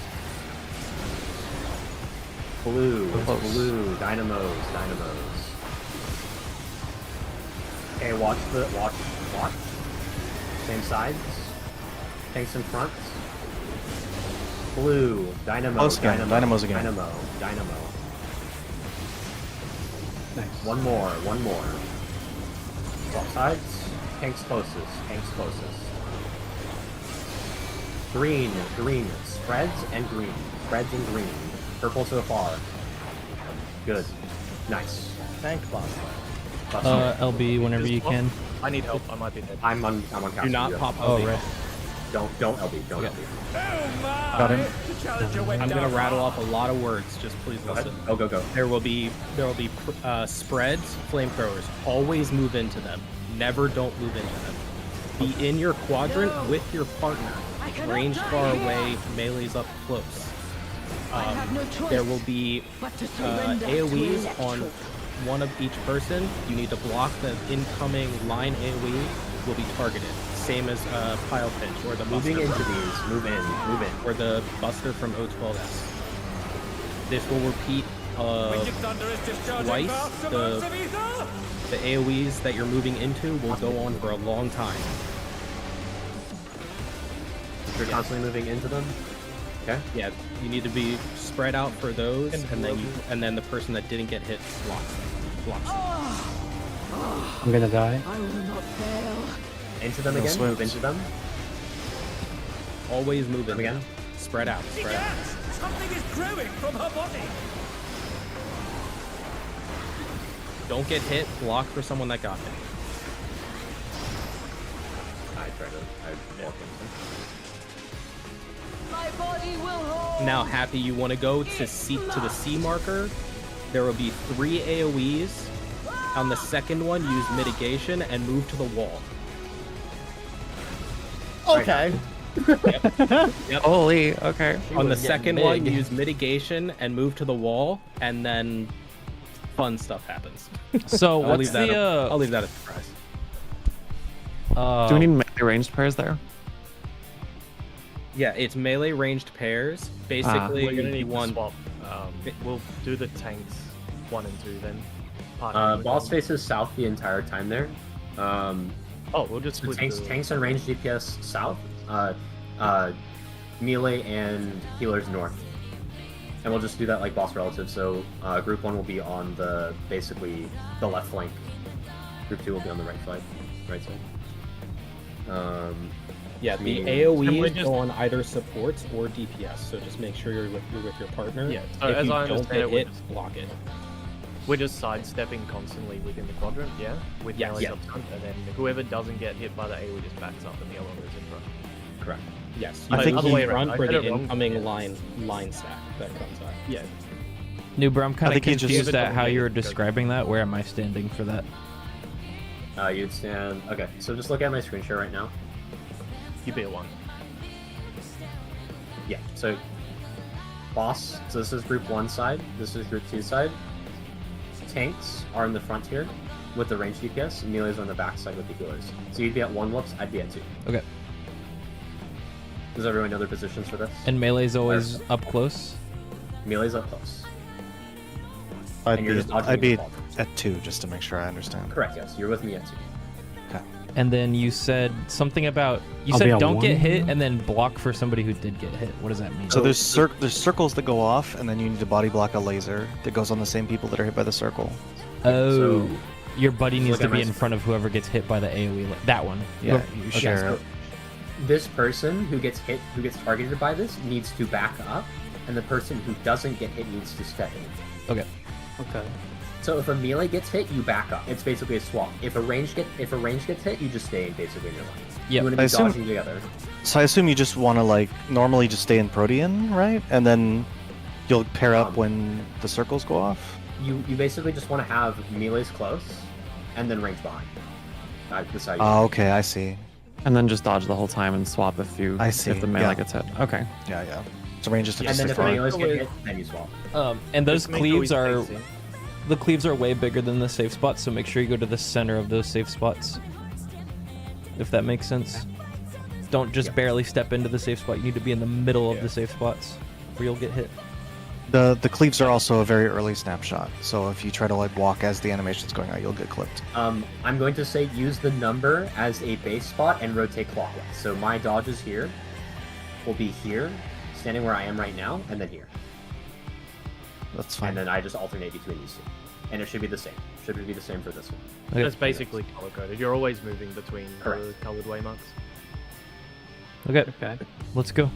Blue. Close. Blue. Dynamos. Okay, watch. Same sides. Tanks in front. Blue. Dynamo. Close again. Dynamos again. Dynamo. Nice. One more. Swap sides. Tanks closest. Green. Spreads and green. Purple so far. Good. Nice. Tank boss. LB, whenever you can. I need help. I might be dead. I'm on counter. Do not pop. Oh, right. Don't LB. Don't LB. Got him. I'm gonna rattle off a lot of words. Just please listen. Go. There will be spreads, flamethrowers. Always move into them. Never don't move into them. Be in your quadrant with your partner. Ranged far away, melee's up close. There will be AoEs on one of each person. You need to block the incoming line AoE will be targeted. Same as Pile Pitch or the Moving Buster into from- these. Move in. or the Buster from O12S. This will repeat twice. The AoEs that you're moving into will go on for a long time. You're constantly moving into them. Okay. Yeah, you need to be spread out for those, and then the person that didn't get hit blocks. I'm gonna die. I will not fail. Into them again. Move into them. Always move them again. Spread out. Spread out. Something is growing from her body. Don't get hit. Block for someone that got hit. I walk into. My body will hold. Now, Happy, you want to go to the C marker. There will be 3 AoEs. On the second one, use mitigation and move to the wall. Okay. Yep. Holy, okay. On the second one, use mitigation and move to the wall, and then fun stuff happens. So I'll what's leave that the I'll leave that a surprise. Do we need melee ranged pairs there? Yeah, it's melee ranged pairs. Basically, We're gonna need one. to swap. We'll do the tanks 1 and 2 then. Boss faces south the entire time there. We'll just so split tanks and ranged DPS south. Melee and healers north. And we'll just do that like boss relative. So group 1 will be on basically the left flank. Group 2 will be on the right side. Yeah, the meaning- AoEs go on either supports or DPS. So just make sure you're with your partner. Yeah, so if as you I don't understand get it, we're hit, just- block it. We're just sidestepping constantly within the quadrant, yeah? With Yes. melees Yeah. up front, and then whoever doesn't get hit by the AoE just backs up and the other one goes in front. Correct. Yes, I you think can other way run around. I for said the it wrong. incoming line stack that comes out. Yeah. Noober, I'm kind I of think he just- confused at how you were describing that. Where am I standing for that? You'd stand. Okay, so just look at my screen share right now. You be a 1. Yeah, so boss. So this is group 1 side. This is group 2 side. Tanks are in the front here with the ranged DPS, and melees are on the back side with the healers. So you'd be at 1 Whoops, I'd be at 2. Okay. Does everyone know their positions for this? And melee's always up close. Melee's up close. I'd And you're be, just dodging I'd be the ball. at 2 just to make sure I understand. Correct, yes. You're with me at 2. Okay. And then you said something about I'll be said on don't get 1. hit and then block for somebody who did get hit. What does that mean? So there's circles that go off, and then you need to body block a laser that goes on the same people that are hit by the circle. Oh, your buddy needs look to at be my in front of whoever gets hit by the AoE. That one. Yeah, you share so it. this person who gets hit, who gets targeted by this, needs to back up, and the person who doesn't get hit needs to step in. Okay. Okay. So if a melee gets hit, you back up. It's basically a swap. If a range gets hit, you just stay basically in your line. Yep. You want to I be assume- dodging together. So I assume you just want to like normally just stay in Protean, right? And then you'll pair up when the circles go off. You basically just want to have melees close, and then range behind. That's how you Oh, okay, I see. And then just dodge the whole time and swap I see, if the melee yeah. gets hit. Okay. Yeah, yeah. So range just to and then stick if the far. melees get hit, then you swap. And those Just make cleaves always are facing. the cleaves are way bigger than the safe spots, so make sure you go to the center of those safe spots. If that makes sense. Don't just barely step into the safe spot. You need to be in the middle of the safe spots, or you'll get hit. The cleaves are also a very early snapshot, so if you try to like walk as the animation's going out, you'll get clipped. I'm going to say use the number as a base spot and rotate clockwise. So my dodges here will be here, standing where I am right now, and then here. That's fine. And then I just alternate between these two. And it should be the same. Should be the same for this one. Okay. That's basically color coded. You're always moving between the Correct. colored waymarks. Okay. Okay. Let's go.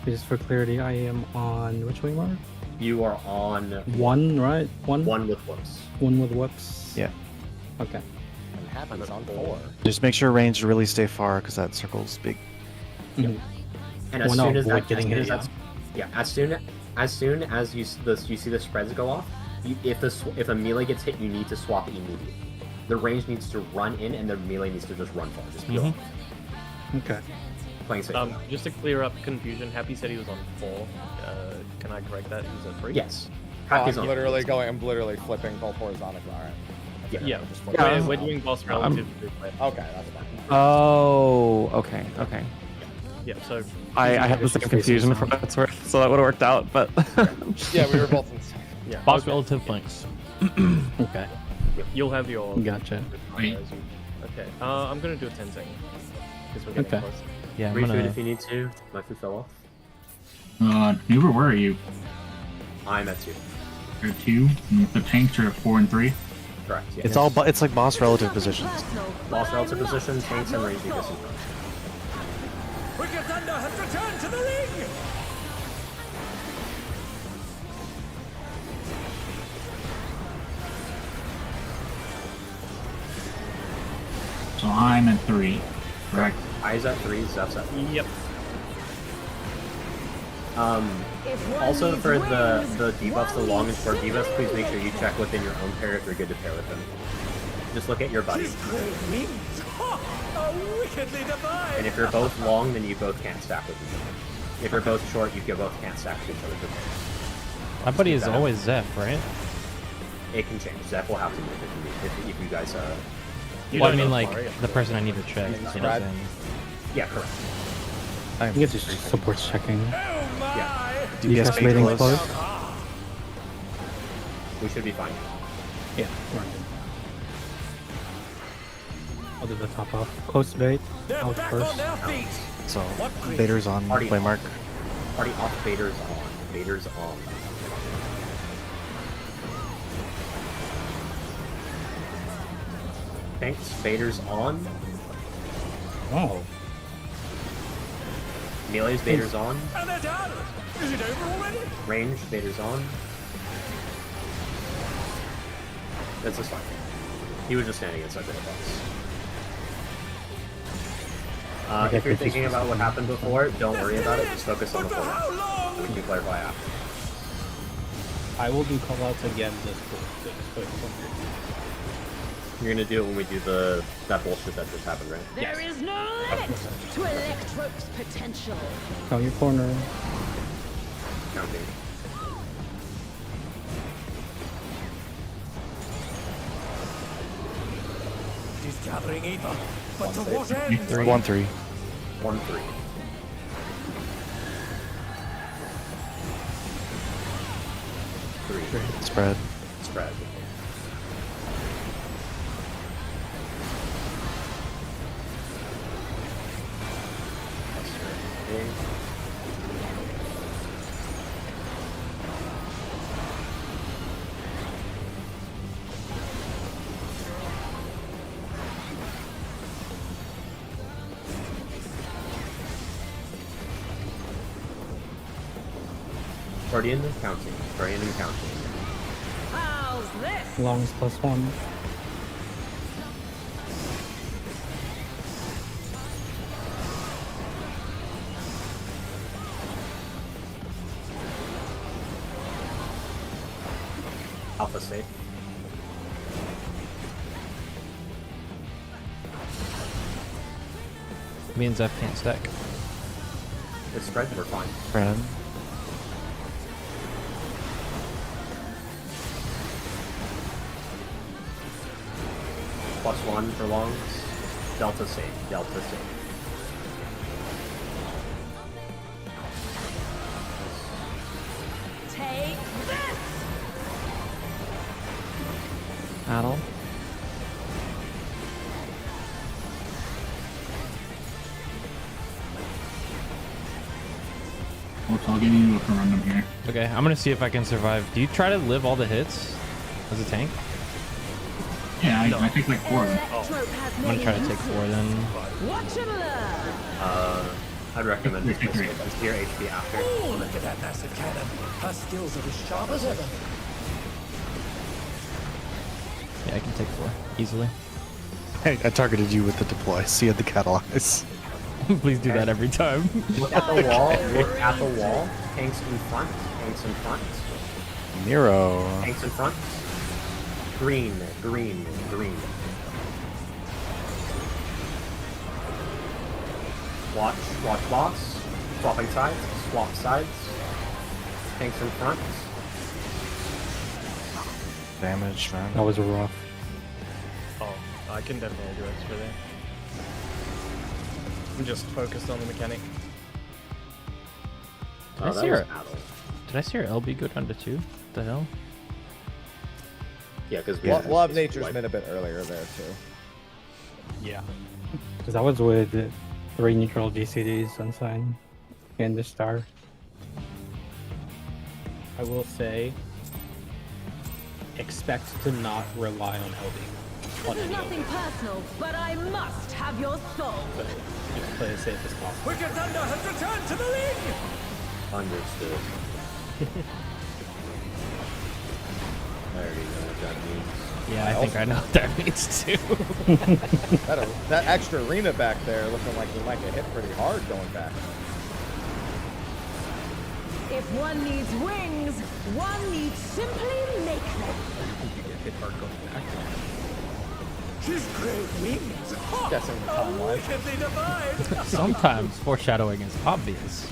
Just for clarity, I am on which way mark? You are on 1, right? 1? 1 with whoops. 1 with whoops. Yeah. Okay. And Happy's on 4. Just make sure range really stay far, because that circle's big. Mhm. And as Wanna soon as avoid that, getting hit, as soon as you see the spreads go off, if a melee gets hit, you need to swap immediately. The range needs to run in, and the melee needs to just run far. Just peel off. Okay. Playing safe. Just to clear up confusion, Happy said he was on 4. Can I correct that? He was on 3? Yes. I'm literally flipping both horizontal. All right. Yeah. We're doing boss relative to play. Okay, that's fine. Oh, okay. Yeah, so I had the same confusion for what it's worth, so that would have worked out, but Yeah, we were both in. Yeah. Boss relative flanks. Okay. You'll have your. Gotcha. Okay. I'm gonna do a 10 second. Because we're getting Okay. close. Yeah, I'm Free food gonna. if you need to. My food fell off. Nuber, where are you? I'm at 2. You're at 2. And the tanks are at 4 and 3. Correct. Yeah. It's all. It's like boss relative positions. Boss relative position, tanks, and range distances. Wicked Thunder has returned to the ring! So I'm at 3. Correct. I's at 3, Zeph's at 3. Yep. Also for the debuffs, the long and short debuffs, please make sure you check within your own pair if you're good to pair with them. Just look at your buddy. And if you're both long, then you both can't stack with each other. If you're both short, you both can't stack with each other. My buddy is always Zeph, right? It can change. Zeph will have to move if you guys. Well, I mean, like the person I need to check. You know what I'm saying? Yeah, correct. I think it's just supports checking. Yeah. DPS rating close. We should be fine. Yeah. I'll do the top off. Close bait. Out first. So Vader's on play mark. Party off. Vader's on. Vader's on. Thanks. Vader's on. Oh. Melee's Vader's on. And they're done! Is it over already? Range, Vader's on. That's just fine. He was just standing inside the box. If you're thinking about what happened before, don't worry about it. Just focus on the format. We can clarify after. I will do callouts again this quick. You're gonna do it when we do that bullshit that just happened, right? There is no limit to Electro's potential. Count your corner. Counting. He's gathering ether, but to what end? 1-3. 1-3. 3. Spread. Spread. Guardian counting. Guardian counting. How's this? Longs +1. Alpha safe. Me and Zeph can't stack. It's spread, we're fine. Brandon. +1 for longs. Delta safe. Delta safe. Take this! Battle. I'll give you a random here. Okay, I'm gonna see if I can survive. Do you try to live all the hits as a tank? Yeah, I think like 4 of them. I'm gonna try to take 4 then. Watch and learn! I'd recommend this because your HP after. Ooh, look at that massive cannon. Her skills are as sharp as ever. Yeah, I can take 4 easily. Hey, I targeted you with the deploy, so you had the catalyze. Please do that every time. Look at the wall. Look at the wall. Tanks in front. Tanks in front. Miro. Tanks in front. Green. Green. Green. Watch. Watch boss. Swapping sides. Swap sides. Tanks in front. Damage, man. That was rough. Oh, I can definitely do extra there. I'm just focused on the mechanic. Did I see our LB go down to 2? What the hell? Yeah, because we'll have Nature's Mint a bit earlier there too. Yeah. Because I was with 3 neutral GCDs unsigned and the star. I will say, expect to not rely on LB. This is nothing personal, but I must have your soul. Just play as safe as possible. Wicked Thunder has returned to the ring! Understood. I already know what that means. Yeah, I think I know what that means too. that extra arena back there looking like we might get hit pretty hard going back. If one needs wings, one needs simply make them. You get hit hard going back. She's great wings! Guessing the timeline. Wickedly divine! Sometimes foreshadowing is obvious.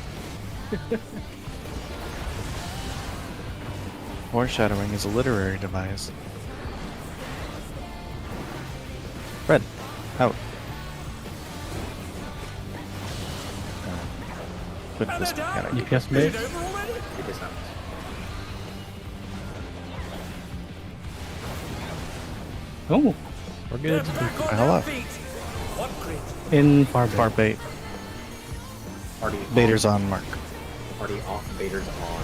Foreshadowing is a literary device. Red, out. Good for this mechanic. UPS base? UPS out. Oh, we're good. Hell up. In far bait. Far bait. Party Baiter's off. on mark. Party off. Baiter's on.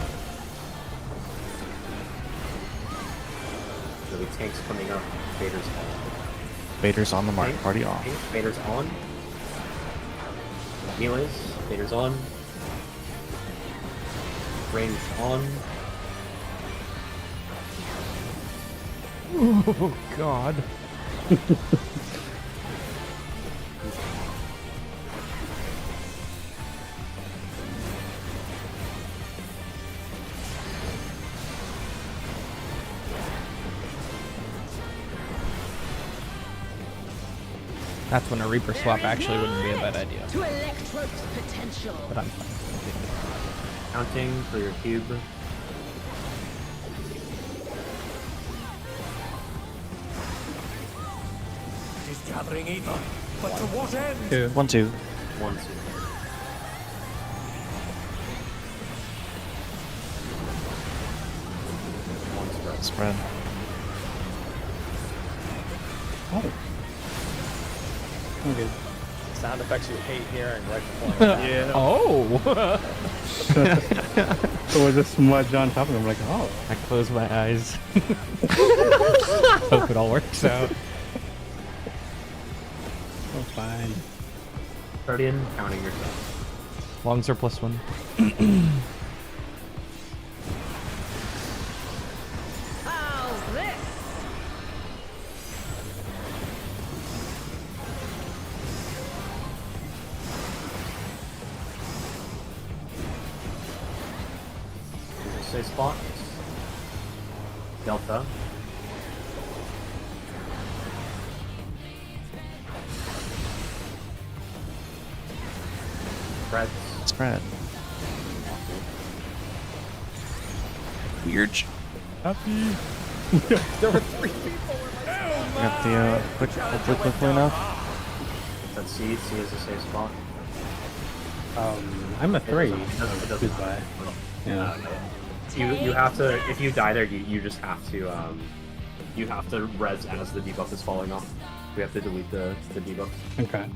There'll be tanks coming up. Baiter's on. Baiter's on the mark. Tank, Party off. tank, Baiter's on. Melees. Baiter's on. Range on. Oh God. That's when a Reaper swap actually wouldn't be a bad idea. To Electrode's potential. But I'm fine. Counting for your cube. She's gathering ether, but to what end? 2. 1, 2. 1, 2. Spread. Oh. Okay. Sound effects you hate hearing right before. Yeah. Oh. There was a smudge on top of him. I'm like, oh. I close my eyes. Hope it all works out. Oh, fine. Arcadion, counting yourself. Long surplus 1. How's this? Say spot. Delta. Spreads. Spread. Weird. Happy. There were 3 people. Got the quickly enough. That's C. C is a safe spot. I'm a 3. It doesn't. Goodbye. Yeah. You have to, if you die there, you just have to you have to res as the debuff is falling off. We have to delete the debuff. Okay.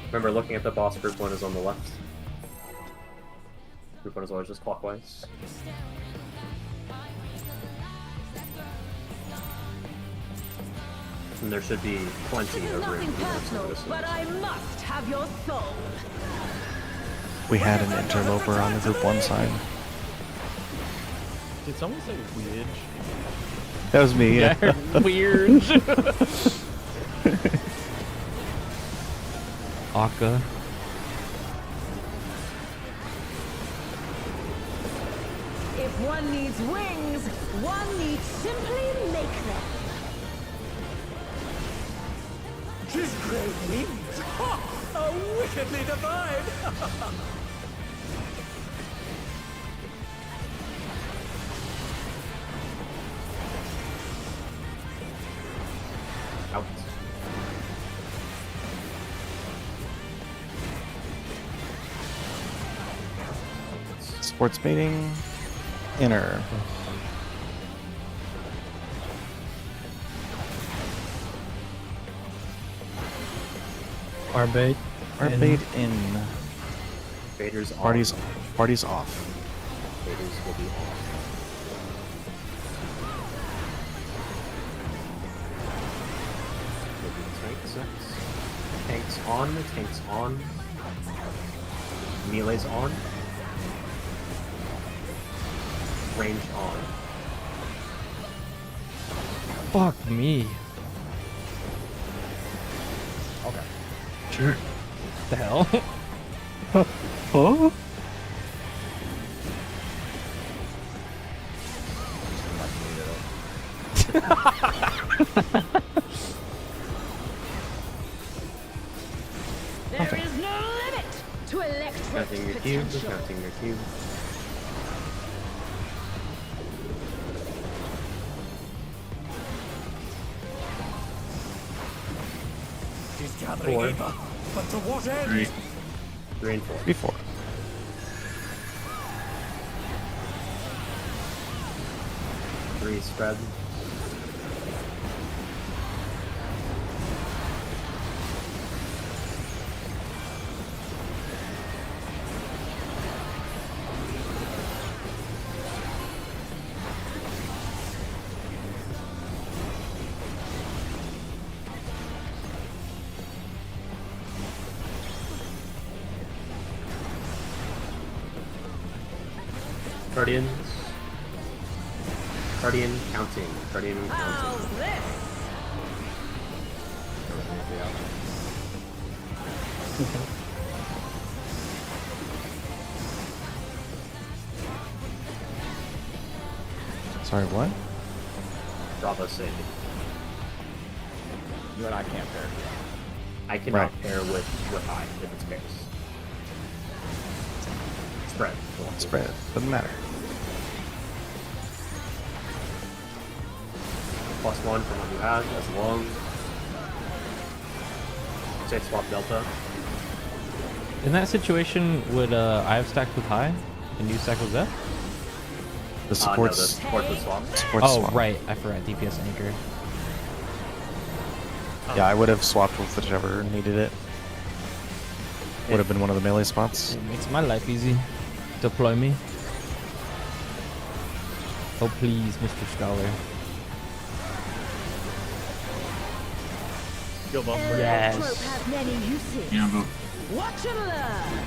Remember, looking at the boss, group 1 is on the left. Group 1 is always just clockwise. And there should be plenty This is of room. nothing personal, but I must have your soul. We had an interloper on the group 1 side. Did someone say weird? That was me, yeah. Weird. Akka. If one needs wings, one needs simply make them. Tis great news. Ha! How wickedly divine! Out. Sports baiting. Inner. Our bait. Our bait in. Vader's off. Party's off. Vader's will be off. Tanks on, tanks on. Melee's on. Range on. Fuck me. Okay. Sure. The hell? Oh? There is no limit to electric Counting your cubes, potential. counting your cubes. Tis gathering Four. Ava, but to what end? 3. 3 and 4. Before. Three spread. Guardians. Guardian counting. Guardian counting. How's this? Sorry, what? Bravo City. You and I can't pair. I cannot Right. pair with I if it's pairs. Spread. Spread. Doesn't matter. +1 from what you had, as long. Say swap Delta. In that situation, would I have stacked with high and you stack with Zeph? The No, supports. the support would swap. Supports Oh, swap. right. I forgot DPS anchor. Yeah, I would have swapped with whichever needed it. Would have been one of the melee spots. It makes my life easy. Deploy me. Oh, please, Mr. Scholar. Go boss. Yes. Trope has many uses. Yeah, but Watch and learn.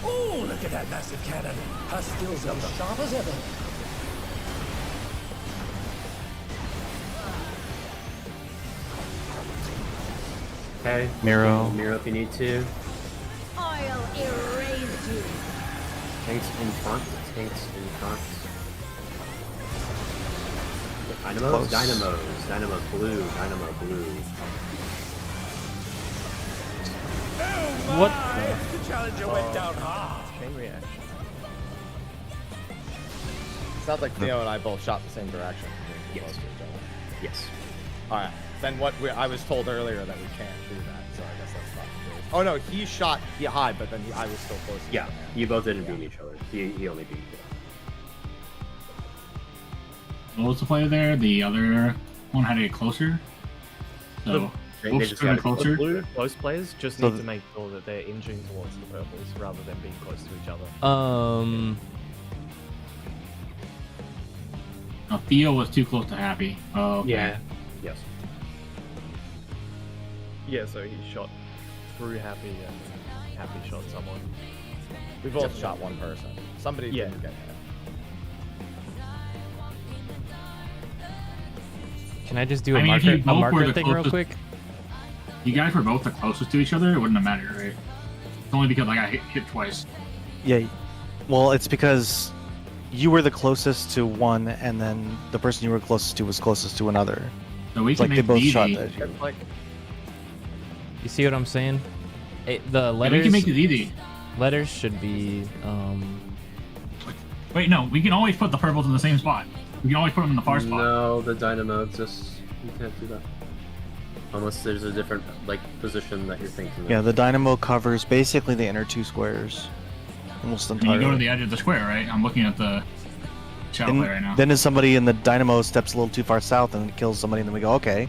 Oh, look at that massive cannon. Her skills are as sharp as ever. Okay. Miro. Miro if you need to. I'll erase you. Tanks in front. Tanks in front. Dynamos? Close. Dynamos. Dynamo blue. Dynamo blue. Oh What my! The challenger went down hard. Chain reaction. Sounds like Theo and I both shot the same direction. Yes. Yes. All right. Then I was told earlier that we can't do that, so I guess that's not the case. Oh no, he shot high, but then I was still close. to Yeah. him. You both didn't beat each other. He only beat you. what was the play there? The other one had to get closer. So, They Woops just got gotta- closer. Blue close players just So need to make sure that they're inching towards the purples rather than being close to each other. No, Theo was too close to Happy. Oh, okay. Yeah. Yes. Yeah, so he shot through Happy and Happy shot someone. We both shot one person. Somebody Yeah. didn't get hit. Can I just do a I mean, if you marker both were the thing real closest- quick? You guys were both the closest to each other. It wouldn't have mattered, right? It's only because like I hit twice. Yeah. Well, it's because you were the closest to one, and then the person you were closest to was closest to another. So we It's can like they make both DD. shot at you. You see what I'm saying? The we letters. can make it easy. Letters should be. Wait, no. We can always put the purples in the same spot. We can always put them in the far spot. No, the dynamo just you can't do that. Unless there's a different like position that you're thinking. Yeah, the dynamo covers basically the inner two squares, almost And entirely. you go to the edge of the square, right? I'm looking at the shell play right now. Then if somebody in the dynamo steps a little too far south and kills somebody, and then we go, okay,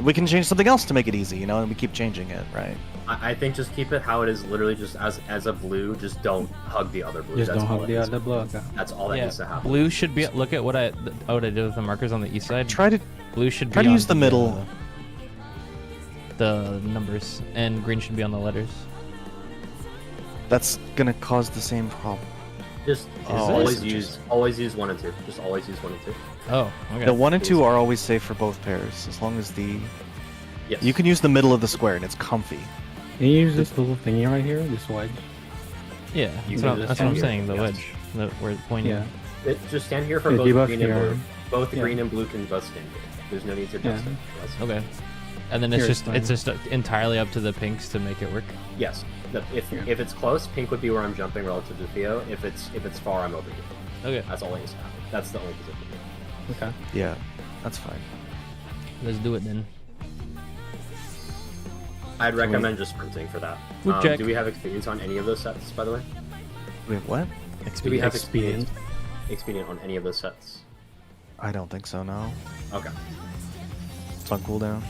we can change something else to make it easy, you know, and we keep changing it, right? I think just keep it how it is, literally just as a blue. Just don't hug the other blue. Just That's don't all hug it the needs. other blue. Okay. That's all that needs to happen. Blue should be. Look at what I did with the markers on the east side. Blue should try be to on use the middle. The numbers, and green should be on the letters. That's gonna cause the same problem. Just always use 1 and 2. Just always use 1 and 2. Oh, okay. The 1 and 2 are always safe for both pairs, as long as the. Yes. You can use the middle of the square, and it's comfy. Can you use this little thingy right here? This wedge? Yeah, that's what I'm saying. The wedge, where it's pointing. Yeah. Just stand here for Yeah, both debuff green here. and blue. Both Yeah. green and blue can both stand here. There's no need to adjust it. Yes. Okay. And then it's Here, it's just entirely up to the pinks to make it work. Yes. If it's close, pink would be where I'm jumping relative to Theo. If it's far, I'm over here. Okay. That's all that needs to happen. That's the only position. Okay. Yeah, that's fine. Let's do it then. I'd recommend just sprinting for that. Whoop check. Do we have experience on any of those sets, by the way? We have what? Do we have expedient on any of those sets? I don't think so, no. Okay. It's on cooldown.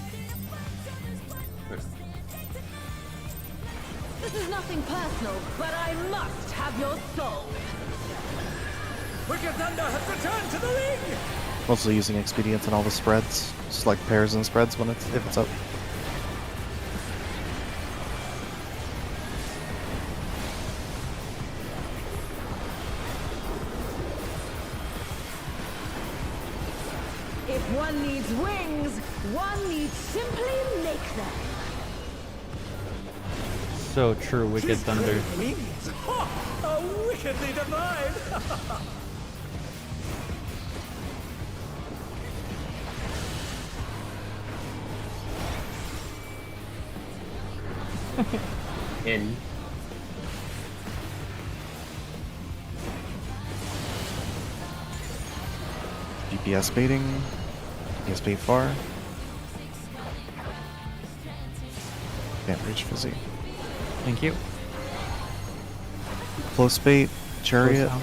This is nothing personal, but I must have your soul. Wicked Thunder has returned to the ring! Mostly using expedients on all the spreads, just like pairs and spreads when if it's up. If one needs wings, one needs simply make them. So true, Wicked Thunder. Wings? Ha! Wickedly divine! In. DPS baiting. DPS bait far. Can't reach fizzy. Thank you. Close bait, chariot. Close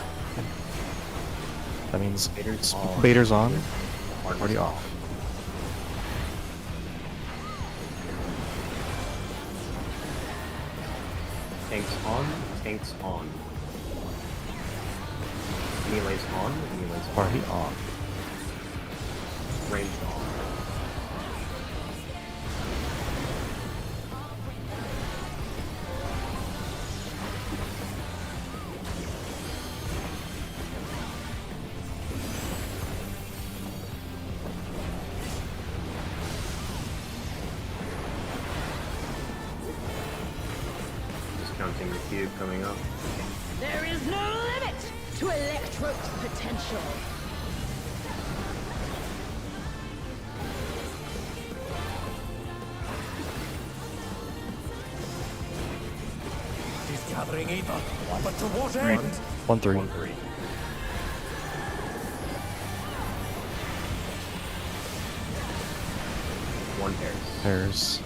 That means Baiter's on. baiter's on. Party's Party off. off. Tanks on. Tanks on. Melee's on. Melee's on. Party on. Ranged on. Just counting the cube coming up. There is no limit to Electro's potential. He's gathering ether, but to what end? 1-3. 1-3. One pairs. Pairs.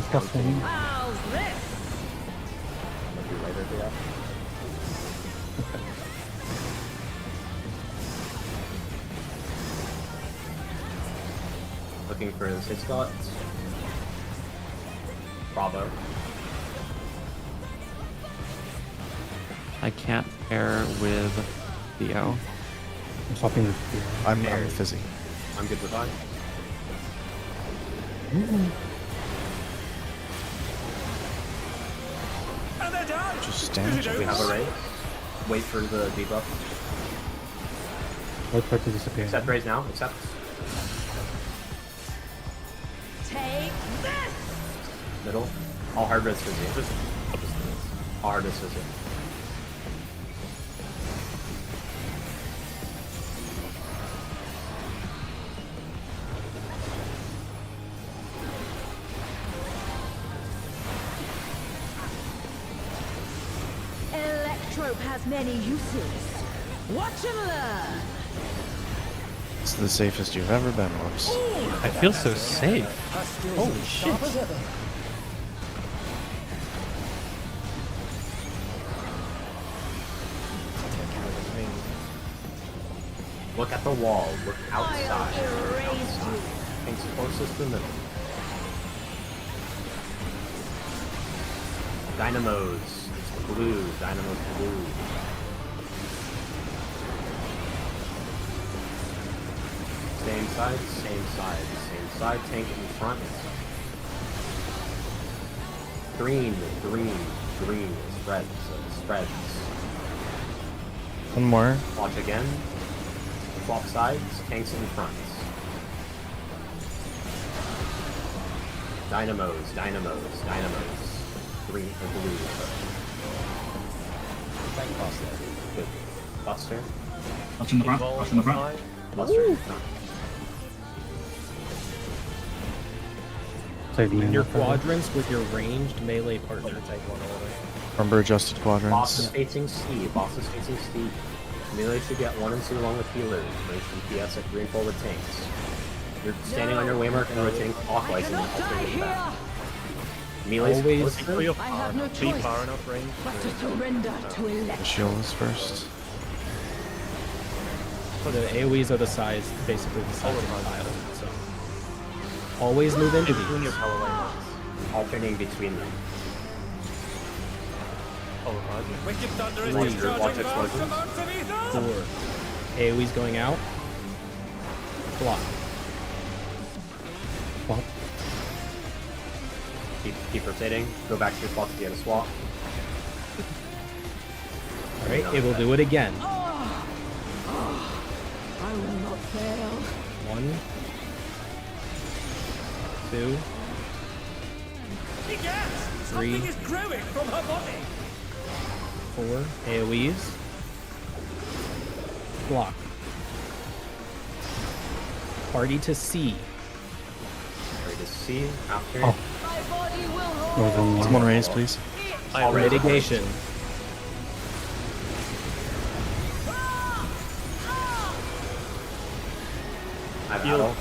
Disgusting. How's this? Might be later for that. Looking for the 6 spots. Bravo. I can't pair with Theo. I'm swapping with Theo. I'm fizzy. I'm good with I. And they're down. Just stand. We have a raid. Wait for the debuff. Wait for it to disappear. Accept raise now. Accept. Take this! Middle. All hard res fizzy. All hard res fizzy. Electrope has many uses. Watch and learn. It's the safest you've ever been, Woops. I feel so safe. Holy shit. Look at the wall. Look outside. I'll erase you. Things closest to the middle. Dynamos. It's blue. Dynamo's blue. Same side, same side, same side. Tank in front. Green, green, green. Spreads, spreads. One more. Watch again. Swap sides, tanks in front. Dynamos, dynamos, dynamos. Green or blue. Tank Buster. Good. Buster. Buster in the front. Buster in the front. Buster in front. In your quadrants with your ranged melee partner, take one away. Remember adjusted quadrants. Boss is facing Steve. Boss is facing Steve. Melee should get 1 and 2 along with healers. Range DPS at green forward tanks. You're standing on your waymark and rotating clockwise and then alternating back. Melee's Always. I have no choice but to surrender to The electric. shield is first. The AoEs are the size, basically the size of the tile. So always move into these. Alternating between them. Wicked Thunder is Watch discharging vast explosions. amounts of ether. 4. AoEs going out. Block. Swap. Keep rotating. Go back to your spot to get a swap. Alright, it will do it again. I will not fail. 1, 2, He gets! 3, Something is growing from her body. 4. AoEs. Block. Party to C. Party to C after. Oh. My body will hold. Someone raise, please. Mitigation. I battle.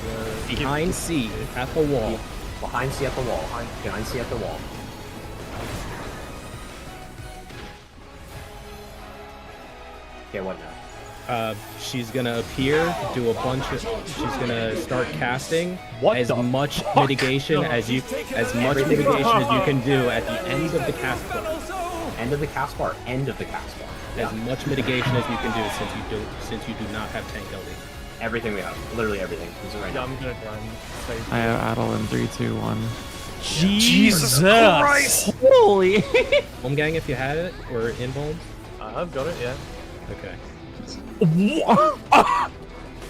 Behind C, at the wall. Behind C at the wall. Behind C at the wall. Okay, what now? She's gonna appear, do a bunch of. She's gonna start casting as much mitigation as you can do at the end of the cast bar. End of the cast bar. End of the cast bar. As much mitigation as you can do since you do not have tank LD. Everything we have. Literally everything. Right now. I'm gonna run. I have Adel in 3, 2, 1. Jesus Christ! Holy! Home gang if you had it, or in bones. I've got it, yeah. Okay.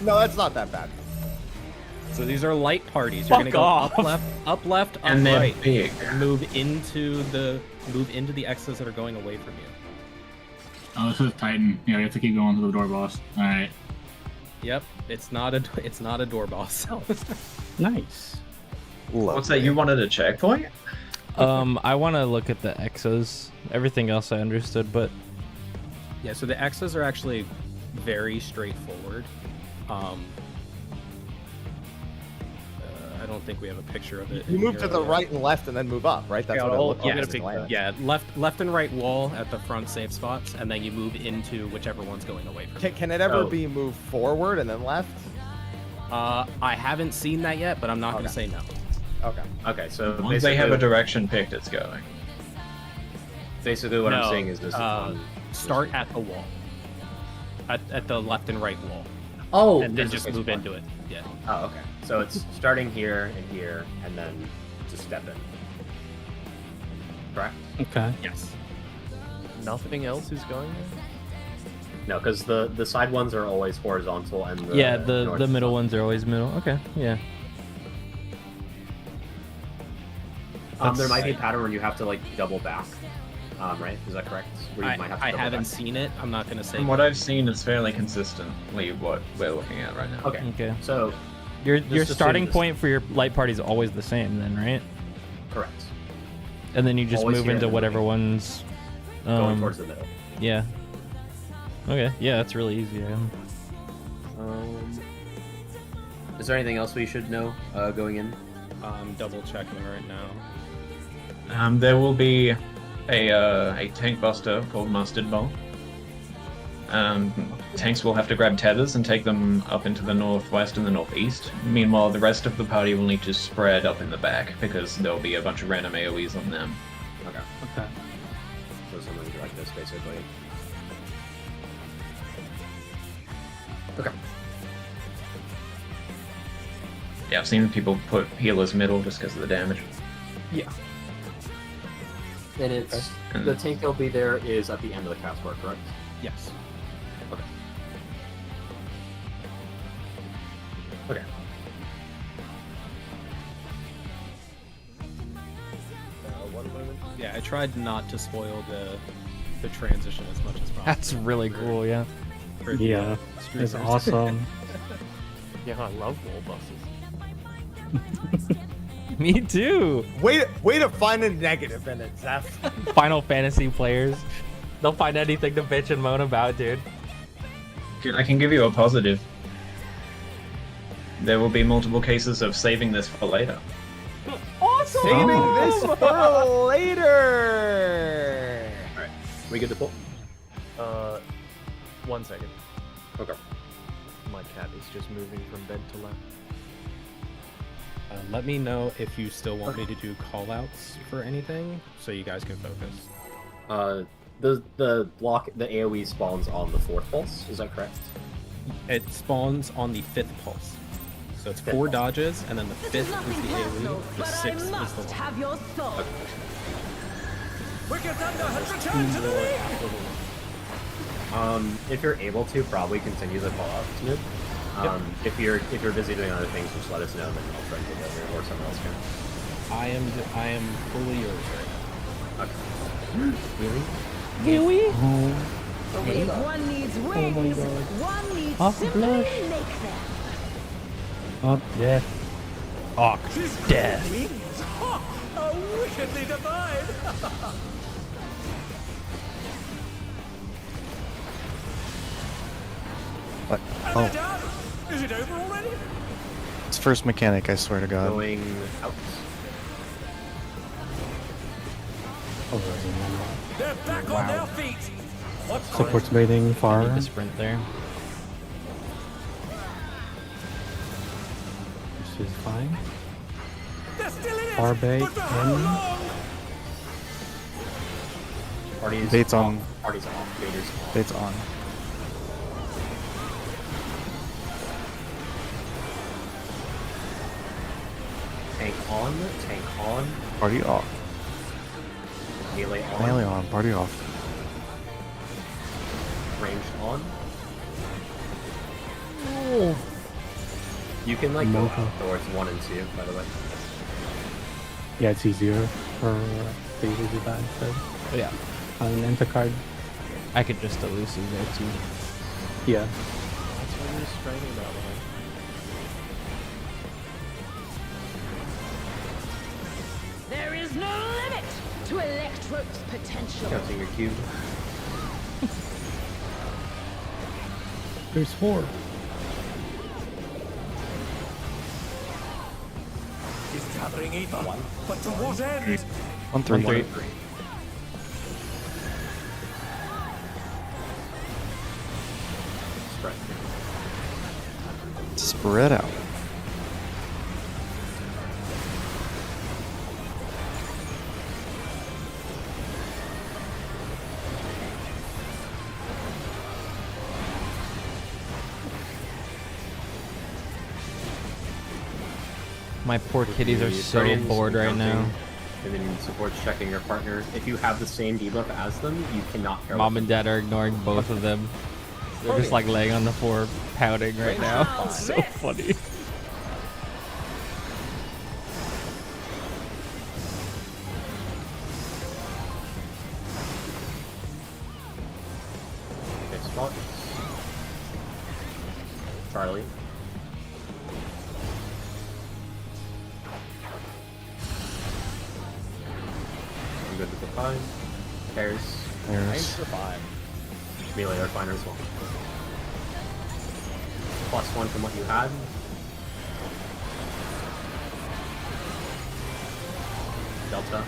No, that's not that bad. So these are light parties. You're gonna go up left, up And they're right. big. Move into the X's that are going away from you. Oh, this is Titan. Yeah, we have to keep going to the door boss. Alright. Yep, it's not a door boss. Nice. What's that? You wanted a checkpoint? I want to look at the exos. Everything else I understood, but Yeah, so the X's are actually very straightforward. I don't think we have a picture of it. You in move here. to the right and left and then move up, right? That's what it looks like. at a glance. Yeah, left and right wall at the front safe spots, and then you move into whichever one's going away from you. Can it ever be moved forward and then left? I haven't seen that yet, but I'm not going to say no. Okay. Okay, so Once they have a direction picked, it's going. basically what I'm saying is this is Start at the wall. At the left and right wall. Oh, and then there's a just space move bar. into it. Yeah. Oh, okay. So it's starting here, and then just step in. Correct? Okay. Yes. Nothing else is going on? No, because the side ones are always horizontal, and the north middle ones are always middle. Okay, yeah. There might be a pattern where you have to like double back. Right? Is that correct? Where you might have to I double haven't back. seen it. I'm not gonna say. From what I've seen, it's fairly consistently what we're looking at right now. Okay. Okay. So Your just starting assume this- point for your light party is always the same, then, right? Correct. And then you just Always move here into and then whatever one's Going towards the middle. Yeah. Okay. Yeah, that's really easy. Yeah. Is there anything else we should know going in? I'm double checking right now. There will be a tank buster called Mustard Ball. Tanks will have to grab tethers and take them up into the northwest and the northeast. Meanwhile, the rest of the party will need to spread up in the back because there'll be a bunch of random AoEs on them. Okay. Okay. So something like this, basically. Okay. Yeah, I've seen people put healers middle just because of the damage. Yeah. And it's Okay. the tank that'll be there is at the end of the cast bar, correct? Yes. Okay. Okay. One moment. Yeah, I tried not to spoil the transition as much as possible. That's really cool. Yeah. For the, Yeah, it's streamers. awesome. Yeah, I love wall buses. Me too. Way to find a negative in it, Zeph. Final Fantasy players, they'll find anything to bitch and moan about, dude. I can give you a positive. There will be multiple cases of saving this for later. Awesome. Saving this for later. Alright. We good to pull? 1 second. Okay. My cat is just moving from bed to left. Let me know if you still want me to do callouts for anything, so you guys can focus. The block, the AoE spawns on the 4th pulse. Is that correct? It spawns on the 5th pulse. So it's 4 dodges, and then the 5th is the AoE, the 6th is the one. Have your soul. Wicked Thunder has returned to the league! If you're able to, probably continue the call out mid. If you're busy doing other things, just let us know, then I'll try to get over, or someone else can. I am fully yours right now. Okay. Really? Really? If one needs wings, one needs Oh, simply blush. make them. Oh, yeah. Death. Wings? Ha! How wickedly divine! What? And they're Oh, done! Is it over already? it's first mechanic, I swear to God. Going out. They're back on their feet! What's Supports baiting far. Need to sprint there. This is fine. They're still in it! Far bait But for how in. long? Party's Bait's off. on. Party's off. Baiter's off. It's on. Tank on. Tank on. Party off. Melee on. Melee on. Party off. Ranged on. You can like go Mocha. out towards 1 and 2, by the way. Yeah, it's easier for Bait to do that instead. Yeah. On an enter card. I could just elusive there too. Yeah. That's what you're straining about, man. There is no limit to Electro's potential. Counting your cube. There's 4. He's gathering ether. But to what end? 1-3. 1-3. Spread. Spread out. My poor kitties are The so Guardians bored right now. encountering, and then supports checking your partner. If you have the same debuff as them, you cannot pair Mom with and Dad are ignoring both of them. They're just like laying on the floor pouting right now. It's so funny. Okay, spot. Charlie. I'm good with the 5. Pairs. Range for 5. Melee are fine as well. +1 from what you had. Delta.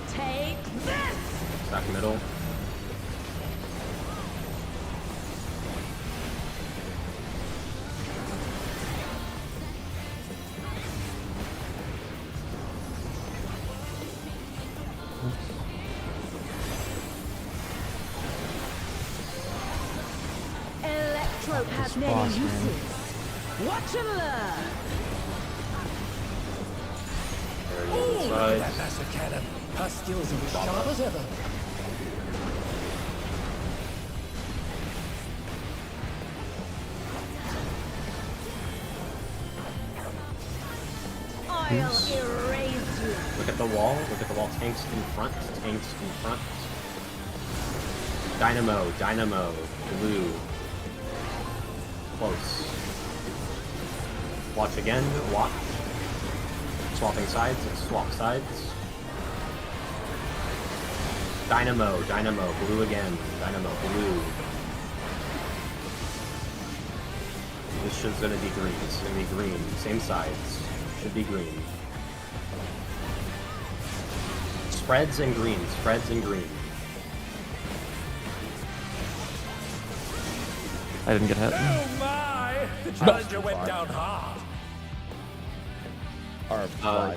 Take this! Stack middle. Electro has many uses. Watch and learn. Ooh, That master cannon. Her skills are as sharp as ever. I'll erase you. Look at the wall. Look at the wall. Tanks in front. Tanks in front. Dynamo. Dynamo. Blue. Close. Watch again. Watch. Swapping sides. Swap sides. Dynamo. Dynamo. Blue again. Dynamo. Blue. This shit's gonna be green. It's gonna be green. Same sides. Should be green. Spreads and green. Spreads and green. I didn't get hit. Oh my! The challenger went down hard.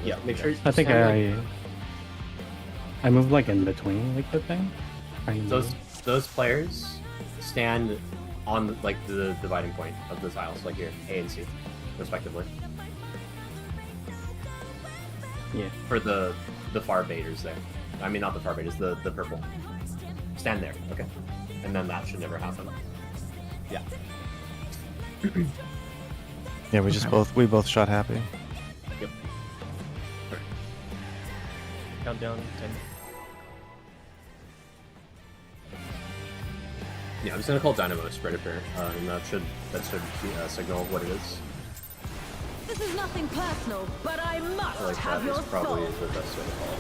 Yeah, make sure. I think I moved like in between like the thing. Those players stand on like the dividing point of the tiles, like here, A and C, respectively. Yeah. For the far baiters there. I mean, not the far baiters, the purple. Stand there, okay? And then that should never happen. Yeah. Yeah, we both shot happy. Yep. Okay. Countdown 10. Yeah, I'm just gonna call Dynamo a spread pair, and that should signal what it is. This is nothing personal, but I I feel must like have that your is probably soul. the best way to call it.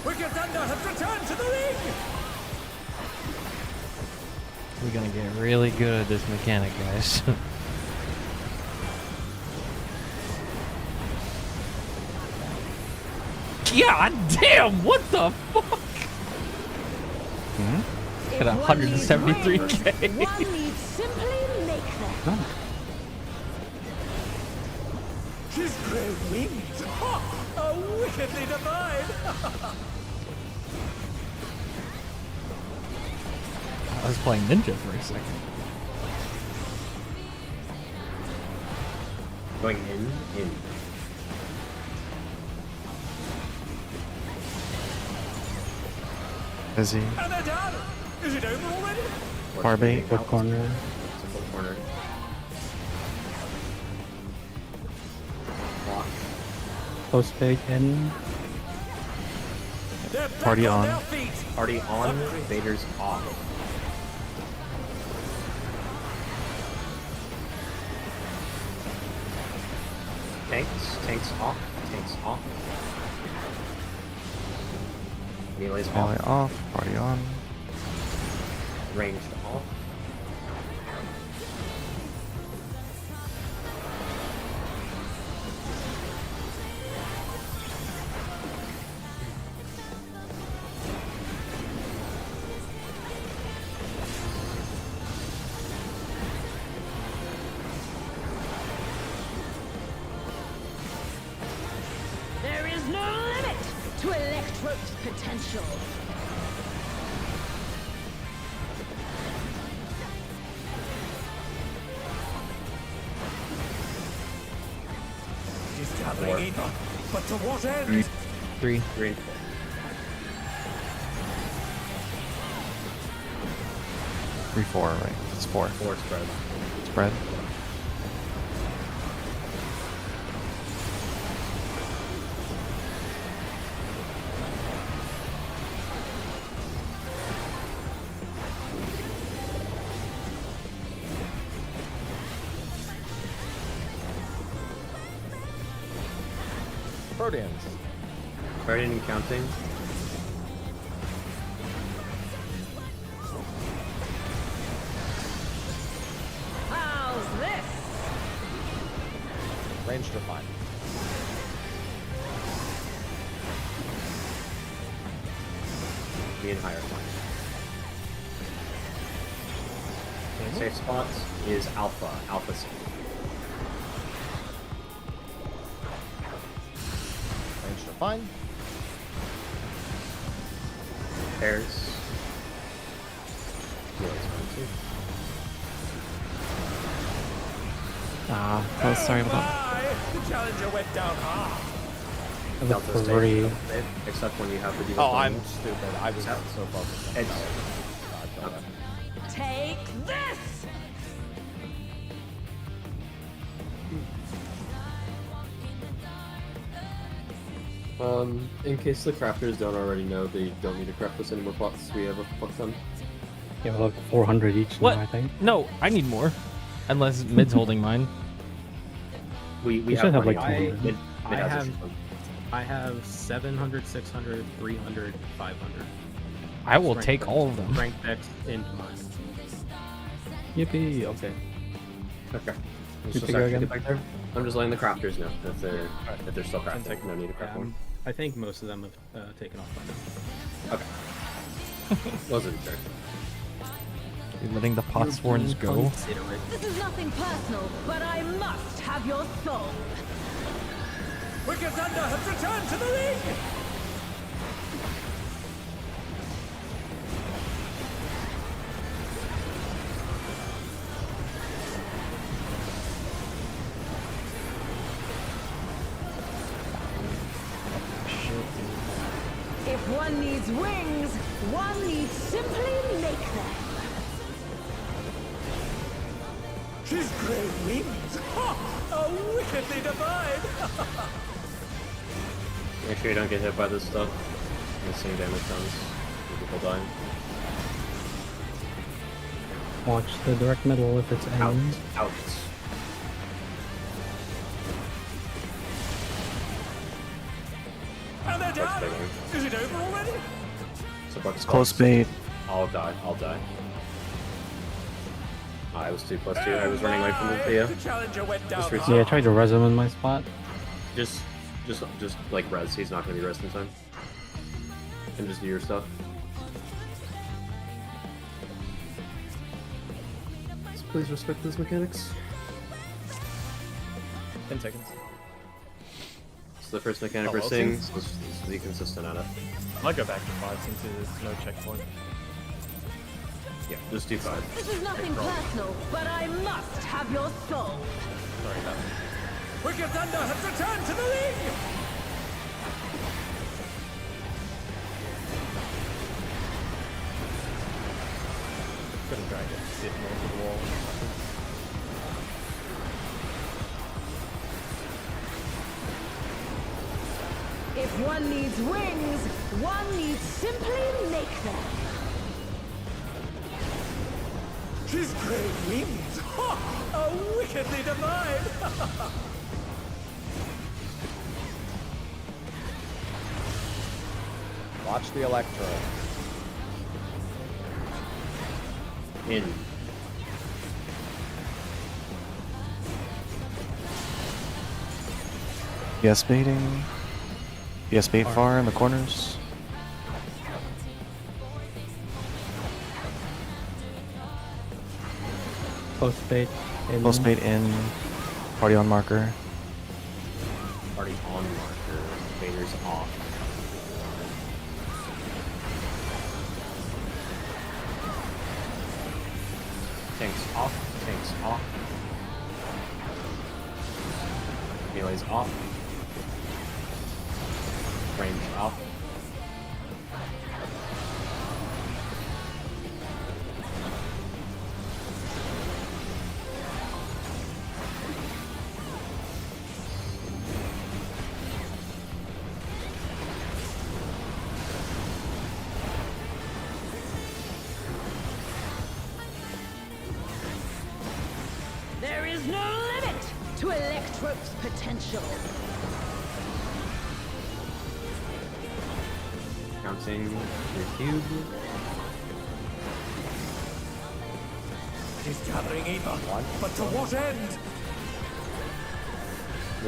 Wicked Thunder has returned to the ring! We're gonna get really good at this mechanic, guys. God damn! What the fuck? Got 173k. One needs simply make them. His grey wings! Are wickedly divine! I was playing ninja for a second. Going in. Is he? And they're done! Is it over already? Far bait. What corner? Simple corner. Block. Post bait in. They're back Party on. their feet. Party on, Vader's off. Tanks off, tanks off. Melee's Melee off, off. Party on. ranged off. There is no limit to Electro's potential. Nothing either. But to what end? 3. 3. 3, 4, right? It's 4. 4 spread. Spread. Proteans. Guardian and counting. How's this? Range defined. Be in higher point. Safe spots is Alpha. Alpha C. Range defined. Pairs. Healers 1, 2. Sorry about that. The challenger went down hard. Delta Three. stage, except when you have the deal. Oh, I'm stupid. I was so focused on It's Take this! In case the crafters don't already know, they don't need to craft us any more pots. We have a fuck ton. Yeah, well, like 400 each What? now, I think. No, I need more. Unless mid's holding mine. We should have like plenty. 200. I have 700, 600, 300, 500. I will take all of them. Strength X into mine. Yippee, okay. Okay. You Just figure again? get back there. I'm just letting the crafters know if they're still crafting. No need to craft one. I think most of them have taken off by now. Okay. Wasn't sure. You're letting the potsworns go. This is nothing personal, but I must have your soul. Wicked Thunder has returned to the league! If one needs wings, one needs simply make them. His great wings! Ha! Are wickedly divine! Make sure you don't get hit by this stuff. Missing damage comes. People dying. Watch the direct middle if it's Out. aimed. Out. And they're down! Is it over already? So Buck's Close bait. I'll die. I'll die. I was too close to you. I was running away from the Theo. The challenger went down. Yeah, I tried to res him in my spot. Just like res. He's not gonna be res in time. And just do your stuff. So please respect those mechanics. 10 seconds. So the first mechanic we're seeing, so let's be consistent at it. I might go back to 5 since there's no checkpoint. Yeah, just do 5. This is nothing personal, but I must have your soul. Sorry about that. Wicked Thunder has returned to the league! Could have tried to sit more to the wall. If one needs wings, one needs simply make them. His great wings! Ha! Are wickedly divine! Watch the Electro. In. Yes baiting. Yes bait far in the corners. Post bait in. Close bait in. Party on marker. Party on marker. Vader's off. Tanks off. Tanks off. Melee's off. Range up. There is no limit to Electrope's potential. Counting your cube. He's gathering ether. But to what end?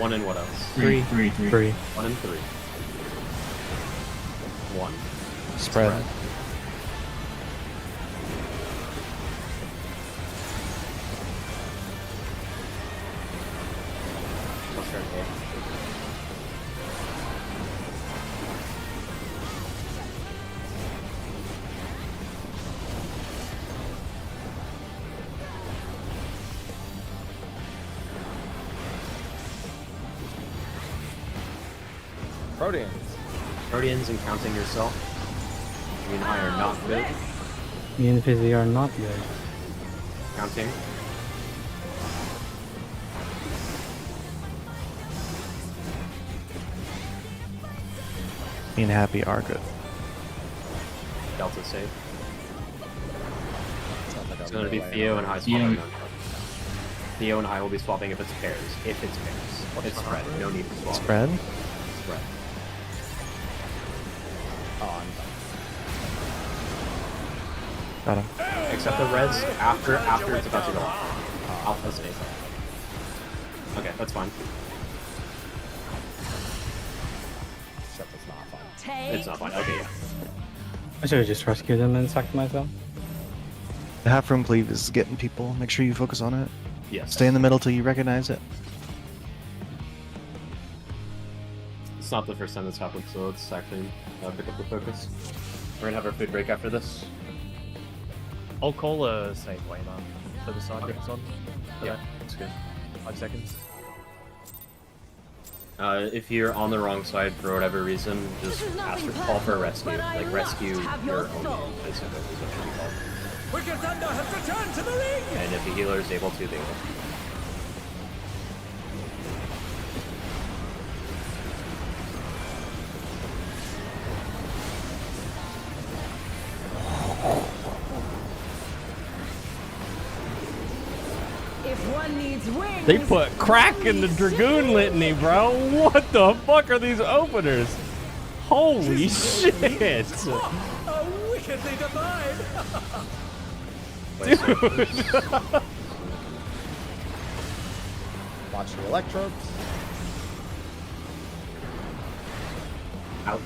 1 and what else? 3. 3. 1 and 3. 1. Spread. What's your goal? Proteans. Proteans and counting yourself. You and I are not good. Me and Fizzy are not good. Counting. Me and Happy are good. Delta save. Sounds like It's a going to be melee Theo and I Theo. swapping on. Theo and I will be swapping if it's pairs. If it's pairs. It's spread. No need to swap. Spread. Spread. Oh, I'm Got him. Except the reds after it's about to go off. Alpha save. Okay, that's fine. Except it's not fun. It's not fine. Okay, yeah. I should have just rescued him and sacked myself. The half room cleave is getting people. Make sure you focus on it. Yes. Stay in the middle till you recognize it. It's not the first time this happened, so let's actually pick up the focus. We're gonna have our food break after this. I'll call a save wave for the side it's on. Yeah, that's good. 5 seconds. If you're on the wrong side for whatever reason, just ask for call for a rescue. Like rescue your own man, basically, is what should be called. Wicked Thunder has returned to the ring! And if the healer is able to, they will. If one needs wings, They put crack in the Dragoon litany, bro. What the fuck are these openers? Holy shit. Oh, wickedly divine! Dude. Watch the electrodes. Out.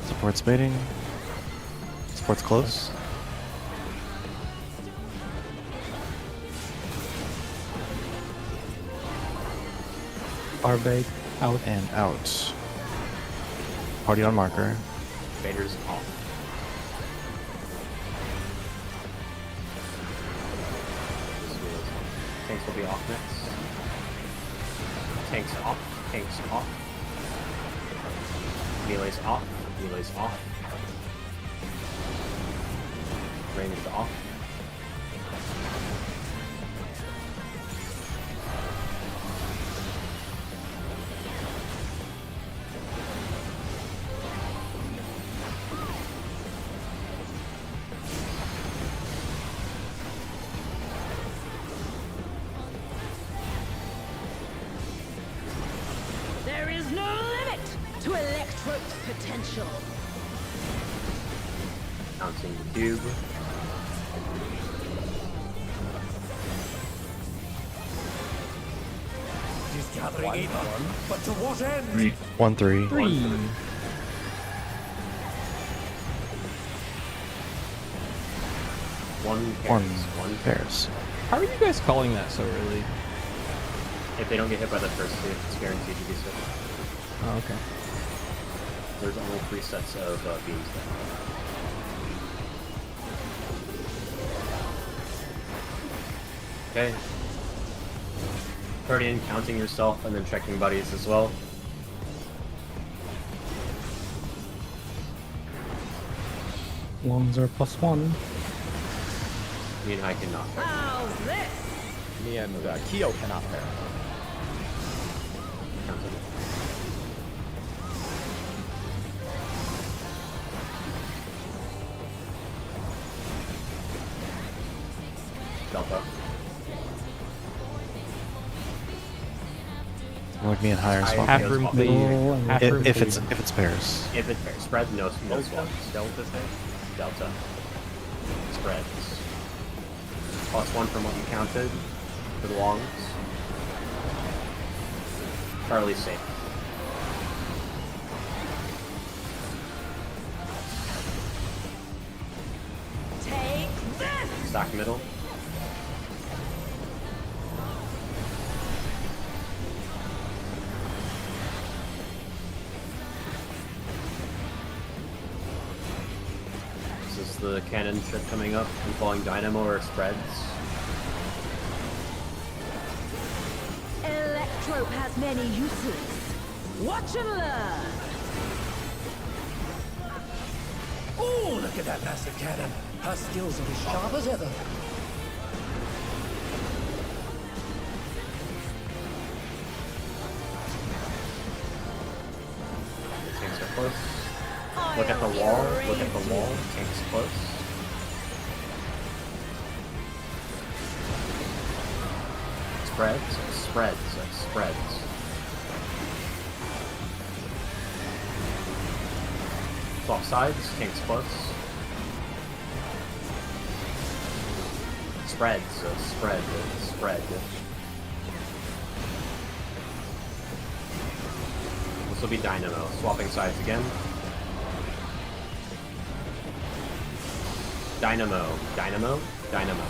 Support's baiting. Support's close. Bait out. And out. Party on marker. Vader's off. Tanks will be off next. Tanks off. Tanks off. Melee's off. Melee's off. Range off. there is no limit to Electrope's potential. Bouncing the cube. He's gathering ether. But to what end? 3. 1, 3. 3. One One pairs. One pairs. How are you guys calling that so early? If they don't get hit by the first hit, it's guaranteed to be sick. Oh, okay. There's only 3 sets of beams there. Okay. Arcadion counting yourself and then checking buddies as well. Lungs are +1. Me and I cannot. How's this? Me and Kyo cannot pair. Delta. Like me and higher swap. Half room clear. Half room If clear. it's pairs. If it's fair. Spread, no Delta? swaps. Delta say? Delta. Spreads. +1 from what you counted. For the longs. Charlie's safe. Take this! Stack middle. This is the cannon ship coming up and falling dynamo or spreads. Electrope has many uses. Watch and learn. Oh, look at that massive cannon. Her skills are as sharp as ever. Tanks are close. Look at the wall. Look at the wall. Tanks close. Spreads. Spreads. Spreads. Swap sides. Tanks close. Spreads. Spread. Spread. This will be dynamo. Swapping sides again. Dynamo. Dynamo. Dynamo.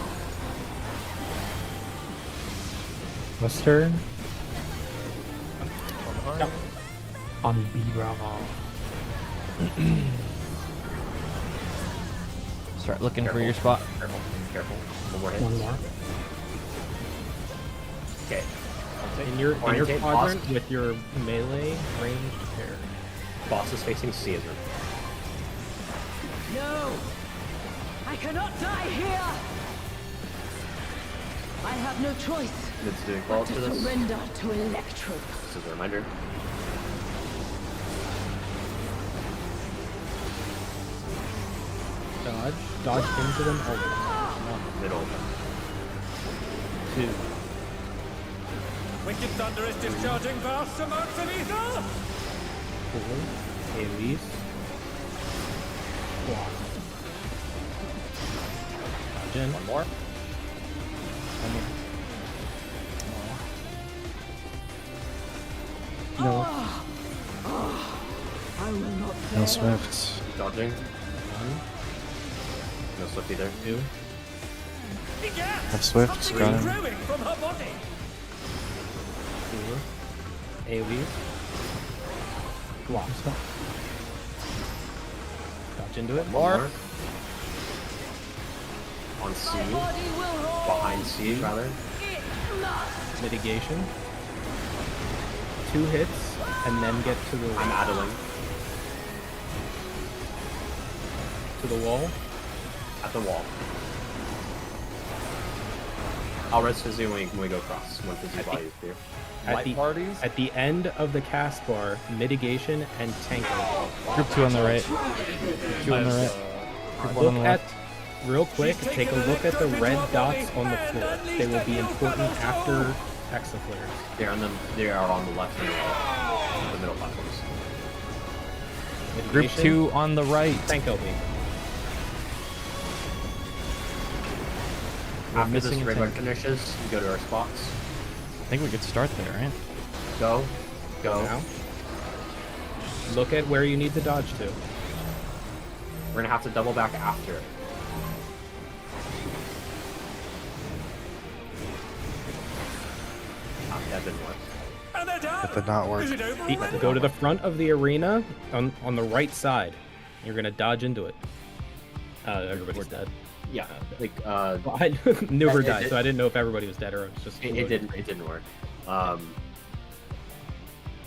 Western. On B Bravo. Start looking for your spot. Careful. Careful. One more hit. One more. Okay. In your Orientate, quadrant boss. with your melee ranged pair. Boss is facing Caesar. No! I cannot die here! I have no choice Mid's doing but well to for this. surrender to Electro. This is a reminder. Dodge into them always. Middle. 2. Wicked Thunder is discharging vast amounts of ether! 4. AoEs. Block. Dodge in. One more. One more. No. I will not No Swift. Dodging. 1. No Swift either. 2. Have Swift. Got him. Growing from her body! 4. AoEs. Block. Dodge into it. More. On C. My body will roar. Behind C, rather. It must. Mitigation. 2 hits, and then get to the I'm idling. to the wall. At the wall. I'll rest Fizzy when we go across. When Fizzy body is clear. Light parties. At the end of the cast bar, mitigation and tank. Group 2 on the right. Group 2 on the right. Group 1 on Look the at left. real quick. Take a look at the red dots on the floor. They will be important after Hexaflares. They are on the left and the right. The middle platforms. Group Mitigation, 2 on the right. tank LB. After this missing a raid tank. finishes, we go to our spots. I think we could start there, right? Go. Go. Now. Look at where you need to dodge to. We're gonna have to double back after. That didn't work. And they're down! That did not work. Is it over already? Go to the front of the arena on the right side. You're gonna dodge into it. Everybody's dead. Yeah, like Well, I knew her It died, did- so I didn't know if everybody was dead or it was just. it didn't work.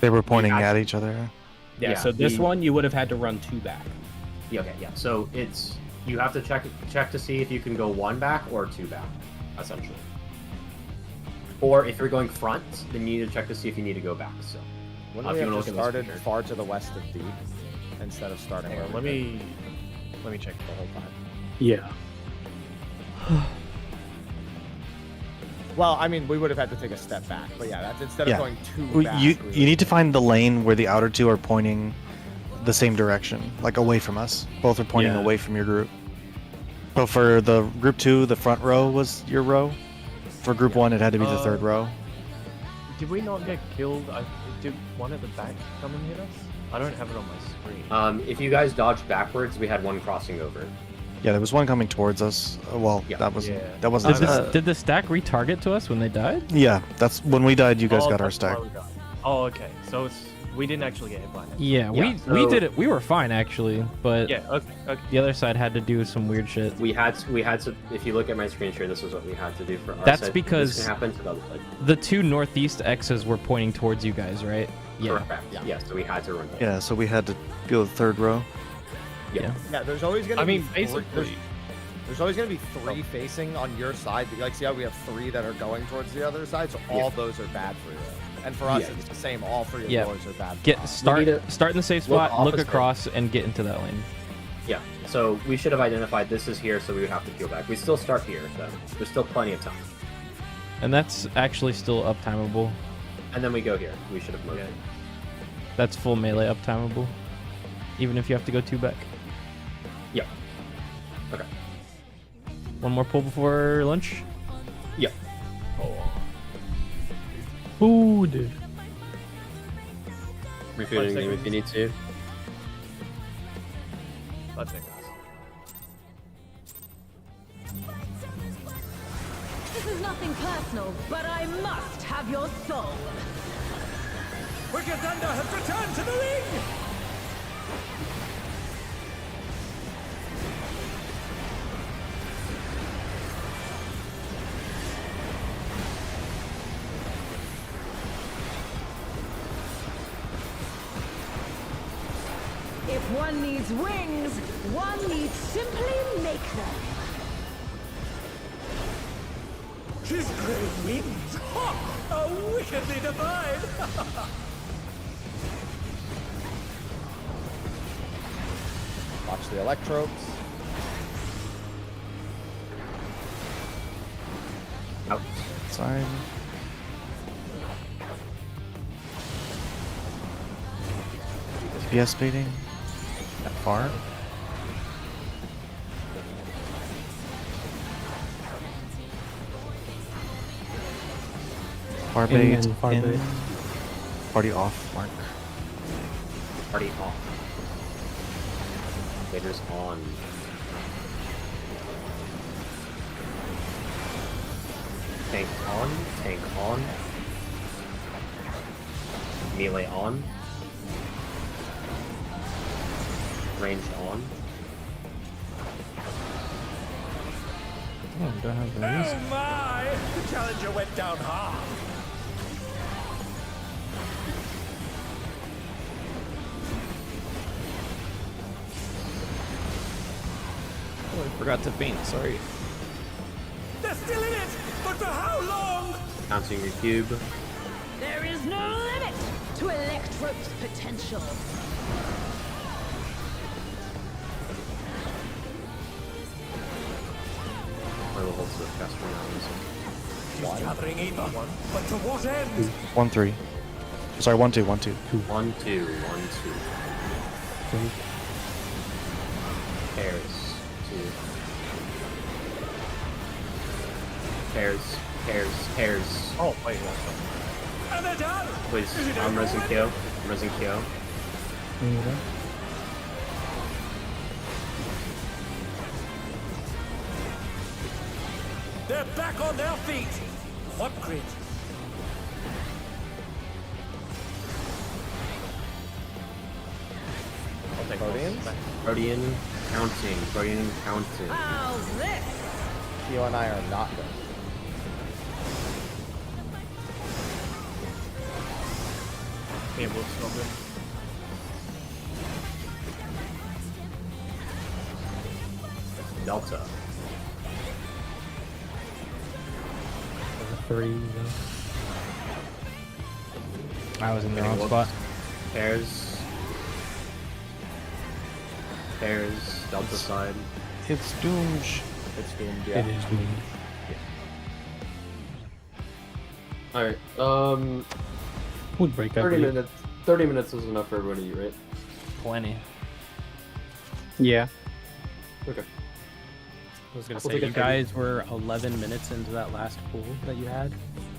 They were pointing at each other. Yeah, Yeah, so this the- one you would have had to run 2 back. Yeah, okay, yeah. So it's you have to check to see if you can go 1 back or 2 back, essentially. Or if you're going front, then you need to check to see if you need to go back. So Wouldn't we if you have wanna just look at this started picture. far to the west of deep instead of starting Hang where on, we let me check the whole time. Yeah. Well, I mean, we would have had to take a step back, but yeah, that's instead of going 2 Well, back. You we you need to find the lane where the outer 2 are pointing the same direction, like away from us. Both are pointing Yeah. away from your group. So for the group 2, the front row was your row. For group 1, it had to be the third row. Did we not get killed? Did one at the back come and hit us? I don't have it on my screen. If you guys dodged backwards, we had one crossing over. Yeah, there was one coming towards us. Well, Yeah. that wasn't. Yeah. That wasn't. Did the stack retarget to us when they died? Yeah, that's when we died. You guys got our that's stack. why we died. Oh, okay. So we didn't actually get hit by it. Yeah, we so- did it. We were fine actually, but Yeah. Okay. Okay. the other side had to do some weird shit. We had to. If you look at my screen share, this is what we had to do for our That's side. because this can happen to the other side. The 2 northeast X's were pointing towards you guys, right? Yeah. Correct. Yeah. So we had to run. Yeah, so we had to go the third row. Yeah. Yeah, there's always gonna I be. mean, basically. There's always gonna be 3 facing on your side. Like, see how we have 3 that are going towards the other side, so all those are bad for you. And for us, Yeah. it's the same. All 3 of Yeah. yours are bad. Get start need to start in the safe look spot, look opposite. across, and get into that lane. Yeah. So we should have identified this is here, so we would have to peel back. We still start here, though. There's still plenty of time. And that's actually still uptimable. And then we go here. We should have moved. Yeah. That's full melee uptimable. Even if you have to go 2 back. Yeah. Okay. One more pull before lunch. Yeah. Food. Refueling game if you need to. That's it, guys. This is nothing personal, but I must have your soul. Wicked Thunder has returned to the ring! If one needs wings, one needs simply make them. His great wings! Ha! Are wickedly divine! Watch the electropes. Out. Side. DPS baiting. That far. Far bait. In, far in. bait. Party off. Mark. Party off. Waiters on. Tank on. Tank on. Melee on. Ranged on. Oh, don't have the Oh my! The challenger went down hard. Oh, I forgot to faint. Sorry. They're still in it, but for how long? Counting your cube. There is no limit to Electrope's potential. I will hold Swift Caster now. She's gathering Eva, but to what end? 1-3. Sorry, 1-2. 1-2. 1, 2, 1, 2. Pairs. 2. Pairs. Pairs. Pairs. Oh, wait, that's And they're done! Please, Is it I'm over resin with? Kyo. I'm resin Kyo. They're back on their feet! What grit? I'll take Proteans? Protean counting. Protean counting. How's this? You and I are not good. Yeah, Woops got him. Delta. 3. I was in the Getting wrong Woops. spot. Pairs. Pairs. Delta side. It's Doomj. It's doomed, yeah. It is doomed. Alright, Food break, I 30 believe. minutes. 30 minutes is enough for everybody to eat, right? Plenty. Yeah. Okay. I was gonna We'll say, take a you guys were 11 minutes into that last pool that you had,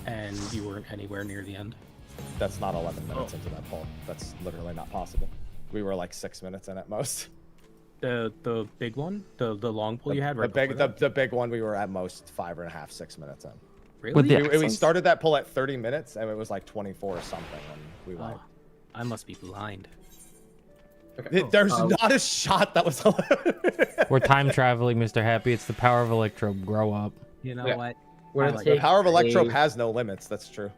and you weren't anywhere near the end. That's not 11 minutes into that poll. That's literally not possible. We were like 6 minutes in at most. The big one, the long pool you had, right? The big one, we were at most 5.5, 6 minutes in. Really? We started that poll at 30 minutes, and it was like 24 or something when we went. I must be blind. Okay. There's not a shot that was 11. We're time traveling, Mr. Happy. It's the power of Electrobe. Grow up. You know Yeah. what? We're The gonna take power of Electrobe a has no limits. That's true.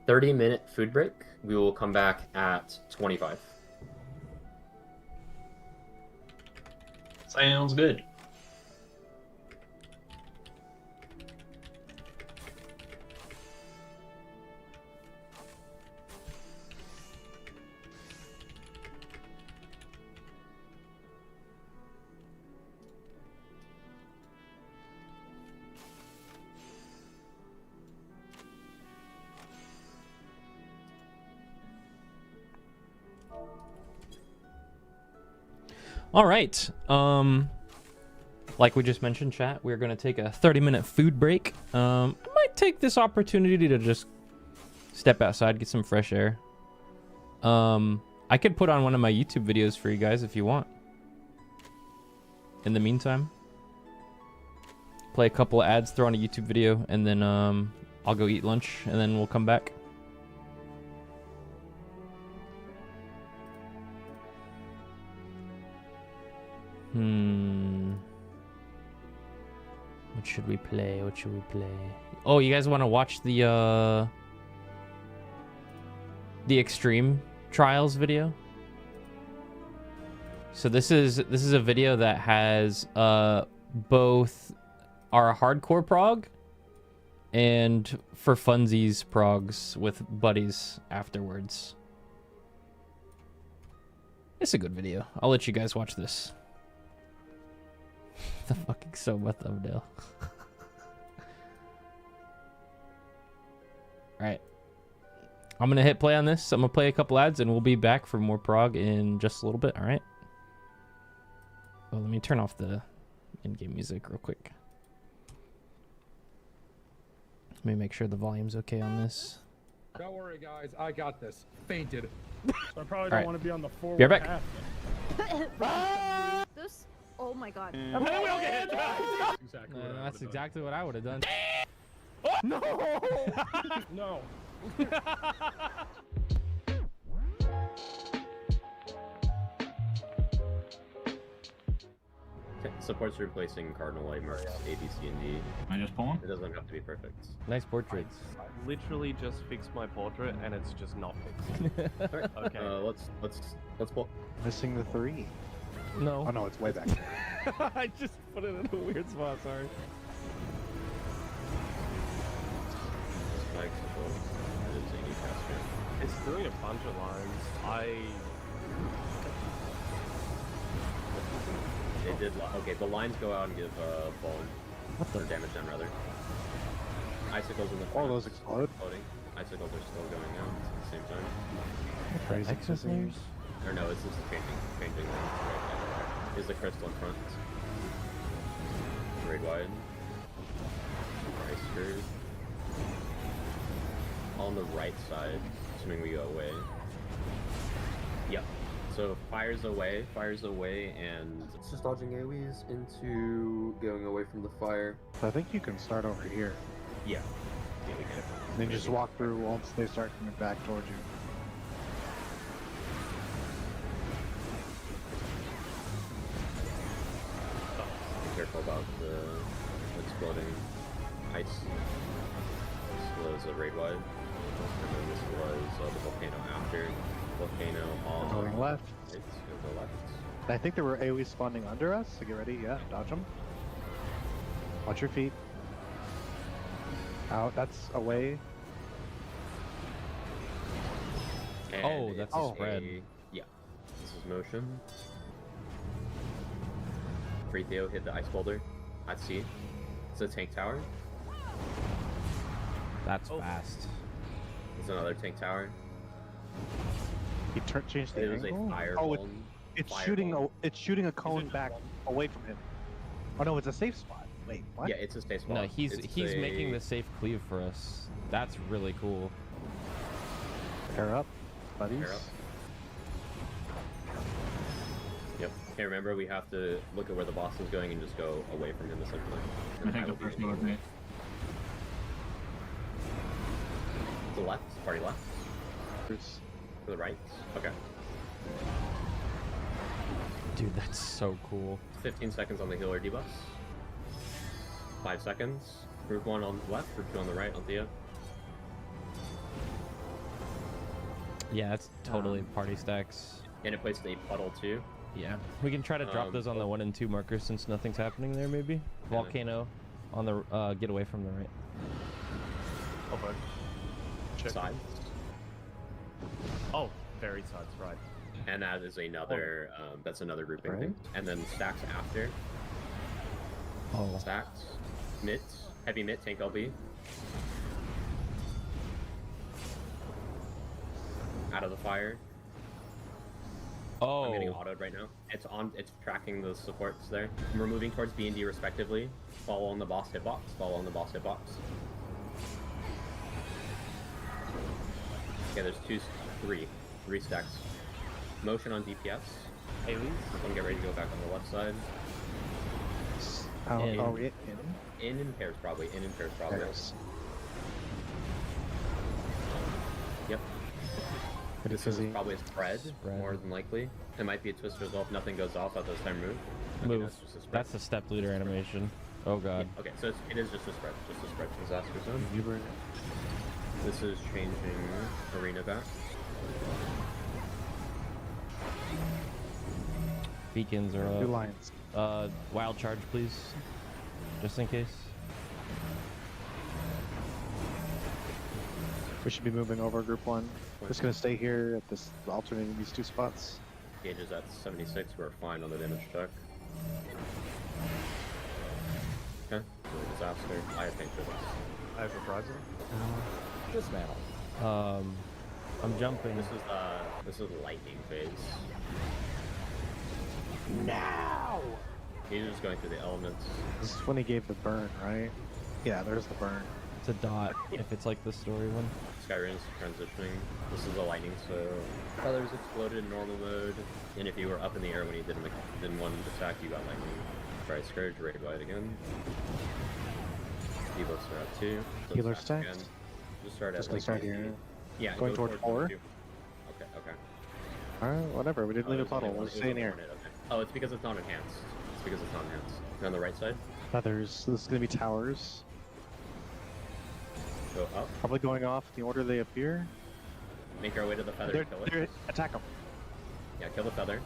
30-minute food break. We will come back at 25. Sounds good. All right. Like we just mentioned, chat, we're going to take a 30-minute food break. I might take this opportunity to just step outside, get some fresh air. I could put on one of my YouTube videos for you guys if you want. In the meantime, play a couple of ads, throw on a YouTube video, and then I'll go eat lunch, and then we'll come back. What should we play? What should we play? Oh, you guys want to watch the Extreme Trials video? So this is a video that has both our hardcore prog and for funsies progs with buddies afterwards. It's a good video. I'll let you guys watch this. The fucking Soma thumbnail. Alright. I'm gonna hit play on this. I'm gonna play a couple ads and we'll be back for more prog in just a little bit, alright? Oh, let me turn off the in-game music real quick. Let me make sure the volume's okay on this. Don't worry, guys. I got this. Fainted. So I probably All right. don't want to be on the forward Be right back. half. This. Oh my god. Exactly. That's exactly what I would have done. No. No. Okay, supports replacing Cardinal Light marks A, B, C, and D. I just pull him? It doesn't have to be perfect. Nice portraits. I literally just fixed my portrait and it's just not fixed. Okay. Let's pull. Missing the 3. No. Oh no, it's way back. I just put it in a weird spot, sorry. Spike support. It is a new caster. It's doing a bunch of lines. They did. Okay, the lines go out and give fallen. What the? Or damage down, rather. Icicles in the front. Oh, those explode? Floating. Icicles are still going out at the same time. Crazy. Exoslares? Or no, it's just the painting line. Right. Is the crystal in front. Raid wide. Ice skirt. On the right side, assuming we go away. Yep. So fires away, and it's just dodging AoEs into going away from the fire. So I think you can start over here. Yeah. Yeah, we can. And then just walk through once they start coming back towards you. Be careful about the exploding ice. Slows the raid wide. This was the volcano after. Volcano on... Going left. It's going to go left. I think there were AoE spawning under us, so get ready. Yeah, dodge them. Watch your feet. Out, that's away. And Oh, that's a spread. Yeah. This is motion. Free Theo hit the ice boulder. At sea. It's a tank tower. That's fast. It's another tank tower. He changed the It was a angle. fireball. It's fireball. shooting a cone back away from him. Oh no, it's a safe spot. Wait, what? Yeah, it's a safe spot. No, he's It's making the safe cleave for us. That's really cool. Pair up, buddies. Pair up. Yep. Okay, remember we have to look at where the boss is going and just go away from him essentially. I think the first one with me. To the left, party left. To the right. Okay. Dude, that's so cool. 15 seconds on the healer debuffs. 5 seconds. Group 1 on the left, group 2 on the right on Thea. Yeah, that's totally party stacks. And it placed a puddle too. Yeah. We can try to drop those on the 1 and 2 markers since nothing's happening there, maybe. Volcano on the get away from the right. Over. Check. Sides. Oh, very sides, right. And that is another, that's another grouping Right. thing. And then stacks after. Oh. Stacks. Mitt. Heavy mitt, tank LB. Out of the fire. Oh. I'm getting autoed right now. It's tracking the supports there. We're moving towards B and D respectively. Follow on the boss hitbox. Follow on the boss hitbox. Okay, there's three stacks. Motion on DPS. Aliens. I'm get ready to go back on the left side. In pairs probably. In pairs probably. Pairs. Yep. This is probably a spread, Spread. more than likely. It might be a twister as well if nothing goes off at this time move. Okay, Move. that's just a spread. That's the step leader animation. Oh god. Okay, so it is just a spread. Just a spread to disaster zone. This is changing arena back. Beacons are Two up. lines. Wild charge, please. Just in case. We should be moving over group 1. Just gonna stay here at this, alternating these 2 spots. Gauge is at 76. We're fine on the damage check. Okay, disaster. I have paint for this. I have reprisal. Dismantle. I'm jumping. This is lightning phase. Now! He's just going through the elements. This is when he gave the burn, right? Yeah, there's the burn. It's a dot if it's like the story one. Skyrim's transitioning. This is a lightning, so feathers exploded in normal mode. And if you were up in the air when he didn't one attack, you got lightning. Alright, Scourge, raid wide again. Debuffs are at 2. So Healer stack stacked. again. Just start Just at gonna start here. Yeah, Going go toward 4. 2. Okay. Alright, whatever. We didn't leave a there's only puddle. one- We're there's staying only here. one hit, okay. Oh, it's because it's not enhanced. And on the right side, Feathers. This is gonna be towers. go up. Probably going off in the order they appear. Make our way to the feather and kill it. Attack them. Yeah, kill the feather.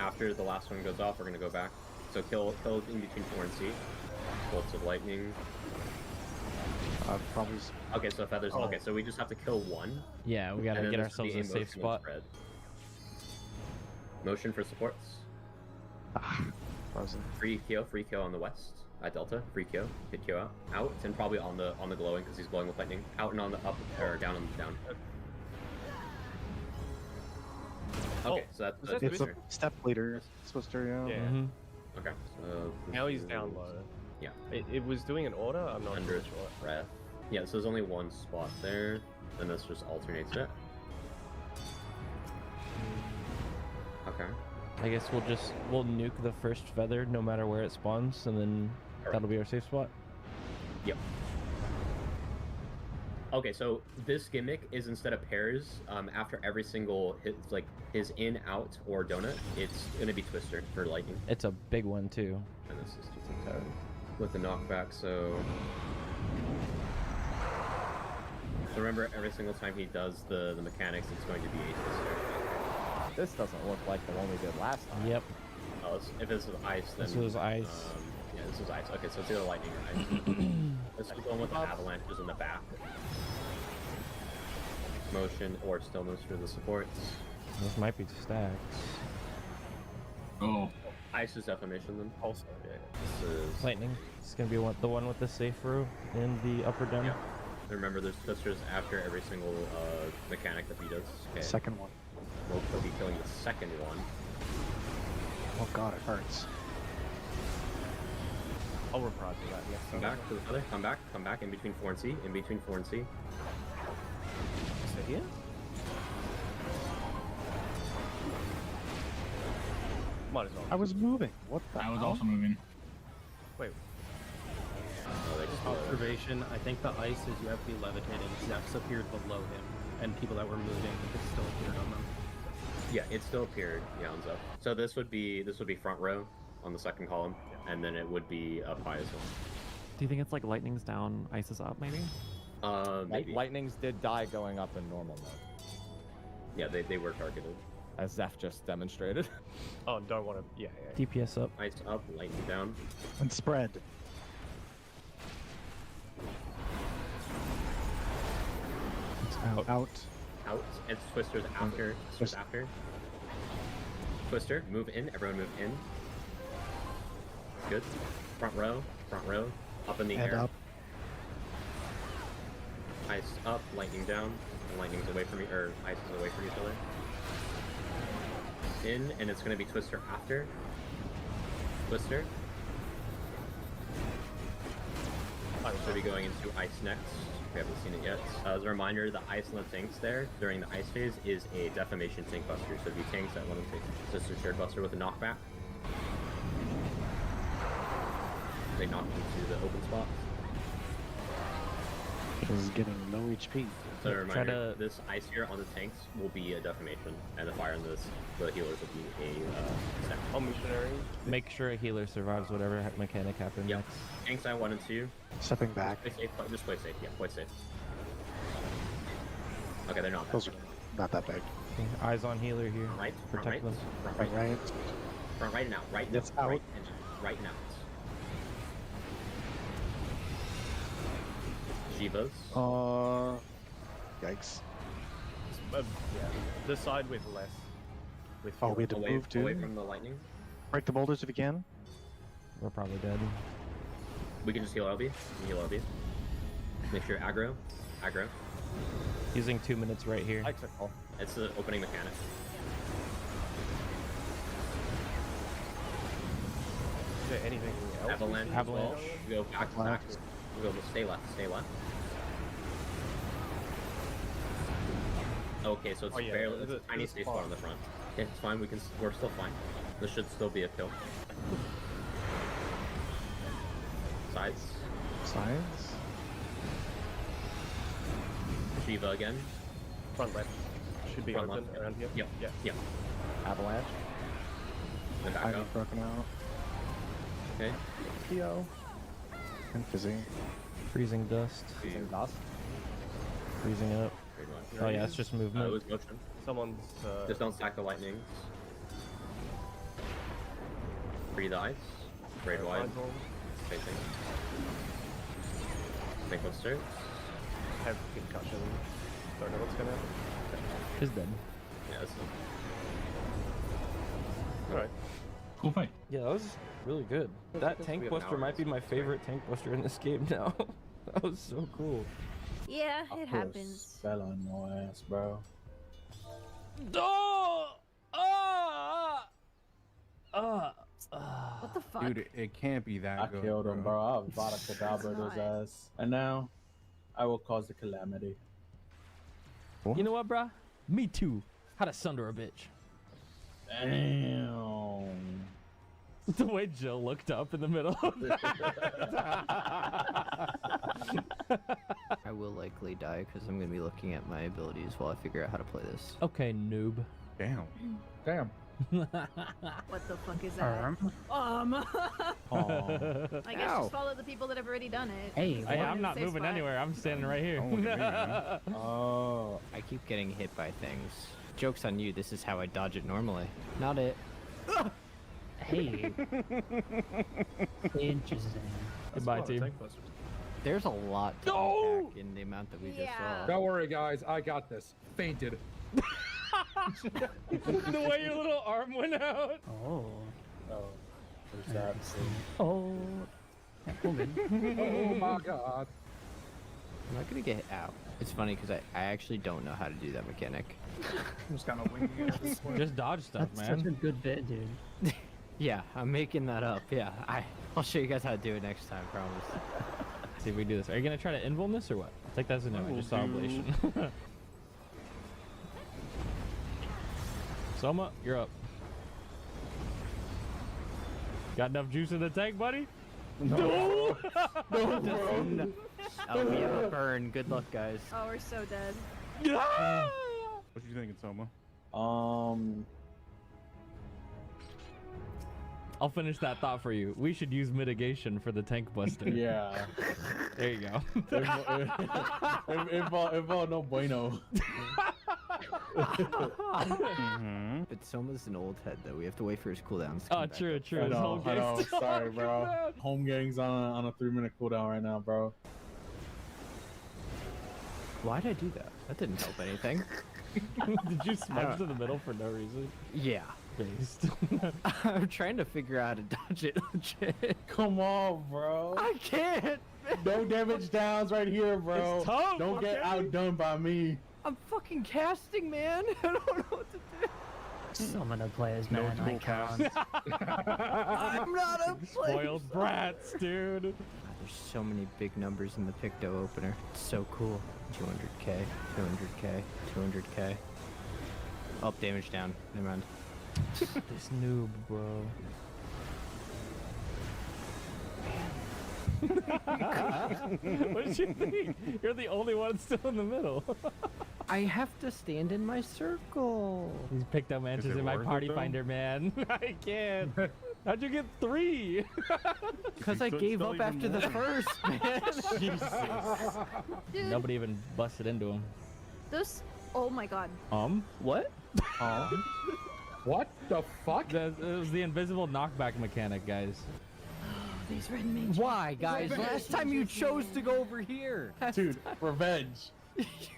After the last one goes off, we're gonna go back. So kill in between 4 and C. Bolts of lightning. Probably. Okay, so feathers. Oh. Okay, so we just have to kill 1. Yeah, we gotta and then get this will ourselves be a safe motion and spot. spread. Motion for supports. Frozen. Free Kyo on the west. At Delta. Free Kyo. Hit Kyo out. Out. And probably on the glowing because he's glowing with lightning. Out and on the up or down on the down. Okay, so that's It's Twister. a step leader. Twister, yeah. Yeah. Mm-hmm. Okay. So Now he's down low. Yeah. It was doing an order. I'm not Under sure. breath. Yeah, so there's only one spot there, and this just alternates it. Okay. I guess we'll nuke the first feather no matter where it spawns, and then that'll be our safe spot. Yep. Okay, so this gimmick is instead of pairs, after every single hit, like his in, out, or donut, it's gonna be Twister for lightning. It's a big one too. And this is just with the knockback, so So remember, every single time he does the mechanics, it's going to be H. This doesn't look like the one we did last time. Yep. Oh, if this was ice, then... This was ice. Yeah, this was ice. Okay, so it's either lightning or ice. This is the one with the avalanches in the back. Motion or stillness for the supports. Those might be stacks. Oh. Ice is defamation then. Also, yeah. This is... Lightning. It's gonna be the one with the safe row in the upper dome. Yeah. Remember, there's twisters after every single mechanic that he does. Okay. Second one. We'll be killing the second one. Oh god, it hurts. I'll reprise to that. Yes. Come back to the other. Come back in between 4 and C. In between 4 and C. Stay here. Might as well. I was moving. What the I was hell? also moving. Wait. Observation, I think the ice is you have to be levitating. Zeph's appeared below him, and people that were moving, it still appeared on them. Yeah, it still appeared. Yeah, on Zeph. So this would be front row on the second column, and then it would be up high as well. Do you think it's like lightning's down, ice is up, maybe? Maybe. Lightnings did die going up in normal mode. Yeah, they were targeted. As Zeph just demonstrated. Oh, don't want to. Yeah. DPS up. Ice up, lightning down. And spread. It's out. Out. It's twisters after. Twisters after. Twister, move in. Everyone move in. Good. Front row. Up in the And air. up. Ice up, lightning down. And lightning's away from or ice is away from each other. In, and it's going to be Twister after. Twister. Should be going into ice next. We haven't seen it yet. As a reminder, the ice and the tanks there during the ice phase is a defamation tank buster. So if you tanks that one, it's just a shared buster with a knockback. They knock into the open spot. Is getting low HP. So a reminder, this ice here on the tanks will be a defamation, and the fire on the healers will be a stack. Oh, missionary. Make sure a healer survives whatever mechanic happens next. Tanks I 1 and 2. Stepping back. Just play safe. Yeah, play safe. Okay, they're not. Those are not that big. Okay, eyes on healer here. Right. Protect them. Front Right. right now. Right now. It's out. Right now. Shivas. Yikes. Yeah. The side with less. With Oh, we had to move too. Away from the lightning. Break the boulders if you can. We're probably dead. We can just heal LB. Heal LB. Make sure aggro. Using 2 minutes right here. Icicle. It's the opening mechanic. Is there anything else? Avalanche. Avalanche. We go back. We go stay left. Okay, so it's barely it's a tiny space spot on the front. Okay, it's fine. We're still fine. This should still be a kill. Sides. Shiva again. Front left. Should be Front open left. around here. Yep. Yeah. Avalanche. Then back Ivy up. broken out. Okay. Theo. And fizzing. Freezing dust. Freezing dust. Freezing up. Pretty much. Oh yeah, it's just It movement. was motion. Someone's. Just don't stack the lightnings. Breathe ice. Braid wide. Facing. Make one start. Have concussion. Don't know what's gonna happen. Is dead. Yeah, that's Alright. Cool fight. Yeah, that was really good. That tank we have an buster hour might be my favorite tank buster in this game now. That was so cool. Yeah, it happens. Fell on your ass, bro. What the fuck? Dude, it can't be that I good. killed him, bro. I was about to It's Cadabra his not. ass. And now, I will cause the calamity. You know what, bruh? Me too. How to sunder a bitch. Damn. The way Jill looked up in the middle of that. I will likely die because I'm going to be looking at my abilities while I figure out how to play this. Okay, noob. Damn. Damn. What the fuck is that? I guess just follow the people that have already done it. Hey, I'm not moving anywhere. I'm standing right here. Oh, I keep getting hit by things. Joke's on you. This is how I dodge it normally. Not it. Hey. Interesting. Goodbye, team. There's a lot to unpack in the amount that we just saw. Don't worry, guys. I got this. Fainted. The way your little arm went out. Oh, there's that. Oh. Oh my god. I'm not gonna get out. It's funny because I actually don't know how to do that mechanic. I'm just kind of winging it at this point. Just dodge stuff, That's man. such a good bit, dude. Yeah, I'm making that up. Yeah, I'll show you guys how to do it next time, promise. See if we do this. Are you gonna try to invuln this or what? I think that's a no. I just saw ablation. Soma, you're up. Got enough juice in the tank, buddy? No, bro. Oh, we have a burn. Good luck, guys. Oh, we're so dead. What you thinking, Soma? I'll finish that thought for you. We should use mitigation for the tank buster. Yeah. There you go. Involve no bueno. But Soma's an old head, though. We have to wait for his cooldowns. Oh, true. I know. Sorry, bro. Home gang's on a 3-minute cooldown right now, bro. Why'd I do that? That didn't help anything. Did you smudge to the middle for no reason? Yeah. Based. I'm trying to figure out how to dodge it legit. Come on, bro. I can't. No damage downs right here, bro. It's tough, Don't get outdone by me. I'm fucking casting, man. I don't know what to do. Some of the players, man, I can't. I'm not a player. Spoiled brats, dude. God, there's so many big numbers in the Picto opener. It's so cool. 200k, 200k, 200k. Oh, damage down. Never mind. This noob, bro. What did you think? You're the only one still in the middle. I have to stand in my circle. These Picto Mantis in my party finder, man. I can't. How'd you get 3? Because I gave up after the first, man. Jesus. Dude, Nobody even busted into him. those. Oh my god. What? What the fuck? It was the invisible knockback mechanic, guys. These red mages. Why, guys? Last time you chose to go over here. Dude, revenge.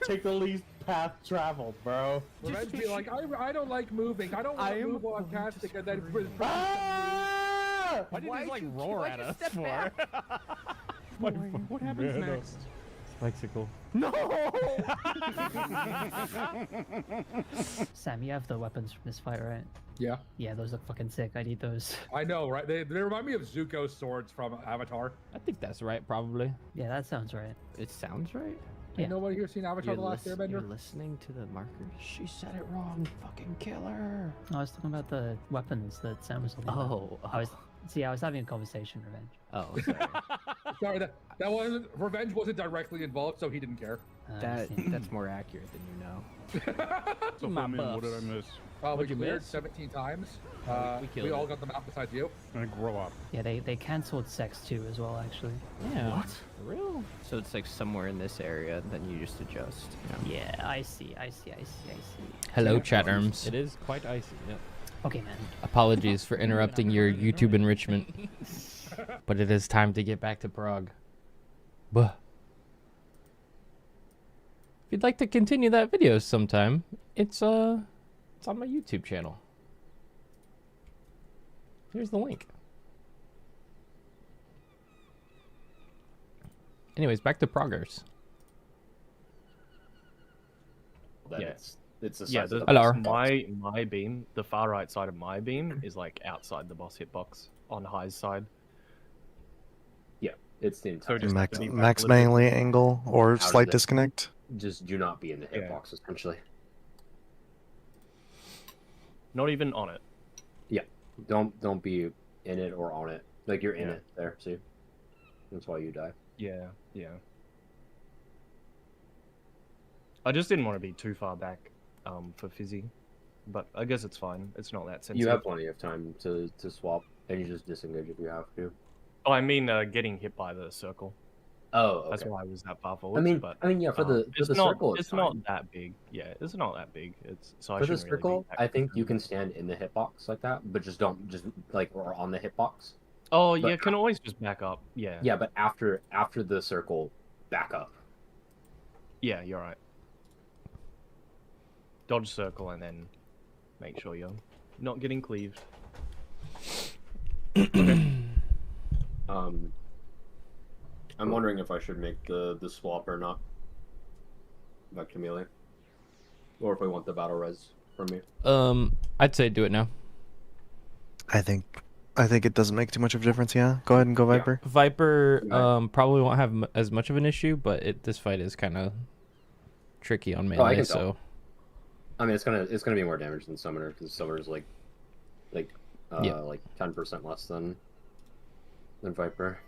Take the least path traveled, bro. Revenge be like, I don't like moving. I don't want to move while I'm casting, and then. Ah! Why did you just like roar at us for? What happens next? Bicycle. No! Sam, you have the weapons from this fight, right? Yeah. Yeah, those look fucking sick. I need those. I know, right? They remind me of Zuko's swords from Avatar. I think that's right, probably. Yeah, that sounds right. It sounds right. Yeah. Nobody here seen Avatar: The Last You're Airbender? listening to the markers. She said it wrong. Fucking kill her. I was talking about the weapons that Sam was talking about. I was having a conversation, Revenge. Oh, sorry. Sorry, that wasn't Revenge wasn't directly involved, so he didn't care. That's more accurate than you know. So, My what did I buffs. miss? We What'd you cleared miss? 17 times. killed We all it. got them out besides you. I grow up. Yeah, they cancelled sex too as well, actually. Yeah. What? For real? So it's like somewhere in this area, then you just adjust. You know? Yeah, I see. Hello, chatterms. It is quite icy. Yep. Okay, man. Apologies for interrupting your YouTube enrichment. But it is time to get back to Prague. Buh. If you'd like to continue that video sometime, it's on my YouTube channel. Here's the link. Anyways, back to Proggers. It's the size Yeah, of the Hello. my beam, the far right side of my beam is like outside the boss hitbox on High's side. Yeah, it's the entire. Max melee angle or Out of slight the- disconnect. Just do not be in the hitbox, essentially. Not even on it. Yeah, don't be in it or on it. Like you're in it there, see? That's why you die. Yeah, yeah. I just didn't want to be too far back for Fizzy. but I guess it's fine. It's not that sensitive. You have plenty of time to swap, and you just disengage if you have to. Oh, I mean, getting hit by the circle. Oh, okay. That's why I was that far forward. I mean, yeah. For the circle, it's not that big. Yeah, it's not that big. It's so for I the shouldn't really circle. be that I think concerned. you can stand in the hitbox like that, but just don't like or on the hitbox. Oh, But you can always just back up. Yeah. Yeah, but after the circle, back up. Yeah, you're right. Dodge circle and then make sure you're not getting cleaved. Okay. I'm wondering if I should make the swap or not. Back to melee. Or if I want the battle res from me. I'd say do it now. I think it doesn't make too much of a difference. Yeah, go ahead and go Viper. Viper probably won't have as much of an issue, but this fight is kind of tricky on melee. I can so tell. I mean, it's gonna be more damage than Summoner because Summoner's like 10% less than Viper.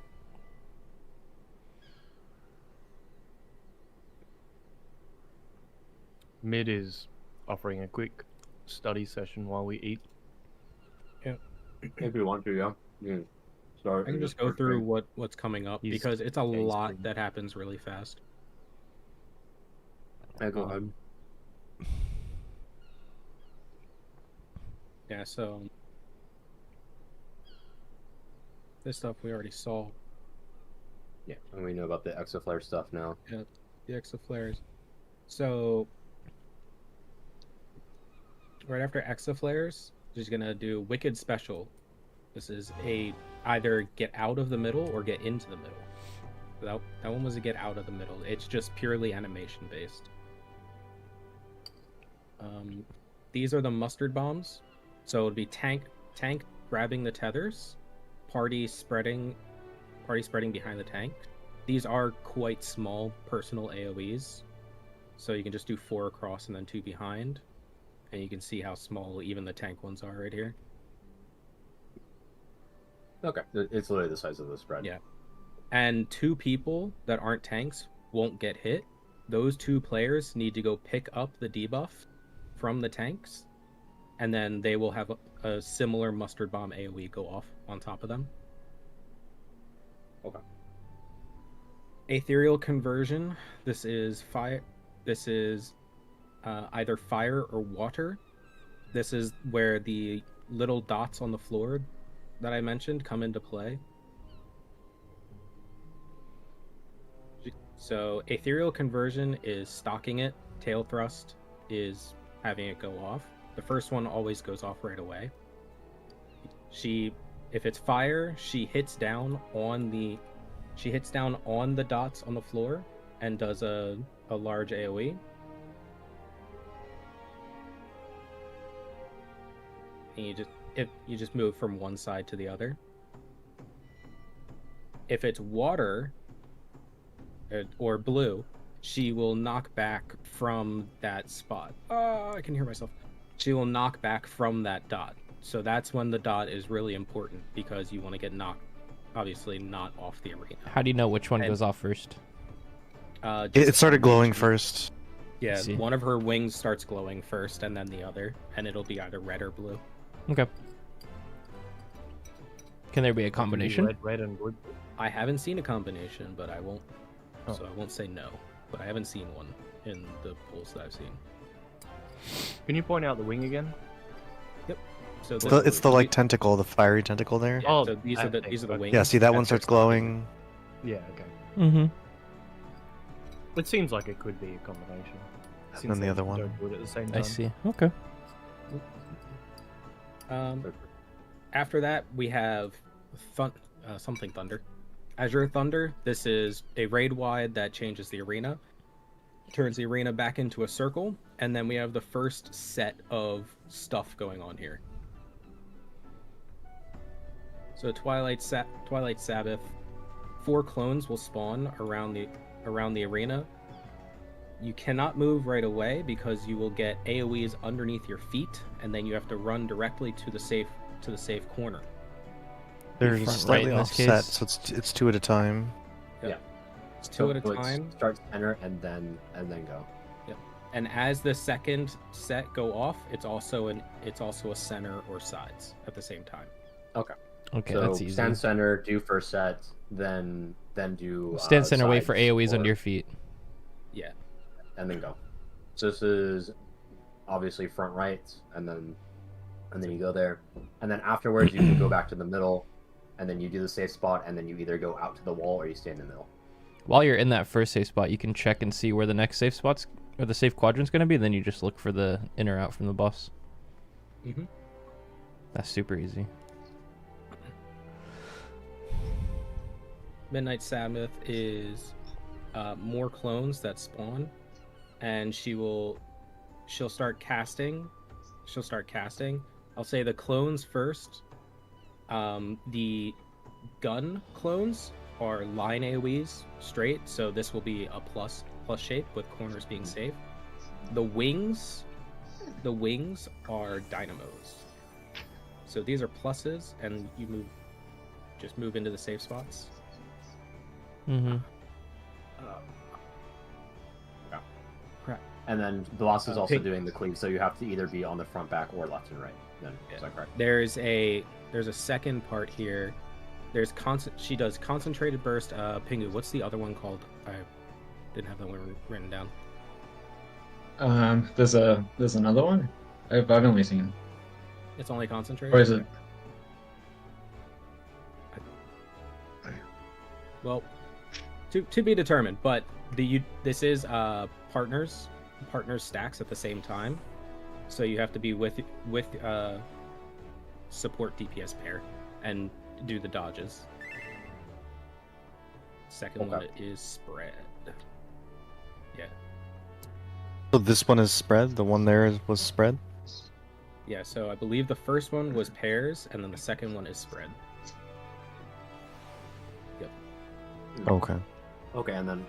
Mid is offering a quick study session while we eat. Yeah. If you want to, yeah. You can start. I can just go through what's coming up He's- because it's a yeah, he's lot pretty- that happens really fast. Yeah, go ahead. Yeah, so this stuff we already saw. Yeah, and we know about the Exaflare stuff now. Yeah, the Exaflares. So right after Exaflares, she's gonna do Wicked Special. This is either get out of the middle or get into the middle. That one was a get out of the middle. It's just purely animation based. These are the mustard bombs. So it'd be tank grabbing the tethers, party spreading behind the tank. These are quite small personal AoEs. So you can just do 4 across and then 2 behind. And you can see how small even the tank ones are right here. Okay, it's literally the size of the spread. Yeah. And 2 people that aren't tanks won't get hit. Those 2 players need to go pick up the debuff from the tanks. And then they will have a similar mustard bomb AoE go off on top of them. Okay. Ethereal conversion. This is fire. This is either fire or water. This is where the little dots on the floor that I mentioned come into play. So ethereal conversion is stocking it. Tail thrust is having it go off. The first one always goes off right away. If it's fire, she hits down on the dots on the floor and does a large AoE. And you just move from one side to the other. If it's water or blue, she will knock back from that spot. Oh, I can hear myself. She will knock back from that dot. So that's when the dot is really important because you want to get knocked, obviously not off the arena. how do you know which one goes off first? It started glowing first. Yeah, see. one of her wings starts glowing first and then the other, and it'll be either red or blue. Okay. Can there be a combination? Red and blue. I haven't seen a combination, but I won't. Oh. So I won't say no. But I haven't seen one in the polls that I've seen. Can you point out the wing again? Yep. So It's the like tentacle, the fiery tentacle there. Yeah, so these are the wings. Yeah, see that one starts glowing. Yeah. Okay. Mm-hmm. It seems like it could be a combination. And Since then the they other one. don't do it at the same time. I see. Okay. After that, we have something Thunder. Azure Thunder. This is a raid wide that changes the arena, turns the arena back into a circle, and then we have the first set of stuff going on here. So Twilight Sabbath, 4 clones will spawn around the arena. You cannot move right away because you will get AoEs underneath your feet, and then you have to run directly to the safe corner. They're Front slightly right in this offset, case. so it's 2 at a time. Yeah. It's 2 at a So it's time. Start center and then go. Yep. And as the second set go off, it's also a center or sides at the same time. Okay. Okay, so that's easy. Stand center, do first set, then do Stand center, wait sides for AoEs or- under your feet. Yeah. And then go. So this is obviously front right, and then you go there, and then afterwards you can go back to the middle, and then you do the safe spot, and then you either go out to the wall or you stay in the middle. While you're in that first safe spot, you can check and see where the next safe spot's or the safe quadrant's going to be. Then you just look for the in or out from the boss. Mm-hmm. That's super easy. Midnight Sabbath is more clones that spawn, and she'll start casting. I'll say the clones first. The gun clones are line AoEs straight, so this will be a plus shape with corners being safe. The wings are dynamos. So these are pluses, and you just move into the safe spots. Mm-hmm. Crap. And then the boss is also Pink. doing the cleave, so you have to either be on the front, back, or left and right. Then is that correct? There's a second part here. She does concentrated burst. Pingu, what's the other one called? I didn't have that one written down. There's another one. I've only seen. It's only concentrated. Or is it? Well, to be determined. But this is partners stacks at the same time, so you have to be with support DPS pair and do the dodges. Second one is spread. Yeah. So this one is spread. The one there was spread. Yeah. So I believe the first one was pairs, and then the second one is spread. Yep. Okay. Okay, and then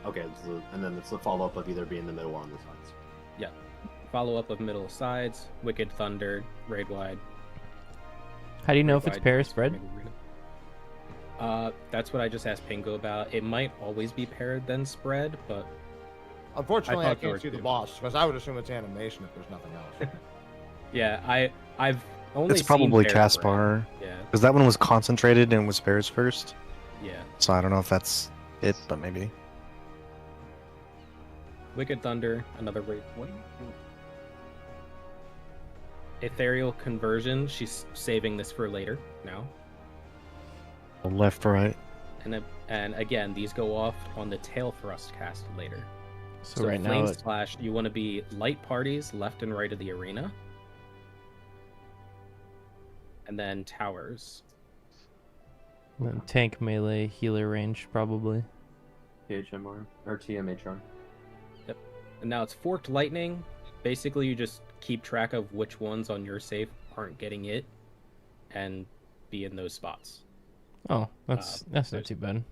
it's the follow up of either being in the middle or on the sides. Yeah. Follow up of middle sides, Wicked Thunder, Raid Wide. How do you know if it's pair or spread? That's what I just asked Pingo about. It might always be paired then spread, but Unfortunately, I thought there can't see were the two. boss because I would assume it's animation if there's nothing else. yeah, I've only It's probably seen paired Caspar. spread. Yeah. Because that one was concentrated and was pairs first. Yeah. So I don't know if that's it, but maybe. Wicked Thunder, another raid. Ethereal Conversion, she's saving this for later now. Left, right. And again, these go off on the tail thrust cast later. So right now Flame it- Splash, you want to be light parties left and right of the arena. And then towers. And then tank, melee, healer range, probably. THMR or TMHR. Yep. And now it's Forked Lightning. Basically, you just keep track of which ones on your safe aren't getting it, and be in those spots. Oh, that's not too bad.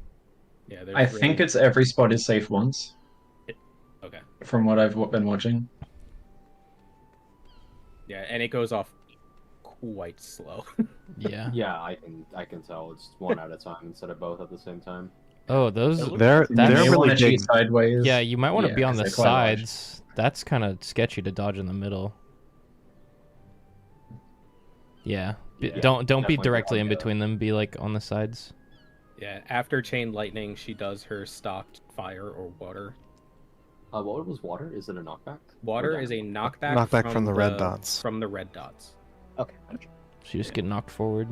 Yeah, I think it's every spot is safe once. Okay. From what I've been watching. Yeah, and it goes off quite slow. Yeah. Yeah, I can tell it's one at a time instead of both at the same time. Oh, those They're really big. Sideways. Yeah, you might want to Yeah, be on 'cause the they're quite large. sides. That's kind of sketchy to dodge in the middle. Yeah. Yeah, Don't be definitely directly don't in get it. between them. Be like on the sides. Yeah, after Chain Lightning, she does her stocked fire or water. What was water? Is it a knockback? Water Or is a knockback. Knockback from the red dots. From the red dots. Okay. So you just get knocked forward.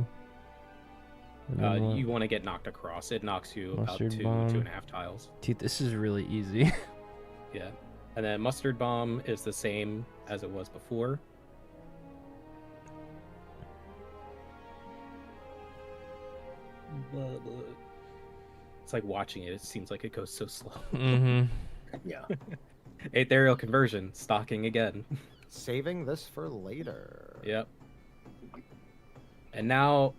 And then what? You want to get knocked across. It knocks you Mustard about bomb. 2.5 tiles. Dude, this is really easy. Yeah. And then Mustard Bomb is the same as it was before. It's like watching it. It seems like it goes so slow. Mm-hmm. Yeah. Ethereal Conversion, stocking again. Saving this for later. Yep. And now,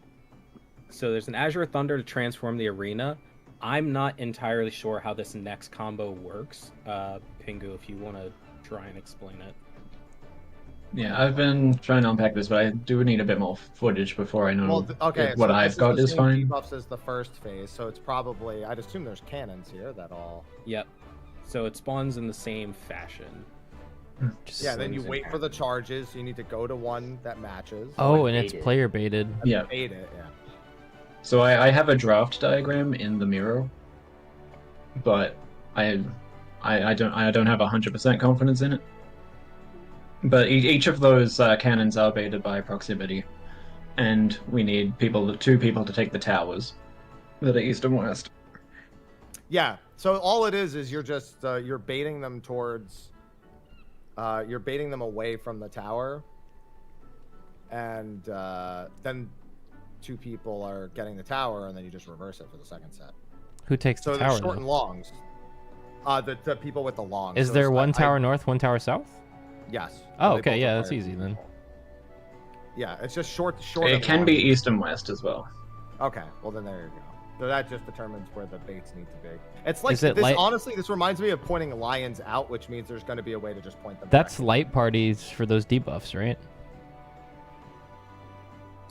so there's an Azure Thunder to transform the arena. I'm not entirely sure how this next combo works. Pingu, if you want to try and explain it. Yeah, I've been trying to unpack this, but I do need a bit more footage before I know Well, okay. if what so I've this got the is same fine. Debuffs as the first phase, so it's probably. I'd assume there's cannons here that all. Yep. So it spawns in the same fashion. Yeah, then you wait for the charges. You need to go to one that matches. Oh, and it's player baited. Yeah. Bait it, yeah. So I have a draft diagram in the mirror, but I don't have 100% confidence in it. But each of those cannons are baited by proximity, and we need two people to take the towers that are east and west. Yeah. So all it is you're just you're baiting them towards. You're baiting them away from the tower, and then two people are getting the tower, and then you just reverse it for the second set. Who takes the tower? So short though? and longs. The people with the longs. Is So there it's one like- tower north, one tower south? Yes. Oh, They okay, both yeah, that's require- easy then. Yeah, it's just short. It and can long. be east and west as well. Okay, well then there you go. So that just determines where the baits need to be. It's like Is it this. light- Honestly, this reminds me of pointing lions out, which means there's going to be a way to just point them. That's light parties for those debuffs, right?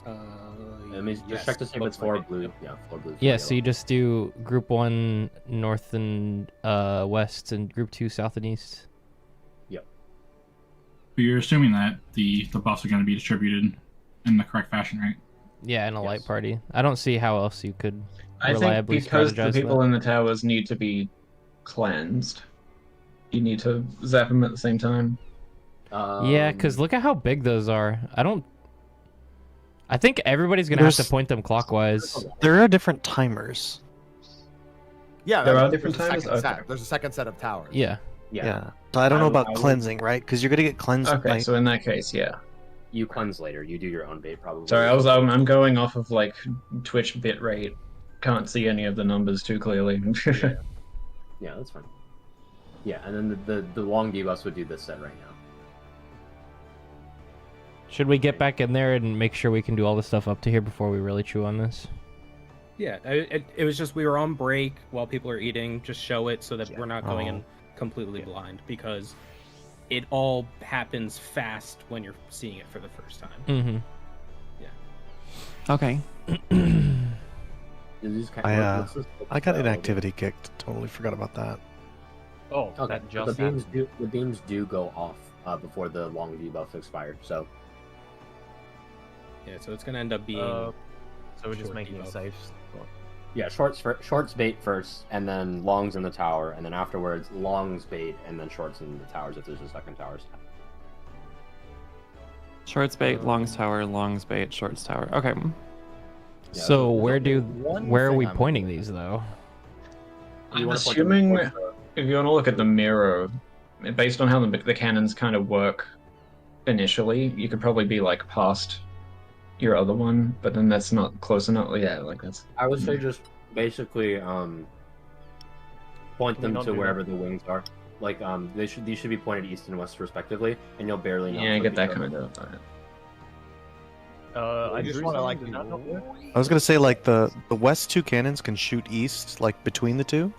I mean, just check to see if it's 4 blue. Yeah, 4 blue. 4 Yeah, yellow. so you just do group 1 north and west, and group 2 south and east. Yep. But you're assuming that the buffs are going to be distributed in the correct fashion, right? Yeah, in a light party. I don't see how else you could I think reliably because the strategize people that. in the towers need to be cleansed, you need to zap them at the same time. Yeah, because look at how big those are. I think everybody's gonna have to point them clockwise. There are different timers. Yeah, There are there's different a second timers? set. Okay. There's a second set of towers. Yeah. Yeah. So I don't know I about would- cleansing, right? Because you're gonna get cleansed. Okay, by... so in that case, yeah. You cleanse later. You do your own bait probably. Sorry, I'm going off of like Twitch bitrate. Can't see any of the numbers too clearly. Yeah, that's fine. Yeah, and then the long debuffs would do this set right now. Should we get back in there and make sure we can do all the stuff up to here before we really chew on this? Yeah, it was just we were on break while people are eating. Just show it so that we're not going in completely blind, because it all happens fast when you're seeing it for the first time. Mm-hmm. Yeah. Okay. I got inactivity kicked. Totally forgot about that. Oh, Okay, that but just the beams do go off before the long debuff expired. So Yeah, so it's gonna end up being. So we're just short making it debuff. safe. yeah, shorts bait first, and then longs in the tower, and then afterwards longs bait, and then shorts in the towers if there's a second tower. Shorts bait, longs tower, longs bait, shorts tower. Okay. So where are we thing I'm pointing these though? I'm assuming if you want to look at the mirror, based on how the cannons kind of work initially, you could probably be like past your other one, but then that's not close enough. Yeah, like that's. I would say just basically point them not to do wherever the wings are. Like these should be pointed east and west respectively, and you'll barely know. Yeah, I get that kind kind of. I just drew want to some, like. did that not work? I was gonna say like the west two cannons can shoot east, like between the two,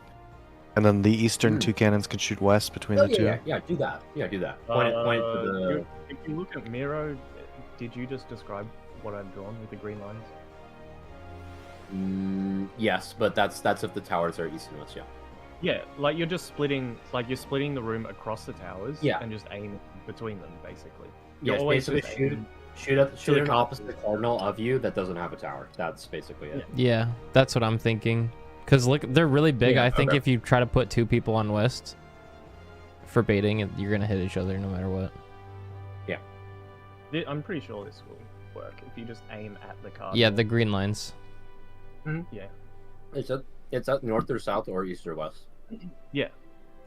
and then the eastern two cannons can shoot west between Oh, the two. yeah, do that. Yeah, do that. Point it to the. If you look at Miro, did you just describe what I've drawn with the green lines? Yes, but that's if the towers are east and west. Yeah. Yeah, like you're splitting the room across the towers. Yeah. And just aim between them, basically. Yeah, You're it's always basically just shoot an opposite cardinal of you that doesn't have a tower. That's basically it. Yeah, that's what I'm thinking. Because look, they're really big. Yeah, I think okay. if you try to put two people on west for baiting, you're gonna hit each other no matter what. Yeah. I'm pretty sure this will work if you just aim at the card. Yeah, the green lines. Yeah. It's at north or south or east or west. Yeah.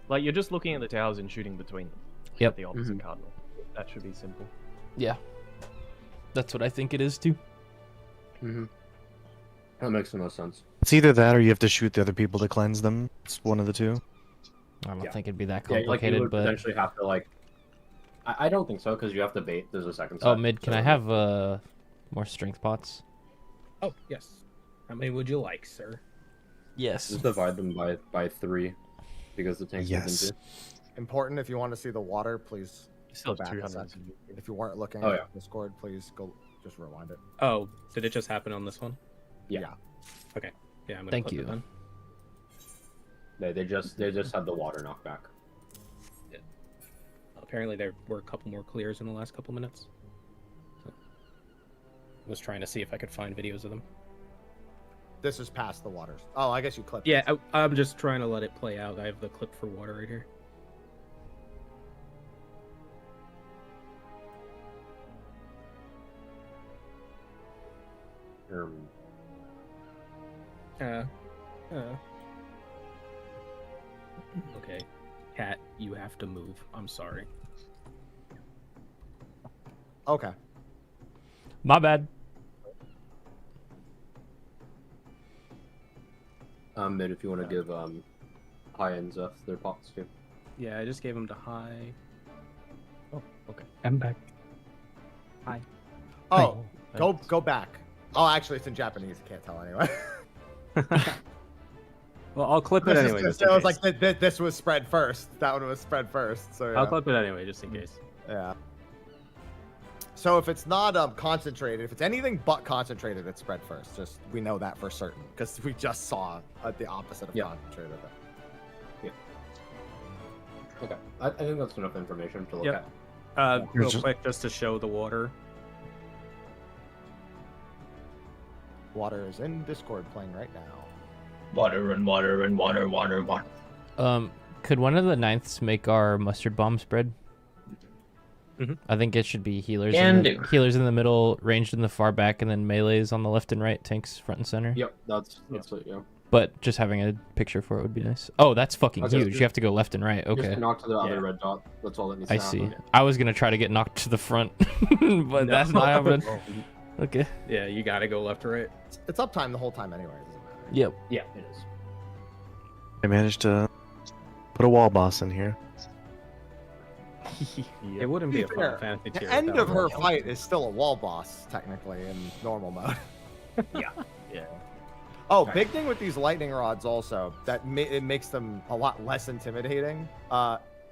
Like you're just looking at the towers and shooting between them. Yep. At the opposite cardinal. That should be simple. Yeah. That's what I think it is too. That makes the most sense. It's either that or you have to shoot the other people to cleanse them. It's one of the two. I don't think it'd be that Yeah, like you complicated, would but potentially have to like. I don't think so because you have to bait. There's a second. oh, set, mid, can so- I have more strength pots? Oh yes. How many would you like, sir? Yes. Just divide them by 3, because the tanks Yes. have Important if you want to see the water, please Still go back a 200. sec. If you weren't looking Oh, at yeah. Discord, please go just rewind it. Oh, did it just happen on this one? Yeah. Okay. Yeah, I'm gonna Thank clip you. it then. They just had the water knockback. Okay. apparently there were a couple more clears in the last couple minutes. So, was trying to see if I could find videos of them. This is past the waters. Oh, I guess you clipped. Yeah, I'm just trying to let it play out. I have the clip for water right here. Okay, Cat, you have to move. I'm sorry. Okay. My bad. Mid, if you want to give High and Zeph their pots too. Yeah, I just gave him to High. Oh, okay. I'm back. Hi. Oh, go back. Oh, actually, it's in Japanese. You can't tell anyway. Well, I'll clip it anyway. It was like this was spread first. That one was spread first. So yeah. I'll clip it anyway, just in case. Yeah. So if it's not concentrated, if it's anything but concentrated, it's spread first. Just we know that for certain because we just saw the opposite of concentrated. Yeah. Okay. I think that's enough information to look Yep. at. Real quick, just to show the water. Water is in Discord playing right now. Water and water and water, water, water. Could one of the ninths make our mustard bomb spread? Mm-hmm. I think it should be healers. Can Healers in the middle, ranged in the far back, and then melees on the left and right, tanks front and center. Yep, that's it. Yeah. But just having a picture for it would be nice. Oh, that's fucking Okay, huge. You have to go left and right. Okay. Just knock to the other red dot. That's all that needs I to see. happen. I was gonna try to get knocked to the front, but that's not happening. Okay. Yeah, you gotta go left or right. It's uptime the whole time anyway. It doesn't matter. Yep. Yeah, it is. I managed to put a wall boss in here. It wouldn't be a Fair. Final Fantasy tier. The end without of her wall. fight is still a wall boss, technically, in normal mode. Yeah. Oh, big thing with these lightning rods also, that it makes them a lot less intimidating.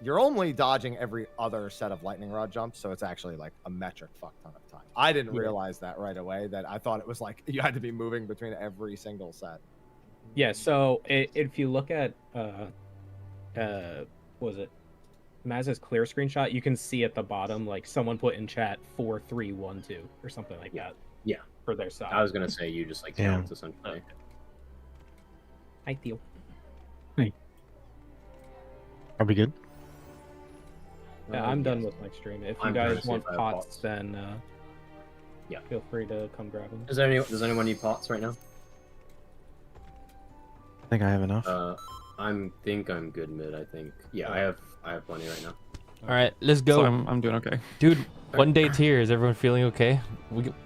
You're only dodging every other set of lightning rod jumps, so it's actually like a metric fuck ton of time. I didn't realize that right away, that I thought it was like you had to be moving between every single set. Yeah, so if you look at what was it? Maz's clear screenshot, you can see at the bottom like someone put in chat 4312 or something like that. Yeah. For their side. I was gonna say you just like count essentially. Hi Theo. Are we good? Yeah, I'm done with my stream. If you I'm trying to guys see want if I have pots, pots. then Yeah. feel free to come grab them. Does anyone need pots right now? I think I have enough. I'm good mid. I think. Yeah, I have plenty right now. All right, let's go. So I'm doing okay. Dude, 1 day tier. Is everyone feeling okay?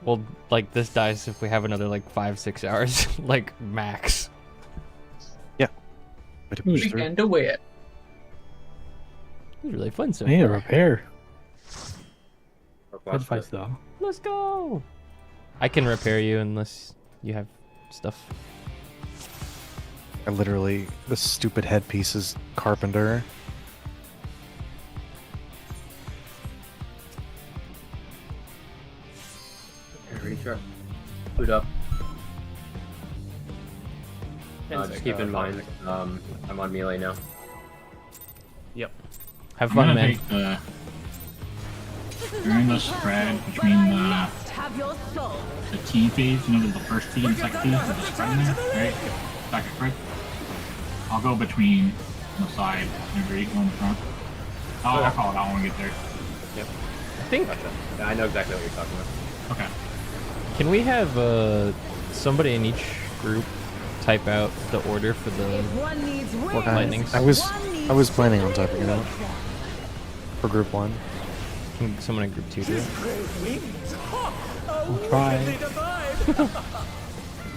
Well, like this dies if we have another like 5-6 hours, like max. Yeah. We can do it. It was really fun so I need a far. repair. Watch Advice it. though. Let's go. I can repair you unless you have stuff. I literally, this stupid headpiece is carpenter. Ready, sure. Boot up. Just keep in mind, I'm on melee now. Yep. Have I'm fun, gonna man. take the during the spread between Have your soul. the team phase, you know, the first team and second team, the spread there, right? Second spread. I'll go between the side and agree on the front. I'll call it out when we get there. Yep. I think. Gotcha. Yeah, I know exactly what you're talking about. Okay. Can we have somebody in each group type out the order for the One needs orc lightnings? I was planning on typing it out for group 1. Can someone in group 2 do it? I'll try.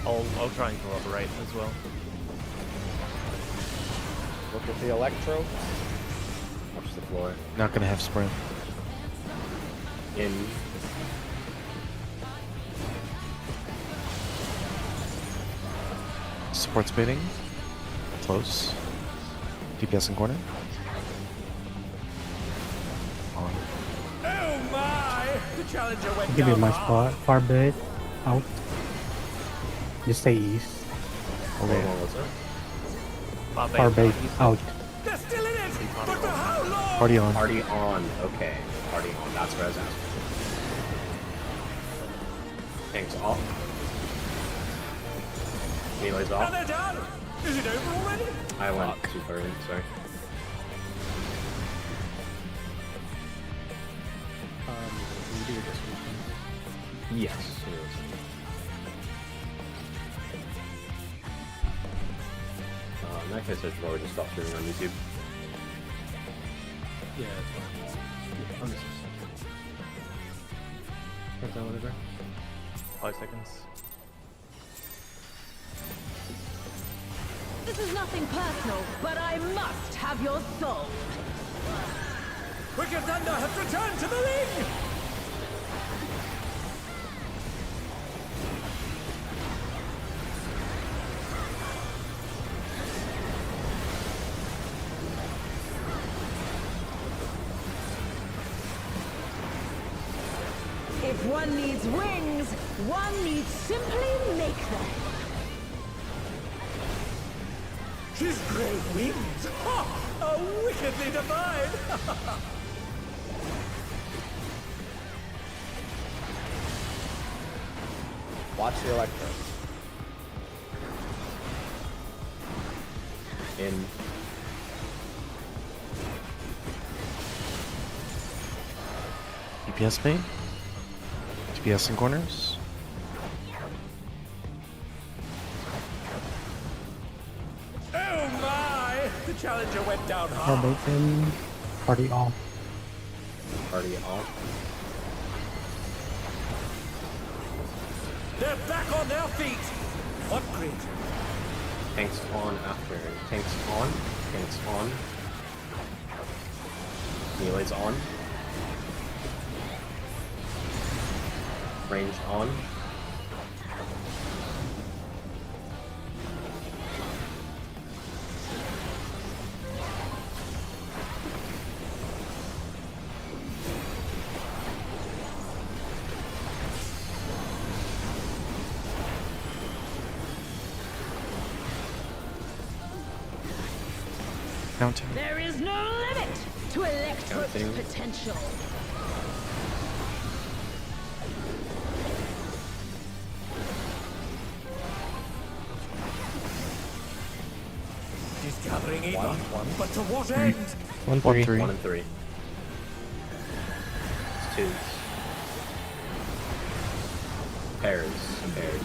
I'll try and corroborate as well. Look at the electro. Watch the floor. Not gonna have sprint. In. Support spading. Close. DPS in corner. On. Oh my! The challenger went I'll give you down my hard. spot. Far bit. Out. Just stay east. Okay. Far bait. Out. They're still in it! But for how long? Party on. Party on. Okay. Party on. That's what I was asking. Tanks off. Melee's Are off. they done? Is it over already? I went too far in, sorry. We do this weekend. Yes, it is. In that case, I should probably just stop streaming on YouTube. Yeah, that's fine. I'm just... Is that whatever? 5 seconds. This is nothing personal, but I must have your soul. Wicked Thunder has returned to the ring! If one needs wings, one needs simply make them. His great wings! Ha! Are wickedly divine! Watch the electro. In. DPS main. DPS in corners. Oh my! The challenger went down hard. Bacon. Party off. Party off. They're back on their feet! Upgrade. Tanks on after. Tanks on. Tanks on. Melee's on. Range on. Counting. There is no limit to Electro's Counting. potential. He's gathering in. But to what end? 1, 3. 1 and 3. It's twos. Pairs. Pairs.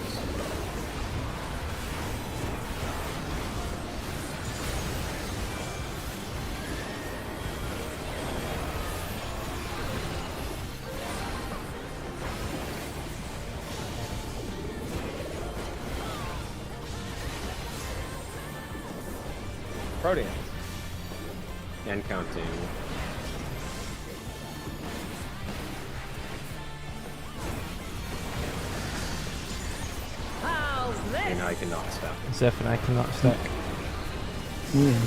Protein. And counting. How's And this? I cannot stack. Zeph and I cannot stack.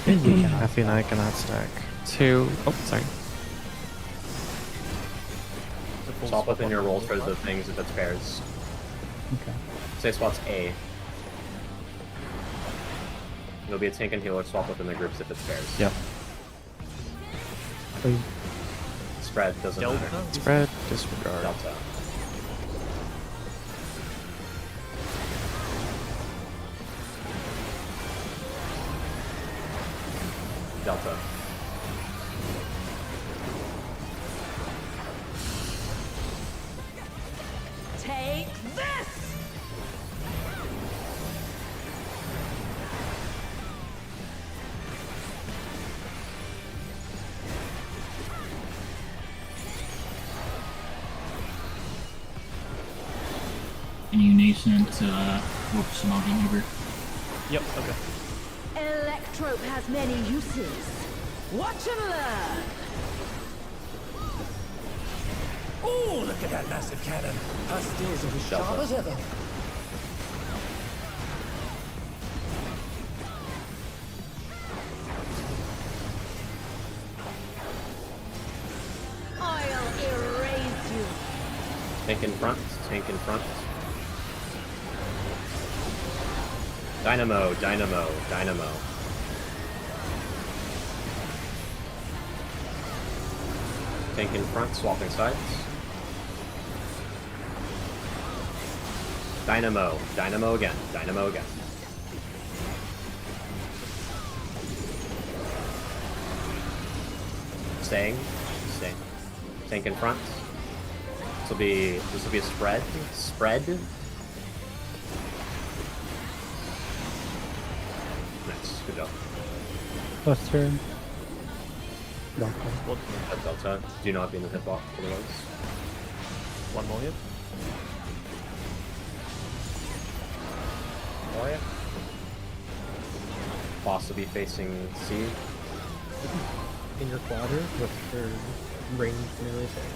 Effie and I cannot stack. 2. Oh, sorry. Swap within your rolls for the things if it's pairs. Okay. Say spots A. There'll be a tank and healer swap within the groups if it's pairs. Yep. Spread doesn't matter. Spread, disregard. Delta. Delta. Take this! And you nascent Woops and I'll get over. Yep, okay. Electrope has many uses. Watch and learn. Oh, look at that massive cannon. Her skills are as sharp as ever. I'll erase you. Tank in front. Tank in front. Dynamo. Dynamo. Dynamo. Tank in front, swapping sides. Dynamo. Dynamo again. Dynamo again. Staying. Staying. Tank in front. This will be a spread. Spread. Nice. Good job. Plus turn. At Delta. Do not be in the hitbox otherwise. One more hit. Warrior. Boss will be facing C. In your quadrant with their ranged melee attack.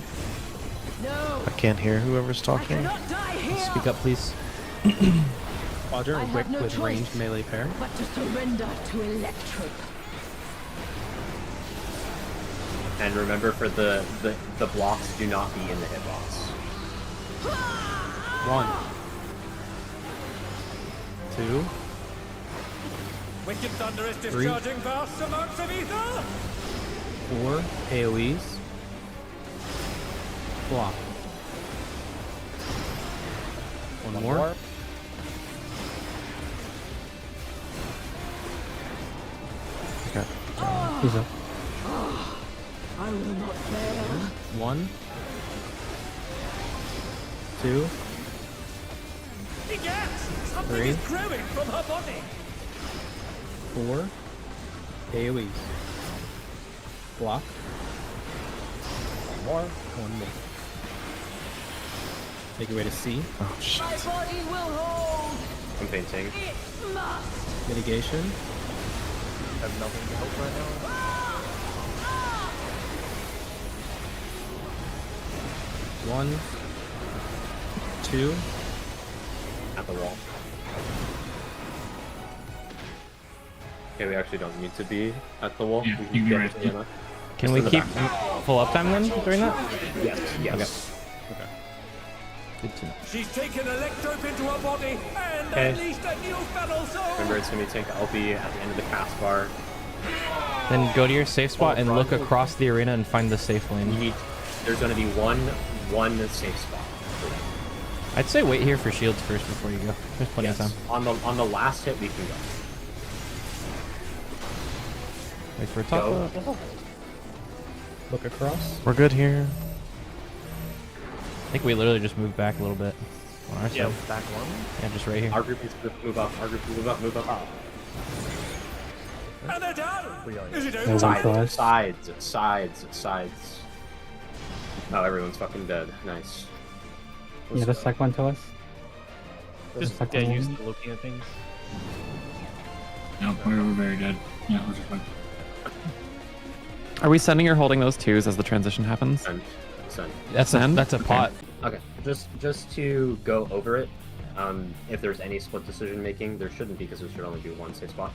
No! I can't hear whoever's talking. Cannot die here! Speak up, please. Quadrant have no with choice ranged melee pair. but to surrender to electric. And remember, for the blocks, do not be in the hitbox. 1, 2, Wicked Thunder is 3, discharging vast amounts of ether! 4 AoEs. Block. One more. Okay. He's up. I will not fail. 1, 2, Egad! Something 3, is growing from her body! 4 AoEs. Block. One more. Make your way to C. Oh shit. My body will hold. I'm fainting. It must. Mitigation. Have nothing to help right now. 1, 2. At the wall. Okay, we actually don't need to be at the wall. Yeah, We you can can get rest to it. Vienna. Can Just we in the keep back. full uptime then during that? Yes, yes. Okay. Good to know. She's taken Electrope into her body and Okay. unleashed a new fellow soul! Remember, it's gonna be tank LB at the end of the cast bar. Then go to your safe spot and look across the arena and find the safe lane. There's gonna be one safe spot for them. I'd say wait here for shields first before you go. There's plenty of time. On the last hit, we can go. Wait for a top Go. up. Look across. We're good here. I think we literally just moved back a little bit. On our Yeah, side. Back one. Yeah, just right here. Our group needs to move up. Our group move up. Move up. And they're down! Is it No over? one flies. Sides. Oh, everyone's fucking dead. Nice. Yeah, the second one to us. Just Second get one. used to looking at things. No, we're very dead. Yeah, we're just like. Are we sending or holding those twos as the transition happens? Send. That's a pot. Okay, just to go over it. If there's any split decision making, there shouldn't be because there should only be one safe spot.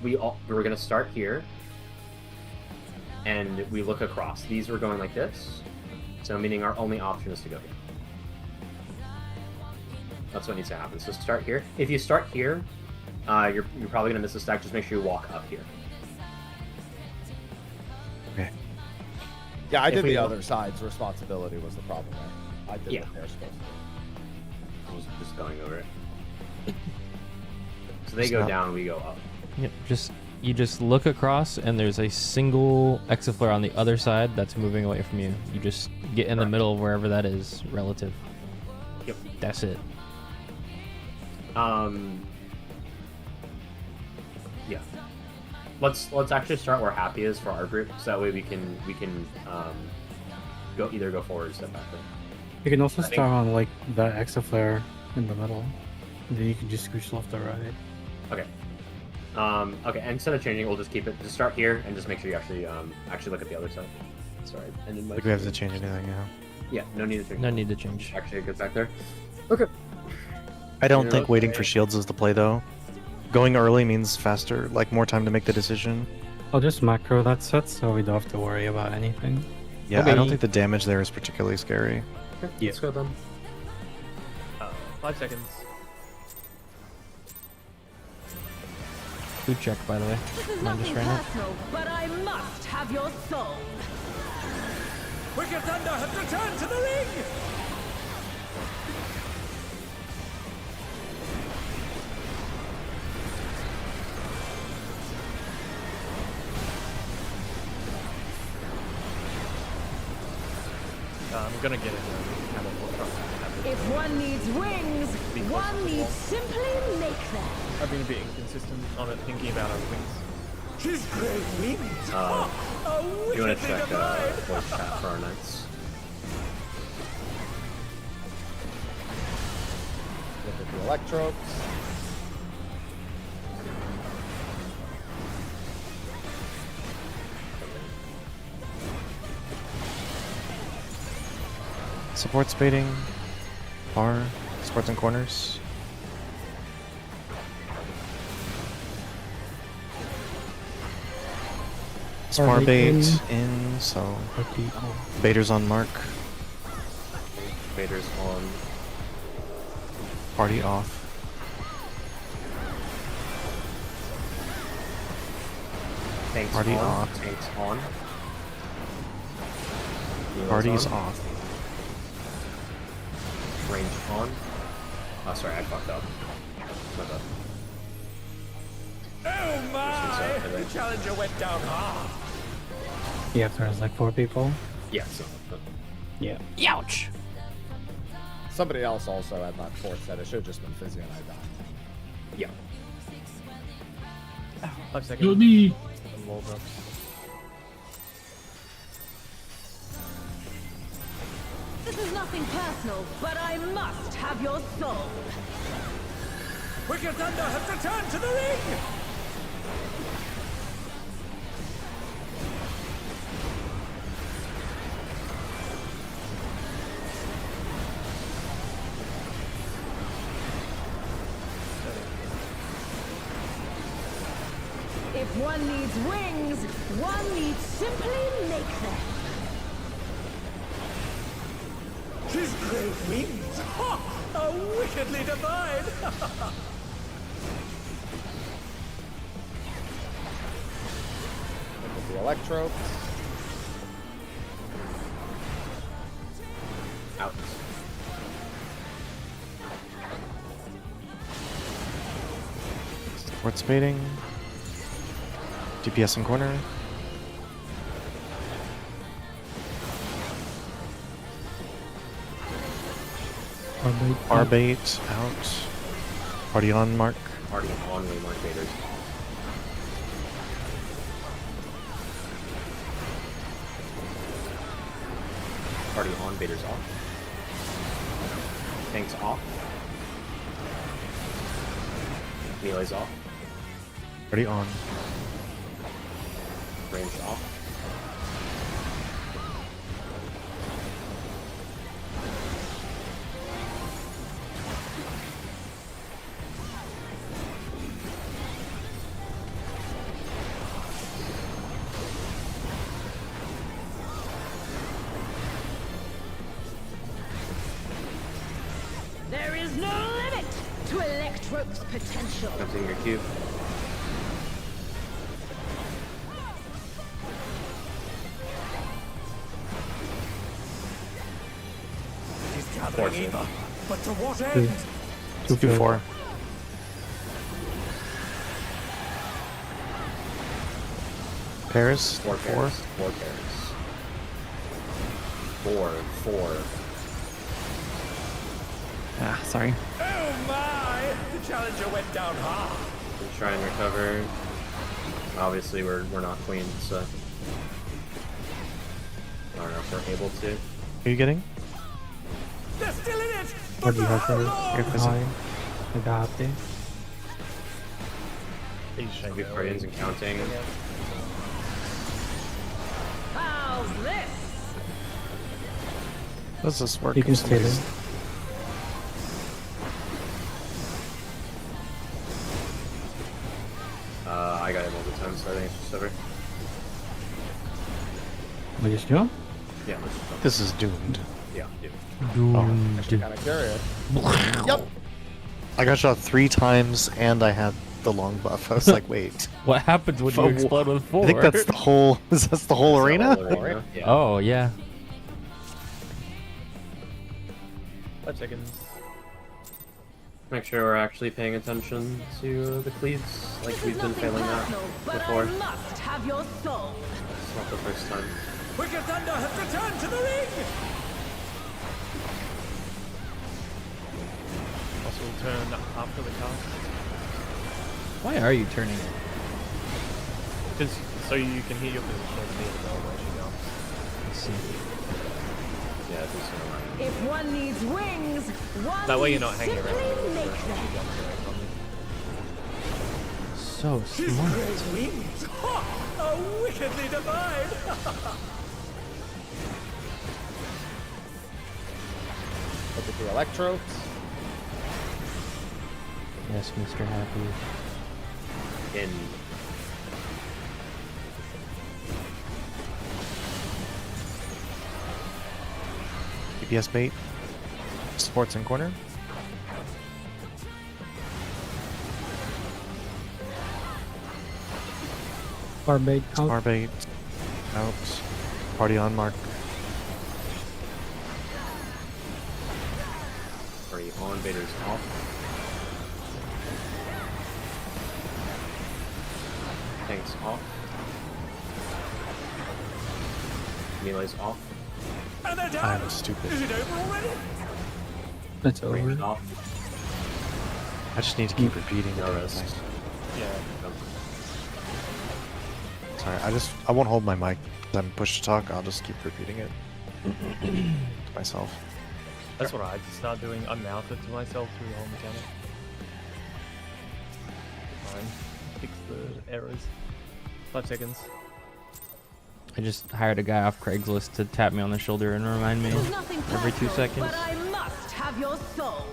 We're gonna start here, and we look across. These were going like this, so meaning our only option is to go here. That's what needs to happen. So start here. If you start here, you're probably gonna miss a stack. Just make sure you walk up here. Okay. Yeah, I If did we the look- other side's responsibility was the problem there. I did Yeah. what they're supposed to do. Just going over it. So they It's go not- down, we go up. Yep. You just look across and there's a single exiflare on the other side that's moving away from you. You just get in the middle of wherever that is relative. Yep. That's it. Yeah. Let's actually start where Happy is for our group, so that way we can either go forward or step back there. You can also I think- start on like the exaflare in the middle. And then you can just scooch left or right. Okay. Okay, and instead of changing, we'll just keep it. Just start here and just make sure you actually look at the other side. Sorry. And then Like we have to change anything now. Yeah, no need to change. No need to change. Actually, get back there. Okay. I don't You're think waiting okay. for shields is the play though. Going early means faster, like more time to make the decision. I'll just macro that set so we don't have to worry about anything. Yeah, Okay. I don't think the damage there is particularly scary. Okay, Yeah. let's go then. 5 seconds. Food check, by the way. This is Mine just nothing ran out. personal, but I must have your soul. Wicked Thunder has returned to the ring! I'm gonna get in there. If one needs wings, one needs simply make them. I've been a bit inconsistent on it, thinking about our wings. She's great wings! You want to check voice chat for our knights? Look at the electropes. Support spading. Bar. Supports and corners. Spar bait in, so baiters on mark. Baiters on. Party off. Tanks Party on. off. Tanks on. Party's on. off. Range on. Oh, sorry, I fucked up. My bad. Oh my! The challenger went down hard. Yeah, if there's like 4 people. Yeah, so. Yeah. Youch! Somebody else also had that fourth set. It should have just been Fizzy and I died. Yeah. 5 seconds. Kill me. I'm walled up. This is nothing personal, but I must have your soul. Wicked Thunder has returned to the ring! If one needs wings, one needs simply make them. She's great wings! Ha! How wickedly divine! Look at the electropes. Out. Support spading. DPS in corner. Bar bait out. Party on mark. Party on, we mark baiters. Party on, baiters off. Tanks off. Melee's off. Party on. Range off. There is no limit to Electrope's potential. Comes in your cube. He's gathering either, but to what end? 2-4. Pairs. 4 pairs. 4 pairs. 4. Ah, sorry. Oh my! The challenger went down hard. We try and recover. Obviously, we're not queens, so I don't know if we're able to. Are you getting? They're still in it. What do you have there? You're fizzy. I got this. We Guardians and counting. How's this? Does this work? You can stay there. I got him all the time, so I think it's just over. We just do? Yeah, let's just go. This is doomed. Yeah, dude. Actually kind of curious. Yep. I got shot 3 times and I had the long buff. I was like, wait. What happens when you explode with 4? I think that's the whole. Is that the whole arena? Yeah. Oh yeah. 5 seconds. Make sure we're actually paying attention to the cleaves, like we've been failing that before. I must have your soul. It's not the first time. Wicked Thunder has returned to the ring! Also turn after the cast. Why are you turning it? Just so you can hear your position of the bell where she goes. Let's see. Yeah, do so. If one needs wings, one That way you're not hanging simply around. make them. So She's smart. great wings! Ha! A wickedly divine! Look at the electrodes. Yes, Mr. Happy. In. DPS bait. Sports in corner. Sparbait out. Sparbait out. Party on mark. Party on, Vader's off. Tanks off. Melee's off. And they're done! I'm stupid. Is it over already? It's over. Ranged off. I just need to keep repeating No it. rest. Yeah. Sorry, I won't hold my mic. I'm push to talk. I'll just keep repeating it to myself. That's what I had to start doing. I mouth it to myself through the whole mechanic. Fine. Fix the errors. 5 seconds. I just hired a guy off Craigslist to tap me on the shoulder and remind me every 2 seconds. But I must have your soul.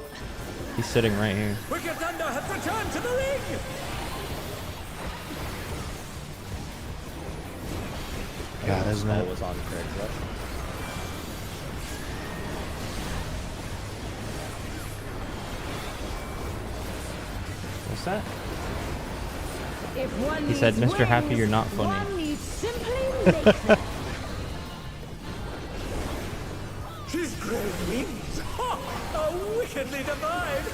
He's sitting right here. Wicked Thunder has returned to the ring! God, isn't it? Was on Craigslist. What's that? If one He said, needs Mr. Happy, wings, you're not funny. One needs simply make them. She's great wings! Ha! A wickedly divine!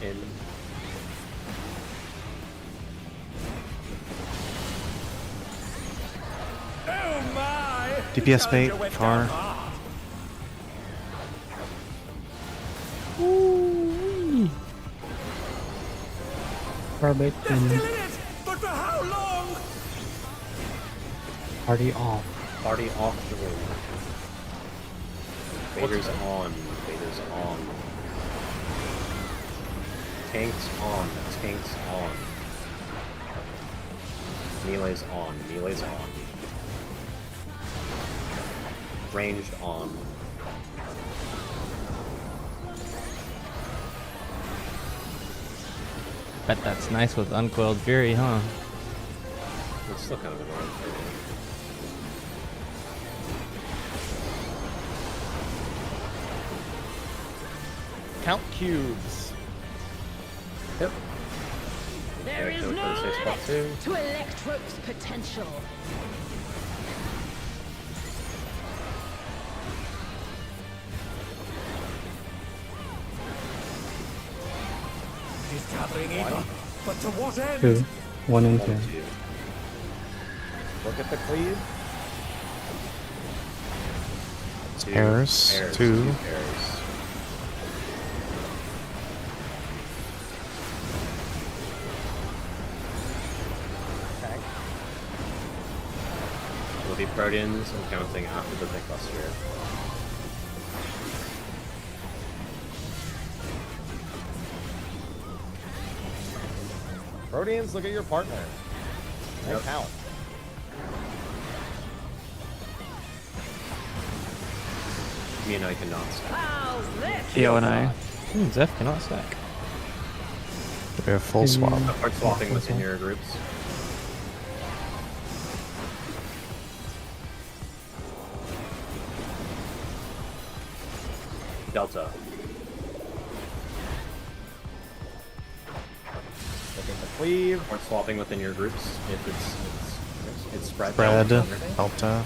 In. Oh my! DPS bait, Soldier went far. down hard. Sparbait They're in. still in it! But for how long? Party off. Party off the ring. Vader's on. Vader's on. Tanks on. Tanks on. Melee's on. Melee's on. Ranged on. Bet that's nice with Uncoiled Fury, huh? It's still kind of annoying. Count cubes. There Yeah, is go for no the safe spot too. limit to Electro's potential. She's gathering evil. But to what end? 2. 1 and 2. Look at the cleave. Pairs. Pairs. 2. Pairs. Okay. Will be Proteans and counting after the big cluster. Proteans, look at your partner. They Yep. count. Me and I cannot stack. How's this? Theo and I. Zeph cannot stack. We have full swap. Start swapping within your groups. Delta. Look at the Cleave. Or swapping within your groups if it's spread. Spread. Delta.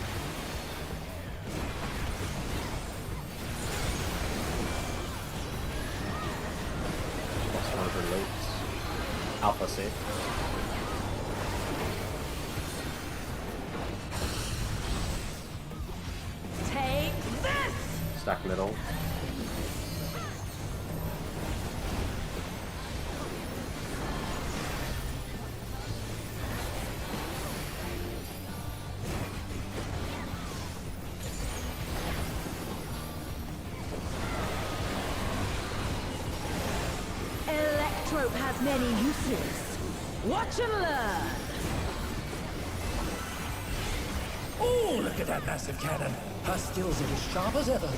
Plus one for late. Alpha safe. Take this! Stack middle. Electrope has many uses. Watch and learn. Oh, look at that massive cannon. Her skills are as sharp as ever.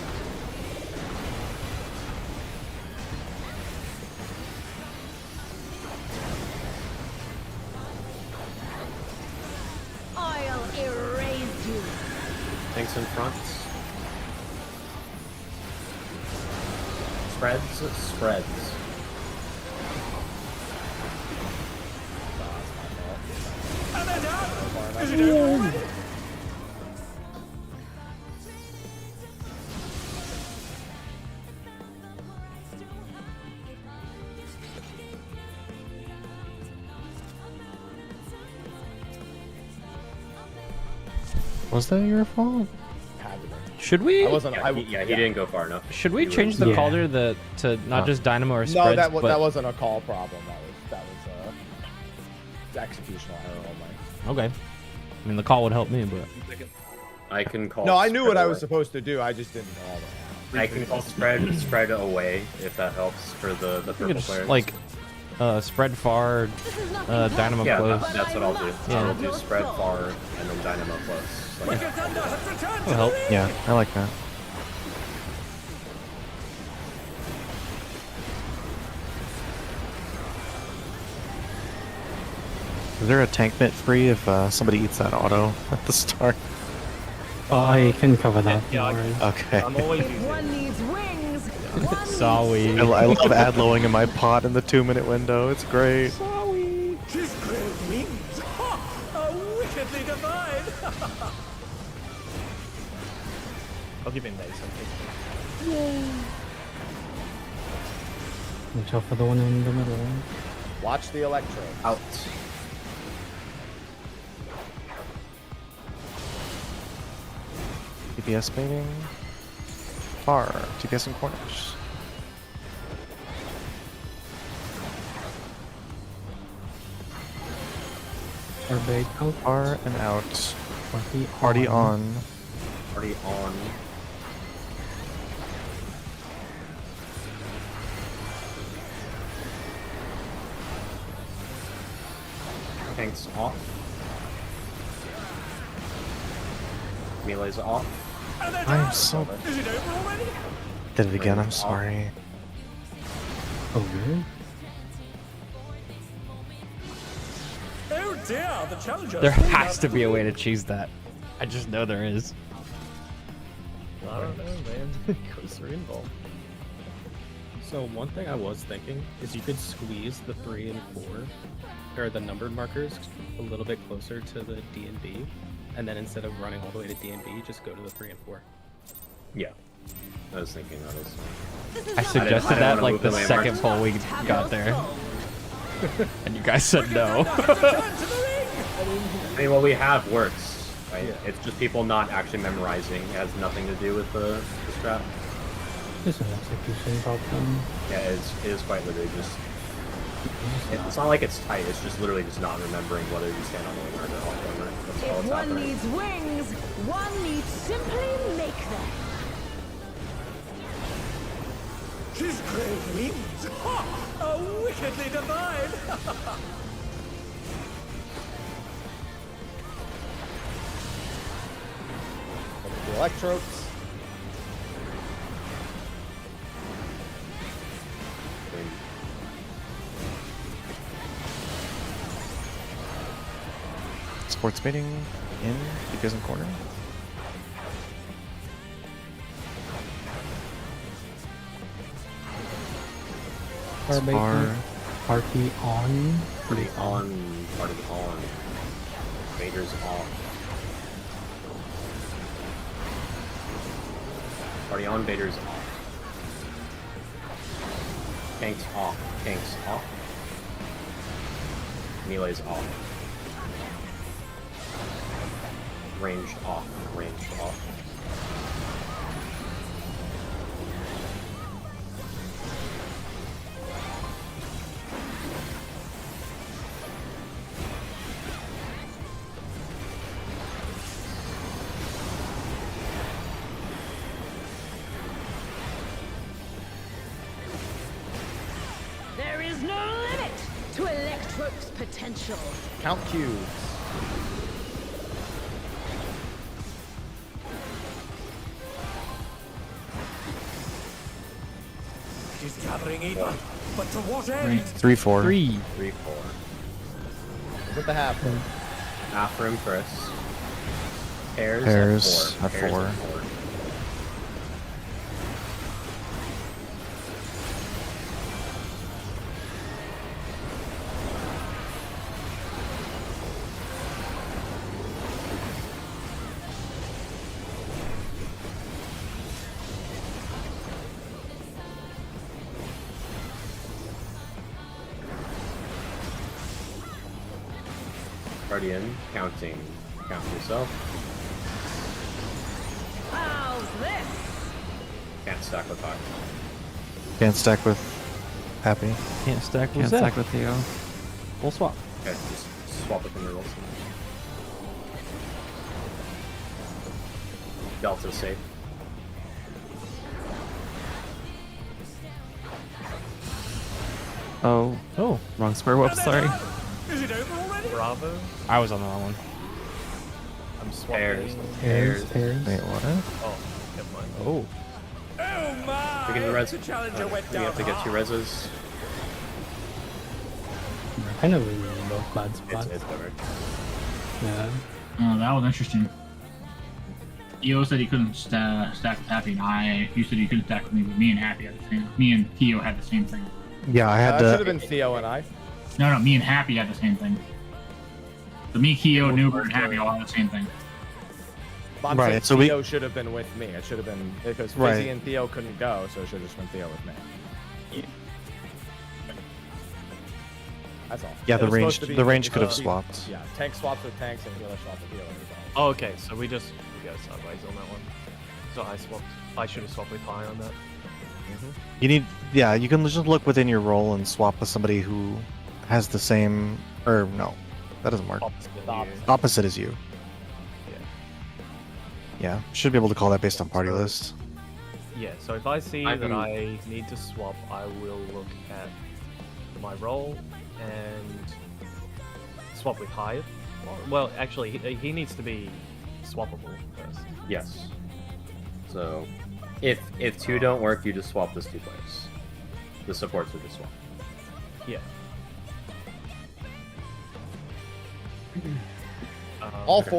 I'll erase you. Tanks in front. Spreads. And they're done! Is it over already? Was that your fault? Should we? He didn't go far enough. Should we He change was- the caller to not just dynamo or spreads? No, that but... wasn't a call problem. That was executional error only. Okay. I mean, the call would help me, but. I can call. No, I knew spread what I away. was supposed to do. I just didn't call it. I can call spread away if that helps for the You purple could just, players. like, spread far, dynamo yeah, close. that's what I'll do. Yeah. I'll do spread far and then dynamo close. Like, That'll help. Yeah, I like that. Is there a tank net free if somebody eats that auto at the start? Oh, I can cover that. Yeah, no worries. Okay. I'm always If one needs wings, one Sorry. I love ad-lowing in my pot in the 2-minute window. It's great. She's great wings. Ha! A wickedly divine. I'll give him these. Watch out for the one in the middle. Watch the electro. Out. TPS baiting. Far. TPS in corners. Or bait out. Far and out. Party Party on. Already on. Tanks off. Melee's off. I'm so... Is it over already? Did it again, I'm sorry. Oh, really? Oh dear, the challenger. There has to be a way to cheese that. I just know there is. I don't know, man. Goes involved. So one thing I was thinking is you could squeeze the 3 and 4, or the numbered markers, a little bit closer to the D and B, and then instead of running all the way to D and B, just go to the 3 and 4. Yeah. I was thinking that was. I suggested that like the second poll we got there. And you guys said no. I mean, what we have works, right? Yeah. It's just people not actually memorizing. It has nothing to do with the strat. It's an execution problem. Yeah, it is quite literally just... It's not like it's tight, it's just literally just not remembering whether you stand on the wing or off the wing. That's all If it's one happening. needs wings, one needs simply make them. She's great wings. Ha! A wickedly divine. The electrodes. Sports baiting in. TPS in corner. Far bait. Far. Party on. Party on. Party on. Vader's off. Party on. Vader's off. Tanks off. Tanks off. Melee's off. Ranged off. Ranged off. There is no limit to Electro's potential. Count cubes. It is gathering even, but to what end? 3-4. 3-4. Look at the half. Half room first. Pairs, Pairs at 4. at Pairs 4. at 4. Guardian, counting. Count yourself. How's this? Can't stack with high. Can't stack with Happy. Can't stack with Can't Zeph. stack with Theo. We'll swap. Okay, just swap with the mirrors. Delta's safe. Oh. Oh. Wrong square. Whoops. Sorry. Is it over already? Bravo. I was on the wrong one. I'm Pairs. swapping. Pairs. Wait, what? Oh, never mind. Oh. Oh my! We get the res. The challenger went We down have to get 2 hard. reses. We're kind of in both bad spots. It's over. Yeah. Oh, that was interesting. EO said he couldn't stack with Happy, and you said you couldn't stack with me, but me and Happy had the same. Me and Theo had the same thing. Yeah, I had That should have to. been Theo and I. No, me and Happy had the same thing. So me, Keo, Newbert, and Happy all had the same thing. But I'm Right, saying so we- Theo should have been with me. It should have been because Fizzy Right. and Theo couldn't go, so it should have just been Theo with me. That's all. Yeah, It the was range. supposed to be- The range could have supposed to be- swapped. Yeah, tank swaps with tanks and healer swaps with healers. Oh, okay, so we go sideways on that one. So I swapped. I should have swapped with high on that. You need. Yeah, you can just look within your role and swap with somebody who has the same. Or no, that doesn't work. Opposite is you. Yeah, should be able to call that based on party list. Yeah, so if I see I that can- I need to swap, I will look at my role and swap with Hyatt. Well, actually, he needs to be swappable first. Yes. So, if 2 don't work, you just swap those 2 players. The supports will just swap. Yeah. All Okay.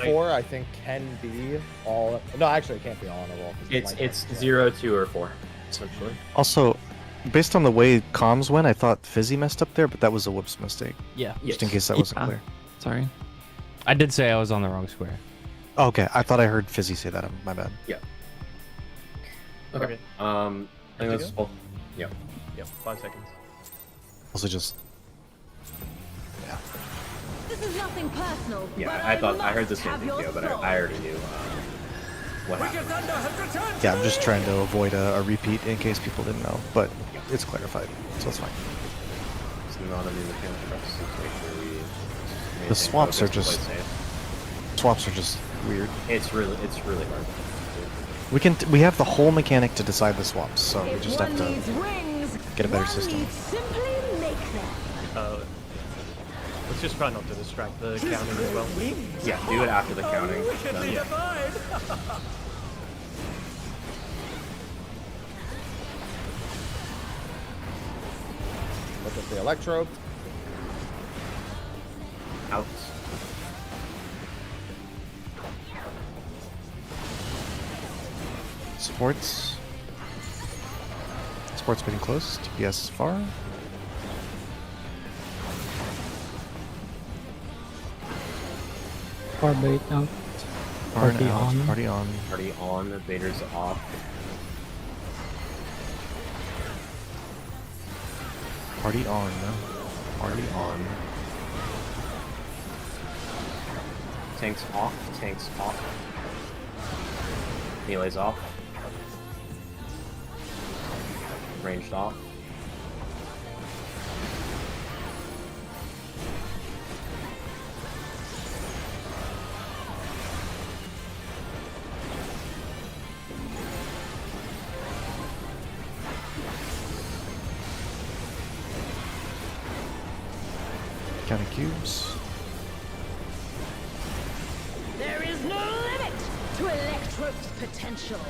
four, I think, can be all. No, actually, it can't be all on a roll. 'cause It's 0, 2, or 4, essentially. Also, based on the way comms went, I thought Fizzy messed up there, but that was a Whoops mistake. Yeah. Just in case that wasn't clear. Sorry. I did say I was on the wrong square. Oh, okay, I thought I heard Fizzy say that. My bad. Yeah. Okay. I think that's all. Yeah. Yep, 5 seconds. Also, just This is nothing personal. Yeah, but I thought I heard the must same have thing, your Theo, but soul. I already knew what happened. Wicked Thunder has returned. yeah, I'm just trying to avoid a repeat in case people didn't know, but it's clarified, so it's fine. It's not a new mechanic for us. Let's make sure we maintain The swaps are focus and just play safe. swaps are just weird. It's really hard. We have the whole mechanic to decide the swaps, so we If just one have to needs rings, get a better one system. needs simply make them. Let's just try not to distract the counting as well. Yeah, do it after the counting. Wickedly Then, divine. Look at the electro. out. Sports. Sports getting close. TPS is far. Bait out. Barn Party out. on. Party on. Party on. Vader's off. Party on. Party on. Tanks off. Tanks off. Melee's off. Ranged off. Counting cubes. There is no limit to Electrope's potential.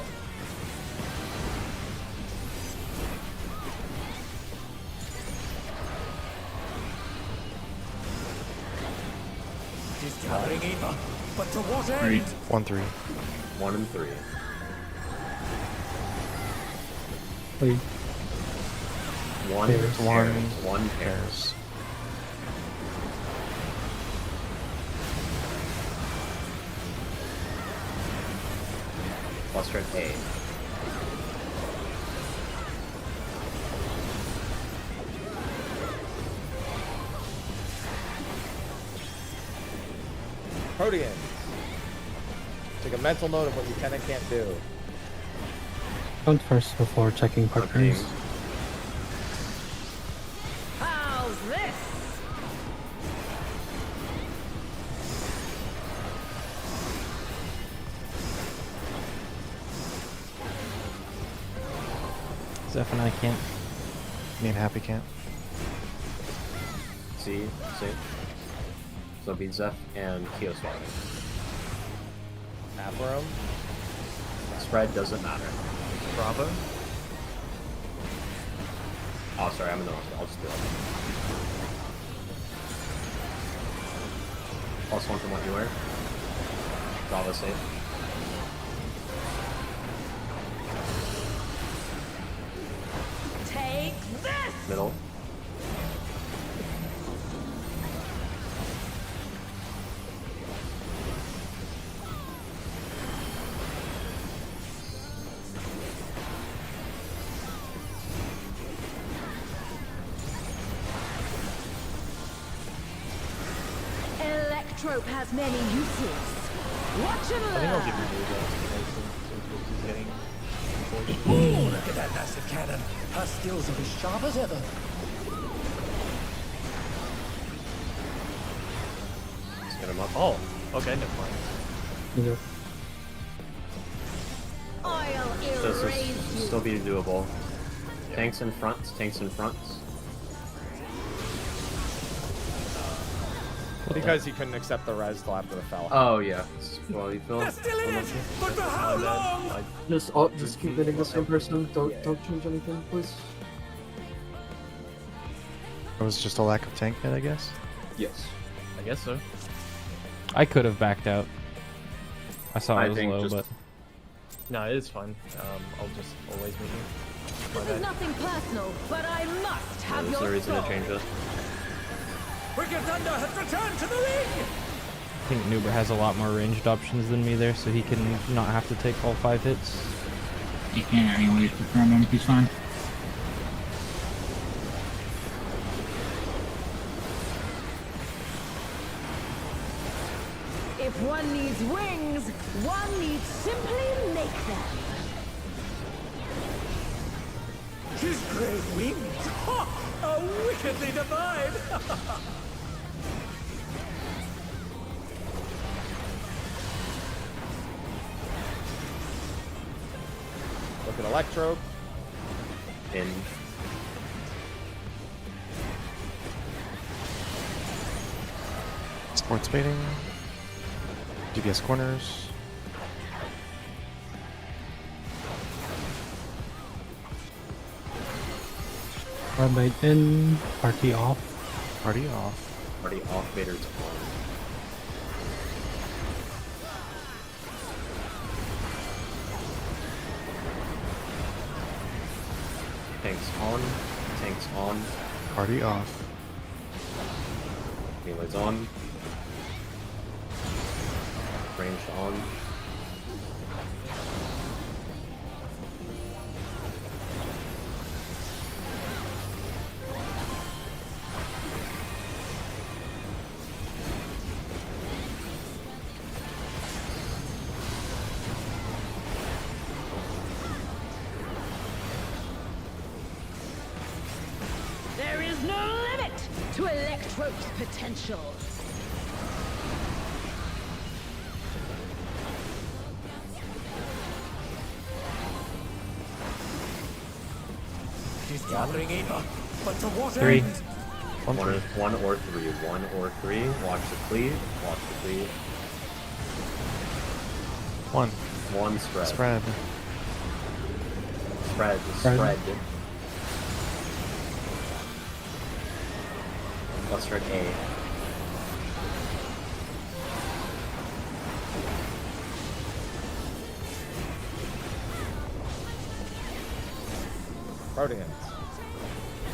She's gathering Eva, but to what end? 1-3. 1 and 3. 3. 1 Pairs. pairs. 1 pairs. Cluster A. Proteans. Take a mental note of what you can and can't do. Count first before checking partners. How's this? Zeph and I can't. Me and Happy can't. See? So it'll be Zeph and Kioswag. Half room. Spread doesn't matter. Bravo. Oh, sorry, I'm in the wrong. I'll just do it. +1 from what you wear. Bravo safe. Take this! Middle. Electrope has many uses. Watch and I think I'll learn. give you that since he's getting Ooh, look at that massive cannon. Her skills are as sharp as ever. Let's get him up. Oh, okay, never mind. Either. I'll This erase will you. still be doable. Tanks in front. Tanks in front. Because he couldn't accept the res till after the fell. Oh yeah. Well, you feel. There still is, but for how long? Just keep hitting the same person. Don't change anything, please. It was just a lack of tank hit, I guess. Yes. I guess so. I could have backed out. I saw I it was think low, just- but No, it is fine. I'll just always meet you. This is nothing personal, but I must have There's your no reason soul. to change it. Wicked Thunder has returned to the ring! I think Nuber has a lot more ranged options than me there, so he can not have to take all 5 hits. He can't anyways, but him, he's fine. If one needs wings, one needs simply make them. His great wings! Ha! Are wickedly divine! Look at Electro. In. Sports baiting. DPS corners. Bait in. Party off. Party off. Party off. Vader's on. Tanks on. Tanks on. Party off. Melee's on. Range on. There is no limit to Electrope's potential. It is gathering Eva, but to what Three. end? One or three. One or three. Watch the cleave. Watch the cleave. One. One spread. Spread. Spread. Spread. Spread. Cluster A. Proteans.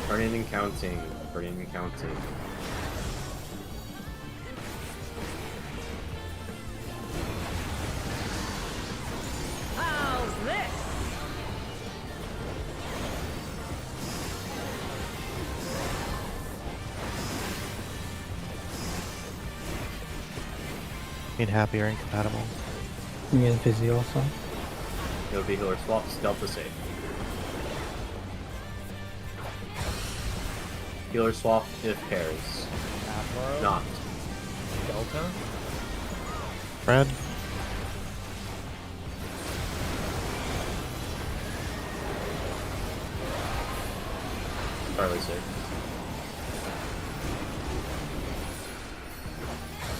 Burning and counting. Burning and counting. How's this? Need happy or incompatible. You get busy also. It'll be healer swaps. Delta save. Healer swap if pairs. Not. Delta? Fred. Fairly safe.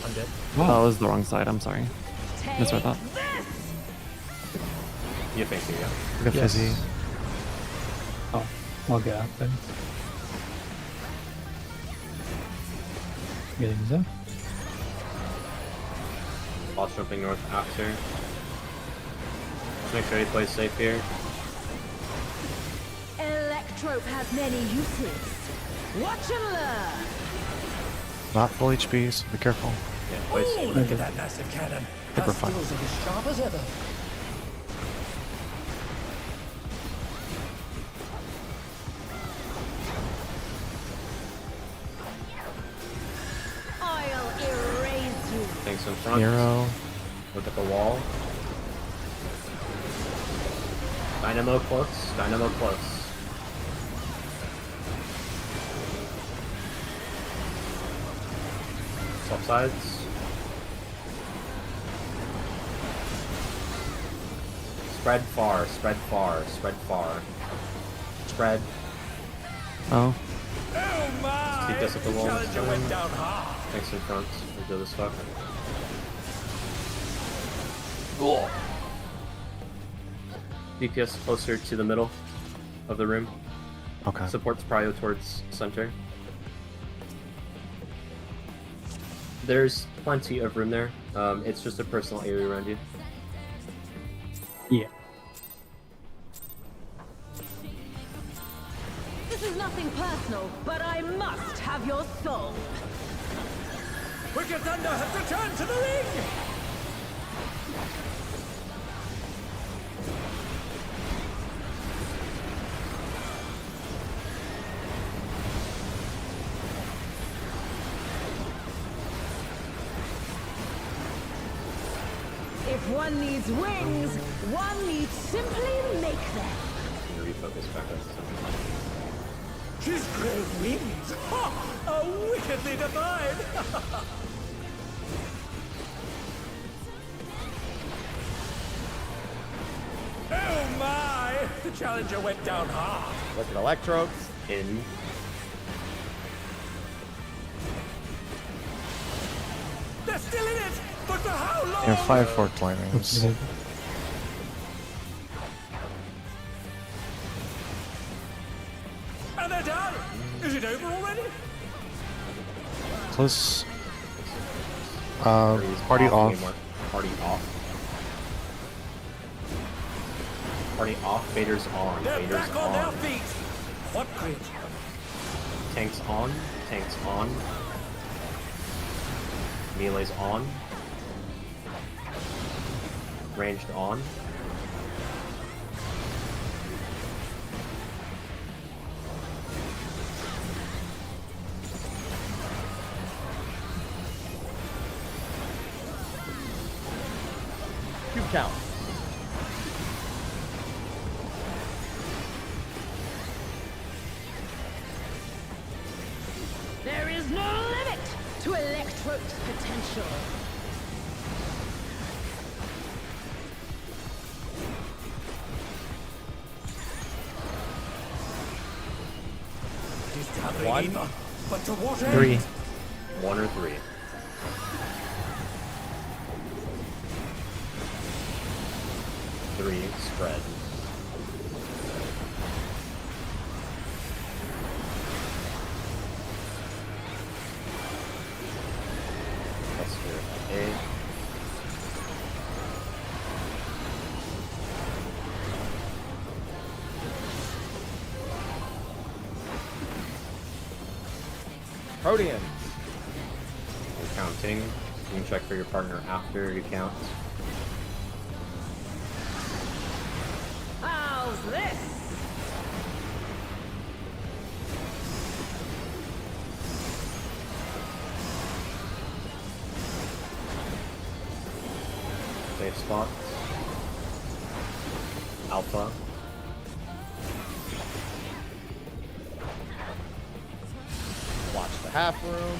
Undead. Oh, that was the wrong side. I'm sorry. Misread that. You think you, yeah. Good fizzy. Oh, I'll get out then. Getting there. Boss jumping north after. Just make sure he plays safe here. Electrope has many uses. Watch and learn. Not full HP, so be careful. Yeah, play Ooh, safe. look at that massive cannon. Think Her we're fine. skills are as sharp as ever. I'll erase you. Thanks in front. Hero. Look at the wall. Dynamo close. Dynamo close. Swap sides. Spread far. Spread far. Spread far. Spread. Oh. Oh my! Keep us at the The wall. challenger went down hard. Thanks in front. We'll do this fuck. DPS closer to the middle of the room. Okay. Supports prio towards center. There's plenty of room there. It's just a personal AoE around you. Yeah. This is nothing personal, but I must have your soul. Wicked Thunder has returned to the ring! If one needs wings, one needs simply make them. Refocus back up. She's grown wings! Ha! A wickedly divine! Oh my! The challenger went down hard. Look at Electropes. In. They're still in it! But for how long? And 5 forked lightnings. And they're done! Is it over already? Close. Party's Party off. Game Party off. Party off. Faders on. They're Faders back on their on. feet! What grid? Tanks on. Tanks on. Melee's on. Ranged on. Cube count. There is no limit to Electro's potential. One, but to what end? 3. 1 or 3. Three spread. That's your A. Protean. You're counting. You can check for your partner after you count. How's this? Safe spots. Alpha. Watch the half room.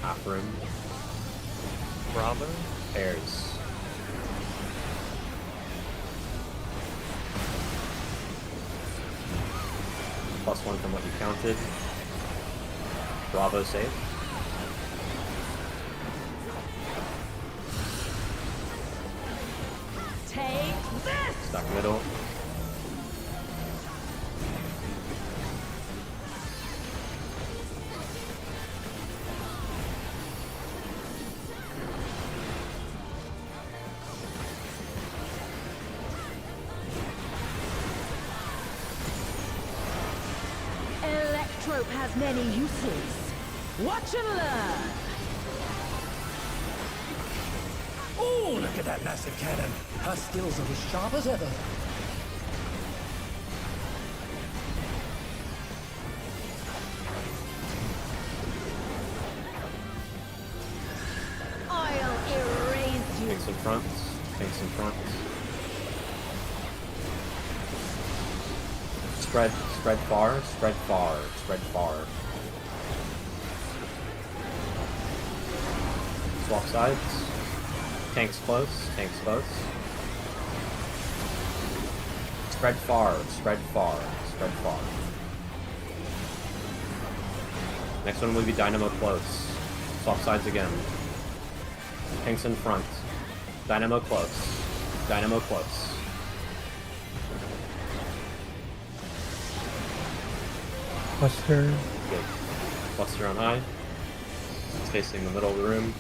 Half room. Bravo. Pairs. +1 from what you counted. Bravo safe. Take this! Stuck middle. Electrope has many uses. Watch and learn. Oh, look at that massive cannon. Her skills are as sharp as ever. I'll erase you. Tanks in front. Tanks in front. Spread far, spread far, spread far. Swap sides. Tanks close, tanks close. Spread far, spread far, spread far. Next one will be Dynamo close. Swap sides again. Tanks in front. Dynamo close. Dynamo close. Cluster. Good. Cluster on high. It's facing the middle of the room.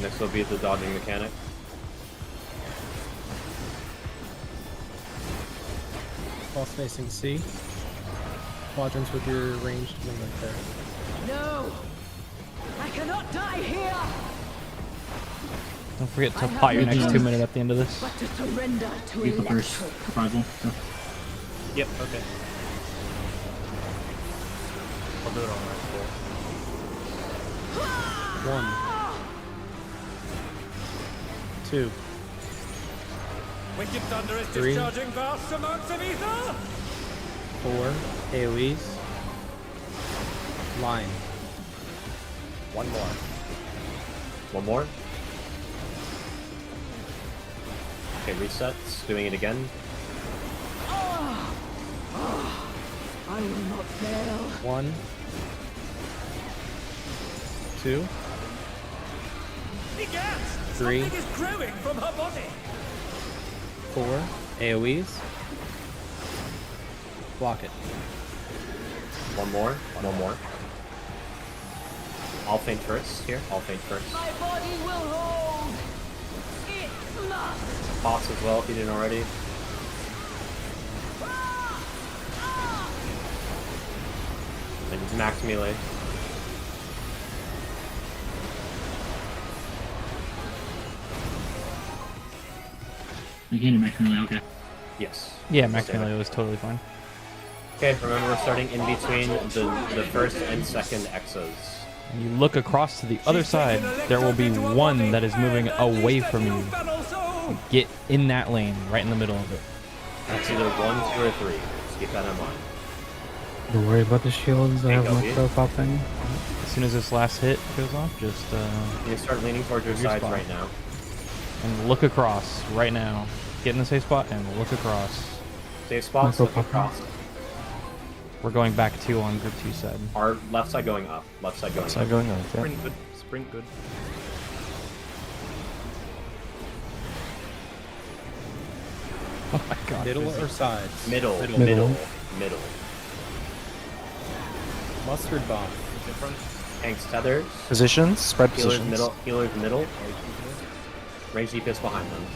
Next will be the dodging mechanic. False facing C. Quadrants with your ranged wing right there. No! I cannot die here! Don't forget to pot your next 2 minute at the end of this. But to surrender to Beat the first Electrope. surprisal. So. Yep, okay. I'll do it on that floor. 1. 2. Wicked Thunder is 3. discharging vast amounts of ether! 4. AoEs. Line. One more. One more. Okay, resets. Doing it again. I will not fail. 1. 2. Egad! 3. Something is growing from her body! 4. AoEs. Block it. One more. One more. I'll faint first. Here. I'll faint first. My body will hold. It must. Pots as well if you didn't already. And max melee. Again, Max Melee, okay. Yes. Yeah, Max Melee was totally fine. Okay, remember we're starting in between the first and second exos. When you look across to the other side, there will be one that is moving away from you. Get in that lane, right in the middle of it. That's either 1, 2, or 3. Just keep that in mind. Don't worry about the shields. I have Go, my B. throw popping. As soon as this last hit goes off, just You start leaning towards your sides spot. right now. And look across right now. Get in the safe spot and look across. Safe spots, look across. We're going back 2 on group 2 side. Our left side going up. Left side going Left side up. going up, yeah. Sprint good. Sprint good. Oh my god. Middle or sides? Middle. Middle. Middle. Mustard bomb. Tanks tethers. Positions, spread Healers positions. middle. Healers middle. Range DPS behind them.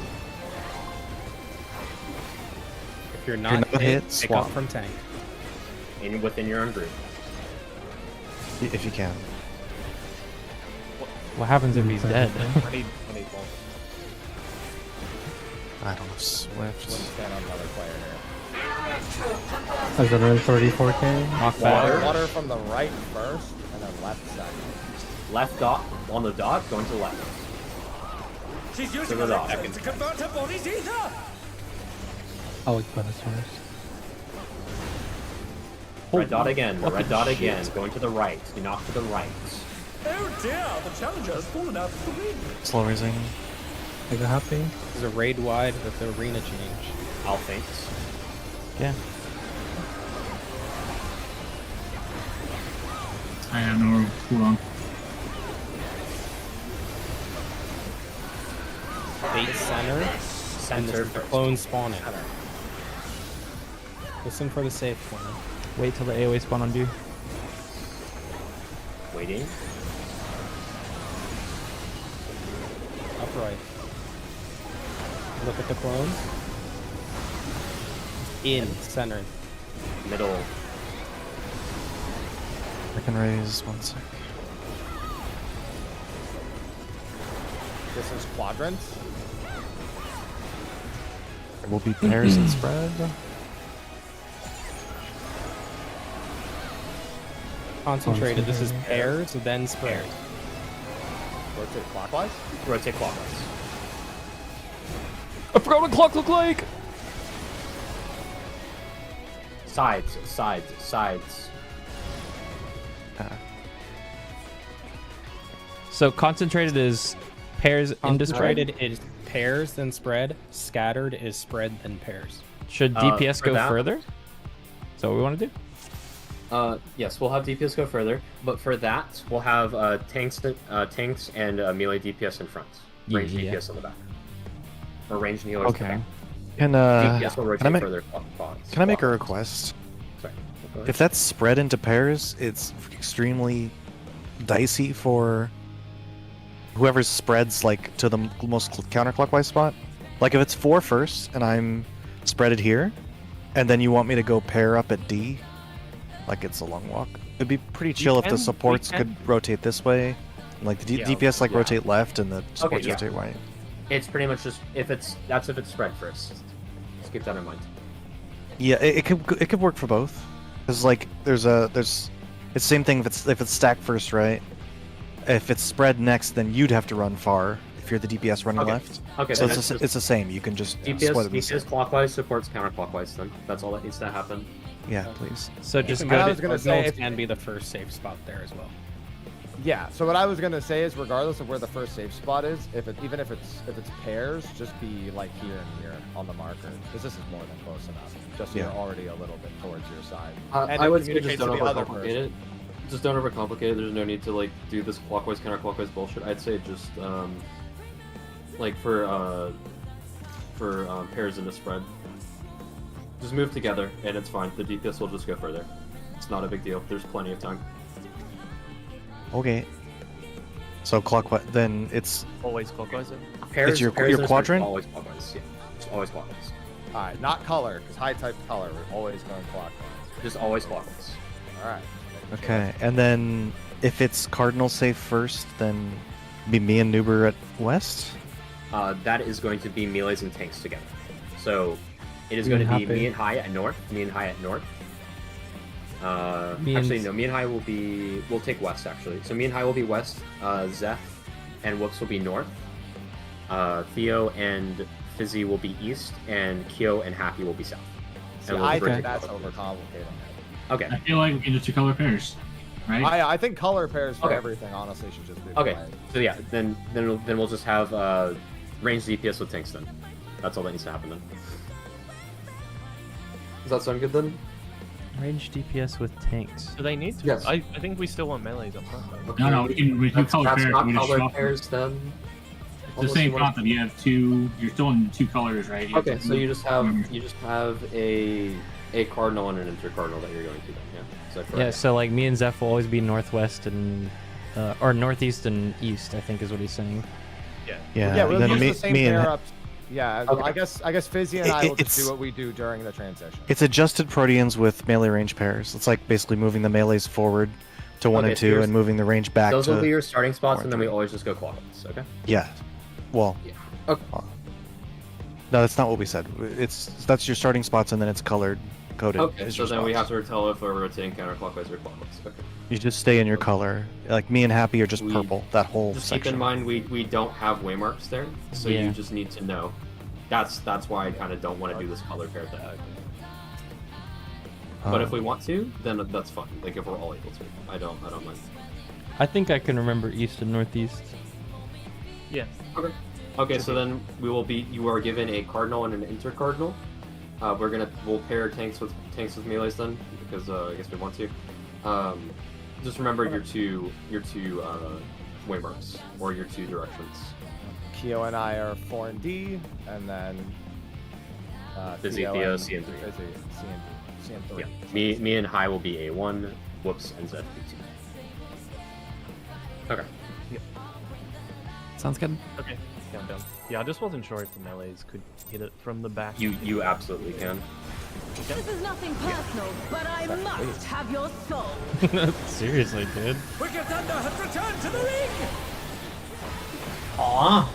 If you're not hit, pick swap. up from tank. Within your own group. If you can. What happens if he's dead? I need balls. I don't know, Swift. Stand on another player here. Is it really 34k? Knock Water from the right first, and then left second. Left dot on the dot, going to the left. She's To using the her dot. second to convert her body's ether. I'll look for this first. Red dot again. fucking Red dot shit. again. Going to the right. You knock to the right. Oh dear, the challenger has fallen out of the ring. Slow raising. Are you happy? There's a raid wide with the arena change. I'll thanks. Yeah. I have no cooldown. Bait center. Center The first. clone spawning. Listen for the safe corner. Wait till the AoE spawn on you. Waiting. Upright. Look at the clones. In center. Middle. I can raise 1 sec. This is quadrants. There will be pairs and spread. Concentrated. This is pairs, then spread. Rotate clockwise. Rotate clockwise. I forgot what clock looked like! Sides. Sides. Sides. So concentrated is pairs into spread. Concentrated is pairs, then spread. Scattered is spread, then pairs. Should DPS go further? Is that what we want to do? Yes, we'll have DPS go further, but for that, we'll have tanks and melee DPS in front. Range Yeah. DPS on the back. Or range healers Okay. in the back. Can DPS will rotate can I make, further. can I make a request? Sorry. Go ahead. If that's spread into pairs, it's extremely dicey for whoever spreads like to the most counterclockwise spot. Like if it's 4 first and I'm spreaded here, and then you want me to go pair up at D, like it's a long walk. It'd be pretty chill if the supports could rotate this way, like the DPS like rotate left and the supports rotate right. It's pretty much just if it's spread first. Just keep that in mind. Yeah, it could work for both. Cause like there's it's the same thing if it's stacked first, right? If it's spread next, then you'd have to run far if you're the DPS running left. Okay. So then it's the same. You can just DPS clockwise supports counterclockwise. Then that's all that needs to happen. Yeah, please. So just And go I to was gonna say it can be the first safe spot there as well. Yeah. So what I was gonna say is, regardless of where the first safe spot is, even if it's pairs, just be like here and here on the marker, because this is more than close enough. Just so you're already a little bit towards your side. I would say just don't overcomplicate it. Just don't overcomplicate it. There's no need to like do this clockwise counterclockwise bullshit. I'd say just like for pairs in a spread, just move together and it's fine. The DPS will just go further. It's not a big deal. There's plenty of time. Okay. So clockwise, then it's Always clockwise. Pairs, it's your pairs in a spread, quadrant. Always clockwise. Yeah, just always clockwise. All right, not color, because high type color, we're always going clockwise. Just always clockwise. All right. Okay, and then if it's cardinal safe first, then be me and Nuber at west. That is going to be melees and tanks together. So it is Me going and to be Happy. me and High at north. Me and High at north. Me and- Actually, no. Me and High will be. We'll take west actually. So me and High will be west. Zeph and Whoops will be north. Theo and Fizzy will be east, and Kyo and Happy will be south. See, And we'll I bridge think it that's up. overcomplicated. Okay. I feel like we can do 2 color pairs, right? I think color pairs for Okay. everything honestly should just be the Okay. way. So yeah, then we'll just have ranged DPS with tanks then. That's all that needs to happen then. Does that sound good then? Range DPS with tanks. Do they need to? Yes. I think we still want melees up front though. No, we can do color That's pairs. not We just color shuffle. pairs then. It's the Unless same you wanna- concept. You have 2. You're still in 2 colors, right? You have Okay, to so you move- just have a cardinal and an intercardinal that you're going to then. Yeah. Is that correct? Yeah, so like me and Zeph will always be northwest and or northeast and east, I think is what he's saying. Yeah. Yeah, we'll then use me, the same me and pair ups. Yeah, Okay. I guess Fizzy and I will just It's- do what we do during the transition. it's adjusted Proteans with melee range pairs. It's like basically moving the melees forward to 1 Okay, and so 2 yours- and moving the range back Those to will be your starting spots, 4 and and then we 3. always just go quadrants. Okay. Yeah. Well, Yeah. Okay. no, that's not what we said. That's your starting spots and then it's colored coded. Okay. as So your then we have spots. to tell if we're rotating counterclockwise or clockwise. Okay. You just stay in your color. Like me and Happy are just purple. That whole Just section. keep in mind we don't have waymarks there, so Yeah. you just need to know. That's why I kind of don't want to do this color pair thing. But if we want to, then that's fine. Like if we're all able to, I don't mind. I think I can remember east and northeast. Yeah. Okay. Okay, so then you are given a cardinal and an intercardinal. We'll pair tanks with melees then, because I guess we want to. Just remember your two waymarks or your 2 directions. Kyo and I are 4 and D, and then Fizzy, Theo Theo, and C and 3. Fizzy, C and 3. Yeah. Me and High will be A1, Whoops, and Zed B2. Okay. Sounds good. Okay. Countdown. Yeah, I just wasn't sure if the melees could hit it from the back. You absolutely can. This is nothing personal, but I must have your soul. Seriously, dude. Wicked Thunder has returned to the ring! Aww.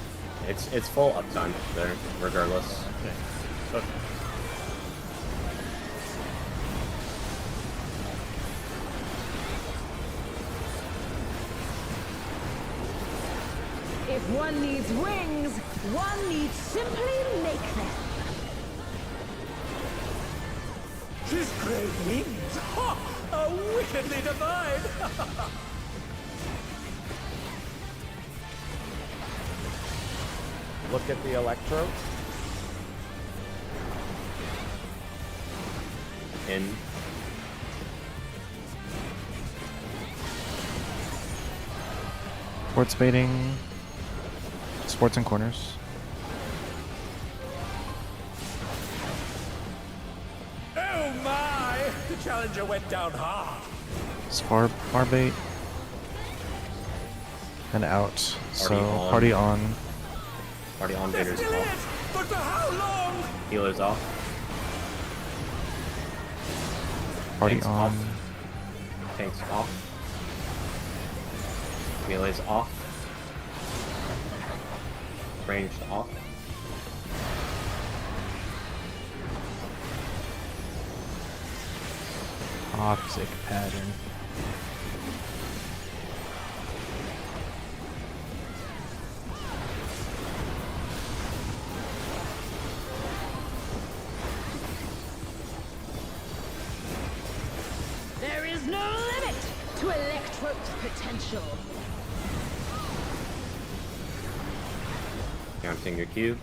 It's full uptime there, regardless. Okay. If one needs wings, one needs simply make them. She's great wings! Ha! A wickedly divine! Look at the electro. In. Sports baiting. Sports and corners. Oh my! The challenger went down hard. Spar bait. And out. So on. party on. Party on, Vader's Still it! off. But for how long? Healer's off. Party Tanks on. off. Tanks off. Melee's off. Ranged off. Toxic pattern. There is no limit to Electro's potential. Counting your cube.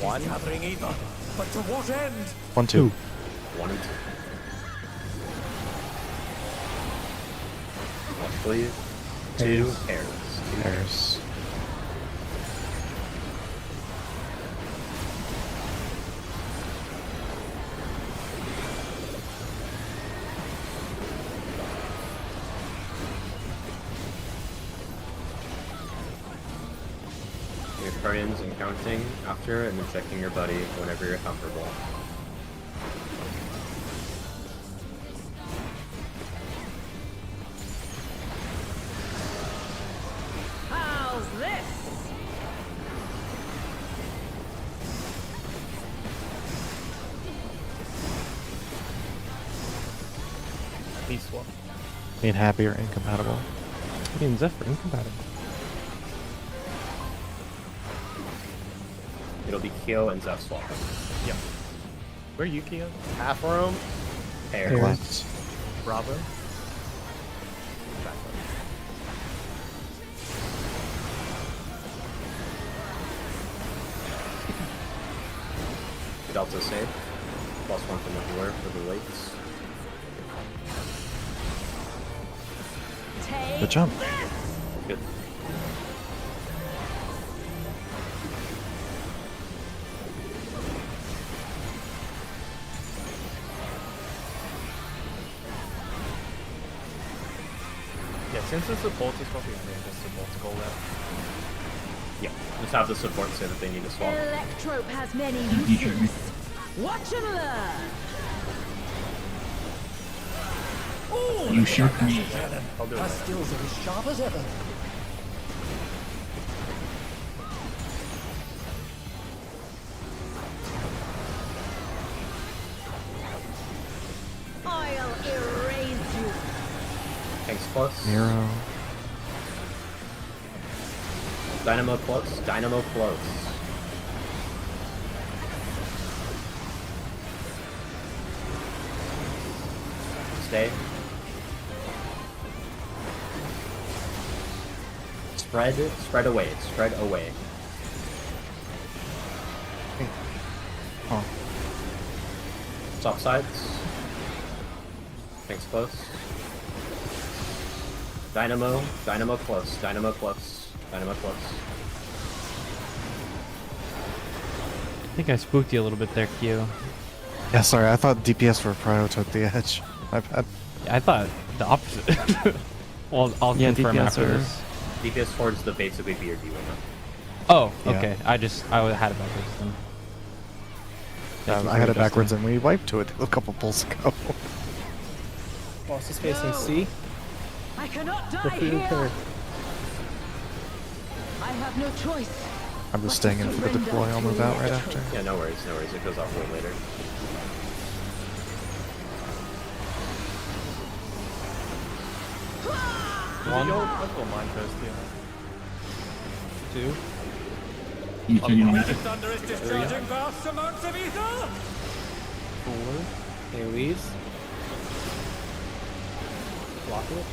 One. Gathering either. But to what end? 1, 2. 1 and 2. Watch please. 2 pairs. Pairs. Your turn-ins and counting after, and then checking your buddy whenever you're comfortable. How's this? He swapped. Me and Happy are incompatible. Me and Zephyr incompatible. It'll be Kyo and Zeph swap. Yeah. Where are you, Kyo? Half room. Air. Left. Bravo. Delta save. +1 from everywhere for the weights. Good jump. Good. Yeah, since the support is swapping, I mean, just support to call that. Yeah, just have the support say that they need to swap. Electrope has many uses. Watch and learn. Oh, you shook me. I'll do it. Her skills are as sharp as ever. I'll erase you. Thanks plus. Nero. Dynamo close. Dynamo close. Stay. Spread away. Spread away. Oh. Top sides. Thanks close. Dynamo close. Dynamo close. Dynamo close. I think I spooked you a little bit there, Q. Yeah, sorry. I thought DPS for Prio took the edge. My bad. I thought the opposite. Well, I'll confirm DPS after are- this. DPS towards the basically BRD window. Oh, Yeah. okay. I had it backwards then. Thank you I for had it adjusting. backwards and we wiped to it a couple pulls ago. Boss is facing C. I cannot The die food here. curve. I have no choice. I'm just staying in for the deploy. I'll move out right after. Yeah, no worries, no worries. It goes off way later. One. I'll call mine first, yeah. 2. You two, you know, The thunder is discharging vast amounts of ether! 4. AoEs. Block it.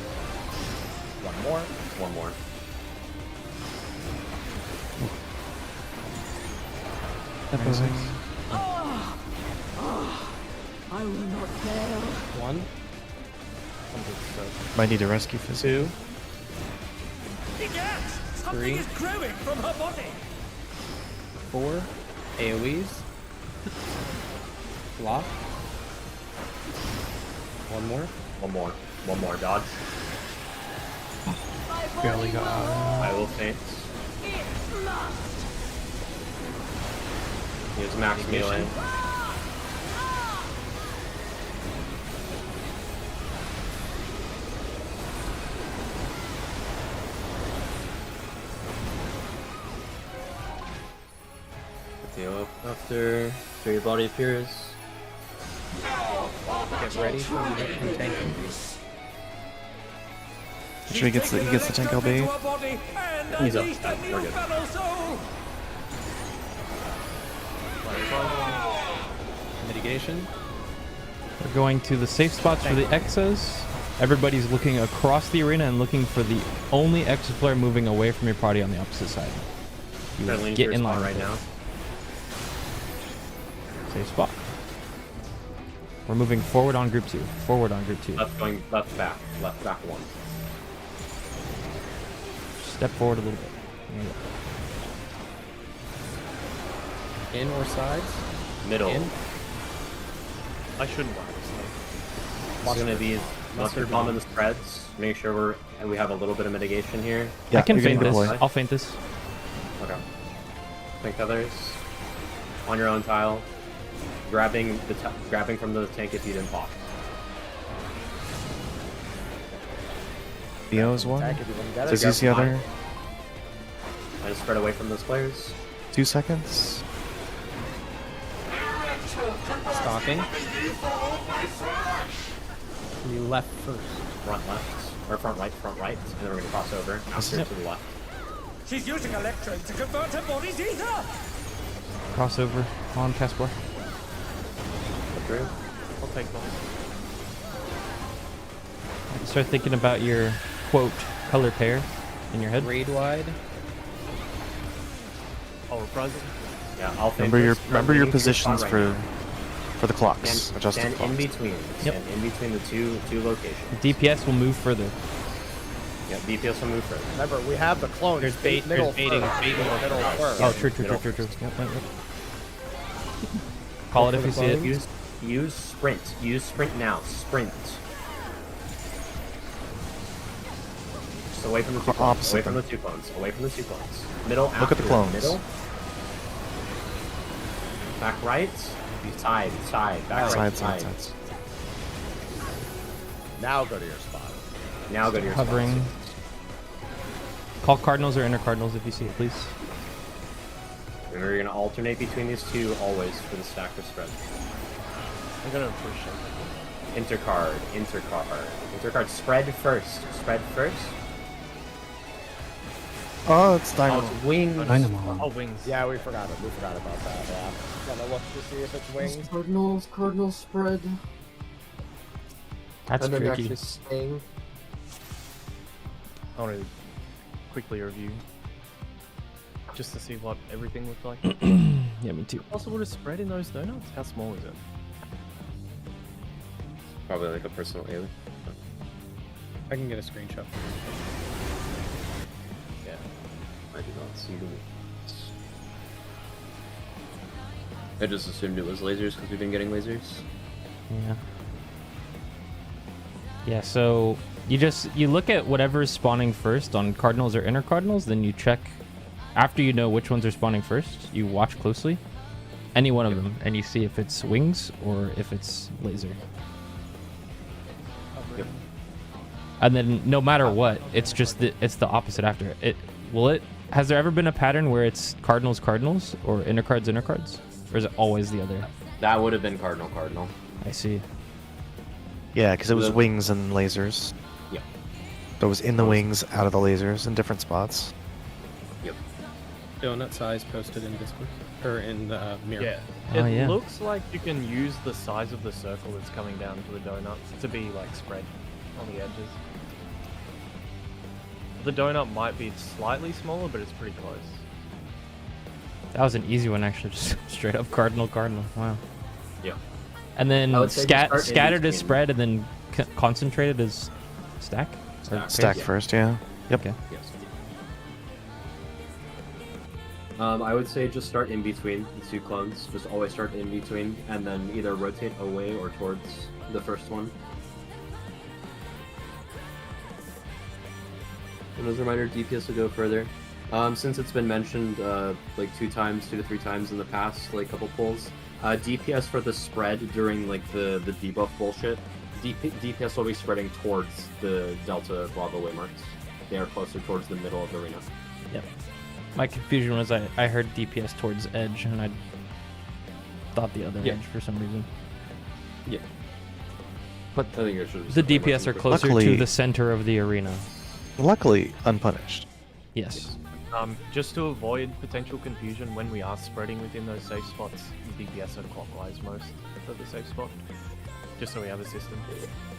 One more. One more. Amazing. I will not fail. 1. Might need a rescue physio. 2. Egad! Something Three. is growing from her body! 4. AoEs. Block. 1 more. One more. One more. Dodge. Barely got I will faint. It must. Use max melee. Deal up after your body appears. Get ready for the tank. Make sure he gets the tank LB. He's up. Unleashed a new We're good. fellow soul! Mitigation. We're going to the safe spots for the Exos. Everybody's looking across the arena and looking for the only Exo player moving away from your party on the opposite side. You Try to lean get to your in spot line right with now. it. Safe spot. We're moving forward on group 2. Forward on group 2. Left going left back. Left back 1. Step forward a little bit. There you go. In or sides? Middle. In. I shouldn't worry. It's gonna be Mustard mustard bomb in bomb. the spreads. Make sure we have a little bit of mitigation here. Yeah, I can you're gonna feint this. deploy. I'll feint this. Okay. Think others. On your own tile. Grabbing from the tank if you didn't pop. Theo's one. Attack if you want to get it. Does he see other? Try to spread away from those players. 2 seconds. Stalking. be left first. Front left, or front right, and then we're gonna cross over here to the left. She's using electrode to convert her body's ether! Crossover on Casper. Through. I'll take one. Start thinking about your quote color pair in your head. Raid wide. I'll reprise it. Yeah, I'll Remember your positions for the clocks. Stand Adjusted in clocks. between. Yep. Stand in between the two locations. DPS will move further. Yeah, DPS will move further. Remember, we have the clones. There's bait. Middle There's baiting. first. Baiting. Middle first. Oh, true. Yep. Call it if you see it. Use sprint. Use sprint now. Sprint. Just away from the two clones. Opposite Away from the them. two clones. Away from the two clones. Middle. Look at the after, clones. Middle. Back right. Side. Back right. Side. Now go to your spot. Now go to your Hovering. spot. Call cardinals or inner cardinals if you see it, please. Remember, you're gonna alternate between these two always for the stack or spread. I'm gonna push it. Intercard. Spread first. Oh, it's Dynamo. Oh, it's wings. Dynamo. Oh, wings. Yeah, we forgot it. We forgot about that. Yeah. Gonna look to see if it's wings. Cardinals spread. That's and then tricky. actually staying. I want to quickly review. Just to see what everything looked like. Yeah, me too. Possible to spread in those donuts? How small is it? Probably like a personal alien. I can get a screenshot. Yeah. I do not see the wings. I just assumed it was lasers because we've been getting lasers. Yeah. Yeah, so you look at whatever's spawning first on cardinals or inner cardinals, then you check after you know which ones are spawning first, you watch closely any one of them and you see if it's wings or if it's laser. Yep. And then no matter what, it's just it's the opposite after. Has there ever been a pattern where it's cardinals or inner cards? Or is it always the other? That would have been cardinal. I see. Yeah, because it was wings and lasers. Yeah. So it was in the wings, out of the lasers, in different spots. Yep. Donut size posted in Discord or in the mirror. Yeah. It looks like you can use the size of the circle that's coming down to the donuts to be like spread on the edges. The donut might be slightly smaller, but it's pretty close. That was an easy one actually, just straight up cardinal. Wow. Yeah. And then scattered is between. spread, and then concentrated is stack. Stack first, yeah. Yep. Okay. Yes. I would say just start in between the two clones. Just always start in between, and then either rotate away or towards the first one. And as a reminder, DPS will go further. Since it's been mentioned like 2 to 3 times in the past, like couple pulls, DPS for the spread during like the debuff bullshit, DPS will be spreading towards the Delta Bravo waymarks. They are closer towards the middle of the arena. Yep. My confusion was I heard DPS towards edge, and I thought the other edge for some reason. Yeah. But I think it should the DPS are closer to the center of the arena. Luckily, unpunished. Yes. Just to avoid potential confusion, when we are spreading within those safe spots, the DPS are clockwise most of the safe spot. Just so we have a system.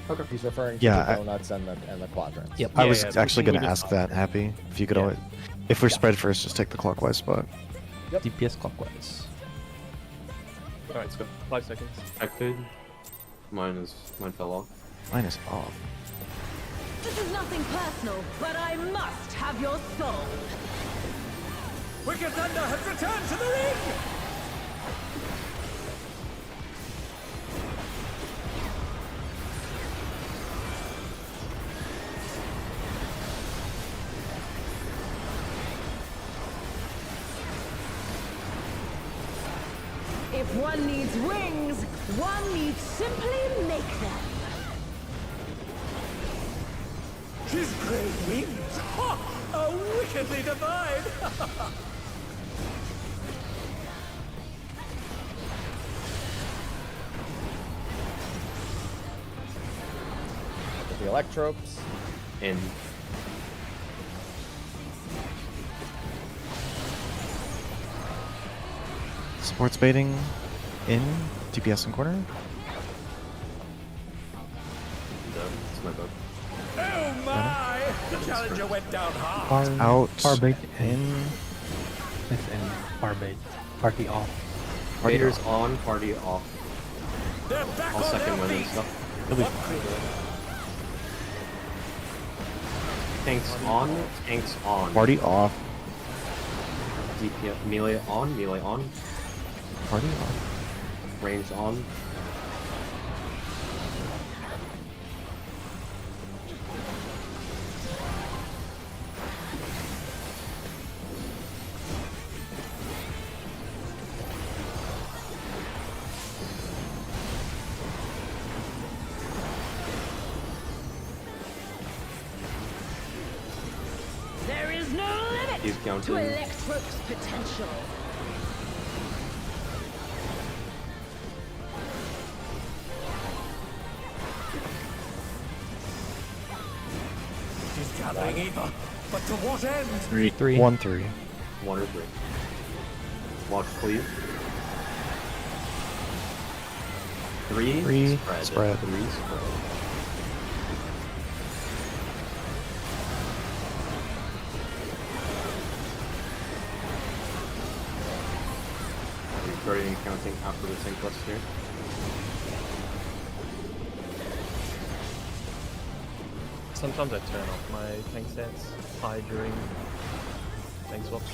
Okay. He's referring to the donuts and the quadrants. Yep. I was actually going to ask that, Happy. If you could always, if we're spread first, just take the clockwise spot. Yep. DPS clockwise. Alright, let's go. 5 seconds. Active. Mine fell off. Mine is off. This is nothing personal, but I must have your soul. Wicked Thunder has returned to the ring! If one needs wings, one needs simply make them. His great wings! Ha! Are wickedly divine! With the Electropes. In. Sports baiting in. DPS in corner. It's my book. Oh my! The challenger went down hard. Out. Far bait in. It's in. Far bait. Party off. Raiders on, party off. They're back All on second their win and feet. stuff. It'll be fine. Tanks on, tanks on. Party off. DPS, melee on, melee on. Party off. Range on. There is no limit He's counting. to Electrope's potential. It is gathering evil, but to what end? 3. 3. 1 3. 1 or 3. Watch cleave. 3. 3. Spread. Spread. 3 spread. Starting counting after the tank quest here. Sometimes I turn off my tank stats high during tank swaps.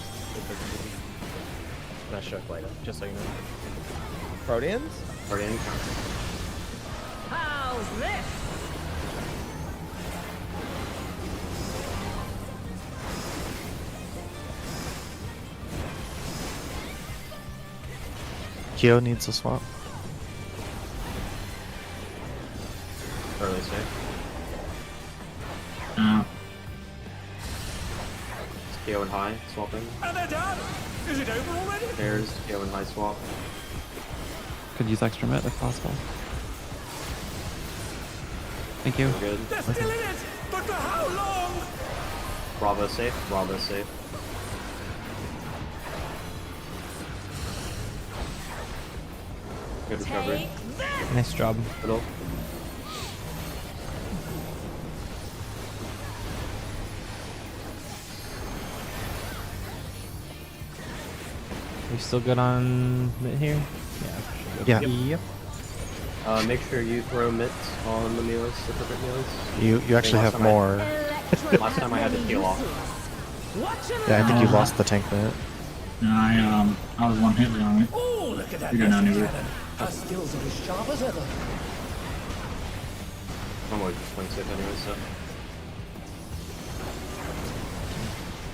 And I show it later, just so you know. Proteans? Protean counting. How's this? Kyo needs a swap. Early save. KO and high swapping. And they're done! Is it over already? There's KO and high swap. Could use extra mit if possible. Thank you. We're good. They're still in it! But for how long? Bravo safe. Bravo safe. Good recovery. Nice job. Middle. We still good on mid here? Yeah. Yep. Make sure you throw mitts on the melees, the perfect melees. You actually have more. Last time I had to peel off. Yeah, I think you lost the tank minute. No, I was one hit on it. Oh, look at that You don't know massive any cannon. Her skills are as sharp as ever. I'm always just playing safe anyway, so.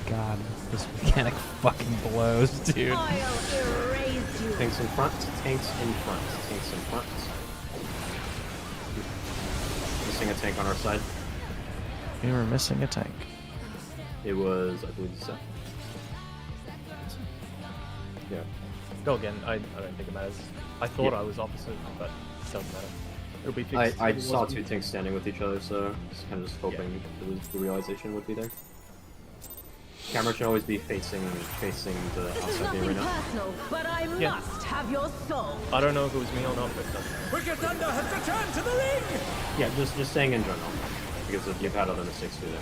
God, this mechanic fucking blows, dude. Tanks in front, tanks in front, tanks in front. Missing a tank on our side. We were missing a tank. It was, I believe, Seth. Yeah. Go again. I don't think it matters. I thought I was opposite, but it doesn't matter. It'll be fixed. I saw two tanks standing with each other, so just kind of just hoping the realization would be there. Camera should always be facing the outside the arena. Personal, but I must have your soul. I don't know if it was me or not, but it doesn't matter. Wicked Thunder has returned to the ring! Yeah, just saying in general, because you've had other mistakes through there.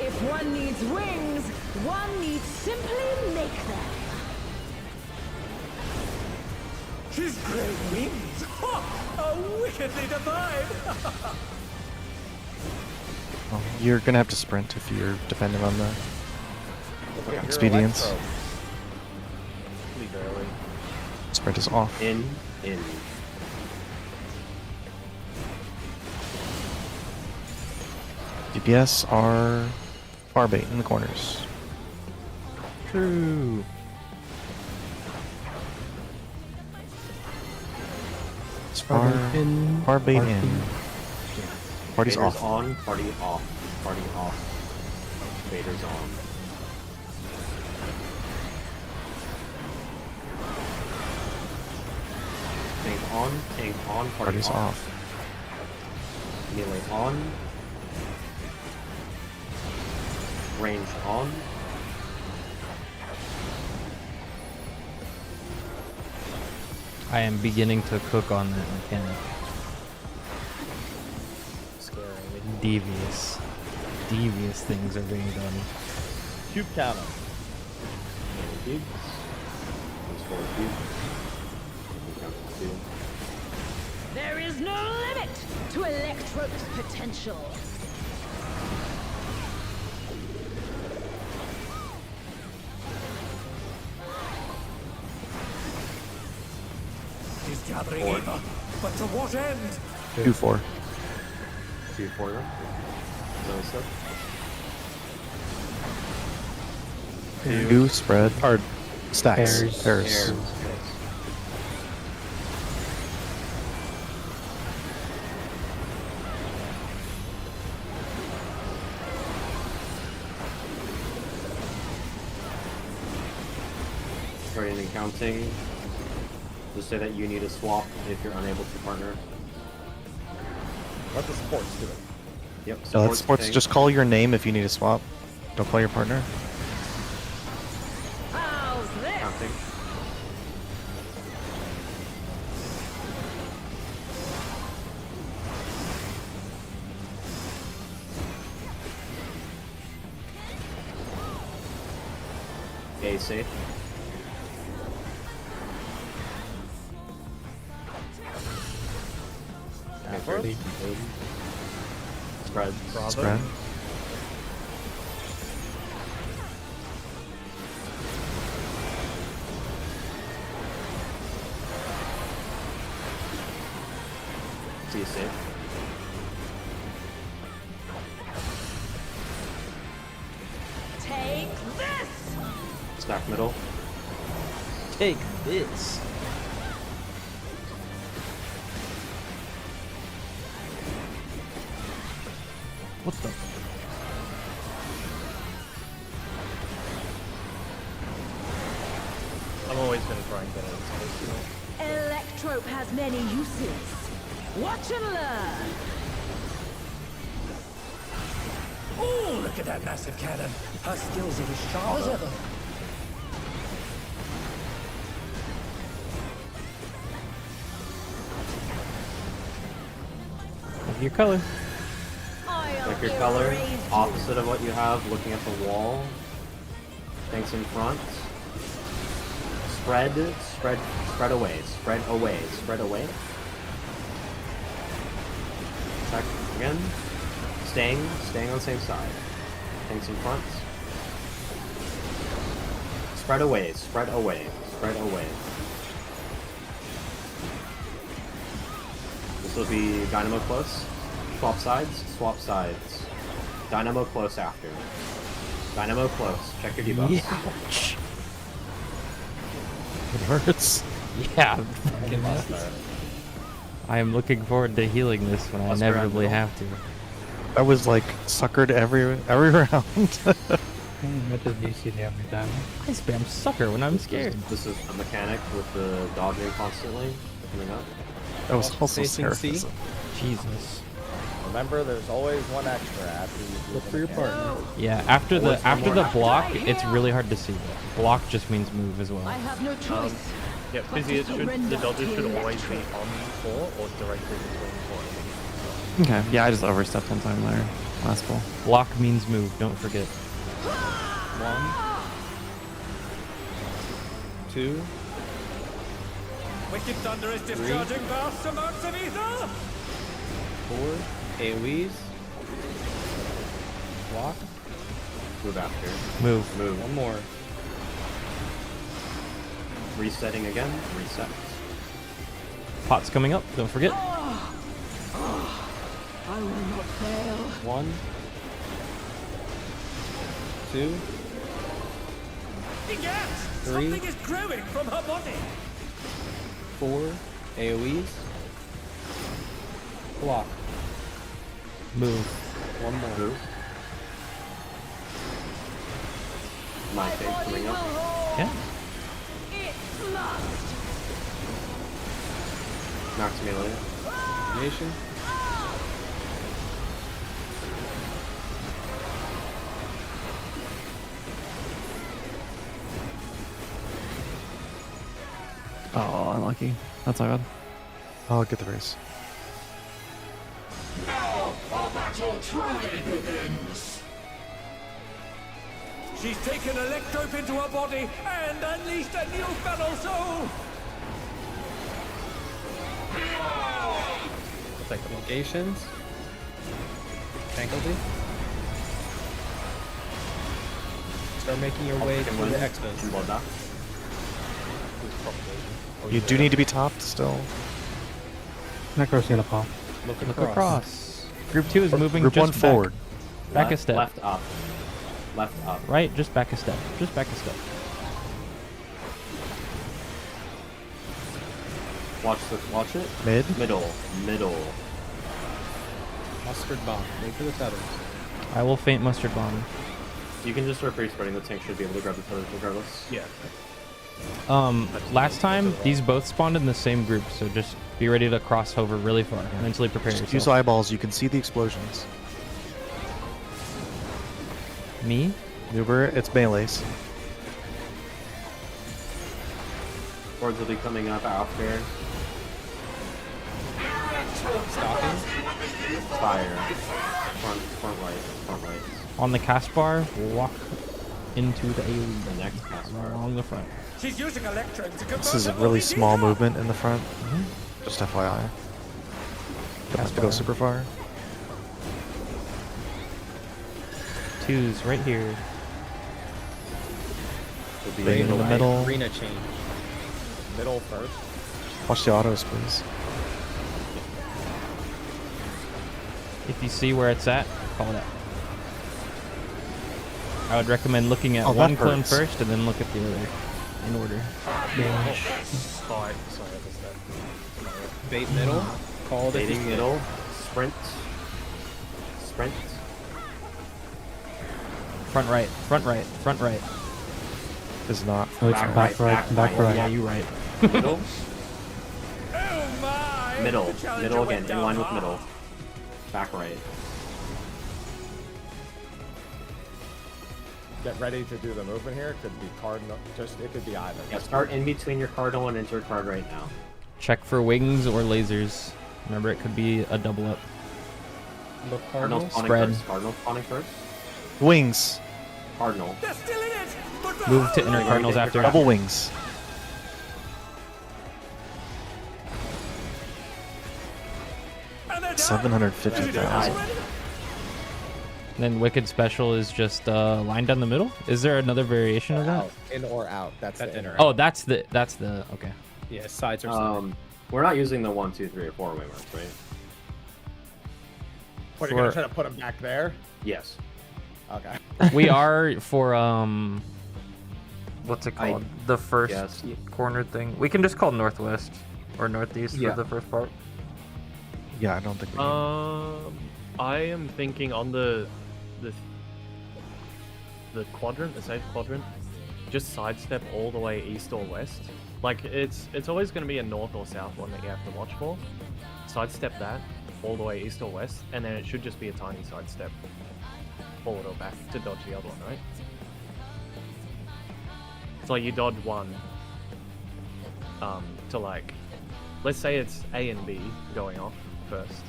If one needs wings, one needs simply make them. She's great wings! Ha! Wickedly divine! Well, you're gonna have to sprint if you're dependent on the expedience. Leave early. Sprint is off. In. DPS are far bait in the corners. True. Far bait in. Party's Raiders off. on, party off. Party off. Vader's on. Tank on, party off. Melee on. Range on. I am beginning to cook on that mechanic. Scary. Devious things are being done. Cube counter. Cubes. There's 4 cubes. Count 2. There is no limit to Electrope's potential. He's gathering Eva, but to what end? 2-4. 2-4 then. No stuff. 2 spread. Or stacks. Pairs. Starting and counting. Just say that you need a swap if you're unable to partner. Let the supports do it. Yep. No, that's sports. Just call your name if you need a swap. Don't call your partner. How's this? Counting. A safe. Effort. Spread. Bravo. Spread. See you safe. Take this! Stack middle. Take this. What the? I'm always going to try and get it as possible. Electrope has many uses. Watch and learn. Oh, look at that massive cannon. Her skills are as sharp as ever. Like your color. Like your color, opposite of what you have, looking at the wall. Things in front. Spread away, spread away. Check again. Staying on the same side. Things in front. Spread away. This will be Dynamo close. Swap sides. Dynamo close after. Dynamo close. Check your debuffs. Ouch. It hurts. Yeah. I am looking forward to healing this when I inevitably have to. I was like suckered every round. What does DC do every time? I spam sucker when I'm scared. This is a mechanic with the dodging constantly coming up. That was also Facing C. Seraphis. Jesus. Remember, there's always one extra after you do Look for your partner. Yeah, after the block, it's really hard to see. Block just means move as well. I have no choice. Yeah, busy. The dodges should always be on 4 or directly between 4. Okay, yeah, I just overstepped one time there. Last pull. Block means move, don't forget. 1, 2. Wicked Thunder is discharging vast amounts of ether! 4 AoEs. Block. Move after. Move. One more. Resetting again. Reset. Pot's coming up, don't forget. I will not fail. 1, 2, Egad! 3, Something is growing from her body! 4 AoEs. Block. Move. One more. Move. my face coming up. Yeah. Knocks melee. Nation. Oh, unlucky. That's not bad. I'll get the race. Now, our battle truly begins. She's taken Electrope into her body and unleashed a new fellow soul. It's like negations. Faculty. Start making your way through the expos. You do need to be topped still. Necro's gonna pop. Look across. Group 2 is moving Group just 1 forward. Back a step. Left up. Left up. Right, just back a step. Just back a step. Watch it. Mid. Middle. Mustard bomb. Wait for the tethers. I will faint mustard bomb. You can just start pre-spreading. The tank should be able to grab the tethers regardless. Yeah. Last time these both spawned in the same group, so just be ready to cross over really far. Mentally prepare yourself. Use eyeballs. You can see the explosions. Me? Uber, it's melees. Boards will be coming up after. Stalking. Fire. Front right. On the cast bar, walk into the AoE. The next cast bar. Along the front. She's using Electrope to convert This is a her really body small into- movement in the front. Just FYI. Don't have to go super far. 2's right here. Bring it in the middle. Arena change. Middle first. Watch the autos, please. If you see where it's at, call it out. I would recommend looking at Oh, one that clone hurts. first and then look at the other in order. Sorry, I missed that. Bait middle. Call it. Baiting middle. Sprint. Front right, front right, front right. Is not. No, it's back right. Yeah, you right. Middle. Oh my! Middle. The challenger Middle went again. In line down with middle. Back right. Get ready to do the movement here. It could be cardinal. It could be either. Yeah, start in between your cardinal and enter card right now. Check for wings or lasers. Remember, it could be a double up. Look Cardinal cardinal. spawning Spread. first. Cardinal spawning first. Wings. Cardinal. They're still in it. But for Move to how inner long? cardinals after. Double wings. And they're down. 750,000. Then Wicked Special is just line down the middle. Is there another variation of that? Out. In or out. That's the inner. Oh, that's the okay. Yeah, sides are. We're not using the 1, 2, 3, or 4 way marks, right? What, you're gonna try to put them back there? Yes. Okay. We are for what's it called? The first Yes. corner thing. We can just call northwest or northeast Yeah. for the first part. Yeah, I don't think we can. I am thinking on the quadrant, the safe quadrant, just sidestep all the way east or west. Like it's always going to be a north or south one that you have to watch for. Sidestep that all the way east or west, and then it should just be a tiny sidestep forward or back to dodge the other one, right? It's like you dodge one to like, let's say it's A and B going off first.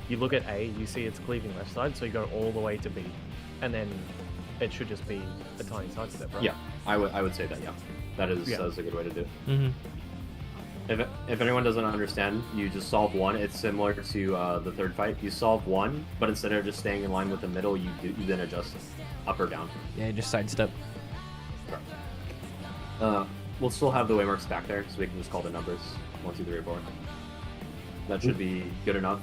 You look at A, you see it's cleaving left side, so you go all the way to B, and then it should just be a tiny sidestep, right? Yeah, I would say that. Yeah, that's a good way to do it. Mm-hmm. If anyone doesn't understand, you just solve one. It's similar to the third fight. You solve one, but instead of just staying in line with the middle, you then adjust up or down. Yeah, just sidestep. We'll still have the waymarks back there, so we can just call the numbers 1, 2, 3, or 4. That should be good enough.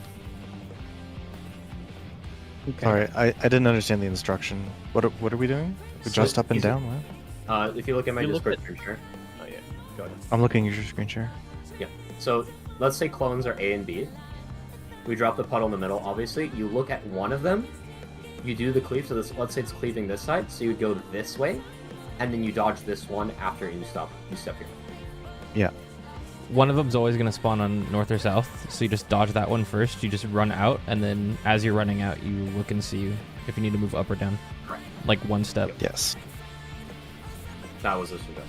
Okay. Sorry, I didn't understand the instruction. What are we doing? We just up and down? What? If you look at my You look Discord at- screen share. Oh yeah, go ahead. I'm looking at your screen share. Yeah. So let's say clones are A and B. We drop the puddle in the middle, obviously. You look at one of them, you do the cleave. So this, let's say it's cleaving this side. So you would go this way, and then you dodge this one after you stop. You step here. Yeah. One of them's always going to spawn on north or south, so you just dodge that one first. You just run out, and then as you're running out, you look and see if you need to move up or down. Correct. Like one step. Yes. That was a suggestion.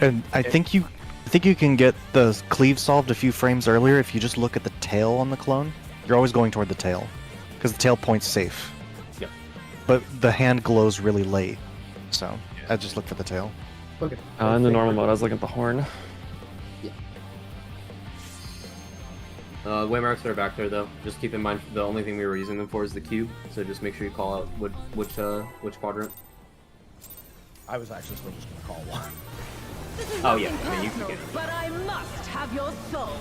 And I think you can get the cleave solved a few frames earlier if you just look at the tail on the clone. You're always going toward the tail, because the tail point's safe. Yeah. But the hand glows really late, so I just look for the tail. Okay. In the normal mode, I was looking at the horn. Waymarks that are back there, though. Just keep in mind the only thing we were using them for is the cube. So just make sure you call out which quadrant. I was actually still just gonna call one. Oh yeah, I mean you can get it. But I must have your soul.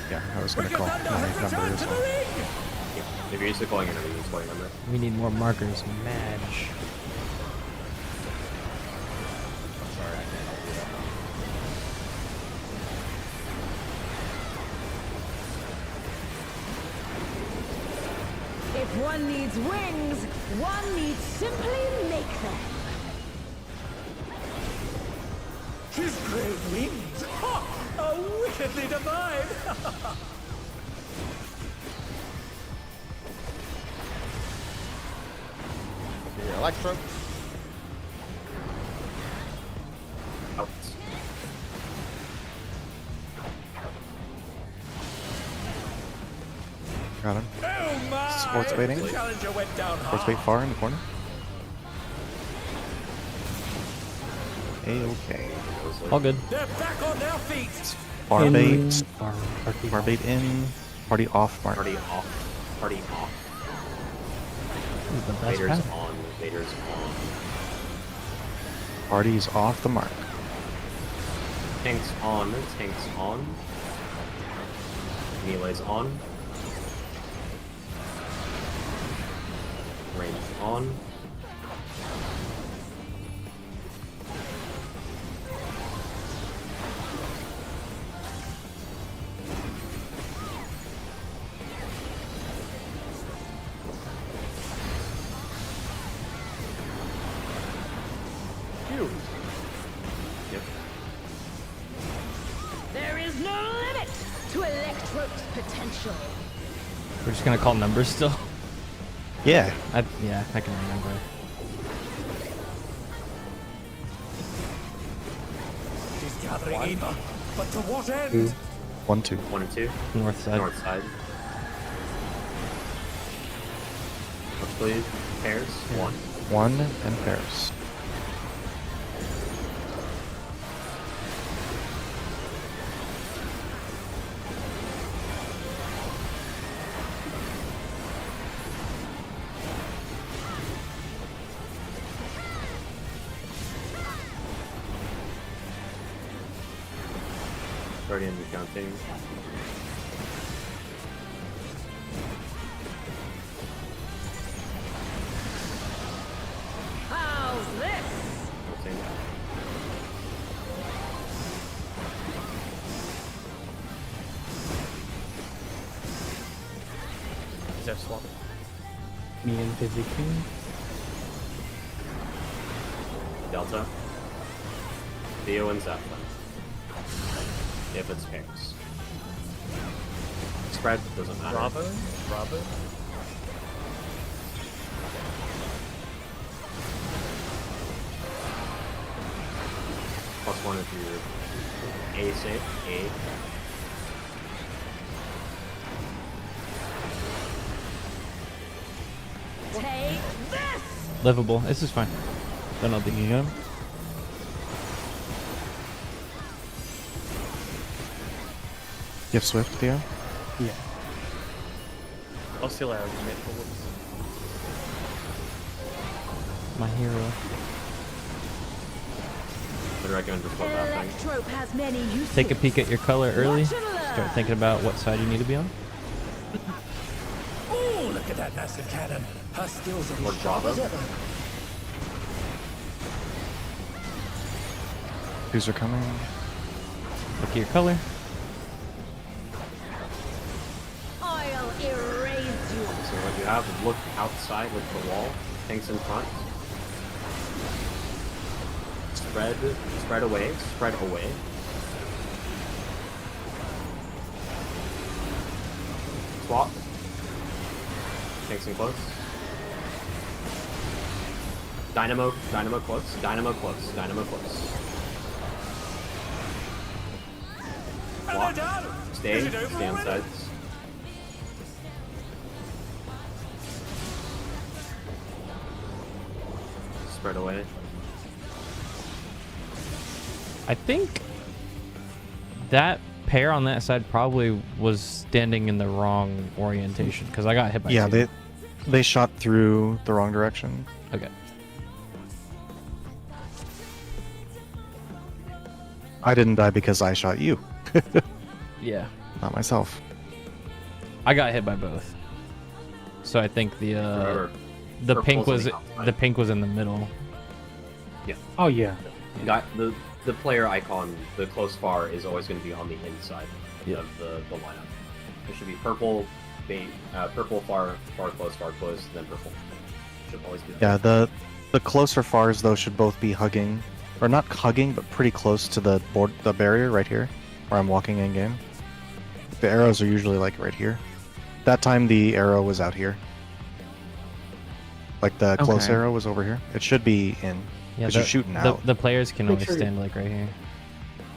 Yeah, I was gonna call my number as well. Yeah, if you're used to calling your number, just call your number. We need more markers. Madge. If one needs wings, one needs simply make them. His great wings! Ha! A wickedly divine! Your electro. Out. Got him. Oh my! Sports baiting. The challenger went down Sports bait far in the corner. A-okay. All good. They're back on their feet! Bar bait. Bar bait in. Party off mark. Party off. Party off. The best Vader's path. on. Vader's on. Party's off the mark. Tank's on. Tank's on. Melee's on. Range on. Yep. There is no limit to Electro's potential. We're just going to call numbers still. Yeah. I can remember. He's gathering Eva, but to what end? 1, 2. 1 and 2. North side. North side. Let's please. Pairs. 1. 1 and pairs. Guardian recounting. How's this? Counting. Is that swap? Me and Busy King. Delta. Theo and Zeppelin. If it's pairs. Spread doesn't matter. Bravo? +1 if you're A safe. A. Take this! Livable. This is fine. Then I'll think you got him. You have Swift, Theo? Yeah. I'll still out commit for Woops. My hero. I'd recommend just flip that thing. Electrope has many uses. Take a peek at your color early. Watch and learn. Start thinking about what side you need to be on. Oh, look at that massive cannon! Her skills are Or as sharp Java. as ever. Who's are coming? Look at your color. I'll erase you. So what do you have, look outside with the wall. Tanks in front. Spread away. Spread away. Swap. Tanks in close. Dynamo close. Dynamo close. Dynamo close. Swap. Stay on sides. Spread away. I think that pair on that side probably was standing in the wrong orientation because I got hit by two. they shot through the wrong direction. Okay. I didn't die because I shot you. Yeah. Not myself. I got hit by both. So I think the pink was in the middle. Yeah. Oh yeah. The player icon, the close far, is always going to be on the inside of the lineup. It should be purple, purple far close, then purple. Should always be. Yeah, the closer fars though should both be hugging, or not hugging, but pretty close to the barrier right here, where I'm walking in game. The arrows are usually like right here. That time the arrow was out here. Like the close arrow was over here. It should be in. Yeah, you're shooting out. The players can Make always sure stand like right here.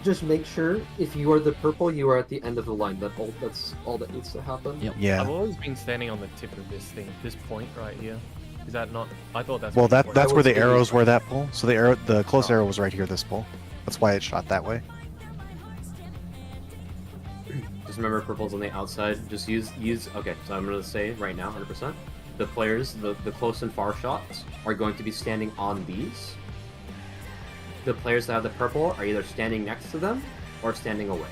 Just make sure if you are the purple, you are at the end of the line. That's all that needs to happen. Yep. Yeah. I've always been standing on the tip of this thing, this point right here. Is that not? I thought that's. Well, what that's where the arrows were. That pull. So the close arrow was right here. This pull. That's why it shot that way. Just remember, purple's on the outside. Just use. Okay, so I'm gonna say right now, 100%. The players, the close and far shots are going to be standing on these. The players that have the purple are either standing next to them or standing away.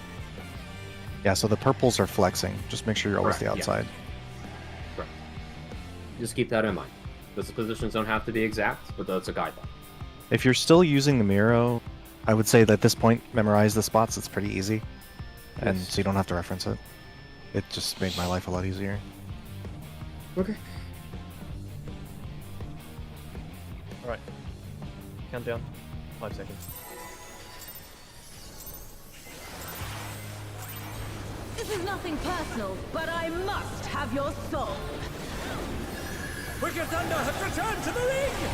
Yeah. So the purples are flexing. Just make sure you're always Correct, the outside. Yeah. Correct. Just keep that in mind. Those positions don't have to be exact, but that's a guideline. If you're still using the Miro, I would say that at this point, memorize the spots. It's pretty easy, and so you don't have to reference it. It just made my life a lot easier. Okay. All right. Countdown. 5 seconds. This is nothing personal, but I must have your soul. Wicked Thunder has returned to the ring!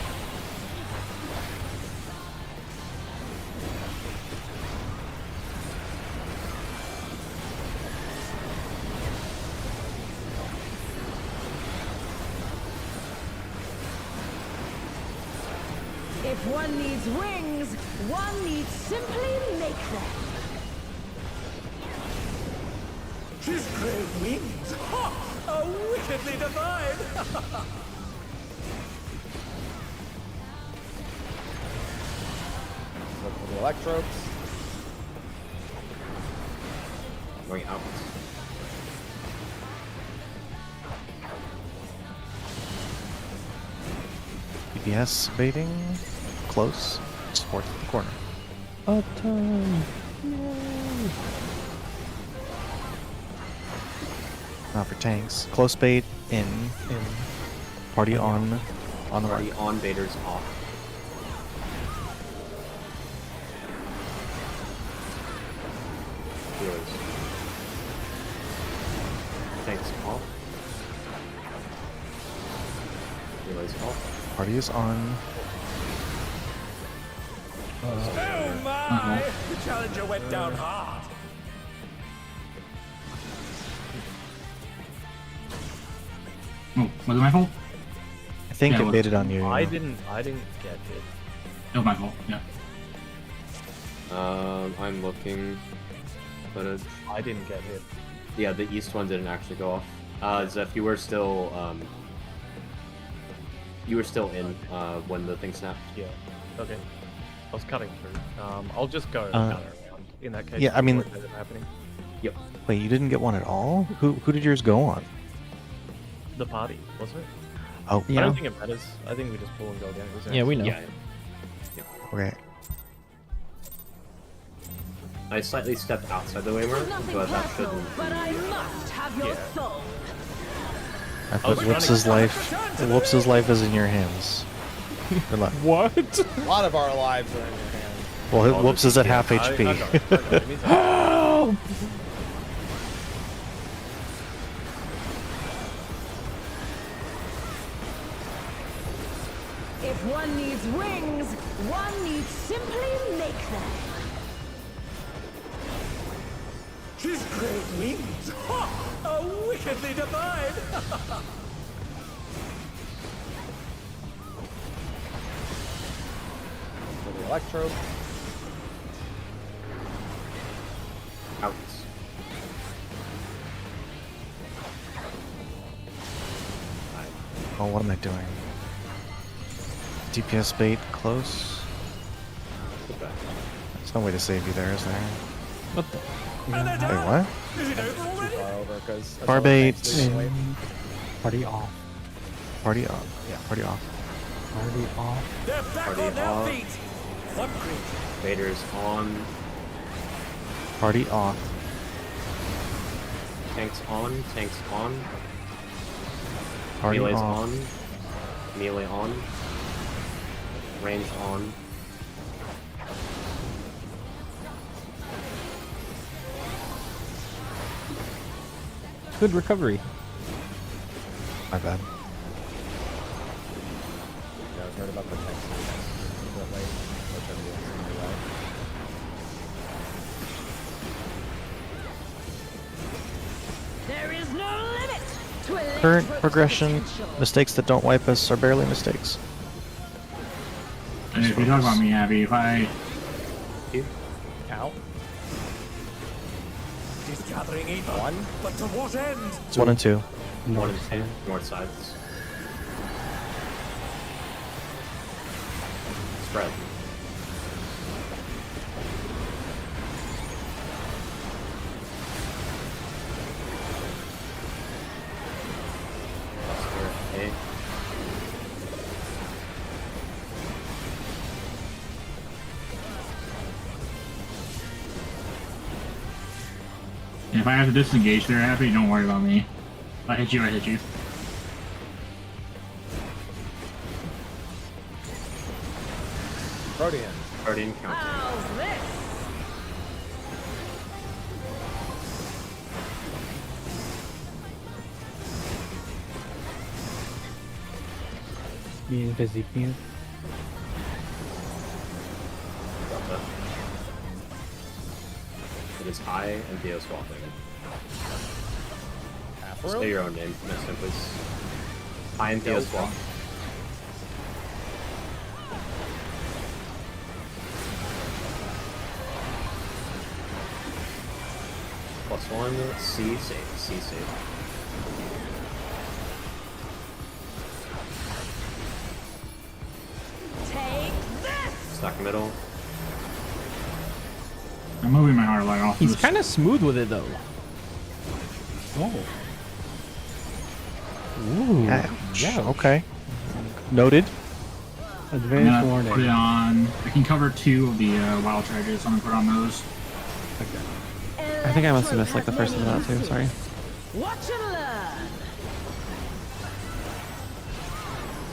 If one needs wings, one needs simply make them. His great wings! Ha! Are wickedly divine! Look for the electrodes. Going out. DPS baiting. Close. Support to the corner. Uptime. Now for tanks. Close bait in. Party on the Party right. on, baiters off. Healers. Tanks off. Healers off. Party is on. Oh my! The challenger went down hard. Oh, was it my fault? I think Yeah, it baited on you. I didn't get hit. It was my fault. Yeah. I'm looking, but I didn't get hit. yeah, the east one didn't actually go off. Zeph, you were still in when the thing snapped. Yeah. Okay. I was cutting through. I'll just go counter around in that case. Yeah, I mean- before it isn't happening. Yep. Wait, you didn't get one at all? Who did yours go on? The party, wasn't it? Oh, I don't think it matters. I think we just pull and go down. Yeah, we know. Yeah. Okay. I slightly stepped outside the Waymer, Nothing but that personal, shouldn't. but I must have your soul. I put Whoops' life. Whoops' life is in your hands. Good luck. What? A lot of our lives are in your hands. Well, Whoops is at half HP. Help! If one needs wings, one needs simply make them. His great wings! Ha! A wickedly divine! For the electro. Out. Oh, what am I doing? DPS bait close. There's no way to save you there, is there? What the? Wait, what? Is it over already? Far over, 'cause Bar bait. Party off. Party off. Yeah, party off. Party off. They're back Party on their off. feet! What great? Vader's on. Party off. Tanks on. Tanks on. Party Melee's off. on. Melee on. Range on. Good recovery. My bad. Yeah, I was worried about the text. A bit late. Which I'm doing anyway. There is no limit to electric Current progression, potential. mistakes that don't wipe us are barely mistakes. And if you talk about me, Abby, if I Count. He's gathering evil. One. But to what end? It's 1 and 2. One and two. North sides. Spread. Okay. if I have to disengage there, Abby, don't worry about me. If I hit you, I hit you. Protean. Guardian counter. How's this? Being busy, being. It is I and Theo swapping. Afro? Say your own name next time, please. I and Theo swap. +1, C save, C save. Take this! Stuck middle. I'm moving my heart light off. He's this. kind of smooth with it though. Oh. Ooh. Yeah. Okay. Noted. I'm Advanced gonna warning. put it on. I can cover 2 of the wild charges. I'm gonna put on those. I think I must have missed like the first of that too. Sorry. Watch and learn!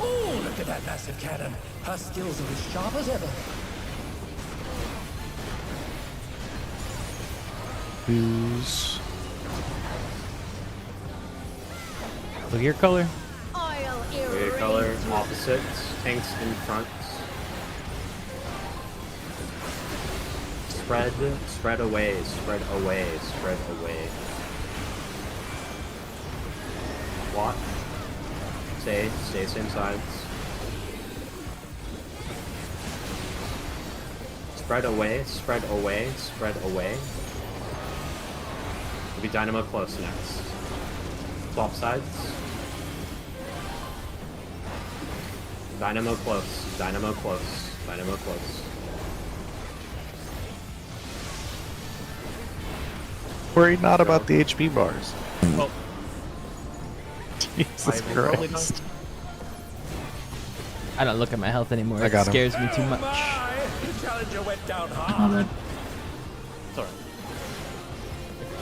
Oh, look at that massive cannon. Her skills are as sharp as ever. Who's Look at your color. Oil Your color, opposites, tanks in front. Spread, spread away, spread away, spread away. Watch. Stay same sides. Spread away, spread away, spread away. Will be Dynamo close next. Swap sides. Dynamo close, Dynamo close, Dynamo close. worried not about the HP bars? Oh. Jesus Christ. I don't look at my health anymore. I got It him. scares me too much. The challenger went down My hard. bad. Sorry.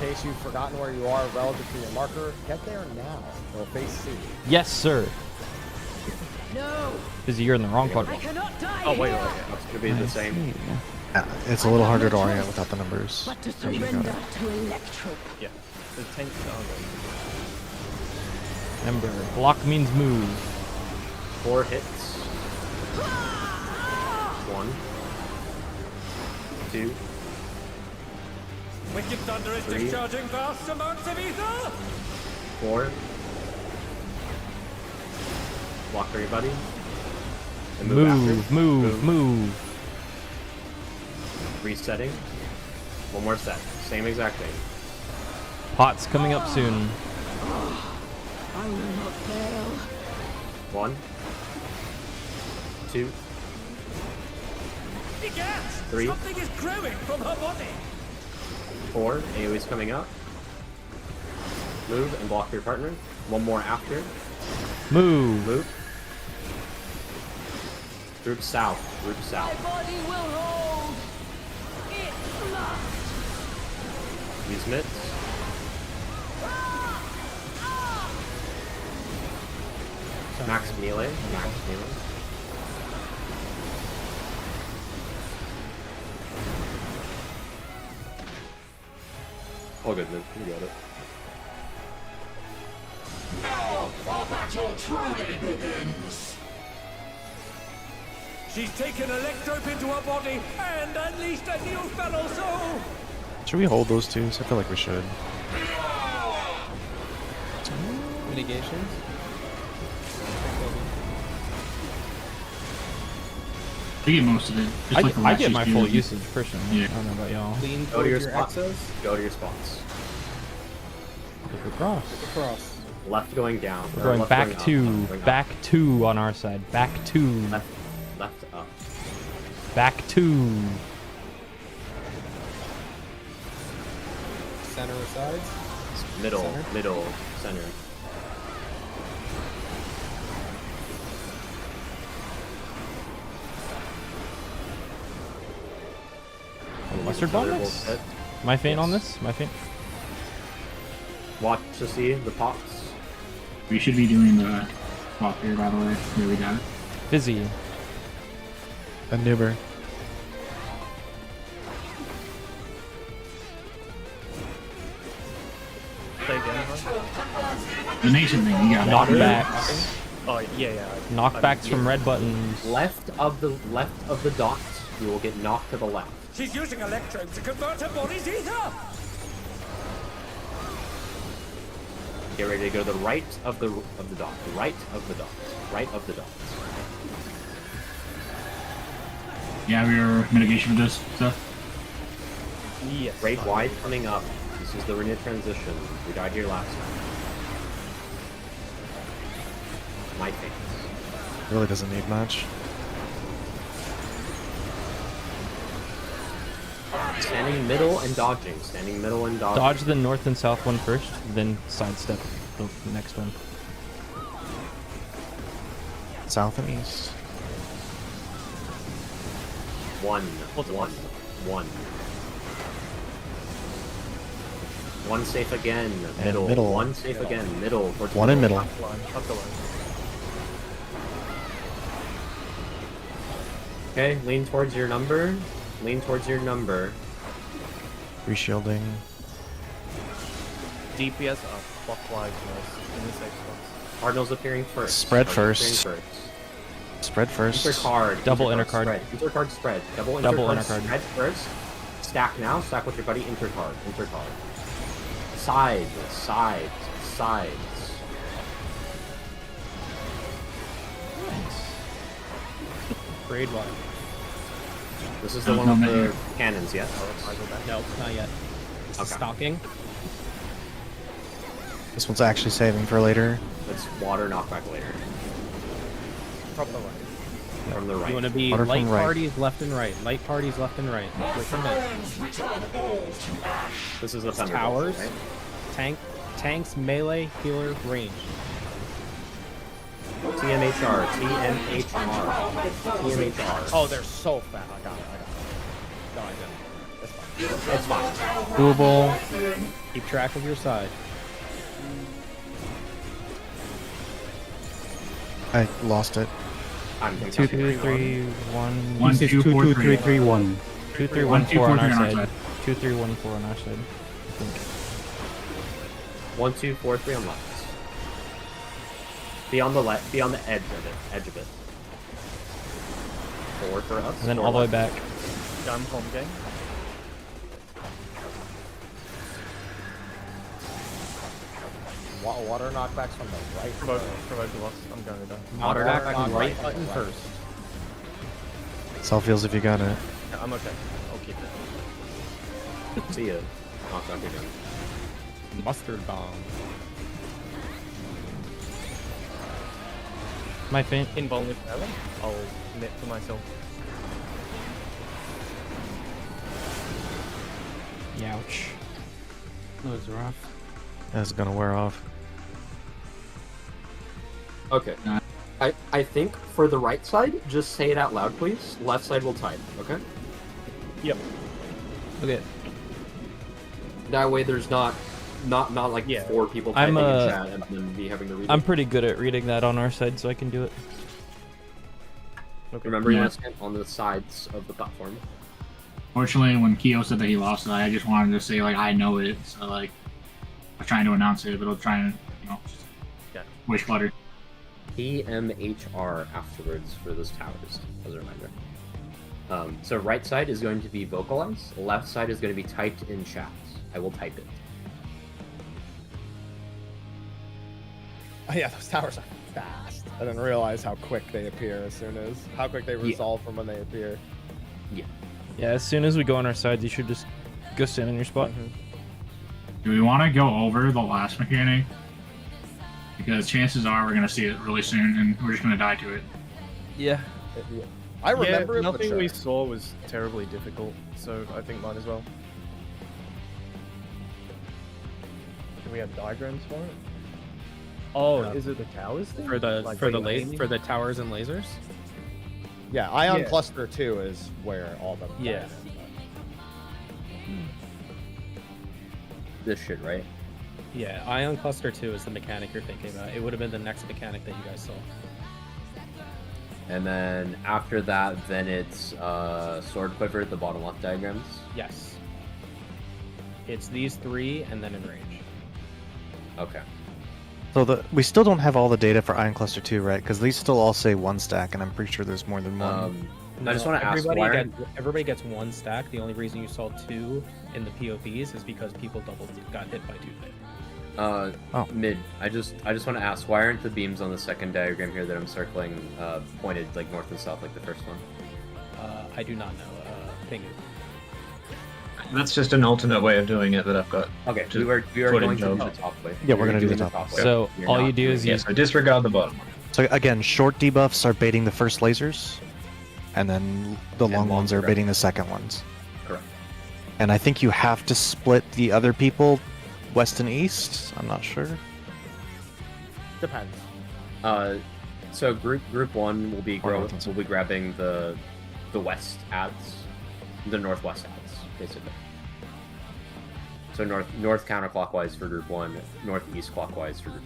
case you've forgotten where you are relative to your marker, get there now. Go face C. Yes, sir. No. Fizzy, you're in the wrong I quadrant. cannot die Oh, wait, here. It's gonna be the same. Yeah, it's a little harder to orient without the numbers. But to There you go. surrender to Electro. Yeah. The tank Remember, block means move. 4 hits. 1, 2, Wicked Thunder is 3, discharging vast amounts of ether! 4. Block for your buddy. And Move. Resetting. One more set. Same exact thing. Pot's coming up soon. I will not fail. 1, 2, Egad! 3, Something is growing from her body! 4. AoE's coming up. Move and block for your partner. One more after. Move. Group south. Group south. My body will hold. It must. Use mitts. Max melee. Max melee. All good, man. You got it. Now the battle truly begins! She's taken Electrope into her body and unleashed a new fellow soul! Should we hold those two? I feel like we should. Mitigations? I get most of it. Just I like the get last my few full years. usage personally. Yeah. I don't know about y'all. Lean Go to your towards spots. Exos. Go to your spots. Click across. Across. Left going down. We're or going left back going up, two. going up. Back two on our side. Back two. Left up. Back two. Center or sides? Middle. Center? Middle. Center. Mustard bomb next? My faint on this? My faint? Watch to see the pops. We should be doing the swap here, by the way. Yeah, we got it. Fizzy. A Newber. Say again, bro? The nation thing, you got it. Knockbacks. Oh, yeah. Knockbacks from red buttons. Left of the dot, you will get knocked to the left. She's using Electrope to convert her body's ether! Get ready to go to the right of the dot. Right of the dot. Right of the dot. Yeah, we are mitigation for this stuff. Yes. Raid wide coming up. This is the Renia transition. We died here last time. My face. Really doesn't need much. Standing middle and dodging. Standing middle and dodging. Dodge the north and south one first, then sidestep the next one. South and east. One. One safe again. Middle. middle. One safe again. Middle. Towards One in middle. Up the line. Okay, lean towards your number. Lean towards your number. Reshielding. DPS up. Clockwise most. In the safe spots. Cardinals appearing first. Spread Cardinals first. appearing first. Spread first. Intercard. Double intercard. intercard. Spread. Intercard spread. Double intercard. Spread first. Stack now. Stack with your buddy. Intercard. Intercard. Sides. Sides. Sides. Grade 1. This is the one with the cannons, yes? No, not yet. This is Okay. stalking. This one's actually saving for later. It's water knockback later. From the right. From the right. You want to be Water light from right. parties left and right. Light parties left and right. With your mid. This is the Thunder Towers. right? Tanks, melee, healer, range. TMHR. TMHR. TMHR. Oh, they're so fat. I got it. No, I didn't. That's fine. It's fine. Doable. Keep track of your side. I lost it. I'm 2, 2, 3, 1. 1, 2, 4, 3, 3, 1. 2, 3, 1, 4 on our side. 2, 3, 1, 4 on our side. I think. 1, 2, 4, 3 on left. Be on the left. Be on the edge of it. 4 for us. And then all the way back. Gun home game. Water knockbacks from the right. Provoke the loss. I'm going to die. Water knockback right button first. Self heals if you got it. Yeah, I'm okay. I'll keep it. See ya. Knock again. Mustard bomb. My faint. Invulnerable. I'll knit for myself. Youch. That was rough. That's gonna wear off. Okay. I think for the right side, just say it out loud, please. Left side will type. Okay. Yep. Okay. That way, there's not like 4 people typing in chat and then me having to read. I'm pretty good at reading that on our side, so I can do it. Okay. Remember, you want to stand on the sides of the platform. Fortunately, when Keo said that he lost it, I just wanted to say like I know it, so like I was trying to announce it, but I was trying to, wish butter. PMHR afterwards for those towers, as a reminder. So right side is going to be vocalized, left side is going to be typed in chat. I will type it. Oh yeah, those towers are fast. I didn't realize how quick they appear how quick they resolve from when they appear. Yeah. Yeah, as soon as we go on our sides, you should just go stand in your spot. Do we want to go over the last mechanic? Because chances are we're gonna see it really soon, and we're just gonna die to it. Yeah. I remember it, but nothing sure. we saw was terribly difficult, so I think might as well. Do we have diagrams for it? Oh, is it the towers thing? For the Like for the renaming? for the towers and lasers? Yeah, Ion Yeah. Cluster 2 is where all the Yeah. This shit, right? Yeah, Ion Cluster 2 is the mechanic you're thinking about. It would have been the next mechanic that you guys saw. And then after that, then it's Sword Quiver at the bottom left diagrams. Yes. It's these 3 and then Enrage. Okay. So we still don't have all the data for Ion Cluster 2, right? Because these still all say 1 stack, and I'm pretty sure there's more than one. I just want to ask why everybody gets 1 stack. The only reason you saw 2 in the POVs is because people got hit by 2 things. Mid. I just want to ask, why aren't the beams on the second diagram here that I'm circling pointed like north and south like the first one? I do not know. Ping it. That's just an alternate way of doing it that I've got. Okay, to we are put going in to do Java. the top way. Yeah, we're gonna do the top way. So all you do is Yeah, so disregard the bottom one. So again, short debuffs are baiting the first lasers, and then the long ones are baiting the second ones. Correct. And I think you have to split the other people west and east. I'm not sure. Depends. So group 1 will be grabbing the west ads, the northwest ads, basically. So north counterclockwise for group 1, northeast clockwise for group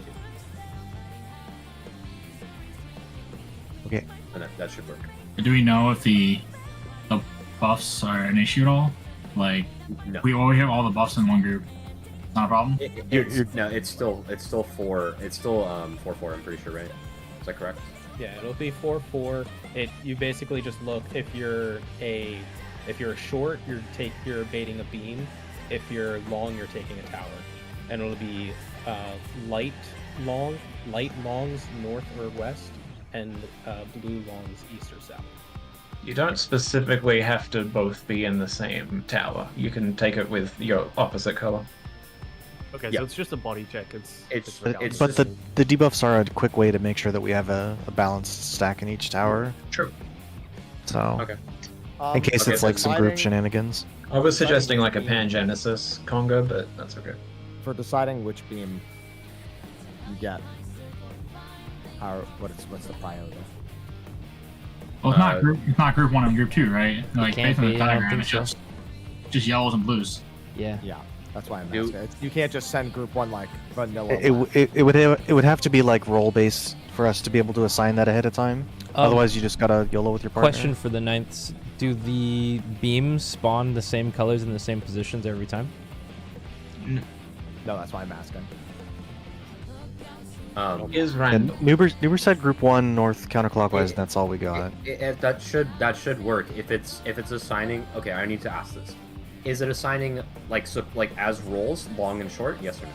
2. Okay. And that should work. Do we know if the buffs are an issue at all? Like, No. we always have all the buffs in one group. It's not a problem. No, it's still 4. It's still 4-4. I'm pretty sure, right? Is that correct? Yeah, it'll be 4-4. You basically just look if you're a short, you're baiting a beam. If you're long, you're taking a tower, and it'll be light longs north or west, and blue longs east or south. You don't specifically have to both be in the same tower. You can take it with your opposite color. Okay, Yeah. so it's just a body check. But the debuffs are a quick way to make sure that we have a balanced stack in each tower. True. So, Okay. in case it's like some group shenanigans. I was suggesting like a Pangenesis Conga, but that's okay. For deciding which beam you get, what's the priority? Well, it's not group 1 and group 2, right? Like can't based on the be, I don't diagram, think it's so. just yellows and blues. Yeah. Yeah, that's why I'm asking. You can't just send group 1 like vanilla. It would have to be role based for us to be able to assign that ahead of time. Otherwise, you just gotta YOLO with your partner. Question for the 9th: do the beams spawn the same colors in the same positions every time? No, that's why I'm asking. Is random. Nuber said group 1 north counterclockwise, and that's all we got. That should work. If it's assigning, okay, I need to ask this. Is it assigning like as rolls, long and short? Yes or no?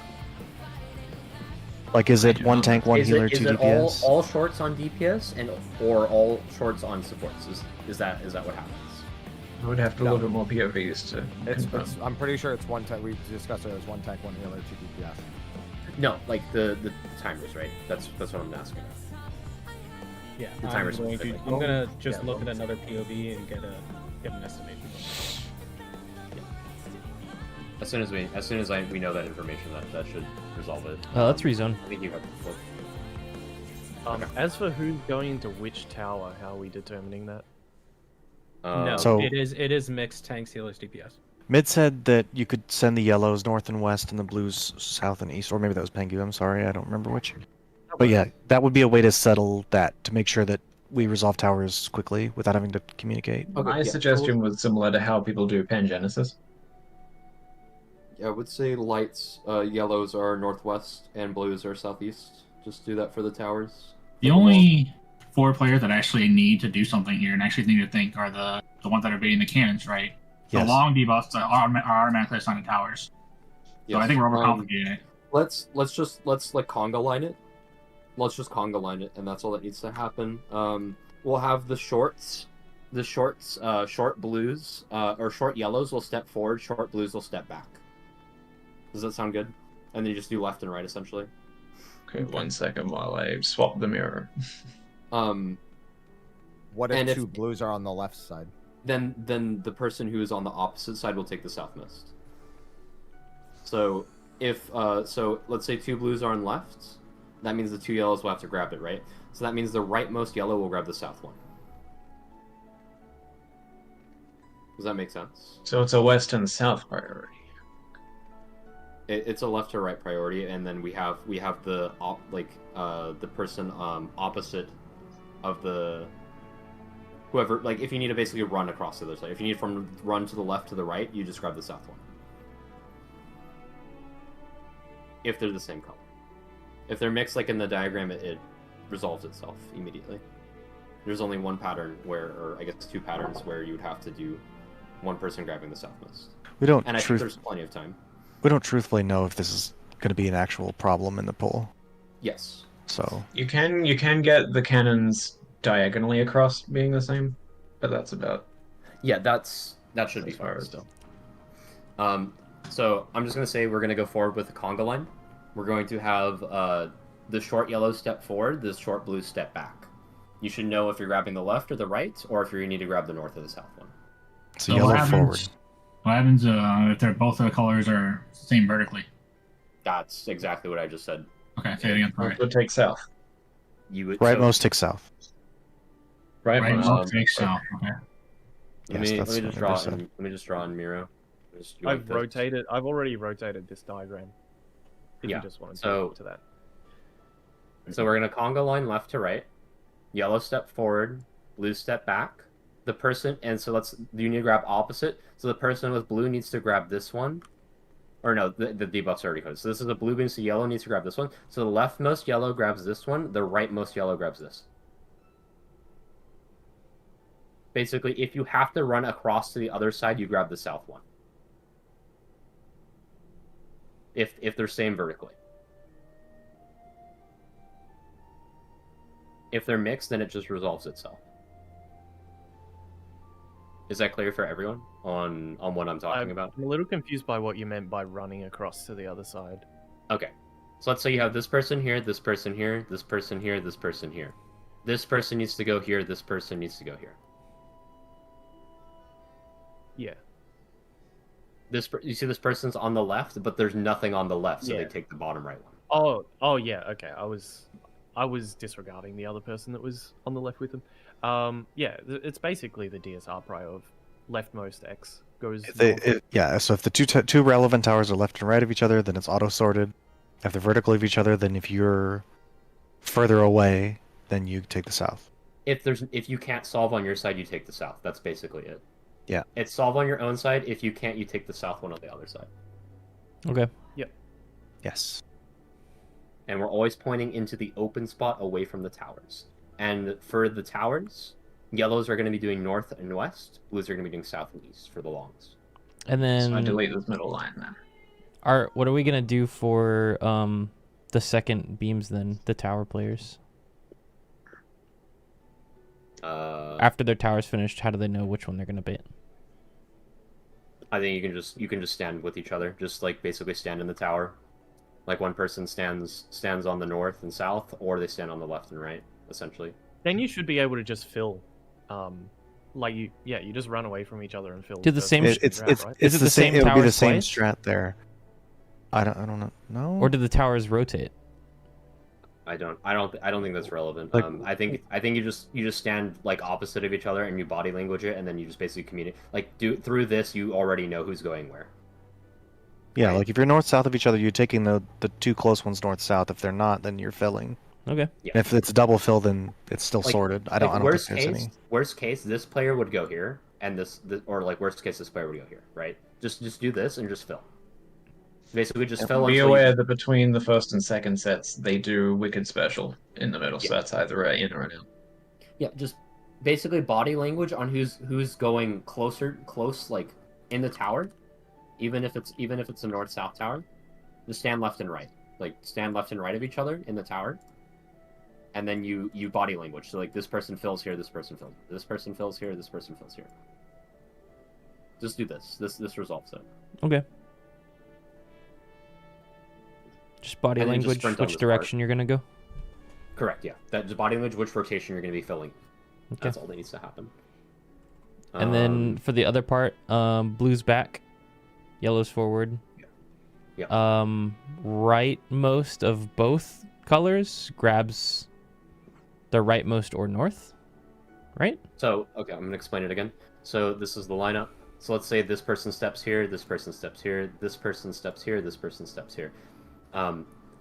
Is it 1 tank, 1 healer, 2 DPS? Is it all shorts on DPS or all shorts on supports? Is that what happens? I would have to look at more POVs to. I'm pretty sure it's 1 tank. We discussed it as 1 tank, 1 healer, 2 DPS. No, like the timers, right? That's what I'm asking. Yeah, The I'm timers going to. specifically. I'm gonna just look at another POV and get an estimation. As soon as we know that information, that should resolve it. Let's rezone. I think you have to flip. As for who's going into which tower, how are we determining that? No, So- it is mixed tanks, healers, DPS. Mid said that you could send the yellows north and west and the blues south and east, or maybe that was Pengu. I'm sorry, I don't remember which. But yeah, that would be a way to settle that, to make sure that we resolve towers quickly without having to communicate. My suggestion was similar to how people do Pangenesis. I would say lights, yellows are northwest and blues are southeast. Just do that for the towers. The only 4 players that actually need to do something here and actually need to think are the ones that are baiting the cannons, right? Yes. The long debuffs are automatically assigned to towers. So I think we're overcomplicating it. Let's like conga line it. Let's just conga line it, and that's all that needs to happen. We'll have the short blues or short yellows will step forward, short blues will step back. Does that sound good? And then you just do left and right essentially. Okay, 1 second while I swap the mirror. What if 2 blues are on the left side? Then the person who is on the opposite side will take the south mist. So if let's say 2 blues are on left, that means the 2 yellows will have to grab it, right? So that means the rightmost yellow will grab the south one. Does that make sense? So it's a west and south priority. It's a left to right priority, and then we have the the person opposite of the whoever, like, if you need to basically run across the other side. If you need from run to the left to the right, you just grab the south one. If they're the same color. If they're mixed like in the diagram, it resolves itself immediately. There's only one pattern or I guess 2 patterns where you would have to do one person grabbing the southmost. We don't. And I think there's plenty of time. We don't truthfully know if this is going to be an actual problem in the poll. Yes. So you can get the cannons diagonally across being the same, but that's about. Yeah, that should be fine still. So I'm just gonna say we're gonna go forward with the conga line. We're going to have the short yellow step forward, the short blue step back. You should know if you're grabbing the left or the right, or if you need to grab the north or the south one. So yellow forward. What happens if they're both the colors are same vertically? That's exactly what I just said. Okay, say it again. Sorry. Would take south. You would Rightmost take south. Rightmost take south. Okay. Let me just draw in Miro. I've already rotated this diagram. If you just want to go to that. So we're gonna conga line left to right, yellow step forward, blue step back. The person, and so you need to grab opposite. So the person with blue needs to grab this one. Or no, the debuff's already coded. So this is a blue beam, so yellow needs to grab this one. So the leftmost yellow grabs this one, the rightmost yellow grabs this. Basically, if you have to run across to the other side, you grab the south one. If they're same vertically. If they're mixed, then it just resolves itself. Is that clear for everyone on what I'm talking about? I'm a little confused by what you meant by running across to the other side. Okay. So let's say you have this person here, this person here, this person here, this person here. This person needs to go here, this person needs to go here. Yeah. You see this person's on the left, but there's nothing on the left, so they take the bottom right one. Oh yeah, okay. I was disregarding the other person that was on the left with them. Yeah, it's basically the DSR prio of leftmost X, goes. Yeah, so if the two relevant towers are left and right of each other, then it's auto-sorted. If they're vertical of each other, then if you're further away, then you take the south. If you can't solve on your side, you take the south. That's basically it. Yeah. It's solve on your own side. If you can't, you take the south one on the other side. Okay. Yep. Yes. And we're always pointing into the open spot away from the towers. And for the towers, yellows are going to be doing north and west. Blues are going to be doing south and east for the longs. And then So I delete this middle line then. What are we gonna do for the second beams then? The tower players. After their tower's finished, how do they know which one they're gonna bait? I think you can just stand with each other, just like basically stand in the tower. Like one person stands on the north and south, or they stand on the left and right, essentially. Then you should be able to just fill, you just run away from each other and fill. Do the same. Right? It's the same. It would be the same strat there. I don't know. No. Or do the towers rotate? I don't think that's relevant. Like- I think you just stand like opposite of each other and you body language it, and then you just basically communicate. Like through this, you already know who's going where. Yeah, like if you're north-south of each other, you're taking the two close ones north-south. If they're not, then you're filling. Okay. Yeah. If it's a double fill, then it's still Like, sorted. I don't worst think there's case, any. Worst case, this player would go here, and or like worst case, this player would go here, right? Just do this and just fill. Basically, just fill. Be until aware that between the first and second sets, they do Wicked Special in the middle, so that's either in or out. Yeah, just basically body language on who's going close, like in the tower, even if it's a north-south tower. Just stand left and right, like stand left and right of each other in the tower, and then you body language. So like this person fills here, this person fills, this person fills here, this person fills here. Just do this. This resolves it. Okay. Just body And then just language, sprint on which this direction you're gonna go. Correct. Yeah. That's body language, which rotation you're going to be filling. Okay. That's all that needs to happen. And then for the other part, blues back, yellows forward. Yeah. Rightmost of both colors grabs the rightmost or north, right? So, okay, I'm going to explain it again. So this is the lineup. So let's say this person steps here, this person steps here, this person steps here, this person steps here.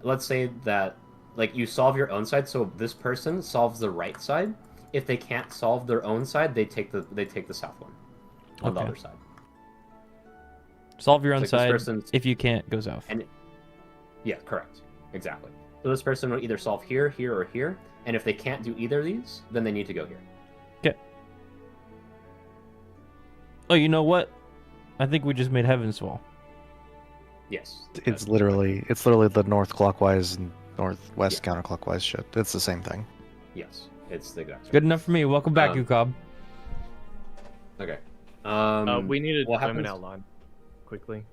Let's say that like you solve your own side, so this person solves the right side. If they can't solve their own side, they take the south one on the other side. Solve your own It's like this side. person's- If you can't, go south. Yeah, correct. Exactly. So this person will either solve here, here, or here, and if they can't do either of these, then they need to go here. Okay. Oh, you know what? I think we just made Heaven's Fall. Yes. It's literally the north clockwise and northwest counterclockwise shit. It's the same thing. Yes, it's the exact same. Good enough for me. Welcome back, Ukab. Okay. We need to what determine happens? our line quickly.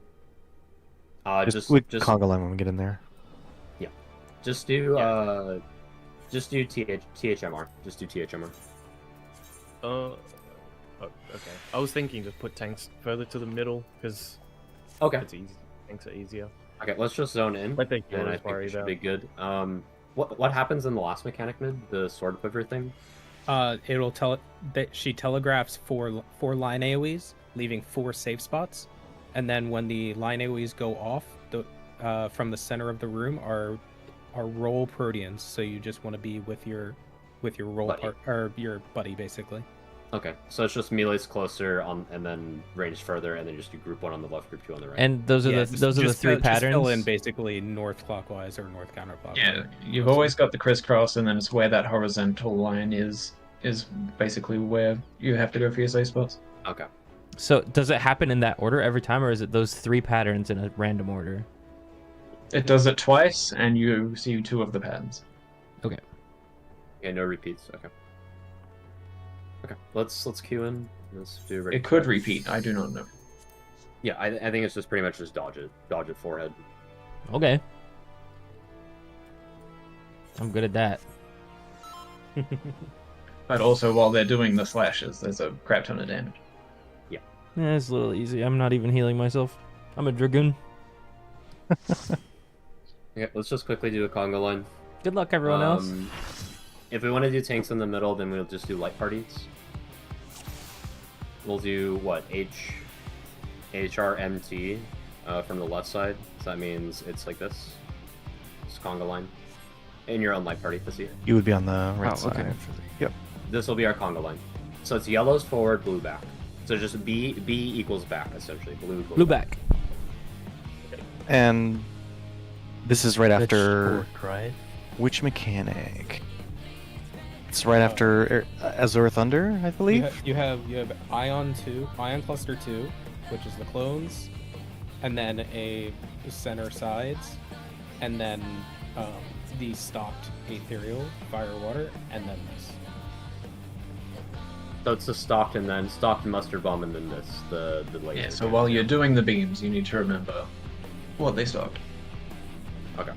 Just conga line when we get in there. Yeah. Just do THMR. Just do THMR. Oh, okay. I was thinking just put tanks further to the middle because it's easy. Tanks are easier. Okay, let's just zone in. Let the and I heroes think worry we should about. be good. What happens in the last mechanic mid? The sword quiver thing? It'll tell it that she telegraphs four line AoEs, leaving 4 safe spots, and then when the line AoEs go off, from the center of the room are roll Proteans. So you just want to be with your roll or your buddy basically. Okay, so it's just melee's closer and then range further, and then just do group 1 on the left, group 2 on the right. And those are the 3 patterns. Just fill in basically north clockwise or north counterclockwise. Yeah, you've always got the crisscross, and then it's where that horizontal line is basically where you have to go for your safe spots. Okay. So does it happen in that order every time, or is it those 3 patterns in a random order? It does it twice, and you see 2 of the patterns. Okay. Yeah, no repeats. Okay. Okay, let's queue in. Let's do. It could repeat. I do not know. Yeah, I think it's just pretty much just dodge it forehead. Okay. I'm good at that. But also, while they're doing the slashes, there's a crap ton of damage. Yeah. Yeah, it's a little easy. I'm not even healing myself. I'm a dragoon. Okay, let's just quickly do a conga line. Good luck, everyone else. If we want to do tanks in the middle, then we'll just do light parties. We'll do what? HRMT from the left side. So that means it's like this. It's conga line. In your own light party, Fizzy. You would be on the right Oh, side. okay. Yep. This will be our conga line. So it's yellows forward, blue back. So just B equals back, essentially. Blue back. And this is right after. Sport, right? Which mechanic? It's right after Azure Thunder, I believe. You have Ion Cluster 2, which is the clones, and then a center sides, and then the stocked ethereal fire water, and then this. So it's the stocked and then stocked mustard bomb and then this, the laser. Yeah, so while you're doing the beams, you need to remember what they stopped. Okay.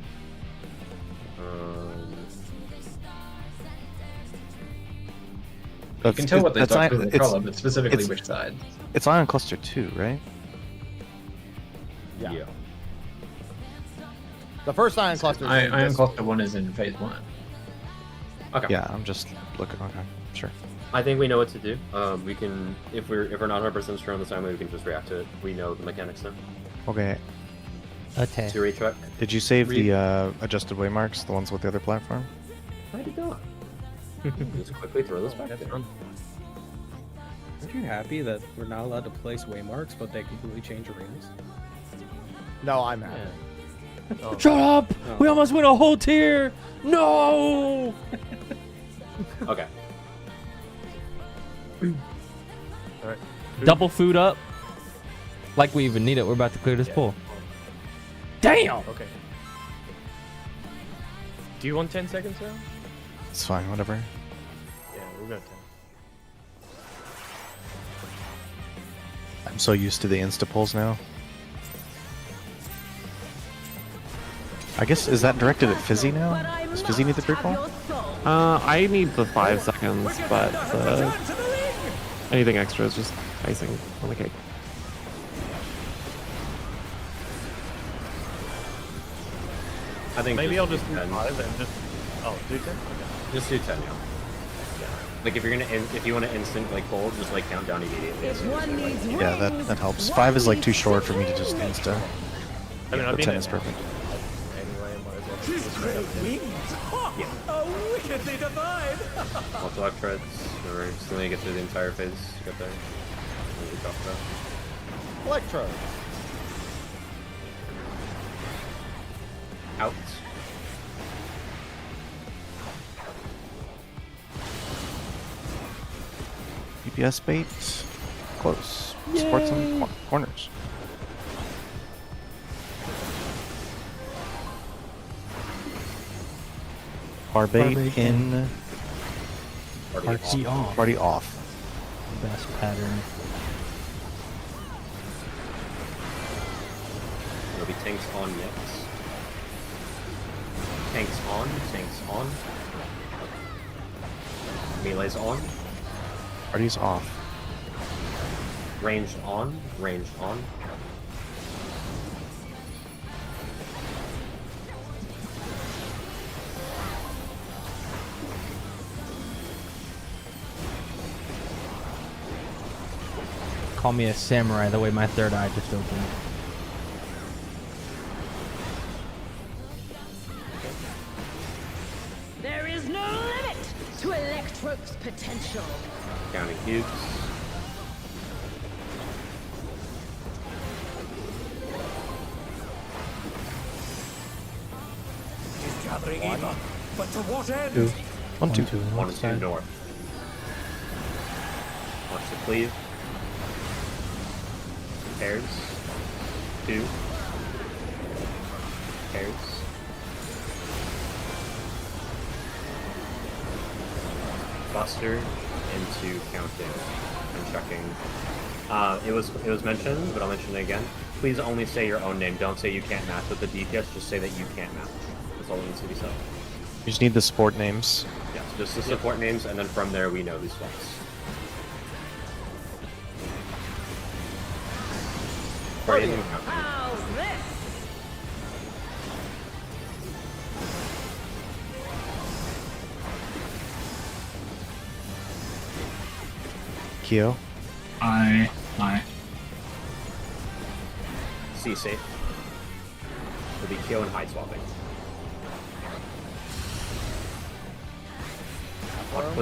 You can tell what they stopped with the it's- color, but specifically it's- which side. It's Ion Cluster 2, right? Yeah. The first Ion Cluster. Ion Cluster 1 is in phase 1. Okay. Yeah, I'm just looking. Okay, sure. I think we know what to do. We can, if we're not 100% sure on this time, we can just react to it. We know the mechanics now. Okay. Okay. To recheck. Did you save the adjusted waymarks, the ones with the other platform? I did not. Just quickly throw this back there. Aren't you happy that we're not allowed to place waymarks, but they completely change arenas? No, I'm happy. Shut up! We almost went a whole tier! No! Okay. Alright. Double food up. Like we even need it. We're about to clear this pool. Damn! Okay. Do you want 10 seconds now? It's fine, whatever. Yeah, we've got 10. I'm so used to the insta pulls now. I guess, is that directed at Fizzy now? Does Fizzy need the pre-pull? I need the 5 seconds, but anything extra is just icing on the cake. I think Maybe I'll just do 10. 5 and just... Oh, do 10? Okay. Just do 10, yeah. Like if you're gonna, if you want to instant like pull, just like count down immediately. Yeah, that helps. 5 is like too short for me to just insta. I mean, I've But been 10 in is perfect. Anyway, might as well His just great straight up 10. wings! Oh, wickedly divine! Also Awkraidtime. We're still gonna get through the entire phase to get there. We talked about. Electro. Out. DPS bait. Close. Support some corners. Bar bait in. Party off. Party off. Best pattern. There'll be tanks on next. Tanks on. Tanks on. Melee's on. Party's off. Ranged on. Ranged on. Call me a samurai the way my third eye just opened. There is no limit to Electro's potential. Counting cubes. He's gathering Eva, but to what end? 2. 1, 2. 1 and 2 north. Watch the cleave. Pairs. 2. Pairs. Buster into counting and checking. It was mentioned, but I'll mention it again. Please only say your own name. Don't say you can't match with the DPS. Just say that you can't match. That's all that needs to be said. You just need the support names. Yes, just the support names, and then from there we know who swaps. Party and counting. How's this? Kyo. I. C safe. We'll be KO and hide swapping. Fuck, please.